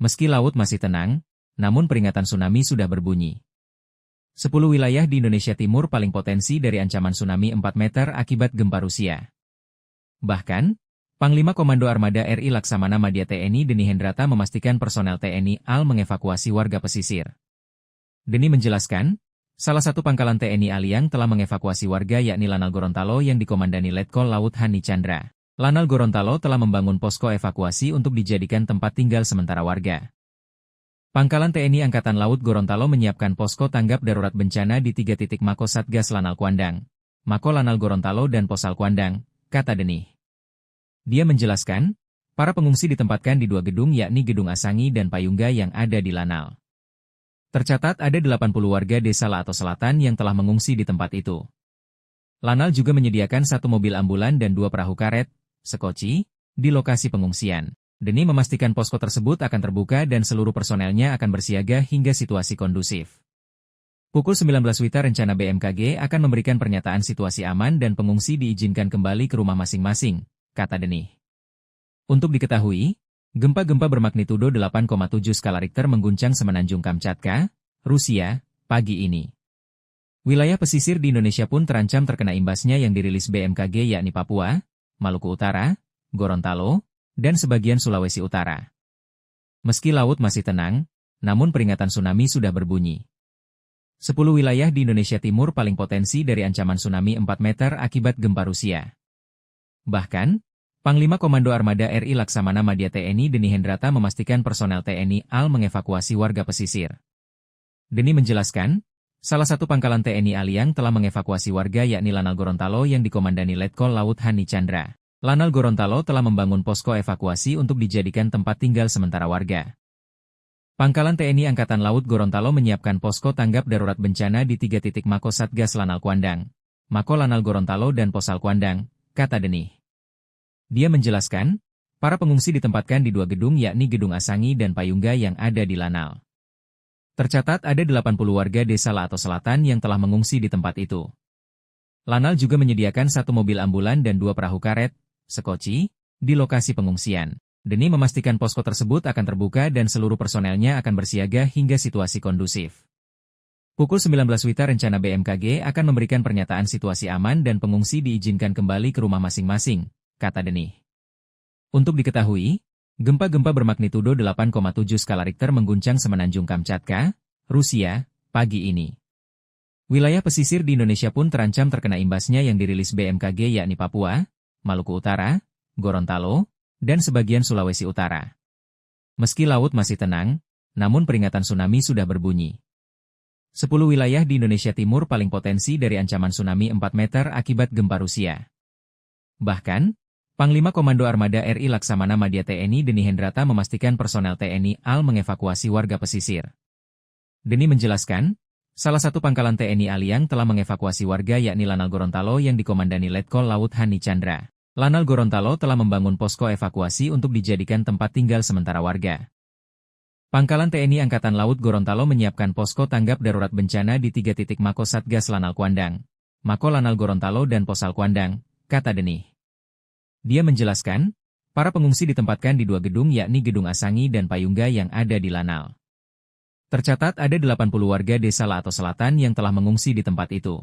Meski laut masih tenang, namun peringatan tsunami sudah berbunyi. 10 wilayah di Indonesia Timur paling potensi dari ancaman tsunami 4 meter akibat gempa Rusia. Bahkan, Panglima Komando Armada RI Laksamana Madya TNI Deni Hendrata memastikan personel TNI AL mengevakuasi warga pesisir. Deni menjelaskan, salah satu pangkalan TNI AL yang telah mengevakuasi warga yakni Lanal Gorontalo yang dikomandani Letkol Laut Hani Chandra. Lanal Gorontalo telah membangun posko evakuasi untuk dijadikan tempat tinggal sementara warga. Pangkalan TNI Angkatan Laut Gorontalo menyiapkan posko tanggap darurat bencana di 3 titik Mako Satgas Lanal Kuandang, Mako Lanal Gorontalo dan Posal Kuandang, kata Deni. Dia menjelaskan, para pengungsi ditempatkan di 2 gedung yakni Gedung Asangi dan Payungga yang ada di Lanal. Tercatat ada 80 warga desa Lato Selatan yang telah mengungsi di tempat itu. Lanal juga menyediakan 1 mobil ambulan dan 2 perahu karet, sekoci, di lokasi pengungsian. Deni memastikan posko tersebut akan terbuka dan seluruh personelnya akan bersiaga hingga situasi kondusif. Pukul 19 WITA rencana BMKG akan memberikan pernyataan situasi aman dan pengungsi diizinkan kembali ke rumah masing-masing, kata Deni. Untuk diketahui, gempa-gempa bermagnitudo 8,7 skala Richter mengguncang Semenanjung Kamchatka, Rusia, pagi ini. Wilayah pesisir di Indonesia pun terancam terkena imbasnya yang dirilis BMKG yakni Papua, Maluku Utara, Gorontalo, dan sebagian Sulawesi Utara. Meski laut masih tenang, namun peringatan tsunami sudah berbunyi. 10 wilayah di Indonesia Timur paling potensi dari ancaman tsunami 4 meter akibat gempa Rusia. Bahkan, Panglima Komando Armada RI Laksamana Madya TNI Deni Hendrata memastikan personel TNI AL mengevakuasi warga pesisir. Deni menjelaskan, salah satu pangkalan TNI AL yang telah mengevakuasi warga yakni Lanal Gorontalo yang dikomandani Letkol Laut Hani Chandra. Lanal Gorontalo telah membangun posko evakuasi untuk dijadikan tempat tinggal sementara warga. Pangkalan TNI Angkatan Laut Gorontalo menyiapkan posko tanggap darurat bencana di 3 titik Mako Satgas Lanal Kuandang, Mako Lanal Gorontalo dan Posal Kuandang, kata Deni. Dia menjelaskan, para pengungsi ditempatkan di 2 gedung yakni Gedung Asangi dan Payungga yang ada di Lanal. Tercatat ada 80 warga desa Lato Selatan yang telah mengungsi di tempat itu. Lanal juga menyediakan 1 mobil ambulan dan 2 perahu karet, sekoci, di lokasi pengungsian. Deni memastikan posko tersebut akan terbuka dan seluruh personelnya akan bersiaga hingga situasi kondusif. Pukul 19 WITA rencana BMKG akan memberikan pernyataan situasi aman dan pengungsi diizinkan kembali ke rumah masing-masing, kata Deni. Untuk diketahui, gempa-gempa bermagnitudo 8,7 skala Richter mengguncang Semenanjung Kamchatka, Rusia, pagi ini. Wilayah pesisir di Indonesia pun terancam terkena imbasnya yang dirilis BMKG yakni Papua, Maluku Utara, Gorontalo, dan sebagian Sulawesi Utara. Meski laut masih tenang, namun peringatan tsunami sudah berbunyi. 10 wilayah di Indonesia Timur paling potensi dari ancaman tsunami 4 meter akibat gempa Rusia. Bahkan, Panglima Komando Armada RI Laksamana Madya TNI Deni Hendrata memastikan personel TNI AL mengevakuasi warga pesisir. Deni menjelaskan, salah satu pangkalan TNI AL yang telah mengevakuasi warga yakni Lanal Gorontalo yang dikomandani Letkol Laut Hani Chandra. Lanal Gorontalo telah membangun posko evakuasi untuk dijadikan tempat tinggal sementara warga. Pangkalan TNI Angkatan Laut Gorontalo menyiapkan posko tanggap darurat bencana di 3 titik Mako Satgas Lanal Kuandang, Mako Lanal Gorontalo dan Posal Kuandang, kata Deni. Dia menjelaskan, para pengungsi ditempatkan di 2 gedung yakni Gedung Asangi dan Payungga yang ada di Lanal. Tercatat ada 80 warga desa Lato Selatan yang telah mengungsi di tempat itu.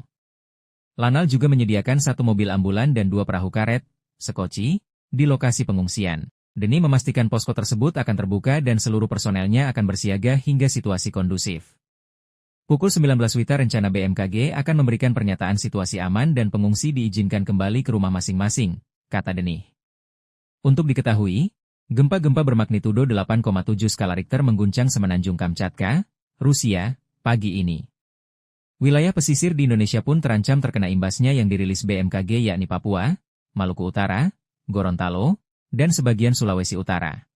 Lanal juga menyediakan 1 mobil ambulan dan 2 perahu karet, sekoci, di lokasi pengungsian. Deni memastikan posko tersebut akan terbuka dan seluruh personelnya akan bersiaga hingga situasi kondusif. Pukul 19 WITA rencana BMKG akan memberikan pernyataan situasi aman dan pengungsi diizinkan kembali ke rumah masing-masing, kata Deni. Untuk diketahui, gempa-gempa bermagnitudo 8,7 skala Richter mengguncang Semenanjung Kamchatka, Rusia, pagi ini. Wilayah pesisir di Indonesia pun terancam terkena imbasnya yang dirilis BMKG yakni Papua, Maluku Utara, Gorontalo, dan sebagian Sulawesi Utara.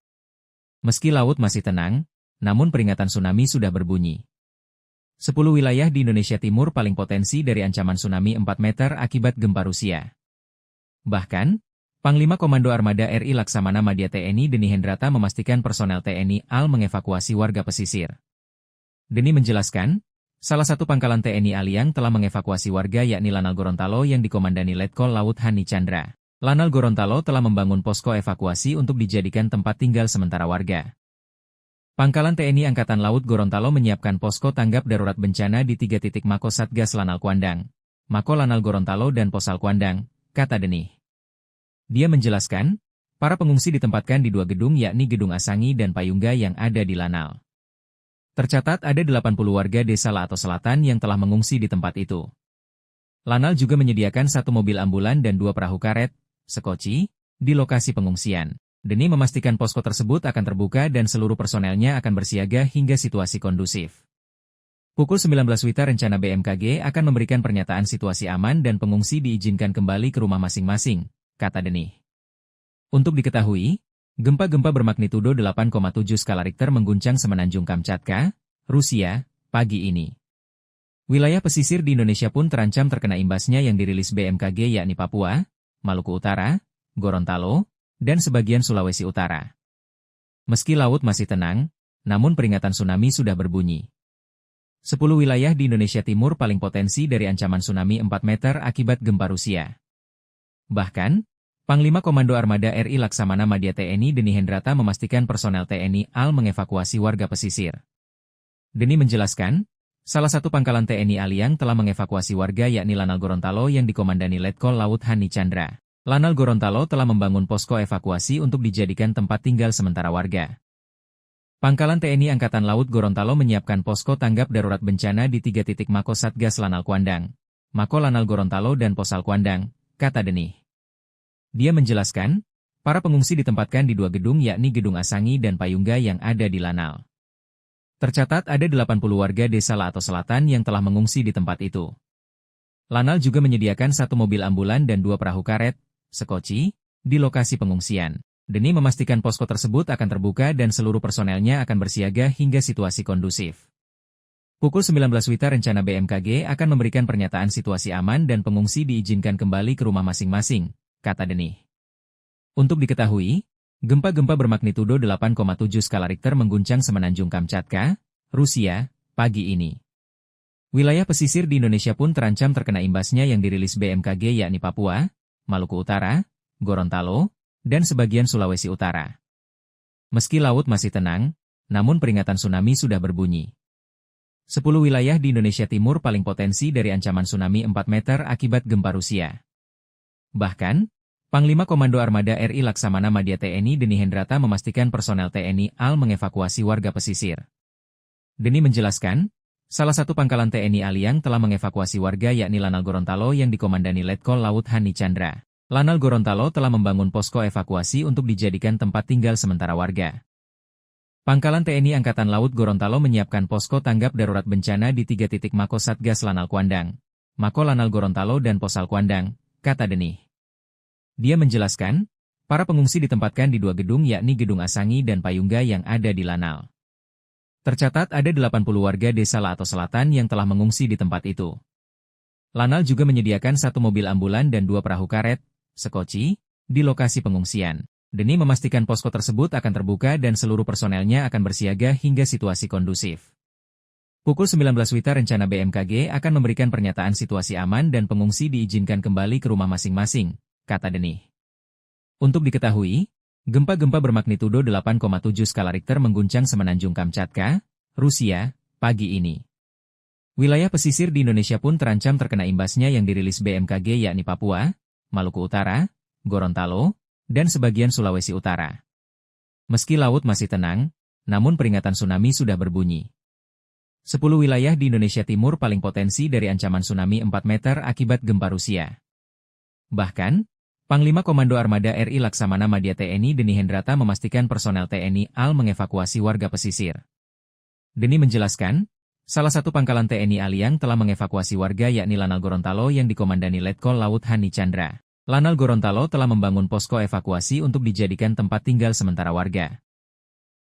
Meski laut masih tenang, namun peringatan tsunami sudah berbunyi. 10 wilayah di Indonesia Timur paling potensi dari ancaman tsunami 4 meter akibat gempa Rusia. Bahkan, Panglima Komando Armada RI Laksamana Madya TNI Deni Hendrata memastikan personel TNI AL mengevakuasi warga pesisir. Deni menjelaskan, Salah satu pangkalan TNI Aliang telah mengevakuasi warga yakni Lanal Gorontalo yang dikomandani Letkol Laut Hani Chandra. Lanal Gorontalo telah membangun posko evakuasi untuk dijadikan tempat tinggal sementara warga. Pangkalan TNI Angkatan Laut Gorontalo menyiapkan posko tanggap darurat bencana di 3 titik Mako Satgas Lanal Kuandang, Mako Lanal Gorontalo dan Posal Kuandang, kata Denih. Dia menjelaskan, para pengungsi ditempatkan di 2 gedung yakni Gedung Asangi dan Payungga yang ada di Lanal. Tercatat ada 80 warga desa Laato Selatan yang telah mengungsi di tempat itu. Lanal juga menyediakan 1 mobil ambulan dan 2 perahu karet, sekoci, di lokasi pengungsian. Denih memastikan posko tersebut akan terbuka dan seluruh personelnya akan bersiaga hingga situasi kondusif. Pukul 19 WITA rencana BMKG akan memberikan pernyataan situasi aman dan pengungsi diizinkan kembali ke rumah masing-masing, kata Denih. Untuk diketahui, gempa-gempa bermagnitudo 8,7 skala Richter mengguncang semenanjung Kamchatka, Rusia, pagi ini. Wilayah pesisir di Indonesia pun terancam terkena imbasnya yang dirilis BMKG yakni Papua, Maluku Utara, Gorontalo, dan sebagian Sulawesi Utara. Meski laut masih tenang, namun peringatan tsunami sudah berbunyi. 10 wilayah di Indonesia Timur paling potensi dari ancaman tsunami 4 meter akibat gempa Rusia. Bahkan, Panglima Komando Armada RI Laksamana Madya TNI Denih Hendrata memastikan personel TNI AL mengevakuasi warga pesisir. Denih menjelaskan, salah satu pangkalan TNI Aliang telah mengevakuasi warga yakni Lanal Gorontalo yang dikomandani Letkol Laut Hani Chandra. Lanal Gorontalo telah membangun posko evakuasi untuk dijadikan tempat tinggal sementara warga. Pangkalan TNI Angkatan Laut Gorontalo menyiapkan posko tanggap darurat bencana di 3 titik Mako Satgas Lanal Kuandang, Mako Lanal Gorontalo dan Posal Kuandang, kata Denih. Dia menjelaskan, para pengungsi ditempatkan di 2 gedung yakni Gedung Asangi dan Payungga yang ada di Lanal. Tercatat ada 80 warga desa Laato Selatan yang telah mengungsi di tempat itu. Lanal juga menyediakan 1 mobil ambulan dan 2 perahu karet, sekoci, di lokasi pengungsian. Denih memastikan posko tersebut akan terbuka dan seluruh personelnya akan bersiaga hingga situasi kondusif. Pukul 19 WITA rencana BMKG akan memberikan pernyataan situasi aman dan pengungsi diizinkan kembali ke rumah masing-masing, kata Denih. Untuk diketahui, gempa-gempa bermagnitudo 8,7 skala Richter mengguncang semenanjung Kamchatka, Rusia, pagi ini. Wilayah pesisir di Indonesia pun terancam terkena imbasnya yang dirilis BMKG yakni Papua, Maluku Utara, Gorontalo, dan sebagian Sulawesi Utara. Meski laut masih tenang, namun peringatan tsunami sudah berbunyi. 10 wilayah di Indonesia Timur paling potensi dari ancaman tsunami 4 meter akibat gempa Rusia. Bahkan, Panglima Komando Armada RI Laksamana Madya TNI Denih Hendrata memastikan personel TNI AL mengevakuasi warga pesisir. Denih menjelaskan, salah satu pangkalan TNI Aliang telah mengevakuasi warga yakni Lanal Gorontalo yang dikomandani Letkol Laut Hani Chandra. Lanal Gorontalo telah membangun posko evakuasi untuk dijadikan tempat tinggal sementara warga. Pangkalan TNI Angkatan Laut Gorontalo menyiapkan posko tanggap darurat bencana di 3 titik Mako Satgas Lanal Kuandang, Mako Lanal Gorontalo dan Posal Kuandang, kata Denih. Dia menjelaskan, para pengungsi ditempatkan di 2 gedung yakni Gedung Asangi dan Payungga yang ada di Lanal. Tercatat ada 80 warga desa Laato Selatan yang telah mengungsi di tempat itu. Lanal juga menyediakan 1 mobil ambulan dan 2 perahu karet, sekoci, di lokasi pengungsian. Denih memastikan posko tersebut akan terbuka dan seluruh personelnya akan bersiaga hingga situasi kondusif. Pukul 19 WITA rencana BMKG akan memberikan pernyataan situasi aman dan pengungsi diizinkan kembali ke rumah masing-masing, kata Denih. Untuk diketahui, gempa-gempa bermagnitudo 8,7 skala Richter mengguncang semenanjung Kamchatka, Rusia, pagi ini. Wilayah pesisir di Indonesia pun terancam terkena imbasnya yang dirilis BMKG yakni Papua, Maluku Utara, Gorontalo, dan sebagian Sulawesi Utara. Meski laut masih tenang, namun peringatan tsunami sudah berbunyi. 10 wilayah di Indonesia Timur paling potensi dari ancaman tsunami 4 meter akibat gempa Rusia. Bahkan, Panglima Komando Armada RI Laksamana Madya TNI Denih Hendrata memastikan personel TNI AL mengevakuasi warga pesisir. Denih menjelaskan, salah satu pangkalan TNI Aliang telah mengevakuasi warga yakni Lanal Gorontalo yang dikomandani Letkol Laut Hani Chandra. Lanal Gorontalo telah membangun posko evakuasi untuk dijadikan tempat tinggal sementara warga.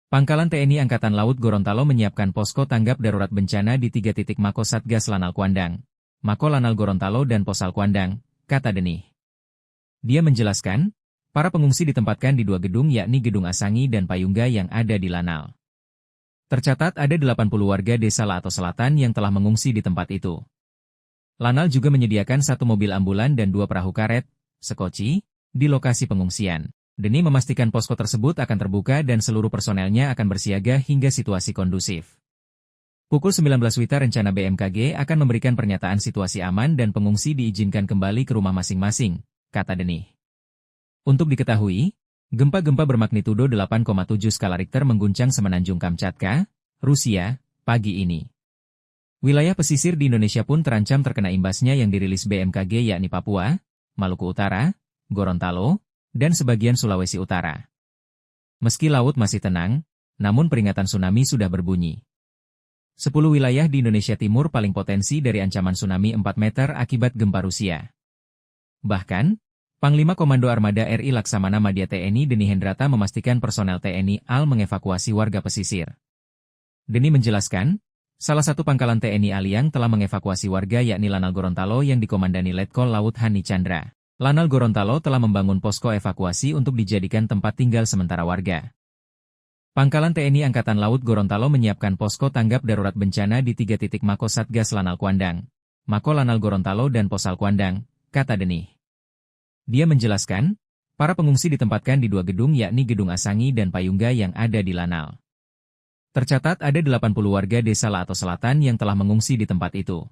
Pangkalan TNI Angkatan Laut Gorontalo menyiapkan posko tanggap darurat bencana di 3 titik Mako Satgas Lanal Kuandang, Mako Lanal Gorontalo dan Posal Kuandang, kata Denih. Dia menjelaskan, para pengungsi ditempatkan di 2 gedung yakni Gedung Asangi dan Payungga yang ada di Lanal. Tercatat ada 80 warga desa Lato Selatan yang telah mengungsi di tempat itu. Lanal juga menyediakan 1 mobil ambulan dan 2 perahu karet, sekoci, di lokasi pengungsian. Demi memastikan posko tersebut akan terbuka dan seluruh personelnya akan bersiaga hingga situasi kondusif. Pukul 19 WITA rencana BMKG akan memberikan pernyataan situasi aman dan pengungsi diizinkan kembali ke rumah masing-masing, kata Denih. Untuk diketahui, gempa-gempa bermagnitudo 8,7 skala Richter mengguncang Semenanjung Kamchatka, Rusia, pagi ini. Wilayah pesisir di Indonesia pun terancam terkena imbasnya yang dirilis BMKG yakni Papua, Maluku Utara, Gorontalo, dan sebagian Sulawesi Utara. Meski laut masih tenang, namun peringatan tsunami sudah berbunyi. 10 wilayah di Indonesia Timur paling potensi dari ancaman tsunami 4 meter akibat gempa Rusia. Bahkan, Panglima Komando Armada RI Laksamana Madya TNI Deni Hendrata memastikan personel TNI AL mengevakuasi warga pesisir. Deni menjelaskan, salah satu pangkalan TNI AL yang telah mengevakuasi warga yakni Lanal Gorontalo yang dikomandani Letkol Laut Hani Chandra. Lanal Gorontalo telah membangun posko evakuasi untuk dijadikan tempat tinggal sementara warga. Pangkalan TNI Angkatan Laut Gorontalo menyiapkan posko tanggap darurat bencana di 3 titik Mako Satgas Lanal Kuandang, Mako Lanal Gorontalo dan Posal Kuandang, kata Denih. Dia menjelaskan, para pengungsi ditempatkan di 2 gedung yakni Gedung Asangi dan Payungga yang ada di Lanal. Tercatat ada 80 warga desa Lato Selatan yang telah mengungsi di tempat itu.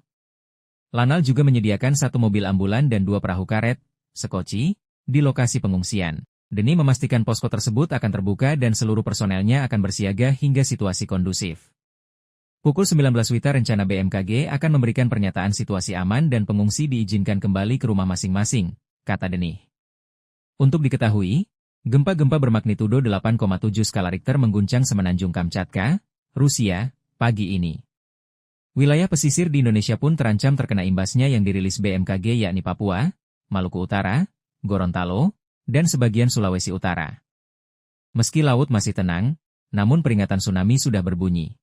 Lanal juga menyediakan 1 mobil ambulan dan 2 perahu karet, sekoci, di lokasi pengungsian. Deni memastikan posko tersebut akan terbuka dan seluruh personelnya akan bersiaga hingga situasi kondusif. Pukul 19 WITA rencana BMKG akan memberikan pernyataan situasi aman dan pengungsi diizinkan kembali ke rumah masing-masing, kata Denih. Untuk diketahui, gempa-gempa bermagnitudo 8,7 skala Richter mengguncang Semenanjung Kamchatka, Rusia, pagi ini. Wilayah pesisir di Indonesia pun terancam terkena imbasnya yang dirilis BMKG yakni Papua, Maluku Utara, Gorontalo, dan sebagian Sulawesi Utara. Meski laut masih tenang, namun peringatan tsunami sudah berbunyi.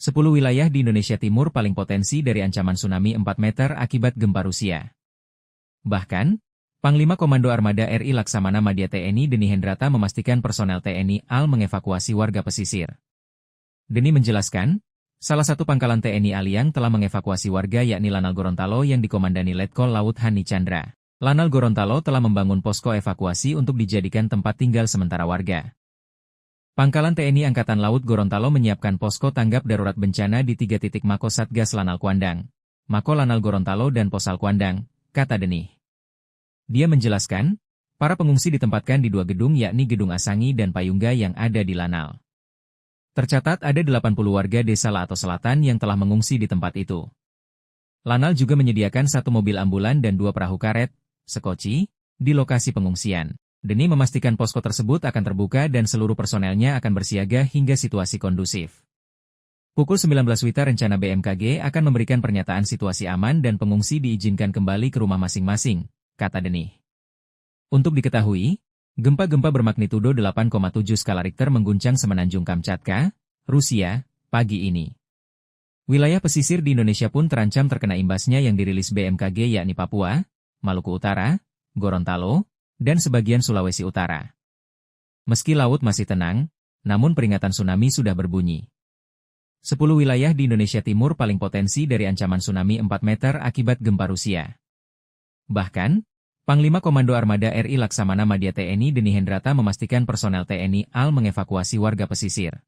10 wilayah di Indonesia Timur paling potensi dari ancaman tsunami 4 meter akibat gempa Rusia. Bahkan, Panglima Komando Armada RI Laksamana Madya TNI Deni Hendrata memastikan personel TNI AL mengevakuasi warga pesisir. Deni menjelaskan, salah satu pangkalan TNI AL yang telah mengevakuasi warga yakni Lanal Gorontalo yang dikomandani Letkol Laut Hani Chandra. Lanal Gorontalo telah membangun posko evakuasi untuk dijadikan tempat tinggal sementara warga. Pangkalan TNI Angkatan Laut Gorontalo menyiapkan posko tanggap darurat bencana di 3 titik Mako Satgas Lanal Kuandang, Mako Lanal Gorontalo dan Posal Kuandang, kata Denih. Dia menjelaskan, para pengungsi ditempatkan di 2 gedung yakni Gedung Asangi dan Payungga yang ada di Lanal. Tercatat ada 80 warga desa Lato Selatan yang telah mengungsi di tempat itu. Lanal juga menyediakan 1 mobil ambulan dan 2 perahu karet, sekoci, di lokasi pengungsian. Deni memastikan posko tersebut akan terbuka dan seluruh personelnya akan bersiaga hingga situasi kondusif. Pukul 19 WITA rencana BMKG akan memberikan pernyataan situasi aman dan pengungsi diizinkan kembali ke rumah masing-masing, kata Denih. Untuk diketahui, gempa-gempa bermagnitudo 8,7 skala Richter mengguncang Semenanjung Kamchatka, Rusia, pagi ini. Wilayah pesisir di Indonesia pun terancam terkena imbasnya yang dirilis BMKG yakni Papua, Maluku Utara, Gorontalo, dan sebagian Sulawesi Utara. Meski laut masih tenang, namun peringatan tsunami sudah berbunyi. 10 wilayah di Indonesia Timur paling potensi dari ancaman tsunami 4 meter akibat gempa Rusia. Bahkan, Panglima Komando Armada RI Laksamana Madya TNI Deni Hendrata memastikan personel TNI AL mengevakuasi warga pesisir.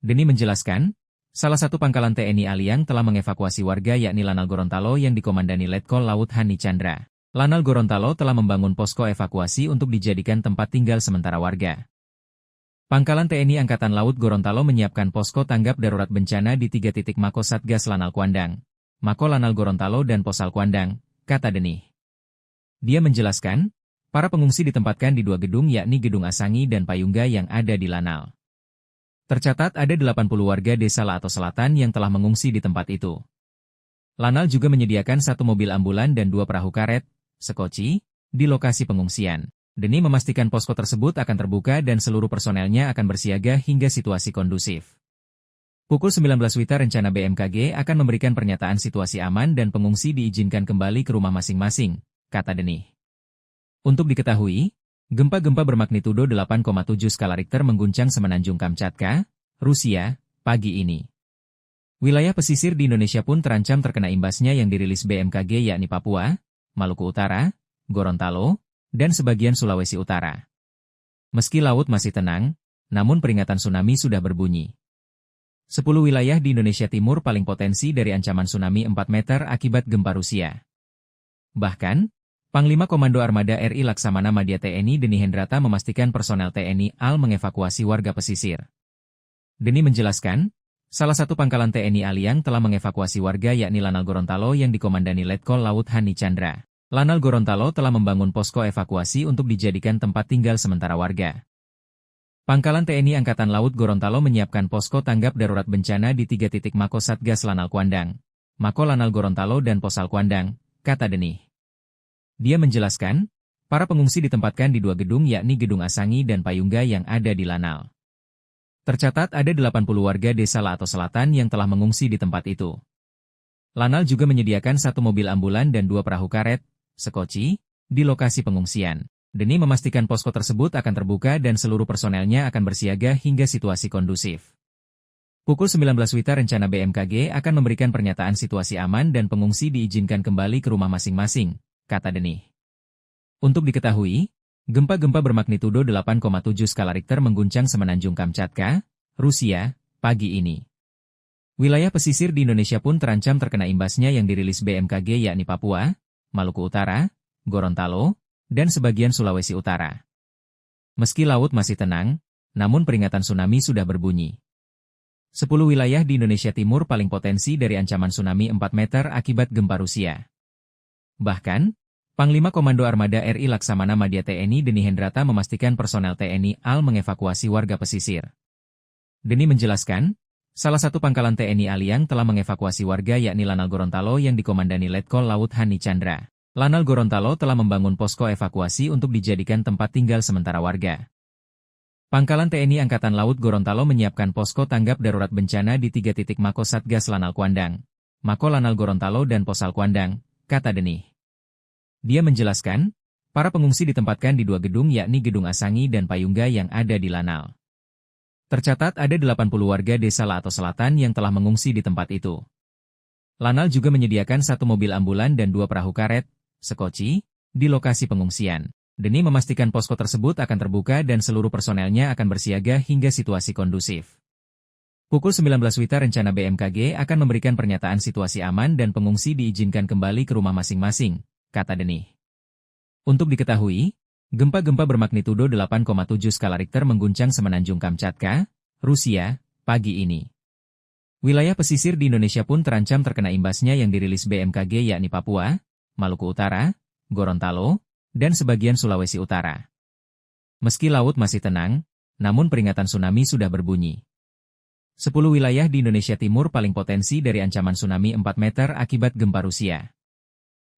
Deni menjelaskan, salah satu pangkalan TNI AL yang telah mengevakuasi warga yakni Lanal Gorontalo yang dikomandani Letkol Laut Hani Chandra. Lanal Gorontalo telah membangun posko evakuasi untuk dijadikan tempat tinggal sementara warga. Pangkalan TNI Angkatan Laut Gorontalo menyiapkan posko tanggap darurat bencana di 3 titik Mako Satgas Lanal Kuandang, Mako Lanal Gorontalo dan Posal Kuandang, kata Denih. Dia menjelaskan, para pengungsi ditempatkan di 2 gedung yakni Gedung Asangi dan Payungga yang ada di Lanal. Tercatat ada 80 warga desa Lato Selatan yang telah mengungsi di tempat itu. Lanal juga menyediakan 1 mobil ambulan dan 2 perahu karet, sekoci, di lokasi pengungsian. Deni memastikan posko tersebut akan terbuka dan seluruh personelnya akan bersiaga hingga situasi kondusif. Pukul 19 WITA rencana BMKG akan memberikan pernyataan situasi aman dan pengungsi diizinkan kembali ke rumah masing-masing, kata Denih. Untuk diketahui, gempa-gempa bermagnitudo 8,7 skala Richter mengguncang Semenanjung Kamchatka, Rusia, pagi ini. Wilayah pesisir di Indonesia pun terancam terkena imbasnya yang dirilis BMKG yakni Papua, Maluku Utara, Gorontalo, dan sebagian Sulawesi Utara. Meski laut masih tenang, namun peringatan tsunami sudah berbunyi. 10 wilayah di Indonesia Timur paling potensi dari ancaman tsunami 4 meter akibat gempa Rusia. Bahkan, Panglima Komando Armada RI Laksamana Madya TNI Deni Hendrata memastikan personel TNI AL mengevakuasi warga pesisir. Deni menjelaskan, salah satu pangkalan TNI AL yang telah mengevakuasi warga yakni Lanal Gorontalo yang dikomandani Letkol Laut Hani Chandra. Lanal Gorontalo telah membangun posko evakuasi untuk dijadikan tempat tinggal sementara warga. Pangkalan TNI Angkatan Laut Gorontalo menyiapkan posko tanggap darurat bencana di 3 titik Mako Satgas Lanal Kuandang, Mako Lanal Gorontalo dan Posal Kuandang, kata Deni. Dia menjelaskan, para pengungsi ditempatkan di 2 gedung yakni Gedung Asangi dan Payungga yang ada di Lanal. Tercatat ada 80 warga desa Lato Selatan yang telah mengungsi di tempat itu. Lanal juga menyediakan 1 mobil ambulan dan 2 perahu karet, sekoci, di lokasi pengungsian. Deni memastikan posko tersebut akan terbuka dan seluruh personelnya akan bersiaga hingga situasi kondusif. Pukul 19 WITA rencana BMKG akan memberikan pernyataan situasi aman dan pengungsi diizinkan kembali ke rumah masing-masing, kata Deni. Untuk diketahui, gempa-gempa bermagnitudo 8,7 skala Richter mengguncang Semenanjung Kamchatka, Rusia, pagi ini. Wilayah pesisir di Indonesia pun terancam terkena imbasnya yang dirilis BMKG yakni Papua, Maluku Utara, Gorontalo, dan sebagian Sulawesi Utara. Meski laut masih tenang, namun peringatan tsunami sudah berbunyi. 10 wilayah di Indonesia Timur paling potensi dari ancaman tsunami 4 meter akibat gempa Rusia. Bahkan, Panglima Komando Armada RI Laksamana Madya TNI Deni Hendrata memastikan personel TNI AL mengevakuasi warga pesisir. Deni menjelaskan, salah satu pangkalan TNI AL yang telah mengevakuasi warga yakni Lanal Gorontalo yang dikomandani Letkol Laut Hani Chandra. Lanal Gorontalo telah membangun posko evakuasi untuk dijadikan tempat tinggal sementara warga. Pangkalan TNI Angkatan Laut Gorontalo menyiapkan posko tanggap darurat bencana di 3 titik Mako Satgas Lanal Kuandang, Mako Lanal Gorontalo dan Posal Kuandang, kata Deni. Dia menjelaskan, para pengungsi ditempatkan di 2 gedung yakni Gedung Asangi dan Payungga yang ada di Lanal. Tercatat ada 80 warga desa Lato Selatan yang telah mengungsi di tempat itu. Lanal juga menyediakan 1 mobil ambulan dan 2 perahu karet, sekoci, di lokasi pengungsian. Deni memastikan posko tersebut akan terbuka dan seluruh personelnya akan bersiaga hingga situasi kondusif. Pukul 19 WITA rencana BMKG akan memberikan pernyataan situasi aman dan pengungsi diizinkan kembali ke rumah masing-masing, kata Deni. Untuk diketahui, gempa-gempa bermagnitudo 8,7 skala Richter mengguncang Semenanjung Kamchatka, Rusia, pagi ini. Wilayah pesisir di Indonesia pun terancam terkena imbasnya yang dirilis BMKG yakni Papua, Maluku Utara, Gorontalo, dan sebagian Sulawesi Utara. Meski laut masih tenang, namun peringatan tsunami sudah berbunyi. 10 wilayah di Indonesia Timur paling potensi dari ancaman tsunami 4 meter akibat gempa Rusia.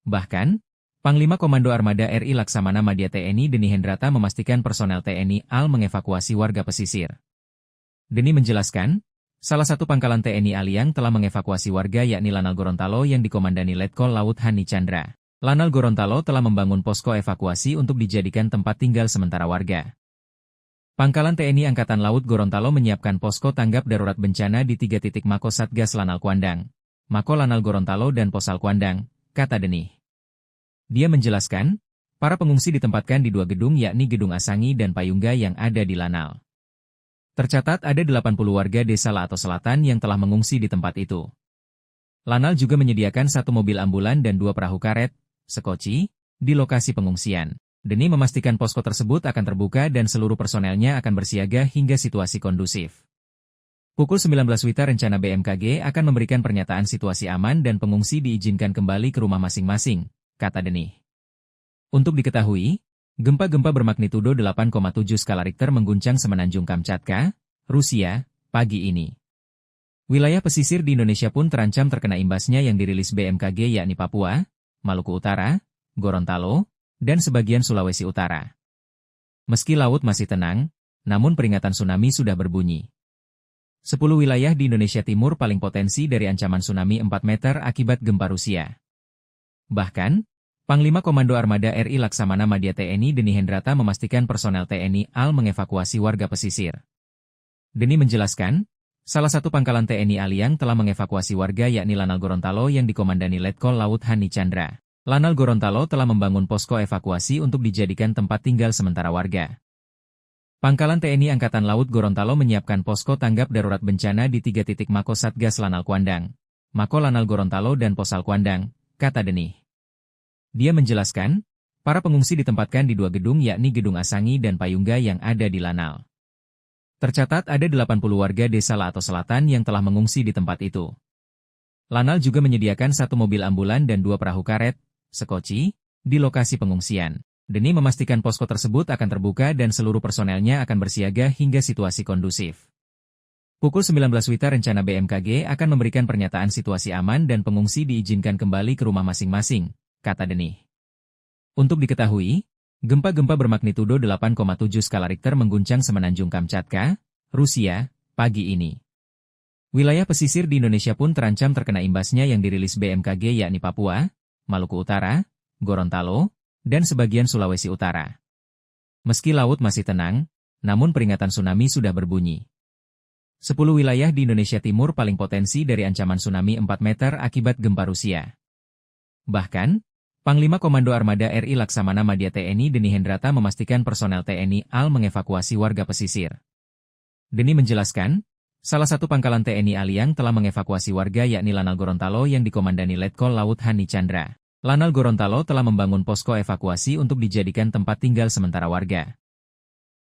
Bahkan, Panglima Komando Armada RI Laksamana Madya TNI Deni Hendrata memastikan personel TNI AL mengevakuasi warga pesisir. Deni menjelaskan, salah satu pangkalan TNI AL yang telah mengevakuasi warga yakni Lanal Gorontalo yang dikomandani Letkol Laut Hani Chandra. Lanal Gorontalo telah membangun posko evakuasi untuk dijadikan tempat tinggal sementara warga. Pangkalan TNI Angkatan Laut Gorontalo menyiapkan posko tanggap darurat bencana di 3 titik Mako Satgas Lanal Kuandang, Mako Lanal Gorontalo dan Posal Kuandang, kata Deni. Dia menjelaskan, para pengungsi ditempatkan di 2 gedung yakni Gedung Asangi dan Payungga yang ada di Lanal. Tercatat ada 80 warga desa Lato Selatan yang telah mengungsi di tempat itu. Lanal juga menyediakan 1 mobil ambulan dan 2 perahu karet, sekoci, di lokasi pengungsian. Deni memastikan posko tersebut akan terbuka dan seluruh personelnya akan bersiaga hingga situasi kondusif. Pukul 19 WITA rencana BMKG akan memberikan pernyataan situasi aman dan pengungsi diizinkan kembali ke rumah masing-masing, kata Deni. Untuk diketahui, gempa-gempa bermagnitudo 8,7 skala Richter mengguncang Semenanjung Kamchatka, Rusia, pagi ini. Wilayah pesisir di Indonesia pun terancam terkena imbasnya yang dirilis BMKG yakni Papua, Maluku Utara, Gorontalo, dan sebagian Sulawesi Utara. Meski laut masih tenang, namun peringatan tsunami sudah berbunyi. 10 wilayah di Indonesia Timur paling potensi dari ancaman tsunami 4 meter akibat gempa Rusia. Bahkan, Panglima Komando Armada RI Laksamana Madya TNI Deni Hendrata memastikan personel TNI AL mengevakuasi warga pesisir. Deni menjelaskan, Salah satu pangkalan TNI Aliang telah mengevakuasi warga yakni Lanal Gorontalo yang dikomandani Letkol Laut Hani Chandra. Lanal Gorontalo telah membangun posko evakuasi untuk dijadikan tempat tinggal sementara warga. Pangkalan TNI Angkatan Laut Gorontalo menyiapkan posko tanggap darurat bencana di 3 titik Mako Satgas Lanal Kuandang, Mako Lanal Gorontalo dan Posal Kuandang, kata Denih. Dia menjelaskan, para pengungsi ditempatkan di 2 gedung yakni Gedung Asangi dan Payungga yang ada di Lanal. Tercatat ada 80 warga desa Lato Selatan yang telah mengungsi di tempat itu. Lanal juga menyediakan 1 mobil ambulan dan 2 perahu karet, sekoci, di lokasi pengungsian. Denih memastikan posko tersebut akan terbuka dan seluruh personelnya akan bersiaga hingga situasi kondusif. Pukul 19 WITA rencana BMKG akan memberikan pernyataan situasi aman dan pengungsi diizinkan kembali ke rumah masing-masing, kata Denih. Untuk diketahui, gempa-gempa bermagnitudo 8,7 skala Richter mengguncang Semenanjung Kamchatka, Rusia, pagi ini. Wilayah pesisir di Indonesia pun terancam terkena imbasnya yang dirilis BMKG yakni Papua, Maluku Utara, Gorontalo, dan sebagian Sulawesi Utara. Meski laut masih tenang, namun peringatan tsunami sudah berbunyi. 10 wilayah di Indonesia Timur paling potensi dari ancaman tsunami 4 meter akibat gempa Rusia. Bahkan, Panglima Komando Armada RI Laksamana Madya TNI Denih Hendrata memastikan personel TNI AL mengevakuasi warga pesisir. Denih menjelaskan, salah satu pangkalan TNI Aliang telah mengevakuasi warga yakni Lanal Gorontalo yang dikomandani Letkol Laut Hani Chandra. Lanal Gorontalo telah membangun posko evakuasi untuk dijadikan tempat tinggal sementara warga.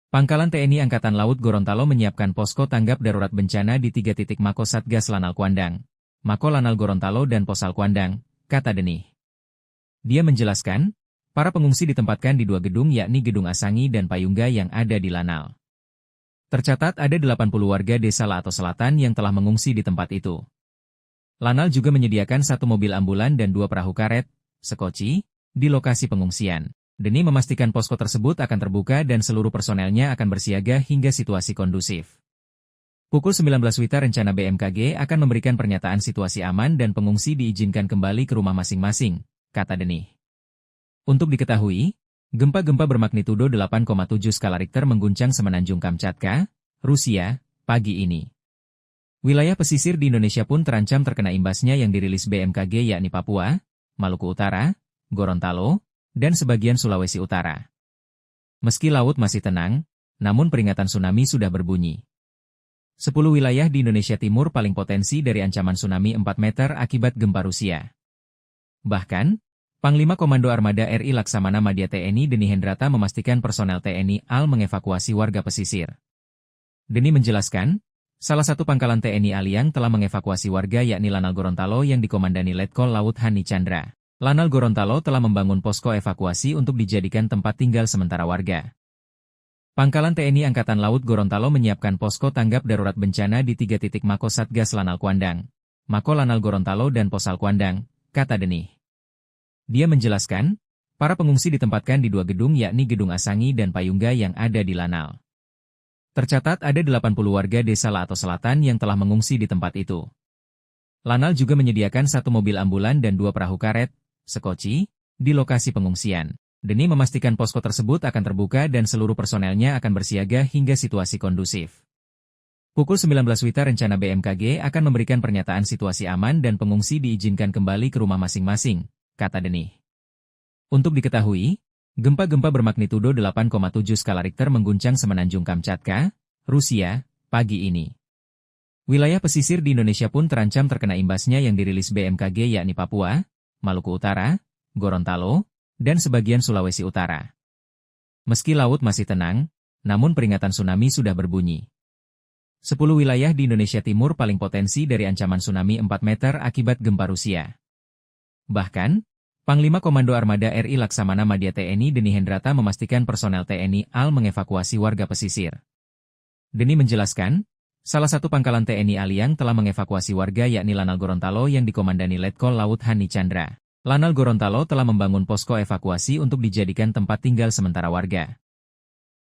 Pangkalan TNI Angkatan Laut Gorontalo menyiapkan posko tanggap darurat bencana di 3 titik Mako Satgas Lanal Kuandang, Mako Lanal Gorontalo dan Posal Kuandang, kata Denih. Dia menjelaskan, para pengungsi ditempatkan di 2 gedung yakni Gedung Asangi dan Payungga yang ada di Lanal. Tercatat ada 80 warga desa Lato Selatan yang telah mengungsi di tempat itu. Lanal juga menyediakan 1 mobil ambulan dan 2 perahu karet, sekoci, di lokasi pengungsian. Denih memastikan posko tersebut akan terbuka dan seluruh personelnya akan bersiaga hingga situasi kondusif. Pukul 19 WITA rencana BMKG akan memberikan pernyataan situasi aman dan pengungsi diizinkan kembali ke rumah masing-masing, kata Denih. Untuk diketahui, gempa-gempa bermagnitudo 8,7 skala Richter mengguncang Semenanjung Kamchatka, Rusia, pagi ini. Wilayah pesisir di Indonesia pun terancam terkena imbasnya yang dirilis BMKG yakni Papua, Maluku Utara, Gorontalo, dan sebagian Sulawesi Utara. Meski laut masih tenang, namun peringatan tsunami sudah berbunyi. 10 wilayah di Indonesia Timur paling potensi dari ancaman tsunami 4 meter akibat gempa Rusia. Bahkan, Panglima Komando Armada RI Laksamana Madya TNI Denih Hendrata memastikan personel TNI AL mengevakuasi warga pesisir. Denih menjelaskan, salah satu pangkalan TNI Aliang telah mengevakuasi warga yakni Lanal Gorontalo yang dikomandani Letkol Laut Hani Chandra. Lanal Gorontalo telah membangun posko evakuasi untuk dijadikan tempat tinggal sementara warga. Pangkalan TNI Angkatan Laut Gorontalo menyiapkan posko tanggap darurat bencana di 3 titik Mako Satgas Lanal Kuandang, Mako Lanal Gorontalo dan Posal Kuandang, kata Denih. Dia menjelaskan, para pengungsi ditempatkan di 2 gedung yakni Gedung Asangi dan Payungga yang ada di Lanal. Tercatat ada 80 warga desa Lato Selatan yang telah mengungsi di tempat itu. Lanal juga menyediakan 1 mobil ambulan dan 2 perahu karet, sekoci, di lokasi pengungsian. Denih memastikan posko tersebut akan terbuka dan seluruh personelnya akan bersiaga hingga situasi kondusif. Pukul 19 WITA rencana BMKG akan memberikan pernyataan situasi aman dan pengungsi diizinkan kembali ke rumah masing-masing, kata Denih. Untuk diketahui, gempa-gempa bermagnitudo 8,7 skala Richter mengguncang Semenanjung Kamchatka, Rusia, pagi ini. Wilayah pesisir di Indonesia pun terancam terkena imbasnya yang dirilis BMKG yakni Papua, Maluku Utara, Gorontalo, dan sebagian Sulawesi Utara. Meski laut masih tenang, namun peringatan tsunami sudah berbunyi. 10 wilayah di Indonesia Timur paling potensi dari ancaman tsunami 4 meter akibat gempa Rusia. Bahkan, Panglima Komando Armada RI Laksamana Madya TNI Denih Hendrata memastikan personel TNI AL mengevakuasi warga pesisir. Denih menjelaskan, salah satu pangkalan TNI Aliang telah mengevakuasi warga yakni Lanal Gorontalo yang dikomandani Letkol Laut Hani Chandra. Lanal Gorontalo telah membangun posko evakuasi untuk dijadikan tempat tinggal sementara warga.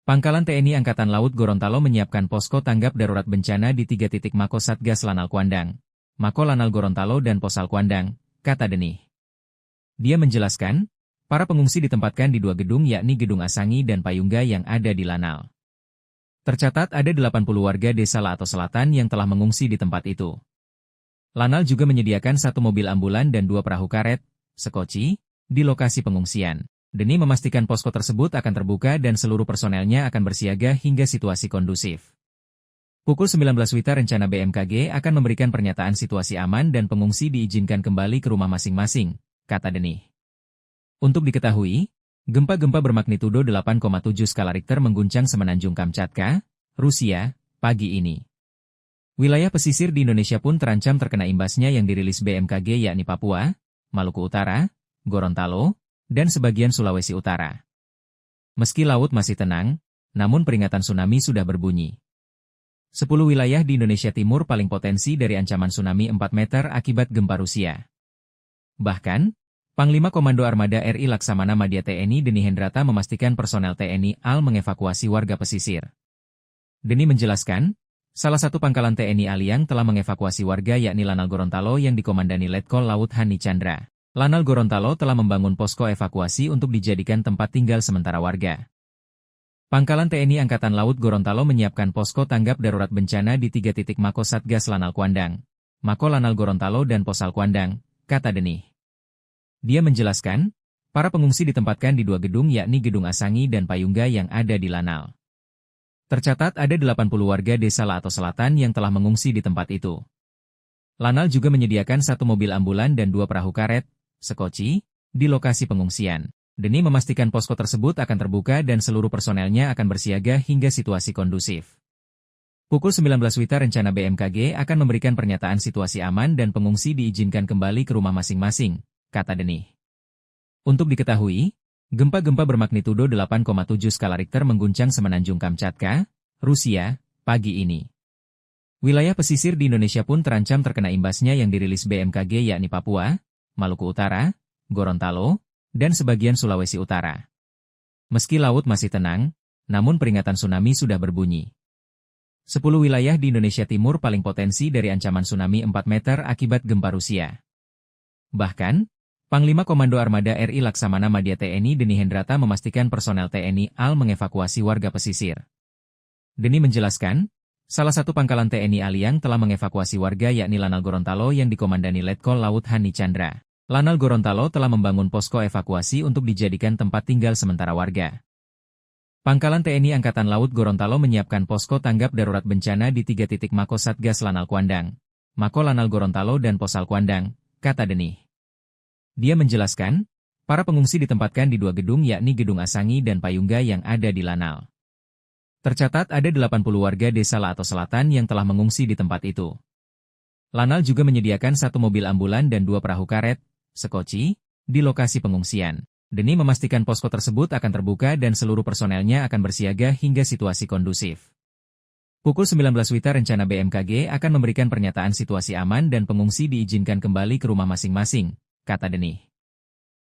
Pangkalan TNI Angkatan Laut Gorontalo menyiapkan posko tanggap darurat bencana di 3 titik Mako Satgas Lanal Kuandang, Mako Lanal Gorontalo dan Posal Kuandang, kata Denih. Dia menjelaskan, para pengungsi ditempatkan di 2 gedung yakni Gedung Asangi dan Payungga yang ada di Lanal. Tercatat ada 80 warga desa Lato Selatan yang telah mengungsi di tempat itu. Lanal juga menyediakan 1 mobil ambulan dan 2 perahu karet, sekoci, di lokasi pengungsian, demi memastikan posko tersebut akan terbuka dan seluruh personelnya akan bersiaga hingga situasi kondusif. Pukul 19 WITA rencana BMKG akan memberikan pernyataan situasi aman dan pengungsi diizinkan kembali ke rumah masing-masing, kata Denih. Untuk diketahui, gempa-gempa bermagnitudo 8,7 skala Richter mengguncang Semenanjung Kamchatka, Rusia, pagi ini. Wilayah pesisir di Indonesia pun terancam terkena imbasnya yang dirilis BMKG yakni Papua, Maluku Utara, Gorontalo, dan sebagian Sulawesi Utara. Meski laut masih tenang, namun peringatan tsunami sudah berbunyi. 10 wilayah di Indonesia Timur paling potensi dari ancaman tsunami 4 meter akibat gempa Rusia. Bahkan, Panglima Komando Armada RI Laksamana Madya TNI Deni Hendrata memastikan personel TNI AL mengevakuasi warga pesisir. Deni menjelaskan, salah satu pangkalan TNI AL yang telah mengevakuasi warga yakni Lanal Gorontalo yang dikomandani Letkol Laut Hani Chandra. Lanal Gorontalo telah membangun posko evakuasi untuk dijadikan tempat tinggal sementara warga. Pangkalan TNI Angkatan Laut Gorontalo menyiapkan posko tanggap darurat bencana di 3 titik Mako Satgas Lanal Kuandang, Mako Lanal Gorontalo dan Posal Kuandang, kata Denih. Dia menjelaskan, para pengungsi ditempatkan di 2 gedung yakni Gedung Asangi dan Payungga yang ada di Lanal. Tercatat ada 80 warga desa Lato Selatan yang telah mengungsi di tempat itu. Lanal juga menyediakan 1 mobil ambulan dan 2 perahu karet, sekoci, di lokasi pengungsian. Deni memastikan posko tersebut akan terbuka dan seluruh personelnya akan bersiaga hingga situasi kondusif. Pukul 19 WITA rencana BMKG akan memberikan pernyataan situasi aman dan pengungsi diizinkan kembali ke rumah masing-masing, kata Denih. Untuk diketahui, gempa-gempa bermagnitudo 8,7 skala Richter mengguncang Semenanjung Kamchatka, Rusia, pagi ini. Wilayah pesisir di Indonesia pun terancam terkena imbasnya yang dirilis BMKG yakni Papua, Maluku Utara, Gorontalo, dan sebagian Sulawesi Utara. Meski laut masih tenang, namun peringatan tsunami sudah berbunyi. 10 wilayah di Indonesia Timur paling potensi dari ancaman tsunami 4 meter akibat gempa Rusia. Bahkan, Panglima Komando Armada RI Laksamana Madya TNI Deni Hendrata memastikan personel TNI AL mengevakuasi warga pesisir. Deni menjelaskan, salah satu pangkalan TNI AL yang telah mengevakuasi warga yakni Lanal Gorontalo yang dikomandani Letkol Laut Hani Chandra. Lanal Gorontalo telah membangun posko evakuasi untuk dijadikan tempat tinggal sementara warga. Pangkalan TNI Angkatan Laut Gorontalo menyiapkan posko tanggap darurat bencana di 3 titik Mako Satgas Lanal Kuandang, Mako Lanal Gorontalo dan Posal Kuandang, kata Denih. Dia menjelaskan, para pengungsi ditempatkan di 2 gedung yakni Gedung Asangi dan Payungga yang ada di Lanal. Tercatat ada 80 warga desa Lato Selatan yang telah mengungsi di tempat itu. Lanal juga menyediakan 1 mobil ambulan dan 2 perahu karet, sekoci, di lokasi pengungsian. Deni memastikan posko tersebut akan terbuka dan seluruh personelnya akan bersiaga hingga situasi kondusif. Pukul 19 WITA rencana BMKG akan memberikan pernyataan situasi aman dan pengungsi diizinkan kembali ke rumah masing-masing, kata Denih.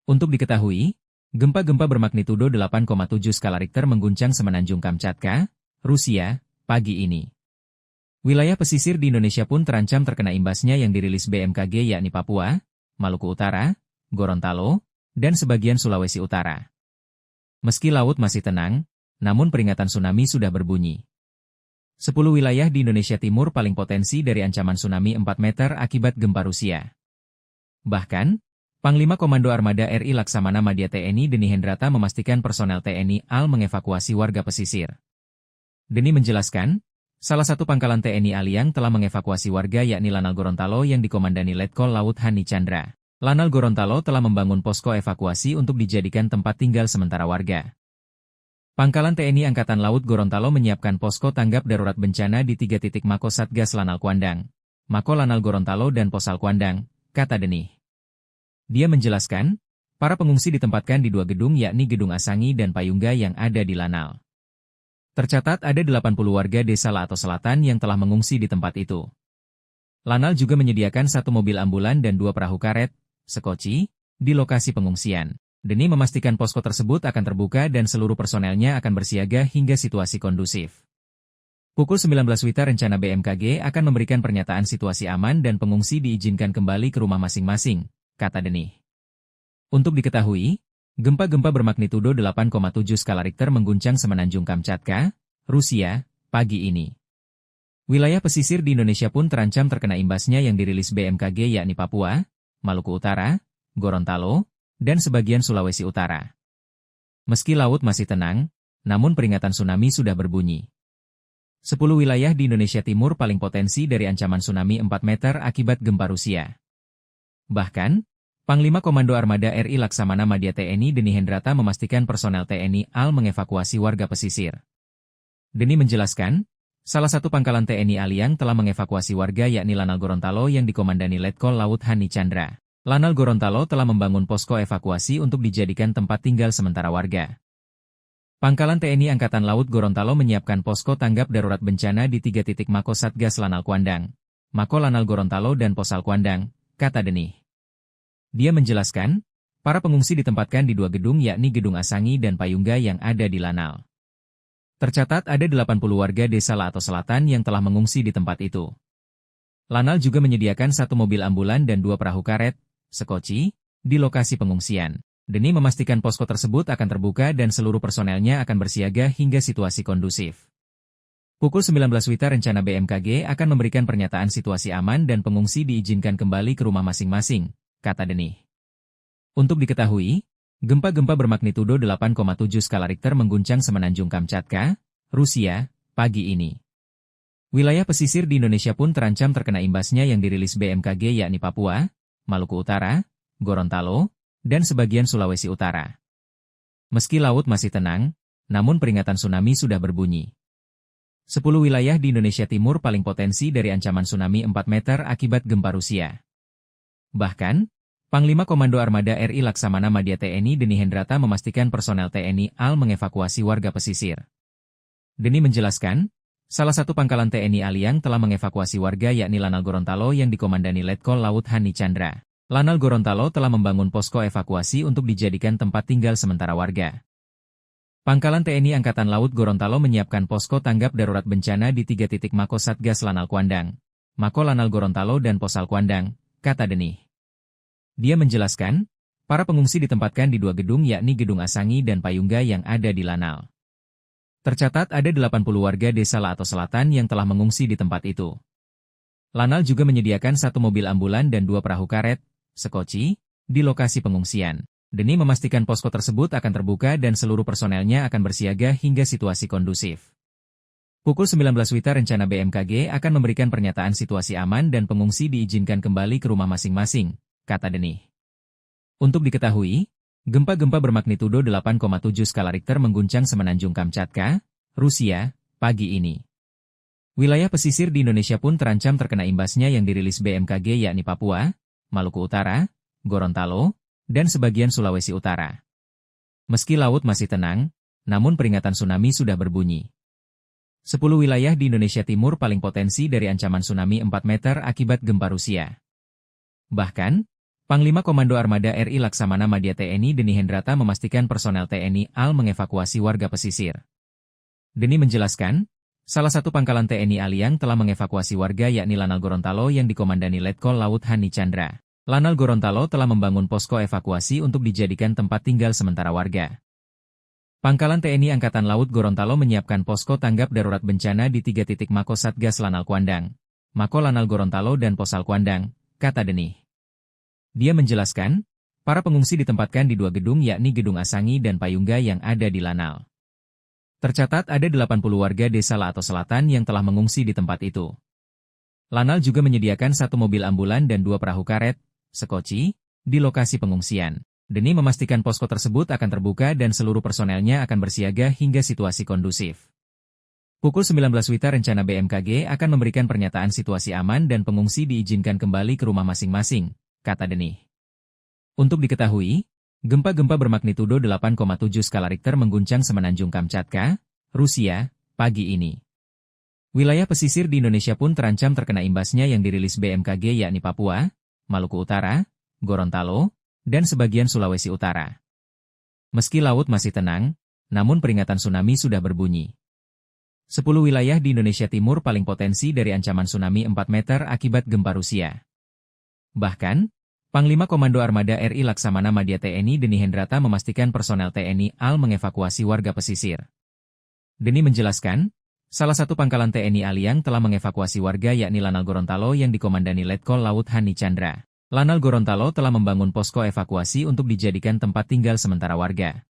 Untuk diketahui, gempa-gempa bermagnitudo 8,7 skala Richter mengguncang Semenanjung Kamchatka, Rusia, pagi ini. Wilayah pesisir di Indonesia pun terancam terkena imbasnya yang dirilis BMKG yakni Papua, Maluku Utara, Gorontalo, dan sebagian Sulawesi Utara. Meski laut masih tenang, namun peringatan tsunami sudah berbunyi. 10 wilayah di Indonesia Timur paling potensi dari ancaman tsunami 4 meter akibat gempa Rusia. Bahkan, Panglima Komando Armada RI Laksamana Madya TNI Deni Hendrata memastikan personel TNI AL mengevakuasi warga pesisir. Deni menjelaskan, salah satu pangkalan TNI AL yang telah mengevakuasi warga yakni Lanal Gorontalo yang dikomandani Letkol Laut Hani Chandra. Lanal Gorontalo telah membangun posko evakuasi untuk dijadikan tempat tinggal sementara warga. Pangkalan TNI Angkatan Laut Gorontalo menyiapkan posko tanggap darurat bencana di 3 titik Mako Satgas Lanal Kuandang, Mako Lanal Gorontalo dan Posal Kuandang, kata Denih. Dia menjelaskan, para pengungsi ditempatkan di 2 gedung yakni Gedung Asangi dan Payungga yang ada di Lanal. Tercatat ada 80 warga desa Lato Selatan yang telah mengungsi di tempat itu. Lanal juga menyediakan 1 mobil ambulan dan 2 perahu karet, sekoci, di lokasi pengungsian. Deni memastikan posko tersebut akan terbuka dan seluruh personelnya akan bersiaga hingga situasi kondusif. Pukul 19 WITA rencana BMKG akan memberikan pernyataan situasi aman dan pengungsi diizinkan kembali ke rumah masing-masing, kata Denih. Untuk diketahui, gempa-gempa bermagnitudo 8,7 skala Richter mengguncang Semenanjung Kamchatka, Rusia, pagi ini. Wilayah pesisir di Indonesia pun terancam terkena imbasnya yang dirilis BMKG yakni Papua, Maluku Utara, Gorontalo, dan sebagian Sulawesi Utara. Meski laut masih tenang, namun peringatan tsunami sudah berbunyi. 10 wilayah di Indonesia Timur paling potensi dari ancaman tsunami 4 meter akibat gempa Rusia. Bahkan, Panglima Komando Armada RI Laksamana Madya TNI Deni Hendrata memastikan personel TNI AL mengevakuasi warga pesisir. Deni menjelaskan, salah satu pangkalan TNI AL yang telah mengevakuasi warga yakni Lanal Gorontalo yang dikomandani Letkol Laut Hani Chandra. Lanal Gorontalo telah membangun posko evakuasi untuk dijadikan tempat tinggal sementara warga. Pangkalan TNI Angkatan Laut Gorontalo menyiapkan posko tanggap darurat bencana di 3 titik Mako Satgas Lanal Kuandang, Mako Lanal Gorontalo dan Posal Kuandang, kata Deni. Dia menjelaskan, para pengungsi ditempatkan di 2 gedung yakni Gedung Asangi dan Payungga yang ada di Lanal. Tercatat ada 80 warga desa Lato Selatan yang telah mengungsi di tempat itu. Lanal juga menyediakan 1 mobil ambulan dan 2 perahu karet, sekoci, di lokasi pengungsian. Deni memastikan posko tersebut akan terbuka dan seluruh personelnya akan bersiaga hingga situasi kondusif. Pukul 19 WITA rencana BMKG akan memberikan pernyataan situasi aman dan pengungsi diizinkan kembali ke rumah masing-masing, kata Deni. Untuk diketahui, gempa-gempa bermagnitudo 8,7 skala Richter mengguncang Semenanjung Kamchatka, Rusia, pagi ini. Wilayah pesisir di Indonesia pun terancam terkena imbasnya yang dirilis BMKG yakni Papua, Maluku Utara, Gorontalo, dan sebagian Sulawesi Utara. Meski laut masih tenang, namun peringatan tsunami sudah berbunyi. 10 wilayah di Indonesia Timur paling potensi dari ancaman tsunami 4 meter akibat gempa Rusia. Bahkan, Panglima Komando Armada RI Laksamana Madya TNI Deni Hendrata memastikan personel TNI AL mengevakuasi warga pesisir. Deni menjelaskan, salah satu pangkalan TNI AL yang telah mengevakuasi warga yakni Lanal Gorontalo yang dikomandani Letkol Laut Hani Chandra. Lanal Gorontalo telah membangun posko evakuasi untuk dijadikan tempat tinggal sementara warga. Pangkalan TNI Angkatan Laut Gorontalo menyiapkan posko tanggap darurat bencana di 3 titik Mako Satgas Lanal Kuandang, Mako Lanal Gorontalo dan Posal Kuandang, kata Deni. Dia menjelaskan, para pengungsi ditempatkan di 2 gedung yakni Gedung Asangi dan Payungga yang ada di Lanal. Tercatat ada 80 warga desa Lato Selatan yang telah mengungsi di tempat itu. Lanal juga menyediakan 1 mobil ambulan dan 2 perahu karet, sekoci, di lokasi pengungsian. Deni memastikan posko tersebut akan terbuka dan seluruh personelnya akan bersiaga hingga situasi kondusif. Pukul 19 WITA rencana BMKG akan memberikan pernyataan situasi aman dan pengungsi diizinkan kembali ke rumah masing-masing, kata Deni. Untuk diketahui, gempa-gempa bermagnitudo 8,7 skala Richter mengguncang Semenanjung Kamchatka, Rusia, pagi ini. Wilayah pesisir di Indonesia pun terancam terkena imbasnya yang dirilis BMKG yakni Papua, Maluku Utara, Gorontalo, dan sebagian Sulawesi Utara. Meski laut masih tenang, namun peringatan tsunami sudah berbunyi. 10 wilayah di Indonesia Timur paling potensi dari ancaman tsunami 4 meter akibat gempa Rusia. Bahkan, Panglima Komando Armada RI Laksamana Madya TNI Deni Hendrata memastikan personel TNI AL mengevakuasi warga pesisir. Deni menjelaskan, salah satu pangkalan TNI AL yang telah mengevakuasi warga yakni Lanal Gorontalo yang dikomandani Letkol Laut Hani Chandra. Lanal Gorontalo telah membangun posko evakuasi untuk dijadikan tempat tinggal sementara warga. Pangkalan TNI Angkatan Laut Gorontalo menyiapkan posko tanggap darurat bencana di 3 titik Mako Satgas Lanal Kuandang, Mako Lanal Gorontalo dan Posal Kuandang, kata Deni. Dia menjelaskan, para pengungsi ditempatkan di 2 gedung yakni Gedung Asangi dan Payungga yang ada di Lanal. Tercatat ada 80 warga desa Lato Selatan yang telah mengungsi di tempat itu. Lanal juga menyediakan 1 mobil ambulan dan 2 perahu karet, sekoci, di lokasi pengungsian. Deni memastikan posko tersebut akan terbuka dan seluruh personelnya akan bersiaga hingga situasi kondusif. Pukul 19 WITA rencana BMKG akan memberikan pernyataan situasi aman dan pengungsi diizinkan kembali ke rumah masing-masing, kata Deni. Untuk diketahui, gempa-gempa bermagnitudo 8,7 skala Richter mengguncang Semenanjung Kamchatka, Rusia, pagi ini. Wilayah pesisir di Indonesia pun terancam terkena imbasnya yang dirilis BMKG yakni Papua, Maluku Utara, Gorontalo, dan sebagian Sulawesi Utara. Meski laut masih tenang, namun peringatan tsunami sudah berbunyi. 10 wilayah di Indonesia Timur paling potensi dari ancaman tsunami 4 meter akibat gempa Rusia. Bahkan, Panglima Komando Armada RI Laksamana Madya TNI Deni Hendrata memastikan personel TNI AL mengevakuasi warga pesisir. Deni menjelaskan, Salah satu pangkalan TNI Aliang telah mengevakuasi warga yakni Lanal Gorontalo yang dikomandani Letkol Laut Hani Chandra. Lanal Gorontalo telah membangun posko evakuasi untuk dijadikan tempat tinggal sementara warga.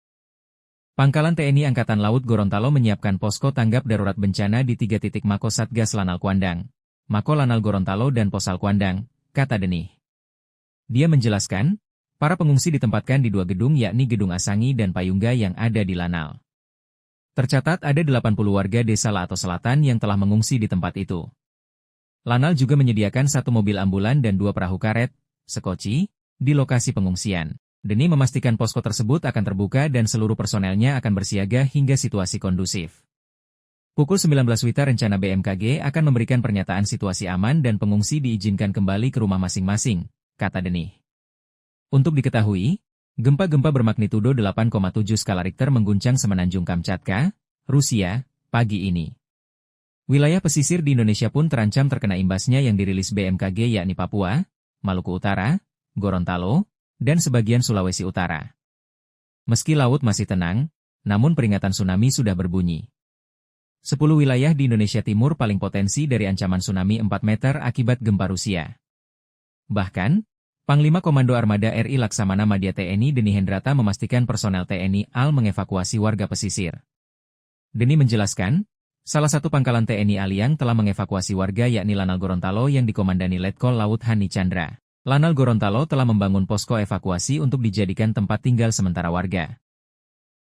Pangkalan TNI Angkatan Laut Gorontalo menyiapkan posko tanggap darurat bencana di 3 titik Mako Satgas Lanal Kuandang, Mako Lanal Gorontalo dan Posal Kuandang, kata Denih. Dia menjelaskan, para pengungsi ditempatkan di 2 gedung yakni Gedung Asangi dan Payungga yang ada di Lanal. Tercatat ada 80 warga desa Lato Selatan yang telah mengungsi di tempat itu. Lanal juga menyediakan 1 mobil ambulan dan 2 perahu karet, sekoci, di lokasi pengungsian. Denih memastikan posko tersebut akan terbuka dan seluruh personelnya akan bersiaga hingga situasi kondusif. Pukul 19 WITA rencana BMKG akan memberikan pernyataan situasi aman dan pengungsi diizinkan kembali ke rumah masing-masing, kata Denih. Untuk diketahui, gempa-gempa bermagnitudo 8,7 skala Richter mengguncang Semenanjung Kamchatka, Rusia, pagi ini. Wilayah pesisir di Indonesia pun terancam terkena imbasnya yang dirilis BMKG yakni Papua, Maluku Utara, Gorontalo, dan sebagian Sulawesi Utara. Meski laut masih tenang, namun peringatan tsunami sudah berbunyi. 10 wilayah di Indonesia Timur paling potensi dari ancaman tsunami 4 meter akibat gempa Rusia. Bahkan, Panglima Komando Armada RI Laksamana Madya TNI Deni Hendrata memastikan personel TNI AL mengevakuasi warga pesisir. Deni menjelaskan, salah satu pangkalan TNI Aliang telah mengevakuasi warga yakni Lanal Gorontalo yang dikomandani Letkol Laut Hani Chandra. Lanal Gorontalo telah membangun posko evakuasi untuk dijadikan tempat tinggal sementara warga.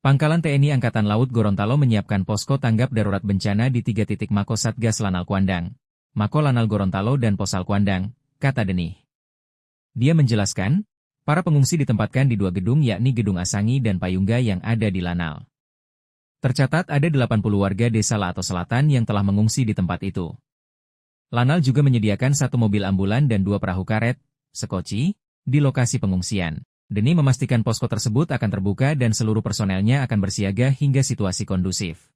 Pangkalan TNI Angkatan Laut Gorontalo menyiapkan posko tanggap darurat bencana di 3 titik Mako Satgas Lanal Kuandang, Mako Lanal Gorontalo dan Posal Kuandang, kata Denih. Dia menjelaskan, para pengungsi ditempatkan di 2 gedung yakni Gedung Asangi dan Payungga yang ada di Lanal. Tercatat ada 80 warga desa Lato Selatan yang telah mengungsi di tempat itu. Lanal juga menyediakan 1 mobil ambulan dan 2 perahu karet, sekoci, di lokasi pengungsian. Denih memastikan posko tersebut akan terbuka dan seluruh personelnya akan bersiaga hingga situasi kondusif.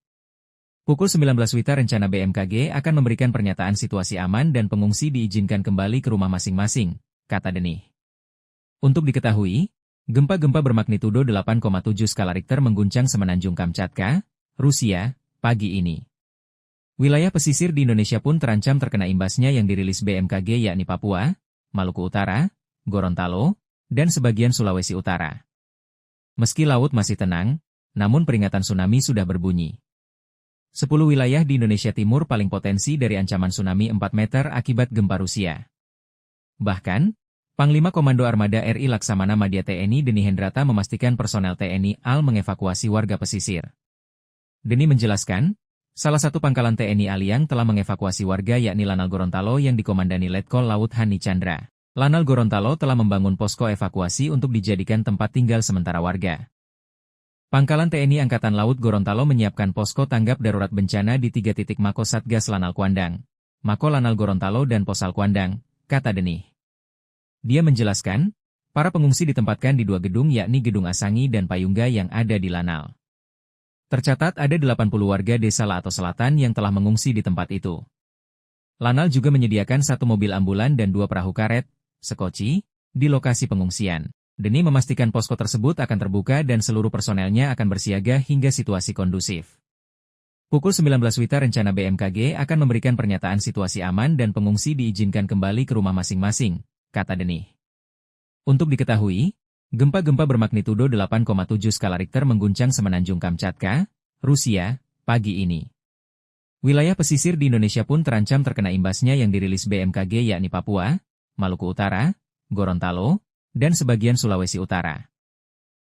Pukul 19 WITA rencana BMKG akan memberikan pernyataan situasi aman dan pengungsi diizinkan kembali ke rumah masing-masing, kata Denih. Untuk diketahui, gempa-gempa bermagnitudo 8,7 skala Richter mengguncang Semenanjung Kamchatka, Rusia, pagi ini. Wilayah pesisir di Indonesia pun terancam terkena imbasnya yang dirilis BMKG yakni Papua, Maluku Utara, Gorontalo, dan sebagian Sulawesi Utara. Meski laut masih tenang, namun peringatan tsunami sudah berbunyi. 10 wilayah di Indonesia Timur paling potensi dari ancaman tsunami 4 meter akibat gempa Rusia. Bahkan, Panglima Komando Armada RI Laksamana Madya TNI Deni Hendrata memastikan personel TNI AL mengevakuasi warga pesisir. Deni menjelaskan, salah satu pangkalan TNI Aliang telah mengevakuasi warga yakni Lanal Gorontalo yang dikomandani Letkol Laut Hani Chandra. Lanal Gorontalo telah membangun posko evakuasi untuk dijadikan tempat tinggal sementara warga. Pangkalan TNI Angkatan Laut Gorontalo menyiapkan posko tanggap darurat bencana di 3 titik Mako Satgas Lanal Kuandang, Mako Lanal Gorontalo dan Posal Kuandang, kata Denih. Dia menjelaskan, para pengungsi ditempatkan di 2 gedung yakni Gedung Asangi dan Payungga yang ada di Lanal. Tercatat ada 80 warga desa Lato Selatan yang telah mengungsi di tempat itu. Lanal juga menyediakan 1 mobil ambulan dan 2 perahu karet, sekoci, di lokasi pengungsian. Denih memastikan posko tersebut akan terbuka dan seluruh personelnya akan bersiaga hingga situasi kondusif. Pukul 19 WITA rencana BMKG akan memberikan pernyataan situasi aman dan pengungsi diizinkan kembali ke rumah masing-masing, kata Denih. Untuk diketahui, gempa-gempa bermagnitudo 8,7 skala Richter mengguncang Semenanjung Kamchatka, Rusia, pagi ini. Wilayah pesisir di Indonesia pun terancam terkena imbasnya yang dirilis BMKG yakni Papua, Maluku Utara, Gorontalo, dan sebagian Sulawesi Utara.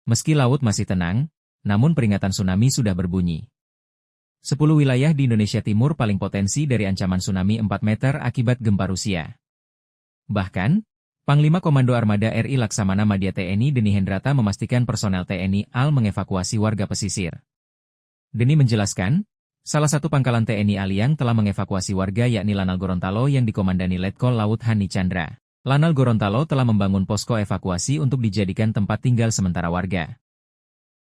Meski laut masih tenang, namun peringatan tsunami sudah berbunyi. 10 wilayah di Indonesia Timur paling potensi dari ancaman tsunami 4 meter akibat gempa Rusia. Bahkan, Panglima Komando Armada RI Laksamana Madya TNI Deni Hendrata memastikan personel TNI AL mengevakuasi warga pesisir. Deni menjelaskan, salah satu pangkalan TNI Aliang telah mengevakuasi warga yakni Lanal Gorontalo yang dikomandani Letkol Laut Hani Chandra. Lanal Gorontalo telah membangun posko evakuasi untuk dijadikan tempat tinggal sementara warga.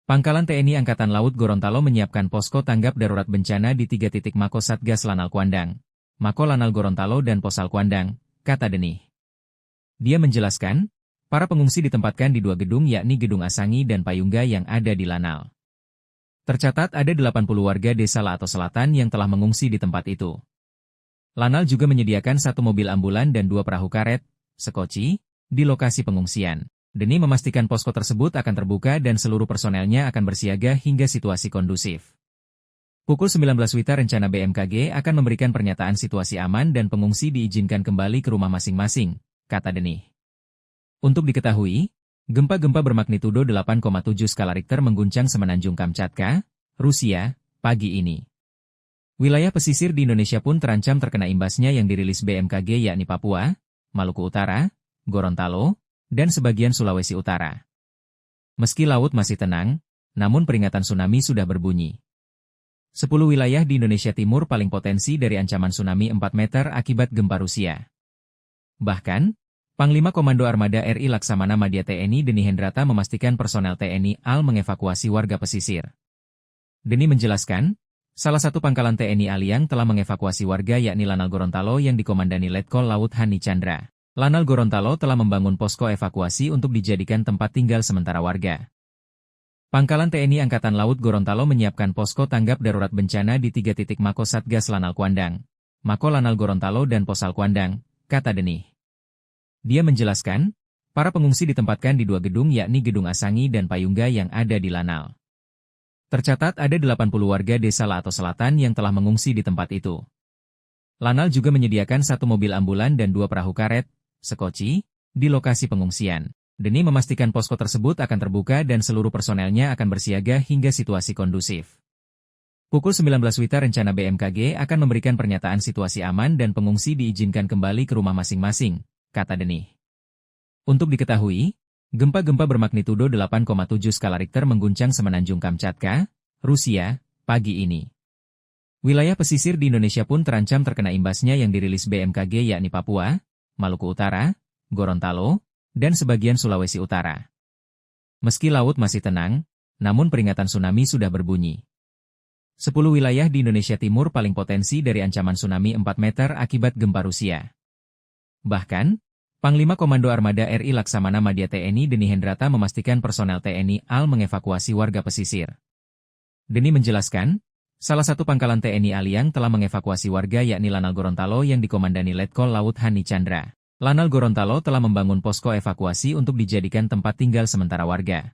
Pangkalan TNI Angkatan Laut Gorontalo menyiapkan posko tanggap darurat bencana di 3 titik Mako Satgas Lanal Kuandang, Mako Lanal Gorontalo dan Posal Kuandang, kata Denih. Dia menjelaskan, para pengungsi ditempatkan di 2 gedung yakni Gedung Asangi dan Payungga yang ada di Lanal. Tercatat ada 80 warga desa Lato Selatan yang telah mengungsi di tempat itu. Lanal juga menyediakan 1 mobil ambulan dan 2 perahu karet, sekoci, di lokasi pengungsian. Demi memastikan posko tersebut akan terbuka dan seluruh personelnya akan bersiaga hingga situasi kondusif. Pukul 19 WITA rencana BMKG akan memberikan pernyataan situasi aman dan pengungsi diizinkan kembali ke rumah masing-masing, kata Deni. Untuk diketahui, gempa-gempa bermagnitudo 8,7 skala Richter mengguncang Semenanjung Kamchatka, Rusia, pagi ini. Wilayah pesisir di Indonesia pun terancam terkena imbasnya yang dirilis BMKG yakni Papua, Maluku Utara, Gorontalo, dan sebagian Sulawesi Utara. Meski laut masih tenang, namun peringatan tsunami sudah berbunyi. 10 wilayah di Indonesia Timur paling potensi dari ancaman tsunami 4 meter akibat gempa Rusia. Bahkan, Panglima Komando Armada RI Laksamana Madya TNI Deni Hendrata memastikan personel TNI AL mengevakuasi warga pesisir. Deni menjelaskan, salah satu pangkalan TNI AL yang telah mengevakuasi warga yakni Lanal Gorontalo yang dikomandani Letkol Laut Hani Chandra. Lanal Gorontalo telah membangun posko evakuasi untuk dijadikan tempat tinggal sementara warga. Pangkalan TNI Angkatan Laut Gorontalo menyiapkan posko tanggap darurat bencana di 3 titik Mako Satgas Lanal Kuandang, Mako Lanal Gorontalo dan Posal Kuandang, kata Deni. Dia menjelaskan, para pengungsi ditempatkan di 2 gedung yakni Gedung Asangi dan Payungga yang ada di Lanal. Tercatat ada 80 warga desa Lato Selatan yang telah mengungsi di tempat itu. Lanal juga menyediakan 1 mobil ambulan dan 2 perahu karet, sekoci, di lokasi pengungsian. Deni memastikan posko tersebut akan terbuka dan seluruh personelnya akan bersiaga hingga situasi kondusif. Pukul 19 WITA rencana BMKG akan memberikan pernyataan situasi aman dan pengungsi diizinkan kembali ke rumah masing-masing, kata Deni. Untuk diketahui, gempa-gempa bermagnitudo 8,7 skala Richter mengguncang Semenanjung Kamchatka, Rusia, pagi ini. Wilayah pesisir di Indonesia pun terancam terkena imbasnya yang dirilis BMKG yakni Papua, Maluku Utara, Gorontalo, dan sebagian Sulawesi Utara. Meski laut masih tenang, namun peringatan tsunami sudah berbunyi. 10 wilayah di Indonesia Timur paling potensi dari ancaman tsunami 4 meter akibat gempa Rusia. Bahkan, Panglima Komando Armada RI Laksamana Madya TNI Deni Hendrata memastikan personel TNI AL mengevakuasi warga pesisir. Deni menjelaskan, salah satu pangkalan TNI AL yang telah mengevakuasi warga yakni Lanal Gorontalo yang dikomandani Letkol Laut Hani Chandra. Lanal Gorontalo telah membangun posko evakuasi untuk dijadikan tempat tinggal sementara warga.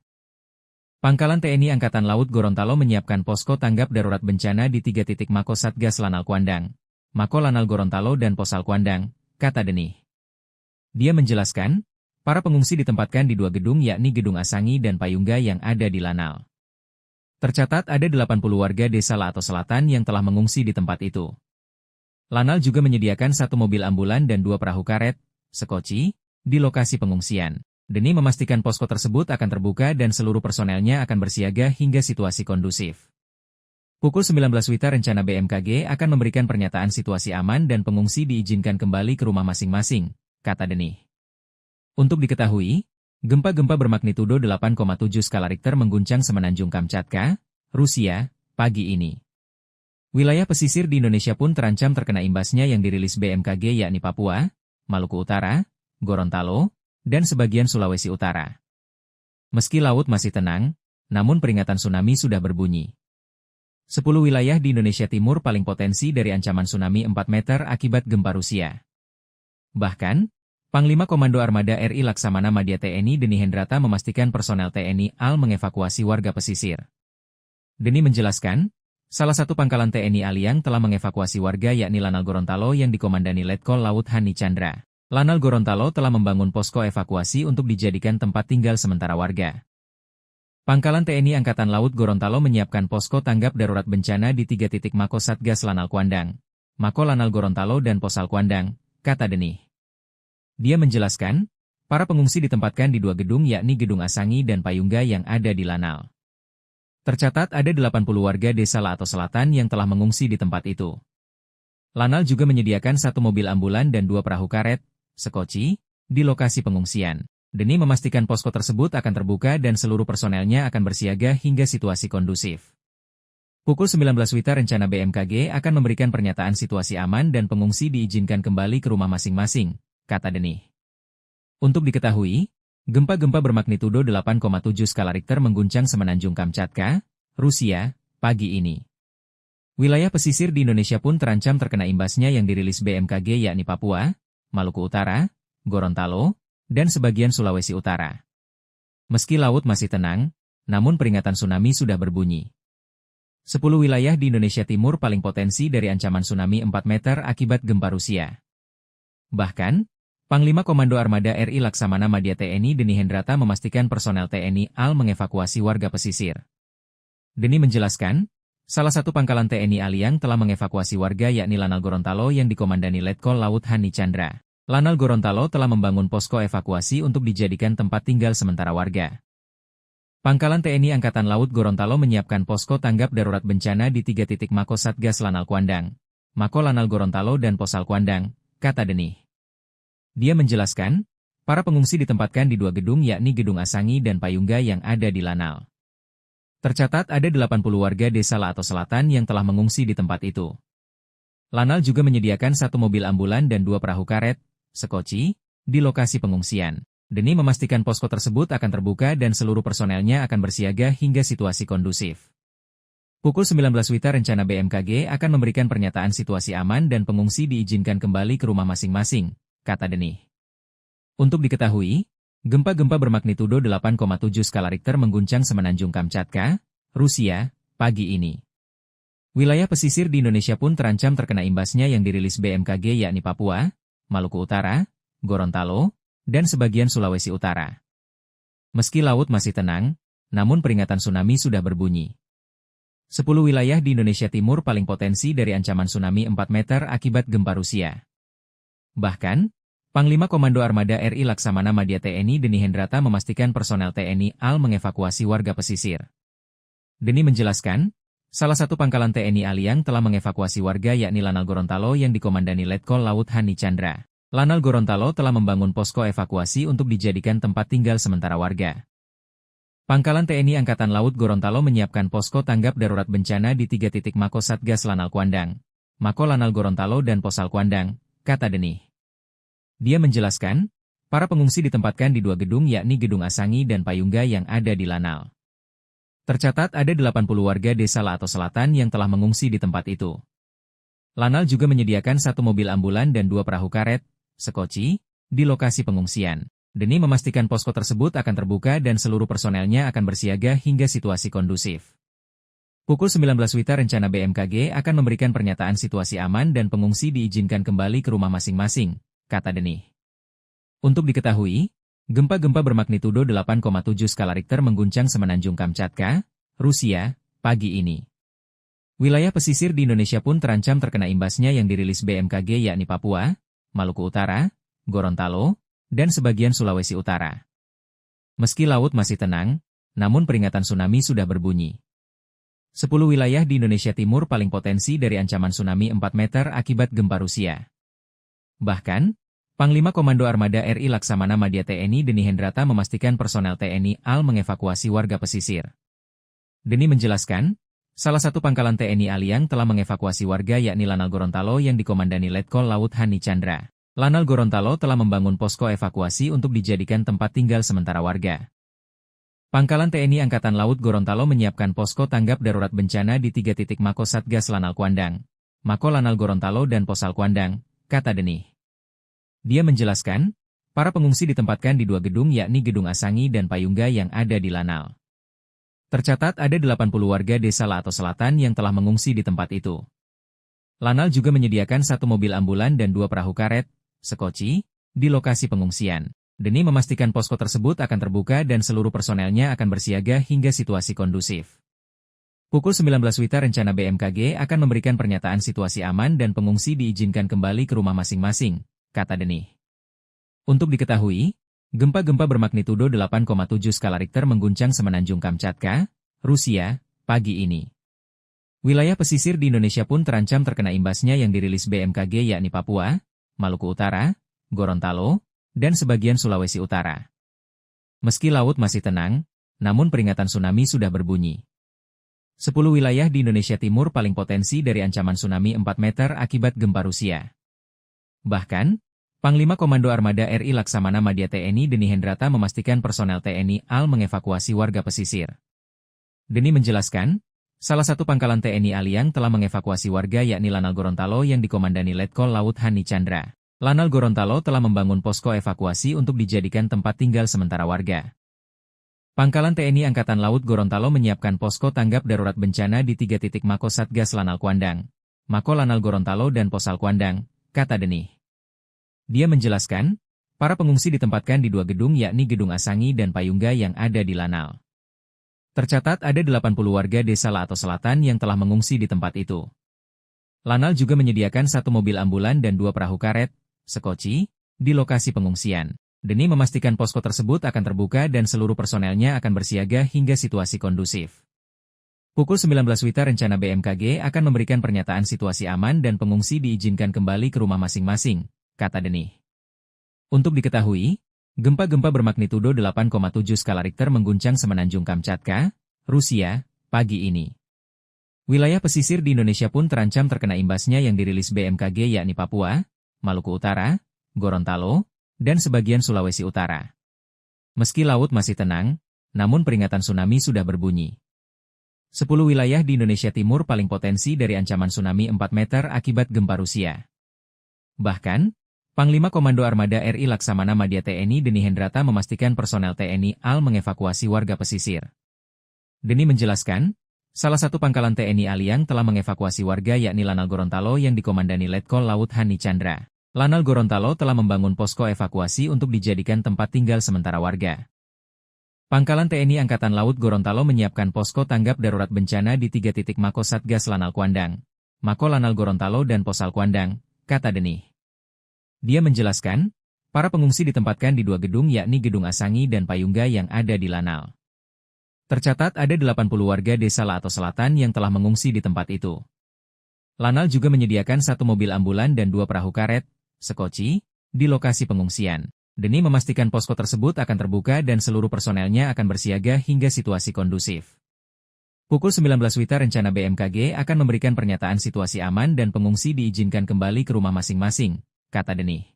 Pangkalan TNI Angkatan Laut Gorontalo menyiapkan posko tanggap darurat bencana di 3 titik Mako Satgas Lanal Kuandang, Mako Lanal Gorontalo dan Posal Kuandang, kata Deni. Dia menjelaskan, para pengungsi ditempatkan di 2 gedung yakni Gedung Asangi dan Payungga yang ada di Lanal. Tercatat ada 80 warga desa Lato Selatan yang telah mengungsi di tempat itu. Lanal juga menyediakan 1 mobil ambulan dan 2 perahu karet, sekoci, di lokasi pengungsian. Deni memastikan posko tersebut akan terbuka dan seluruh personelnya akan bersiaga hingga situasi kondusif. Pukul 19 WITA rencana BMKG akan memberikan pernyataan situasi aman dan pengungsi diizinkan kembali ke rumah masing-masing, kata Deni. Untuk diketahui, gempa-gempa bermagnitudo 8,7 skala Richter mengguncang Semenanjung Kamchatka, Rusia, pagi ini. Wilayah pesisir di Indonesia pun terancam terkena imbasnya yang dirilis BMKG yakni Papua, Maluku Utara, Gorontalo, dan sebagian Sulawesi Utara. Meski laut masih tenang, namun peringatan tsunami sudah berbunyi. 10 wilayah di Indonesia Timur paling potensi dari ancaman tsunami 4 meter akibat gempa Rusia. Bahkan, Panglima Komando Armada RI Laksamana Madya TNI Deni Hendrata memastikan personel TNI AL mengevakuasi warga pesisir. Deni menjelaskan, salah satu pangkalan TNI AL yang telah mengevakuasi warga yakni Lanal Gorontalo yang dikomandani Letkol Laut Hani Chandra. Lanal Gorontalo telah membangun posko evakuasi untuk dijadikan tempat tinggal sementara warga. Pangkalan TNI Angkatan Laut Gorontalo menyiapkan posko tanggap darurat bencana di 3 titik Mako Satgas Lanal Kuandang, Mako Lanal Gorontalo dan Posal Kuandang, kata Deni. Dia menjelaskan, para pengungsi ditempatkan di 2 gedung yakni Gedung Asangi dan Payungga yang ada di Lanal. Tercatat ada 80 warga desa Lato Selatan yang telah mengungsi di tempat itu. Lanal juga menyediakan 1 mobil ambulan dan 2 perahu karet, sekoci, di lokasi pengungsian. Deni memastikan posko tersebut akan terbuka dan seluruh personelnya akan bersiaga hingga situasi kondusif. Pukul 19 WITA rencana BMKG akan memberikan pernyataan situasi aman dan pengungsi diizinkan kembali ke rumah masing-masing, kata Deni. Untuk diketahui, gempa-gempa bermagnitudo 8,7 skala Richter mengguncang Semenanjung Kamchatka, Rusia, pagi ini. Wilayah pesisir di Indonesia pun terancam terkena imbasnya yang dirilis BMKG yakni Papua, Maluku Utara, Gorontalo, dan sebagian Sulawesi Utara. Meski laut masih tenang, namun peringatan tsunami sudah berbunyi. 10 wilayah di Indonesia Timur paling potensi dari ancaman tsunami 4 meter akibat gempa Rusia. Bahkan, Panglima Komando Armada RI Laksamana Madya TNI Deni Hendrata memastikan personel TNI AL mengevakuasi warga pesisir. Deni menjelaskan, salah satu pangkalan TNI AL yang telah mengevakuasi warga yakni Lanal Gorontalo yang dikomandani Letkol Laut Hani Chandra. Lanal Gorontalo telah membangun posko evakuasi untuk dijadikan tempat tinggal sementara warga. Pangkalan TNI Angkatan Laut Gorontalo menyiapkan posko tanggap darurat bencana di 3 titik Mako Satgas Lanal Kuandang, Mako Lanal Gorontalo dan Posal Kuandang, kata Deni. Dia menjelaskan, para pengungsi ditempatkan di 2 gedung yakni Gedung Asangi dan Payungga yang ada di Lanal. Tercatat ada 80 warga desa Laato Selatan yang telah mengungsi di tempat itu. Lanal juga menyediakan 1 mobil ambulan dan 2 perahu karet, sekoci, di lokasi pengungsian. Deni memastikan posko tersebut akan terbuka dan seluruh personelnya akan bersiaga hingga situasi kondusif. Pukul 19 WITA rencana BMKG akan memberikan pernyataan situasi aman dan pengungsi diizinkan kembali ke rumah masing-masing, kata Deni. Untuk diketahui, gempa-gempa bermagnitudo 8,7 skala Richter mengguncang Semenanjung Kamchatka, Rusia, pagi ini. Wilayah pesisir di Indonesia pun terancam terkena imbasnya yang dirilis BMKG yakni Papua, Maluku Utara, Gorontalo, dan sebagian Sulawesi Utara. Meski laut masih tenang, namun peringatan tsunami sudah berbunyi. 10 wilayah di Indonesia Timur paling potensi dari ancaman tsunami 4 meter akibat gempa Rusia. Bahkan, Panglima Komando Armada RI Laksamana Madya TNI Deni Hendrata memastikan personel TNI AL mengevakuasi warga pesisir. Deni menjelaskan, salah satu pangkalan TNI AL yang telah mengevakuasi warga yakni Lanal Gorontalo yang dikomandani Letkol Laut Hani Chandra. Lanal Gorontalo telah membangun posko evakuasi untuk dijadikan tempat tinggal sementara warga. Pangkalan TNI Angkatan Laut Gorontalo menyiapkan posko tanggap darurat bencana di 3 titik Mako Satgas Lanal Kuandang, Mako Lanal Gorontalo dan Posal Kuandang, kata Deni. Dia menjelaskan, para pengungsi ditempatkan di 2 gedung yakni Gedung Asangi dan Payungga yang ada di Lanal. Tercatat ada 80 warga desa Laato Selatan yang telah mengungsi di tempat itu. Lanal juga menyediakan 1 mobil ambulan dan 2 perahu karet, sekoci, di lokasi pengungsian. Deni memastikan posko tersebut akan terbuka dan seluruh personelnya akan bersiaga hingga situasi kondusif. Pukul 19 WITA rencana BMKG akan memberikan pernyataan situasi aman dan pengungsi diizinkan kembali ke rumah masing-masing, kata Deni. Untuk diketahui, gempa-gempa bermagnitudo 8,7 skala Richter mengguncang Semenanjung Kamchatka, Rusia, pagi ini. Wilayah pesisir di Indonesia pun terancam terkena imbasnya yang dirilis BMKG yakni Papua, Maluku Utara, Gorontalo, dan sebagian Sulawesi Utara. Meski laut masih tenang, namun peringatan tsunami sudah berbunyi. 10 wilayah di Indonesia Timur paling potensi dari ancaman tsunami 4 meter akibat gempa Rusia. Bahkan, Panglima Komando Armada RI Laksamana Madya TNI Deni Hendrata memastikan personel TNI AL mengevakuasi warga pesisir. Deni menjelaskan, salah satu pangkalan TNI AL yang telah mengevakuasi warga yakni Lanal Gorontalo yang dikomandani Letkol Laut Hani Chandra. Lanal Gorontalo telah membangun posko evakuasi untuk dijadikan tempat tinggal sementara warga. Pangkalan TNI Angkatan Laut Gorontalo menyiapkan posko tanggap darurat bencana di 3 titik Mako Satgas Lanal Kuandang, Mako Lanal Gorontalo dan Posal Kuandang, kata Deni. Dia menjelaskan, para pengungsi ditempatkan di 2 gedung yakni Gedung Asangi dan Payungga yang ada di Lanal. Tercatat ada 80 warga desa Laato Selatan yang telah mengungsi di tempat itu. Lanal juga menyediakan 1 mobil ambulan dan 2 perahu karet, sekoci, di lokasi pengungsian. Deni memastikan posko tersebut akan terbuka dan seluruh personelnya akan bersiaga hingga situasi kondusif. Pukul 19 WITA rencana BMKG akan memberikan pernyataan situasi aman dan pengungsi diizinkan kembali ke rumah masing-masing, kata Deni. Untuk diketahui, gempa-gempa bermagnitudo 8,7 skala Richter mengguncang Semenanjung Kamchatka, Rusia, pagi ini. Wilayah pesisir di Indonesia pun terancam terkena imbasnya yang dirilis BMKG yakni Papua, Maluku Utara, Gorontalo, dan sebagian Sulawesi Utara. Meski laut masih tenang, namun peringatan tsunami sudah berbunyi. 10 wilayah di Indonesia Timur paling potensi dari ancaman tsunami 4 meter akibat gempa Rusia. Bahkan, Panglima Komando Armada RI Laksamana Madya TNI Deni Hendrata memastikan personel TNI AL mengevakuasi warga pesisir. Deni menjelaskan, Salah satu pangkalan TNI Aliang telah mengevakuasi warga yakni Lanal Gorontalo yang dikomandani Letkol Laut Hani Chandra. Lanal Gorontalo telah membangun posko evakuasi untuk dijadikan tempat tinggal sementara warga. Pangkalan TNI Angkatan Laut Gorontalo menyiapkan posko tanggap darurat bencana di 3 titik Mako Satgas Lanal Kuandang, Mako Lanal Gorontalo dan Posal Kuandang, kata Denih. Dia menjelaskan, para pengungsi ditempatkan di 2 gedung yakni Gedung Asangi dan Payungga yang ada di Lanal. Tercatat ada 80 warga desa Lato Selatan yang telah mengungsi di tempat itu. Lanal juga menyediakan 1 mobil ambulan dan 2 perahu karet, sekoci, di lokasi pengungsian. Denih memastikan posko tersebut akan terbuka dan seluruh personelnya akan bersiaga hingga situasi kondusif. Pukul 19 WITA rencana BMKG akan memberikan pernyataan situasi aman dan pengungsi diizinkan kembali ke rumah masing-masing, kata Denih. Untuk diketahui, gempa-gempa bermagnitudo 8,7 skala Richter mengguncang Semenanjung Kamchatka, Rusia, pagi ini. Wilayah pesisir di Indonesia pun terancam terkena imbasnya yang dirilis BMKG yakni Papua, Maluku Utara, Gorontalo, dan sebagian Sulawesi Utara. Meski laut masih tenang, namun peringatan tsunami sudah berbunyi. 10 wilayah di Indonesia Timur paling potensi dari ancaman tsunami 4 meter akibat gempa Rusia. Bahkan, Panglima Komando Armada RI Laksamana Madya TNI Deni Hendrata memastikan personel TNI AL mengevakuasi warga pesisir. Deni menjelaskan, salah satu pangkalan TNI Aliang telah mengevakuasi warga yakni Lanal Gorontalo yang dikomandani Letkol Laut Hani Chandra. Lanal Gorontalo telah membangun posko evakuasi untuk dijadikan tempat tinggal sementara warga. Pangkalan TNI Angkatan Laut Gorontalo menyiapkan posko tanggap darurat bencana di 3 titik Mako Satgas Lanal Kuandang, Mako Lanal Gorontalo dan Posal Kuandang, kata Denih. Dia menjelaskan, para pengungsi ditempatkan di 2 gedung yakni Gedung Asangi dan Payungga yang ada di Lanal. Tercatat ada 80 warga desa Lato Selatan yang telah mengungsi di tempat itu. Lanal juga menyediakan 1 mobil ambulan dan 2 perahu karet, sekoci, di lokasi pengungsian. Denih memastikan posko tersebut akan terbuka dan seluruh personelnya akan bersiaga hingga situasi kondusif. Pukul 19 WITA rencana BMKG akan memberikan pernyataan situasi aman dan pengungsi diizinkan kembali ke rumah masing-masing, kata Denih.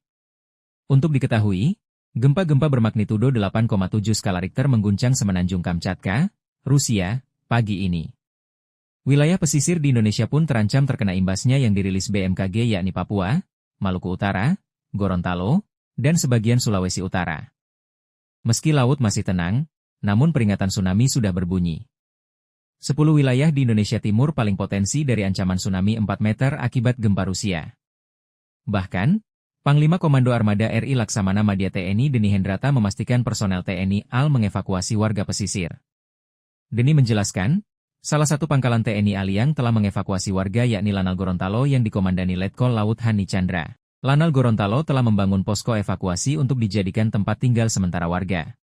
Untuk diketahui, gempa-gempa bermagnitudo 8,7 skala Richter mengguncang Semenanjung Kamchatka, Rusia, pagi ini. Wilayah pesisir di Indonesia pun terancam terkena imbasnya yang dirilis BMKG yakni Papua, Maluku Utara, Gorontalo, dan sebagian Sulawesi Utara. Meski laut masih tenang, namun peringatan tsunami sudah berbunyi. 10 wilayah di Indonesia Timur paling potensi dari ancaman tsunami 4 meter akibat gempa Rusia. Bahkan, Panglima Komando Armada RI Laksamana Madya TNI Deni Hendrata memastikan personel TNI AL mengevakuasi warga pesisir. Deni menjelaskan, salah satu pangkalan TNI Aliang telah mengevakuasi warga yakni Lanal Gorontalo yang dikomandani Letkol Laut Hani Chandra. Lanal Gorontalo telah membangun posko evakuasi untuk dijadikan tempat tinggal sementara warga.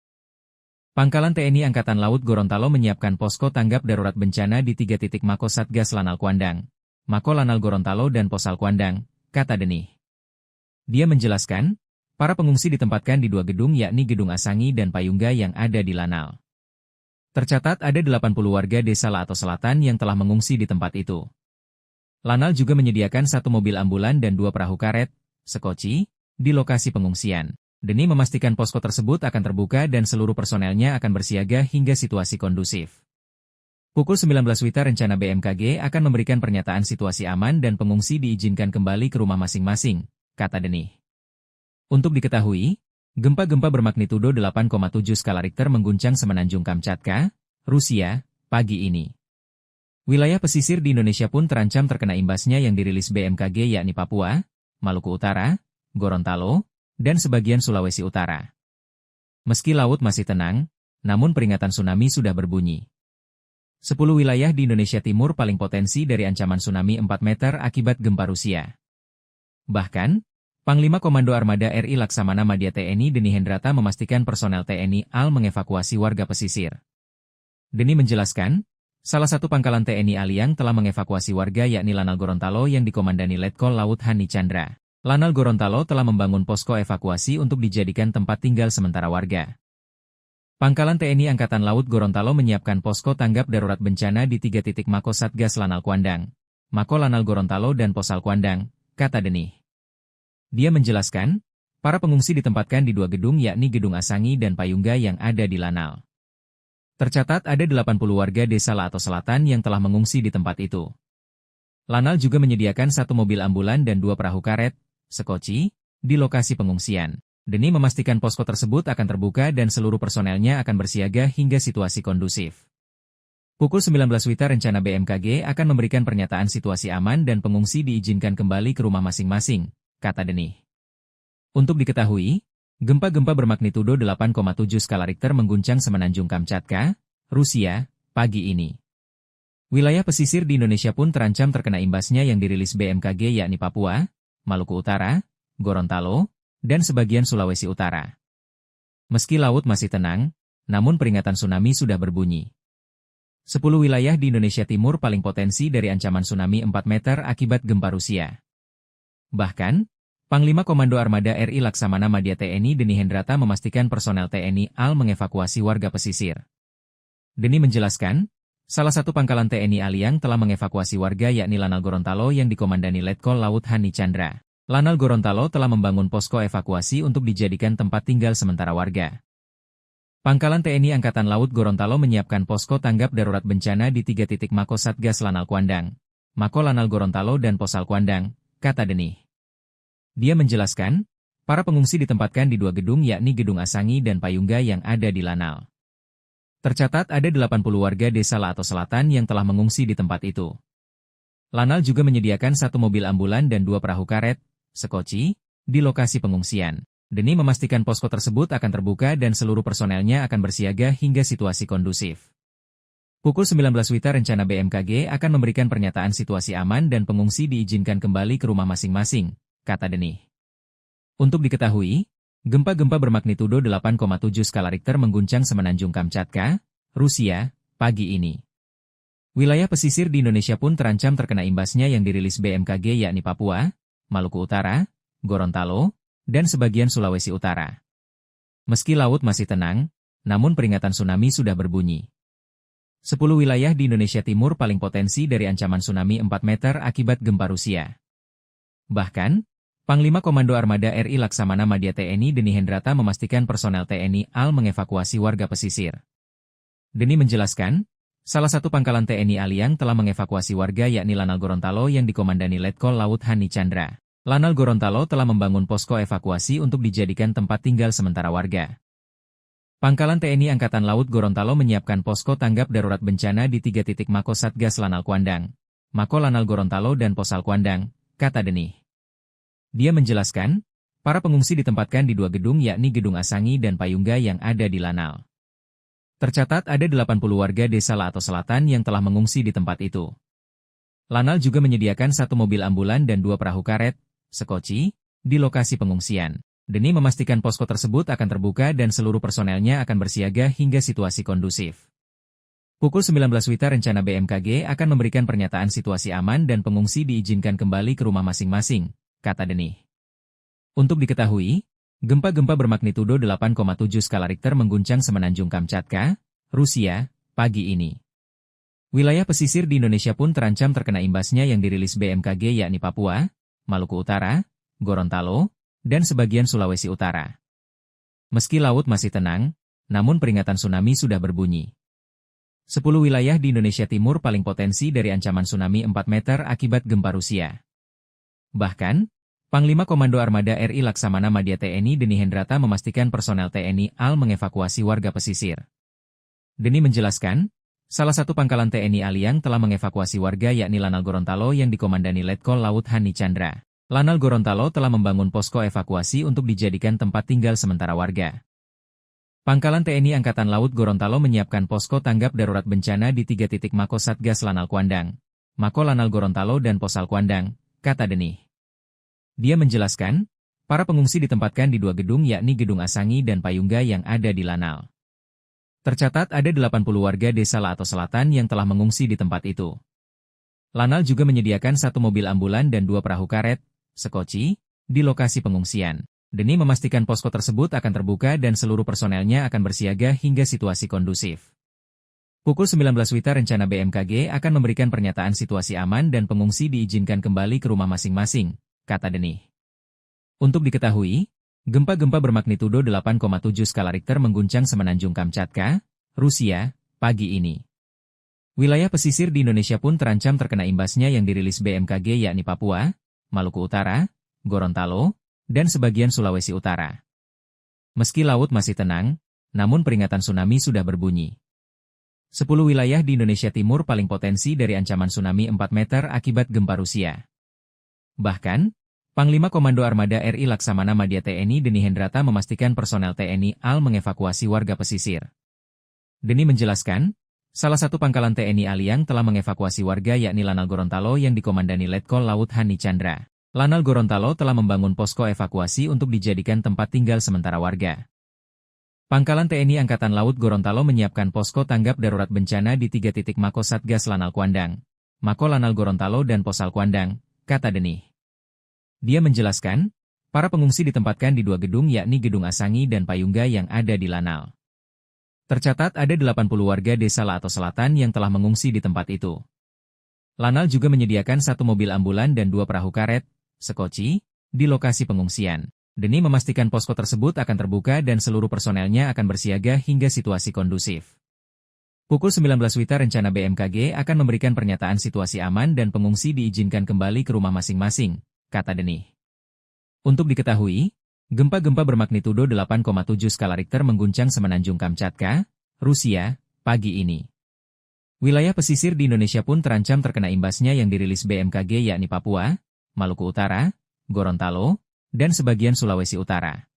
Pangkalan TNI Angkatan Laut Gorontalo menyiapkan posko tanggap darurat bencana di 3 titik Mako Satgas Lanal Kuandang, Mako Lanal Gorontalo dan Posal Kuandang, kata Denih. Dia menjelaskan, para pengungsi ditempatkan di 2 gedung yakni Gedung Asangi dan Payungga yang ada di Lanal. Tercatat ada 80 warga desa Lato Selatan yang telah mengungsi di tempat itu. Lanal juga menyediakan 1 mobil ambulan dan 2 perahu karet, sekoci, di lokasi pengungsian. Denih memastikan posko tersebut akan terbuka dan seluruh personelnya akan bersiaga hingga situasi kondusif. Pukul 19 WITA rencana BMKG akan memberikan pernyataan situasi aman dan pengungsi diizinkan kembali ke rumah masing-masing, kata Denih. Untuk diketahui, gempa-gempa bermagnitudo 8,7 skala Richter mengguncang Semenanjung Kamchatka, Rusia, pagi ini. Wilayah pesisir di Indonesia pun terancam terkena imbasnya yang dirilis BMKG yakni Papua, Maluku Utara, Gorontalo, dan sebagian Sulawesi Utara. Meski laut masih tenang, namun peringatan tsunami sudah berbunyi. 10 wilayah di Indonesia Timur paling potensi dari ancaman tsunami 4 meter akibat gempa Rusia. Bahkan, Panglima Komando Armada RI Laksamana Madya TNI Deni Hendrata memastikan personel TNI AL mengevakuasi warga pesisir. Deni menjelaskan, salah satu pangkalan TNI Aliang telah mengevakuasi warga yakni Lanal Gorontalo yang dikomandani Letkol Laut Hani Chandra. Lanal Gorontalo telah membangun posko evakuasi untuk dijadikan tempat tinggal sementara warga. Pangkalan TNI Angkatan Laut Gorontalo menyiapkan posko tanggap darurat bencana di 3 titik Mako Satgas Lanal Kuandang, Mako Lanal Gorontalo dan Posal Kuandang, kata Denih. Dia menjelaskan, para pengungsi ditempatkan di 2 gedung yakni Gedung Asangi dan Payungga yang ada di Lanal. Tercatat ada 80 warga desa Lato Selatan yang telah mengungsi di tempat itu. Lanal juga menyediakan 1 mobil ambulan dan 2 perahu karet, sekoci, di lokasi pengungsian. Demi memastikan posko tersebut akan terbuka dan seluruh personelnya akan bersiaga hingga situasi kondusif. Pukul 19 WITA rencana BMKG akan memberikan pernyataan situasi aman dan pengungsi diizinkan kembali ke rumah masing-masing, kata Denih. Untuk diketahui, gempa-gempa bermagnitudo 8,7 skala Richter mengguncang Semenanjung Kamchatka, Rusia, pagi ini. Wilayah pesisir di Indonesia pun terancam terkena imbasnya yang dirilis BMKG yakni Papua, Maluku Utara, Gorontalo, dan sebagian Sulawesi Utara. Meski laut masih tenang, namun peringatan tsunami sudah berbunyi. 10 wilayah di Indonesia Timur paling potensi dari ancaman tsunami 4 meter akibat gempa Rusia. Bahkan, Panglima Komando Armada RI Laksamana Madya TNI Deni Hendrata memastikan personel TNI AL mengevakuasi warga pesisir. Deni menjelaskan, salah satu pangkalan TNI AL yang telah mengevakuasi warga yakni Lanal Gorontalo yang dikomandani Letkol Laut Hani Chandra. Lanal Gorontalo telah membangun posko evakuasi untuk dijadikan tempat tinggal sementara warga. Pangkalan TNI Angkatan Laut Gorontalo menyiapkan posko tanggap darurat bencana di 3 titik Mako Satgas Lanal Kuandang, Mako Lanal Gorontalo dan Posal Kuandang, kata Denih. Dia menjelaskan, para pengungsi ditempatkan di 2 gedung yakni Gedung Asangi dan Payungga yang ada di Lanal. Tercatat ada 80 warga desa Lato Selatan yang telah mengungsi di tempat itu. Lanal juga menyediakan 1 mobil ambulan dan 2 perahu karet, sekoci, di lokasi pengungsian. Deni memastikan posko tersebut akan terbuka dan seluruh personelnya akan bersiaga hingga situasi kondusif. Pukul 19 WITA rencana BMKG akan memberikan pernyataan situasi aman dan pengungsi diizinkan kembali ke rumah masing-masing, kata Denih. Untuk diketahui, gempa-gempa bermagnitudo 8,7 skala Richter mengguncang Semenanjung Kamchatka, Rusia, pagi ini. Wilayah pesisir di Indonesia pun terancam terkena imbasnya yang dirilis BMKG yakni Papua, Maluku Utara, Gorontalo, dan sebagian Sulawesi Utara. Meski laut masih tenang, namun peringatan tsunami sudah berbunyi. 10 wilayah di Indonesia Timur paling potensi dari ancaman tsunami 4 meter akibat gempa Rusia. Bahkan, Panglima Komando Armada RI Laksamana Madya TNI Deni Hendrata memastikan personel TNI AL mengevakuasi warga pesisir. Deni menjelaskan, salah satu pangkalan TNI AL yang telah mengevakuasi warga yakni Lanal Gorontalo yang dikomandani Letkol Laut Hani Chandra. Lanal Gorontalo telah membangun posko evakuasi untuk dijadikan tempat tinggal sementara warga. Pangkalan TNI Angkatan Laut Gorontalo menyiapkan posko tanggap darurat bencana di 3 titik Mako Satgas Lanal Kuandang, Mako Lanal Gorontalo dan Posal Kuandang, kata Denih. Dia menjelaskan, para pengungsi ditempatkan di 2 gedung yakni Gedung Asangi dan Payungga yang ada di Lanal. Tercatat ada 80 warga desa Lato Selatan yang telah mengungsi di tempat itu. Lanal juga menyediakan 1 mobil ambulan dan 2 perahu karet, sekoci, di lokasi pengungsian. Deni memastikan posko tersebut akan terbuka dan seluruh personelnya akan bersiaga hingga situasi kondusif. Pukul 19 WITA rencana BMKG akan memberikan pernyataan situasi aman dan pengungsi diizinkan kembali ke rumah masing-masing, kata Denih. Untuk diketahui, gempa-gempa bermagnitudo 8,7 skala Richter mengguncang Semenanjung Kamchatka, Rusia, pagi ini. Wilayah pesisir di Indonesia pun terancam terkena imbasnya yang dirilis BMKG yakni Papua, Maluku Utara, Gorontalo, dan sebagian Sulawesi Utara. Meski laut masih tenang, namun peringatan tsunami sudah berbunyi. 10 wilayah di Indonesia Timur paling potensi dari ancaman tsunami 4 meter akibat gempa Rusia. Bahkan, Panglima Komando Armada RI Laksamana Madya TNI Deni Hendrata memastikan personel TNI AL mengevakuasi warga pesisir. Deni menjelaskan, salah satu pangkalan TNI AL yang telah mengevakuasi warga yakni Lanal Gorontalo yang dikomandani Letkol Laut Hani Chandra. Lanal Gorontalo telah membangun posko evakuasi untuk dijadikan tempat tinggal sementara warga. Pangkalan TNI Angkatan Laut Gorontalo menyiapkan posko tanggap darurat bencana di 3 titik Mako Satgas Lanal Kuandang, Mako Lanal Gorontalo dan Posal Kuandang, kata Denih. Dia menjelaskan, para pengungsi ditempatkan di 2 gedung yakni Gedung Asangi dan Payungga yang ada di Lanal. Tercatat ada 80 warga desa Lato Selatan yang telah mengungsi di tempat itu. Lanal juga menyediakan 1 mobil ambulan dan 2 perahu karet, sekoci, di lokasi pengungsian. Deni memastikan posko tersebut akan terbuka dan seluruh personelnya akan bersiaga hingga situasi kondusif. Pukul 19 WITA rencana BMKG akan memberikan pernyataan situasi aman dan pengungsi diizinkan kembali ke rumah masing-masing, kata Denih. Untuk diketahui, gempa-gempa bermagnitudo 8,7 skala Richter mengguncang Semenanjung Kamchatka, Rusia, pagi ini. Wilayah pesisir di Indonesia pun terancam terkena imbasnya yang dirilis BMKG yakni Papua, Maluku Utara, Gorontalo, dan sebagian Sulawesi Utara. Meski laut masih tenang, namun peringatan tsunami sudah berbunyi. 10 wilayah di Indonesia Timur paling potensi dari ancaman tsunami 4 meter akibat gempa Rusia. Bahkan, Panglima Komando Armada RI Laksamana Madya TNI Deni Hendrata memastikan personel TNI AL mengevakuasi warga pesisir. Deni menjelaskan, salah satu pangkalan TNI AL yang telah mengevakuasi warga yakni Lanal Gorontalo yang dikomandani Letkol Laut Hani Chandra. Lanal Gorontalo telah membangun posko evakuasi untuk dijadikan tempat tinggal sementara warga. Pangkalan TNI Angkatan Laut Gorontalo menyiapkan posko tanggap darurat bencana di 3 titik Mako Satgas Lanal Kuandang, Mako Lanal Gorontalo dan Posal Kuandang, kata Deni. Dia menjelaskan, para pengungsi ditempatkan di 2 gedung yakni Gedung Asangi dan Payungga yang ada di Lanal. Tercatat ada 80 warga desa Lato Selatan yang telah mengungsi di tempat itu. Lanal juga menyediakan 1 mobil ambulan dan 2 perahu karet, sekoci, di lokasi pengungsian. Deni memastikan posko tersebut akan terbuka dan seluruh personelnya akan bersiaga hingga situasi kondusif. Pukul 19 WITA rencana BMKG akan memberikan pernyataan situasi aman dan pengungsi diizinkan kembali ke rumah masing-masing, kata Deni. Untuk diketahui, gempa-gempa bermagnitudo 8,7 skala Richter mengguncang Semenanjung Kamchatka, Rusia, pagi ini. Wilayah pesisir di Indonesia pun terancam terkena imbasnya yang dirilis BMKG yakni Papua, Maluku Utara, Gorontalo, dan sebagian Sulawesi Utara.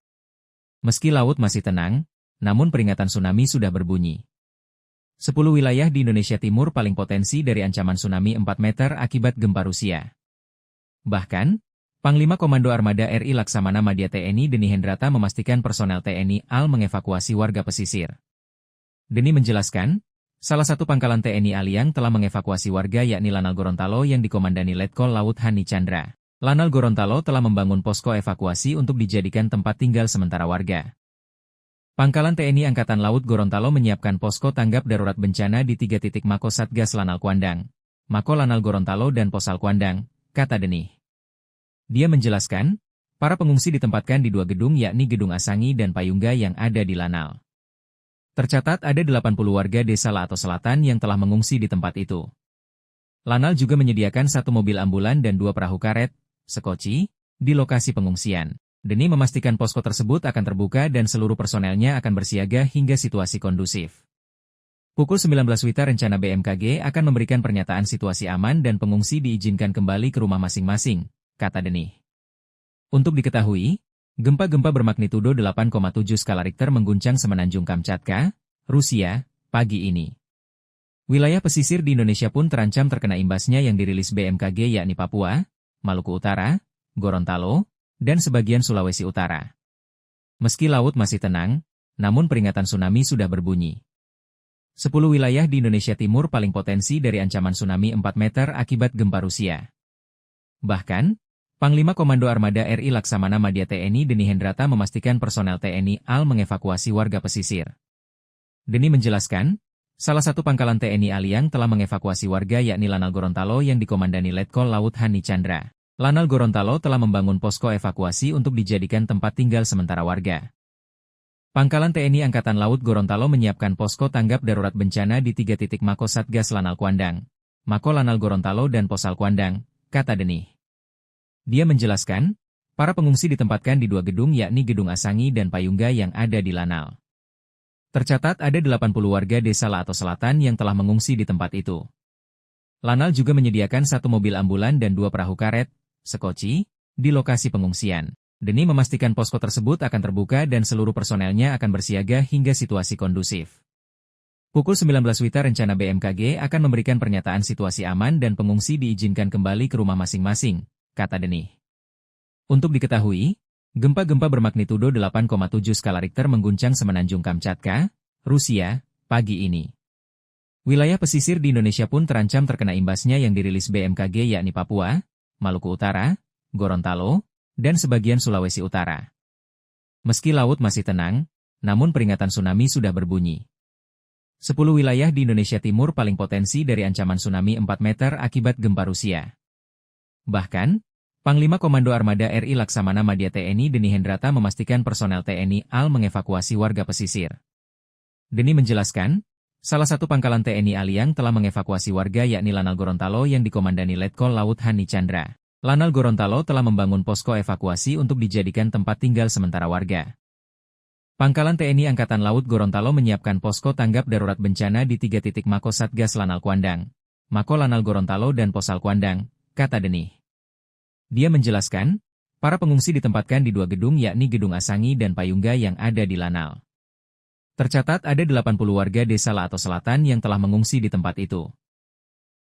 Meski laut masih tenang, namun peringatan tsunami sudah berbunyi. 10 wilayah di Indonesia Timur paling potensi dari ancaman tsunami 4 meter akibat gempa Rusia. Bahkan, Panglima Komando Armada RI Laksamana Madya TNI Deni Hendrata memastikan personel TNI AL mengevakuasi warga pesisir. Deni menjelaskan, salah satu pangkalan TNI AL yang telah mengevakuasi warga yakni Lanal Gorontalo yang dikomandani Letkol Laut Hani Chandra. Lanal Gorontalo telah membangun posko evakuasi untuk dijadikan tempat tinggal sementara warga. Pangkalan TNI Angkatan Laut Gorontalo menyiapkan posko tanggap darurat bencana di 3 titik Mako Satgas Lanal Kuandang, Mako Lanal Gorontalo dan Posal Kuandang, kata Deni. Dia menjelaskan, para pengungsi ditempatkan di 2 gedung yakni Gedung Asangi dan Payungga yang ada di Lanal. Tercatat ada 80 warga desa Lato Selatan yang telah mengungsi di tempat itu. Lanal juga menyediakan 1 mobil ambulan dan 2 perahu karet, sekoci, di lokasi pengungsian. Deni memastikan posko tersebut akan terbuka dan seluruh personelnya akan bersiaga hingga situasi kondusif. Pukul 19 WITA rencana BMKG akan memberikan pernyataan situasi aman dan pengungsi diizinkan kembali ke rumah masing-masing, kata Deni. Untuk diketahui, gempa-gempa bermagnitudo 8,7 skala Richter mengguncang Semenanjung Kamchatka, Rusia, pagi ini. Wilayah pesisir di Indonesia pun terancam terkena imbasnya yang dirilis BMKG yakni Papua, Maluku Utara, Gorontalo, dan sebagian Sulawesi Utara. Meski laut masih tenang, namun peringatan tsunami sudah berbunyi. 10 wilayah di Indonesia Timur paling potensi dari ancaman tsunami 4 meter akibat gempa Rusia. Bahkan, Panglima Komando Armada RI Laksamana Madya TNI Deni Hendrata memastikan personel TNI AL mengevakuasi warga pesisir. Deni menjelaskan, salah satu pangkalan TNI AL yang telah mengevakuasi warga yakni Lanal Gorontalo yang dikomandani Letkol Laut Hani Chandra. Lanal Gorontalo telah membangun posko evakuasi untuk dijadikan tempat tinggal sementara warga. Pangkalan TNI Angkatan Laut Gorontalo menyiapkan posko tanggap darurat bencana di 3 titik Mako Satgas Lanal Kuandang, Mako Lanal Gorontalo dan Posal Kuandang, kata Deni. Dia menjelaskan, para pengungsi ditempatkan di 2 gedung yakni Gedung Asangi dan Payungga yang ada di Lanal. Tercatat ada 80 warga desa Lato Selatan yang telah mengungsi di tempat itu. Lanal juga menyediakan 1 mobil ambulan dan 2 perahu karet, sekoci, di lokasi pengungsian. Deni memastikan posko tersebut akan terbuka dan seluruh personelnya akan bersiaga hingga situasi kondusif. Pukul 19 WITA rencana BMKG akan memberikan pernyataan situasi aman dan pengungsi diizinkan kembali ke rumah masing-masing, kata Deni. Untuk diketahui, gempa-gempa bermagnitudo 8,7 skala Richter mengguncang Semenanjung Kamchatka, Rusia, pagi ini. Wilayah pesisir di Indonesia pun terancam terkena imbasnya yang dirilis BMKG yakni Papua, Maluku Utara, Gorontalo, dan sebagian Sulawesi Utara. Meski laut masih tenang, namun peringatan tsunami sudah berbunyi. 10 wilayah di Indonesia Timur paling potensi dari ancaman tsunami 4 meter akibat gempa Rusia. Bahkan, Panglima Komando Armada RI Laksamana Madya TNI Deni Hendrata memastikan personel TNI AL mengevakuasi warga pesisir. Deni menjelaskan, Salah satu pangkalan TNI Aliang telah mengevakuasi warga yakni Lanal Gorontalo yang dikomandani Letkol Laut Hani Chandra. Lanal Gorontalo telah membangun posko evakuasi untuk dijadikan tempat tinggal sementara warga. Pangkalan TNI Angkatan Laut Gorontalo menyiapkan posko tanggap darurat bencana di 3 titik Mako Satgas Lanal Kuandang, Mako Lanal Gorontalo dan Posal Kuandang, kata Denih. Dia menjelaskan, para pengungsi ditempatkan di 2 gedung yakni Gedung Asangi dan Payungga yang ada di Lanal. Tercatat ada 80 warga desa Laato Selatan yang telah mengungsi di tempat itu.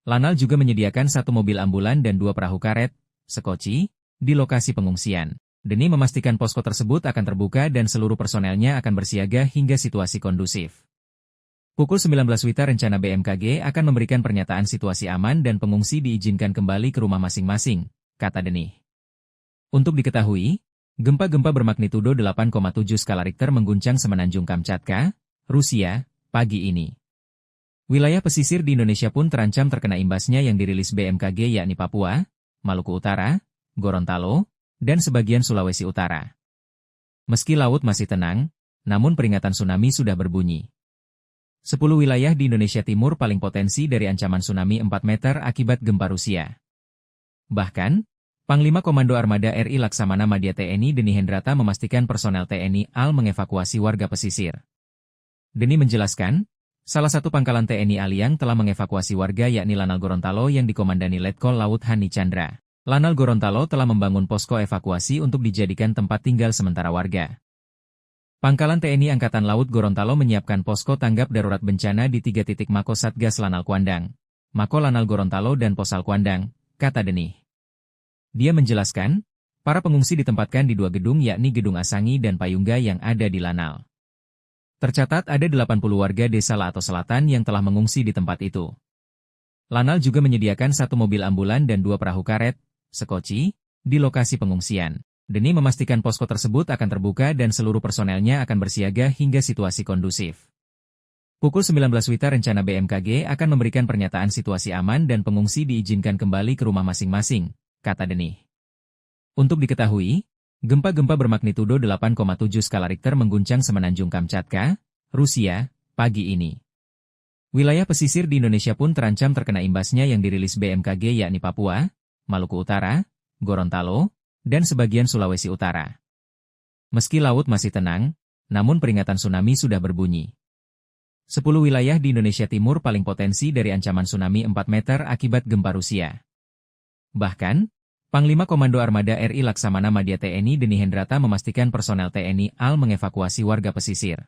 Lanal juga menyediakan 1 mobil ambulan dan 2 perahu karet, sekoci, di lokasi pengungsian. Denih memastikan posko tersebut akan terbuka dan seluruh personelnya akan bersiaga hingga situasi kondusif. Pukul 19 WITA rencana BMKG akan memberikan pernyataan situasi aman dan pengungsi diizinkan kembali ke rumah masing-masing, kata Denih. Untuk diketahui, gempa-gempa bermagnitudo 8,7 skala Richter mengguncang Semenanjung Kamchatka, Rusia, pagi ini. Wilayah pesisir di Indonesia pun terancam terkena imbasnya yang dirilis BMKG yakni Papua, Maluku Utara, Gorontalo, dan sebagian Sulawesi Utara. Meski laut masih tenang, namun peringatan tsunami sudah berbunyi. 10 wilayah di Indonesia Timur paling potensi dari ancaman tsunami 4 meter akibat gempa Rusia. Bahkan, Panglima Komando Armada RI Laksamana Madya TNI Deni Hendrata memastikan personel TNI AL mengevakuasi warga pesisir. Deni menjelaskan, salah satu pangkalan TNI Aliang telah mengevakuasi warga yakni Lanal Gorontalo yang dikomandani Letkol Laut Hani Chandra. Lanal Gorontalo telah membangun posko evakuasi untuk dijadikan tempat tinggal sementara warga. Pangkalan TNI Angkatan Laut Gorontalo menyiapkan posko tanggap darurat bencana di 3 titik Mako Satgas Lanal Kuandang, Mako Lanal Gorontalo dan Posal Kuandang, kata Denih. Dia menjelaskan, para pengungsi ditempatkan di 2 gedung yakni Gedung Asangi dan Payungga yang ada di Lanal. Tercatat ada 80 warga desa Laato Selatan yang telah mengungsi di tempat itu. Lanal juga menyediakan 1 mobil ambulan dan 2 perahu karet, sekoci, di lokasi pengungsian. Denih memastikan posko tersebut akan terbuka dan seluruh personelnya akan bersiaga hingga situasi kondusif. Pukul 19 WITA rencana BMKG akan memberikan pernyataan situasi aman dan pengungsi diizinkan kembali ke rumah masing-masing, kata Denih. Untuk diketahui, gempa-gempa bermagnitudo 8,7 skala Richter mengguncang Semenanjung Kamchatka, Rusia, pagi ini. Wilayah pesisir di Indonesia pun terancam terkena imbasnya yang dirilis BMKG yakni Papua, Maluku Utara, Gorontalo, dan sebagian Sulawesi Utara. Meski laut masih tenang, namun peringatan tsunami sudah berbunyi. 10 wilayah di Indonesia Timur paling potensi dari ancaman tsunami 4 meter akibat gempa Rusia. Bahkan, Panglima Komando Armada RI Laksamana Madya TNI Deni Hendrata memastikan personel TNI AL mengevakuasi warga pesisir.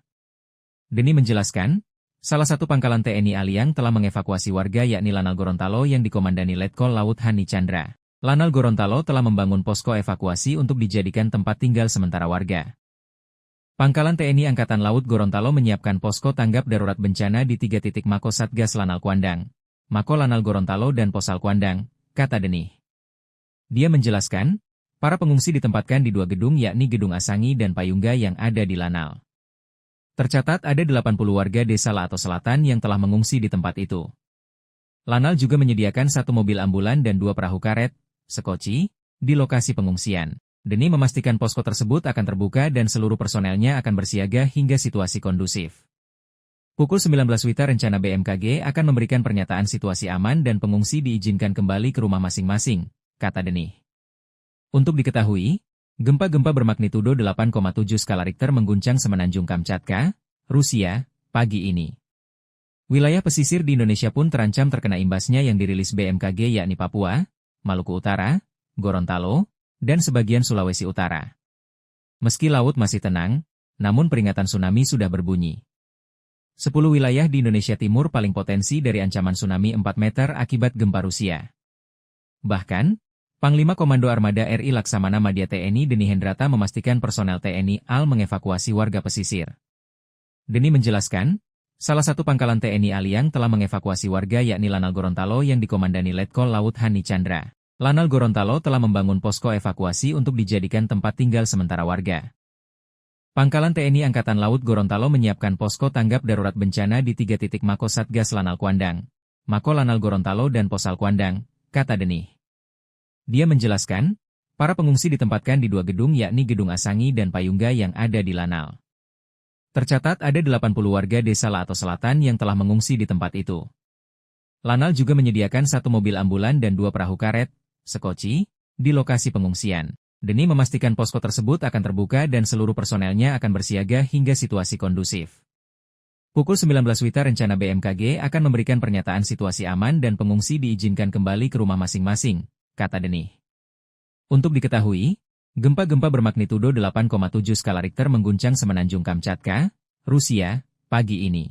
Deni menjelaskan, salah satu pangkalan TNI Aliang telah mengevakuasi warga yakni Lanal Gorontalo yang dikomandani Letkol Laut Hani Chandra. Lanal Gorontalo telah membangun posko evakuasi untuk dijadikan tempat tinggal sementara warga. Pangkalan TNI Angkatan Laut Gorontalo menyiapkan posko tanggap darurat bencana di 3 titik Mako Satgas Lanal Kuandang, Mako Lanal Gorontalo dan Posal Kuandang, kata Denih. Dia menjelaskan, para pengungsi ditempatkan di 2 gedung yakni Gedung Asangi dan Payungga yang ada di Lanal. Tercatat ada 80 warga desa Laato Selatan yang telah mengungsi di tempat itu. Lanal juga menyediakan 1 mobil ambulan dan 2 perahu karet, sekoci, di lokasi pengungsian. Deni memastikan posko tersebut akan terbuka dan seluruh personelnya akan bersiaga hingga situasi kondusif. Pukul 19 WITA rencana BMKG akan memberikan pernyataan situasi aman dan pengungsi diizinkan kembali ke rumah masing-masing, kata Denih. Untuk diketahui, gempa-gempa bermagnitudo 8,7 skala Richter mengguncang Semenanjung Kamchatka, Rusia, pagi ini. Wilayah pesisir di Indonesia pun terancam terkena imbasnya yang dirilis BMKG yakni Papua, Maluku Utara, Gorontalo, dan sebagian Sulawesi Utara. Meski laut masih tenang, namun peringatan tsunami sudah berbunyi. 10 wilayah di Indonesia Timur paling potensi dari ancaman tsunami 4 meter akibat gempa Rusia. Bahkan, Panglima Komando Armada RI Laksamana Madya TNI Deni Hendrata memastikan personel TNI AL mengevakuasi warga pesisir. Deni menjelaskan, salah satu pangkalan TNI Aliang telah mengevakuasi warga yakni Lanal Gorontalo yang dikomandani Letkol Laut Hani Chandra. Lanal Gorontalo telah membangun posko evakuasi untuk dijadikan tempat tinggal sementara warga. Pangkalan TNI Angkatan Laut Gorontalo menyiapkan posko tanggap darurat bencana di 3 titik Mako Satgas Lanal Kuandang, Mako Lanal Gorontalo dan Posal Kuandang, kata Denih. Dia menjelaskan, para pengungsi ditempatkan di 2 gedung yakni Gedung Asangi dan Payungga yang ada di Lanal. Tercatat ada 80 warga desa Lato Selatan yang telah mengungsi di tempat itu. Lanal juga menyediakan 1 mobil ambulan dan 2 perahu karet, sekoci, di lokasi pengungsian. Demi memastikan posko tersebut akan terbuka dan seluruh personelnya akan bersiaga hingga situasi kondusif. Pukul 19 WITA rencana BMKG akan memberikan pernyataan situasi aman dan pengungsi diizinkan kembali ke rumah masing-masing, kata Denih. Untuk diketahui, gempa-gempa bermagnitudo 8,7 skala Richter mengguncang Semenanjung Kamchatka, Rusia, pagi ini.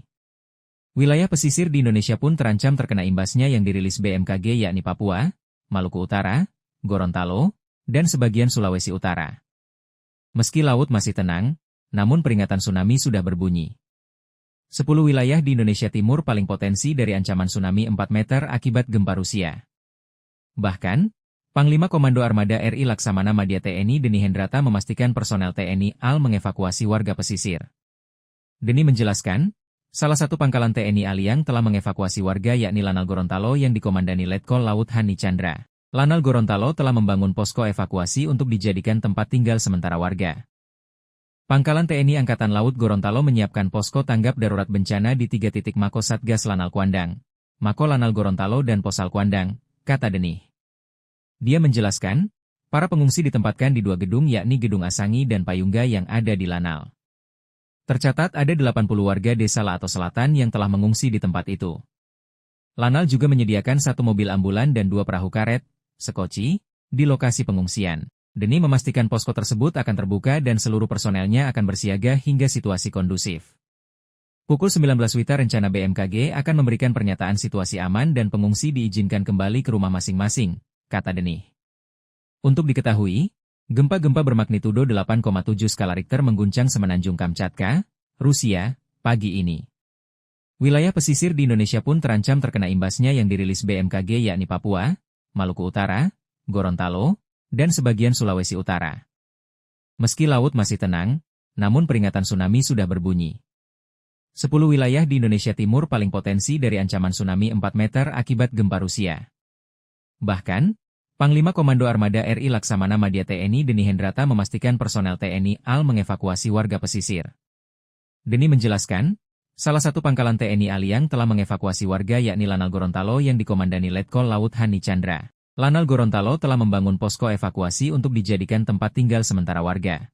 Wilayah pesisir di Indonesia pun terancam terkena imbasnya yang dirilis BMKG yakni Papua, Maluku Utara, Gorontalo, dan sebagian Sulawesi Utara. Meski laut masih tenang, namun peringatan tsunami sudah berbunyi. 10 wilayah di Indonesia Timur paling potensi dari ancaman tsunami 4 meter akibat gempa Rusia. Bahkan, Panglima Komando Armada RI Laksamana Madya TNI Deni Hendrata memastikan personel TNI AL mengevakuasi warga pesisir. Deni menjelaskan, salah satu pangkalan TNI AL yang telah mengevakuasi warga yakni Lanal Gorontalo yang dikomandani Letkol Laut Hani Chandra. Lanal Gorontalo telah membangun posko evakuasi untuk dijadikan tempat tinggal sementara warga. Pangkalan TNI Angkatan Laut Gorontalo menyiapkan posko tanggap darurat bencana di 3 titik Mako Satgas Lanal Kuandang, Mako Lanal Gorontalo dan Posal Kuandang, kata Denih. Dia menjelaskan, para pengungsi ditempatkan di 2 gedung yakni Gedung Asangi dan Payungga yang ada di Lanal. Tercatat ada 80 warga desa Lato Selatan yang telah mengungsi di tempat itu. Lanal juga menyediakan 1 mobil ambulan dan 2 perahu karet, sekoci, di lokasi pengungsian. Deni memastikan posko tersebut akan terbuka dan seluruh personelnya akan bersiaga hingga situasi kondusif. Pukul 19 WITA rencana BMKG akan memberikan pernyataan situasi aman dan pengungsi diizinkan kembali ke rumah masing-masing, kata Denih. Untuk diketahui, gempa-gempa bermagnitudo 8,7 skala Richter mengguncang Semenanjung Kamchatka, Rusia, pagi ini. Wilayah pesisir di Indonesia pun terancam terkena imbasnya yang dirilis BMKG yakni Papua, Maluku Utara, Gorontalo, dan sebagian Sulawesi Utara. Meski laut masih tenang, namun peringatan tsunami sudah berbunyi. 10 wilayah di Indonesia Timur paling potensi dari ancaman tsunami 4 meter akibat gempa Rusia. Bahkan, Panglima Komando Armada RI Laksamana Madya TNI Deni Hendrata memastikan personel TNI AL mengevakuasi warga pesisir. Deni menjelaskan, salah satu pangkalan TNI AL yang telah mengevakuasi warga yakni Lanal Gorontalo yang dikomandani Letkol Laut Hani Chandra. Lanal Gorontalo telah membangun posko evakuasi untuk dijadikan tempat tinggal sementara warga.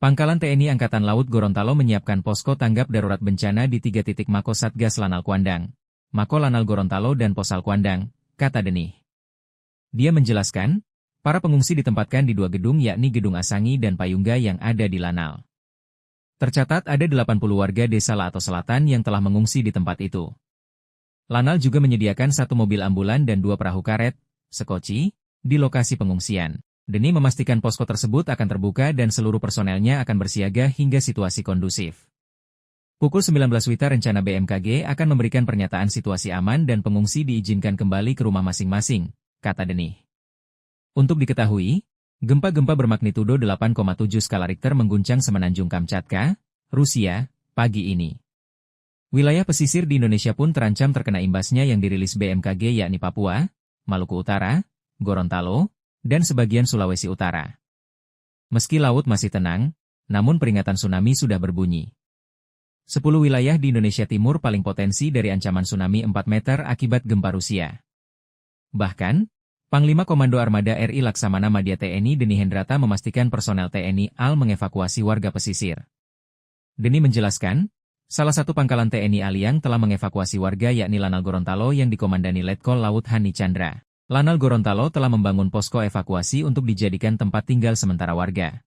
Pangkalan TNI Angkatan Laut Gorontalo menyiapkan posko tanggap darurat bencana di 3 titik Mako Satgas Lanal Kuandang, Mako Lanal Gorontalo dan Posal Kuandang, kata Denih. Dia menjelaskan, para pengungsi ditempatkan di 2 gedung yakni Gedung Asangi dan Payungga yang ada di Lanal. Tercatat ada 80 warga desa Lato Selatan yang telah mengungsi di tempat itu. Lanal juga menyediakan 1 mobil ambulan dan 2 perahu karet, sekoci, di lokasi pengungsian. Deni memastikan posko tersebut akan terbuka dan seluruh personelnya akan bersiaga hingga situasi kondusif. Pukul 19 WITA rencana BMKG akan memberikan pernyataan situasi aman dan pengungsi diizinkan kembali ke rumah masing-masing, kata Denih. Untuk diketahui, gempa-gempa bermagnitudo 8,7 skala Richter mengguncang Semenanjung Kamchatka, Rusia, pagi ini. Wilayah pesisir di Indonesia pun terancam terkena imbasnya yang dirilis BMKG yakni Papua, Maluku Utara, Gorontalo, dan sebagian Sulawesi Utara. Meski laut masih tenang, namun peringatan tsunami sudah berbunyi. 10 wilayah di Indonesia Timur paling potensi dari ancaman tsunami 4 meter akibat gempa Rusia. Bahkan, Panglima Komando Armada RI Laksamana Madya TNI Deni Hendrata memastikan personel TNI AL mengevakuasi warga pesisir. Deni menjelaskan, salah satu pangkalan TNI AL yang telah mengevakuasi warga yakni Lanal Gorontalo yang dikomandani Letkol Laut Hani Chandra. Lanal Gorontalo telah membangun posko evakuasi untuk dijadikan tempat tinggal sementara warga.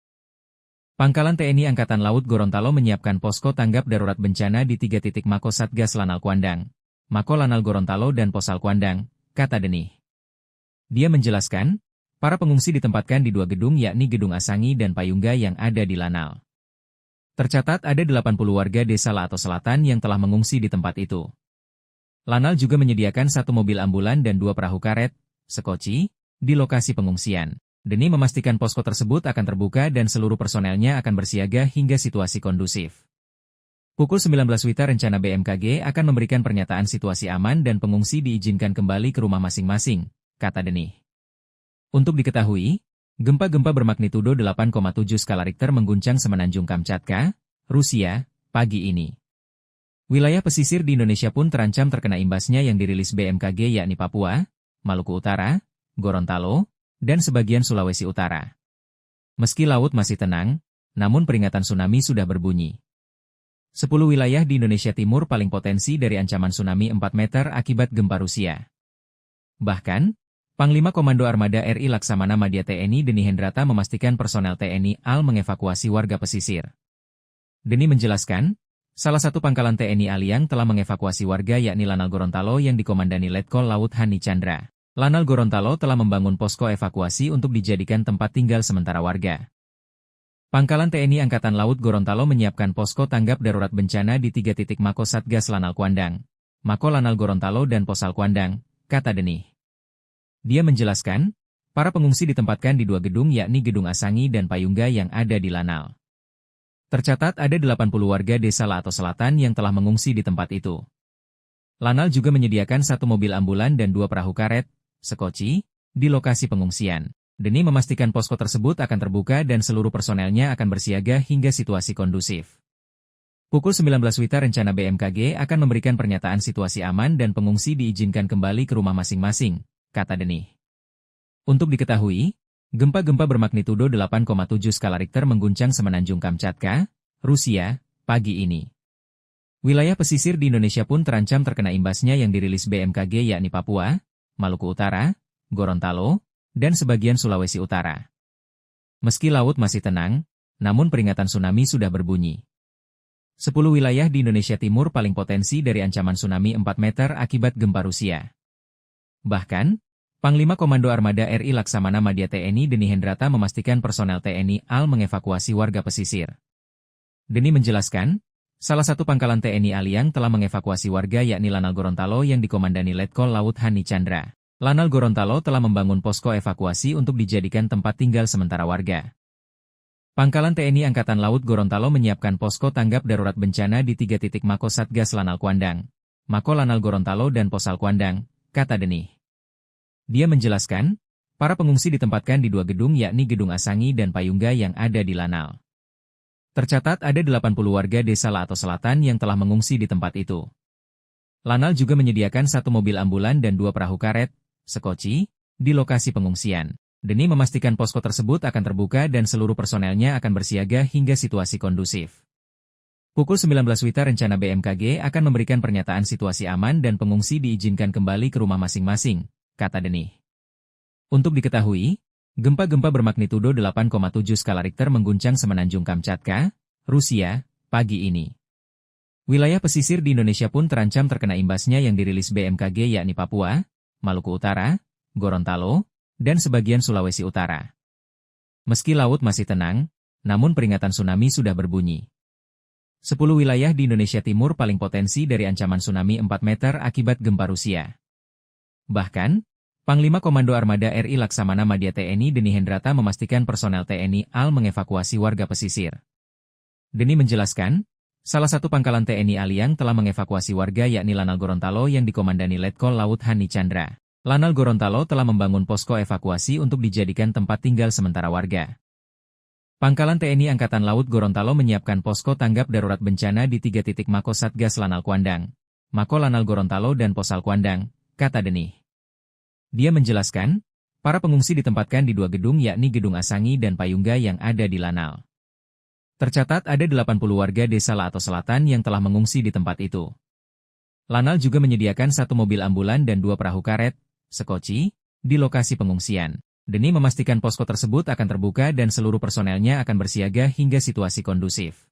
Pangkalan TNI Angkatan Laut Gorontalo menyiapkan posko tanggap darurat bencana di 3 titik Mako Satgas Lanal Kuandang, Mako Lanal Gorontalo dan Posal Kuandang, kata Denih. Dia menjelaskan, para pengungsi ditempatkan di 2 gedung yakni Gedung Asangi dan Payungga yang ada di Lanal. Tercatat ada 80 warga desa Lato Selatan yang telah mengungsi di tempat itu. Lanal juga menyediakan 1 mobil ambulan dan 2 perahu karet, sekoci, di lokasi pengungsian. Deni memastikan posko tersebut akan terbuka dan seluruh personelnya akan bersiaga hingga situasi kondusif. Pukul 19 WITA rencana BMKG akan memberikan pernyataan situasi aman dan pengungsi diizinkan kembali ke rumah masing-masing, kata Denih. Untuk diketahui, gempa-gempa bermagnitudo 8,7 skala Richter mengguncang Semenanjung Kamchatka, Rusia, pagi ini. Wilayah pesisir di Indonesia pun terancam terkena imbasnya yang dirilis BMKG yakni Papua, Maluku Utara, Gorontalo, dan sebagian Sulawesi Utara. Meski laut masih tenang, namun peringatan tsunami sudah berbunyi. 10 wilayah di Indonesia Timur paling potensi dari ancaman tsunami 4 meter akibat gempa Rusia. Bahkan, Panglima Komando Armada RI Laksamana Madya TNI Deni Hendrata memastikan personel TNI AL mengevakuasi warga pesisir. Deni menjelaskan, salah satu pangkalan TNI AL yang telah mengevakuasi warga yakni Lanal Gorontalo yang dikomandani Letkol Laut Hani Chandra. Lanal Gorontalo telah membangun posko evakuasi untuk dijadikan tempat tinggal sementara warga. Pangkalan TNI Angkatan Laut Gorontalo menyiapkan posko tanggap darurat bencana di 3 titik Mako Satgas Lanal Kuandang, Mako Lanal Gorontalo dan Posal Kuandang, kata Deni. Dia menjelaskan, para pengungsi ditempatkan di 2 gedung yakni Gedung Asangi dan Payungga yang ada di Lanal. Tercatat ada 80 warga desa Lato Selatan yang telah mengungsi di tempat itu. Lanal juga menyediakan 1 mobil ambulan dan 2 perahu karet, sekoci, di lokasi pengungsian. Deni memastikan posko tersebut akan terbuka dan seluruh personelnya akan bersiaga hingga situasi kondusif. Pukul 19 WITA rencana BMKG akan memberikan pernyataan situasi aman dan pengungsi diizinkan kembali ke rumah masing-masing, kata Deni. Untuk diketahui, gempa-gempa bermagnitudo 8,7 skala Richter mengguncang Semenanjung Kamchatka, Rusia, pagi ini. Wilayah pesisir di Indonesia pun terancam terkena imbasnya yang dirilis BMKG yakni Papua, Maluku Utara, Gorontalo, dan sebagian Sulawesi Utara. Meski laut masih tenang, namun peringatan tsunami sudah berbunyi. 10 wilayah di Indonesia Timur paling potensi dari ancaman tsunami 4 meter akibat gempa Rusia. Bahkan, Panglima Komando Armada RI Laksamana Madya TNI Deni Hendrata memastikan personel TNI AL mengevakuasi warga pesisir. Deni menjelaskan, salah satu pangkalan TNI AL yang telah mengevakuasi warga yakni Lanal Gorontalo yang dikomandani Letkol Laut Hani Chandra. Lanal Gorontalo telah membangun posko evakuasi untuk dijadikan tempat tinggal sementara warga. Pangkalan TNI Angkatan Laut Gorontalo menyiapkan posko tanggap darurat bencana di 3 titik Mako Satgas Lanal Kuandang, Mako Lanal Gorontalo dan Posal Kuandang, kata Deni. Dia menjelaskan, para pengungsi ditempatkan di 2 gedung yakni Gedung Asangi dan Payungga yang ada di Lanal. Tercatat ada 80 warga desa Lato Selatan yang telah mengungsi di tempat itu. Lanal juga menyediakan 1 mobil ambulan dan 2 perahu karet, sekoci, di lokasi pengungsian. Deni memastikan posko tersebut akan terbuka dan seluruh personelnya akan bersiaga hingga situasi kondusif. Pukul 19 WITA rencana BMKG akan memberikan pernyataan situasi aman dan pengungsi diizinkan kembali ke rumah masing-masing, kata Deni. Untuk diketahui, gempa-gempa bermagnitudo 8,7 skala Richter mengguncang Semenanjung Kamchatka, Rusia, pagi ini. Wilayah pesisir di Indonesia pun terancam terkena imbasnya yang dirilis BMKG yakni Papua, Maluku Utara, Gorontalo, dan sebagian Sulawesi Utara. Meski laut masih tenang, namun peringatan tsunami sudah berbunyi. 10 wilayah di Indonesia Timur paling potensi dari ancaman tsunami 4 meter akibat gempa Rusia. Bahkan, Panglima Komando Armada RI Laksamana Madya TNI Deni Hendrata memastikan personel TNI AL mengevakuasi warga pesisir. Deni menjelaskan, salah satu pangkalan TNI AL yang telah mengevakuasi warga yakni Lanal Gorontalo yang dikomandani Letkol Laut Hani Chandra. Lanal Gorontalo telah membangun posko evakuasi untuk dijadikan tempat tinggal sementara warga. Pangkalan TNI Angkatan Laut Gorontalo menyiapkan posko tanggap darurat bencana di 3 titik Mako Satgas Lanal Kuandang, Mako Lanal Gorontalo dan Posal Kuandang, kata Deni. Dia menjelaskan, para pengungsi ditempatkan di 2 gedung yakni Gedung Asangi dan Payungga yang ada di Lanal. Tercatat ada 80 warga desa Lato Selatan yang telah mengungsi di tempat itu. Lanal juga menyediakan 1 mobil ambulan dan 2 perahu karet, sekoci, di lokasi pengungsian. Deni memastikan posko tersebut akan terbuka dan seluruh personelnya akan bersiaga hingga situasi kondusif.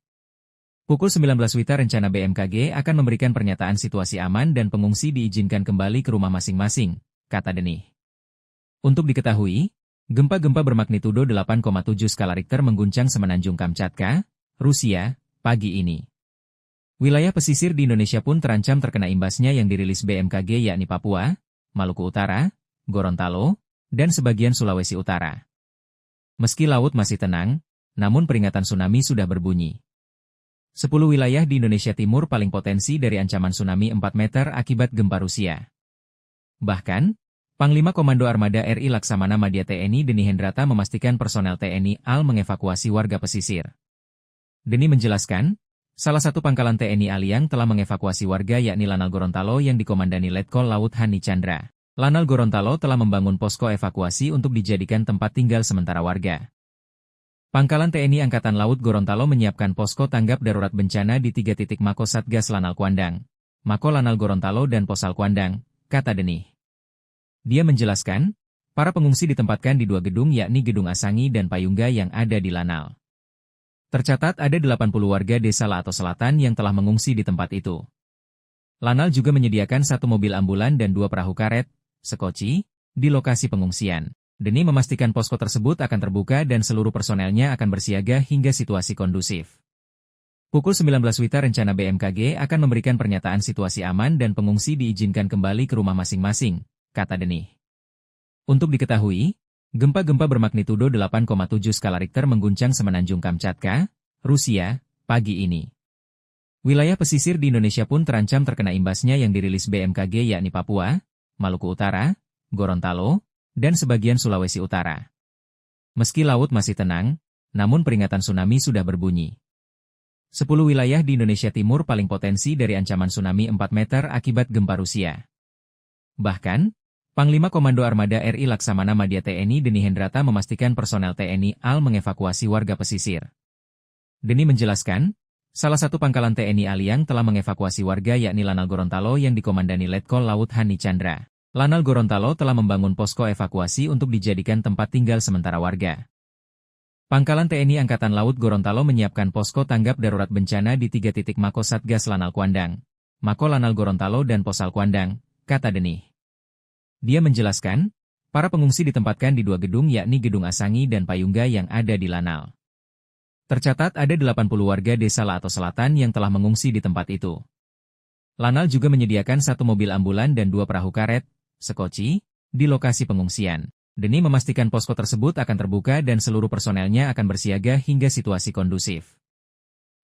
Pukul 19 WITA rencana BMKG akan memberikan pernyataan situasi aman dan pengungsi diizinkan kembali ke rumah masing-masing, kata Deni. Untuk diketahui, gempa-gempa bermagnitudo 8,7 skala Richter mengguncang Semenanjung Kamchatka, Rusia, pagi ini. Wilayah pesisir di Indonesia pun terancam terkena imbasnya yang dirilis BMKG yakni Papua, Maluku Utara, Gorontalo, dan sebagian Sulawesi Utara. Meski laut masih tenang, namun peringatan tsunami sudah berbunyi. 10 wilayah di Indonesia Timur paling potensi dari ancaman tsunami 4 meter akibat gempa Rusia. Bahkan, Panglima Komando Armada RI Laksamana Madya TNI Deni Hendrata memastikan personel TNI AL mengevakuasi warga pesisir. Deni menjelaskan, Salah satu pangkalan TNI Aliang telah mengevakuasi warga yakni Lanal Gorontalo yang dikomandani Letkol Laut Hani Chandra. Lanal Gorontalo telah membangun posko evakuasi untuk dijadikan tempat tinggal sementara warga. Pangkalan TNI Angkatan Laut Gorontalo menyiapkan posko tanggap darurat bencana di 3 titik Mako Satgas Lanal Kuandang, Mako Lanal Gorontalo dan Posal Kuandang, kata Denih. Dia menjelaskan, para pengungsi ditempatkan di 2 gedung yakni Gedung Asangi dan Payungga yang ada di Lanal. Tercatat ada 80 warga desa Lato Selatan yang telah mengungsi di tempat itu. Lanal juga menyediakan 1 mobil ambulan dan 2 perahu karet, sekoci, di lokasi pengungsian. Denih memastikan posko tersebut akan terbuka dan seluruh personelnya akan bersiaga hingga situasi kondusif. Pukul 19 WITA rencana BMKG akan memberikan pernyataan situasi aman dan pengungsi diizinkan kembali ke rumah masing-masing, kata Denih. Untuk diketahui, gempa-gempa bermagnitudo 8,7 skala Richter mengguncang Semenanjung Kamchatka, Rusia, pagi ini. Wilayah pesisir di Indonesia pun terancam terkena imbasnya yang dirilis BMKG yakni Papua, Maluku Utara, Gorontalo, dan sebagian Sulawesi Utara. Meski laut masih tenang, namun peringatan tsunami sudah berbunyi. 10 wilayah di Indonesia Timur paling potensi dari ancaman tsunami 4 meter akibat gempa Rusia. Bahkan, Panglima Komando Armada RI Laksamana Madya TNI Deni Hendrata memastikan personel TNI AL mengevakuasi warga pesisir. Deni menjelaskan, salah satu pangkalan TNI Aliang telah mengevakuasi warga yakni Lanal Gorontalo yang dikomandani Letkol Laut Hani Chandra. Lanal Gorontalo telah membangun posko evakuasi untuk dijadikan tempat tinggal sementara warga. Pangkalan TNI Angkatan Laut Gorontalo menyiapkan posko tanggap darurat bencana di 3 titik Mako Satgas Lanal Kuandang, Mako Lanal Gorontalo dan Posal Kuandang, kata Denih. Dia menjelaskan, para pengungsi ditempatkan di 2 gedung yakni Gedung Asangi dan Payungga yang ada di Lanal. Tercatat ada 80 warga desa Lato Selatan yang telah mengungsi di tempat itu. Lanal juga menyediakan 1 mobil ambulan dan 2 perahu karet, sekoci, di lokasi pengungsian. Deni memastikan posko tersebut akan terbuka dan seluruh personelnya akan bersiaga hingga situasi kondusif.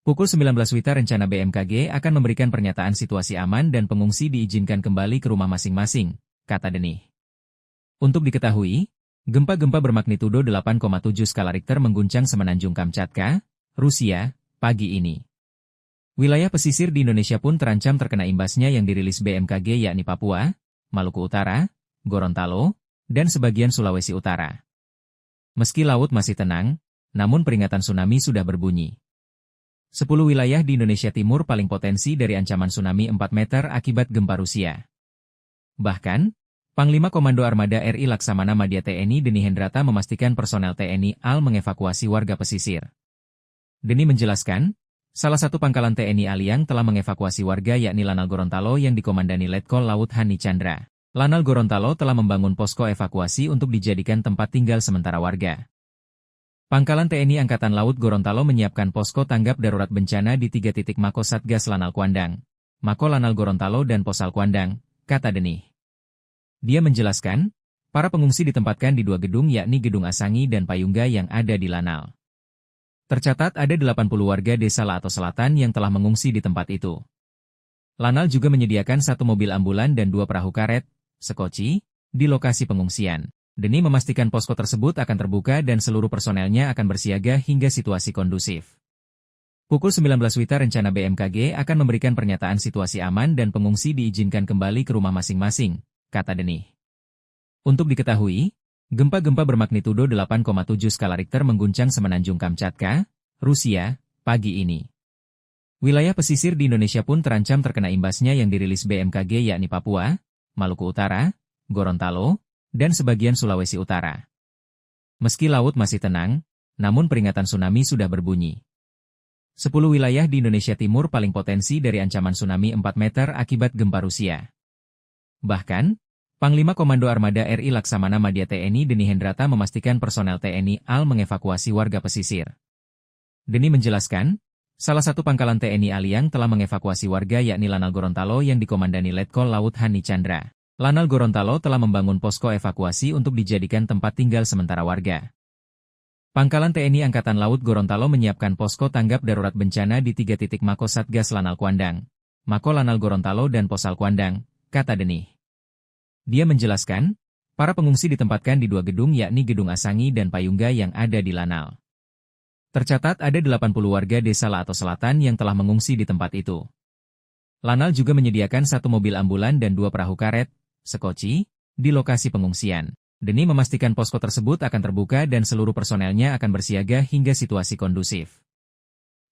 Pukul 19 WITA rencana BMKG akan memberikan pernyataan situasi aman dan pengungsi diizinkan kembali ke rumah masing-masing, kata Denih. Untuk diketahui, gempa-gempa bermagnitudo 8,7 skala Richter mengguncang Semenanjung Kamchatka, Rusia, pagi ini. Wilayah pesisir di Indonesia pun terancam terkena imbasnya yang dirilis BMKG yakni Papua, Maluku Utara, Gorontalo, dan sebagian Sulawesi Utara. Meski laut masih tenang, namun peringatan tsunami sudah berbunyi. 10 wilayah di Indonesia Timur paling potensi dari ancaman tsunami 4 meter akibat gempa Rusia. Bahkan, Panglima Komando Armada RI Laksamana Madya TNI Deni Hendrata memastikan personel TNI AL mengevakuasi warga pesisir. Deni menjelaskan, salah satu pangkalan TNI Aliang telah mengevakuasi warga yakni Lanal Gorontalo yang dikomandani Letkol Laut Hani Chandra. Lanal Gorontalo telah membangun posko evakuasi untuk dijadikan tempat tinggal sementara warga. Pangkalan TNI Angkatan Laut Gorontalo menyiapkan posko tanggap darurat bencana di 3 titik Mako Satgas Lanal Kuandang, Mako Lanal Gorontalo dan Posal Kuandang, kata Denih. Dia menjelaskan, para pengungsi ditempatkan di 2 gedung yakni Gedung Asangi dan Payungga yang ada di Lanal. Tercatat ada 80 warga desa Lato Selatan yang telah mengungsi di tempat itu. Lanal juga menyediakan 1 mobil ambulan dan 2 perahu karet, sekoci, di lokasi pengungsian. Deni memastikan posko tersebut akan terbuka dan seluruh personelnya akan bersiaga hingga situasi kondusif. Pukul 19 WITA rencana BMKG akan memberikan pernyataan situasi aman dan pengungsi diizinkan kembali ke rumah masing-masing, kata Denih. Untuk diketahui, gempa-gempa bermagnitudo 8,7 skala Richter mengguncang Semenanjung Kamchatka, Rusia, pagi ini. Wilayah pesisir di Indonesia pun terancam terkena imbasnya yang dirilis BMKG yakni Papua, Maluku Utara, Gorontalo, dan sebagian Sulawesi Utara. Meski laut masih tenang, namun peringatan tsunami sudah berbunyi. 10 wilayah di Indonesia Timur paling potensi dari ancaman tsunami 4 meter akibat gempa Rusia. Bahkan, Panglima Komando Armada RI Laksamana Madya TNI Deni Hendrata memastikan personel TNI AL mengevakuasi warga pesisir. Deni menjelaskan, salah satu pangkalan TNI Aliang telah mengevakuasi warga yakni Lanal Gorontalo yang dikomandani Letkol Laut Hani Chandra. Lanal Gorontalo telah membangun posko evakuasi untuk dijadikan tempat tinggal sementara warga. Pangkalan TNI Angkatan Laut Gorontalo menyiapkan posko tanggap darurat bencana di 3 titik Mako Satgas Lanal Kuandang, Mako Lanal Gorontalo dan Posal Kuandang, kata Denih. Dia menjelaskan, para pengungsi ditempatkan di 2 gedung yakni Gedung Asangi dan Payungga yang ada di Lanal. Tercatat ada 80 warga desa Lato Selatan yang telah mengungsi di tempat itu. Lanal juga menyediakan 1 mobil ambulan dan 2 perahu karet, sekoci, di lokasi pengungsian, demi memastikan posko tersebut akan terbuka dan seluruh personelnya akan bersiaga hingga situasi kondusif.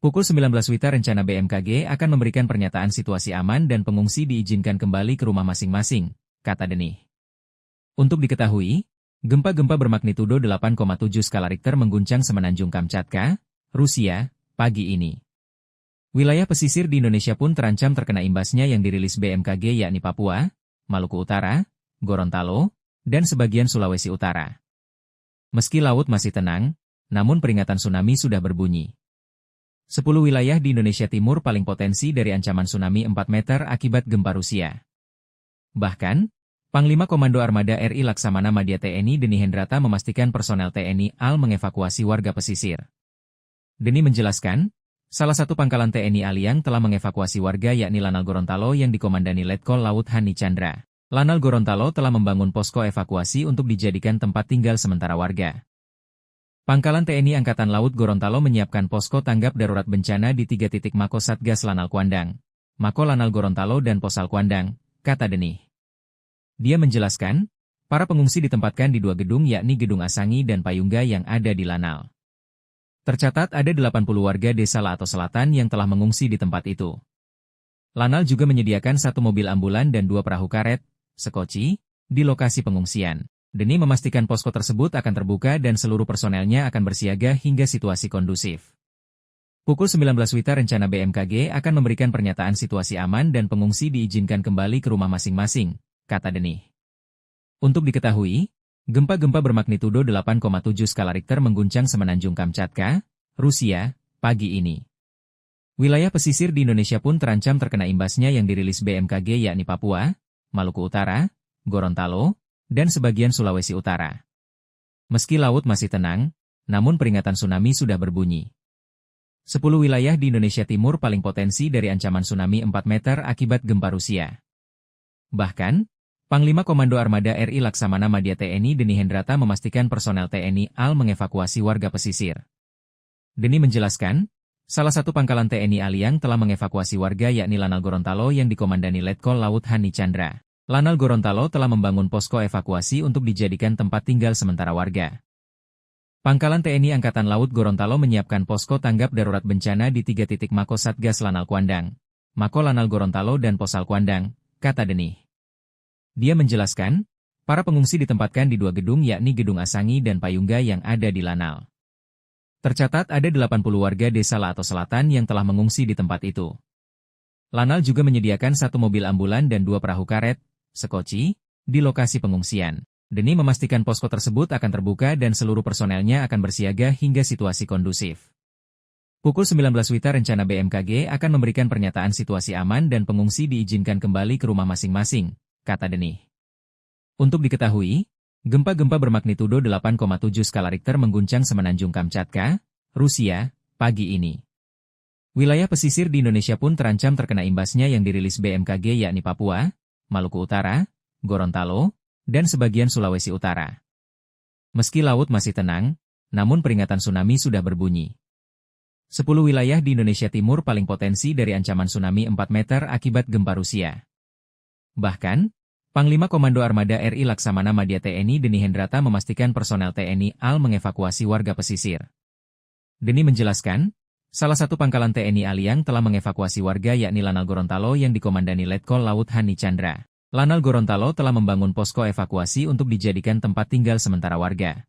Pukul 19 WITA rencana BMKG akan memberikan pernyataan situasi aman dan pengungsi diizinkan kembali ke rumah masing-masing, kata Denih. Untuk diketahui, gempa-gempa bermagnitudo 8,7 skala Richter mengguncang Semenanjung Kamchatka, Rusia, pagi ini. Wilayah pesisir di Indonesia pun terancam terkena imbasnya yang dirilis BMKG yakni Papua, Maluku Utara, Gorontalo, dan sebagian Sulawesi Utara. Meski laut masih tenang, namun peringatan tsunami sudah berbunyi. 10 wilayah di Indonesia Timur paling potensi dari ancaman tsunami 4 meter akibat gempa Rusia. Bahkan, Panglima Komando Armada RI Laksamana Madya TNI Deni Hendrata memastikan personel TNI AL mengevakuasi warga pesisir. Deni menjelaskan, salah satu pangkalan TNI AL yang telah mengevakuasi warga yakni Lanal Gorontalo yang dikomandani Letkol Laut Hani Chandra. Lanal Gorontalo telah membangun posko evakuasi untuk dijadikan tempat tinggal sementara warga. Pangkalan TNI Angkatan Laut Gorontalo menyiapkan posko tanggap darurat bencana di 3 titik Mako Satgas Lanal Kuandang, Mako Lanal Gorontalo dan Posal Kuandang, kata Denih. Dia menjelaskan, para pengungsi ditempatkan di 2 gedung yakni Gedung Asangi dan Payungga yang ada di Lanal. Tercatat ada 80 warga desa Lato Selatan yang telah mengungsi di tempat itu. Lanal juga menyediakan 1 mobil ambulan dan 2 perahu karet, sekoci, di lokasi pengungsian. Deni memastikan posko tersebut akan terbuka dan seluruh personelnya akan bersiaga hingga situasi kondusif. Pukul 19 WITA rencana BMKG akan memberikan pernyataan situasi aman dan pengungsi diizinkan kembali ke rumah masing-masing, kata Denih. Untuk diketahui, gempa-gempa bermagnitudo 8,7 skala Richter mengguncang Semenanjung Kamchatka, Rusia, pagi ini. Wilayah pesisir di Indonesia pun terancam terkena imbasnya yang dirilis BMKG yakni Papua, Maluku Utara, Gorontalo, dan sebagian Sulawesi Utara. Meski laut masih tenang, namun peringatan tsunami sudah berbunyi. 10 wilayah di Indonesia Timur paling potensi dari ancaman tsunami 4 meter akibat gempa Rusia. Bahkan, Panglima Komando Armada RI Laksamana Madya TNI Deni Hendrata memastikan personel TNI AL mengevakuasi warga pesisir. Deni menjelaskan, salah satu pangkalan TNI AL yang telah mengevakuasi warga yakni Lanal Gorontalo yang dikomandani Letkol Laut Hani Chandra. Lanal Gorontalo telah membangun posko evakuasi untuk dijadikan tempat tinggal sementara warga. Pangkalan TNI Angkatan Laut Gorontalo menyiapkan posko tanggap darurat bencana di 3 titik Mako Satgas Lanal Kuandang, Mako Lanal Gorontalo dan Posal Kuandang, kata Denih. Dia menjelaskan, para pengungsi ditempatkan di 2 gedung yakni Gedung Asangi dan Payungga yang ada di Lanal. Tercatat ada 80 warga desa Lato Selatan yang telah mengungsi di tempat itu. Lanal juga menyediakan 1 mobil ambulan dan 2 perahu karet, sekoci, di lokasi pengungsian. Deni memastikan posko tersebut akan terbuka dan seluruh personelnya akan bersiaga hingga situasi kondusif. Pukul 19 WITA rencana BMKG akan memberikan pernyataan situasi aman dan pengungsi diizinkan kembali ke rumah masing-masing, kata Denih. Untuk diketahui, gempa-gempa bermagnitudo 8,7 skala Richter mengguncang Semenanjung Kamchatka, Rusia, pagi ini. Wilayah pesisir di Indonesia pun terancam terkena imbasnya yang dirilis BMKG yakni Papua, Maluku Utara, Gorontalo, dan sebagian Sulawesi Utara. Meski laut masih tenang, namun peringatan tsunami sudah berbunyi. 10 wilayah di Indonesia Timur paling potensi dari ancaman tsunami 4 meter akibat gempa Rusia. Bahkan, Panglima Komando Armada RI Laksamana Madya TNI Deni Hendrata memastikan personel TNI AL mengevakuasi warga pesisir. Deni menjelaskan, salah satu pangkalan TNI AL yang telah mengevakuasi warga yakni Lanal Gorontalo yang dikomandani Letkol Laut Hani Chandra. Lanal Gorontalo telah membangun posko evakuasi untuk dijadikan tempat tinggal sementara warga.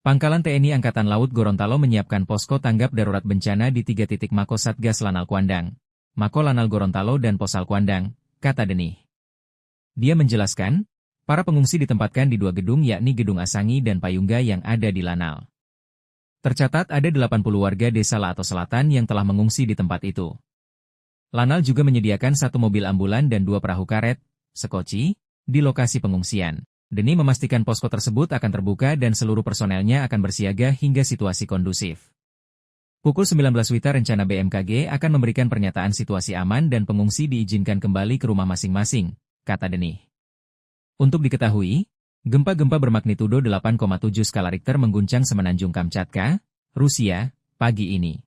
Pangkalan TNI Angkatan Laut Gorontalo menyiapkan posko tanggap darurat bencana di 3 titik Mako Satgas Lanal Kuandang, Mako Lanal Gorontalo dan Posal Kuandang, kata Denih. Dia menjelaskan, para pengungsi ditempatkan di 2 gedung yakni Gedung Asangi dan Payungga yang ada di Lanal. Tercatat ada 80 warga desa Lato Selatan yang telah mengungsi di tempat itu. Lanal juga menyediakan 1 mobil ambulan dan 2 perahu karet, sekoci, di lokasi pengungsian. Deni memastikan posko tersebut akan terbuka dan seluruh personelnya akan bersiaga hingga situasi kondusif. Pukul 19 WITA rencana BMKG akan memberikan pernyataan situasi aman dan pengungsi diizinkan kembali ke rumah masing-masing, kata Denih. Untuk diketahui, gempa-gempa bermagnitudo 8,7 skala Richter mengguncang Semenanjung Kamchatka, Rusia, pagi ini.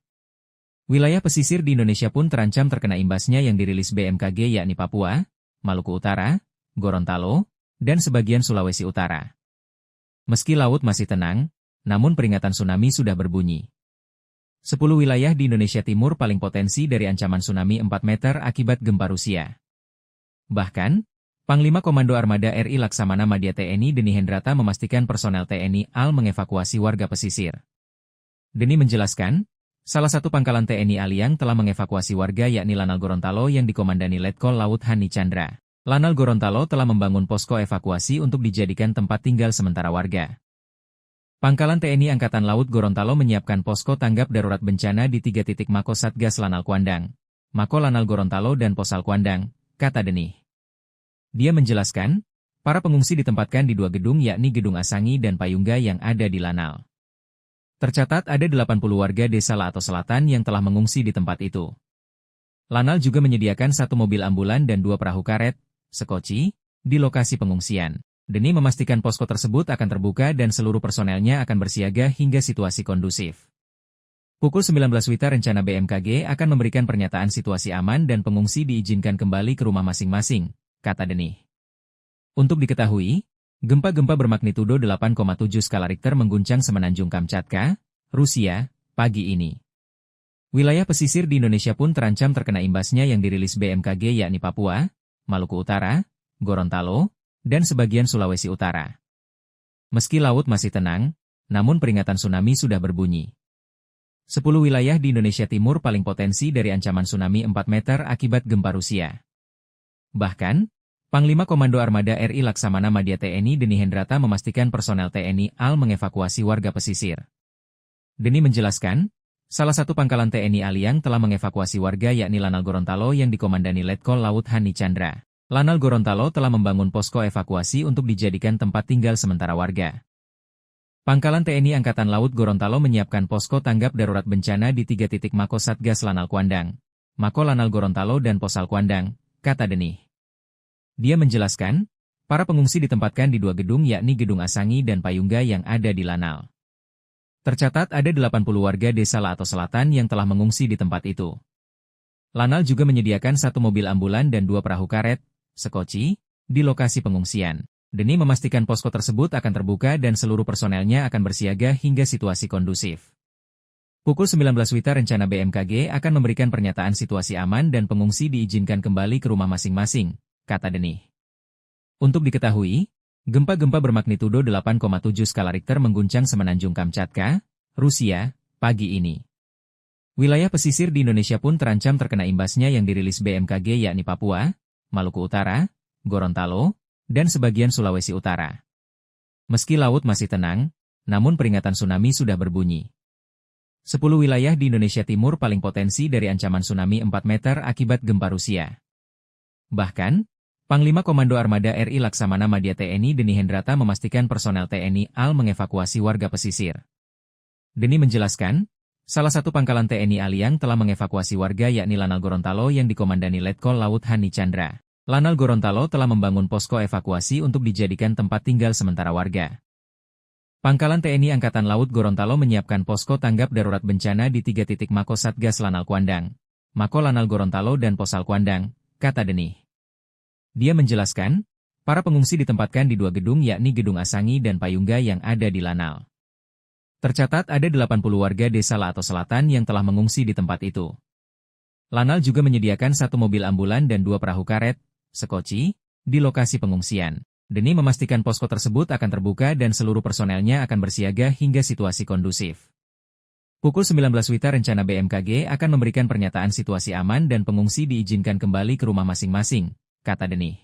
Wilayah pesisir di Indonesia pun terancam terkena imbasnya yang dirilis BMKG yakni Papua, Maluku Utara, Gorontalo, dan sebagian Sulawesi Utara. Meski laut masih tenang, namun peringatan tsunami sudah berbunyi. 10 wilayah di Indonesia Timur paling potensi dari ancaman tsunami 4 meter akibat gempa Rusia. Bahkan, Panglima Komando Armada RI Laksamana Madya TNI Deni Hendrata memastikan personel TNI AL mengevakuasi warga pesisir. Deni menjelaskan, salah satu pangkalan TNI AL yang telah mengevakuasi warga yakni Lanal Gorontalo yang dikomandani Letkol Laut Hani Chandra. Lanal Gorontalo telah membangun posko evakuasi untuk dijadikan tempat tinggal sementara warga. Pangkalan TNI Angkatan Laut Gorontalo menyiapkan posko tanggap darurat bencana di 3 titik Mako Satgas Lanal Kuandang, Mako Lanal Gorontalo dan Posal Kuandang, kata Deni. Dia menjelaskan, para pengungsi ditempatkan di 2 gedung yakni Gedung Asangi dan Payungga yang ada di Lanal. Tercatat ada 80 warga desa Lato Selatan yang telah mengungsi di tempat itu. Lanal juga menyediakan 1 mobil ambulan dan 2 perahu karet, sekoci, di lokasi pengungsian. Deni memastikan posko tersebut akan terbuka dan seluruh personelnya akan bersiaga hingga situasi kondusif. Pukul 19 WITA rencana BMKG akan memberikan pernyataan situasi aman dan pengungsi diizinkan kembali ke rumah masing-masing, kata Deni. Untuk diketahui, gempa-gempa bermagnitudo 8,7 skala Richter mengguncang Semenanjung Kamchatka, Rusia, pagi ini. Wilayah pesisir di Indonesia pun terancam terkena imbasnya yang dirilis BMKG yakni Papua, Maluku Utara, Gorontalo, dan sebagian Sulawesi Utara. Meski laut masih tenang, namun peringatan tsunami sudah berbunyi. 10 wilayah di Indonesia Timur paling potensi dari ancaman tsunami 4 meter akibat gempa Rusia. Bahkan, Panglima Komando Armada RI Laksamana Madya TNI Deni Hendrata memastikan personel TNI AL mengevakuasi warga pesisir. Deni menjelaskan, salah satu pangkalan TNI AL yang telah mengevakuasi warga yakni Lanal Gorontalo yang dikomandani Letkol Laut Hani Chandra. Lanal Gorontalo telah membangun posko evakuasi untuk dijadikan tempat tinggal sementara warga. Pangkalan TNI Angkatan Laut Gorontalo menyiapkan posko tanggap darurat bencana di 3 titik Mako Satgas Lanal Kuandang, Mako Lanal Gorontalo dan Posal Kuandang, kata Deni. Dia menjelaskan, para pengungsi ditempatkan di 2 gedung yakni Gedung Asangi dan Payungga yang ada di Lanal. Tercatat ada 80 warga desa Lato Selatan yang telah mengungsi di tempat itu. Lanal juga menyediakan 1 mobil ambulan dan 2 perahu karet, sekoci, di lokasi pengungsian. Deni memastikan posko tersebut akan terbuka dan seluruh personelnya akan bersiaga hingga situasi kondusif. Pukul 19 WITA rencana BMKG akan memberikan pernyataan situasi aman dan pengungsi diizinkan kembali ke rumah masing-masing, kata Deni. Untuk diketahui, gempa-gempa bermagnitudo 8,7 skala Richter mengguncang Semenanjung Kamchatka, Rusia, pagi ini. Wilayah pesisir di Indonesia pun terancam terkena imbasnya yang dirilis BMKG yakni Papua, Maluku Utara, Gorontalo, dan sebagian Sulawesi Utara. Meski laut masih tenang, namun peringatan tsunami sudah berbunyi. 10 wilayah di Indonesia Timur paling potensi dari ancaman tsunami 4 meter akibat gempa Rusia. Bahkan, Panglima Komando Armada RI Laksamana Madya TNI Deni Hendrata memastikan personel TNI AL mengevakuasi warga pesisir. Deni menjelaskan, salah satu pangkalan TNI AL yang telah mengevakuasi warga yakni Lanal Gorontalo yang dikomandani Letkol Laut Hani Chandra. Lanal Gorontalo telah membangun posko evakuasi untuk dijadikan tempat tinggal sementara warga. Pangkalan TNI Angkatan Laut Gorontalo menyiapkan posko tanggap darurat bencana di 3 titik Mako Satgas Lanal Kuandang, Mako Lanal Gorontalo dan Posal Kuandang, kata Deni. Dia menjelaskan, para pengungsi ditempatkan di 2 gedung yakni Gedung Asangi dan Payungga yang ada di Lanal. Tercatat ada 80 warga desa Lato Selatan yang telah mengungsi di tempat itu. Lanal juga menyediakan 1 mobil ambulan dan 2 perahu karet, sekoci, di lokasi pengungsian. Deni memastikan posko tersebut akan terbuka dan seluruh personelnya akan bersiaga hingga situasi kondusif. Pukul 19 WITA rencana BMKG akan memberikan pernyataan situasi aman dan pengungsi diizinkan kembali ke rumah masing-masing, kata Deni.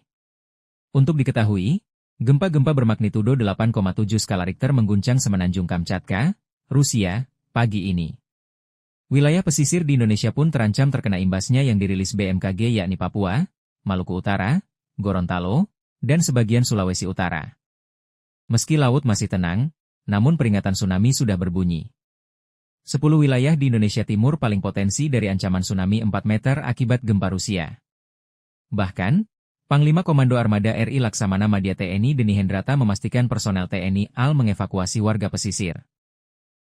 Untuk diketahui, gempa-gempa bermagnitudo 8,7 skala Richter mengguncang Semenanjung Kamchatka, Rusia, pagi ini. Wilayah pesisir di Indonesia pun terancam terkena imbasnya yang dirilis BMKG yakni Papua, Maluku Utara, Gorontalo, dan sebagian Sulawesi Utara. Meski laut masih tenang, namun peringatan tsunami sudah berbunyi. 10 wilayah di Indonesia Timur paling potensi dari ancaman tsunami 4 meter akibat gempa Rusia. Bahkan, Panglima Komando Armada RI Laksamana Madya TNI Deni Hendrata memastikan personel TNI AL mengevakuasi warga pesisir.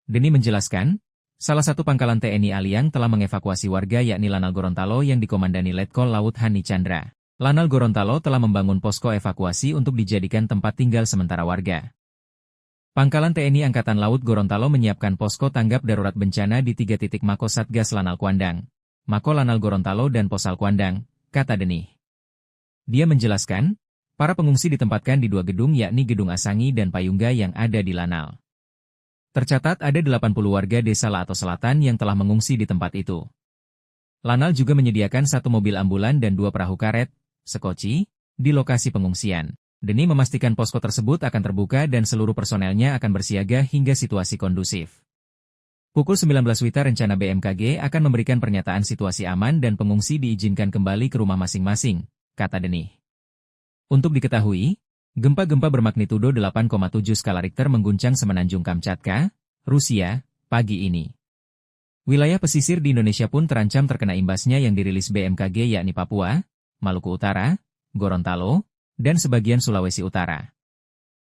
Deni menjelaskan, salah satu pangkalan TNI AL yang telah mengevakuasi warga yakni Lanal Gorontalo yang dikomandani Letkol Laut Hani Chandra. Lanal Gorontalo telah membangun posko evakuasi untuk dijadikan tempat tinggal sementara warga. Pangkalan TNI Angkatan Laut Gorontalo menyiapkan posko tanggap darurat bencana di 3 titik Mako Satgas Lanal Kuandang, Mako Lanal Gorontalo dan Posal Kuandang, kata Denih. Dia menjelaskan, para pengungsi ditempatkan di 2 gedung yakni Gedung Asangi dan Payungga yang ada di Lanal. Tercatat ada 80 warga desa Laato Selatan yang telah mengungsi di tempat itu. Lanal juga menyediakan 1 mobil ambulan dan 2 perahu karet, sekoci, di lokasi pengungsian. Denih memastikan posko tersebut akan terbuka dan seluruh personelnya akan bersiaga hingga situasi kondusif. Pukul 19 WITA rencana BMKG akan memberikan pernyataan situasi aman dan pengungsi diizinkan kembali ke rumah masing-masing, kata Denih. Untuk diketahui, gempa-gempa bermagnitudo 8,7 skala Richter mengguncang Semenanjung Kamchatka, Rusia, pagi ini. Wilayah pesisir di Indonesia pun terancam terkena imbasnya yang dirilis BMKG yakni Papua, Maluku Utara, Gorontalo, dan sebagian Sulawesi Utara.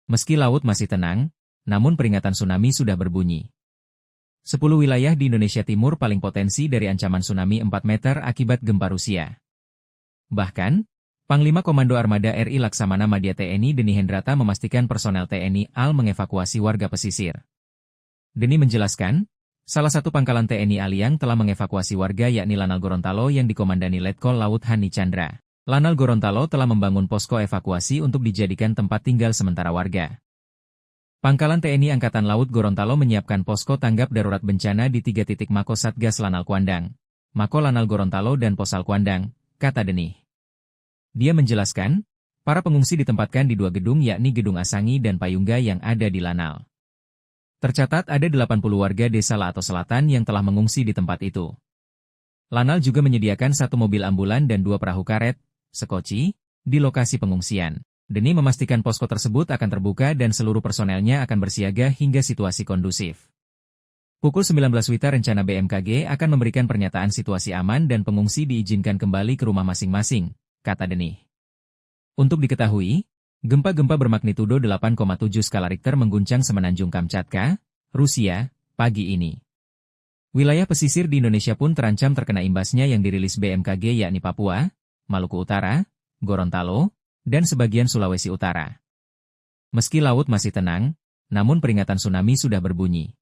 Meski laut masih tenang, namun peringatan tsunami sudah berbunyi. 10 wilayah di Indonesia Timur paling potensi dari ancaman tsunami 4 meter akibat gempa Rusia. Bahkan, Panglima Komando Armada RI Laksamana Madya TNI Denih Hendrata memastikan personel TNI AL mengevakuasi warga pesisir. Denih menjelaskan, salah satu pangkalan TNI AL yang telah mengevakuasi warga yakni Lanal Gorontalo yang dikomandani Letkol Laut Hani Chandra. Lanal Gorontalo telah membangun posko evakuasi untuk dijadikan tempat tinggal sementara warga. Pangkalan TNI Angkatan Laut Gorontalo menyiapkan posko tanggap darurat bencana di 3 titik Mako Satgas Lanal Kuandang, Mako Lanal Gorontalo dan Posal Kuandang, kata Denih. Dia menjelaskan, para pengungsi ditempatkan di 2 gedung yakni Gedung Asangi dan Payungga yang ada di Lanal. Tercatat ada 80 warga desa Laato Selatan yang telah mengungsi di tempat itu. Lanal juga menyediakan 1 mobil ambulan dan 2 perahu karet, sekoci, di lokasi pengungsian. Denih memastikan posko tersebut akan terbuka dan seluruh personelnya akan bersiaga hingga situasi kondusif. Pukul 19 WITA rencana BMKG akan memberikan pernyataan situasi aman dan pengungsi diizinkan kembali ke rumah masing-masing, kata Denih. Untuk diketahui, gempa-gempa bermagnitudo 8,7 skala Richter mengguncang Semenanjung Kamchatka, Rusia, pagi ini. Wilayah pesisir di Indonesia pun terancam terkena imbasnya yang dirilis BMKG yakni Papua, Maluku Utara, Gorontalo, dan sebagian Sulawesi Utara. Meski laut masih tenang, namun peringatan tsunami sudah berbunyi.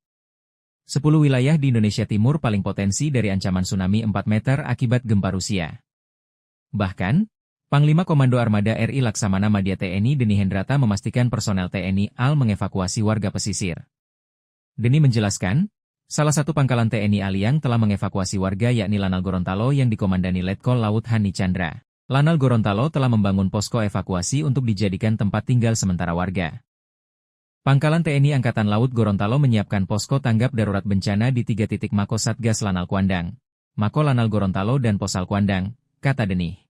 10 wilayah di Indonesia Timur paling potensi dari ancaman tsunami 4 meter akibat gempa Rusia. Bahkan, Panglima Komando Armada RI Laksamana Madya TNI Denih Hendrata memastikan personel TNI AL mengevakuasi warga pesisir. Denih menjelaskan, salah satu pangkalan TNI AL yang telah mengevakuasi warga yakni Lanal Gorontalo yang dikomandani Letkol Laut Hani Chandra. Lanal Gorontalo telah membangun posko evakuasi untuk dijadikan tempat tinggal sementara warga. Pangkalan TNI Angkatan Laut Gorontalo menyiapkan posko tanggap darurat bencana di 3 titik Mako Satgas Lanal Kuandang, Mako Lanal Gorontalo dan Posal Kuandang, kata Denih.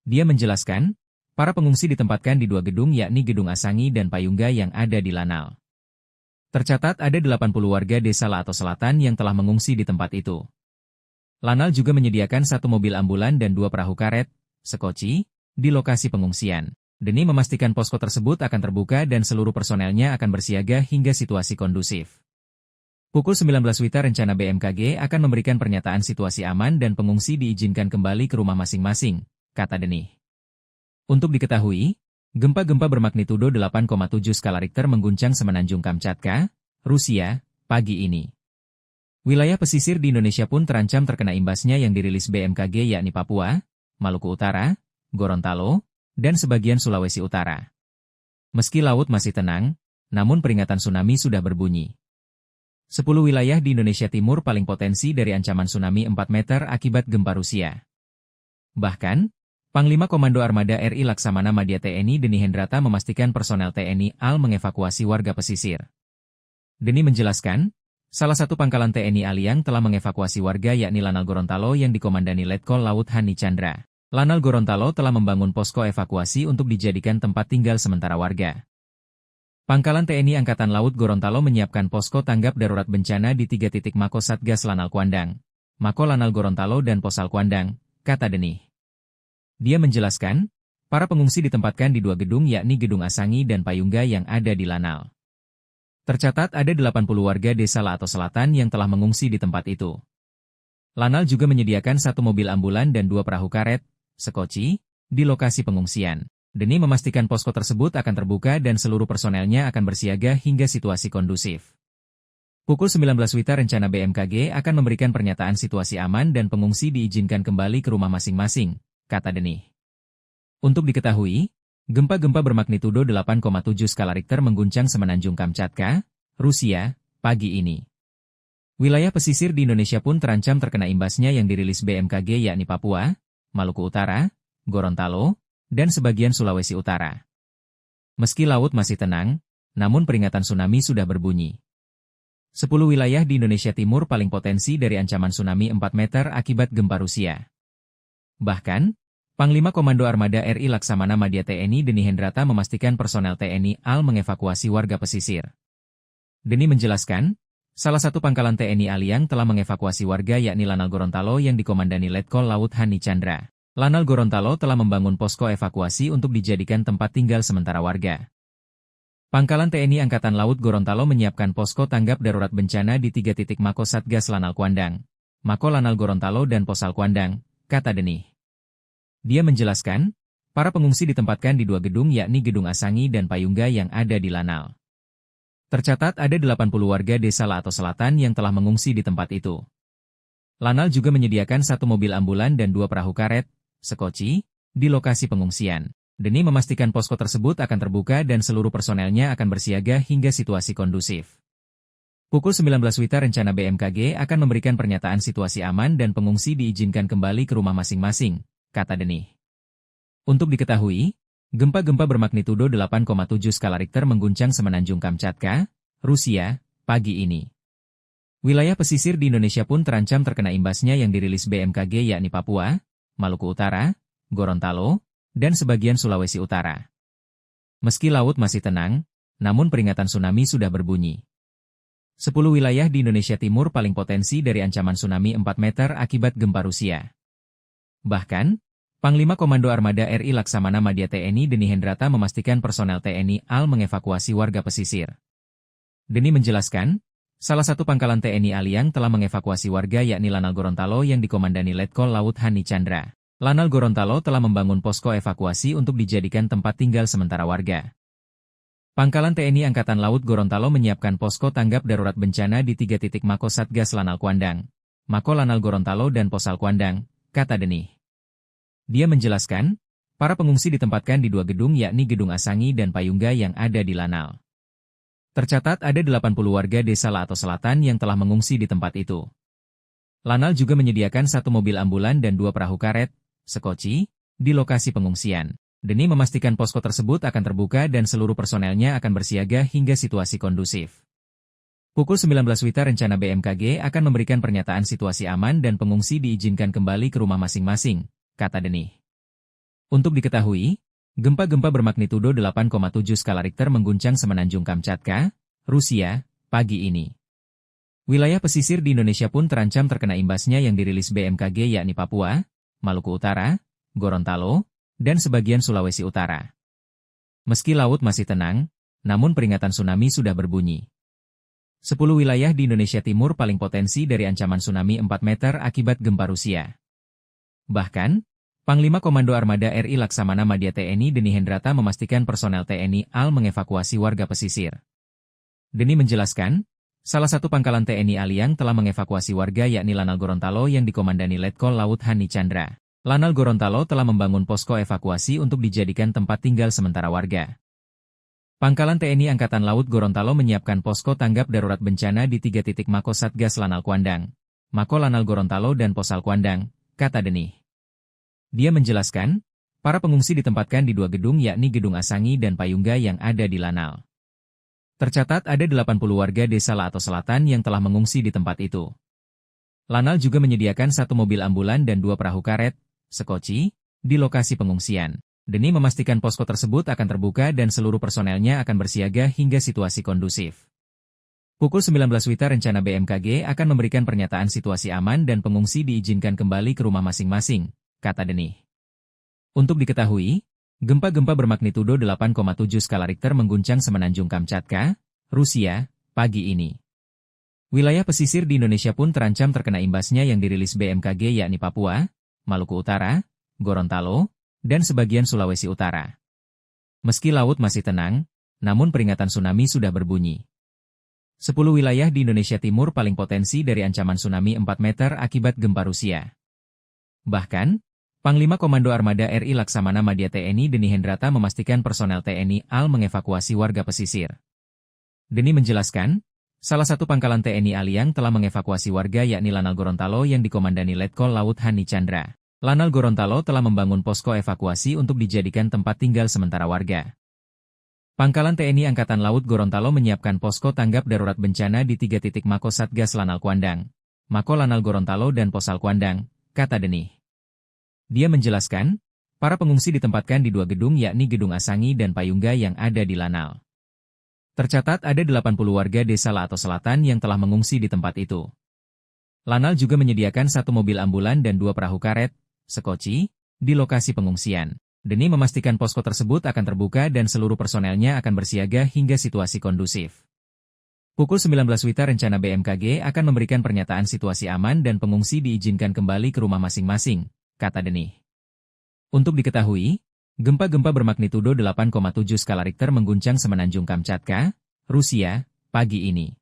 Dia menjelaskan, para pengungsi ditempatkan di 2 gedung yakni Gedung Asangi dan Payungga yang ada di Lanal. Tercatat ada 80 warga desa Laato Selatan yang telah mengungsi di tempat itu. Lanal juga menyediakan 1 mobil ambulan dan 2 perahu karet, sekoci, di lokasi pengungsian. Denih memastikan posko tersebut akan terbuka dan seluruh personelnya akan bersiaga hingga situasi kondusif. Pukul 19 WITA rencana BMKG akan memberikan pernyataan situasi aman dan pengungsi diizinkan kembali ke rumah masing-masing, kata Denih. Untuk diketahui, gempa-gempa bermagnitudo 8,7 skala Richter mengguncang Semenanjung Kamchatka, Rusia, pagi ini. Wilayah pesisir di Indonesia pun terancam terkena imbasnya yang dirilis BMKG yakni Papua, Maluku Utara, Gorontalo, dan sebagian Sulawesi Utara. Meski laut masih tenang, namun peringatan tsunami sudah berbunyi. 10 wilayah di Indonesia Timur paling potensi dari ancaman tsunami 4 meter akibat gempa Rusia. Bahkan, Panglima Komando Armada RI Laksamana Madya TNI Denih Hendrata memastikan personel TNI AL mengevakuasi warga pesisir. Denih menjelaskan, salah satu pangkalan TNI AL yang telah mengevakuasi warga yakni Lanal Gorontalo yang dikomandani Letkol Laut Hani Chandra. Lanal Gorontalo telah membangun posko evakuasi untuk dijadikan tempat tinggal sementara warga. Pangkalan TNI Angkatan Laut Gorontalo menyiapkan posko tanggap darurat bencana di 3 titik Mako Satgas Lanal Kuandang, Mako Lanal Gorontalo dan Posal Kuandang, kata Denih. Dia menjelaskan, para pengungsi ditempatkan di 2 gedung yakni Gedung Asangi dan Payungga yang ada di Lanal. Tercatat ada 80 warga desa Laato Selatan yang telah mengungsi di tempat itu. Lanal juga menyediakan 1 mobil ambulan dan 2 perahu karet, sekoci, di lokasi pengungsian. Demi memastikan posko tersebut akan terbuka dan seluruh personelnya akan bersiaga hingga situasi kondusif. Pukul 19 WITA rencana BMKG akan memberikan pernyataan situasi aman dan pengungsi diizinkan kembali ke rumah masing-masing, kata Deni. Untuk diketahui, gempa-gempa bermagnitudo 8,7 skala Richter mengguncang Semenanjung Kamchatka, Rusia, pagi ini. Wilayah pesisir di Indonesia pun terancam terkena imbasnya yang dirilis BMKG yakni Papua, Maluku Utara, Gorontalo, dan sebagian Sulawesi Utara. Meski laut masih tenang, namun peringatan tsunami sudah berbunyi. 10 wilayah di Indonesia Timur paling potensi dari ancaman tsunami 4 meter akibat gempa Rusia. Bahkan, Panglima Komando Armada RI Laksamana Madya TNI Deni Hendrata memastikan personel TNI AL mengevakuasi warga pesisir. Deni menjelaskan, salah satu pangkalan TNI AL yang telah mengevakuasi warga yakni Lanal Gorontalo yang dikomandani Letkol Laut Hani Chandra. Lanal Gorontalo telah membangun posko evakuasi untuk dijadikan tempat tinggal sementara warga. Pangkalan TNI Angkatan Laut Gorontalo menyiapkan posko tanggap darurat bencana di 3 titik Mako Satgas Lanal Kuandang, Mako Lanal Gorontalo dan Posal Kuandang, kata Deni. Dia menjelaskan, para pengungsi ditempatkan di 2 gedung yakni Gedung Asangi dan Payungga yang ada di Lanal. Tercatat ada 80 warga desa Laato Selatan yang telah mengungsi di tempat itu. Lanal juga menyediakan 1 mobil ambulan dan 2 perahu karet, sekoci, di lokasi pengungsian. Deni memastikan posko tersebut akan terbuka dan seluruh personelnya akan bersiaga hingga situasi kondusif. Pukul 19 WITA rencana BMKG akan memberikan pernyataan situasi aman dan pengungsi diizinkan kembali ke rumah masing-masing, kata Deni. Untuk diketahui, gempa-gempa bermagnitudo 8,7 skala Richter mengguncang Semenanjung Kamchatka, Rusia, pagi ini. Wilayah pesisir di Indonesia pun terancam terkena imbasnya yang dirilis BMKG yakni Papua, Maluku Utara, Gorontalo, dan sebagian Sulawesi Utara. Meski laut masih tenang, namun peringatan tsunami sudah berbunyi. 10 wilayah di Indonesia Timur paling potensi dari ancaman tsunami 4 meter akibat gempa Rusia. Bahkan, Panglima Komando Armada RI Laksamana Madya TNI Deni Hendrata memastikan personel TNI AL mengevakuasi warga pesisir. Deni menjelaskan, salah satu pangkalan TNI AL yang telah mengevakuasi warga yakni Lanal Gorontalo yang dikomandani Letkol Laut Hani Chandra. Lanal Gorontalo telah membangun posko evakuasi untuk dijadikan tempat tinggal sementara warga. Pangkalan TNI Angkatan Laut Gorontalo menyiapkan posko tanggap darurat bencana di 3 titik Mako Satgas Lanal Kuandang, Mako Lanal Gorontalo dan Posal Kuandang, kata Deni. Dia menjelaskan, para pengungsi ditempatkan di 2 gedung yakni Gedung Asangi dan Payungga yang ada di Lanal. Tercatat ada 80 warga desa Laato Selatan yang telah mengungsi di tempat itu. Lanal juga menyediakan 1 mobil ambulan dan 2 perahu karet, sekoci, di lokasi pengungsian. Deni memastikan posko tersebut akan terbuka dan seluruh personelnya akan bersiaga hingga situasi kondusif. Pukul 19 WITA rencana BMKG akan memberikan pernyataan situasi aman dan pengungsi diizinkan kembali ke rumah masing-masing, kata Deni. Untuk diketahui, gempa-gempa bermagnitudo 8,7 skala Richter mengguncang Semenanjung Kamchatka, Rusia, pagi ini. Wilayah pesisir di Indonesia pun terancam terkena imbasnya yang dirilis BMKG yakni Papua, Maluku Utara, Gorontalo, dan sebagian Sulawesi Utara. Meski laut masih tenang, namun peringatan tsunami sudah berbunyi. 10 wilayah di Indonesia Timur paling potensi dari ancaman tsunami 4 meter akibat gempa Rusia. Bahkan, Panglima Komando Armada RI Laksamana Madya TNI Deni Hendrata memastikan personel TNI AL mengevakuasi warga pesisir. Deni menjelaskan, salah satu pangkalan TNI AL yang telah mengevakuasi warga yakni Lanal Gorontalo yang dikomandani Letkol Laut Hani Chandra. Lanal Gorontalo telah membangun posko evakuasi untuk dijadikan tempat tinggal sementara warga. Pangkalan TNI Angkatan Laut Gorontalo menyiapkan posko tanggap darurat bencana di 3 titik Mako Satgas Lanal Kuandang, Mako Lanal Gorontalo dan Posal Kuandang, kata Deni. Dia menjelaskan, para pengungsi ditempatkan di 2 gedung yakni Gedung Asangi dan Payungga yang ada di Lanal. Tercatat ada 80 warga desa Laato Selatan yang telah mengungsi di tempat itu. Lanal juga menyediakan 1 mobil ambulan dan 2 perahu karet, sekoci, di lokasi pengungsian. Deni memastikan posko tersebut akan terbuka dan seluruh personelnya akan bersiaga hingga situasi kondusif. Pukul 19 WITA rencana BMKG akan memberikan pernyataan situasi aman dan pengungsi diizinkan kembali ke rumah masing-masing, kata Deni. Untuk diketahui, gempa-gempa bermagnitudo 8,7 skala Richter mengguncang Semenanjung Kamchatka, Rusia, pagi ini. Wilayah pesisir di Indonesia pun terancam terkena imbasnya yang dirilis BMKG yakni Papua, Maluku Utara, Gorontalo, dan sebagian Sulawesi Utara. Meski laut masih tenang, namun peringatan tsunami sudah berbunyi. 10 wilayah di Indonesia Timur paling potensi dari ancaman tsunami 4 meter akibat gempa Rusia. Bahkan, Panglima Komando Armada RI Laksamana Madya TNI Deni Hendrata memastikan personel TNI AL mengevakuasi warga pesisir. Deni menjelaskan, salah satu pangkalan TNI AL yang telah mengevakuasi warga yakni Lanal Gorontalo yang dikomandani Letkol Laut Hani Chandra. Lanal Gorontalo telah membangun posko evakuasi untuk dijadikan tempat tinggal sementara warga. Pangkalan TNI Angkatan Laut Gorontalo menyiapkan posko tanggap darurat bencana di 3 titik Mako Satgas Lanal Kuandang, Mako Lanal Gorontalo dan Posal Kuandang, kata Deni. Dia menjelaskan, para pengungsi ditempatkan di 2 gedung yakni Gedung Asangi dan Payungga yang ada di Lanal. Tercatat ada 80 warga desa Lato Selatan yang telah mengungsi di tempat itu. Lanal juga menyediakan 1 mobil ambulan dan 2 perahu karet, sekoci, di lokasi pengungsian. Deni memastikan posko tersebut akan terbuka dan seluruh personelnya akan bersiaga hingga situasi kondusif. Pukul 19 WITA rencana BMKG akan memberikan pernyataan situasi aman dan pengungsi diizinkan kembali ke rumah masing-masing, kata Deni. Untuk diketahui, gempa-gempa bermagnitudo 8,7 skala Richter mengguncang Semenanjung Kamchatka, Rusia, pagi ini.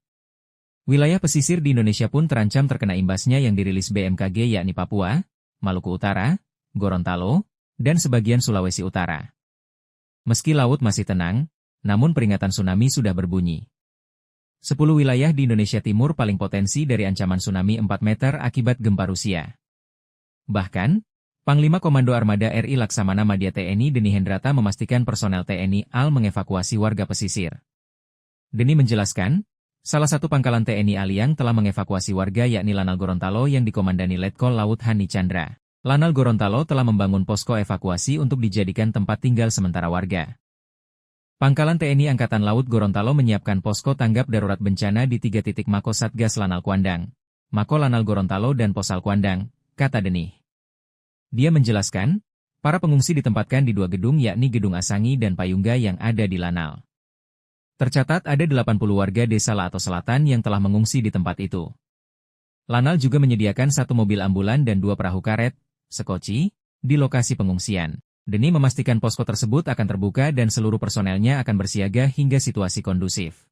Wilayah pesisir di Indonesia pun terancam terkena imbasnya yang dirilis BMKG yakni Papua, Maluku Utara, Gorontalo, dan sebagian Sulawesi Utara. Meski laut masih tenang, namun peringatan tsunami sudah berbunyi. 10 wilayah di Indonesia Timur paling potensi dari ancaman tsunami 4 meter akibat gempa Rusia. Bahkan, Panglima Komando Armada RI Laksamana Madya TNI Deni Hendrata memastikan personel TNI AL mengevakuasi warga pesisir. Deni menjelaskan, salah satu pangkalan TNI AL yang telah mengevakuasi warga yakni Lanal Gorontalo yang dikomandani Letkol Laut Hani Chandra. Lanal Gorontalo telah membangun posko evakuasi untuk dijadikan tempat tinggal sementara warga. Pangkalan TNI Angkatan Laut Gorontalo menyiapkan posko tanggap darurat bencana di 3 titik Mako Satgas Lanal Kuandang, Mako Lanal Gorontalo dan Posal Kuandang, kata Deni. Dia menjelaskan, para pengungsi ditempatkan di 2 gedung yakni Gedung Asangi dan Payungga yang ada di Lanal. Tercatat ada 80 warga desa Lato Selatan yang telah mengungsi di tempat itu. Lanal juga menyediakan 1 mobil ambulan dan 2 perahu karet, sekoci, di lokasi pengungsian. Deni memastikan posko tersebut akan terbuka dan seluruh personelnya akan bersiaga hingga situasi kondusif.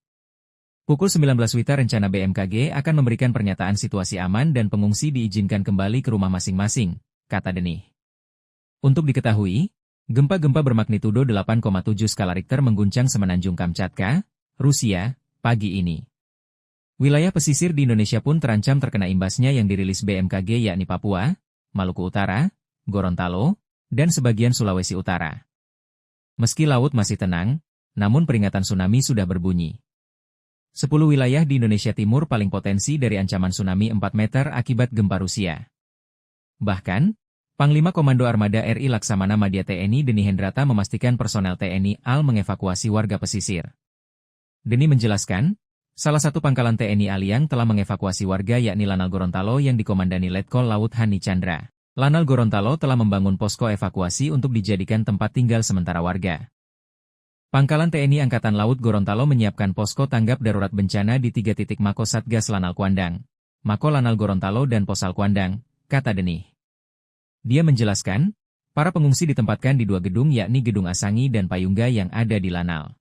Pukul 19 WITA rencana BMKG akan memberikan pernyataan situasi aman dan pengungsi diizinkan kembali ke rumah masing-masing, kata Deni. Untuk diketahui, gempa-gempa bermagnitudo 8,7 skala Richter mengguncang Semenanjung Kamchatka, Rusia, pagi ini. Wilayah pesisir di Indonesia pun terancam terkena imbasnya yang dirilis BMKG yakni Papua, Maluku Utara, Gorontalo, dan sebagian Sulawesi Utara. Meski laut masih tenang, namun peringatan tsunami sudah berbunyi. 10 wilayah di Indonesia Timur paling potensi dari ancaman tsunami 4 meter akibat gempa Rusia. Bahkan, Panglima Komando Armada RI Laksamana Madya TNI Deni Hendrata memastikan personel TNI AL mengevakuasi warga pesisir. Deni menjelaskan, salah satu pangkalan TNI AL yang telah mengevakuasi warga yakni Lanal Gorontalo yang dikomandani Letkol Laut Hani Chandra. Lanal Gorontalo telah membangun posko evakuasi untuk dijadikan tempat tinggal sementara warga. Pangkalan TNI Angkatan Laut Gorontalo menyiapkan posko tanggap darurat bencana di 3 titik Mako Satgas Lanal Kuandang, Mako Lanal Gorontalo dan Posal Kuandang, kata Deni. Dia menjelaskan, para pengungsi ditempatkan di 2 gedung yakni Gedung Asangi dan Payungga yang ada di Lanal.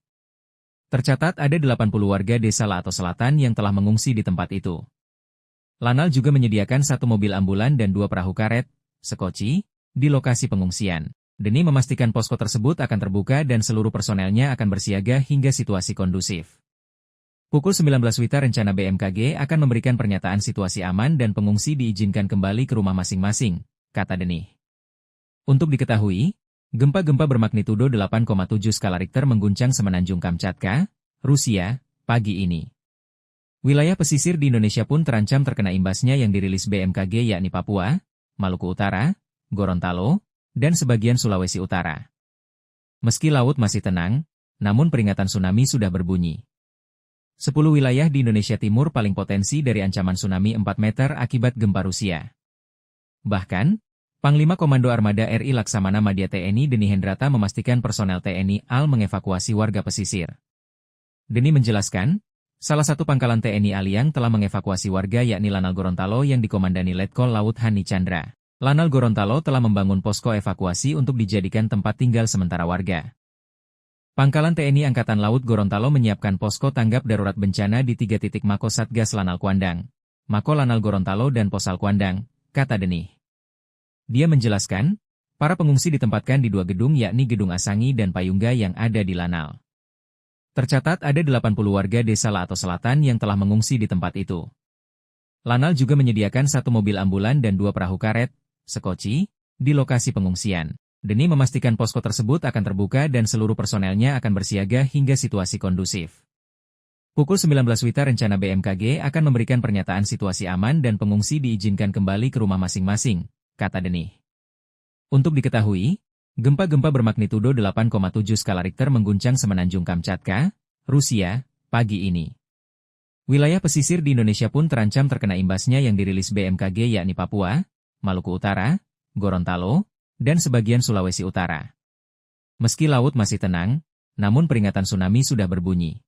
Tercatat ada 80 warga desa Lato Selatan yang telah mengungsi di tempat itu. Lanal juga menyediakan 1 mobil ambulan dan 2 perahu karet, sekoci, di lokasi pengungsian. Deni memastikan posko tersebut akan terbuka dan seluruh personelnya akan bersiaga hingga situasi kondusif. Pukul 19 WITA rencana BMKG akan memberikan pernyataan situasi aman dan pengungsi diizinkan kembali ke rumah masing-masing, kata Deni. Untuk diketahui, gempa-gempa bermagnitudo 8,7 skala Richter mengguncang Semenanjung Kamchatka, Rusia, pagi ini. Wilayah pesisir di Indonesia pun terancam terkena imbasnya yang dirilis BMKG yakni Papua, Maluku Utara, Gorontalo, dan sebagian Sulawesi Utara. Meski laut masih tenang, namun peringatan tsunami sudah berbunyi. 10 wilayah di Indonesia Timur paling potensi dari ancaman tsunami 4 meter akibat gempa Rusia. Bahkan, Panglima Komando Armada RI Laksamana Madya TNI Deni Hendrata memastikan personel TNI AL mengevakuasi warga pesisir. Deni menjelaskan, Salah satu pangkalan TNI Aliang telah mengevakuasi warga yakni Lanal Gorontalo yang dikomandani Letkol Laut Hani Chandra. Lanal Gorontalo telah membangun posko evakuasi untuk dijadikan tempat tinggal sementara warga. Pangkalan TNI Angkatan Laut Gorontalo menyiapkan posko tanggap darurat bencana di 3 titik Mako Satgas Lanal Kuandang, Mako Lanal Gorontalo dan Posal Kuandang, kata Denih. Dia menjelaskan, para pengungsi ditempatkan di 2 gedung yakni Gedung Asangi dan Payungga yang ada di Lanal. Tercatat ada 80 warga desa Lato Selatan yang telah mengungsi di tempat itu. Lanal juga menyediakan 1 mobil ambulan dan 2 perahu karet, sekoci, di lokasi pengungsian. Denih memastikan posko tersebut akan terbuka dan seluruh personelnya akan bersiaga hingga situasi kondusif. Pukul 19 WITA rencana BMKG akan memberikan pernyataan situasi aman dan pengungsi diizinkan kembali ke rumah masing-masing, kata Denih. Untuk diketahui, gempa-gempa bermagnitudo 8,7 skala Richter mengguncang Semenanjung Kamchatka, Rusia, pagi ini. Wilayah pesisir di Indonesia pun terancam terkena imbasnya yang dirilis BMKG yakni Papua, Maluku Utara, Gorontalo, dan sebagian Sulawesi Utara. Meski laut masih tenang, namun peringatan tsunami sudah berbunyi.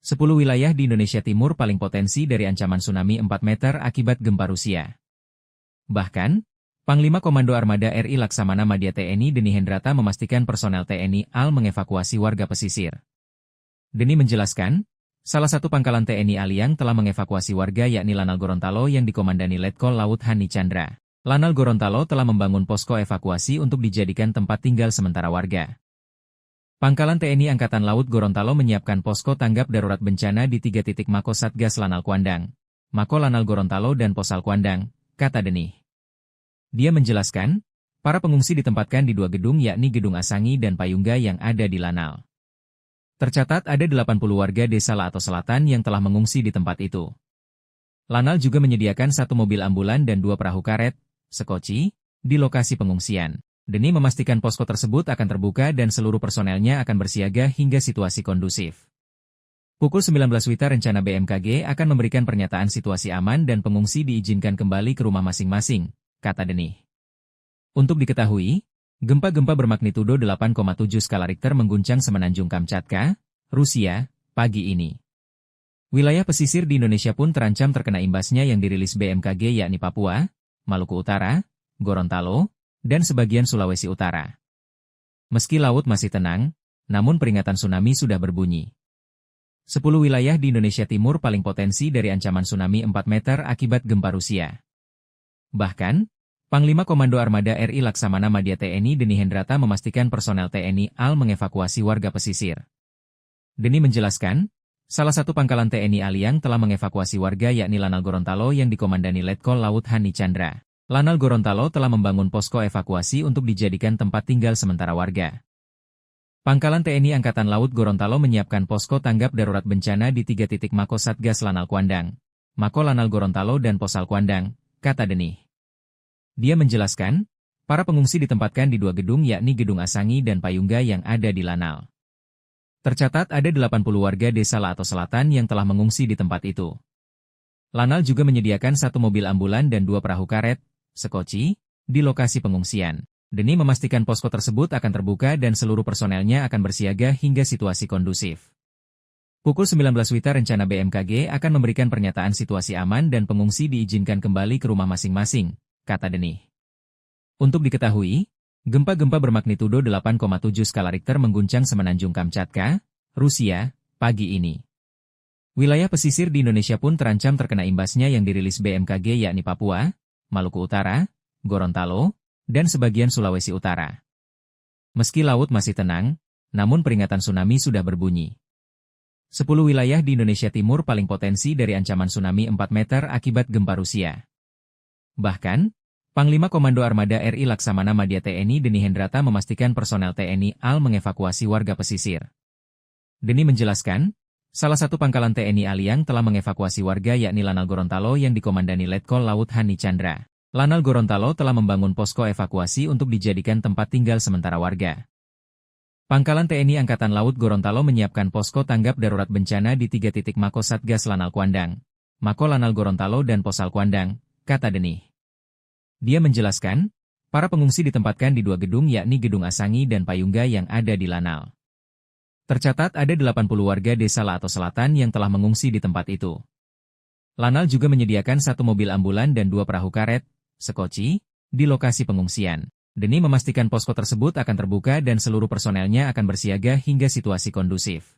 10 wilayah di Indonesia Timur paling potensi dari ancaman tsunami 4 meter akibat gempa Rusia. Bahkan, Panglima Komando Armada RI Laksamana Madya TNI Deni Hendrata memastikan personel TNI AL mengevakuasi warga pesisir. Deni menjelaskan, salah satu pangkalan TNI Aliang telah mengevakuasi warga yakni Lanal Gorontalo yang dikomandani Letkol Laut Hani Chandra. Lanal Gorontalo telah membangun posko evakuasi untuk dijadikan tempat tinggal sementara warga. Pangkalan TNI Angkatan Laut Gorontalo menyiapkan posko tanggap darurat bencana di 3 titik Mako Satgas Lanal Kuandang, Mako Lanal Gorontalo dan Posal Kuandang, kata Denih. Dia menjelaskan, para pengungsi ditempatkan di 2 gedung yakni Gedung Asangi dan Payungga yang ada di Lanal. Tercatat ada 80 warga desa Lato Selatan yang telah mengungsi di tempat itu. Lanal juga menyediakan 1 mobil ambulan dan 2 perahu karet, sekoci, di lokasi pengungsian. Denih memastikan posko tersebut akan terbuka dan seluruh personelnya akan bersiaga hingga situasi kondusif. Pukul 19 WITA rencana BMKG akan memberikan pernyataan situasi aman dan pengungsi diizinkan kembali ke rumah masing-masing, kata Denih. Untuk diketahui, gempa-gempa bermagnitudo 8,7 skala Richter mengguncang Semenanjung Kamchatka, Rusia, pagi ini. Wilayah pesisir di Indonesia pun terancam terkena imbasnya yang dirilis BMKG yakni Papua, Maluku Utara, Gorontalo, dan sebagian Sulawesi Utara. Meski laut masih tenang, namun peringatan tsunami sudah berbunyi. 10 wilayah di Indonesia Timur paling potensi dari ancaman tsunami 4 meter akibat gempa Rusia. Bahkan, Panglima Komando Armada RI Laksamana Madya TNI Deni Hendrata memastikan personel TNI AL mengevakuasi warga pesisir. Deni menjelaskan, salah satu pangkalan TNI Aliang telah mengevakuasi warga yakni Lanal Gorontalo yang dikomandani Letkol Laut Hani Chandra. Lanal Gorontalo telah membangun posko evakuasi untuk dijadikan tempat tinggal sementara warga. Pangkalan TNI Angkatan Laut Gorontalo menyiapkan posko tanggap darurat bencana di 3 titik Mako Satgas Lanal Kuandang, Mako Lanal Gorontalo dan Posal Kuandang, kata Denih. Dia menjelaskan, para pengungsi ditempatkan di 2 gedung yakni Gedung Asangi dan Payungga yang ada di Lanal. Tercatat ada 80 warga desa Lato Selatan yang telah mengungsi di tempat itu. Lanal juga menyediakan 1 mobil ambulan dan 2 perahu karet, sekoci, di lokasi pengungsian. Denih memastikan posko tersebut akan terbuka dan seluruh personelnya akan bersiaga hingga situasi kondusif. Pukul 19 WITA rencana BMKG akan memberikan pernyataan situasi aman dan pengungsi diizinkan kembali ke rumah masing-masing, kata Denih. Untuk diketahui, gempa-gempa bermagnitudo 8,7 skala Richter mengguncang Semenanjung Kamchatka, Rusia, pagi ini. Wilayah pesisir di Indonesia pun terancam terkena imbasnya yang dirilis BMKG yakni Papua, Maluku Utara, Gorontalo, dan sebagian Sulawesi Utara. Meski laut masih tenang, namun peringatan tsunami sudah berbunyi. 10 wilayah di Indonesia Timur paling potensi dari ancaman tsunami 4 meter akibat gempa Rusia. Bahkan, Panglima Komando Armada RI Laksamana Madya TNI Deni Hendrata memastikan personel TNI AL mengevakuasi warga pesisir. Deni menjelaskan, salah satu pangkalan TNI Aliang telah mengevakuasi warga yakni Lanal Gorontalo yang dikomandani Letkol Laut Hani Chandra. Lanal Gorontalo telah membangun posko evakuasi untuk dijadikan tempat tinggal sementara warga. Pangkalan TNI Angkatan Laut Gorontalo menyiapkan posko tanggap darurat bencana di 3 titik Mako Satgas Lanal Kuandang, Mako Lanal Gorontalo dan Posal Kuandang, kata Denih. Dia menjelaskan, para pengungsi ditempatkan di 2 gedung yakni Gedung Asangi dan Payungga yang ada di Lanal. Tercatat ada 80 warga desa Laato Selatan yang telah mengungsi di tempat itu. Lanal juga menyediakan 1 mobil ambulan dan 2 perahu karet, sekoci, di lokasi pengungsian. Demi memastikan posko tersebut akan terbuka dan seluruh personelnya akan bersiaga hingga situasi kondusif.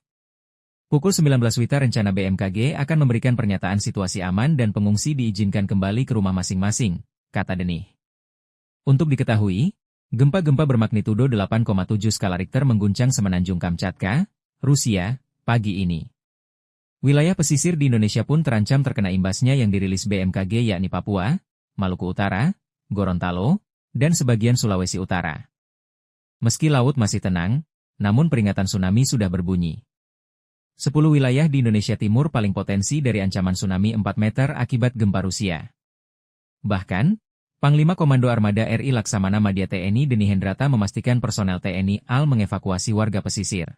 Pukul 19 WITA rencana BMKG akan memberikan pernyataan situasi aman dan pengungsi diizinkan kembali ke rumah masing-masing, kata Denih. Untuk diketahui, gempa-gempa bermagnitudo 8,7 skala Richter mengguncang Semenanjung Kamchatka, Rusia, pagi ini. Wilayah pesisir di Indonesia pun terancam terkena imbasnya yang dirilis BMKG yakni Papua, Maluku Utara, Gorontalo, dan sebagian Sulawesi Utara. Meski laut masih tenang, namun peringatan tsunami sudah berbunyi. 10 wilayah di Indonesia Timur paling potensi dari ancaman tsunami 4 meter akibat gempa Rusia. Bahkan, Panglima Komando Armada RI Laksamana Madya TNI Deni Hendrata memastikan personel TNI AL mengevakuasi warga pesisir.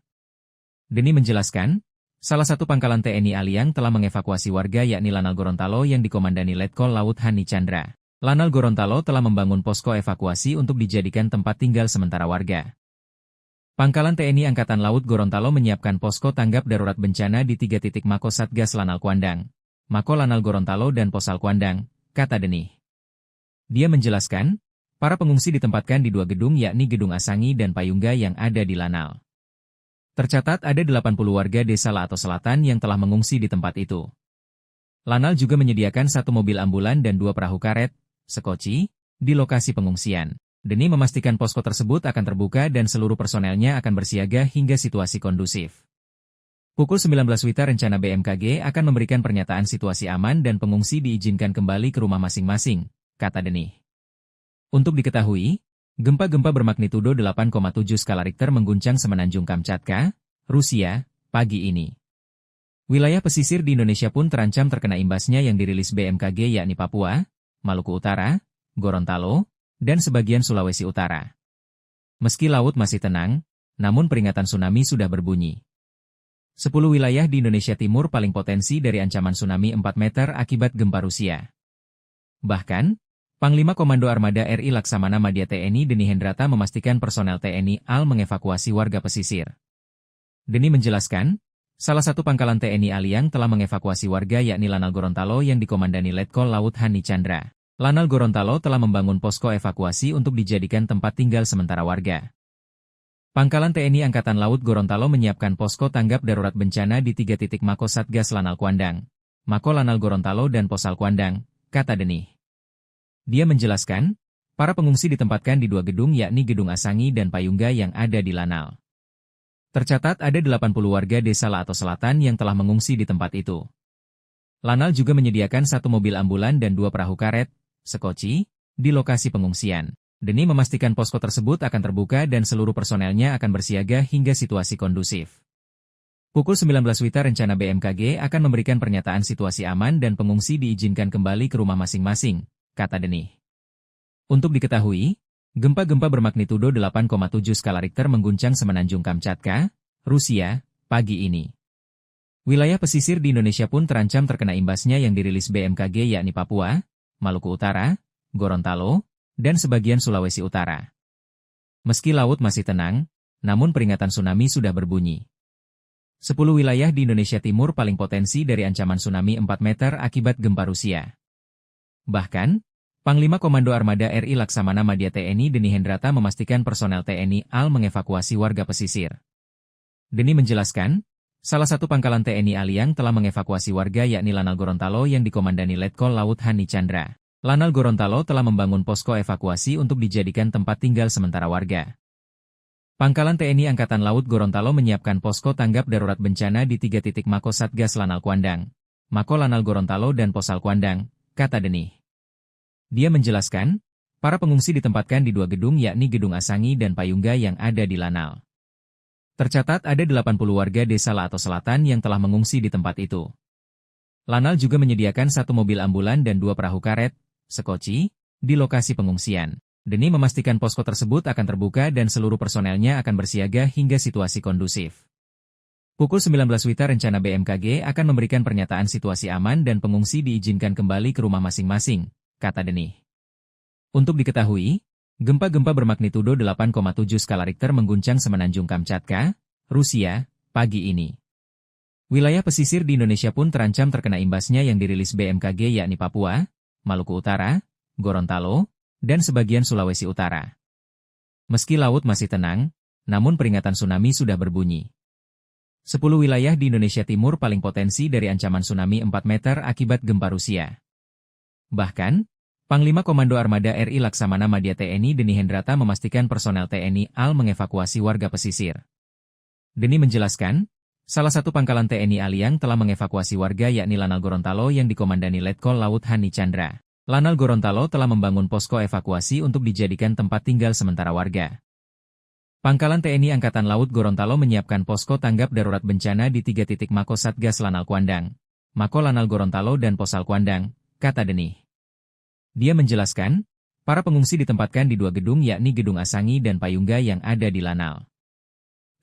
Deni menjelaskan, salah satu pangkalan TNI AL yang telah mengevakuasi warga yakni Lanal Gorontalo yang dikomandani Letkol Laut Hani Chandra. Lanal Gorontalo telah membangun posko evakuasi untuk dijadikan tempat tinggal sementara warga. Pangkalan TNI Angkatan Laut Gorontalo menyiapkan posko tanggap darurat bencana di 3 titik Mako Satgas Lanal Kuandang, Mako Lanal Gorontalo dan Posal Kuandang, kata Denih. Dia menjelaskan, para pengungsi ditempatkan di 2 gedung yakni Gedung Asangi dan Payungga yang ada di Lanal. Tercatat ada 80 warga desa Laato Selatan yang telah mengungsi di tempat itu. Lanal juga menyediakan 1 mobil ambulan dan 2 perahu karet, sekoci, di lokasi pengungsian. Deni memastikan posko tersebut akan terbuka dan seluruh personelnya akan bersiaga hingga situasi kondusif. Pukul 19 WITA rencana BMKG akan memberikan pernyataan situasi aman dan pengungsi diizinkan kembali ke rumah masing-masing, kata Denih. Untuk diketahui, gempa-gempa bermagnitudo 8,7 skala Richter mengguncang Semenanjung Kamchatka, Rusia, pagi ini. Wilayah pesisir di Indonesia pun terancam terkena imbasnya yang dirilis BMKG yakni Papua, Maluku Utara, Gorontalo, dan sebagian Sulawesi Utara. Meski laut masih tenang, namun peringatan tsunami sudah berbunyi. 10 wilayah di Indonesia Timur paling potensi dari ancaman tsunami 4 meter akibat gempa Rusia. Bahkan, Panglima Komando Armada RI Laksamana Madya TNI Deni Hendrata memastikan personel TNI AL mengevakuasi warga pesisir. Deni menjelaskan, salah satu pangkalan TNI AL yang telah mengevakuasi warga yakni Lanal Gorontalo yang dikomandani Letkol Laut Hani Chandra. Lanal Gorontalo telah membangun posko evakuasi untuk dijadikan tempat tinggal sementara warga. Pangkalan TNI Angkatan Laut Gorontalo menyiapkan posko tanggap darurat bencana di 3 titik Mako Satgas Lanal Kuandang, Mako Lanal Gorontalo dan Posal Kuandang, kata Denih. Dia menjelaskan, para pengungsi ditempatkan di 2 gedung yakni Gedung Asangi dan Payungga yang ada di Lanal. Tercatat ada 80 warga desa Laato Selatan yang telah mengungsi di tempat itu. Lanal juga menyediakan 1 mobil ambulan dan 2 perahu karet, sekoci, di lokasi pengungsian. Deni memastikan posko tersebut akan terbuka dan seluruh personelnya akan bersiaga hingga situasi kondusif. Pukul 19 WITA rencana BMKG akan memberikan pernyataan situasi aman dan pengungsi diizinkan kembali ke rumah masing-masing, kata Denih. Untuk diketahui, gempa-gempa bermagnitudo 8,7 skala Richter mengguncang Semenanjung Kamchatka, Rusia, pagi ini. Wilayah pesisir di Indonesia pun terancam terkena imbasnya yang dirilis BMKG yakni Papua, Maluku Utara, Gorontalo, dan sebagian Sulawesi Utara. Meski laut masih tenang, namun peringatan tsunami sudah berbunyi. 10 wilayah di Indonesia Timur paling potensi dari ancaman tsunami 4 meter akibat gempa Rusia. Bahkan, Panglima Komando Armada RI Laksamana Madya TNI Deni Hendrata memastikan personel TNI AL mengevakuasi warga pesisir. Deni menjelaskan, salah satu pangkalan TNI AL yang telah mengevakuasi warga yakni Lanal Gorontalo yang dikomandani Letkol Laut Hani Chandra. Lanal Gorontalo telah membangun posko evakuasi untuk dijadikan tempat tinggal sementara warga. Pangkalan TNI Angkatan Laut Gorontalo menyiapkan posko tanggap darurat bencana di 3 titik Mako Satgas Lanal Kuandang, Mako Lanal Gorontalo dan Posal Kuandang, kata Denih. Dia menjelaskan, para pengungsi ditempatkan di 2 gedung yakni Gedung Asangi dan Payungga yang ada di Lanal. Tercatat ada 80 warga desa Laato Selatan yang telah mengungsi di tempat itu. Lanal juga menyediakan 1 mobil ambulan dan 2 perahu karet, sekoci, di lokasi pengungsian. Deni memastikan posko tersebut akan terbuka dan seluruh personelnya akan bersiaga hingga situasi kondusif. Pukul 19 WITA rencana BMKG akan memberikan pernyataan situasi aman dan pengungsi diizinkan kembali ke rumah masing-masing, kata Denih. Untuk diketahui, gempa-gempa bermagnitudo 8,7 skala Richter mengguncang Semenanjung Kamchatka, Rusia, pagi ini. Wilayah pesisir di Indonesia pun terancam terkena imbasnya yang dirilis BMKG yakni Papua, Maluku Utara, Gorontalo, dan sebagian Sulawesi Utara. Meski laut masih tenang, namun peringatan tsunami sudah berbunyi. 10 wilayah di Indonesia Timur paling potensi dari ancaman tsunami 4 meter akibat gempa Rusia. Bahkan, Panglima Komando Armada RI Laksamana Madya TNI Deni Hendrata memastikan personel TNI AL mengevakuasi warga pesisir. Deni menjelaskan, salah satu pangkalan TNI AL yang telah mengevakuasi warga yakni Lanal Gorontalo yang dikomandani Letkol Laut Hani Chandra. Lanal Gorontalo telah membangun posko evakuasi untuk dijadikan tempat tinggal sementara warga. Pangkalan TNI Angkatan Laut Gorontalo menyiapkan posko tanggap darurat bencana di 3 titik Mako Satgas Lanal Kuandang, Mako Lanal Gorontalo dan Posal Kuandang, kata Deni. Dia menjelaskan, para pengungsi ditempatkan di 2 gedung yakni Gedung Asangi dan Payungga yang ada di Lanal.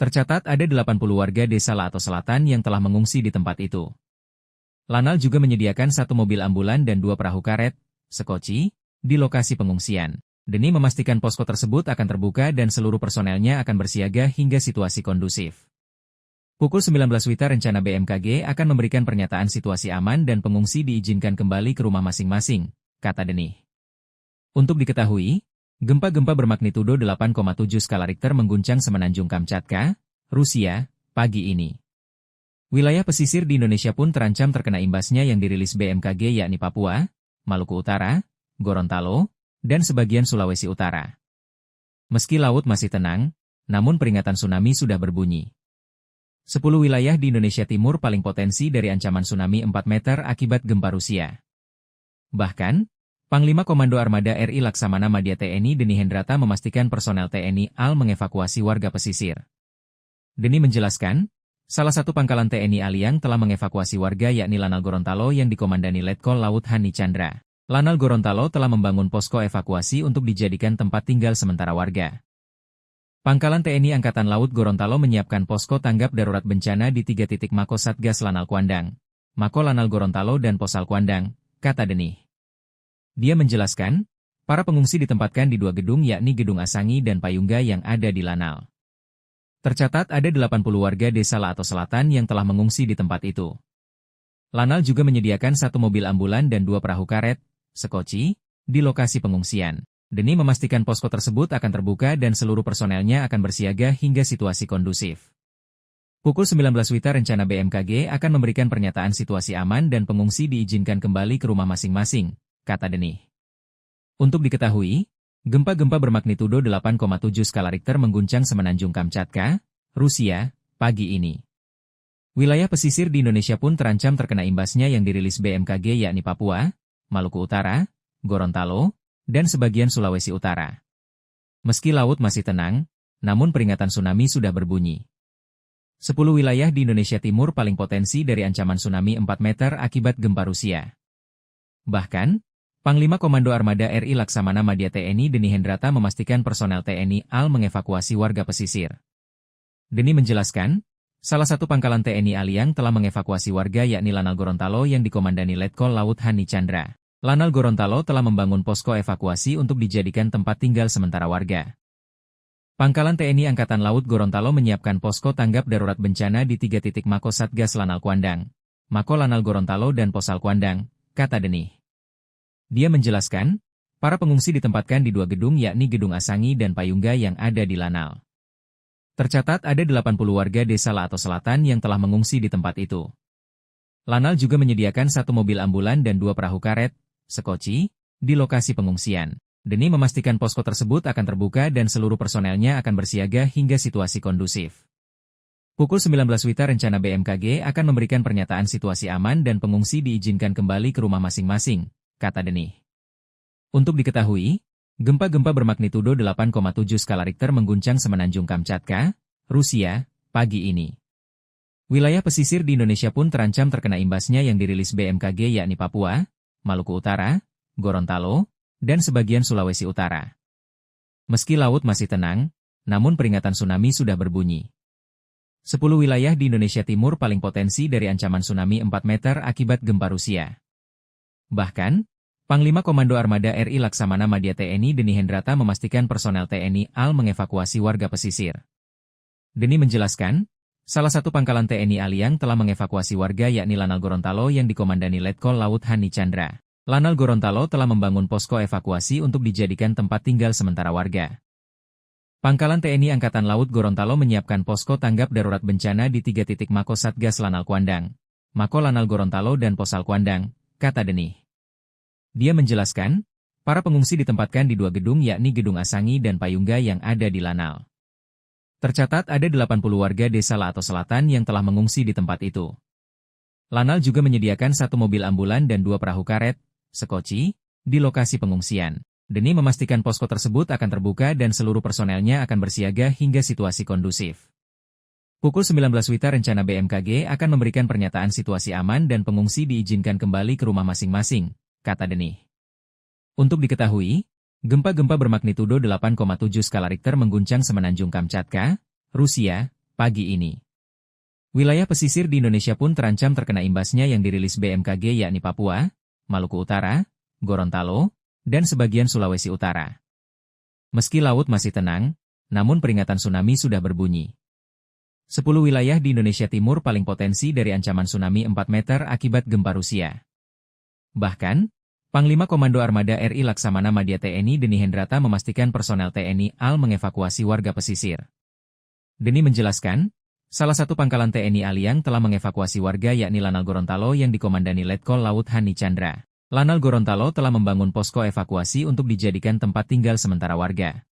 Tercatat ada 80 warga desa Lato Selatan yang telah mengungsi di tempat itu. Lanal juga menyediakan 1 mobil ambulan dan 2 perahu karet, sekoci, di lokasi pengungsian. Deni memastikan posko tersebut akan terbuka dan seluruh personelnya akan bersiaga hingga situasi kondusif. Pukul 19 WITA rencana BMKG akan memberikan pernyataan situasi aman dan pengungsi diizinkan kembali ke rumah masing-masing, kata Deni. Untuk diketahui, gempa-gempa bermagnitudo 8,7 skala Richter mengguncang Semenanjung Kamchatka, Rusia, pagi ini. Wilayah pesisir di Indonesia pun terancam terkena imbasnya yang dirilis BMKG yakni Papua, Maluku Utara, Gorontalo, dan sebagian Sulawesi Utara. Meski laut masih tenang, namun peringatan tsunami sudah berbunyi. 10 wilayah di Indonesia Timur paling potensi dari ancaman tsunami 4 meter akibat gempa Rusia. Bahkan, Panglima Komando Armada RI Laksamana Madya TNI Deni Hendrata memastikan personel TNI AL mengevakuasi warga pesisir. Deni menjelaskan, salah satu pangkalan TNI AL yang telah mengevakuasi warga yakni Lanal Gorontalo yang dikomandani Letkol Laut Hani Chandra. Lanal Gorontalo telah membangun posko evakuasi untuk dijadikan tempat tinggal sementara warga. Pangkalan TNI Angkatan Laut Gorontalo menyiapkan posko tanggap darurat bencana di 3 titik Mako Satgas Lanal Kuandang, Mako Lanal Gorontalo dan Posal Kuandang, kata Deni. Dia menjelaskan, para pengungsi ditempatkan di 2 gedung yakni Gedung Asangi dan Payungga yang ada di Lanal. Tercatat ada 80 warga desa Lato Selatan yang telah mengungsi di tempat itu. Lanal juga menyediakan 1 mobil ambulan dan 2 perahu karet, sekoci, di lokasi pengungsian. Deni memastikan posko tersebut akan terbuka dan seluruh personelnya akan bersiaga hingga situasi kondusif. Pukul 19 WITA rencana BMKG akan memberikan pernyataan situasi aman dan pengungsi diizinkan kembali ke rumah masing-masing, kata Deni. Untuk diketahui, gempa-gempa bermagnitudo 8,7 skala Richter mengguncang Semenanjung Kamchatka, Rusia, pagi ini. Wilayah pesisir di Indonesia pun terancam terkena imbasnya yang dirilis BMKG yakni Papua, Maluku Utara, Gorontalo, dan sebagian Sulawesi Utara. Meski laut masih tenang, namun peringatan tsunami sudah berbunyi. 10 wilayah di Indonesia Timur paling potensi dari ancaman tsunami 4 meter akibat gempa Rusia. Bahkan, Panglima Komando Armada RI Laksamana Madya TNI Deni Hendrata memastikan personel TNI AL mengevakuasi warga pesisir. Deni menjelaskan, salah satu pangkalan TNI AL yang telah mengevakuasi warga yakni Lanal Gorontalo yang dikomandani Letkol Laut Hani Chandra. Lanal Gorontalo telah membangun posko evakuasi untuk dijadikan tempat tinggal sementara warga. Pangkalan TNI Angkatan Laut Gorontalo menyiapkan posko tanggap darurat bencana di 3 titik Mako Satgas Lanal Kuandang, Mako Lanal Gorontalo dan Posal Kuandang, kata Deni. Dia menjelaskan, para pengungsi ditempatkan di 2 gedung yakni Gedung Asangi dan Payungga yang ada di Lanal. Tercatat ada 80 warga desa Lato Selatan yang telah mengungsi di tempat itu. Lanal juga menyediakan 1 mobil ambulan dan 2 perahu karet, sekoci, di lokasi pengungsian. Deni memastikan posko tersebut akan terbuka dan seluruh personelnya akan bersiaga hingga situasi kondusif. Pukul 19 WITA rencana BMKG akan memberikan pernyataan situasi aman dan pengungsi diizinkan kembali ke rumah masing-masing, kata Deni. Untuk diketahui, gempa-gempa bermagnitudo 8,7 skala Richter mengguncang Semenanjung Kamchatka, Rusia, pagi ini. Wilayah pesisir di Indonesia pun terancam terkena imbasnya yang dirilis BMKG yakni Papua, Maluku Utara, Gorontalo, dan sebagian Sulawesi Utara. Meski laut masih tenang, namun peringatan tsunami sudah berbunyi. 10 wilayah di Indonesia Timur paling potensi dari ancaman tsunami 4 meter akibat gempa Rusia. Bahkan, Panglima Komando Armada RI Laksamana Madya TNI Deni Hendrata memastikan personel TNI AL mengevakuasi warga pesisir. Deni menjelaskan, Salah satu pangkalan TNI Aliang telah mengevakuasi warga yakni Lanal Gorontalo yang dikomandani Letkol Laut Hani Chandra. Lanal Gorontalo telah membangun posko evakuasi untuk dijadikan tempat tinggal sementara warga. Pangkalan TNI Angkatan Laut Gorontalo menyiapkan posko tanggap darurat bencana di 3 titik Mako Satgas Lanal Kuandang, Mako Lanal Gorontalo dan Posal Kuandang, kata Denih. Dia menjelaskan, para pengungsi ditempatkan di 2 gedung yakni Gedung Asangi dan Payungga yang ada di Lanal. Tercatat ada 80 warga desa Laato Selatan yang telah mengungsi di tempat itu. Lanal juga menyediakan 1 mobil ambulan dan 2 perahu karet, sekoci, di lokasi pengungsian. Denih memastikan posko tersebut akan terbuka dan seluruh personelnya akan bersiaga hingga situasi kondusif. Pukul 19 WITA rencana BMKG akan memberikan pernyataan situasi aman dan pengungsi diizinkan kembali ke rumah masing-masing, kata Denih. Untuk diketahui, gempa-gempa bermagnitudo 8,7 skala Richter mengguncang Semenanjung Kamchatka, Rusia, pagi ini. Wilayah pesisir di Indonesia pun terancam terkena imbasnya yang dirilis BMKG yakni Papua, Maluku Utara, Gorontalo, dan sebagian Sulawesi Utara. Meski laut masih tenang, namun peringatan tsunami sudah berbunyi. 10 wilayah di Indonesia Timur paling potensi dari ancaman tsunami 4 meter akibat gempa Rusia. Bahkan, Panglima Komando Armada RI Laksamana Madya TNI Deni Hendrata memastikan personel TNI AL mengevakuasi warga pesisir. Deni menjelaskan, salah satu pangkalan TNI Aliang telah mengevakuasi warga yakni Lanal Gorontalo yang dikomandani Letkol Laut Hani Chandra. Lanal Gorontalo telah membangun posko evakuasi untuk dijadikan tempat tinggal sementara warga.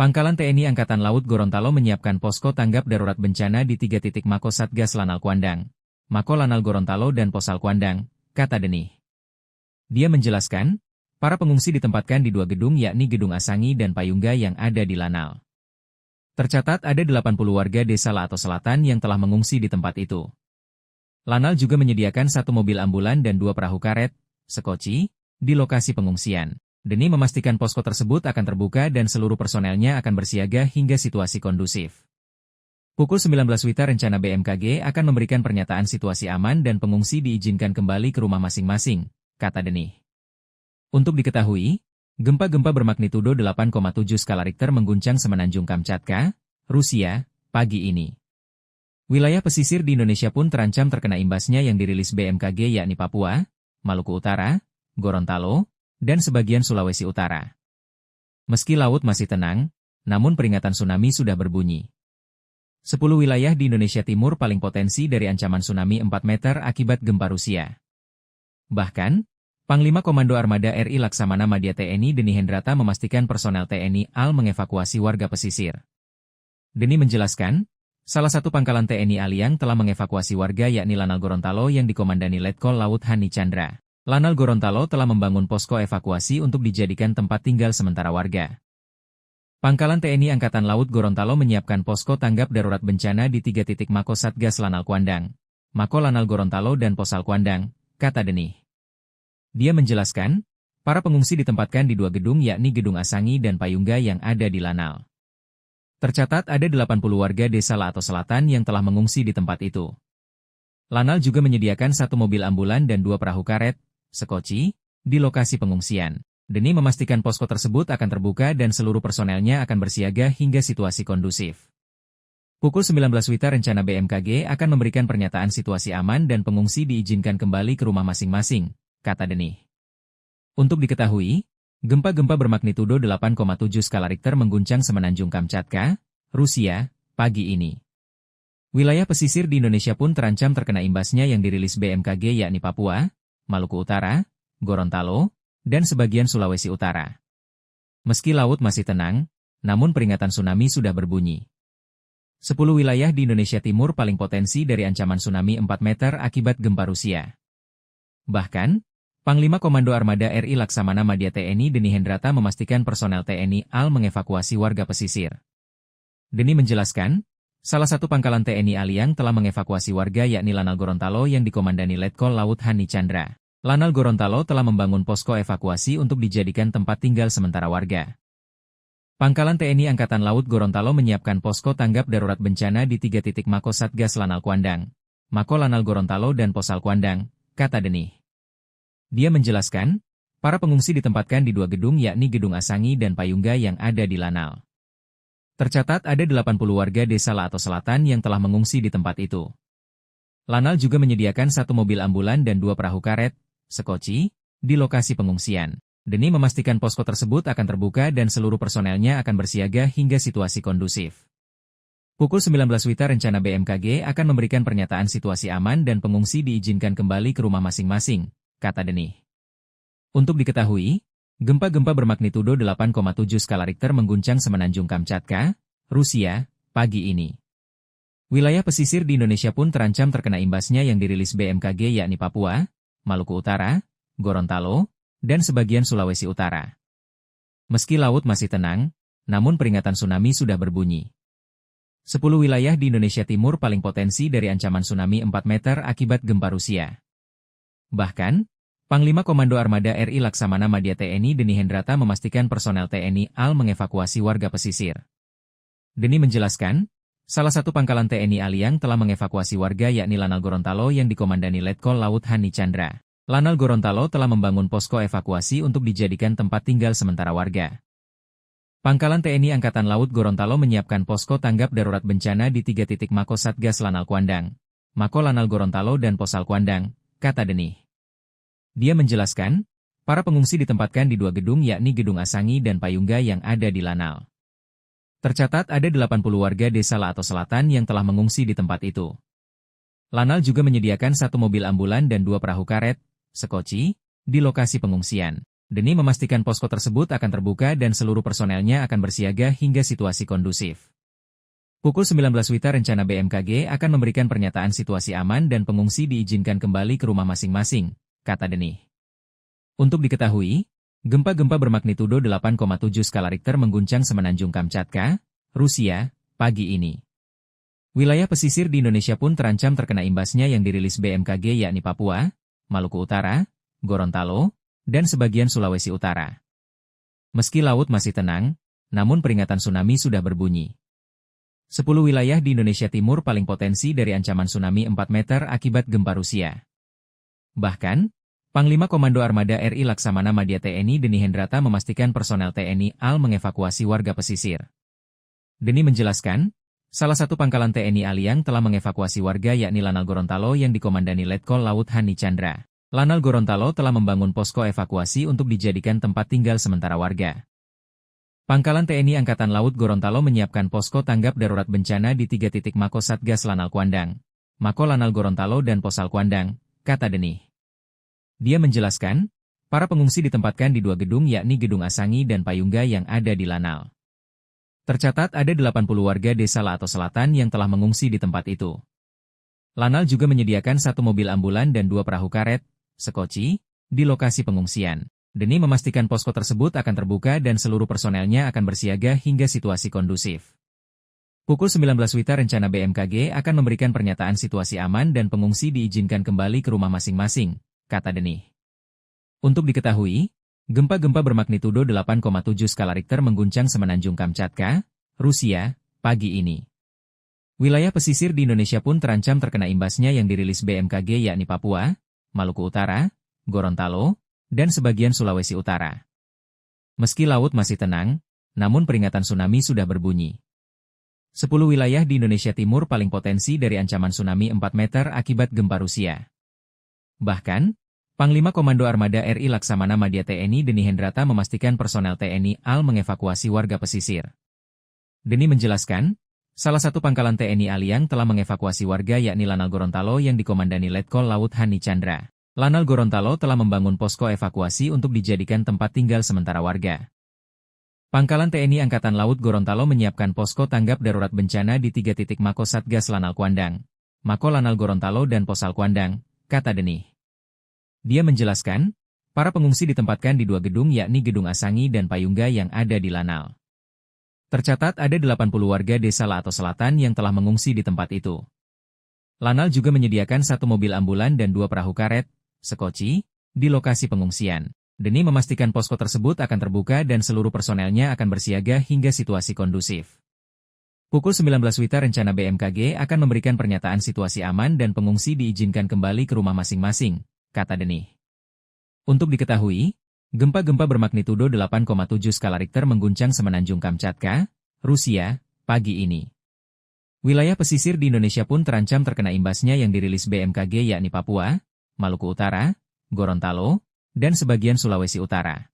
Pangkalan TNI Angkatan Laut Gorontalo menyiapkan posko tanggap darurat bencana di 3 titik Mako Satgas Lanal Kuandang, Mako Lanal Gorontalo dan Posal Kuandang, kata Denih. Dia menjelaskan, para pengungsi ditempatkan di 2 gedung yakni Gedung Asangi dan Payungga yang ada di Lanal. Tercatat ada 80 warga desa Laato Selatan yang telah mengungsi di tempat itu. Lanal juga menyediakan 1 mobil ambulan dan 2 perahu karet, sekoci, di lokasi pengungsian. Denih memastikan posko tersebut akan terbuka dan seluruh personelnya akan bersiaga hingga situasi kondusif. Pukul 19 WITA rencana BMKG akan memberikan pernyataan situasi aman dan pengungsi diizinkan kembali ke rumah masing-masing, kata Denih. Untuk diketahui, gempa-gempa bermagnitudo 8,7 skala Richter mengguncang Semenanjung Kamchatka, Rusia, pagi ini. Wilayah pesisir di Indonesia pun terancam terkena imbasnya yang dirilis BMKG yakni Papua, Maluku Utara, Gorontalo, dan sebagian Sulawesi Utara. Meski laut masih tenang, namun peringatan tsunami sudah berbunyi. 10 wilayah di Indonesia Timur paling potensi dari ancaman tsunami 4 meter akibat gempa Rusia. Bahkan, Panglima Komando Armada RI Laksamana Madya TNI Deni Hendrata memastikan personel TNI AL mengevakuasi warga pesisir. Deni menjelaskan, salah satu pangkalan TNI Aliang telah mengevakuasi warga yakni Lanal Gorontalo yang dikomandani Letkol Laut Hani Chandra. Lanal Gorontalo telah membangun posko evakuasi untuk dijadikan tempat tinggal sementara warga. Pangkalan TNI Angkatan Laut Gorontalo menyiapkan posko tanggap darurat bencana di 3 titik Mako Satgas Lanal Kuandang, Mako Lanal Gorontalo dan Posal Kuandang, kata Denih. Dia menjelaskan, para pengungsi ditempatkan di 2 gedung yakni Gedung Asangi dan Payungga yang ada di Lanal. Tercatat ada 80 warga desa Laato Selatan yang telah mengungsi di tempat itu. Lanal juga menyediakan 1 mobil ambulan dan 2 perahu karet, sekoci, di lokasi pengungsian. Denih memastikan posko tersebut akan terbuka dan seluruh personelnya akan bersiaga hingga situasi kondusif. Pukul 19 WITA rencana BMKG akan memberikan pernyataan situasi aman dan pengungsi diizinkan kembali ke rumah masing-masing, kata Denih. Untuk diketahui, gempa-gempa bermagnitudo 8,7 skala Richter mengguncang Semenanjung Kamchatka, Rusia, pagi ini. Wilayah pesisir di Indonesia pun terancam terkena imbasnya yang dirilis BMKG yakni Papua, Maluku Utara, Gorontalo, dan sebagian Sulawesi Utara. Meski laut masih tenang, namun peringatan tsunami sudah berbunyi. 10 wilayah di Indonesia Timur paling potensi dari ancaman tsunami 4 meter akibat gempa Rusia. Bahkan, Panglima Komando Armada RI Laksamana Madya TNI Deni Hendrata memastikan personel TNI AL mengevakuasi warga pesisir. Deni menjelaskan, salah satu pangkalan TNI Aliang telah mengevakuasi warga yakni Lanal Gorontalo yang dikomandani Letkol Laut Hani Chandra. Lanal Gorontalo telah membangun posko evakuasi untuk dijadikan tempat tinggal sementara warga. Pangkalan TNI Angkatan Laut Gorontalo menyiapkan posko tanggap darurat bencana di 3 titik Mako Satgas Lanal Kuandang, Mako Lanal Gorontalo dan Posal Kuandang, kata Denih. Dia menjelaskan, para pengungsi ditempatkan di 2 gedung yakni Gedung Asangi dan Payungga yang ada di Lanal. Tercatat ada 80 warga desa Laato Selatan yang telah mengungsi di tempat itu. Lanal juga menyediakan 1 mobil ambulan dan 2 perahu karet, sekoci, di lokasi pengungsian. Demi memastikan posko tersebut akan terbuka dan seluruh personelnya akan bersiaga hingga situasi kondusif. Pukul 19 WITA rencana BMKG akan memberikan pernyataan situasi aman dan pengungsi diizinkan kembali ke rumah masing-masing, kata Denih. Untuk diketahui, gempa-gempa bermagnitudo 8,7 skala Richter mengguncang Semenanjung Kamchatka, Rusia, pagi ini. Wilayah pesisir di Indonesia pun terancam terkena imbasnya yang dirilis BMKG yakni Papua, Maluku Utara, Gorontalo, dan sebagian Sulawesi Utara. Meski laut masih tenang, namun peringatan tsunami sudah berbunyi. 10 wilayah di Indonesia Timur paling potensi dari ancaman tsunami 4 meter akibat gempa Rusia. Bahkan, Panglima Komando Armada RI Laksamana Madya TNI Deni Hendrata memastikan personel TNI AL mengevakuasi warga pesisir. Deni menjelaskan, salah satu pangkalan TNI AL yang telah mengevakuasi warga yakni Lanal Gorontalo yang dikomandani Letkol Laut Hani Chandra. Lanal Gorontalo telah membangun posko evakuasi untuk dijadikan tempat tinggal sementara warga. Pangkalan TNI Angkatan Laut Gorontalo menyiapkan posko tanggap darurat bencana di 3 titik Mako Satgas Lanal Kuandang, Mako Lanal Gorontalo dan Posal Kuandang, kata Denih. Dia menjelaskan, para pengungsi ditempatkan di 2 gedung yakni Gedung Asangi dan Payungga yang ada di Lanal. Tercatat ada 80 warga desa Laato Selatan yang telah mengungsi di tempat itu. Lanal juga menyediakan 1 mobil ambulan dan 2 perahu karet, sekoci, di lokasi pengungsian. Deni memastikan posko tersebut akan terbuka dan seluruh personelnya akan bersiaga hingga situasi kondusif. Pukul 19 WITA rencana BMKG akan memberikan pernyataan situasi aman dan pengungsi diizinkan kembali ke rumah masing-masing, kata Denih. Untuk diketahui, gempa-gempa bermagnitudo 8,7 skala Richter mengguncang Semenanjung Kamchatka, Rusia, pagi ini. Wilayah pesisir di Indonesia pun terancam terkena imbasnya yang dirilis BMKG yakni Papua, Maluku Utara, Gorontalo, dan sebagian Sulawesi Utara. Meski laut masih tenang, namun peringatan tsunami sudah berbunyi. 10 wilayah di Indonesia Timur paling potensi dari ancaman tsunami 4 meter akibat gempa Rusia. Bahkan, Panglima Komando Armada RI Laksamana Madya TNI Deni Hendrata memastikan personel TNI AL mengevakuasi warga pesisir. Deni menjelaskan, salah satu pangkalan TNI AL yang telah mengevakuasi warga yakni Lanal Gorontalo yang dikomandani Letkol Laut Hani Chandra. Lanal Gorontalo telah membangun posko evakuasi untuk dijadikan tempat tinggal sementara warga. Pangkalan TNI Angkatan Laut Gorontalo menyiapkan posko tanggap darurat bencana di 3 titik Mako Satgas Lanal Kuandang, Mako Lanal Gorontalo dan Posal Kuandang, kata Denih. Dia menjelaskan, para pengungsi ditempatkan di 2 gedung yakni Gedung Asangi dan Payungga yang ada di Lanal. Tercatat ada 80 warga desa Laato Selatan yang telah mengungsi di tempat itu. Lanal juga menyediakan 1 mobil ambulan dan 2 perahu karet, sekoci, di lokasi pengungsian. Deni memastikan posko tersebut akan terbuka dan seluruh personelnya akan bersiaga hingga situasi kondusif. Pukul 19 WITA rencana BMKG akan memberikan pernyataan situasi aman dan pengungsi diizinkan kembali ke rumah masing-masing, kata Denih. Untuk diketahui, gempa-gempa bermagnitudo 8,7 skala Richter mengguncang Semenanjung Kamchatka, Rusia, pagi ini. Wilayah pesisir di Indonesia pun terancam terkena imbasnya yang dirilis BMKG yakni Papua, Maluku Utara, Gorontalo, dan sebagian Sulawesi Utara. Meski laut masih tenang, namun peringatan tsunami sudah berbunyi. 10 wilayah di Indonesia Timur paling potensi dari ancaman tsunami 4 meter akibat gempa Rusia. Bahkan, Panglima Komando Armada RI Laksamana Madya TNI Deni Hendrata memastikan personel TNI AL mengevakuasi warga pesisir. Deni menjelaskan, salah satu pangkalan TNI AL yang telah mengevakuasi warga yakni Lanal Gorontalo yang dikomandani Letkol Laut Hani Chandra. Lanal Gorontalo telah membangun posko evakuasi untuk dijadikan tempat tinggal sementara warga. Pangkalan TNI Angkatan Laut Gorontalo menyiapkan posko tanggap darurat bencana di 3 titik Mako Satgas Lanal Kuandang, Mako Lanal Gorontalo dan Posal Kuandang, kata Denih. Dia menjelaskan, para pengungsi ditempatkan di 2 gedung yakni Gedung Asangi dan Payungga yang ada di Lanal. Tercatat ada 80 warga desa Laato Selatan yang telah mengungsi di tempat itu. Lanal juga menyediakan 1 mobil ambulan dan 2 perahu karet, sekoci, di lokasi pengungsian. Deni memastikan posko tersebut akan terbuka dan seluruh personelnya akan bersiaga hingga situasi kondusif. Pukul 19 WITA rencana BMKG akan memberikan pernyataan situasi aman dan pengungsi diizinkan kembali ke rumah masing-masing, kata Denih. Untuk diketahui, gempa-gempa bermagnitudo 8,7 skala Richter mengguncang Semenanjung Kamchatka, Rusia, pagi ini. Wilayah pesisir di Indonesia pun terancam terkena imbasnya yang dirilis BMKG yakni Papua, Maluku Utara, Gorontalo, dan sebagian Sulawesi Utara.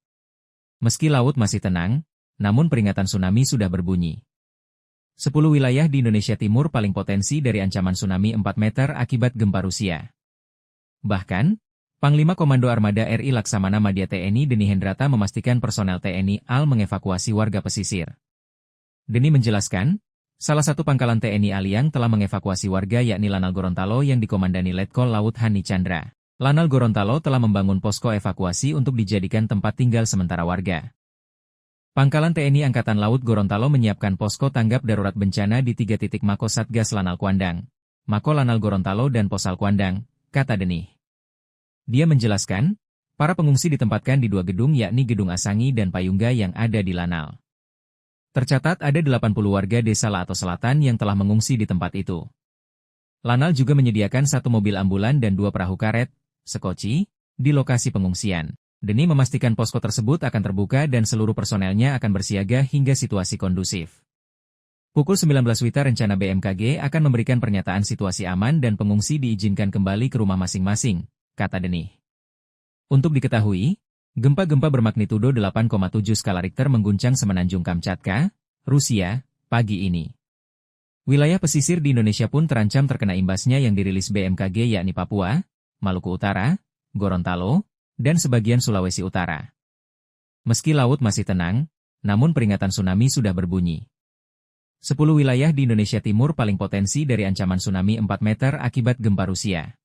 Meski laut masih tenang, namun peringatan tsunami sudah berbunyi. 10 wilayah di Indonesia Timur paling potensi dari ancaman tsunami 4 meter akibat gempa Rusia. Bahkan, Panglima Komando Armada RI Laksamana Madya TNI Deni Hendrata memastikan personel TNI AL mengevakuasi warga pesisir. Deni menjelaskan, salah satu pangkalan TNI AL yang telah mengevakuasi warga yakni Lanal Gorontalo yang dikomandani Letkol Laut Hani Chandra. Lanal Gorontalo telah membangun posko evakuasi untuk dijadikan tempat tinggal sementara warga. Pangkalan TNI Angkatan Laut Gorontalo menyiapkan posko tanggap darurat bencana di 3 titik Mako Satgas Lanal Kuandang, Mako Lanal Gorontalo dan Posal Kuandang, kata Deni. Dia menjelaskan, para pengungsi ditempatkan di 2 gedung yakni Gedung Asangi dan Payungga yang ada di Lanal. Tercatat ada 80 warga desa Lato Selatan yang telah mengungsi di tempat itu. Lanal juga menyediakan 1 mobil ambulan dan 2 perahu karet, sekoci, di lokasi pengungsian. Deni memastikan posko tersebut akan terbuka dan seluruh personelnya akan bersiaga hingga situasi kondusif. Pukul 19 WITA rencana BMKG akan memberikan pernyataan situasi aman dan pengungsi diizinkan kembali ke rumah masing-masing, kata Deni. Untuk diketahui, gempa-gempa bermagnitudo 8,7 skala Richter mengguncang Semenanjung Kamchatka, Rusia, pagi ini. Wilayah pesisir di Indonesia pun terancam terkena imbasnya yang dirilis BMKG yakni Papua, Maluku Utara, Gorontalo, dan sebagian Sulawesi Utara. Meski laut masih tenang, namun peringatan tsunami sudah berbunyi. 10 wilayah di Indonesia Timur paling potensi dari ancaman tsunami 4 meter akibat gempa Rusia.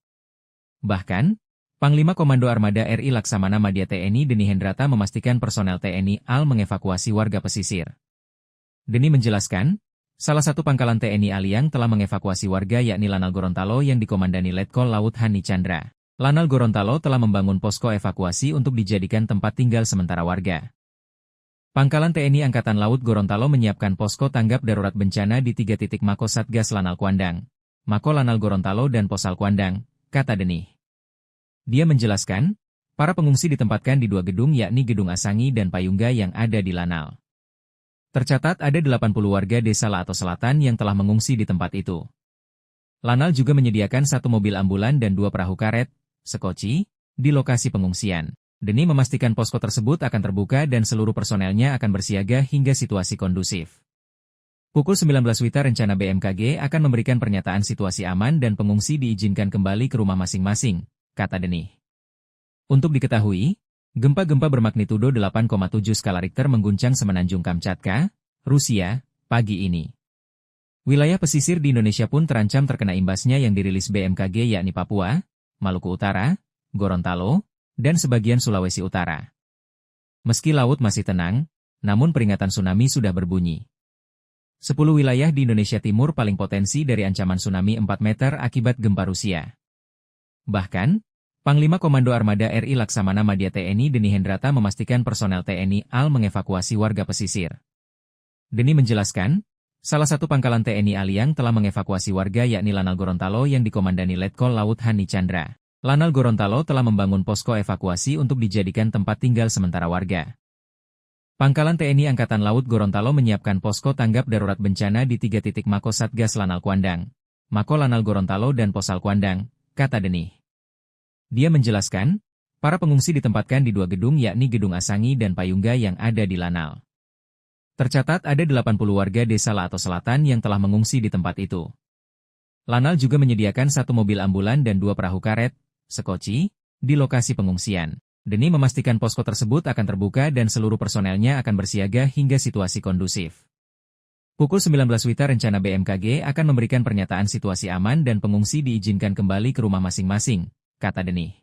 Bahkan, Panglima Komando Armada RI Laksamana Madya TNI Deni Hendrata memastikan personel TNI AL mengevakuasi warga pesisir. Deni menjelaskan, salah satu pangkalan TNI AL yang telah mengevakuasi warga yakni Lanal Gorontalo yang dikomandani Letkol Laut Hani Chandra. Lanal Gorontalo telah membangun posko evakuasi untuk dijadikan tempat tinggal sementara warga. Pangkalan TNI Angkatan Laut Gorontalo menyiapkan posko tanggap darurat bencana di 3 titik Mako Satgas Lanal Kuandang, Mako Lanal Gorontalo dan Posal Kuandang, kata Deni. Dia menjelaskan, para pengungsi ditempatkan di 2 gedung yakni Gedung Asangi dan Payungga yang ada di Lanal. Tercatat ada 80 warga desa Lato Selatan yang telah mengungsi di tempat itu. Lanal juga menyediakan 1 mobil ambulan dan 2 perahu karet, sekoci, di lokasi pengungsian. Deni memastikan posko tersebut akan terbuka dan seluruh personelnya akan bersiaga hingga situasi kondusif. Pukul 19 WITA rencana BMKG akan memberikan pernyataan situasi aman dan pengungsi diizinkan kembali ke rumah masing-masing, kata Deni. Untuk diketahui, gempa-gempa bermagnitudo 8,7 skala Richter mengguncang Semenanjung Kamchatka, Rusia, pagi ini. Wilayah pesisir di Indonesia pun terancam terkena imbasnya yang dirilis BMKG yakni Papua, Maluku Utara, Gorontalo, dan sebagian Sulawesi Utara. Meski laut masih tenang, namun peringatan tsunami sudah berbunyi. 10 wilayah di Indonesia Timur paling potensi dari ancaman tsunami 4 meter akibat gempa Rusia. Bahkan, Panglima Komando Armada RI Laksamana Madya TNI Deni Hendrata memastikan personel TNI AL mengevakuasi warga pesisir. Deni menjelaskan, salah satu pangkalan TNI AL yang telah mengevakuasi warga yakni Lanal Gorontalo yang dikomandani Letkol Laut Hani Chandra. Lanal Gorontalo telah membangun posko evakuasi untuk dijadikan tempat tinggal sementara warga. Pangkalan TNI Angkatan Laut Gorontalo menyiapkan posko tanggap darurat bencana di 3 titik Mako Satgas Lanal Kuandang, Mako Lanal Gorontalo dan Posal Kuandang, kata Deni. Dia menjelaskan, para pengungsi ditempatkan di 2 gedung yakni Gedung Asangi dan Payungga yang ada di Lanal. Tercatat ada 80 warga desa Lato Selatan yang telah mengungsi di tempat itu. Lanal juga menyediakan 1 mobil ambulan dan 2 perahu karet, sekoci, di lokasi pengungsian. Deni memastikan posko tersebut akan terbuka dan seluruh personelnya akan bersiaga hingga situasi kondusif. Pukul 19 WITA rencana BMKG akan memberikan pernyataan situasi aman dan pengungsi diizinkan kembali ke rumah masing-masing, kata Deni.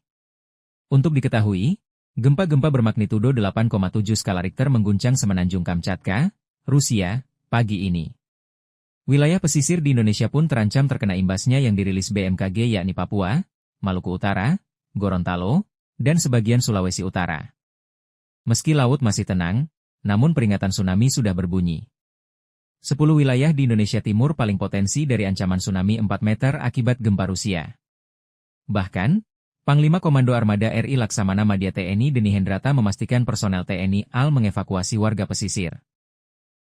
Untuk diketahui, gempa-gempa bermagnitudo 8,7 skala Richter mengguncang Semenanjung Kamchatka, Rusia, pagi ini. Wilayah pesisir di Indonesia pun terancam terkena imbasnya yang dirilis BMKG yakni Papua, Maluku Utara, Gorontalo, dan sebagian Sulawesi Utara. Meski laut masih tenang, namun peringatan tsunami sudah berbunyi. 10 wilayah di Indonesia Timur paling potensi dari ancaman tsunami 4 meter akibat gempa Rusia. Bahkan, Panglima Komando Armada RI Laksamana Madya TNI Deni Hendrata memastikan personel TNI AL mengevakuasi warga pesisir.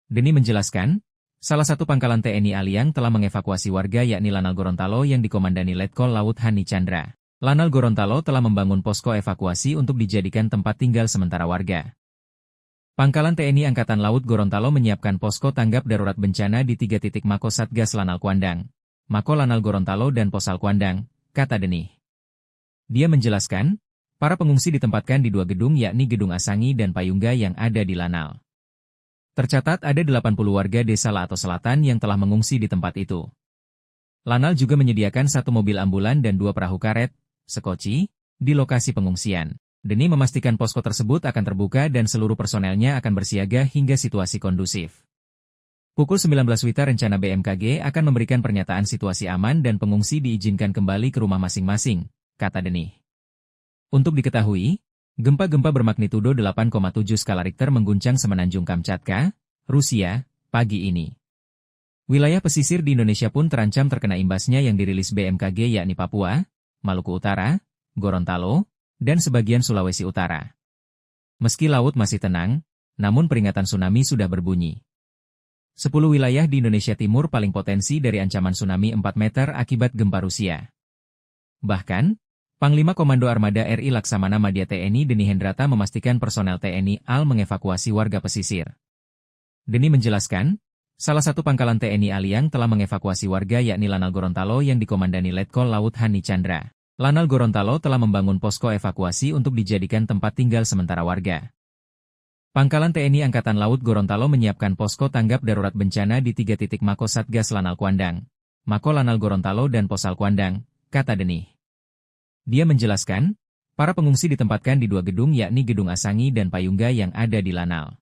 Deni menjelaskan, Salah satu pangkalan TNI Aliang telah mengevakuasi warga yakni Lanal Gorontalo yang dikomandani Letkol Laut Hani Chandra. Lanal Gorontalo telah membangun posko evakuasi untuk dijadikan tempat tinggal sementara warga. Pangkalan TNI Angkatan Laut Gorontalo menyiapkan posko tanggap darurat bencana di 3 titik Mako Satgas Lanal Kuandang, Mako Lanal Gorontalo dan Posal Kuandang, kata Denih. Dia menjelaskan, para pengungsi ditempatkan di 2 gedung yakni Gedung Asangi dan Payungga yang ada di Lanal. Tercatat ada 80 warga desa Lato Selatan yang telah mengungsi di tempat itu. Lanal juga menyediakan 1 mobil ambulan dan 2 perahu karet, sekoci, di lokasi pengungsian. Denih memastikan posko tersebut akan terbuka dan seluruh personelnya akan bersiaga hingga situasi kondusif. Pukul 19 WITA rencana BMKG akan memberikan pernyataan situasi aman dan pengungsi diizinkan kembali ke rumah masing-masing, kata Denih. Untuk diketahui, gempa-gempa bermagnitudo 8,7 skala Richter mengguncang Semenanjung Kamchatka, Rusia, pagi ini. Wilayah pesisir di Indonesia pun terancam terkena imbasnya yang dirilis BMKG yakni Papua, Maluku Utara, Gorontalo, dan sebagian Sulawesi Utara. Meski laut masih tenang, namun peringatan tsunami sudah berbunyi. 10 wilayah di Indonesia Timur paling potensi dari ancaman tsunami 4 meter akibat gempa Rusia. Bahkan, Panglima Komando Armada RI Laksamana Madya TNI Deni Hendrata memastikan personel TNI AL mengevakuasi warga pesisir. Deni menjelaskan, salah satu pangkalan TNI Aliang telah mengevakuasi warga yakni Lanal Gorontalo yang dikomandani Letkol Laut Hani Chandra. Lanal Gorontalo telah membangun posko evakuasi untuk dijadikan tempat tinggal sementara warga. Pangkalan TNI Angkatan Laut Gorontalo menyiapkan posko tanggap darurat bencana di 3 titik Mako Satgas Lanal Kuandang, Mako Lanal Gorontalo dan Posal Kuandang, kata Denih. Dia menjelaskan, para pengungsi ditempatkan di 2 gedung yakni Gedung Asangi dan Payungga yang ada di Lanal.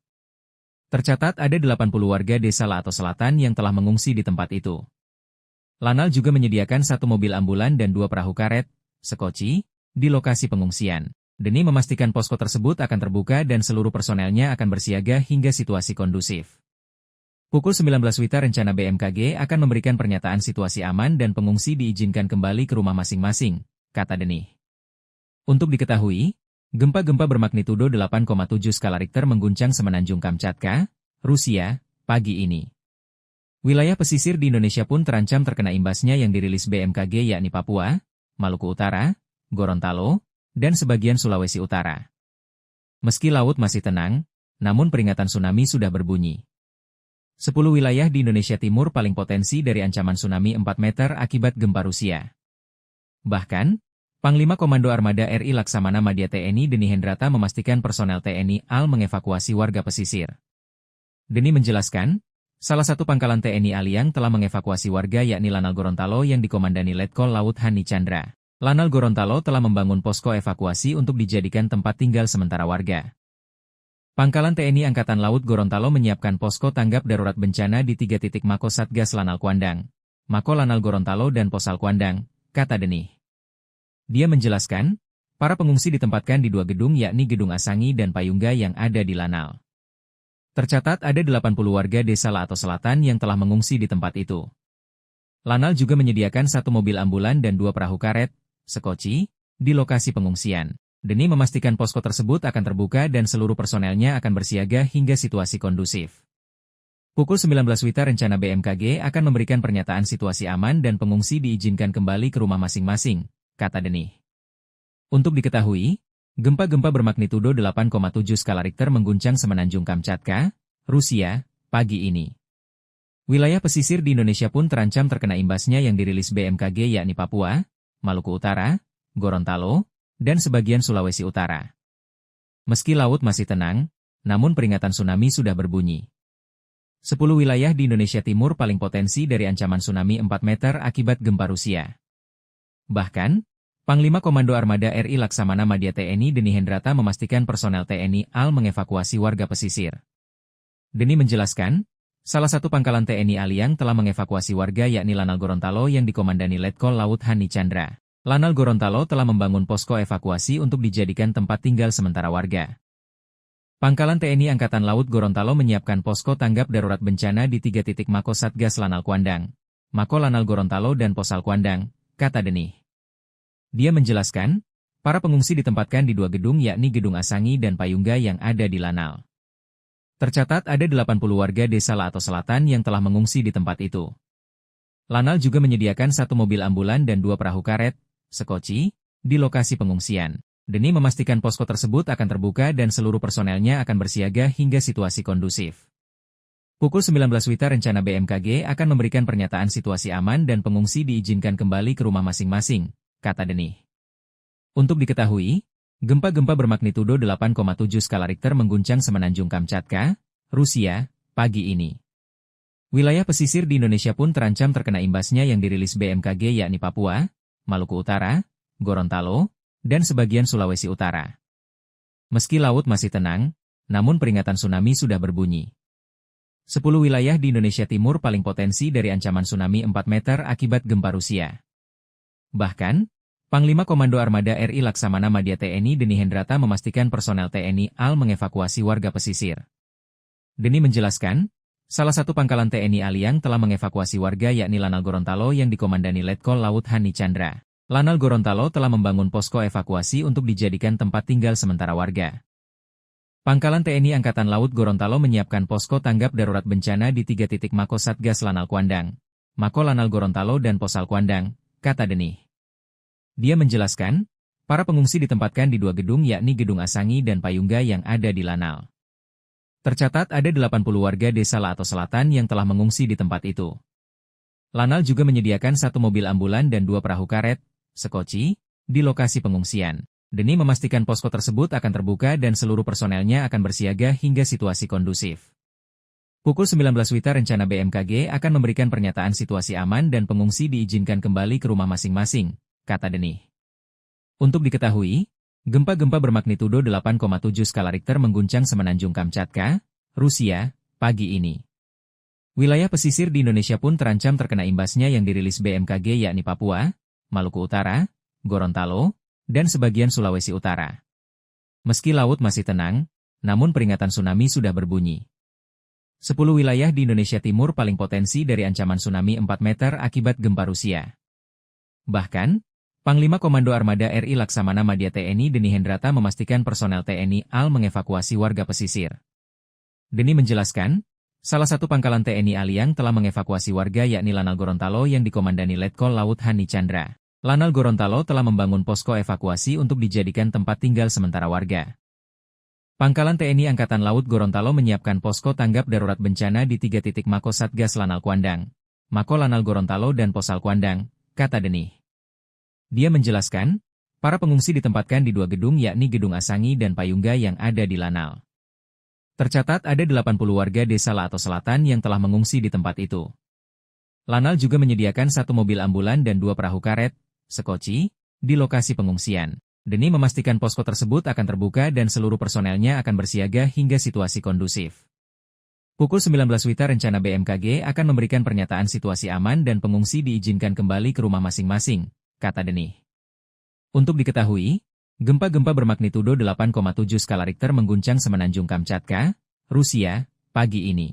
Tercatat ada 80 warga desa Lato Selatan yang telah mengungsi di tempat itu. Lanal juga menyediakan 1 mobil ambulan dan 2 perahu karet, sekoci, di lokasi pengungsian. Denih memastikan posko tersebut akan terbuka dan seluruh personelnya akan bersiaga hingga situasi kondusif. Pukul 19 WITA rencana BMKG akan memberikan pernyataan situasi aman dan pengungsi diizinkan kembali ke rumah masing-masing, kata Denih. Untuk diketahui, gempa-gempa bermagnitudo 8,7 skala Richter mengguncang Semenanjung Kamchatka, Rusia, pagi ini. Wilayah pesisir di Indonesia pun terancam terkena imbasnya yang dirilis BMKG yakni Papua, Maluku Utara, Gorontalo, dan sebagian Sulawesi Utara. Meski laut masih tenang, namun peringatan tsunami sudah berbunyi. 10 wilayah di Indonesia Timur paling potensi dari ancaman tsunami 4 meter akibat gempa Rusia. Bahkan, Panglima Komando Armada RI Laksamana Madya TNI Deni Hendrata memastikan personel TNI AL mengevakuasi warga pesisir. Deni menjelaskan, salah satu pangkalan TNI Aliang telah mengevakuasi warga yakni Lanal Gorontalo yang dikomandani Letkol Laut Hani Chandra. Lanal Gorontalo telah membangun posko evakuasi untuk dijadikan tempat tinggal sementara warga. Pangkalan TNI Angkatan Laut Gorontalo menyiapkan posko tanggap darurat bencana di 3 titik Mako Satgas Lanal Kuandang, Mako Lanal Gorontalo dan Posal Kuandang, kata Denih. Dia menjelaskan, para pengungsi ditempatkan di 2 gedung yakni Gedung Asangi dan Payungga yang ada di Lanal. Tercatat ada 80 warga desa Lato Selatan yang telah mengungsi di tempat itu. Lanal juga menyediakan 1 mobil ambulan dan 2 perahu karet, sekoci, di lokasi pengungsian. Denih memastikan posko tersebut akan terbuka dan seluruh personelnya akan bersiaga hingga situasi kondusif. Pukul 19 WITA rencana BMKG akan memberikan pernyataan situasi aman dan pengungsi diizinkan kembali ke rumah masing-masing, kata Denih. Untuk diketahui, gempa-gempa bermagnitudo 8,7 skala Richter mengguncang Semenanjung Kamchatka, Rusia, pagi ini. Wilayah pesisir di Indonesia pun terancam terkena imbasnya yang dirilis BMKG yakni Papua, Maluku Utara, Gorontalo, dan sebagian Sulawesi Utara. Meski laut masih tenang, namun peringatan tsunami sudah berbunyi. 10 wilayah di Indonesia Timur paling potensi dari ancaman tsunami 4 meter akibat gempa Rusia. Bahkan, Panglima Komando Armada RI Laksamana Madya TNI Deni Hendrata memastikan personel TNI AL mengevakuasi warga pesisir. Deni menjelaskan, salah satu pangkalan TNI Aliang telah mengevakuasi warga yakni Lanal Gorontalo yang dikomandani Letkol Laut Hani Chandra. Lanal Gorontalo telah membangun posko evakuasi untuk dijadikan tempat tinggal sementara warga. Pangkalan TNI Angkatan Laut Gorontalo menyiapkan posko tanggap darurat bencana di 3 titik Mako Satgas Lanal Kuandang, Mako Lanal Gorontalo dan Posal Kuandang, kata Denih. Dia menjelaskan, para pengungsi ditempatkan di 2 gedung yakni Gedung Asangi dan Payungga yang ada di Lanal. Tercatat ada 80 warga desa Lato Selatan yang telah mengungsi di tempat itu. Lanal juga menyediakan 1 mobil ambulan dan 2 perahu karet, sekoci, di lokasi pengungsian. Demi memastikan posko tersebut akan terbuka dan seluruh personelnya akan bersiaga hingga situasi kondusif. Pukul 19 WITA rencana BMKG akan memberikan pernyataan situasi aman dan pengungsi diizinkan kembali ke rumah masing-masing, kata Denih. Untuk diketahui, gempa-gempa bermagnitudo 8,7 skala Richter mengguncang Semenanjung Kamchatka, Rusia, pagi ini. Wilayah pesisir di Indonesia pun terancam terkena imbasnya yang dirilis BMKG yakni Papua, Maluku Utara, Gorontalo, dan sebagian Sulawesi Utara. Meski laut masih tenang, namun peringatan tsunami sudah berbunyi. 10 wilayah di Indonesia Timur paling potensi dari ancaman tsunami 4 meter akibat gempa Rusia. Bahkan, Panglima Komando Armada RI Laksamana Madya TNI Deni Hendrata memastikan personel TNI AL mengevakuasi warga pesisir. Deni menjelaskan, salah satu pangkalan TNI AL yang telah mengevakuasi warga yakni Lanal Gorontalo yang dikomandani Letkol Laut Hani Chandra. Lanal Gorontalo telah membangun posko evakuasi untuk dijadikan tempat tinggal sementara warga. Pangkalan TNI Angkatan Laut Gorontalo menyiapkan posko tanggap darurat bencana di 3 titik Mako Satgas Lanal Kuandang, Mako Lanal Gorontalo dan Posal Kuandang, kata Denih. Dia menjelaskan, para pengungsi ditempatkan di 2 gedung yakni Gedung Asangi dan Payungga yang ada di Lanal. Tercatat ada 80 warga desa Lato Selatan yang telah mengungsi di tempat itu. Lanal juga menyediakan 1 mobil ambulan dan 2 perahu karet, sekoci, di lokasi pengungsian. Deni memastikan posko tersebut akan terbuka dan seluruh personelnya akan bersiaga hingga situasi kondusif. Pukul 19 WITA rencana BMKG akan memberikan pernyataan situasi aman dan pengungsi diizinkan kembali ke rumah masing-masing, kata Denih. Untuk diketahui, gempa-gempa bermagnitudo 8,7 skala Richter mengguncang Semenanjung Kamchatka, Rusia, pagi ini. Wilayah pesisir di Indonesia pun terancam terkena imbasnya yang dirilis BMKG yakni Papua, Maluku Utara, Gorontalo, dan sebagian Sulawesi Utara. Meski laut masih tenang, namun peringatan tsunami sudah berbunyi. 10 wilayah di Indonesia Timur paling potensi dari ancaman tsunami 4 meter akibat gempa Rusia. Bahkan, Panglima Komando Armada RI Laksamana Madya TNI Deni Hendrata memastikan personel TNI AL mengevakuasi warga pesisir. Deni menjelaskan, salah satu pangkalan TNI AL yang telah mengevakuasi warga yakni Lanal Gorontalo yang dikomandani Letkol Laut Hani Chandra. Lanal Gorontalo telah membangun posko evakuasi untuk dijadikan tempat tinggal sementara warga. Pangkalan TNI Angkatan Laut Gorontalo menyiapkan posko tanggap darurat bencana di 3 titik Mako Satgas Lanal Kuandang, Mako Lanal Gorontalo dan Posal Kuandang, kata Denih. Dia menjelaskan, para pengungsi ditempatkan di 2 gedung yakni Gedung Asangi dan Payungga yang ada di Lanal. Tercatat ada 80 warga desa Lato Selatan yang telah mengungsi di tempat itu. Lanal juga menyediakan 1 mobil ambulan dan 2 perahu karet, sekoci, di lokasi pengungsian. Deni memastikan posko tersebut akan terbuka dan seluruh personelnya akan bersiaga hingga situasi kondusif. Pukul 19 WITA rencana BMKG akan memberikan pernyataan situasi aman dan pengungsi diizinkan kembali ke rumah masing-masing, kata Denih. Untuk diketahui, gempa-gempa bermagnitudo 8,7 skala Richter mengguncang Semenanjung Kamchatka, Rusia, pagi ini.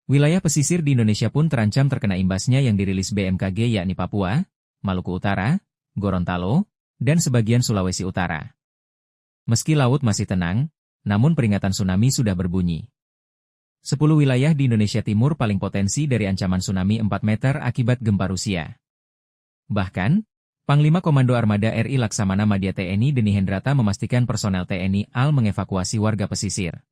Wilayah pesisir di Indonesia pun terancam terkena imbasnya yang dirilis BMKG yakni Papua, Maluku Utara, Gorontalo, dan sebagian Sulawesi Utara. Meski laut masih tenang, namun peringatan tsunami sudah berbunyi. 10 wilayah di Indonesia Timur paling potensi dari ancaman tsunami 4 meter akibat gempa Rusia. Bahkan, Panglima Komando Armada RI Laksamana Madya TNI Deni Hendrata memastikan personel TNI AL mengevakuasi warga pesisir.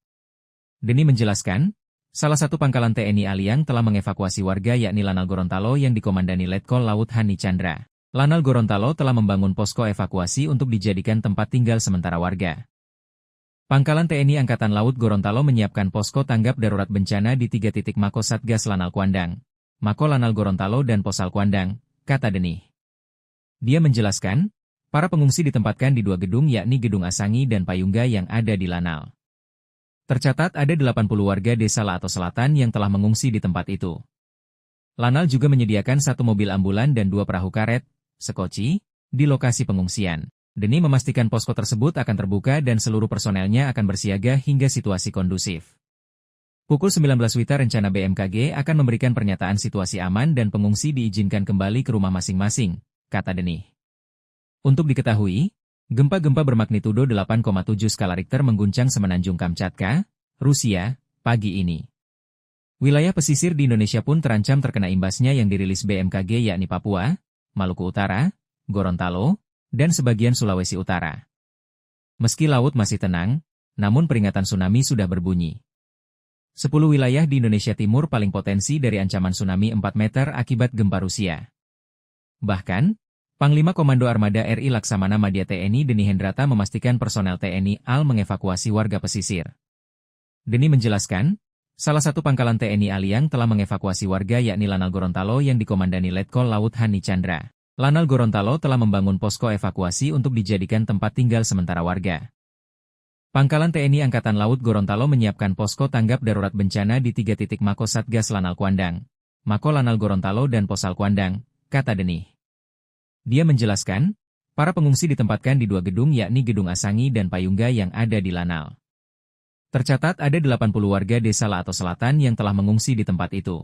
Deni menjelaskan, salah satu pangkalan TNI AL yang telah mengevakuasi warga yakni Lanal Gorontalo yang dikomandani Letkol Laut Hani Chandra. Lanal Gorontalo telah membangun posko evakuasi untuk dijadikan tempat tinggal sementara warga. Pangkalan TNI Angkatan Laut Gorontalo menyiapkan posko tanggap darurat bencana di 3 titik Mako Satgas Lanal Kuandang, Mako Lanal Gorontalo dan Posal Kuandang, kata Denih. Dia menjelaskan, para pengungsi ditempatkan di 2 gedung yakni Gedung Asangi dan Payungga yang ada di Lanal. Tercatat ada 80 warga desa Lato Selatan yang telah mengungsi di tempat itu. Lanal juga menyediakan 1 mobil ambulan dan 2 perahu karet, sekoci, di lokasi pengungsian. Deni memastikan posko tersebut akan terbuka dan seluruh personelnya akan bersiaga hingga situasi kondusif. Pukul 19 WITA rencana BMKG akan memberikan pernyataan situasi aman dan pengungsi diizinkan kembali ke rumah masing-masing, kata Denih. Untuk diketahui, gempa-gempa bermagnitudo 8,7 skala Richter mengguncang Semenanjung Kamchatka, Rusia, pagi ini. Wilayah pesisir di Indonesia pun terancam terkena imbasnya yang dirilis BMKG yakni Papua, Maluku Utara, Gorontalo, dan sebagian Sulawesi Utara. Meski laut masih tenang, namun peringatan tsunami sudah berbunyi. 10 wilayah di Indonesia Timur paling potensi dari ancaman tsunami 4 meter akibat gempa Rusia. Bahkan, Panglima Komando Armada RI Laksamana Madya TNI Deni Hendrata memastikan personel TNI AL mengevakuasi warga pesisir. Deni menjelaskan, salah satu pangkalan TNI AL yang telah mengevakuasi warga yakni Lanal Gorontalo yang dikomandani Letkol Laut Hani Chandra. Lanal Gorontalo telah membangun posko evakuasi untuk dijadikan tempat tinggal sementara warga. Pangkalan TNI Angkatan Laut Gorontalo menyiapkan posko tanggap darurat bencana di 3 titik Mako Satgas Lanal Kuandang, Mako Lanal Gorontalo dan Posal Kuandang, kata Deni. Dia menjelaskan, para pengungsi ditempatkan di 2 gedung yakni Gedung Asangi dan Payungga yang ada di Lanal. Tercatat ada 80 warga desa Lato Selatan yang telah mengungsi di tempat itu.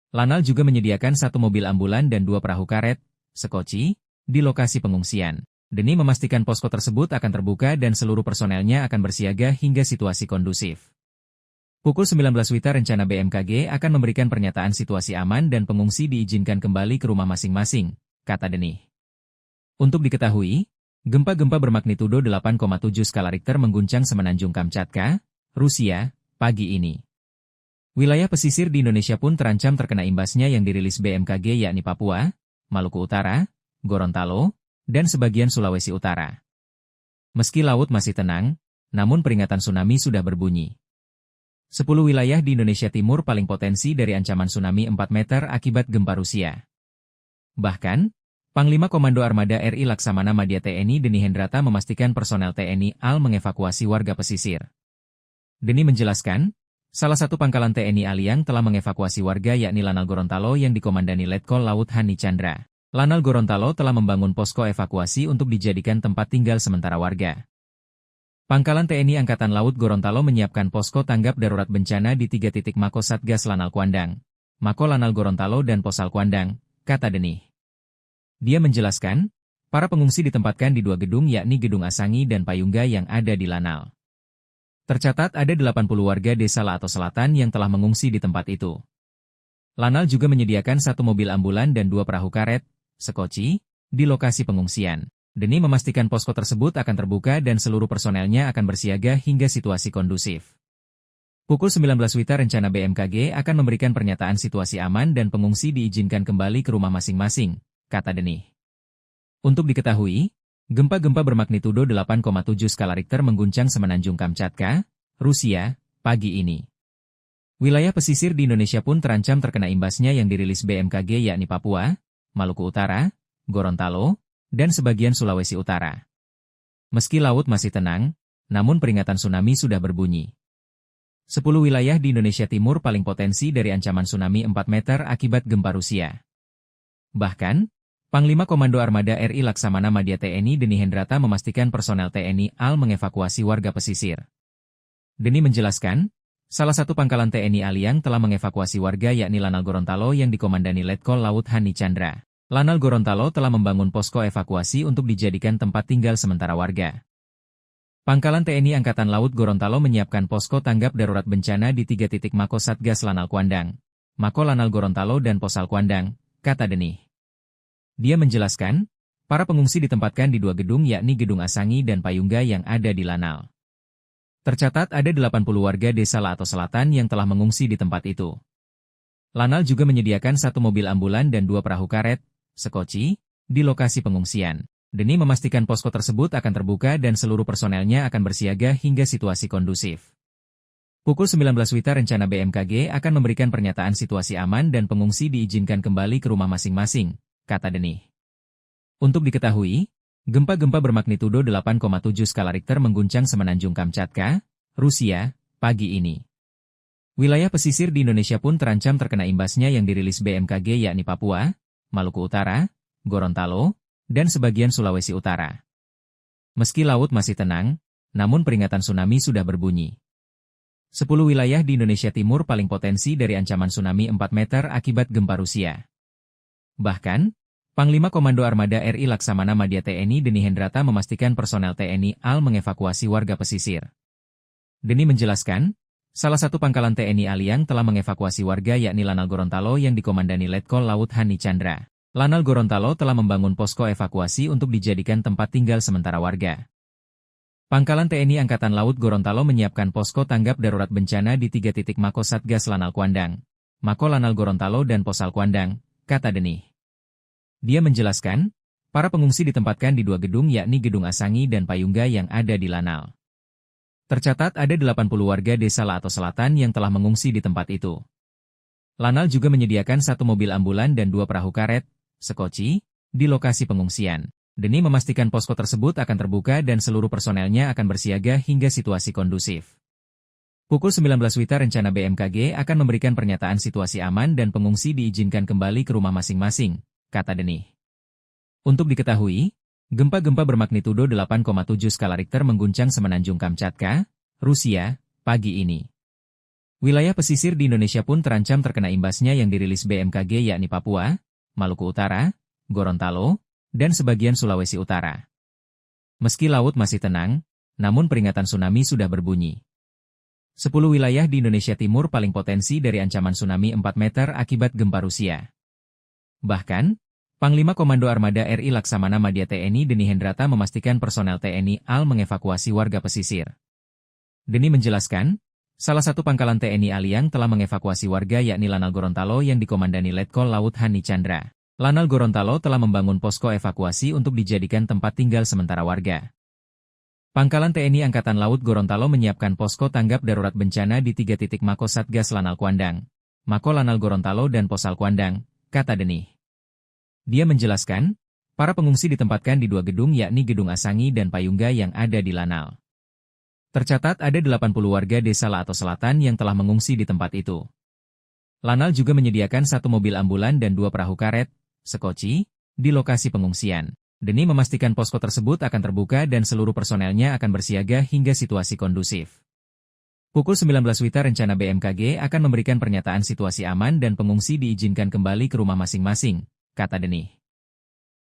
Lanal juga menyediakan 1 mobil ambulan dan 2 perahu karet, sekoci, di lokasi pengungsian. Deni memastikan posko tersebut akan terbuka dan seluruh personelnya akan bersiaga hingga situasi kondusif. Pukul 19 WITA rencana BMKG akan memberikan pernyataan situasi aman dan pengungsi diizinkan kembali ke rumah masing-masing, kata Deni. Untuk diketahui, gempa-gempa bermagnitudo 8,7 skala Richter mengguncang Semenanjung Kamchatka, Rusia, pagi ini. Wilayah pesisir di Indonesia pun terancam terkena imbasnya yang dirilis BMKG yakni Papua, Maluku Utara, Gorontalo, dan sebagian Sulawesi Utara. Meski laut masih tenang, namun peringatan tsunami sudah berbunyi. 10 wilayah di Indonesia Timur paling potensi dari ancaman tsunami 4 meter akibat gempa Rusia. Bahkan, Panglima Komando Armada RI Laksamana Madya TNI Deni Hendrata memastikan personel TNI AL mengevakuasi warga pesisir. Deni menjelaskan, salah satu pangkalan TNI AL yang telah mengevakuasi warga yakni Lanal Gorontalo yang dikomandani Letkol Laut Hani Chandra. Lanal Gorontalo telah membangun posko evakuasi untuk dijadikan tempat tinggal sementara warga. Pangkalan TNI Angkatan Laut Gorontalo menyiapkan posko tanggap darurat bencana di 3 titik Mako Satgas Lanal Kuandang, Mako Lanal Gorontalo dan Posal Kuandang, kata Deni. Dia menjelaskan, para pengungsi ditempatkan di 2 gedung yakni Gedung Asangi dan Payungga yang ada di Lanal. Tercatat ada 80 warga desa Lato Selatan yang telah mengungsi di tempat itu. Lanal juga menyediakan 1 mobil ambulan dan 2 perahu karet, sekoci, di lokasi pengungsian. Deni memastikan posko tersebut akan terbuka dan seluruh personelnya akan bersiaga hingga situasi kondusif. Pukul 19 WITA rencana BMKG akan memberikan pernyataan situasi aman dan pengungsi diizinkan kembali ke rumah masing-masing, kata Deni. Untuk diketahui, gempa-gempa bermagnitudo 8,7 skala Richter mengguncang Semenanjung Kamchatka, Rusia, pagi ini. Wilayah pesisir di Indonesia pun terancam terkena imbasnya yang dirilis BMKG yakni Papua, Maluku Utara, Gorontalo, dan sebagian Sulawesi Utara. Meski laut masih tenang, namun peringatan tsunami sudah berbunyi. 10 wilayah di Indonesia Timur paling potensi dari ancaman tsunami 4 meter akibat gempa Rusia. Bahkan, Panglima Komando Armada RI Laksamana Madya TNI Deni Hendrata memastikan personel TNI AL mengevakuasi warga pesisir. Deni menjelaskan, salah satu pangkalan TNI AL yang telah mengevakuasi warga yakni Lanal Gorontalo yang dikomandani Letkol Laut Hani Chandra. Lanal Gorontalo telah membangun posko evakuasi untuk dijadikan tempat tinggal sementara warga. Pangkalan TNI Angkatan Laut Gorontalo menyiapkan posko tanggap darurat bencana di 3 titik Mako Satgas Lanal Kuandang, Mako Lanal Gorontalo dan Posal Kuandang, kata Deni. Dia menjelaskan, para pengungsi ditempatkan di 2 gedung yakni Gedung Asangi dan Payungga yang ada di Lanal. Tercatat ada 80 warga desa Lato Selatan yang telah mengungsi di tempat itu. Lanal juga menyediakan 1 mobil ambulan dan 2 perahu karet, sekoci, di lokasi pengungsian. Deni memastikan posko tersebut akan terbuka dan seluruh personelnya akan bersiaga hingga situasi kondusif. Pukul 19 WITA rencana BMKG akan memberikan pernyataan situasi aman dan pengungsi diizinkan kembali ke rumah masing-masing, kata Deni. Untuk diketahui, gempa-gempa bermagnitudo 8,7 skala Richter mengguncang Semenanjung Kamchatka, Rusia, pagi ini. Wilayah pesisir di Indonesia pun terancam terkena imbasnya yang dirilis BMKG yakni Papua, Maluku Utara, Gorontalo, dan sebagian Sulawesi Utara. Meski laut masih tenang, namun peringatan tsunami sudah berbunyi. 10 wilayah di Indonesia Timur paling potensi dari ancaman tsunami 4 meter akibat gempa Rusia. Bahkan, Panglima Komando Armada RI Laksamana Madya TNI Deni Hendrata memastikan personel TNI AL mengevakuasi warga pesisir. Deni menjelaskan, Salah satu pangkalan TNI AL yang telah mengevakuasi warga yakni Lanal Gorontalo yang dikomandani Letkol Laut Hani Chandra. Lanal Gorontalo telah membangun posko evakuasi untuk dijadikan tempat tinggal sementara warga. Pangkalan TNI Angkatan Laut Gorontalo menyiapkan posko tanggap darurat bencana di 3 titik Mako Satgas Lanal Kuandang, Mako Lanal Gorontalo dan Posal Kuandang, kata Denih. Dia menjelaskan, para pengungsi ditempatkan di 2 gedung yakni Gedung Asangi dan Payungga yang ada di Lanal. Tercatat ada 80 warga desa Laato Selatan yang telah mengungsi di tempat itu. Lanal juga menyediakan 1 mobil ambulan dan 2 perahu karet, sekoci, di lokasi pengungsian. Denih memastikan posko tersebut akan terbuka dan seluruh personelnya akan bersiaga hingga situasi kondusif. Pukul 19 WITA rencana BMKG akan memberikan pernyataan situasi aman dan pengungsi diizinkan kembali ke rumah masing-masing, kata Denih. Untuk diketahui, gempa-gempa bermagnitudo 8,7 skala Richter mengguncang semenanjung Kamchatka, Rusia, pagi ini. Wilayah pesisir di Indonesia pun terancam terkena imbasnya yang dirilis BMKG yakni Papua, Maluku Utara, Gorontalo, dan sebagian Sulawesi Utara. Meski laut masih tenang, namun peringatan tsunami sudah berbunyi. 10 wilayah di Indonesia Timur paling potensi dari ancaman tsunami 4 meter akibat gempa Rusia. Bahkan, Panglima Komando Armada RI Laksamana Madya TNI Denih Hendrata memastikan personel TNI AL mengevakuasi warga pesisir. Denih menjelaskan, salah satu pangkalan TNI AL yang telah mengevakuasi warga yakni Lanal Gorontalo yang dikomandani Letkol Laut Hani Chandra. Lanal Gorontalo telah membangun posko evakuasi untuk dijadikan tempat tinggal sementara warga. Pangkalan TNI Angkatan Laut Gorontalo menyiapkan posko tanggap darurat bencana di 3 titik Mako Satgas Lanal Kuandang, Mako Lanal Gorontalo dan Posal Kuandang, kata Denih. Dia menjelaskan, para pengungsi ditempatkan di 2 gedung yakni Gedung Asangi dan Payungga yang ada di Lanal. Tercatat ada 80 warga desa Laato Selatan yang telah mengungsi di tempat itu. Lanal juga menyediakan 1 mobil ambulan dan 2 perahu karet, sekoci, di lokasi pengungsian. Denih memastikan posko tersebut akan terbuka dan seluruh personelnya akan bersiaga hingga situasi kondusif. Pukul 19 WITA rencana BMKG akan memberikan pernyataan situasi aman dan pengungsi diizinkan kembali ke rumah masing-masing, kata Denih.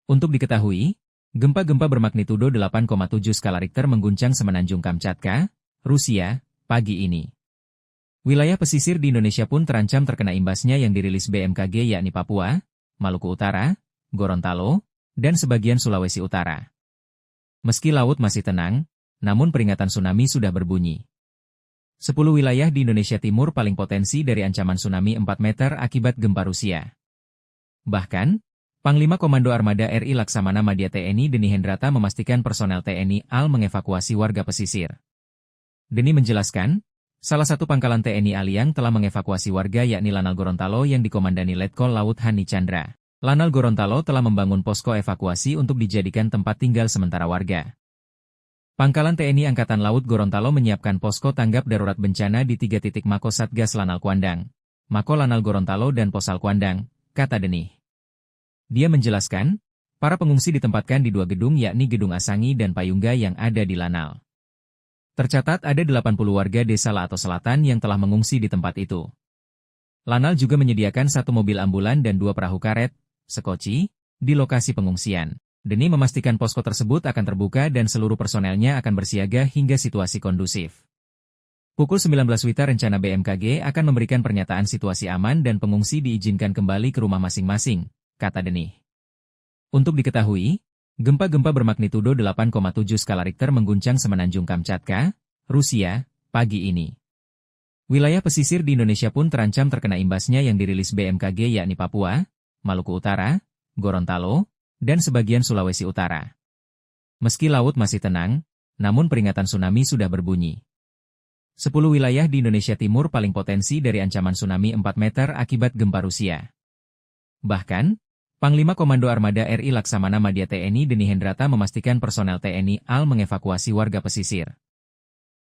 Untuk diketahui, gempa-gempa bermagnitudo 8,7 skala Richter mengguncang semenanjung Kamchatka, Rusia, pagi ini. Wilayah pesisir di Indonesia pun terancam terkena imbasnya yang dirilis BMKG yakni Papua, Maluku Utara, Gorontalo, dan sebagian Sulawesi Utara. Meski laut masih tenang, namun peringatan tsunami sudah berbunyi. 10 wilayah di Indonesia Timur paling potensi dari ancaman tsunami 4 meter akibat gempa Rusia. Bahkan, Panglima Komando Armada RI Laksamana Madya TNI Denih Hendrata memastikan personel TNI AL mengevakuasi warga pesisir. Denih menjelaskan, salah satu pangkalan TNI AL yang telah mengevakuasi warga yakni Lanal Gorontalo yang dikomandani Letkol Laut Hani Chandra. Lanal Gorontalo telah membangun posko evakuasi untuk dijadikan tempat tinggal sementara warga. Pangkalan TNI Angkatan Laut Gorontalo menyiapkan posko tanggap darurat bencana di 3 titik Mako Satgas Lanal Kuandang, Mako Lanal Gorontalo dan Posal Kuandang, kata Denih. Dia menjelaskan, para pengungsi ditempatkan di 2 gedung yakni Gedung Asangi dan Payungga yang ada di Lanal. Tercatat ada 80 warga desa Laato Selatan yang telah mengungsi di tempat itu. Lanal juga menyediakan 1 mobil ambulan dan 2 perahu karet, sekoci, di lokasi pengungsian. Denih memastikan posko tersebut akan terbuka dan seluruh personelnya akan bersiaga hingga situasi kondusif. Pukul 19 WITA rencana BMKG akan memberikan pernyataan situasi aman dan pengungsi diizinkan kembali ke rumah masing-masing, kata Denih. Untuk diketahui, gempa-gempa bermagnitudo 8,7 skala Richter mengguncang semenanjung Kamchatka, Rusia, pagi ini. Wilayah pesisir di Indonesia pun terancam terkena imbasnya yang dirilis BMKG yakni Papua, Maluku Utara, Gorontalo, dan sebagian Sulawesi Utara. Meski laut masih tenang, namun peringatan tsunami sudah berbunyi. 10 wilayah di Indonesia Timur paling potensi dari ancaman tsunami 4 meter akibat gempa Rusia. Bahkan, Panglima Komando Armada RI Laksamana Madya TNI Denih Hendrata memastikan personel TNI AL mengevakuasi warga pesisir.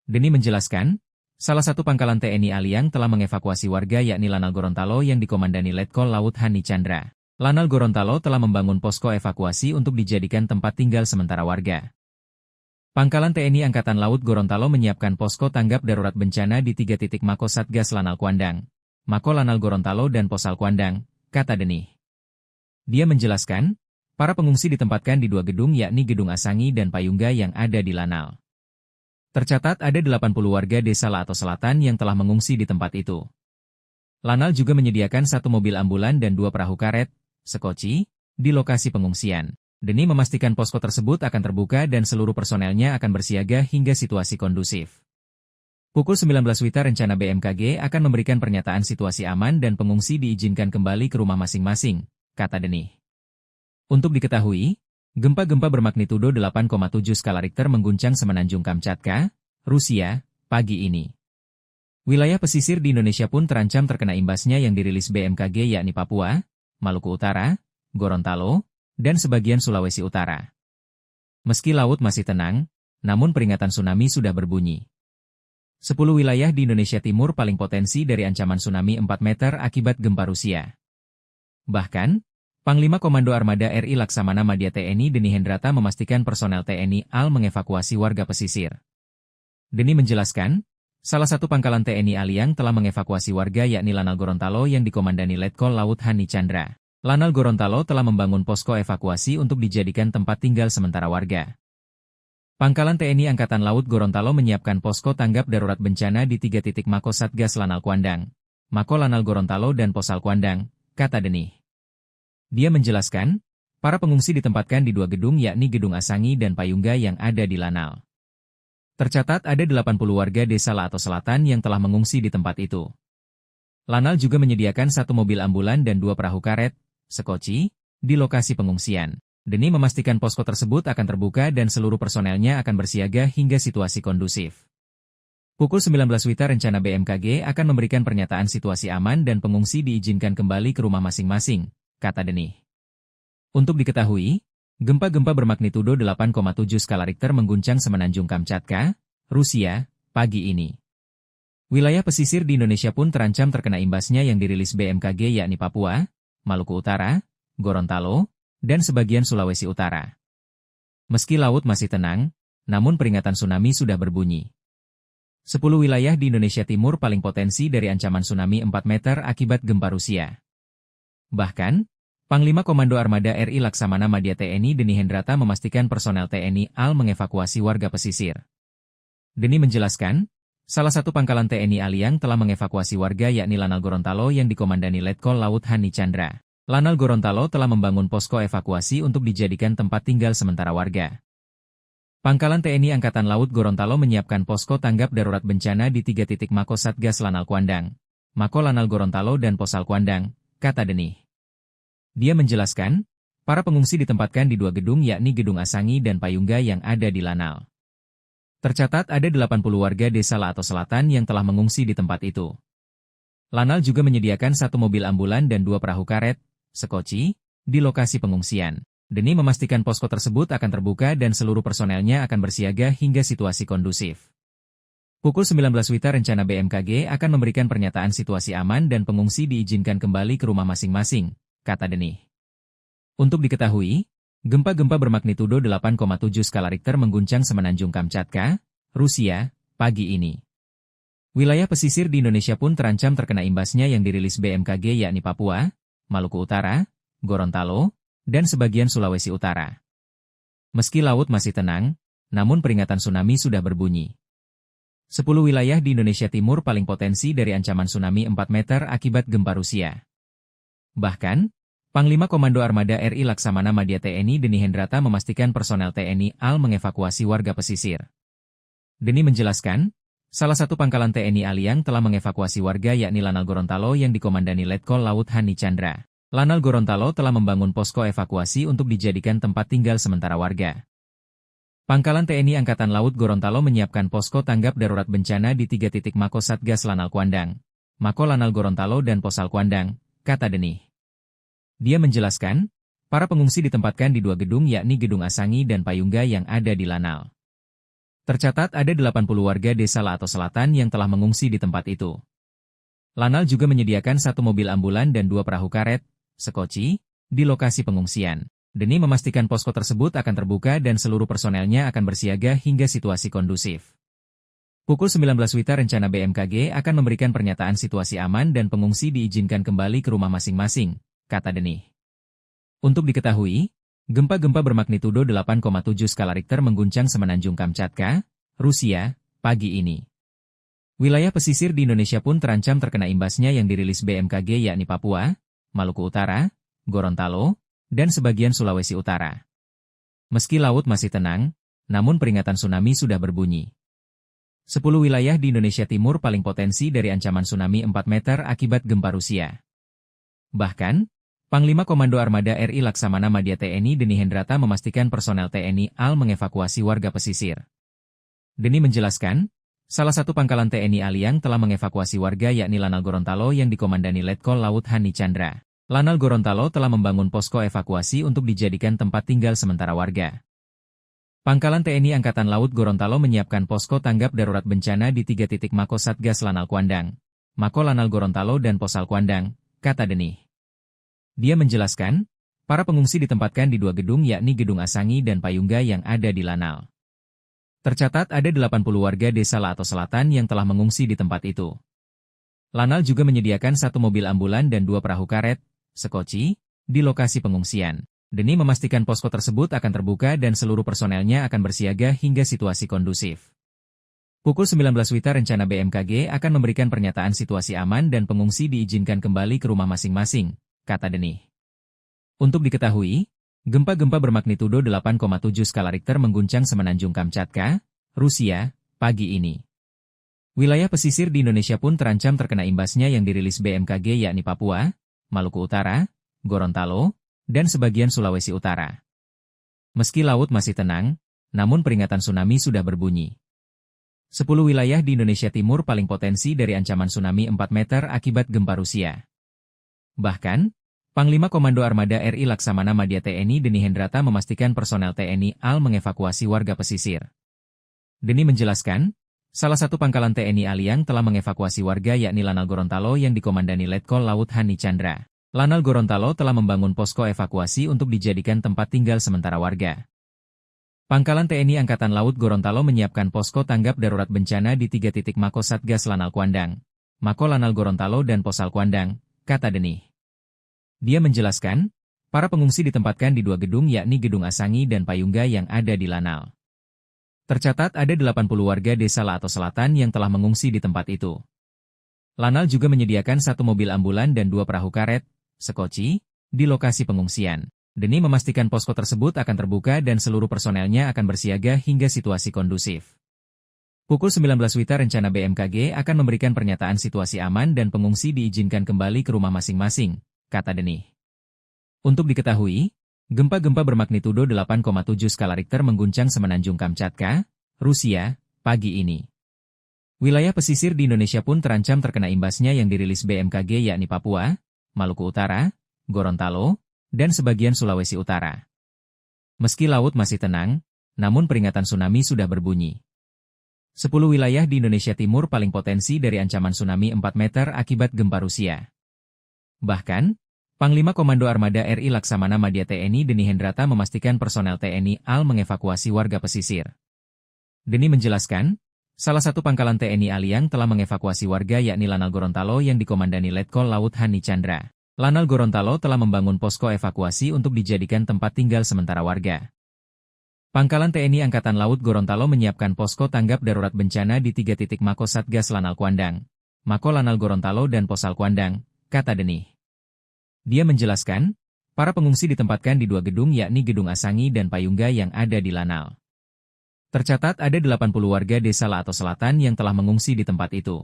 Denih menjelaskan, salah satu pangkalan TNI AL yang telah mengevakuasi warga yakni Lanal Gorontalo yang dikomandani Letkol Laut Hani Chandra. Lanal Gorontalo telah membangun posko evakuasi untuk dijadikan tempat tinggal sementara warga. Pangkalan TNI Angkatan Laut Gorontalo menyiapkan posko tanggap darurat bencana di 3 titik Mako Satgas Lanal Kuandang, Mako Lanal Gorontalo dan Posal Kuandang, kata Denih. Dia menjelaskan, para pengungsi ditempatkan di 2 gedung yakni Gedung Asangi dan Payungga yang ada di Lanal. Tercatat ada 80 warga desa Lato Selatan yang telah mengungsi di tempat itu. Lanal juga menyediakan 1 mobil ambulan dan 2 perahu karet, sekoci, di lokasi pengungsian. Demi memastikan posko tersebut akan terbuka dan seluruh personelnya akan bersiaga hingga situasi kondusif. Pukul 19 WITA rencana BMKG akan memberikan pernyataan situasi aman dan pengungsi diizinkan kembali ke rumah masing-masing, kata Denih. Untuk diketahui, gempa-gempa bermagnitudo 8,7 skala Richter mengguncang Semenanjung Kamchatka, Rusia, pagi ini. Wilayah pesisir di Indonesia pun terancam terkena imbasnya yang dirilis BMKG yakni Papua, Maluku Utara, Gorontalo, dan sebagian Sulawesi Utara. Meski laut masih tenang, namun peringatan tsunami sudah berbunyi. 10 wilayah di Indonesia Timur paling potensi dari ancaman tsunami 4 meter akibat gempa Rusia. Bahkan, Panglima Komando Armada RI Laksamana Madya TNI Deni Hendrata memastikan personel TNI AL mengevakuasi warga pesisir. Deni menjelaskan, salah satu pangkalan TNI AL yang telah mengevakuasi warga yakni Lanal Gorontalo yang dikomandani Letkol Laut Hani Chandra. Lanal Gorontalo telah membangun posko evakuasi untuk dijadikan tempat tinggal sementara warga. Pangkalan TNI Angkatan Laut Gorontalo menyiapkan posko tanggap darurat bencana di 3 titik Mako Satgas Lanal Kuandang, Mako Lanal Gorontalo dan Posal Kuandang, kata Denih. Dia menjelaskan, para pengungsi ditempatkan di 2 gedung yakni Gedung Asangi dan Payungga yang ada di Lanal. Tercatat ada 80 warga desa Lato Selatan yang telah mengungsi di tempat itu. Lanal juga menyediakan 1 mobil ambulan dan 2 perahu karet, sekoci, di lokasi pengungsian. Deni memastikan posko tersebut akan terbuka dan seluruh personelnya akan bersiaga hingga situasi kondusif. Pukul 19 WITA rencana BMKG akan memberikan pernyataan situasi aman dan pengungsi diizinkan kembali ke rumah masing-masing, kata Denih. Untuk diketahui, gempa-gempa bermagnitudo 8,7 skala Richter mengguncang Semenanjung Kamchatka, Rusia, pagi ini. Wilayah pesisir di Indonesia pun terancam terkena imbasnya yang dirilis BMKG yakni Papua, Maluku Utara, Gorontalo, dan sebagian Sulawesi Utara. Meski laut masih tenang, namun peringatan tsunami sudah berbunyi. 10 wilayah di Indonesia Timur paling potensi dari ancaman tsunami 4 meter akibat gempa Rusia. Bahkan, Panglima Komando Armada RI Laksamana Madya TNI Deni Hendrata memastikan personel TNI AL mengevakuasi warga pesisir. Deni menjelaskan, salah satu pangkalan TNI AL yang telah mengevakuasi warga yakni Lanal Gorontalo yang dikomandani Letkol Laut Hani Chandra. Lanal Gorontalo telah membangun posko evakuasi untuk dijadikan tempat tinggal sementara warga. Pangkalan TNI Angkatan Laut Gorontalo menyiapkan posko tanggap darurat bencana di 3 titik Mako Satgas Lanal Kuandang, Mako Lanal Gorontalo dan Posal Kuandang, kata Denih. Dia menjelaskan, para pengungsi ditempatkan di 2 gedung yakni Gedung Asangi dan Payungga yang ada di Lanal. Tercatat ada 80 warga desa Lato Selatan yang telah mengungsi di tempat itu. Lanal juga menyediakan 1 mobil ambulan dan 2 perahu karet, sekoci, di lokasi pengungsian. Deni memastikan posko tersebut akan terbuka dan seluruh personelnya akan bersiaga hingga situasi kondusif. Pukul 19 WITA rencana BMKG akan memberikan pernyataan situasi aman dan pengungsi diizinkan kembali ke rumah masing-masing, kata Denih. Untuk diketahui, gempa-gempa bermagnitudo 8,7 skala Richter mengguncang Semenanjung Kamchatka, Rusia, pagi ini. Wilayah pesisir di Indonesia pun terancam terkena imbasnya yang dirilis BMKG yakni Papua, Maluku Utara, Gorontalo, dan sebagian Sulawesi Utara. Meski laut masih tenang, namun peringatan tsunami sudah berbunyi. 10 wilayah di Indonesia Timur paling potensi dari ancaman tsunami 4 meter akibat gempa Rusia. Bahkan, Panglima Komando Armada RI Laksamana Madya TNI Deni Hendrata memastikan personel TNI AL mengevakuasi warga pesisir. Deni menjelaskan, salah satu pangkalan TNI AL yang telah mengevakuasi warga yakni Lanal Gorontalo yang dikomandani Letkol Laut Hani Chandra. Lanal Gorontalo telah membangun posko evakuasi untuk dijadikan tempat tinggal sementara warga. Pangkalan TNI Angkatan Laut Gorontalo menyiapkan posko tanggap darurat bencana di 3 titik Mako Satgas Lanal Kuandang, Mako Lanal Gorontalo dan Posal Kuandang, kata Denih. Dia menjelaskan, para pengungsi ditempatkan di 2 gedung yakni Gedung Asangi dan Payungga yang ada di Lanal. Tercatat ada 80 warga desa Lato Selatan yang telah mengungsi di tempat itu. Lanal juga menyediakan 1 mobil ambulan dan 2 perahu karet, sekoci, di lokasi pengungsian. Deni memastikan posko tersebut akan terbuka dan seluruh personelnya akan bersiaga hingga situasi kondusif. Pukul 19 WITA rencana BMKG akan memberikan pernyataan situasi aman dan pengungsi diizinkan kembali ke rumah masing-masing, kata Denih. Untuk diketahui, gempa-gempa bermagnitudo 8,7 skala Richter mengguncang Semenanjung Kamchatka, Rusia, pagi ini. Wilayah pesisir di Indonesia pun terancam terkena imbasnya yang dirilis BMKG yakni Papua, Maluku Utara, Gorontalo, dan sebagian Sulawesi Utara. Meski laut masih tenang, namun peringatan tsunami sudah berbunyi. 10 wilayah di Indonesia Timur paling potensi dari ancaman tsunami 4 meter akibat gempa Rusia. Bahkan, Panglima Komando Armada RI Laksamana Madya TNI Deni Hendrata memastikan personel TNI AL mengevakuasi warga pesisir. Deni menjelaskan, salah satu pangkalan TNI AL yang telah mengevakuasi warga yakni Lanal Gorontalo yang dikomandani Letkol Laut Hani Chandra. Lanal Gorontalo telah membangun posko evakuasi untuk dijadikan tempat tinggal sementara warga. Pangkalan TNI Angkatan Laut Gorontalo menyiapkan posko tanggap darurat bencana di 3 titik Mako Satgas Lanal Kuandang, Mako Lanal Gorontalo dan Posal Kuandang, kata Deni. Dia menjelaskan, para pengungsi ditempatkan di 2 gedung yakni Gedung Asangi dan Payungga yang ada di Lanal. Tercatat ada 80 warga desa Lato Selatan yang telah mengungsi di tempat itu. Lanal juga menyediakan 1 mobil ambulan dan 2 perahu karet, sekoci, di lokasi pengungsian. Deni memastikan posko tersebut akan terbuka dan seluruh personelnya akan bersiaga hingga situasi kondusif. Pukul 19 WITA rencana BMKG akan memberikan pernyataan situasi aman dan pengungsi diizinkan kembali ke rumah masing-masing, kata Deni. Untuk diketahui, gempa-gempa bermagnitudo 8,7 skala Richter mengguncang Semenanjung Kamchatka, Rusia, pagi ini. Wilayah pesisir di Indonesia pun terancam terkena imbasnya yang dirilis BMKG yakni Papua, Maluku Utara, Gorontalo, dan sebagian Sulawesi Utara. Meski laut masih tenang, namun peringatan tsunami sudah berbunyi. 10 wilayah di Indonesia Timur paling potensi dari ancaman tsunami 4 meter akibat gempa Rusia. Bahkan, Panglima Komando Armada RI Laksamana Madya TNI Deni Hendrata memastikan personel TNI AL mengevakuasi warga pesisir. Deni menjelaskan, salah satu pangkalan TNI AL yang telah mengevakuasi warga yakni Lanal Gorontalo yang dikomandani Letkol Laut Hani Chandra. Lanal Gorontalo telah membangun posko evakuasi untuk dijadikan tempat tinggal sementara warga. Pangkalan TNI Angkatan Laut Gorontalo menyiapkan posko tanggap darurat bencana di 3 titik Mako Satgas Lanal Kuandang, Mako Lanal Gorontalo dan Posal Kuandang, kata Deni. Dia menjelaskan, para pengungsi ditempatkan di 2 gedung yakni Gedung Asangi dan Payungga yang ada di Lanal. Tercatat ada 80 warga desa Lato Selatan yang telah mengungsi di tempat itu. Lanal juga menyediakan 1 mobil ambulan dan 2 perahu karet, sekoci, di lokasi pengungsian. Deni memastikan posko tersebut akan terbuka dan seluruh personelnya akan bersiaga hingga situasi kondusif. Pukul 19 WITA rencana BMKG akan memberikan pernyataan situasi aman dan pengungsi diizinkan kembali ke rumah masing-masing, kata Deni. Untuk diketahui, gempa-gempa bermagnitudo 8,7 skala Richter mengguncang Semenanjung Kamchatka, Rusia, pagi ini. Wilayah pesisir di Indonesia pun terancam terkena imbasnya yang dirilis BMKG yakni Papua, Maluku Utara, Gorontalo, dan sebagian Sulawesi Utara. Meski laut masih tenang, namun peringatan tsunami sudah berbunyi. 10 wilayah di Indonesia Timur paling potensi dari ancaman tsunami 4 meter akibat gempa Rusia. Bahkan, Panglima Komando Armada RI Laksamana Madya TNI Deni Hendrata memastikan personel TNI AL mengevakuasi warga pesisir. Deni menjelaskan, salah satu pangkalan TNI AL yang telah mengevakuasi warga yakni Lanal Gorontalo yang dikomandani Letkol Laut Hani Chandra. Lanal Gorontalo telah membangun posko evakuasi untuk dijadikan tempat tinggal sementara warga. Pangkalan TNI Angkatan Laut Gorontalo menyiapkan posko tanggap darurat bencana di 3 titik Mako Satgas Lanal Kuandang, Mako Lanal Gorontalo dan Posal Kuandang, kata Deni. Dia menjelaskan, para pengungsi ditempatkan di 2 gedung yakni Gedung Asangi dan Payungga yang ada di Lanal. Tercatat ada 80 warga desa Lato Selatan yang telah mengungsi di tempat itu.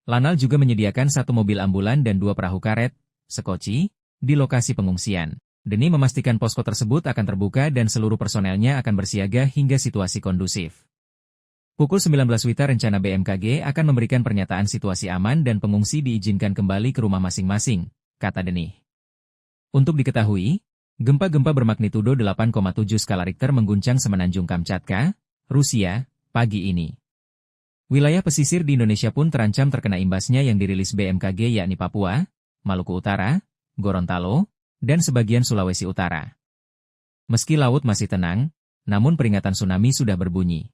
Lanal juga menyediakan 1 mobil ambulan dan 2 perahu karet, sekoci, di lokasi pengungsian. Deni memastikan posko tersebut akan terbuka dan seluruh personelnya akan bersiaga hingga situasi kondusif. Pukul 19 WITA rencana BMKG akan memberikan pernyataan situasi aman dan pengungsi diizinkan kembali ke rumah masing-masing, kata Deni. Untuk diketahui, gempa-gempa bermagnitudo 8,7 skala Richter mengguncang Semenanjung Kamchatka, Rusia, pagi ini. Wilayah pesisir di Indonesia pun terancam terkena imbasnya yang dirilis BMKG yakni Papua, Maluku Utara, Gorontalo, dan sebagian Sulawesi Utara. Meski laut masih tenang, namun peringatan tsunami sudah berbunyi.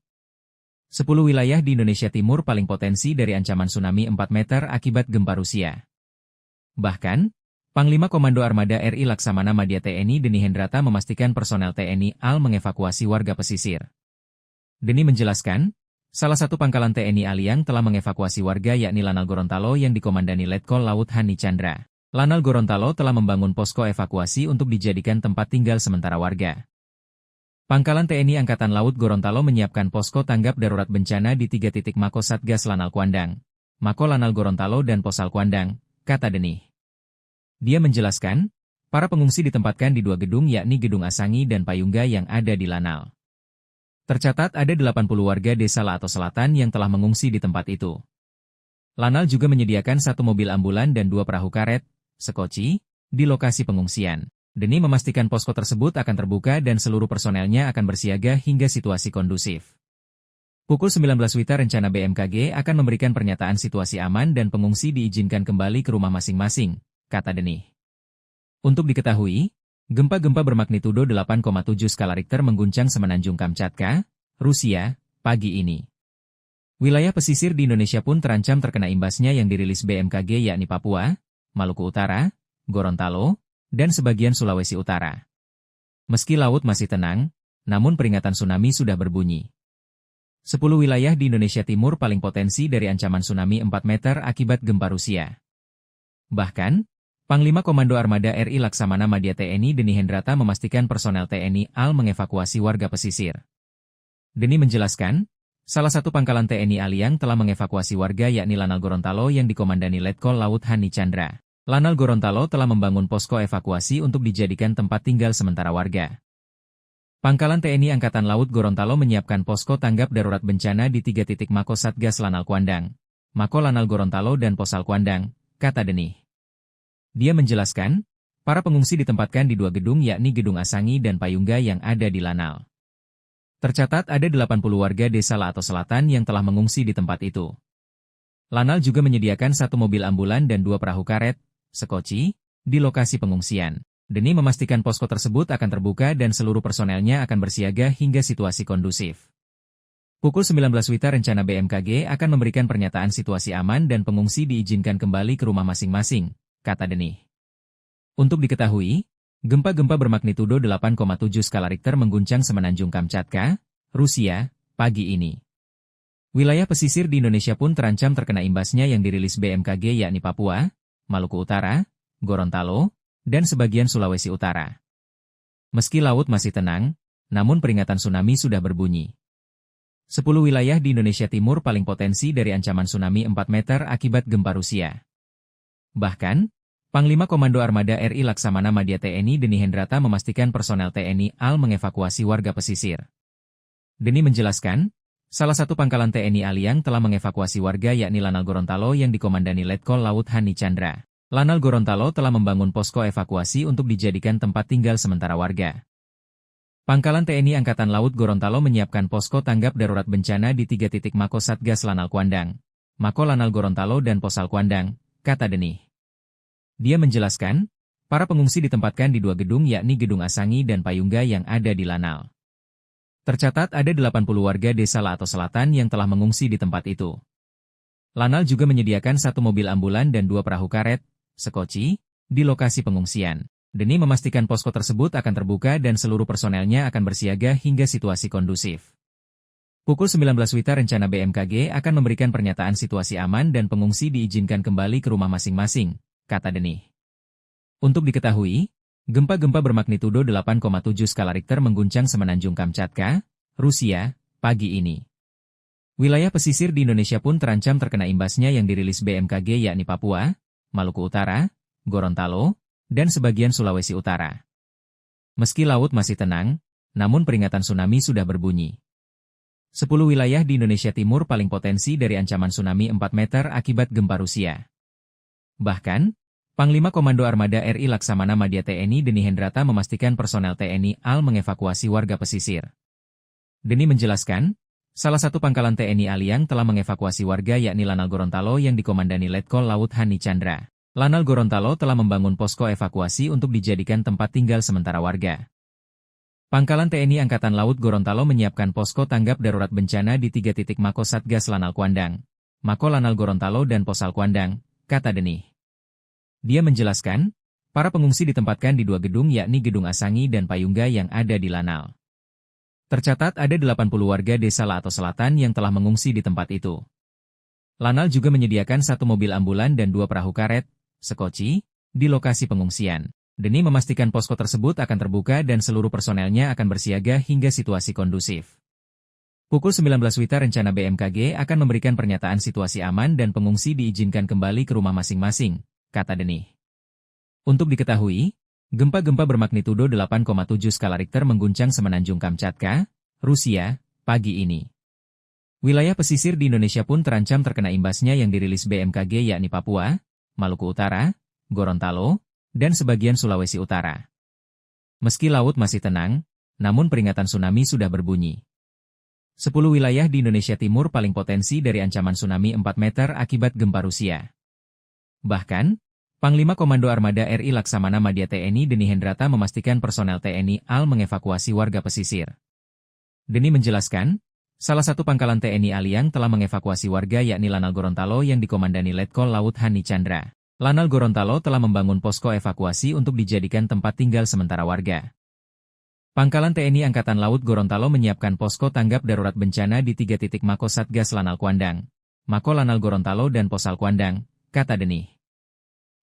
10 wilayah di Indonesia Timur paling potensi dari ancaman tsunami 4 meter akibat gempa Rusia. Bahkan, Panglima Komando Armada RI Laksamana Madya TNI Deni Hendrata memastikan personel TNI AL mengevakuasi warga pesisir. Deni menjelaskan, Salah satu pangkalan TNI Aliang telah mengevakuasi warga yakni Lanal Gorontalo yang dikomandani Letkol Laut Hani Chandra. Lanal Gorontalo telah membangun posko evakuasi untuk dijadikan tempat tinggal sementara warga. Pangkalan TNI Angkatan Laut Gorontalo menyiapkan posko tanggap darurat bencana di 3 titik Mako Satgas Lanal Kuandang, Mako Lanal Gorontalo dan Posal Kuandang, kata Denih. Dia menjelaskan, para pengungsi ditempatkan di 2 gedung yakni Gedung Asangi dan Payungga yang ada di Lanal. Tercatat ada 80 warga desa Lato Selatan yang telah mengungsi di tempat itu. Lanal juga menyediakan 1 mobil ambulan dan 2 perahu karet, sekoci, di lokasi pengungsian. Denih memastikan posko tersebut akan terbuka dan seluruh personelnya akan bersiaga hingga situasi kondusif. Pukul 19 WITA rencana BMKG akan memberikan pernyataan situasi aman dan pengungsi diizinkan kembali ke rumah masing-masing, kata Denih. Untuk diketahui, gempa-gempa bermagnitudo 8,7 skala Richter mengguncang Semenanjung Kamchatka, Rusia, pagi ini. Wilayah pesisir di Indonesia pun terancam terkena imbasnya yang dirilis BMKG yakni Papua, Maluku Utara, Gorontalo, dan sebagian Sulawesi Utara. Meski laut masih tenang, namun peringatan tsunami sudah berbunyi. 10 wilayah di Indonesia Timur paling potensi dari ancaman tsunami 4 meter akibat gempa Rusia. Bahkan, Panglima Komando Armada RI Laksamana Madya TNI Deni Hendrata memastikan personel TNI AL mengevakuasi warga pesisir. Deni menjelaskan, salah satu pangkalan TNI Aliang telah mengevakuasi warga yakni Lanal Gorontalo yang dikomandani Letkol Laut Hani Chandra. Lanal Gorontalo telah membangun posko evakuasi untuk dijadikan tempat tinggal sementara warga. Pangkalan TNI Angkatan Laut Gorontalo menyiapkan posko tanggap darurat bencana di 3 titik Mako Satgas Lanal Kuandang, Mako Lanal Gorontalo dan Posal Kuandang, kata Denih. Dia menjelaskan, para pengungsi ditempatkan di 2 gedung yakni Gedung Asangi dan Payungga yang ada di Lanal. Tercatat ada 80 warga desa Lato Selatan yang telah mengungsi di tempat itu. Lanal juga menyediakan 1 mobil ambulan dan 2 perahu karet, sekoci, di lokasi pengungsian. Denih memastikan posko tersebut akan terbuka dan seluruh personelnya akan bersiaga hingga situasi kondusif. Pukul 19 WITA rencana BMKG akan memberikan pernyataan situasi aman dan pengungsi diizinkan kembali ke rumah masing-masing, kata Denih. Untuk diketahui, gempa-gempa bermagnitudo 8,7 skala Richter mengguncang Semenanjung Kamchatka, Rusia, pagi ini. Wilayah pesisir di Indonesia pun terancam terkena imbasnya yang dirilis BMKG yakni Papua, Maluku Utara, Gorontalo, dan sebagian Sulawesi Utara. Meski laut masih tenang, namun peringatan tsunami sudah berbunyi. 10 wilayah di Indonesia Timur paling potensi dari ancaman tsunami 4 meter akibat gempa Rusia. Bahkan, Panglima Komando Armada RI Laksamana Madya TNI Deni Hendrata memastikan personel TNI AL mengevakuasi warga pesisir. Deni menjelaskan, salah satu pangkalan TNI Aliang telah mengevakuasi warga yakni Lanal Gorontalo yang dikomandani Letkol Laut Hani Chandra. Lanal Gorontalo telah membangun posko evakuasi untuk dijadikan tempat tinggal sementara warga. Pangkalan TNI Angkatan Laut Gorontalo menyiapkan posko tanggap darurat bencana di 3 titik Mako Satgas Lanal Kuandang, Mako Lanal Gorontalo dan Posal Kuandang, kata Denih. Dia menjelaskan, para pengungsi ditempatkan di 2 gedung yakni Gedung Asangi dan Payungga yang ada di Lanal. Tercatat ada 80 warga desa Lato Selatan yang telah mengungsi di tempat itu. Lanal juga menyediakan 1 mobil ambulan dan 2 perahu karet, sekoci, di lokasi pengungsian. Denih memastikan posko tersebut akan terbuka dan seluruh personelnya akan bersiaga hingga situasi kondusif. Pukul 19 WITA rencana BMKG akan memberikan pernyataan situasi aman dan pengungsi diizinkan kembali ke rumah masing-masing, kata Denih. Untuk diketahui, gempa-gempa bermagnitudo 8,7 skala Richter mengguncang Semenanjung Kamchatka, Rusia, pagi ini. Wilayah pesisir di Indonesia pun terancam terkena imbasnya yang dirilis BMKG yakni Papua, Maluku Utara, Gorontalo, dan sebagian Sulawesi Utara. Meski laut masih tenang, namun peringatan tsunami sudah berbunyi. 10 wilayah di Indonesia Timur paling potensi dari ancaman tsunami 4 meter akibat gempa Rusia. Bahkan, Panglima Komando Armada RI Laksamana Madya TNI Deni Hendrata memastikan personel TNI AL mengevakuasi warga pesisir. Deni menjelaskan, salah satu pangkalan TNI Aliang telah mengevakuasi warga yakni Lanal Gorontalo yang dikomandani Letkol Laut Hani Chandra. Lanal Gorontalo telah membangun posko evakuasi untuk dijadikan tempat tinggal sementara warga. Pangkalan TNI Angkatan Laut Gorontalo menyiapkan posko tanggap darurat bencana di 3 titik Mako Satgas Lanal Kuandang, Mako Lanal Gorontalo dan Posal Kuandang, kata Denih. Dia menjelaskan, para pengungsi ditempatkan di 2 gedung yakni Gedung Asangi dan Payungga yang ada di Lanal. Tercatat ada 80 warga desa Lato Selatan yang telah mengungsi di tempat itu. Lanal juga menyediakan 1 mobil ambulan dan 2 perahu karet, sekoci, di lokasi pengungsian. Demi memastikan posko tersebut akan terbuka dan seluruh personelnya akan bersiaga hingga situasi kondusif. Pukul 19 WITA rencana BMKG akan memberikan pernyataan situasi aman dan pengungsi diizinkan kembali ke rumah masing-masing, kata Denih. Untuk diketahui, gempa-gempa bermagnitudo 8,7 skala Richter mengguncang Semenanjung Kamchatka, Rusia, pagi ini. Wilayah pesisir di Indonesia pun terancam terkena imbasnya yang dirilis BMKG yakni Papua, Maluku Utara, Gorontalo, dan sebagian Sulawesi Utara. Meski laut masih tenang, namun peringatan tsunami sudah berbunyi. 10 wilayah di Indonesia Timur paling potensi dari ancaman tsunami 4 meter akibat gempa Rusia. Bahkan, Panglima Komando Armada RI Laksamana Madya TNI Deni Hendrata memastikan personel TNI AL mengevakuasi warga pesisir. Deni menjelaskan, salah satu pangkalan TNI AL yang telah mengevakuasi warga yakni Lanal Gorontalo yang dikomandani Letkol Laut Hani Chandra. Lanal Gorontalo telah membangun posko evakuasi untuk dijadikan tempat tinggal sementara warga. Pangkalan TNI Angkatan Laut Gorontalo menyiapkan posko tanggap darurat bencana di 3 titik Mako Satgas Lanal Kuandang, Mako Lanal Gorontalo dan Posal Kuandang, kata Denih.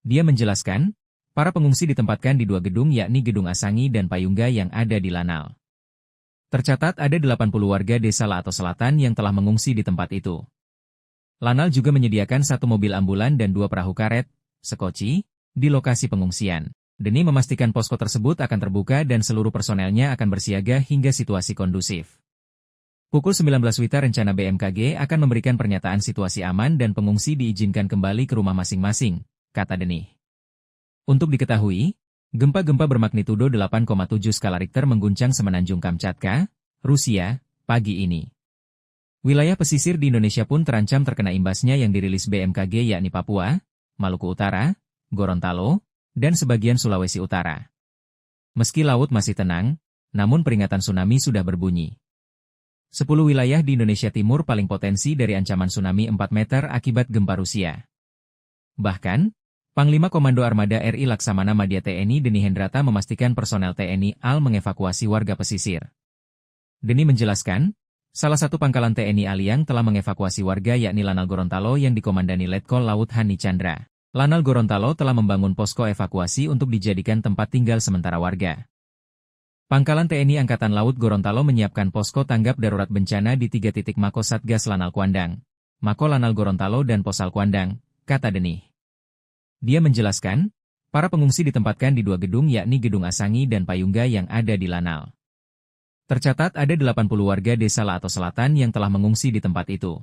Dia menjelaskan, para pengungsi ditempatkan di 2 gedung yakni Gedung Asangi dan Payungga yang ada di Lanal. Tercatat ada 80 warga desa Lato Selatan yang telah mengungsi di tempat itu. Lanal juga menyediakan 1 mobil ambulan dan 2 perahu karet, sekoci, di lokasi pengungsian. Deni memastikan posko tersebut akan terbuka dan seluruh personelnya akan bersiaga hingga situasi kondusif. Pukul 19 WITA rencana BMKG akan memberikan pernyataan situasi aman dan pengungsi diizinkan kembali ke rumah masing-masing, kata Denih. Untuk diketahui, gempa-gempa bermagnitudo 8,7 skala Richter mengguncang Semenanjung Kamchatka, Rusia, pagi ini. Wilayah pesisir di Indonesia pun terancam terkena imbasnya yang dirilis BMKG yakni Papua, Maluku Utara, Gorontalo, dan sebagian Sulawesi Utara. Meski laut masih tenang, namun peringatan tsunami sudah berbunyi. 10 wilayah di Indonesia Timur paling potensi dari ancaman tsunami 4 meter akibat gempa Rusia. Bahkan, Panglima Komando Armada RI Laksamana Madya TNI Deni Hendrata memastikan personel TNI AL mengevakuasi warga pesisir. Deni menjelaskan, salah satu pangkalan TNI AL yang telah mengevakuasi warga yakni Lanal Gorontalo yang dikomandani Letkol Laut Hani Chandra. Lanal Gorontalo telah membangun posko evakuasi untuk dijadikan tempat tinggal sementara warga. Pangkalan TNI Angkatan Laut Gorontalo menyiapkan posko tanggap darurat bencana di 3 titik Mako Satgas Lanal Kuandang, Mako Lanal Gorontalo dan Posal Kuandang, kata Denih. Dia menjelaskan, para pengungsi ditempatkan di 2 gedung yakni Gedung Asangi dan Payungga yang ada di Lanal. Tercatat ada 80 warga desa Lato Selatan yang telah mengungsi di tempat itu.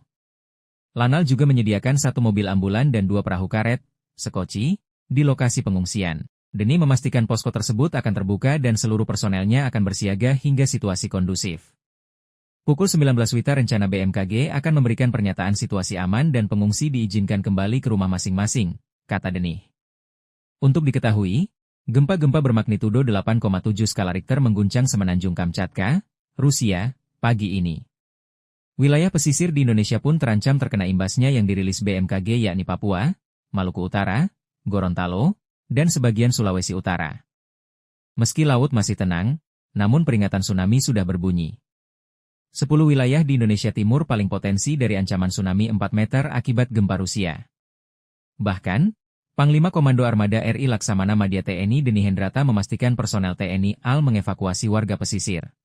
Lanal juga menyediakan 1 mobil ambulan dan 2 perahu karet, sekoci, di lokasi pengungsian. Deni memastikan posko tersebut akan terbuka dan seluruh personelnya akan bersiaga hingga situasi kondusif. Pukul 19 WITA rencana BMKG akan memberikan pernyataan situasi aman dan pengungsi diizinkan kembali ke rumah masing-masing, kata Denih. Untuk diketahui, gempa-gempa bermagnitudo 8,7 skala Richter mengguncang Semenanjung Kamchatka, Rusia, pagi ini. Wilayah pesisir di Indonesia pun terancam terkena imbasnya yang dirilis BMKG yakni Papua, Maluku Utara, Gorontalo, dan sebagian Sulawesi Utara. Meski laut masih tenang, namun peringatan tsunami sudah berbunyi. 10 wilayah di Indonesia Timur paling potensi dari ancaman tsunami 4 meter akibat gempa Rusia. Bahkan, Panglima Komando Armada RI Laksamana Madya TNI Deni Hendrata memastikan personel TNI AL mengevakuasi warga pesisir.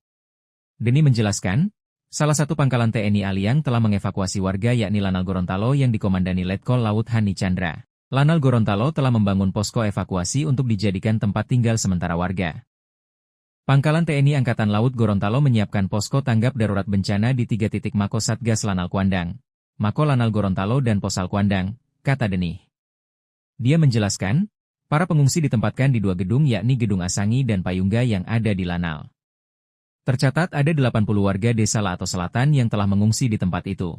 Deni menjelaskan, salah satu pangkalan TNI AL yang telah mengevakuasi warga yakni Lanal Gorontalo yang dikomandani Letkol Laut Hani Chandra. Lanal Gorontalo telah membangun posko evakuasi untuk dijadikan tempat tinggal sementara warga. Pangkalan TNI Angkatan Laut Gorontalo menyiapkan posko tanggap darurat bencana di 3 titik Mako Satgas Lanal Kuandang, Mako Lanal Gorontalo dan Posal Kuandang, kata Denih. Dia menjelaskan, para pengungsi ditempatkan di 2 gedung yakni Gedung Asangi dan Payungga yang ada di Lanal. Tercatat ada 80 warga desa Lato Selatan yang telah mengungsi di tempat itu.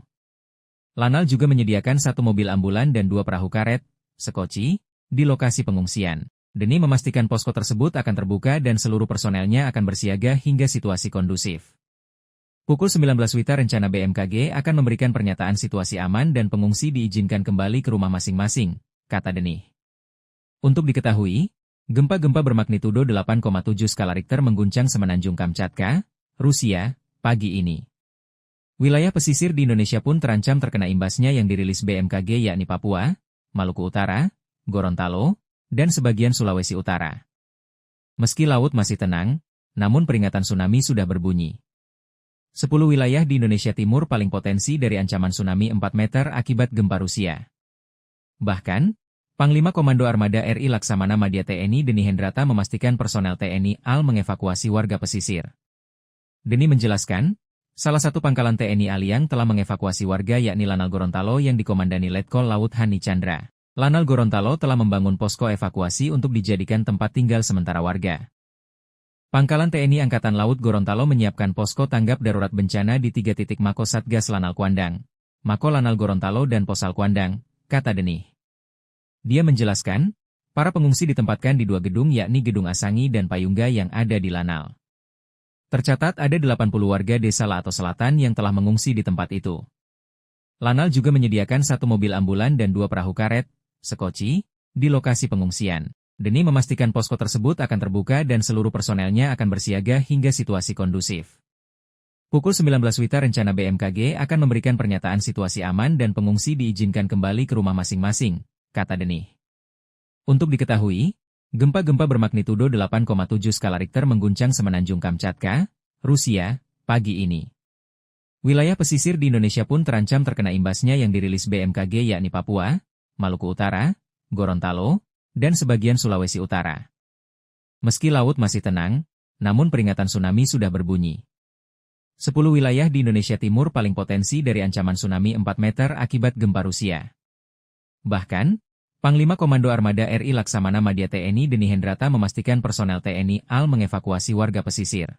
Lanal juga menyediakan 1 mobil ambulan dan 2 perahu karet, sekoci, di lokasi pengungsian. Deni memastikan posko tersebut akan terbuka dan seluruh personelnya akan bersiaga hingga situasi kondusif. Pukul 19 WITA rencana BMKG akan memberikan pernyataan situasi aman dan pengungsi diizinkan kembali ke rumah masing-masing, kata Denih. Untuk diketahui, gempa-gempa bermagnitudo 8,7 skala Richter mengguncang Semenanjung Kamchatka, Rusia, pagi ini. Wilayah pesisir di Indonesia pun terancam terkena imbasnya yang dirilis BMKG yakni Papua, Maluku Utara, Gorontalo, dan sebagian Sulawesi Utara. Meski laut masih tenang, namun peringatan tsunami sudah berbunyi. 10 wilayah di Indonesia Timur paling potensi dari ancaman tsunami 4 meter akibat gempa Rusia. Bahkan, Panglima Komando Armada RI Laksamana Madya TNI Deni Hendrata memastikan personel TNI AL mengevakuasi warga pesisir. Deni menjelaskan, salah satu pangkalan TNI AL yang telah mengevakuasi warga yakni Lanal Gorontalo yang dikomandani Letkol Laut Hani Chandra. Lanal Gorontalo telah membangun posko evakuasi untuk dijadikan tempat tinggal sementara warga. Pangkalan TNI Angkatan Laut Gorontalo menyiapkan posko tanggap darurat bencana di 3 titik Mako Satgas Lanal Kuandang, Mako Lanal Gorontalo dan Posal Kuandang, kata Deni. Dia menjelaskan, para pengungsi ditempatkan di 2 gedung yakni Gedung Asangi dan Payungga yang ada di Lanal. Tercatat ada 80 warga desa Lato Selatan yang telah mengungsi di tempat itu. Lanal juga menyediakan 1 mobil ambulan dan 2 perahu karet, sekoci, di lokasi pengungsian. Deni memastikan posko tersebut akan terbuka dan seluruh personelnya akan bersiaga hingga situasi kondusif. Pukul 19 WITA rencana BMKG akan memberikan pernyataan situasi aman dan pengungsi diizinkan kembali ke rumah masing-masing, kata Deni. Untuk diketahui, gempa-gempa bermagnitudo 8,7 skala Richter mengguncang Semenanjung Kamchatka, Rusia, pagi ini. Wilayah pesisir di Indonesia pun terancam terkena imbasnya yang dirilis BMKG yakni Papua, Maluku Utara, Gorontalo, dan sebagian Sulawesi Utara. Meski laut masih tenang, namun peringatan tsunami sudah berbunyi. 10 wilayah di Indonesia Timur paling potensi dari ancaman tsunami 4 meter akibat gempa Rusia. Bahkan, Panglima Komando Armada RI Laksamana Madya TNI Deni Hendrata memastikan personel TNI AL mengevakuasi warga pesisir.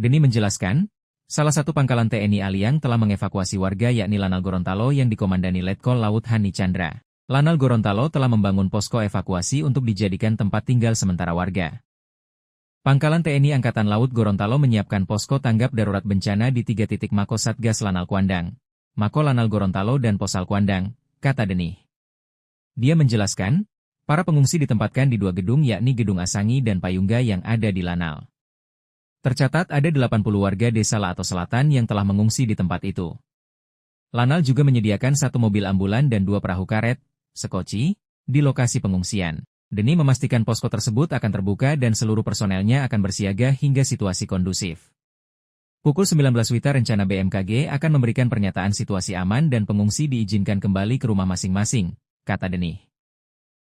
Deni menjelaskan, salah satu pangkalan TNI AL yang telah mengevakuasi warga yakni Lanal Gorontalo yang dikomandani Letkol Laut Hani Chandra. Lanal Gorontalo telah membangun posko evakuasi untuk dijadikan tempat tinggal sementara warga. Pangkalan TNI Angkatan Laut Gorontalo menyiapkan posko tanggap darurat bencana di 3 titik Mako Satgas Lanal Kuandang, Mako Lanal Gorontalo dan Posal Kuandang, kata Deni. Dia menjelaskan, para pengungsi ditempatkan di 2 gedung yakni Gedung Asangi dan Payungga yang ada di Lanal. Tercatat ada 80 warga desa Lato Selatan yang telah mengungsi di tempat itu. Lanal juga menyediakan 1 mobil ambulan dan 2 perahu karet, sekoci, di lokasi pengungsian. Deni memastikan posko tersebut akan terbuka dan seluruh personelnya akan bersiaga hingga situasi kondusif. Pukul 19 WITA rencana BMKG akan memberikan pernyataan situasi aman dan pengungsi diizinkan kembali ke rumah masing-masing, kata Deni.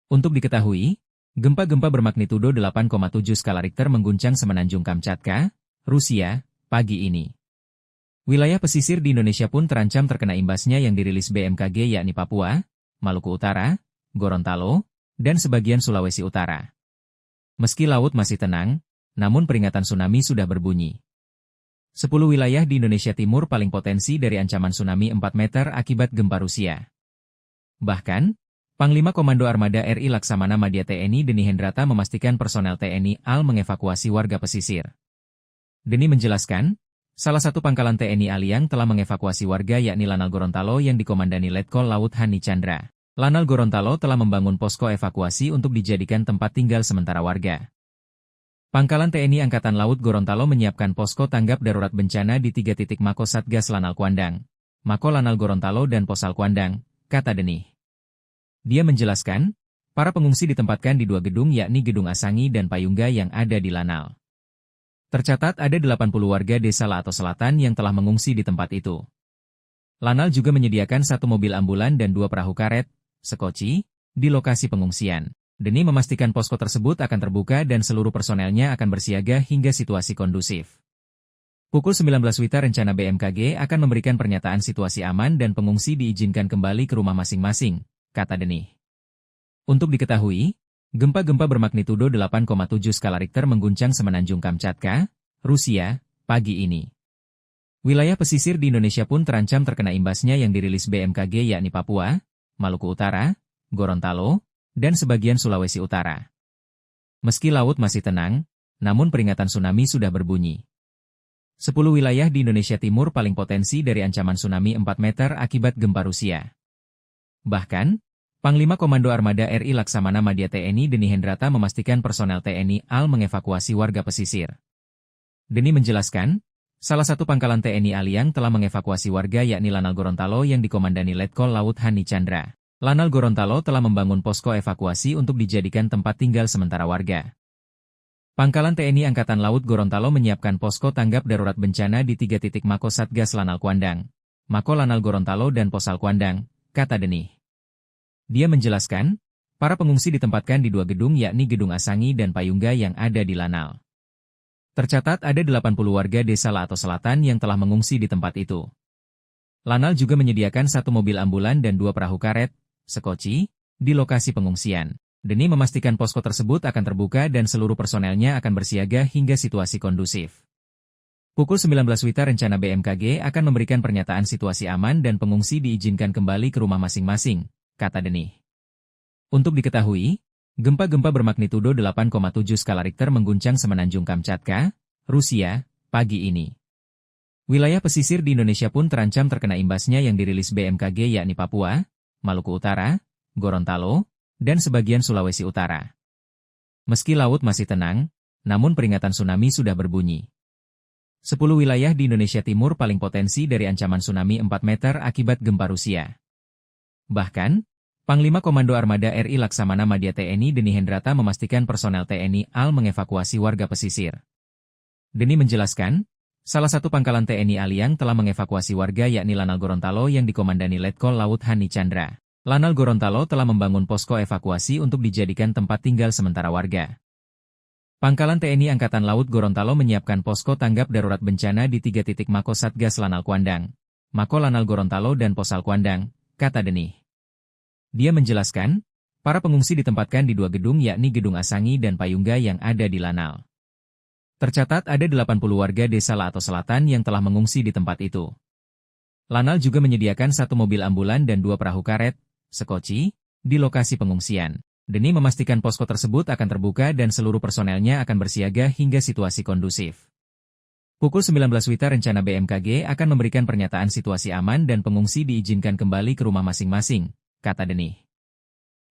Untuk diketahui, gempa-gempa bermagnitudo 8,7 skala Richter mengguncang Semenanjung Kamchatka, Rusia, pagi ini. Wilayah pesisir di Indonesia pun terancam terkena imbasnya yang dirilis BMKG yakni Papua, Maluku Utara, Gorontalo, dan sebagian Sulawesi Utara. Meski laut masih tenang, namun peringatan tsunami sudah berbunyi. 10 wilayah di Indonesia Timur paling potensi dari ancaman tsunami 4 meter akibat gempa Rusia. Bahkan, Panglima Komando Armada RI Laksamana Madya TNI Deni Hendrata memastikan personel TNI AL mengevakuasi warga pesisir. Deni menjelaskan, salah satu pangkalan TNI AL yang telah mengevakuasi warga yakni Lanal Gorontalo yang dikomandani Letkol Laut Hani Chandra. Lanal Gorontalo telah membangun posko evakuasi untuk dijadikan tempat tinggal sementara warga. Pangkalan TNI Angkatan Laut Gorontalo menyiapkan posko tanggap darurat bencana di 3 titik Mako Satgas Lanal Kuandang, Mako Lanal Gorontalo dan Posal Kuandang, kata Deni. Dia menjelaskan, para pengungsi ditempatkan di 2 gedung yakni Gedung Asangi dan Payungga yang ada di Lanal. Tercatat ada 80 warga desa Lato Selatan yang telah mengungsi di tempat itu. Lanal juga menyediakan 1 mobil ambulan dan 2 perahu karet, sekoci, di lokasi pengungsian. Deni memastikan posko tersebut akan terbuka dan seluruh personelnya akan bersiaga hingga situasi kondusif. Pukul 19 WITA rencana BMKG akan memberikan pernyataan situasi aman dan pengungsi diizinkan kembali ke rumah masing-masing, kata Deni. Untuk diketahui, gempa-gempa bermagnitudo 8,7 skala Richter mengguncang Semenanjung Kamchatka, Rusia, pagi ini. Wilayah pesisir di Indonesia pun terancam terkena imbasnya yang dirilis BMKG yakni Papua, Maluku Utara, Gorontalo, dan sebagian Sulawesi Utara. Meski laut masih tenang, namun peringatan tsunami sudah berbunyi. 10 wilayah di Indonesia Timur paling potensi dari ancaman tsunami 4 meter akibat gempa Rusia. Bahkan, Panglima Komando Armada RI Laksamana Madya TNI Deni Hendrata memastikan personel TNI AL mengevakuasi warga pesisir. Deni menjelaskan, Salah satu pangkalan TNI Aliang telah mengevakuasi warga yakni Lanal Gorontalo yang dikomandani Letkol Laut Hani Chandra. Lanal Gorontalo telah membangun posko evakuasi untuk dijadikan tempat tinggal sementara warga. Pangkalan TNI Angkatan Laut Gorontalo menyiapkan posko tanggap darurat bencana di 3 titik Mako Satgas Lanal Kuandang, Mako Lanal Gorontalo dan Posal Kuandang, kata Denih. Dia menjelaskan, para pengungsi ditempatkan di 2 gedung yakni Gedung Asangi dan Payungga yang ada di Lanal. Tercatat ada 80 warga desa Lato Selatan yang telah mengungsi di tempat itu. Lanal juga menyediakan 1 mobil ambulan dan 2 perahu karet, sekoci, di lokasi pengungsian. Denih memastikan posko tersebut akan terbuka dan seluruh personelnya akan bersiaga hingga situasi kondusif. Pukul 19 WITA rencana BMKG akan memberikan pernyataan situasi aman dan pengungsi diizinkan kembali ke rumah masing-masing, kata Denih. Untuk diketahui, gempa-gempa bermagnitudo 8,7 skala Richter mengguncang Semenanjung Kamchatka, Rusia, pagi ini. Wilayah pesisir di Indonesia pun terancam terkena imbasnya yang dirilis BMKG yakni Papua, Maluku Utara, Gorontalo, dan sebagian Sulawesi Utara. Meski laut masih tenang, namun peringatan tsunami sudah berbunyi. 10 wilayah di Indonesia Timur paling potensi dari ancaman tsunami 4 meter akibat gempa Rusia. Bahkan, Panglima Komando Armada RI Laksamana Madya TNI Deni Hendrata memastikan personel TNI AL mengevakuasi warga pesisir. Deni menjelaskan, salah satu pangkalan TNI Aliang telah mengevakuasi warga yakni Lanal Gorontalo yang dikomandani Letkol Laut Hani Chandra. Lanal Gorontalo telah membangun posko evakuasi untuk dijadikan tempat tinggal sementara warga. Pangkalan TNI Angkatan Laut Gorontalo menyiapkan posko tanggap darurat bencana di 3 titik Mako Satgas Lanal Kuandang, Mako Lanal Gorontalo dan Posal Kuandang, kata Denih. Dia menjelaskan, para pengungsi ditempatkan di 2 gedung yakni Gedung Asangi dan Payungga yang ada di Lanal. Tercatat ada 80 warga desa Lato Selatan yang telah mengungsi di tempat itu. Lanal juga menyediakan 1 mobil ambulan dan 2 perahu karet, sekoci, di lokasi pengungsian. Deni memastikan posko tersebut akan terbuka dan seluruh personelnya akan bersiaga hingga situasi kondusif. Pukul 19 WITA rencana BMKG akan memberikan pernyataan situasi aman dan pengungsi diizinkan kembali ke rumah masing-masing, kata Denih.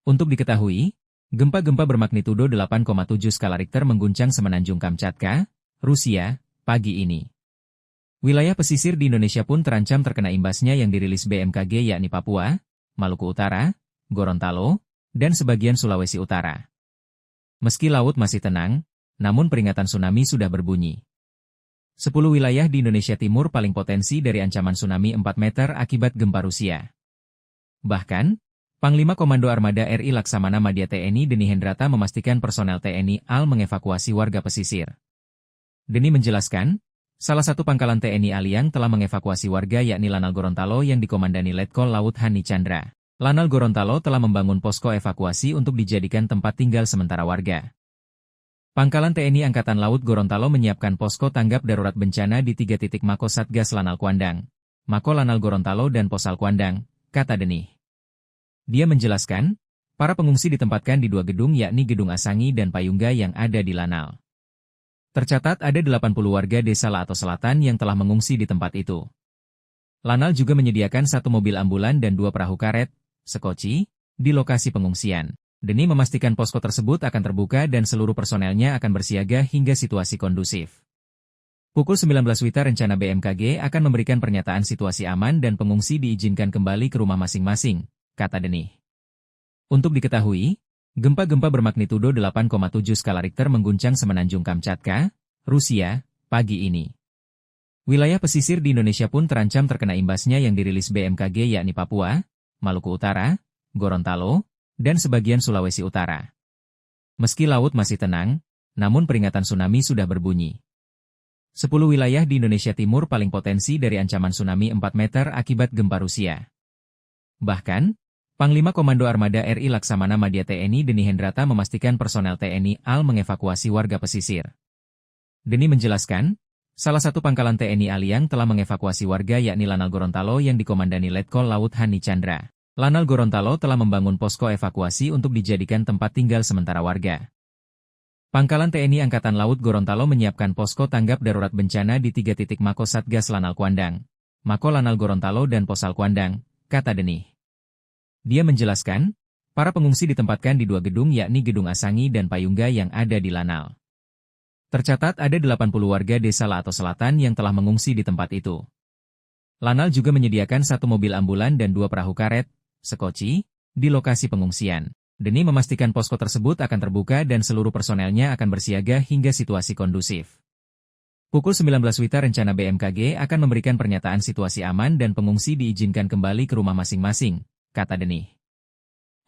Untuk diketahui, gempa-gempa bermagnitudo 8,7 skala Richter mengguncang Semenanjung Kamchatka, Rusia, pagi ini. Wilayah pesisir di Indonesia pun terancam terkena imbasnya yang dirilis BMKG yakni Papua, Maluku Utara, Gorontalo, dan sebagian Sulawesi Utara. Meski laut masih tenang, namun peringatan tsunami sudah berbunyi. 10 wilayah di Indonesia Timur paling potensi dari ancaman tsunami 4 meter akibat gempa Rusia. Bahkan, Panglima Komando Armada RI Laksamana Madya TNI Deni Hendrata memastikan personel TNI AL mengevakuasi warga pesisir. Deni menjelaskan, salah satu pangkalan TNI Aliang telah mengevakuasi warga yakni Lanal Gorontalo yang dikomandani Letkol Laut Hani Chandra. Lanal Gorontalo telah membangun posko evakuasi untuk dijadikan tempat tinggal sementara warga. Pangkalan TNI Angkatan Laut Gorontalo menyiapkan posko tanggap darurat bencana di 3 titik Mako Satgas Lanal Kuandang, Mako Lanal Gorontalo dan Posal Kuandang, kata Denih. Dia menjelaskan, para pengungsi ditempatkan di 2 gedung yakni Gedung Asangi dan Payungga yang ada di Lanal. Tercatat ada 80 warga desa Lato Selatan yang telah mengungsi di tempat itu. Lanal juga menyediakan 1 mobil ambulan dan 2 perahu karet, sekoci, di lokasi pengungsian. Deni memastikan posko tersebut akan terbuka dan seluruh personelnya akan bersiaga hingga situasi kondusif. Pukul 19 WITA rencana BMKG akan memberikan pernyataan situasi aman dan pengungsi diizinkan kembali ke rumah masing-masing, kata Denih. Untuk diketahui, gempa-gempa bermagnitudo 8,7 skala Richter mengguncang Semenanjung Kamchatka, Rusia, pagi ini. Wilayah pesisir di Indonesia pun terancam terkena imbasnya yang dirilis BMKG yakni Papua, Maluku Utara, Gorontalo, dan sebagian Sulawesi Utara. Meski laut masih tenang, namun peringatan tsunami sudah berbunyi. 10 wilayah di Indonesia Timur paling potensi dari ancaman tsunami 4 meter akibat gempa Rusia. Bahkan, Panglima Komando Armada RI Laksamana Madya TNI Deni Hendrata memastikan personel TNI AL mengevakuasi warga pesisir. Deni menjelaskan, salah satu pangkalan TNI Aliang telah mengevakuasi warga yakni Lanal Gorontalo yang dikomandani Letkol Laut Hani Chandra. Lanal Gorontalo telah membangun posko evakuasi untuk dijadikan tempat tinggal sementara warga. Pangkalan TNI Angkatan Laut Gorontalo menyiapkan posko tanggap darurat bencana di 3 titik Mako Satgas Lanal Kuandang, Mako Lanal Gorontalo dan Posal Kuandang, kata Denih. Dia menjelaskan, para pengungsi ditempatkan di 2 gedung yakni Gedung Asangi dan Payungga yang ada di Lanal. Tercatat ada 80 warga desa Lato Selatan yang telah mengungsi di tempat itu. Lanal juga menyediakan 1 mobil ambulan dan 2 perahu karet, sekoci, di lokasi pengungsian. Demi memastikan posko tersebut akan terbuka dan seluruh personelnya akan bersiaga hingga situasi kondusif. Pukul 19 WITA rencana BMKG akan memberikan pernyataan situasi aman dan pengungsi diizinkan kembali ke rumah masing-masing, kata Denih.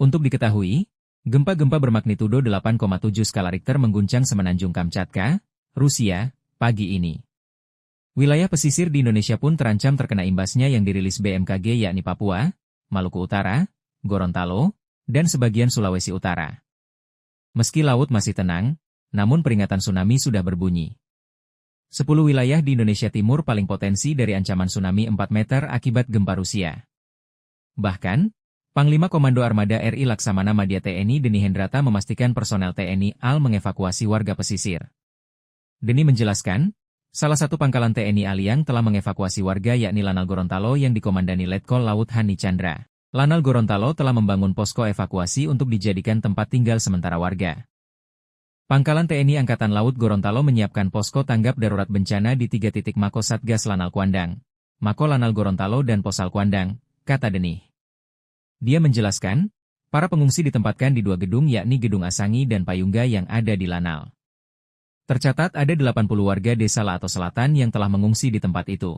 Untuk diketahui, gempa-gempa bermagnitudo 8,7 skala Richter mengguncang Semenanjung Kamchatka, Rusia, pagi ini. Wilayah pesisir di Indonesia pun terancam terkena imbasnya yang dirilis BMKG yakni Papua, Maluku Utara, Gorontalo, dan sebagian Sulawesi Utara. Meski laut masih tenang, namun peringatan tsunami sudah berbunyi. 10 wilayah di Indonesia Timur paling potensi dari ancaman tsunami 4 meter akibat gempa Rusia. Bahkan, Panglima Komando Armada RI Laksamana Madya TNI Deni Hendrata memastikan personel TNI AL mengevakuasi warga pesisir. Deni menjelaskan, salah satu pangkalan TNI AL yang telah mengevakuasi warga yakni Lanal Gorontalo yang dikomandani Letkol Laut Hani Chandra. Lanal Gorontalo telah membangun posko evakuasi untuk dijadikan tempat tinggal sementara warga. Pangkalan TNI Angkatan Laut Gorontalo menyiapkan posko tanggap darurat bencana di 3 titik Mako Satgas Lanal Kuandang, Mako Lanal Gorontalo dan Posal Kuandang, kata Denih. Dia menjelaskan, para pengungsi ditempatkan di 2 gedung yakni Gedung Asangi dan Payungga yang ada di Lanal. Tercatat ada 80 warga desa Lato Selatan yang telah mengungsi di tempat itu.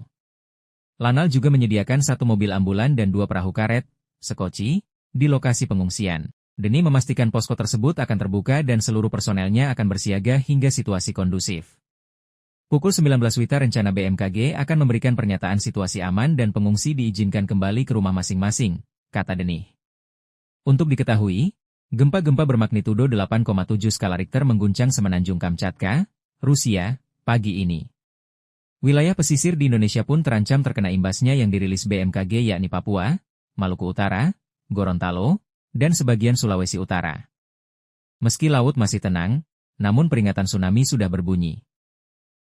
Lanal juga menyediakan 1 mobil ambulan dan 2 perahu karet, sekoci, di lokasi pengungsian. Deni memastikan posko tersebut akan terbuka dan seluruh personelnya akan bersiaga hingga situasi kondusif. Pukul 19 WITA rencana BMKG akan memberikan pernyataan situasi aman dan pengungsi diizinkan kembali ke rumah masing-masing, kata Denih. Untuk diketahui, gempa-gempa bermagnitudo 8,7 skala Richter mengguncang Semenanjung Kamchatka, Rusia, pagi ini. Wilayah pesisir di Indonesia pun terancam terkena imbasnya yang dirilis BMKG yakni Papua, Maluku Utara, Gorontalo, dan sebagian Sulawesi Utara. Meski laut masih tenang, namun peringatan tsunami sudah berbunyi.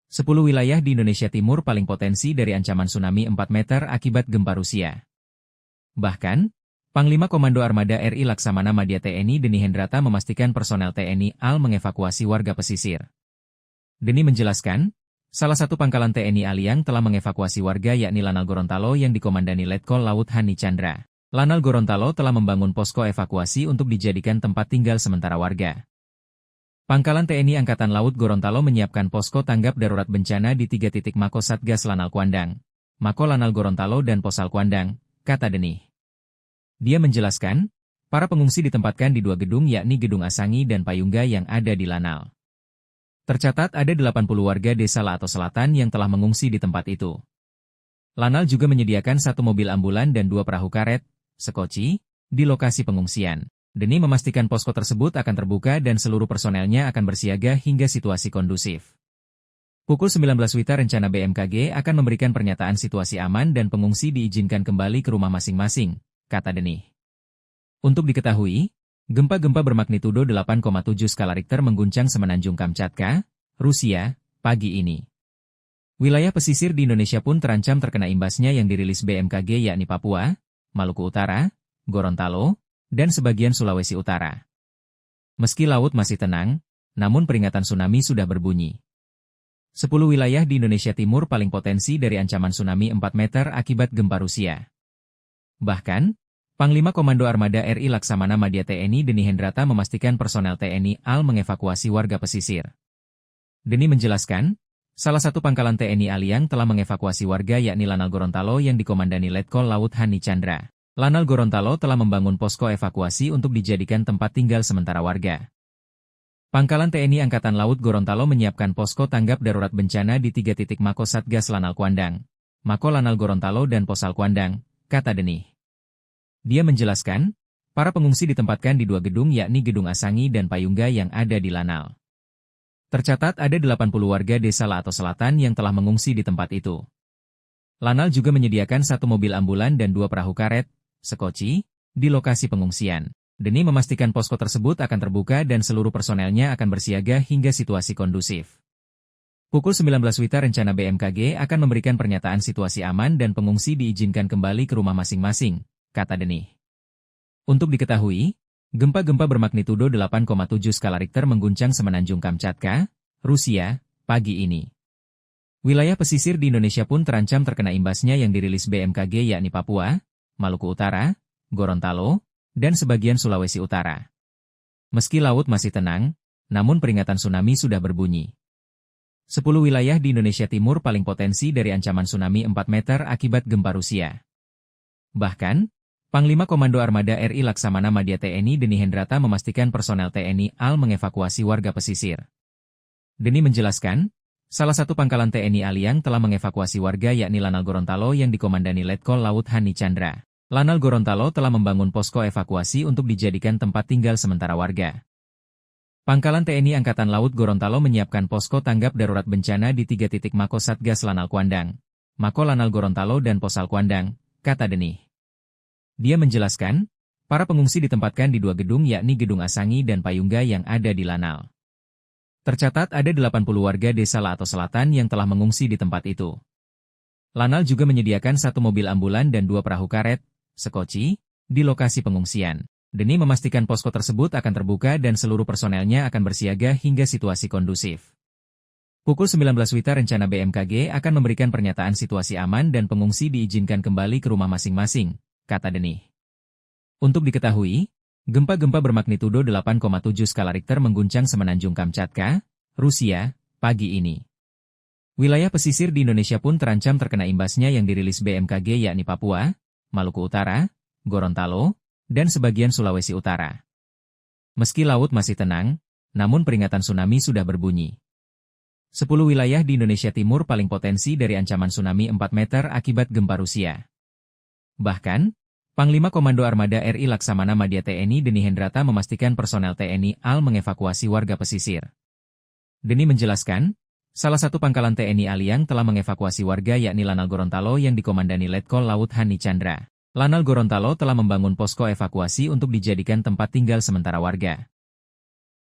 10 wilayah di Indonesia Timur paling potensi dari ancaman tsunami 4 meter akibat gempa Rusia. Bahkan, Panglima Komando Armada RI Laksamana Madya TNI Deni Hendrata memastikan personel TNI AL mengevakuasi warga pesisir. Deni menjelaskan, salah satu pangkalan TNI AL yang telah mengevakuasi warga yakni Lanal Gorontalo yang dikomandani Letkol Laut Hani Chandra. Lanal Gorontalo telah membangun posko evakuasi untuk dijadikan tempat tinggal sementara warga. Pangkalan TNI Angkatan Laut Gorontalo menyiapkan posko tanggap darurat bencana di 3 titik Mako Satgas Lanal Kuandang, Mako Lanal Gorontalo dan Posal Kuandang, kata Denih. Dia menjelaskan, para pengungsi ditempatkan di 2 gedung yakni Gedung Asangi dan Payungga yang ada di Lanal. Tercatat ada 80 warga desa Lato Selatan yang telah mengungsi di tempat itu. Lanal juga menyediakan 1 mobil ambulan dan 2 perahu karet, sekoci, di lokasi pengungsian. Deni memastikan posko tersebut akan terbuka dan seluruh personelnya akan bersiaga hingga situasi kondusif. Pukul 19 WITA rencana BMKG akan memberikan pernyataan situasi aman dan pengungsi diizinkan kembali ke rumah masing-masing, kata Denih. Untuk diketahui, gempa-gempa bermagnitudo 8,7 skala Richter mengguncang Semenanjung Kamchatka, Rusia, pagi ini. Wilayah pesisir di Indonesia pun terancam terkena imbasnya yang dirilis BMKG yakni Papua, Maluku Utara, Gorontalo, dan sebagian Sulawesi Utara. Meski laut masih tenang, namun peringatan tsunami sudah berbunyi. 10 wilayah di Indonesia Timur paling potensi dari ancaman tsunami 4 meter akibat gempa Rusia. Bahkan, Panglima Komando Armada RI Laksamana Madya TNI Deni Hendrata memastikan personel TNI AL mengevakuasi warga pesisir. Deni menjelaskan, salah satu pangkalan TNI AL yang telah mengevakuasi warga yakni Lanal Gorontalo yang dikomandani Letkol Laut Hani Chandra. Lanal Gorontalo telah membangun posko evakuasi untuk dijadikan tempat tinggal sementara warga. Pangkalan TNI Angkatan Laut Gorontalo menyiapkan posko tanggap darurat bencana di 3 titik Mako Satgas Lanal Kuandang, Mako Lanal Gorontalo dan Posal Kuandang, kata Denih. Dia menjelaskan, para pengungsi ditempatkan di 2 gedung yakni Gedung Asangi dan Payungga yang ada di Lanal. Tercatat ada 80 warga desa Lato Selatan yang telah mengungsi di tempat itu. Lanal juga menyediakan 1 mobil ambulan dan 2 perahu karet, sekoci, di lokasi pengungsian. Deni memastikan posko tersebut akan terbuka dan seluruh personelnya akan bersiaga hingga situasi kondusif. Pukul 19 WITA rencana BMKG akan memberikan pernyataan situasi aman dan pengungsi diizinkan kembali ke rumah masing-masing, kata Denih. Untuk diketahui, gempa-gempa bermagnitudo 8,7 skala Richter mengguncang Semenanjung Kamchatka, Rusia, pagi ini. Wilayah pesisir di Indonesia pun terancam terkena imbasnya yang dirilis BMKG yakni Papua, Maluku Utara, Gorontalo, dan sebagian Sulawesi Utara. Meski laut masih tenang, namun peringatan tsunami sudah berbunyi. 10 wilayah di Indonesia Timur paling potensi dari ancaman tsunami 4 meter akibat gempa Rusia. Bahkan, Panglima Komando Armada RI Laksamana Madya TNI Deni Hendrata memastikan personel TNI AL mengevakuasi warga pesisir. Deni menjelaskan, salah satu pangkalan TNI AL yang telah mengevakuasi warga yakni Lanal Gorontalo yang dikomandani Letkol Laut Hani Chandra. Lanal Gorontalo telah membangun posko evakuasi untuk dijadikan tempat tinggal sementara warga. Pangkalan TNI Angkatan Laut Gorontalo menyiapkan posko tanggap darurat bencana di 3 titik Mako Satgas Lanal Kuandang, Mako Lanal Gorontalo dan Posal Kuandang, kata Deni. Dia menjelaskan, para pengungsi ditempatkan di 2 gedung yakni Gedung Asangi dan Payungga yang ada di Lanal. Tercatat ada 80 warga desa Lato Selatan yang telah mengungsi di tempat itu. Lanal juga menyediakan 1 mobil ambulan dan 2 perahu karet, sekoci, di lokasi pengungsian. Deni memastikan posko tersebut akan terbuka dan seluruh personelnya akan bersiaga hingga situasi kondusif. Pukul 19 WITA rencana BMKG akan memberikan pernyataan situasi aman dan pengungsi diizinkan kembali ke rumah masing-masing, kata Deni. Untuk diketahui, gempa-gempa bermagnitudo 8,7 skala Richter mengguncang semenanjung Kamchatka, Rusia, pagi ini. Wilayah pesisir di Indonesia pun terancam terkena imbasnya yang dirilis BMKG yakni Papua, Maluku Utara, Gorontalo, dan sebagian Sulawesi Utara. Meski laut masih tenang, namun peringatan tsunami sudah berbunyi. 10 wilayah di Indonesia Timur paling potensi dari ancaman tsunami 4 meter akibat gempa Rusia. Bahkan, Panglima Komando Armada RI Laksamana Madya TNI Deni Hendrata memastikan personel TNI AL mengevakuasi warga pesisir. Deni menjelaskan, salah satu pangkalan TNI AL yang telah mengevakuasi warga yakni Lanal Gorontalo yang dikomandani Letkol Laut Hani Chandra. Lanal Gorontalo telah membangun posko evakuasi untuk dijadikan tempat tinggal sementara warga.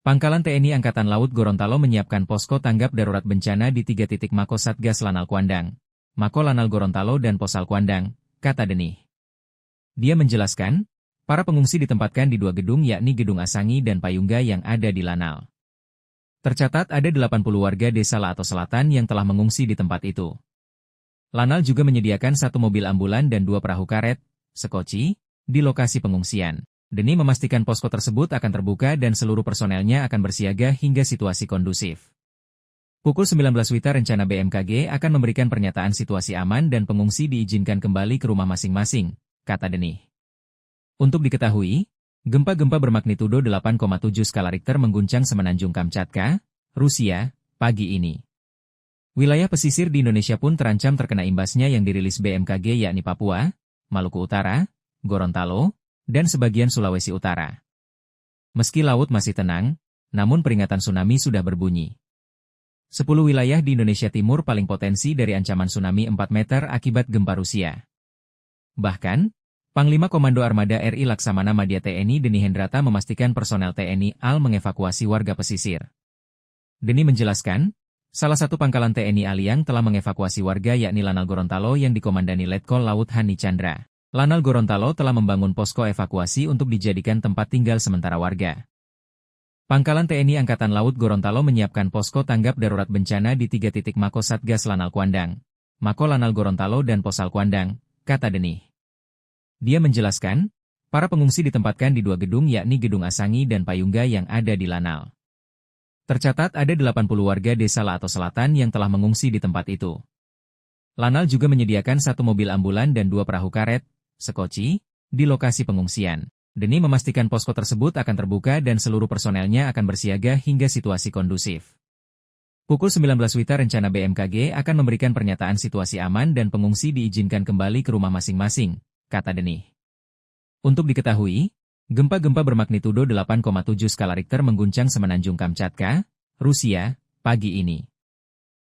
Pangkalan TNI Angkatan Laut Gorontalo menyiapkan posko tanggap darurat bencana di 3 titik Mako Satgas Lanal Kuandang, Mako Lanal Gorontalo dan Posal Kuandang, kata Deni. Dia menjelaskan, para pengungsi ditempatkan di 2 gedung yakni Gedung Asangi dan Payungga yang ada di Lanal. Tercatat ada 80 warga desa Lato Selatan yang telah mengungsi di tempat itu. Lanal juga menyediakan 1 mobil ambulan dan 2 perahu karet, sekoci, di lokasi pengungsian. Deni memastikan posko tersebut akan terbuka dan seluruh personelnya akan bersiaga hingga situasi kondusif. Pukul 19 WITA rencana BMKG akan memberikan pernyataan situasi aman dan pengungsi diizinkan kembali ke rumah masing-masing, kata Deni. Untuk diketahui, gempa-gempa bermagnitudo 8,7 skala Richter mengguncang semenanjung Kamchatka, Rusia, pagi ini. Wilayah pesisir di Indonesia pun terancam terkena imbasnya yang dirilis BMKG yakni Papua, Maluku Utara, Gorontalo, dan sebagian Sulawesi Utara. Meski laut masih tenang, namun peringatan tsunami sudah berbunyi. 10 wilayah di Indonesia Timur paling potensi dari ancaman tsunami 4 meter akibat gempa Rusia. Bahkan, Panglima Komando Armada RI Laksamana Madya TNI Deni Hendrata memastikan personel TNI AL mengevakuasi warga pesisir. Deni menjelaskan, salah satu pangkalan TNI AL yang telah mengevakuasi warga yakni Lanal Gorontalo yang dikomandani Letkol Laut Hani Chandra. Lanal Gorontalo telah membangun posko evakuasi untuk dijadikan tempat tinggal sementara warga. Pangkalan TNI Angkatan Laut Gorontalo menyiapkan posko tanggap darurat bencana di 3 titik Mako Satgas Lanal Kuandang, Mako Lanal Gorontalo dan Posal Kuandang, kata Deni. Dia menjelaskan, para pengungsi ditempatkan di 2 gedung yakni Gedung Asangi dan Payungga yang ada di Lanal. Tercatat ada 80 warga desa Lato Selatan yang telah mengungsi di tempat itu. Lanal juga menyediakan 1 mobil ambulan dan 2 perahu karet, sekoci, di lokasi pengungsian. Deni memastikan posko tersebut akan terbuka dan seluruh personelnya akan bersiaga hingga situasi kondusif. Pukul 19 WITA rencana BMKG akan memberikan pernyataan situasi aman dan pengungsi diizinkan kembali ke rumah masing-masing, kata Deni. Untuk diketahui, gempa-gempa bermagnitudo 8,7 skala Richter mengguncang semenanjung Kamchatka, Rusia, pagi ini.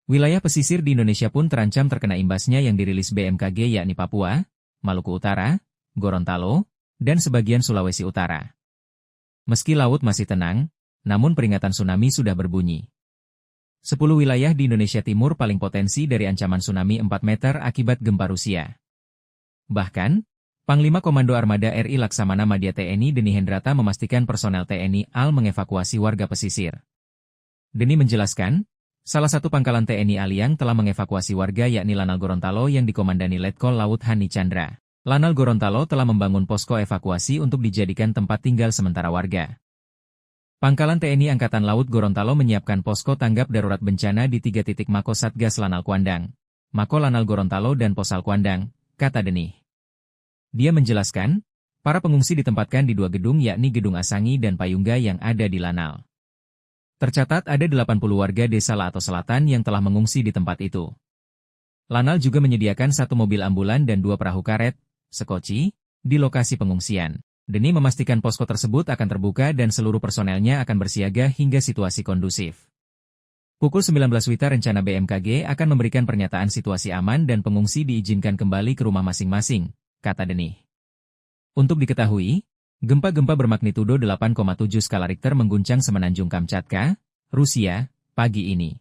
Wilayah pesisir di Indonesia pun terancam terkena imbasnya yang dirilis BMKG yakni Papua, Maluku Utara, Gorontalo, dan sebagian Sulawesi Utara. Meski laut masih tenang, namun peringatan tsunami sudah berbunyi. 10 wilayah di Indonesia Timur paling potensi dari ancaman tsunami 4 meter akibat gempa Rusia. Bahkan, Panglima Komando Armada RI Laksamana Madya TNI Deni Hendrata memastikan personel TNI AL mengevakuasi warga pesisir. Deni menjelaskan, Salah satu pangkalan TNI Aliang telah mengevakuasi warga yakni Lanal Gorontalo yang dikomandani Letkol Laut Hani Chandra. Lanal Gorontalo telah membangun posko evakuasi untuk dijadikan tempat tinggal sementara warga. Pangkalan TNI Angkatan Laut Gorontalo menyiapkan posko tanggap darurat bencana di 3 titik Mako Satgas Lanal Kuandang, Mako Lanal Gorontalo dan Posal Kuandang, kata Denih. Dia menjelaskan, para pengungsi ditempatkan di 2 gedung yakni Gedung Asangi dan Payungga yang ada di Lanal. Tercatat ada 80 warga desa Lato Selatan yang telah mengungsi di tempat itu. Lanal juga menyediakan 1 mobil ambulan dan 2 perahu karet, sekoci, di lokasi pengungsian. Denih memastikan posko tersebut akan terbuka dan seluruh personelnya akan bersiaga hingga situasi kondusif. Pukul 19 WITA rencana BMKG akan memberikan pernyataan situasi aman dan pengungsi diizinkan kembali ke rumah masing-masing, kata Denih. Untuk diketahui, gempa-gempa bermagnitudo 8,7 skala Richter mengguncang Semenanjung Kamchatka, Rusia, pagi ini.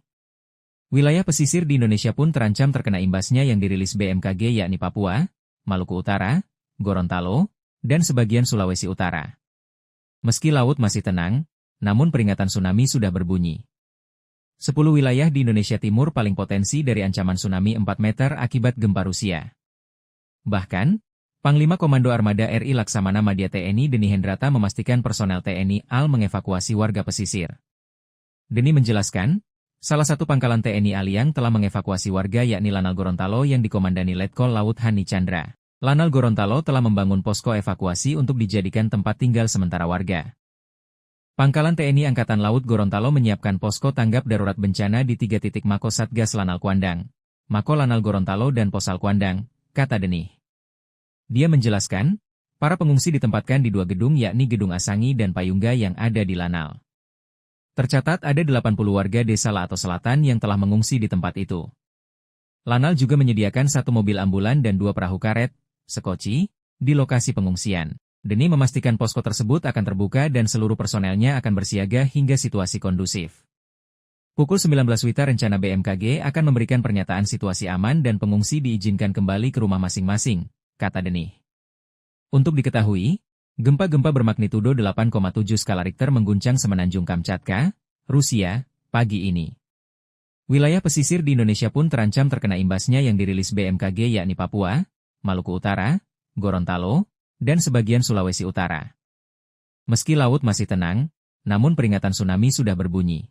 Wilayah pesisir di Indonesia pun terancam terkena imbasnya yang dirilis BMKG yakni Papua, Maluku Utara, Gorontalo, dan sebagian Sulawesi Utara. Meski laut masih tenang, namun peringatan tsunami sudah berbunyi. 10 wilayah di Indonesia Timur paling potensi dari ancaman tsunami 4 meter akibat gempa Rusia. Bahkan, Panglima Komando Armada RI Laksamana Madya TNI Deni Hendrata memastikan personel TNI AL mengevakuasi warga pesisir. Deni menjelaskan, salah satu pangkalan TNI Aliang telah mengevakuasi warga yakni Lanal Gorontalo yang dikomandani Letkol Laut Hani Chandra. Lanal Gorontalo telah membangun posko evakuasi untuk dijadikan tempat tinggal sementara warga. Pangkalan TNI Angkatan Laut Gorontalo menyiapkan posko tanggap darurat bencana di 3 titik Mako Satgas Lanal Kuandang, Mako Lanal Gorontalo dan Posal Kuandang, kata Denih. Dia menjelaskan, para pengungsi ditempatkan di 2 gedung yakni Gedung Asangi dan Payungga yang ada di Lanal. Tercatat ada 80 warga desa Lato Selatan yang telah mengungsi di tempat itu. Lanal juga menyediakan 1 mobil ambulan dan 2 perahu karet, sekoci, di lokasi pengungsian. Denih memastikan posko tersebut akan terbuka dan seluruh personelnya akan bersiaga hingga situasi kondusif. Pukul 19 WITA rencana BMKG akan memberikan pernyataan situasi aman dan pengungsi diizinkan kembali ke rumah masing-masing, kata Denih. Untuk diketahui, gempa-gempa bermagnitudo 8,7 skala Richter mengguncang Semenanjung Kamchatka, Rusia, pagi ini. Wilayah pesisir di Indonesia pun terancam terkena imbasnya yang dirilis BMKG yakni Papua, Maluku Utara, Gorontalo, dan sebagian Sulawesi Utara. Meski laut masih tenang, namun peringatan tsunami sudah berbunyi.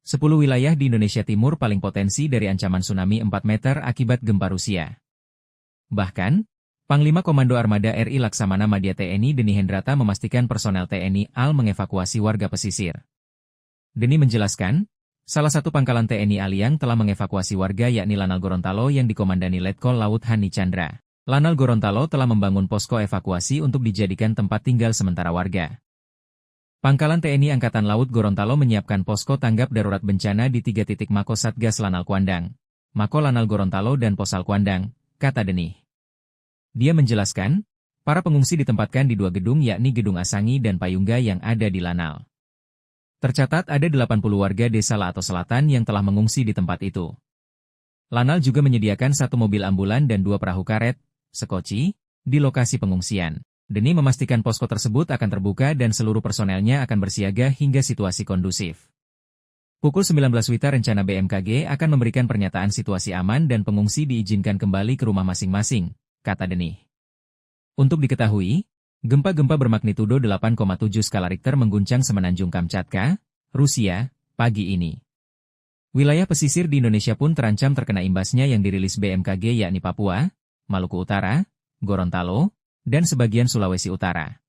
10 wilayah di Indonesia Timur paling potensi dari ancaman tsunami 4 meter akibat gempa Rusia. Bahkan, Panglima Komando Armada RI Laksamana Madya TNI Deni Hendrata memastikan personel TNI AL mengevakuasi warga pesisir. Deni menjelaskan, salah satu pangkalan TNI Aliang telah mengevakuasi warga yakni Lanal Gorontalo yang dikomandani Letkol Laut Hani Chandra. Lanal Gorontalo telah membangun posko evakuasi untuk dijadikan tempat tinggal sementara warga. Pangkalan TNI Angkatan Laut Gorontalo menyiapkan posko tanggap darurat bencana di 3 titik Mako Satgas Lanal Kuandang, Mako Lanal Gorontalo dan Posal Kuandang, kata Denih. Dia menjelaskan, para pengungsi ditempatkan di 2 gedung yakni Gedung Asangi dan Payungga yang ada di Lanal. Tercatat ada 80 warga desa Lato Selatan yang telah mengungsi di tempat itu. Lanal juga menyediakan 1 mobil ambulan dan 2 perahu karet, sekoci, di lokasi pengungsian. Denih memastikan posko tersebut akan terbuka dan seluruh personelnya akan bersiaga hingga situasi kondusif. Pukul 19 WITA rencana BMKG akan memberikan pernyataan situasi aman dan pengungsi diizinkan kembali ke rumah masing-masing, kata Denih. Untuk diketahui, gempa-gempa bermagnitudo 8,7 skala Richter mengguncang Semenanjung Kamchatka, Rusia, pagi ini. Wilayah pesisir di Indonesia pun terancam terkena imbasnya yang dirilis BMKG yakni Papua, Maluku Utara, Gorontalo, dan sebagian Sulawesi Utara.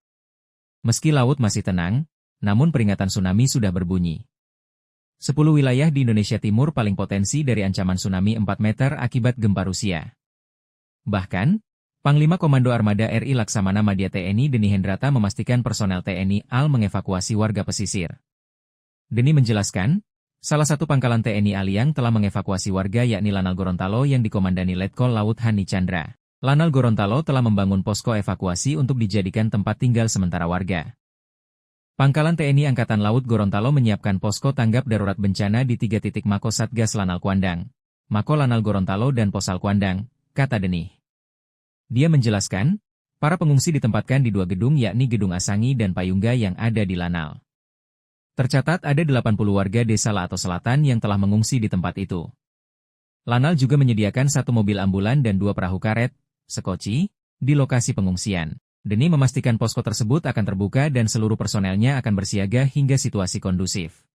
Meski laut masih tenang, namun peringatan tsunami sudah berbunyi. 10 wilayah di Indonesia Timur paling potensi dari ancaman tsunami 4 meter akibat gempa Rusia. Bahkan, Panglima Komando Armada RI Laksamana Madya TNI Deni Hendrata memastikan personel TNI AL mengevakuasi warga pesisir. Deni menjelaskan, salah satu pangkalan TNI Aliang telah mengevakuasi warga yakni Lanal Gorontalo yang dikomandani Letkol Laut Hani Chandra. Lanal Gorontalo telah membangun posko evakuasi untuk dijadikan tempat tinggal sementara warga. Pangkalan TNI Angkatan Laut Gorontalo menyiapkan posko tanggap darurat bencana di 3 titik Mako Satgas Lanal Kuandang, Mako Lanal Gorontalo dan Posal Kuandang, kata Denih. Dia menjelaskan, para pengungsi ditempatkan di 2 gedung yakni Gedung Asangi dan Payungga yang ada di Lanal. Tercatat ada 80 warga desa Laato Selatan yang telah mengungsi di tempat itu. Lanal juga menyediakan 1 mobil ambulan dan 2 perahu karet, sekoci, di lokasi pengungsian. Demi memastikan posko tersebut akan terbuka dan seluruh personelnya akan bersiaga hingga situasi kondusif.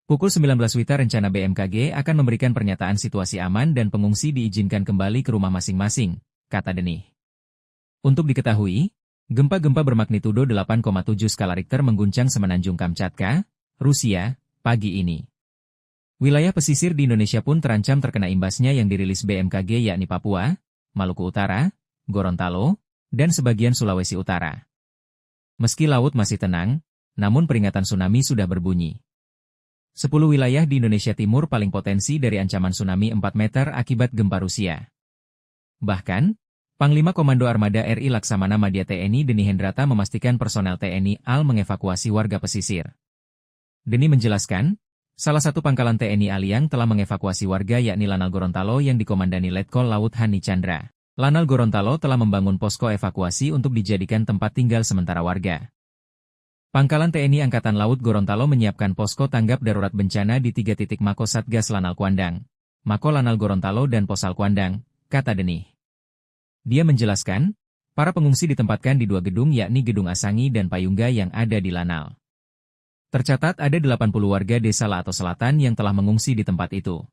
Pukul 19 WITA rencana BMKG akan memberikan pernyataan situasi aman dan pengungsi diizinkan kembali ke rumah masing-masing, kata Denih. Untuk diketahui, gempa-gempa bermagnitudo 8,7 skala Richter mengguncang Semenanjung Kamchatka, Rusia, pagi ini. Wilayah pesisir di Indonesia pun terancam terkena imbasnya yang dirilis BMKG yakni Papua, Maluku Utara, Gorontalo, dan sebagian Sulawesi Utara. Meski laut masih tenang, namun peringatan tsunami sudah berbunyi. 10 wilayah di Indonesia Timur paling potensi dari ancaman tsunami 4 meter akibat gempa Rusia. Bahkan, Panglima Komando Armada RI Laksamana Madya TNI Deni Hendrata memastikan personel TNI AL mengevakuasi warga pesisir. Deni menjelaskan, salah satu pangkalan TNI AL yang telah mengevakuasi warga yakni Lanal Gorontalo yang dikomandani Letkol Laut Hani Chandra. Lanal Gorontalo telah membangun posko evakuasi untuk dijadikan tempat tinggal sementara warga. Pangkalan TNI Angkatan Laut Gorontalo menyiapkan posko tanggap darurat bencana di 3 titik Mako Satgas Lanal Kuandang, Mako Lanal Gorontalo dan Posal Kuandang, kata Denih. Dia menjelaskan, para pengungsi ditempatkan di 2 gedung yakni Gedung Asangi dan Payungga yang ada di Lanal. Tercatat ada 80 warga desa Laato Selatan yang telah mengungsi di tempat itu.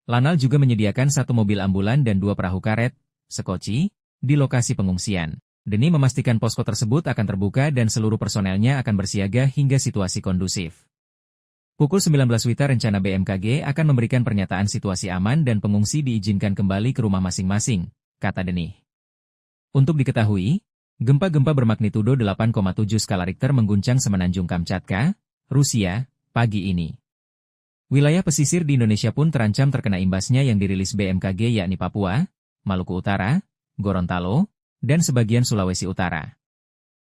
Lanal juga menyediakan 1 mobil ambulan dan 2 perahu karet, sekoci, di lokasi pengungsian. Deni memastikan posko tersebut akan terbuka dan seluruh personelnya akan bersiaga hingga situasi kondusif. Pukul 19 WITA rencana BMKG akan memberikan pernyataan situasi aman dan pengungsi diizinkan kembali ke rumah masing-masing, kata Denih. Untuk diketahui, gempa-gempa bermagnitudo 8,7 skala Richter mengguncang Semenanjung Kamchatka, Rusia, pagi ini. Wilayah pesisir di Indonesia pun terancam terkena imbasnya yang dirilis BMKG yakni Papua, Maluku Utara, Gorontalo, dan sebagian Sulawesi Utara.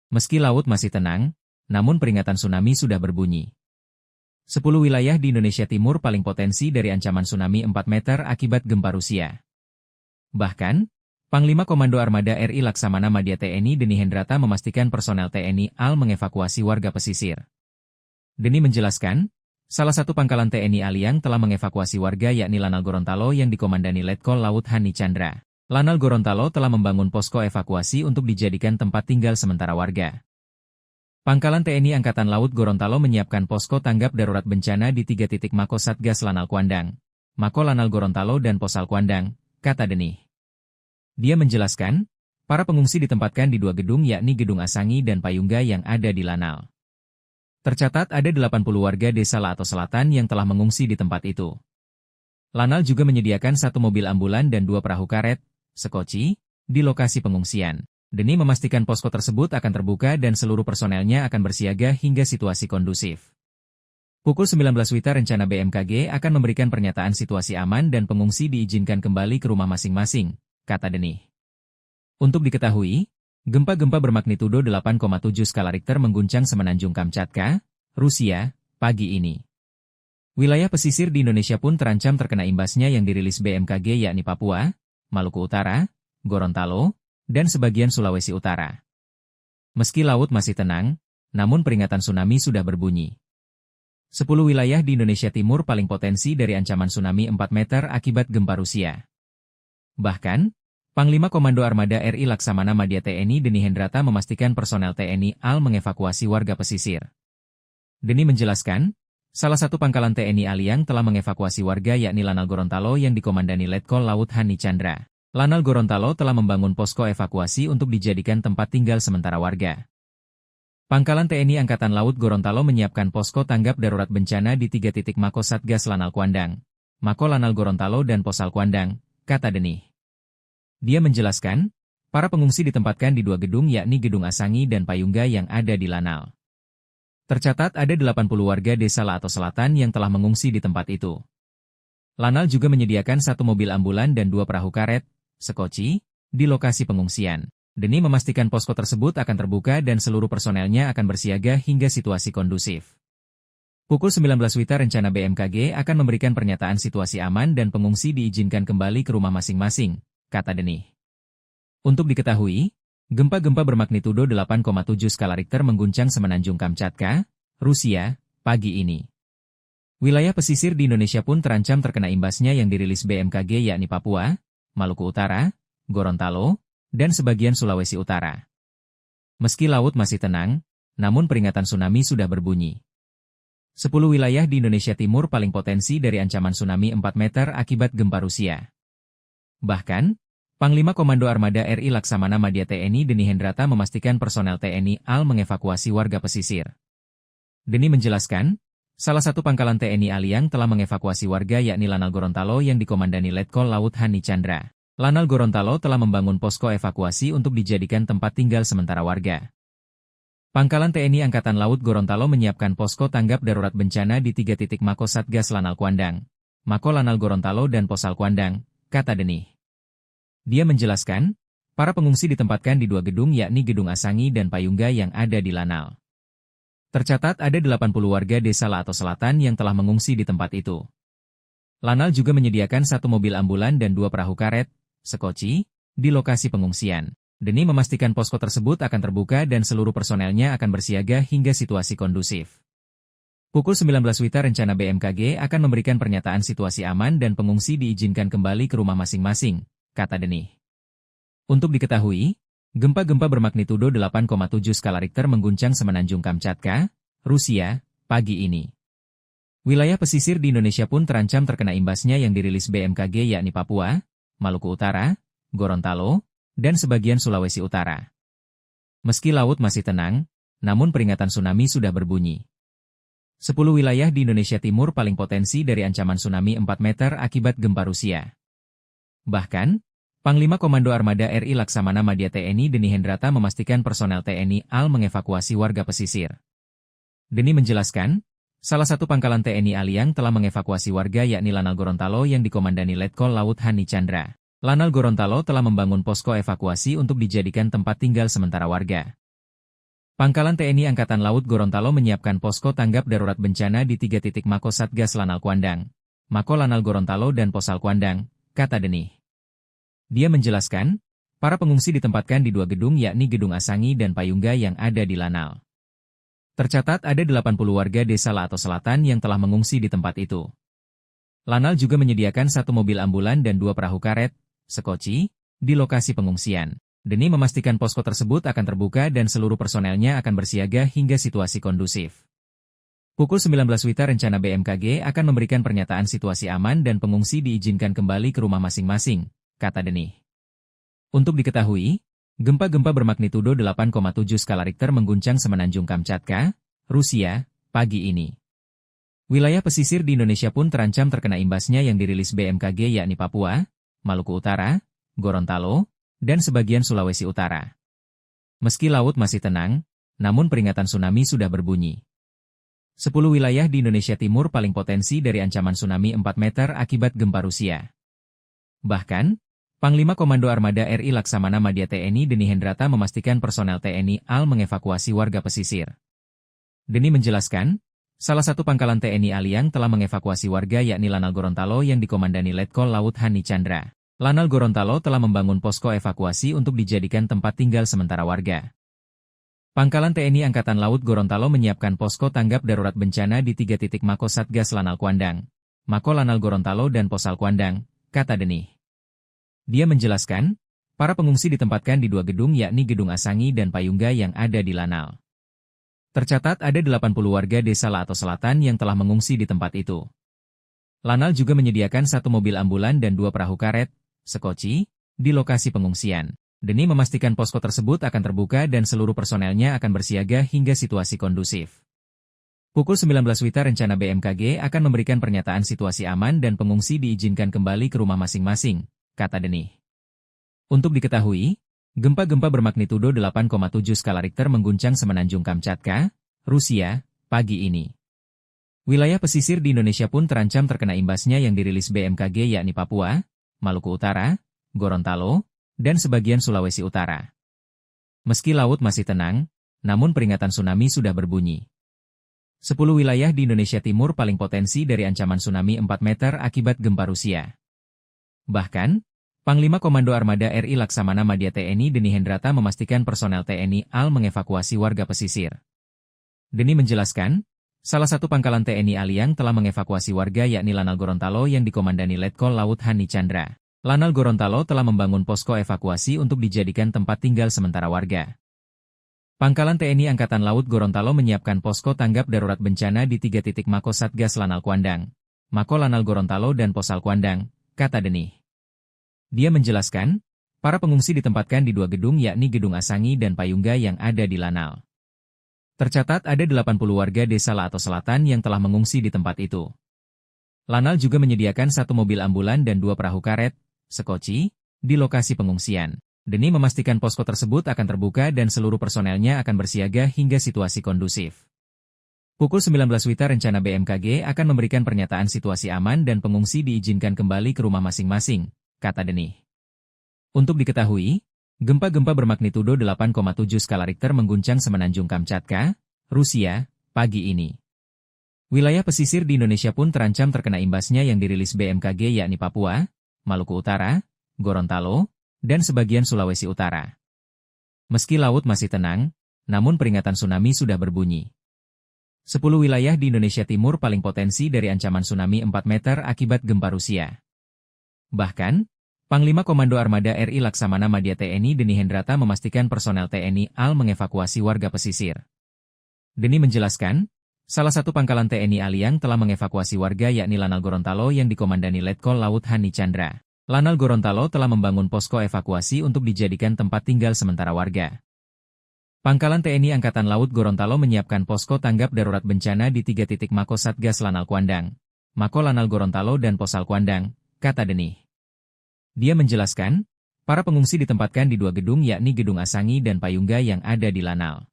Meski laut masih tenang, namun peringatan tsunami sudah berbunyi. 10 wilayah di Indonesia Timur paling potensi dari ancaman tsunami 4 meter akibat gempa Rusia. Bahkan, Panglima Komando Armada RI Laksamana Madya TNI Deni Hendrata memastikan personel TNI AL mengevakuasi warga pesisir. Deni menjelaskan, salah satu pangkalan TNI AL yang telah mengevakuasi warga yakni Lanal Gorontalo yang dikomandani Letkol Laut Hani Chandra. Lanal Gorontalo telah membangun posko evakuasi untuk dijadikan tempat tinggal sementara warga. Pangkalan TNI Angkatan Laut Gorontalo menyiapkan posko tanggap darurat bencana di 3 titik Mako Satgas Lanal Kuandang, Mako Lanal Gorontalo dan Posal Kuandang, kata Denih. Dia menjelaskan, para pengungsi ditempatkan di 2 gedung yakni Gedung Asangi dan Payungga yang ada di Lanal. Tercatat ada 80 warga desa Laato Selatan yang telah mengungsi di tempat itu. Lanal juga menyediakan 1 mobil ambulan dan 2 perahu karet, sekoci, di lokasi pengungsian. Deni memastikan posko tersebut akan terbuka dan seluruh personelnya akan bersiaga hingga situasi kondusif. Pukul 19 WITA rencana BMKG akan memberikan pernyataan situasi aman dan pengungsi diizinkan kembali ke rumah masing-masing, kata Denih. Untuk diketahui, gempa-gempa bermagnitudo 8,7 skala Richter mengguncang Semenanjung Kamchatka, Rusia, pagi ini. Wilayah pesisir di Indonesia pun terancam terkena imbasnya yang dirilis BMKG yakni Papua, Maluku Utara, Gorontalo, dan sebagian Sulawesi Utara. Meski laut masih tenang, namun peringatan tsunami sudah berbunyi. 10 wilayah di Indonesia Timur paling potensi dari ancaman tsunami 4 meter akibat gempa Rusia. Bahkan, Panglima Komando Armada RI Laksamana Madya TNI Deni Hendrata memastikan personel TNI AL mengevakuasi warga pesisir. Deni menjelaskan, salah satu pangkalan TNI AL yang telah mengevakuasi warga yakni Lanal Gorontalo yang dikomandani Letkol Laut Hani Chandra. Lanal Gorontalo telah membangun posko evakuasi untuk dijadikan tempat tinggal sementara warga. Pangkalan TNI Angkatan Laut Gorontalo menyiapkan posko tanggap darurat bencana di 3 titik Mako Satgas Lanal Kuandang, Mako Lanal Gorontalo dan Posal Kuandang, kata Denih. Dia menjelaskan, para pengungsi ditempatkan di 2 gedung yakni Gedung Asangi dan Payungga yang ada di Lanal. Tercatat ada 80 warga desa Laato Selatan yang telah mengungsi di tempat itu. Lanal juga menyediakan 1 mobil ambulan dan 2 perahu karet, sekoci, di lokasi pengungsian. Deni memastikan posko tersebut akan terbuka dan seluruh personelnya akan bersiaga hingga situasi kondusif. Pukul 19 WITA rencana BMKG akan memberikan pernyataan situasi aman dan pengungsi diizinkan kembali ke rumah masing-masing, kata Denih. Untuk diketahui, gempa-gempa bermagnitudo 8,7 skala Richter mengguncang Semenanjung Kamchatka, Rusia, pagi ini. Wilayah pesisir di Indonesia pun terancam terkena imbasnya yang dirilis BMKG yakni Papua, Maluku Utara, Gorontalo, dan sebagian Sulawesi Utara. Meski laut masih tenang, namun peringatan tsunami sudah berbunyi. 10 wilayah di Indonesia Timur paling potensi dari ancaman tsunami 4 meter akibat gempa Rusia. Bahkan, Panglima Komando Armada RI Laksamana Madya TNI Deni Hendrata memastikan personel TNI AL mengevakuasi warga pesisir. Deni menjelaskan, salah satu pangkalan TNI AL yang telah mengevakuasi warga yakni Lanal Gorontalo yang dikomandani Letkol Laut Hani Chandra. Lanal Gorontalo telah membangun posko evakuasi untuk dijadikan tempat tinggal sementara warga. Pangkalan TNI Angkatan Laut Gorontalo menyiapkan posko tanggap darurat bencana di 3 titik Mako Satgas Lanal Kuandang, Mako Lanal Gorontalo dan Posal Kuandang, kata Deni. Dia menjelaskan, para pengungsi ditempatkan di 2 gedung yakni Gedung Asangi dan Payungga yang ada di Lanal. Tercatat ada 80 warga desa Lato Selatan yang telah mengungsi di tempat itu. Lanal juga menyediakan 1 mobil ambulan dan 2 perahu karet, sekoci, di lokasi pengungsian. Deni memastikan posko tersebut akan terbuka dan seluruh personelnya akan bersiaga hingga situasi kondusif. Pukul 19 WITA rencana BMKG akan memberikan pernyataan situasi aman dan pengungsi diizinkan kembali ke rumah masing-masing, kata Deni. Untuk diketahui, gempa-gempa bermagnitudo 8,7 skala Richter mengguncang Semenanjung Kamchatka, Rusia, pagi ini. Wilayah pesisir di Indonesia pun terancam terkena imbasnya yang dirilis BMKG yakni Papua, Maluku Utara, Gorontalo, dan sebagian Sulawesi Utara. Meski laut masih tenang, namun peringatan tsunami sudah berbunyi. 10 wilayah di Indonesia Timur paling potensi dari ancaman tsunami 4 meter akibat gempa Rusia. Bahkan, Panglima Komando Armada RI Laksamana Madya TNI Deni Hendrata memastikan personel TNI AL mengevakuasi warga pesisir. Deni menjelaskan, salah satu pangkalan TNI AL yang telah mengevakuasi warga yakni Lanal Gorontalo yang dikomandani Letkol Laut Hani Chandra. Lanal Gorontalo telah membangun posko evakuasi untuk dijadikan tempat tinggal sementara warga. Pangkalan TNI Angkatan Laut Gorontalo menyiapkan posko tanggap darurat bencana di 3 titik Mako Satgas Lanal Kuandang, Mako Lanal Gorontalo dan Posal Kuandang, kata Deni. Dia menjelaskan, para pengungsi ditempatkan di 2 gedung yakni Gedung Asangi dan Payungga yang ada di Lanal. Tercatat ada 80 warga desa Lato Selatan yang telah mengungsi di tempat itu. Lanal juga menyediakan 1 mobil ambulan dan 2 perahu karet, sekoci, di lokasi pengungsian. Deni memastikan posko tersebut akan terbuka dan seluruh personelnya akan bersiaga hingga situasi kondusif. Pukul 19 WITA rencana BMKG akan memberikan pernyataan situasi aman dan pengungsi diizinkan kembali ke rumah masing-masing, kata Deni. Untuk diketahui, gempa-gempa bermagnitudo 8,7 skala Richter mengguncang Semenanjung Kamchatka, Rusia, pagi ini. Wilayah pesisir di Indonesia pun terancam terkena imbasnya yang dirilis BMKG yakni Papua, Maluku Utara, Gorontalo, dan sebagian Sulawesi Utara. Meski laut masih tenang, namun peringatan tsunami sudah berbunyi. 10 wilayah di Indonesia Timur paling potensi dari ancaman tsunami 4 meter akibat gempa Rusia. Bahkan, Panglima Komando Armada RI Laksamana Madya TNI Deni Hendrata memastikan personel TNI AL mengevakuasi warga pesisir. Deni menjelaskan, salah satu pangkalan TNI AL yang telah mengevakuasi warga yakni Lanal Gorontalo yang dikomandani Letkol Laut Hani Chandra. Lanal Gorontalo telah membangun posko evakuasi untuk dijadikan tempat tinggal sementara warga. Pangkalan TNI Angkatan Laut Gorontalo menyiapkan posko tanggap darurat bencana di 3 titik Mako Satgas Lanal Kuandang, Mako Lanal Gorontalo dan Posal Kuandang, kata Deni. Dia menjelaskan, para pengungsi ditempatkan di 2 gedung yakni Gedung Asangi dan Payungga yang ada di Lanal. Tercatat ada 80 warga desa Lato Selatan yang telah mengungsi di tempat itu. Lanal juga menyediakan 1 mobil ambulan dan 2 perahu karet, sekoci, di lokasi pengungsian. Deni memastikan posko tersebut akan terbuka dan seluruh personelnya akan bersiaga hingga situasi kondusif. Pukul 19 WITA rencana BMKG akan memberikan pernyataan situasi aman dan pengungsi diizinkan kembali ke rumah masing-masing, kata Deni. Untuk diketahui, gempa-gempa bermagnitudo 8,7 skala Richter mengguncang Semenanjung Kamchatka, Rusia, pagi ini. Wilayah pesisir di Indonesia pun terancam terkena imbasnya yang dirilis BMKG yakni Papua, Maluku Utara, Gorontalo, dan sebagian Sulawesi Utara. Meski laut masih tenang, namun peringatan tsunami sudah berbunyi. 10 wilayah di Indonesia Timur paling potensi dari ancaman tsunami 4 meter akibat gempa Rusia. Bahkan, Panglima Komando Armada RI Laksamana Madya TNI Deni Hendrata memastikan personel TNI AL mengevakuasi warga pesisir. Deni menjelaskan, Salah satu pangkalan TNI Aliang telah mengevakuasi warga yakni Lanal Gorontalo yang dikomandani Letkol Laut Hani Chandra. Lanal Gorontalo telah membangun posko evakuasi untuk dijadikan tempat tinggal sementara warga. Pangkalan TNI Angkatan Laut Gorontalo menyiapkan posko tanggap darurat bencana di 3 titik Mako Satgas Lanal Kuandang, Mako Lanal Gorontalo dan Posal Kuandang, kata Denih. Dia menjelaskan, para pengungsi ditempatkan di 2 gedung yakni Gedung Asangi dan Payungga yang ada di Lanal. Tercatat ada 80 warga desa Laato Selatan yang telah mengungsi di tempat itu. Lanal juga menyediakan 1 mobil ambulan dan 2 perahu karet, sekoci, di lokasi pengungsian. Denih memastikan posko tersebut akan terbuka dan seluruh personelnya akan bersiaga hingga situasi kondusif. Pukul 19 WITA rencana BMKG akan memberikan pernyataan situasi aman dan pengungsi diizinkan kembali ke rumah masing-masing, kata Denih. Untuk diketahui, gempa-gempa bermagnitudo 8,7 skala Richter mengguncang Semenanjung Kamchatka, Rusia, pagi ini. Wilayah pesisir di Indonesia pun terancam terkena imbasnya yang dirilis BMKG yakni Papua, Maluku Utara, Gorontalo, dan sebagian Sulawesi Utara. Meski laut masih tenang, namun peringatan tsunami sudah berbunyi. 10 wilayah di Indonesia Timur paling potensi dari ancaman tsunami 4 meter akibat gempa Rusia. Bahkan, Panglima Komando Armada RI Laksamana Madya TNI Deni Hendrata memastikan personel TNI AL mengevakuasi warga pesisir. Deni menjelaskan, salah satu pangkalan TNI Aliang telah mengevakuasi warga yakni Lanal Gorontalo yang dikomandani Letkol Laut Hani Chandra. Lanal Gorontalo telah membangun posko evakuasi untuk dijadikan tempat tinggal sementara warga. Pangkalan TNI Angkatan Laut Gorontalo menyiapkan posko tanggap darurat bencana di 3 titik Mako Satgas Lanal Kuandang, Mako Lanal Gorontalo dan Posal Kuandang, kata Denih. Dia menjelaskan, para pengungsi ditempatkan di 2 gedung yakni Gedung Asangi dan Payungga yang ada di Lanal.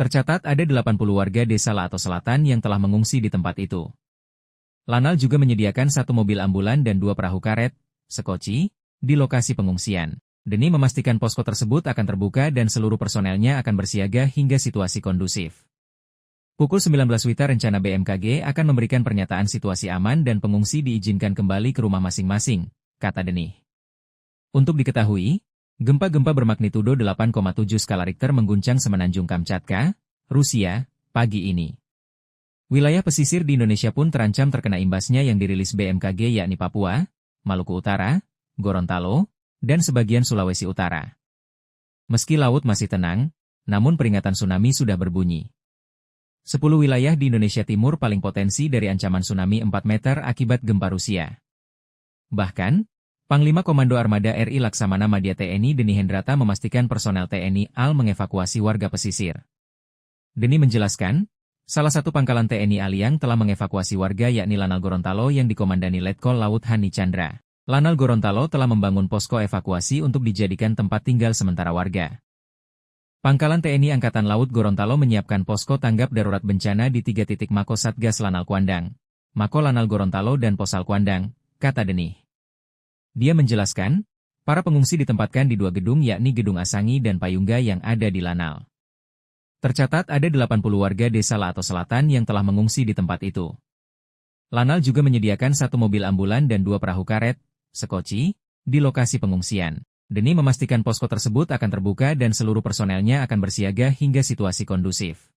Tercatat ada 80 warga desa Laato Selatan yang telah mengungsi di tempat itu. Lanal juga menyediakan 1 mobil ambulan dan 2 perahu karet, sekoci, di lokasi pengungsian. Denih memastikan posko tersebut akan terbuka dan seluruh personelnya akan bersiaga hingga situasi kondusif. Pukul 19 WITA rencana BMKG akan memberikan pernyataan situasi aman dan pengungsi diizinkan kembali ke rumah masing-masing, kata Denih. Untuk diketahui, gempa-gempa bermagnitudo 8,7 skala Richter mengguncang Semenanjung Kamchatka, Rusia, pagi ini. Wilayah pesisir di Indonesia pun terancam terkena imbasnya yang dirilis BMKG yakni Papua, Maluku Utara, Gorontalo, dan sebagian Sulawesi Utara. Meski laut masih tenang, namun peringatan tsunami sudah berbunyi. 10 wilayah di Indonesia Timur paling potensi dari ancaman tsunami 4 meter akibat gempa Rusia. Bahkan, Panglima Komando Armada RI Laksamana Madya TNI Deni Hendrata memastikan personel TNI AL mengevakuasi warga pesisir. Deni menjelaskan, salah satu pangkalan TNI Aliang telah mengevakuasi warga yakni Lanal Gorontalo yang dikomandani Letkol Laut Hani Chandra. Lanal Gorontalo telah membangun posko evakuasi untuk dijadikan tempat tinggal sementara warga. Pangkalan TNI Angkatan Laut Gorontalo menyiapkan posko tanggap darurat bencana di 3 titik Mako Satgas Lanal Kuandang, Mako Lanal Gorontalo dan Posal Kuandang, kata Denih. Dia menjelaskan, para pengungsi ditempatkan di 2 gedung yakni Gedung Asangi dan Payungga yang ada di Lanal. Tercatat ada 80 warga desa Laato Selatan yang telah mengungsi di tempat itu. Lanal juga menyediakan 1 mobil ambulan dan 2 perahu karet, sekoci, di lokasi pengungsian. Denih memastikan posko tersebut akan terbuka dan seluruh personelnya akan bersiaga hingga situasi kondusif.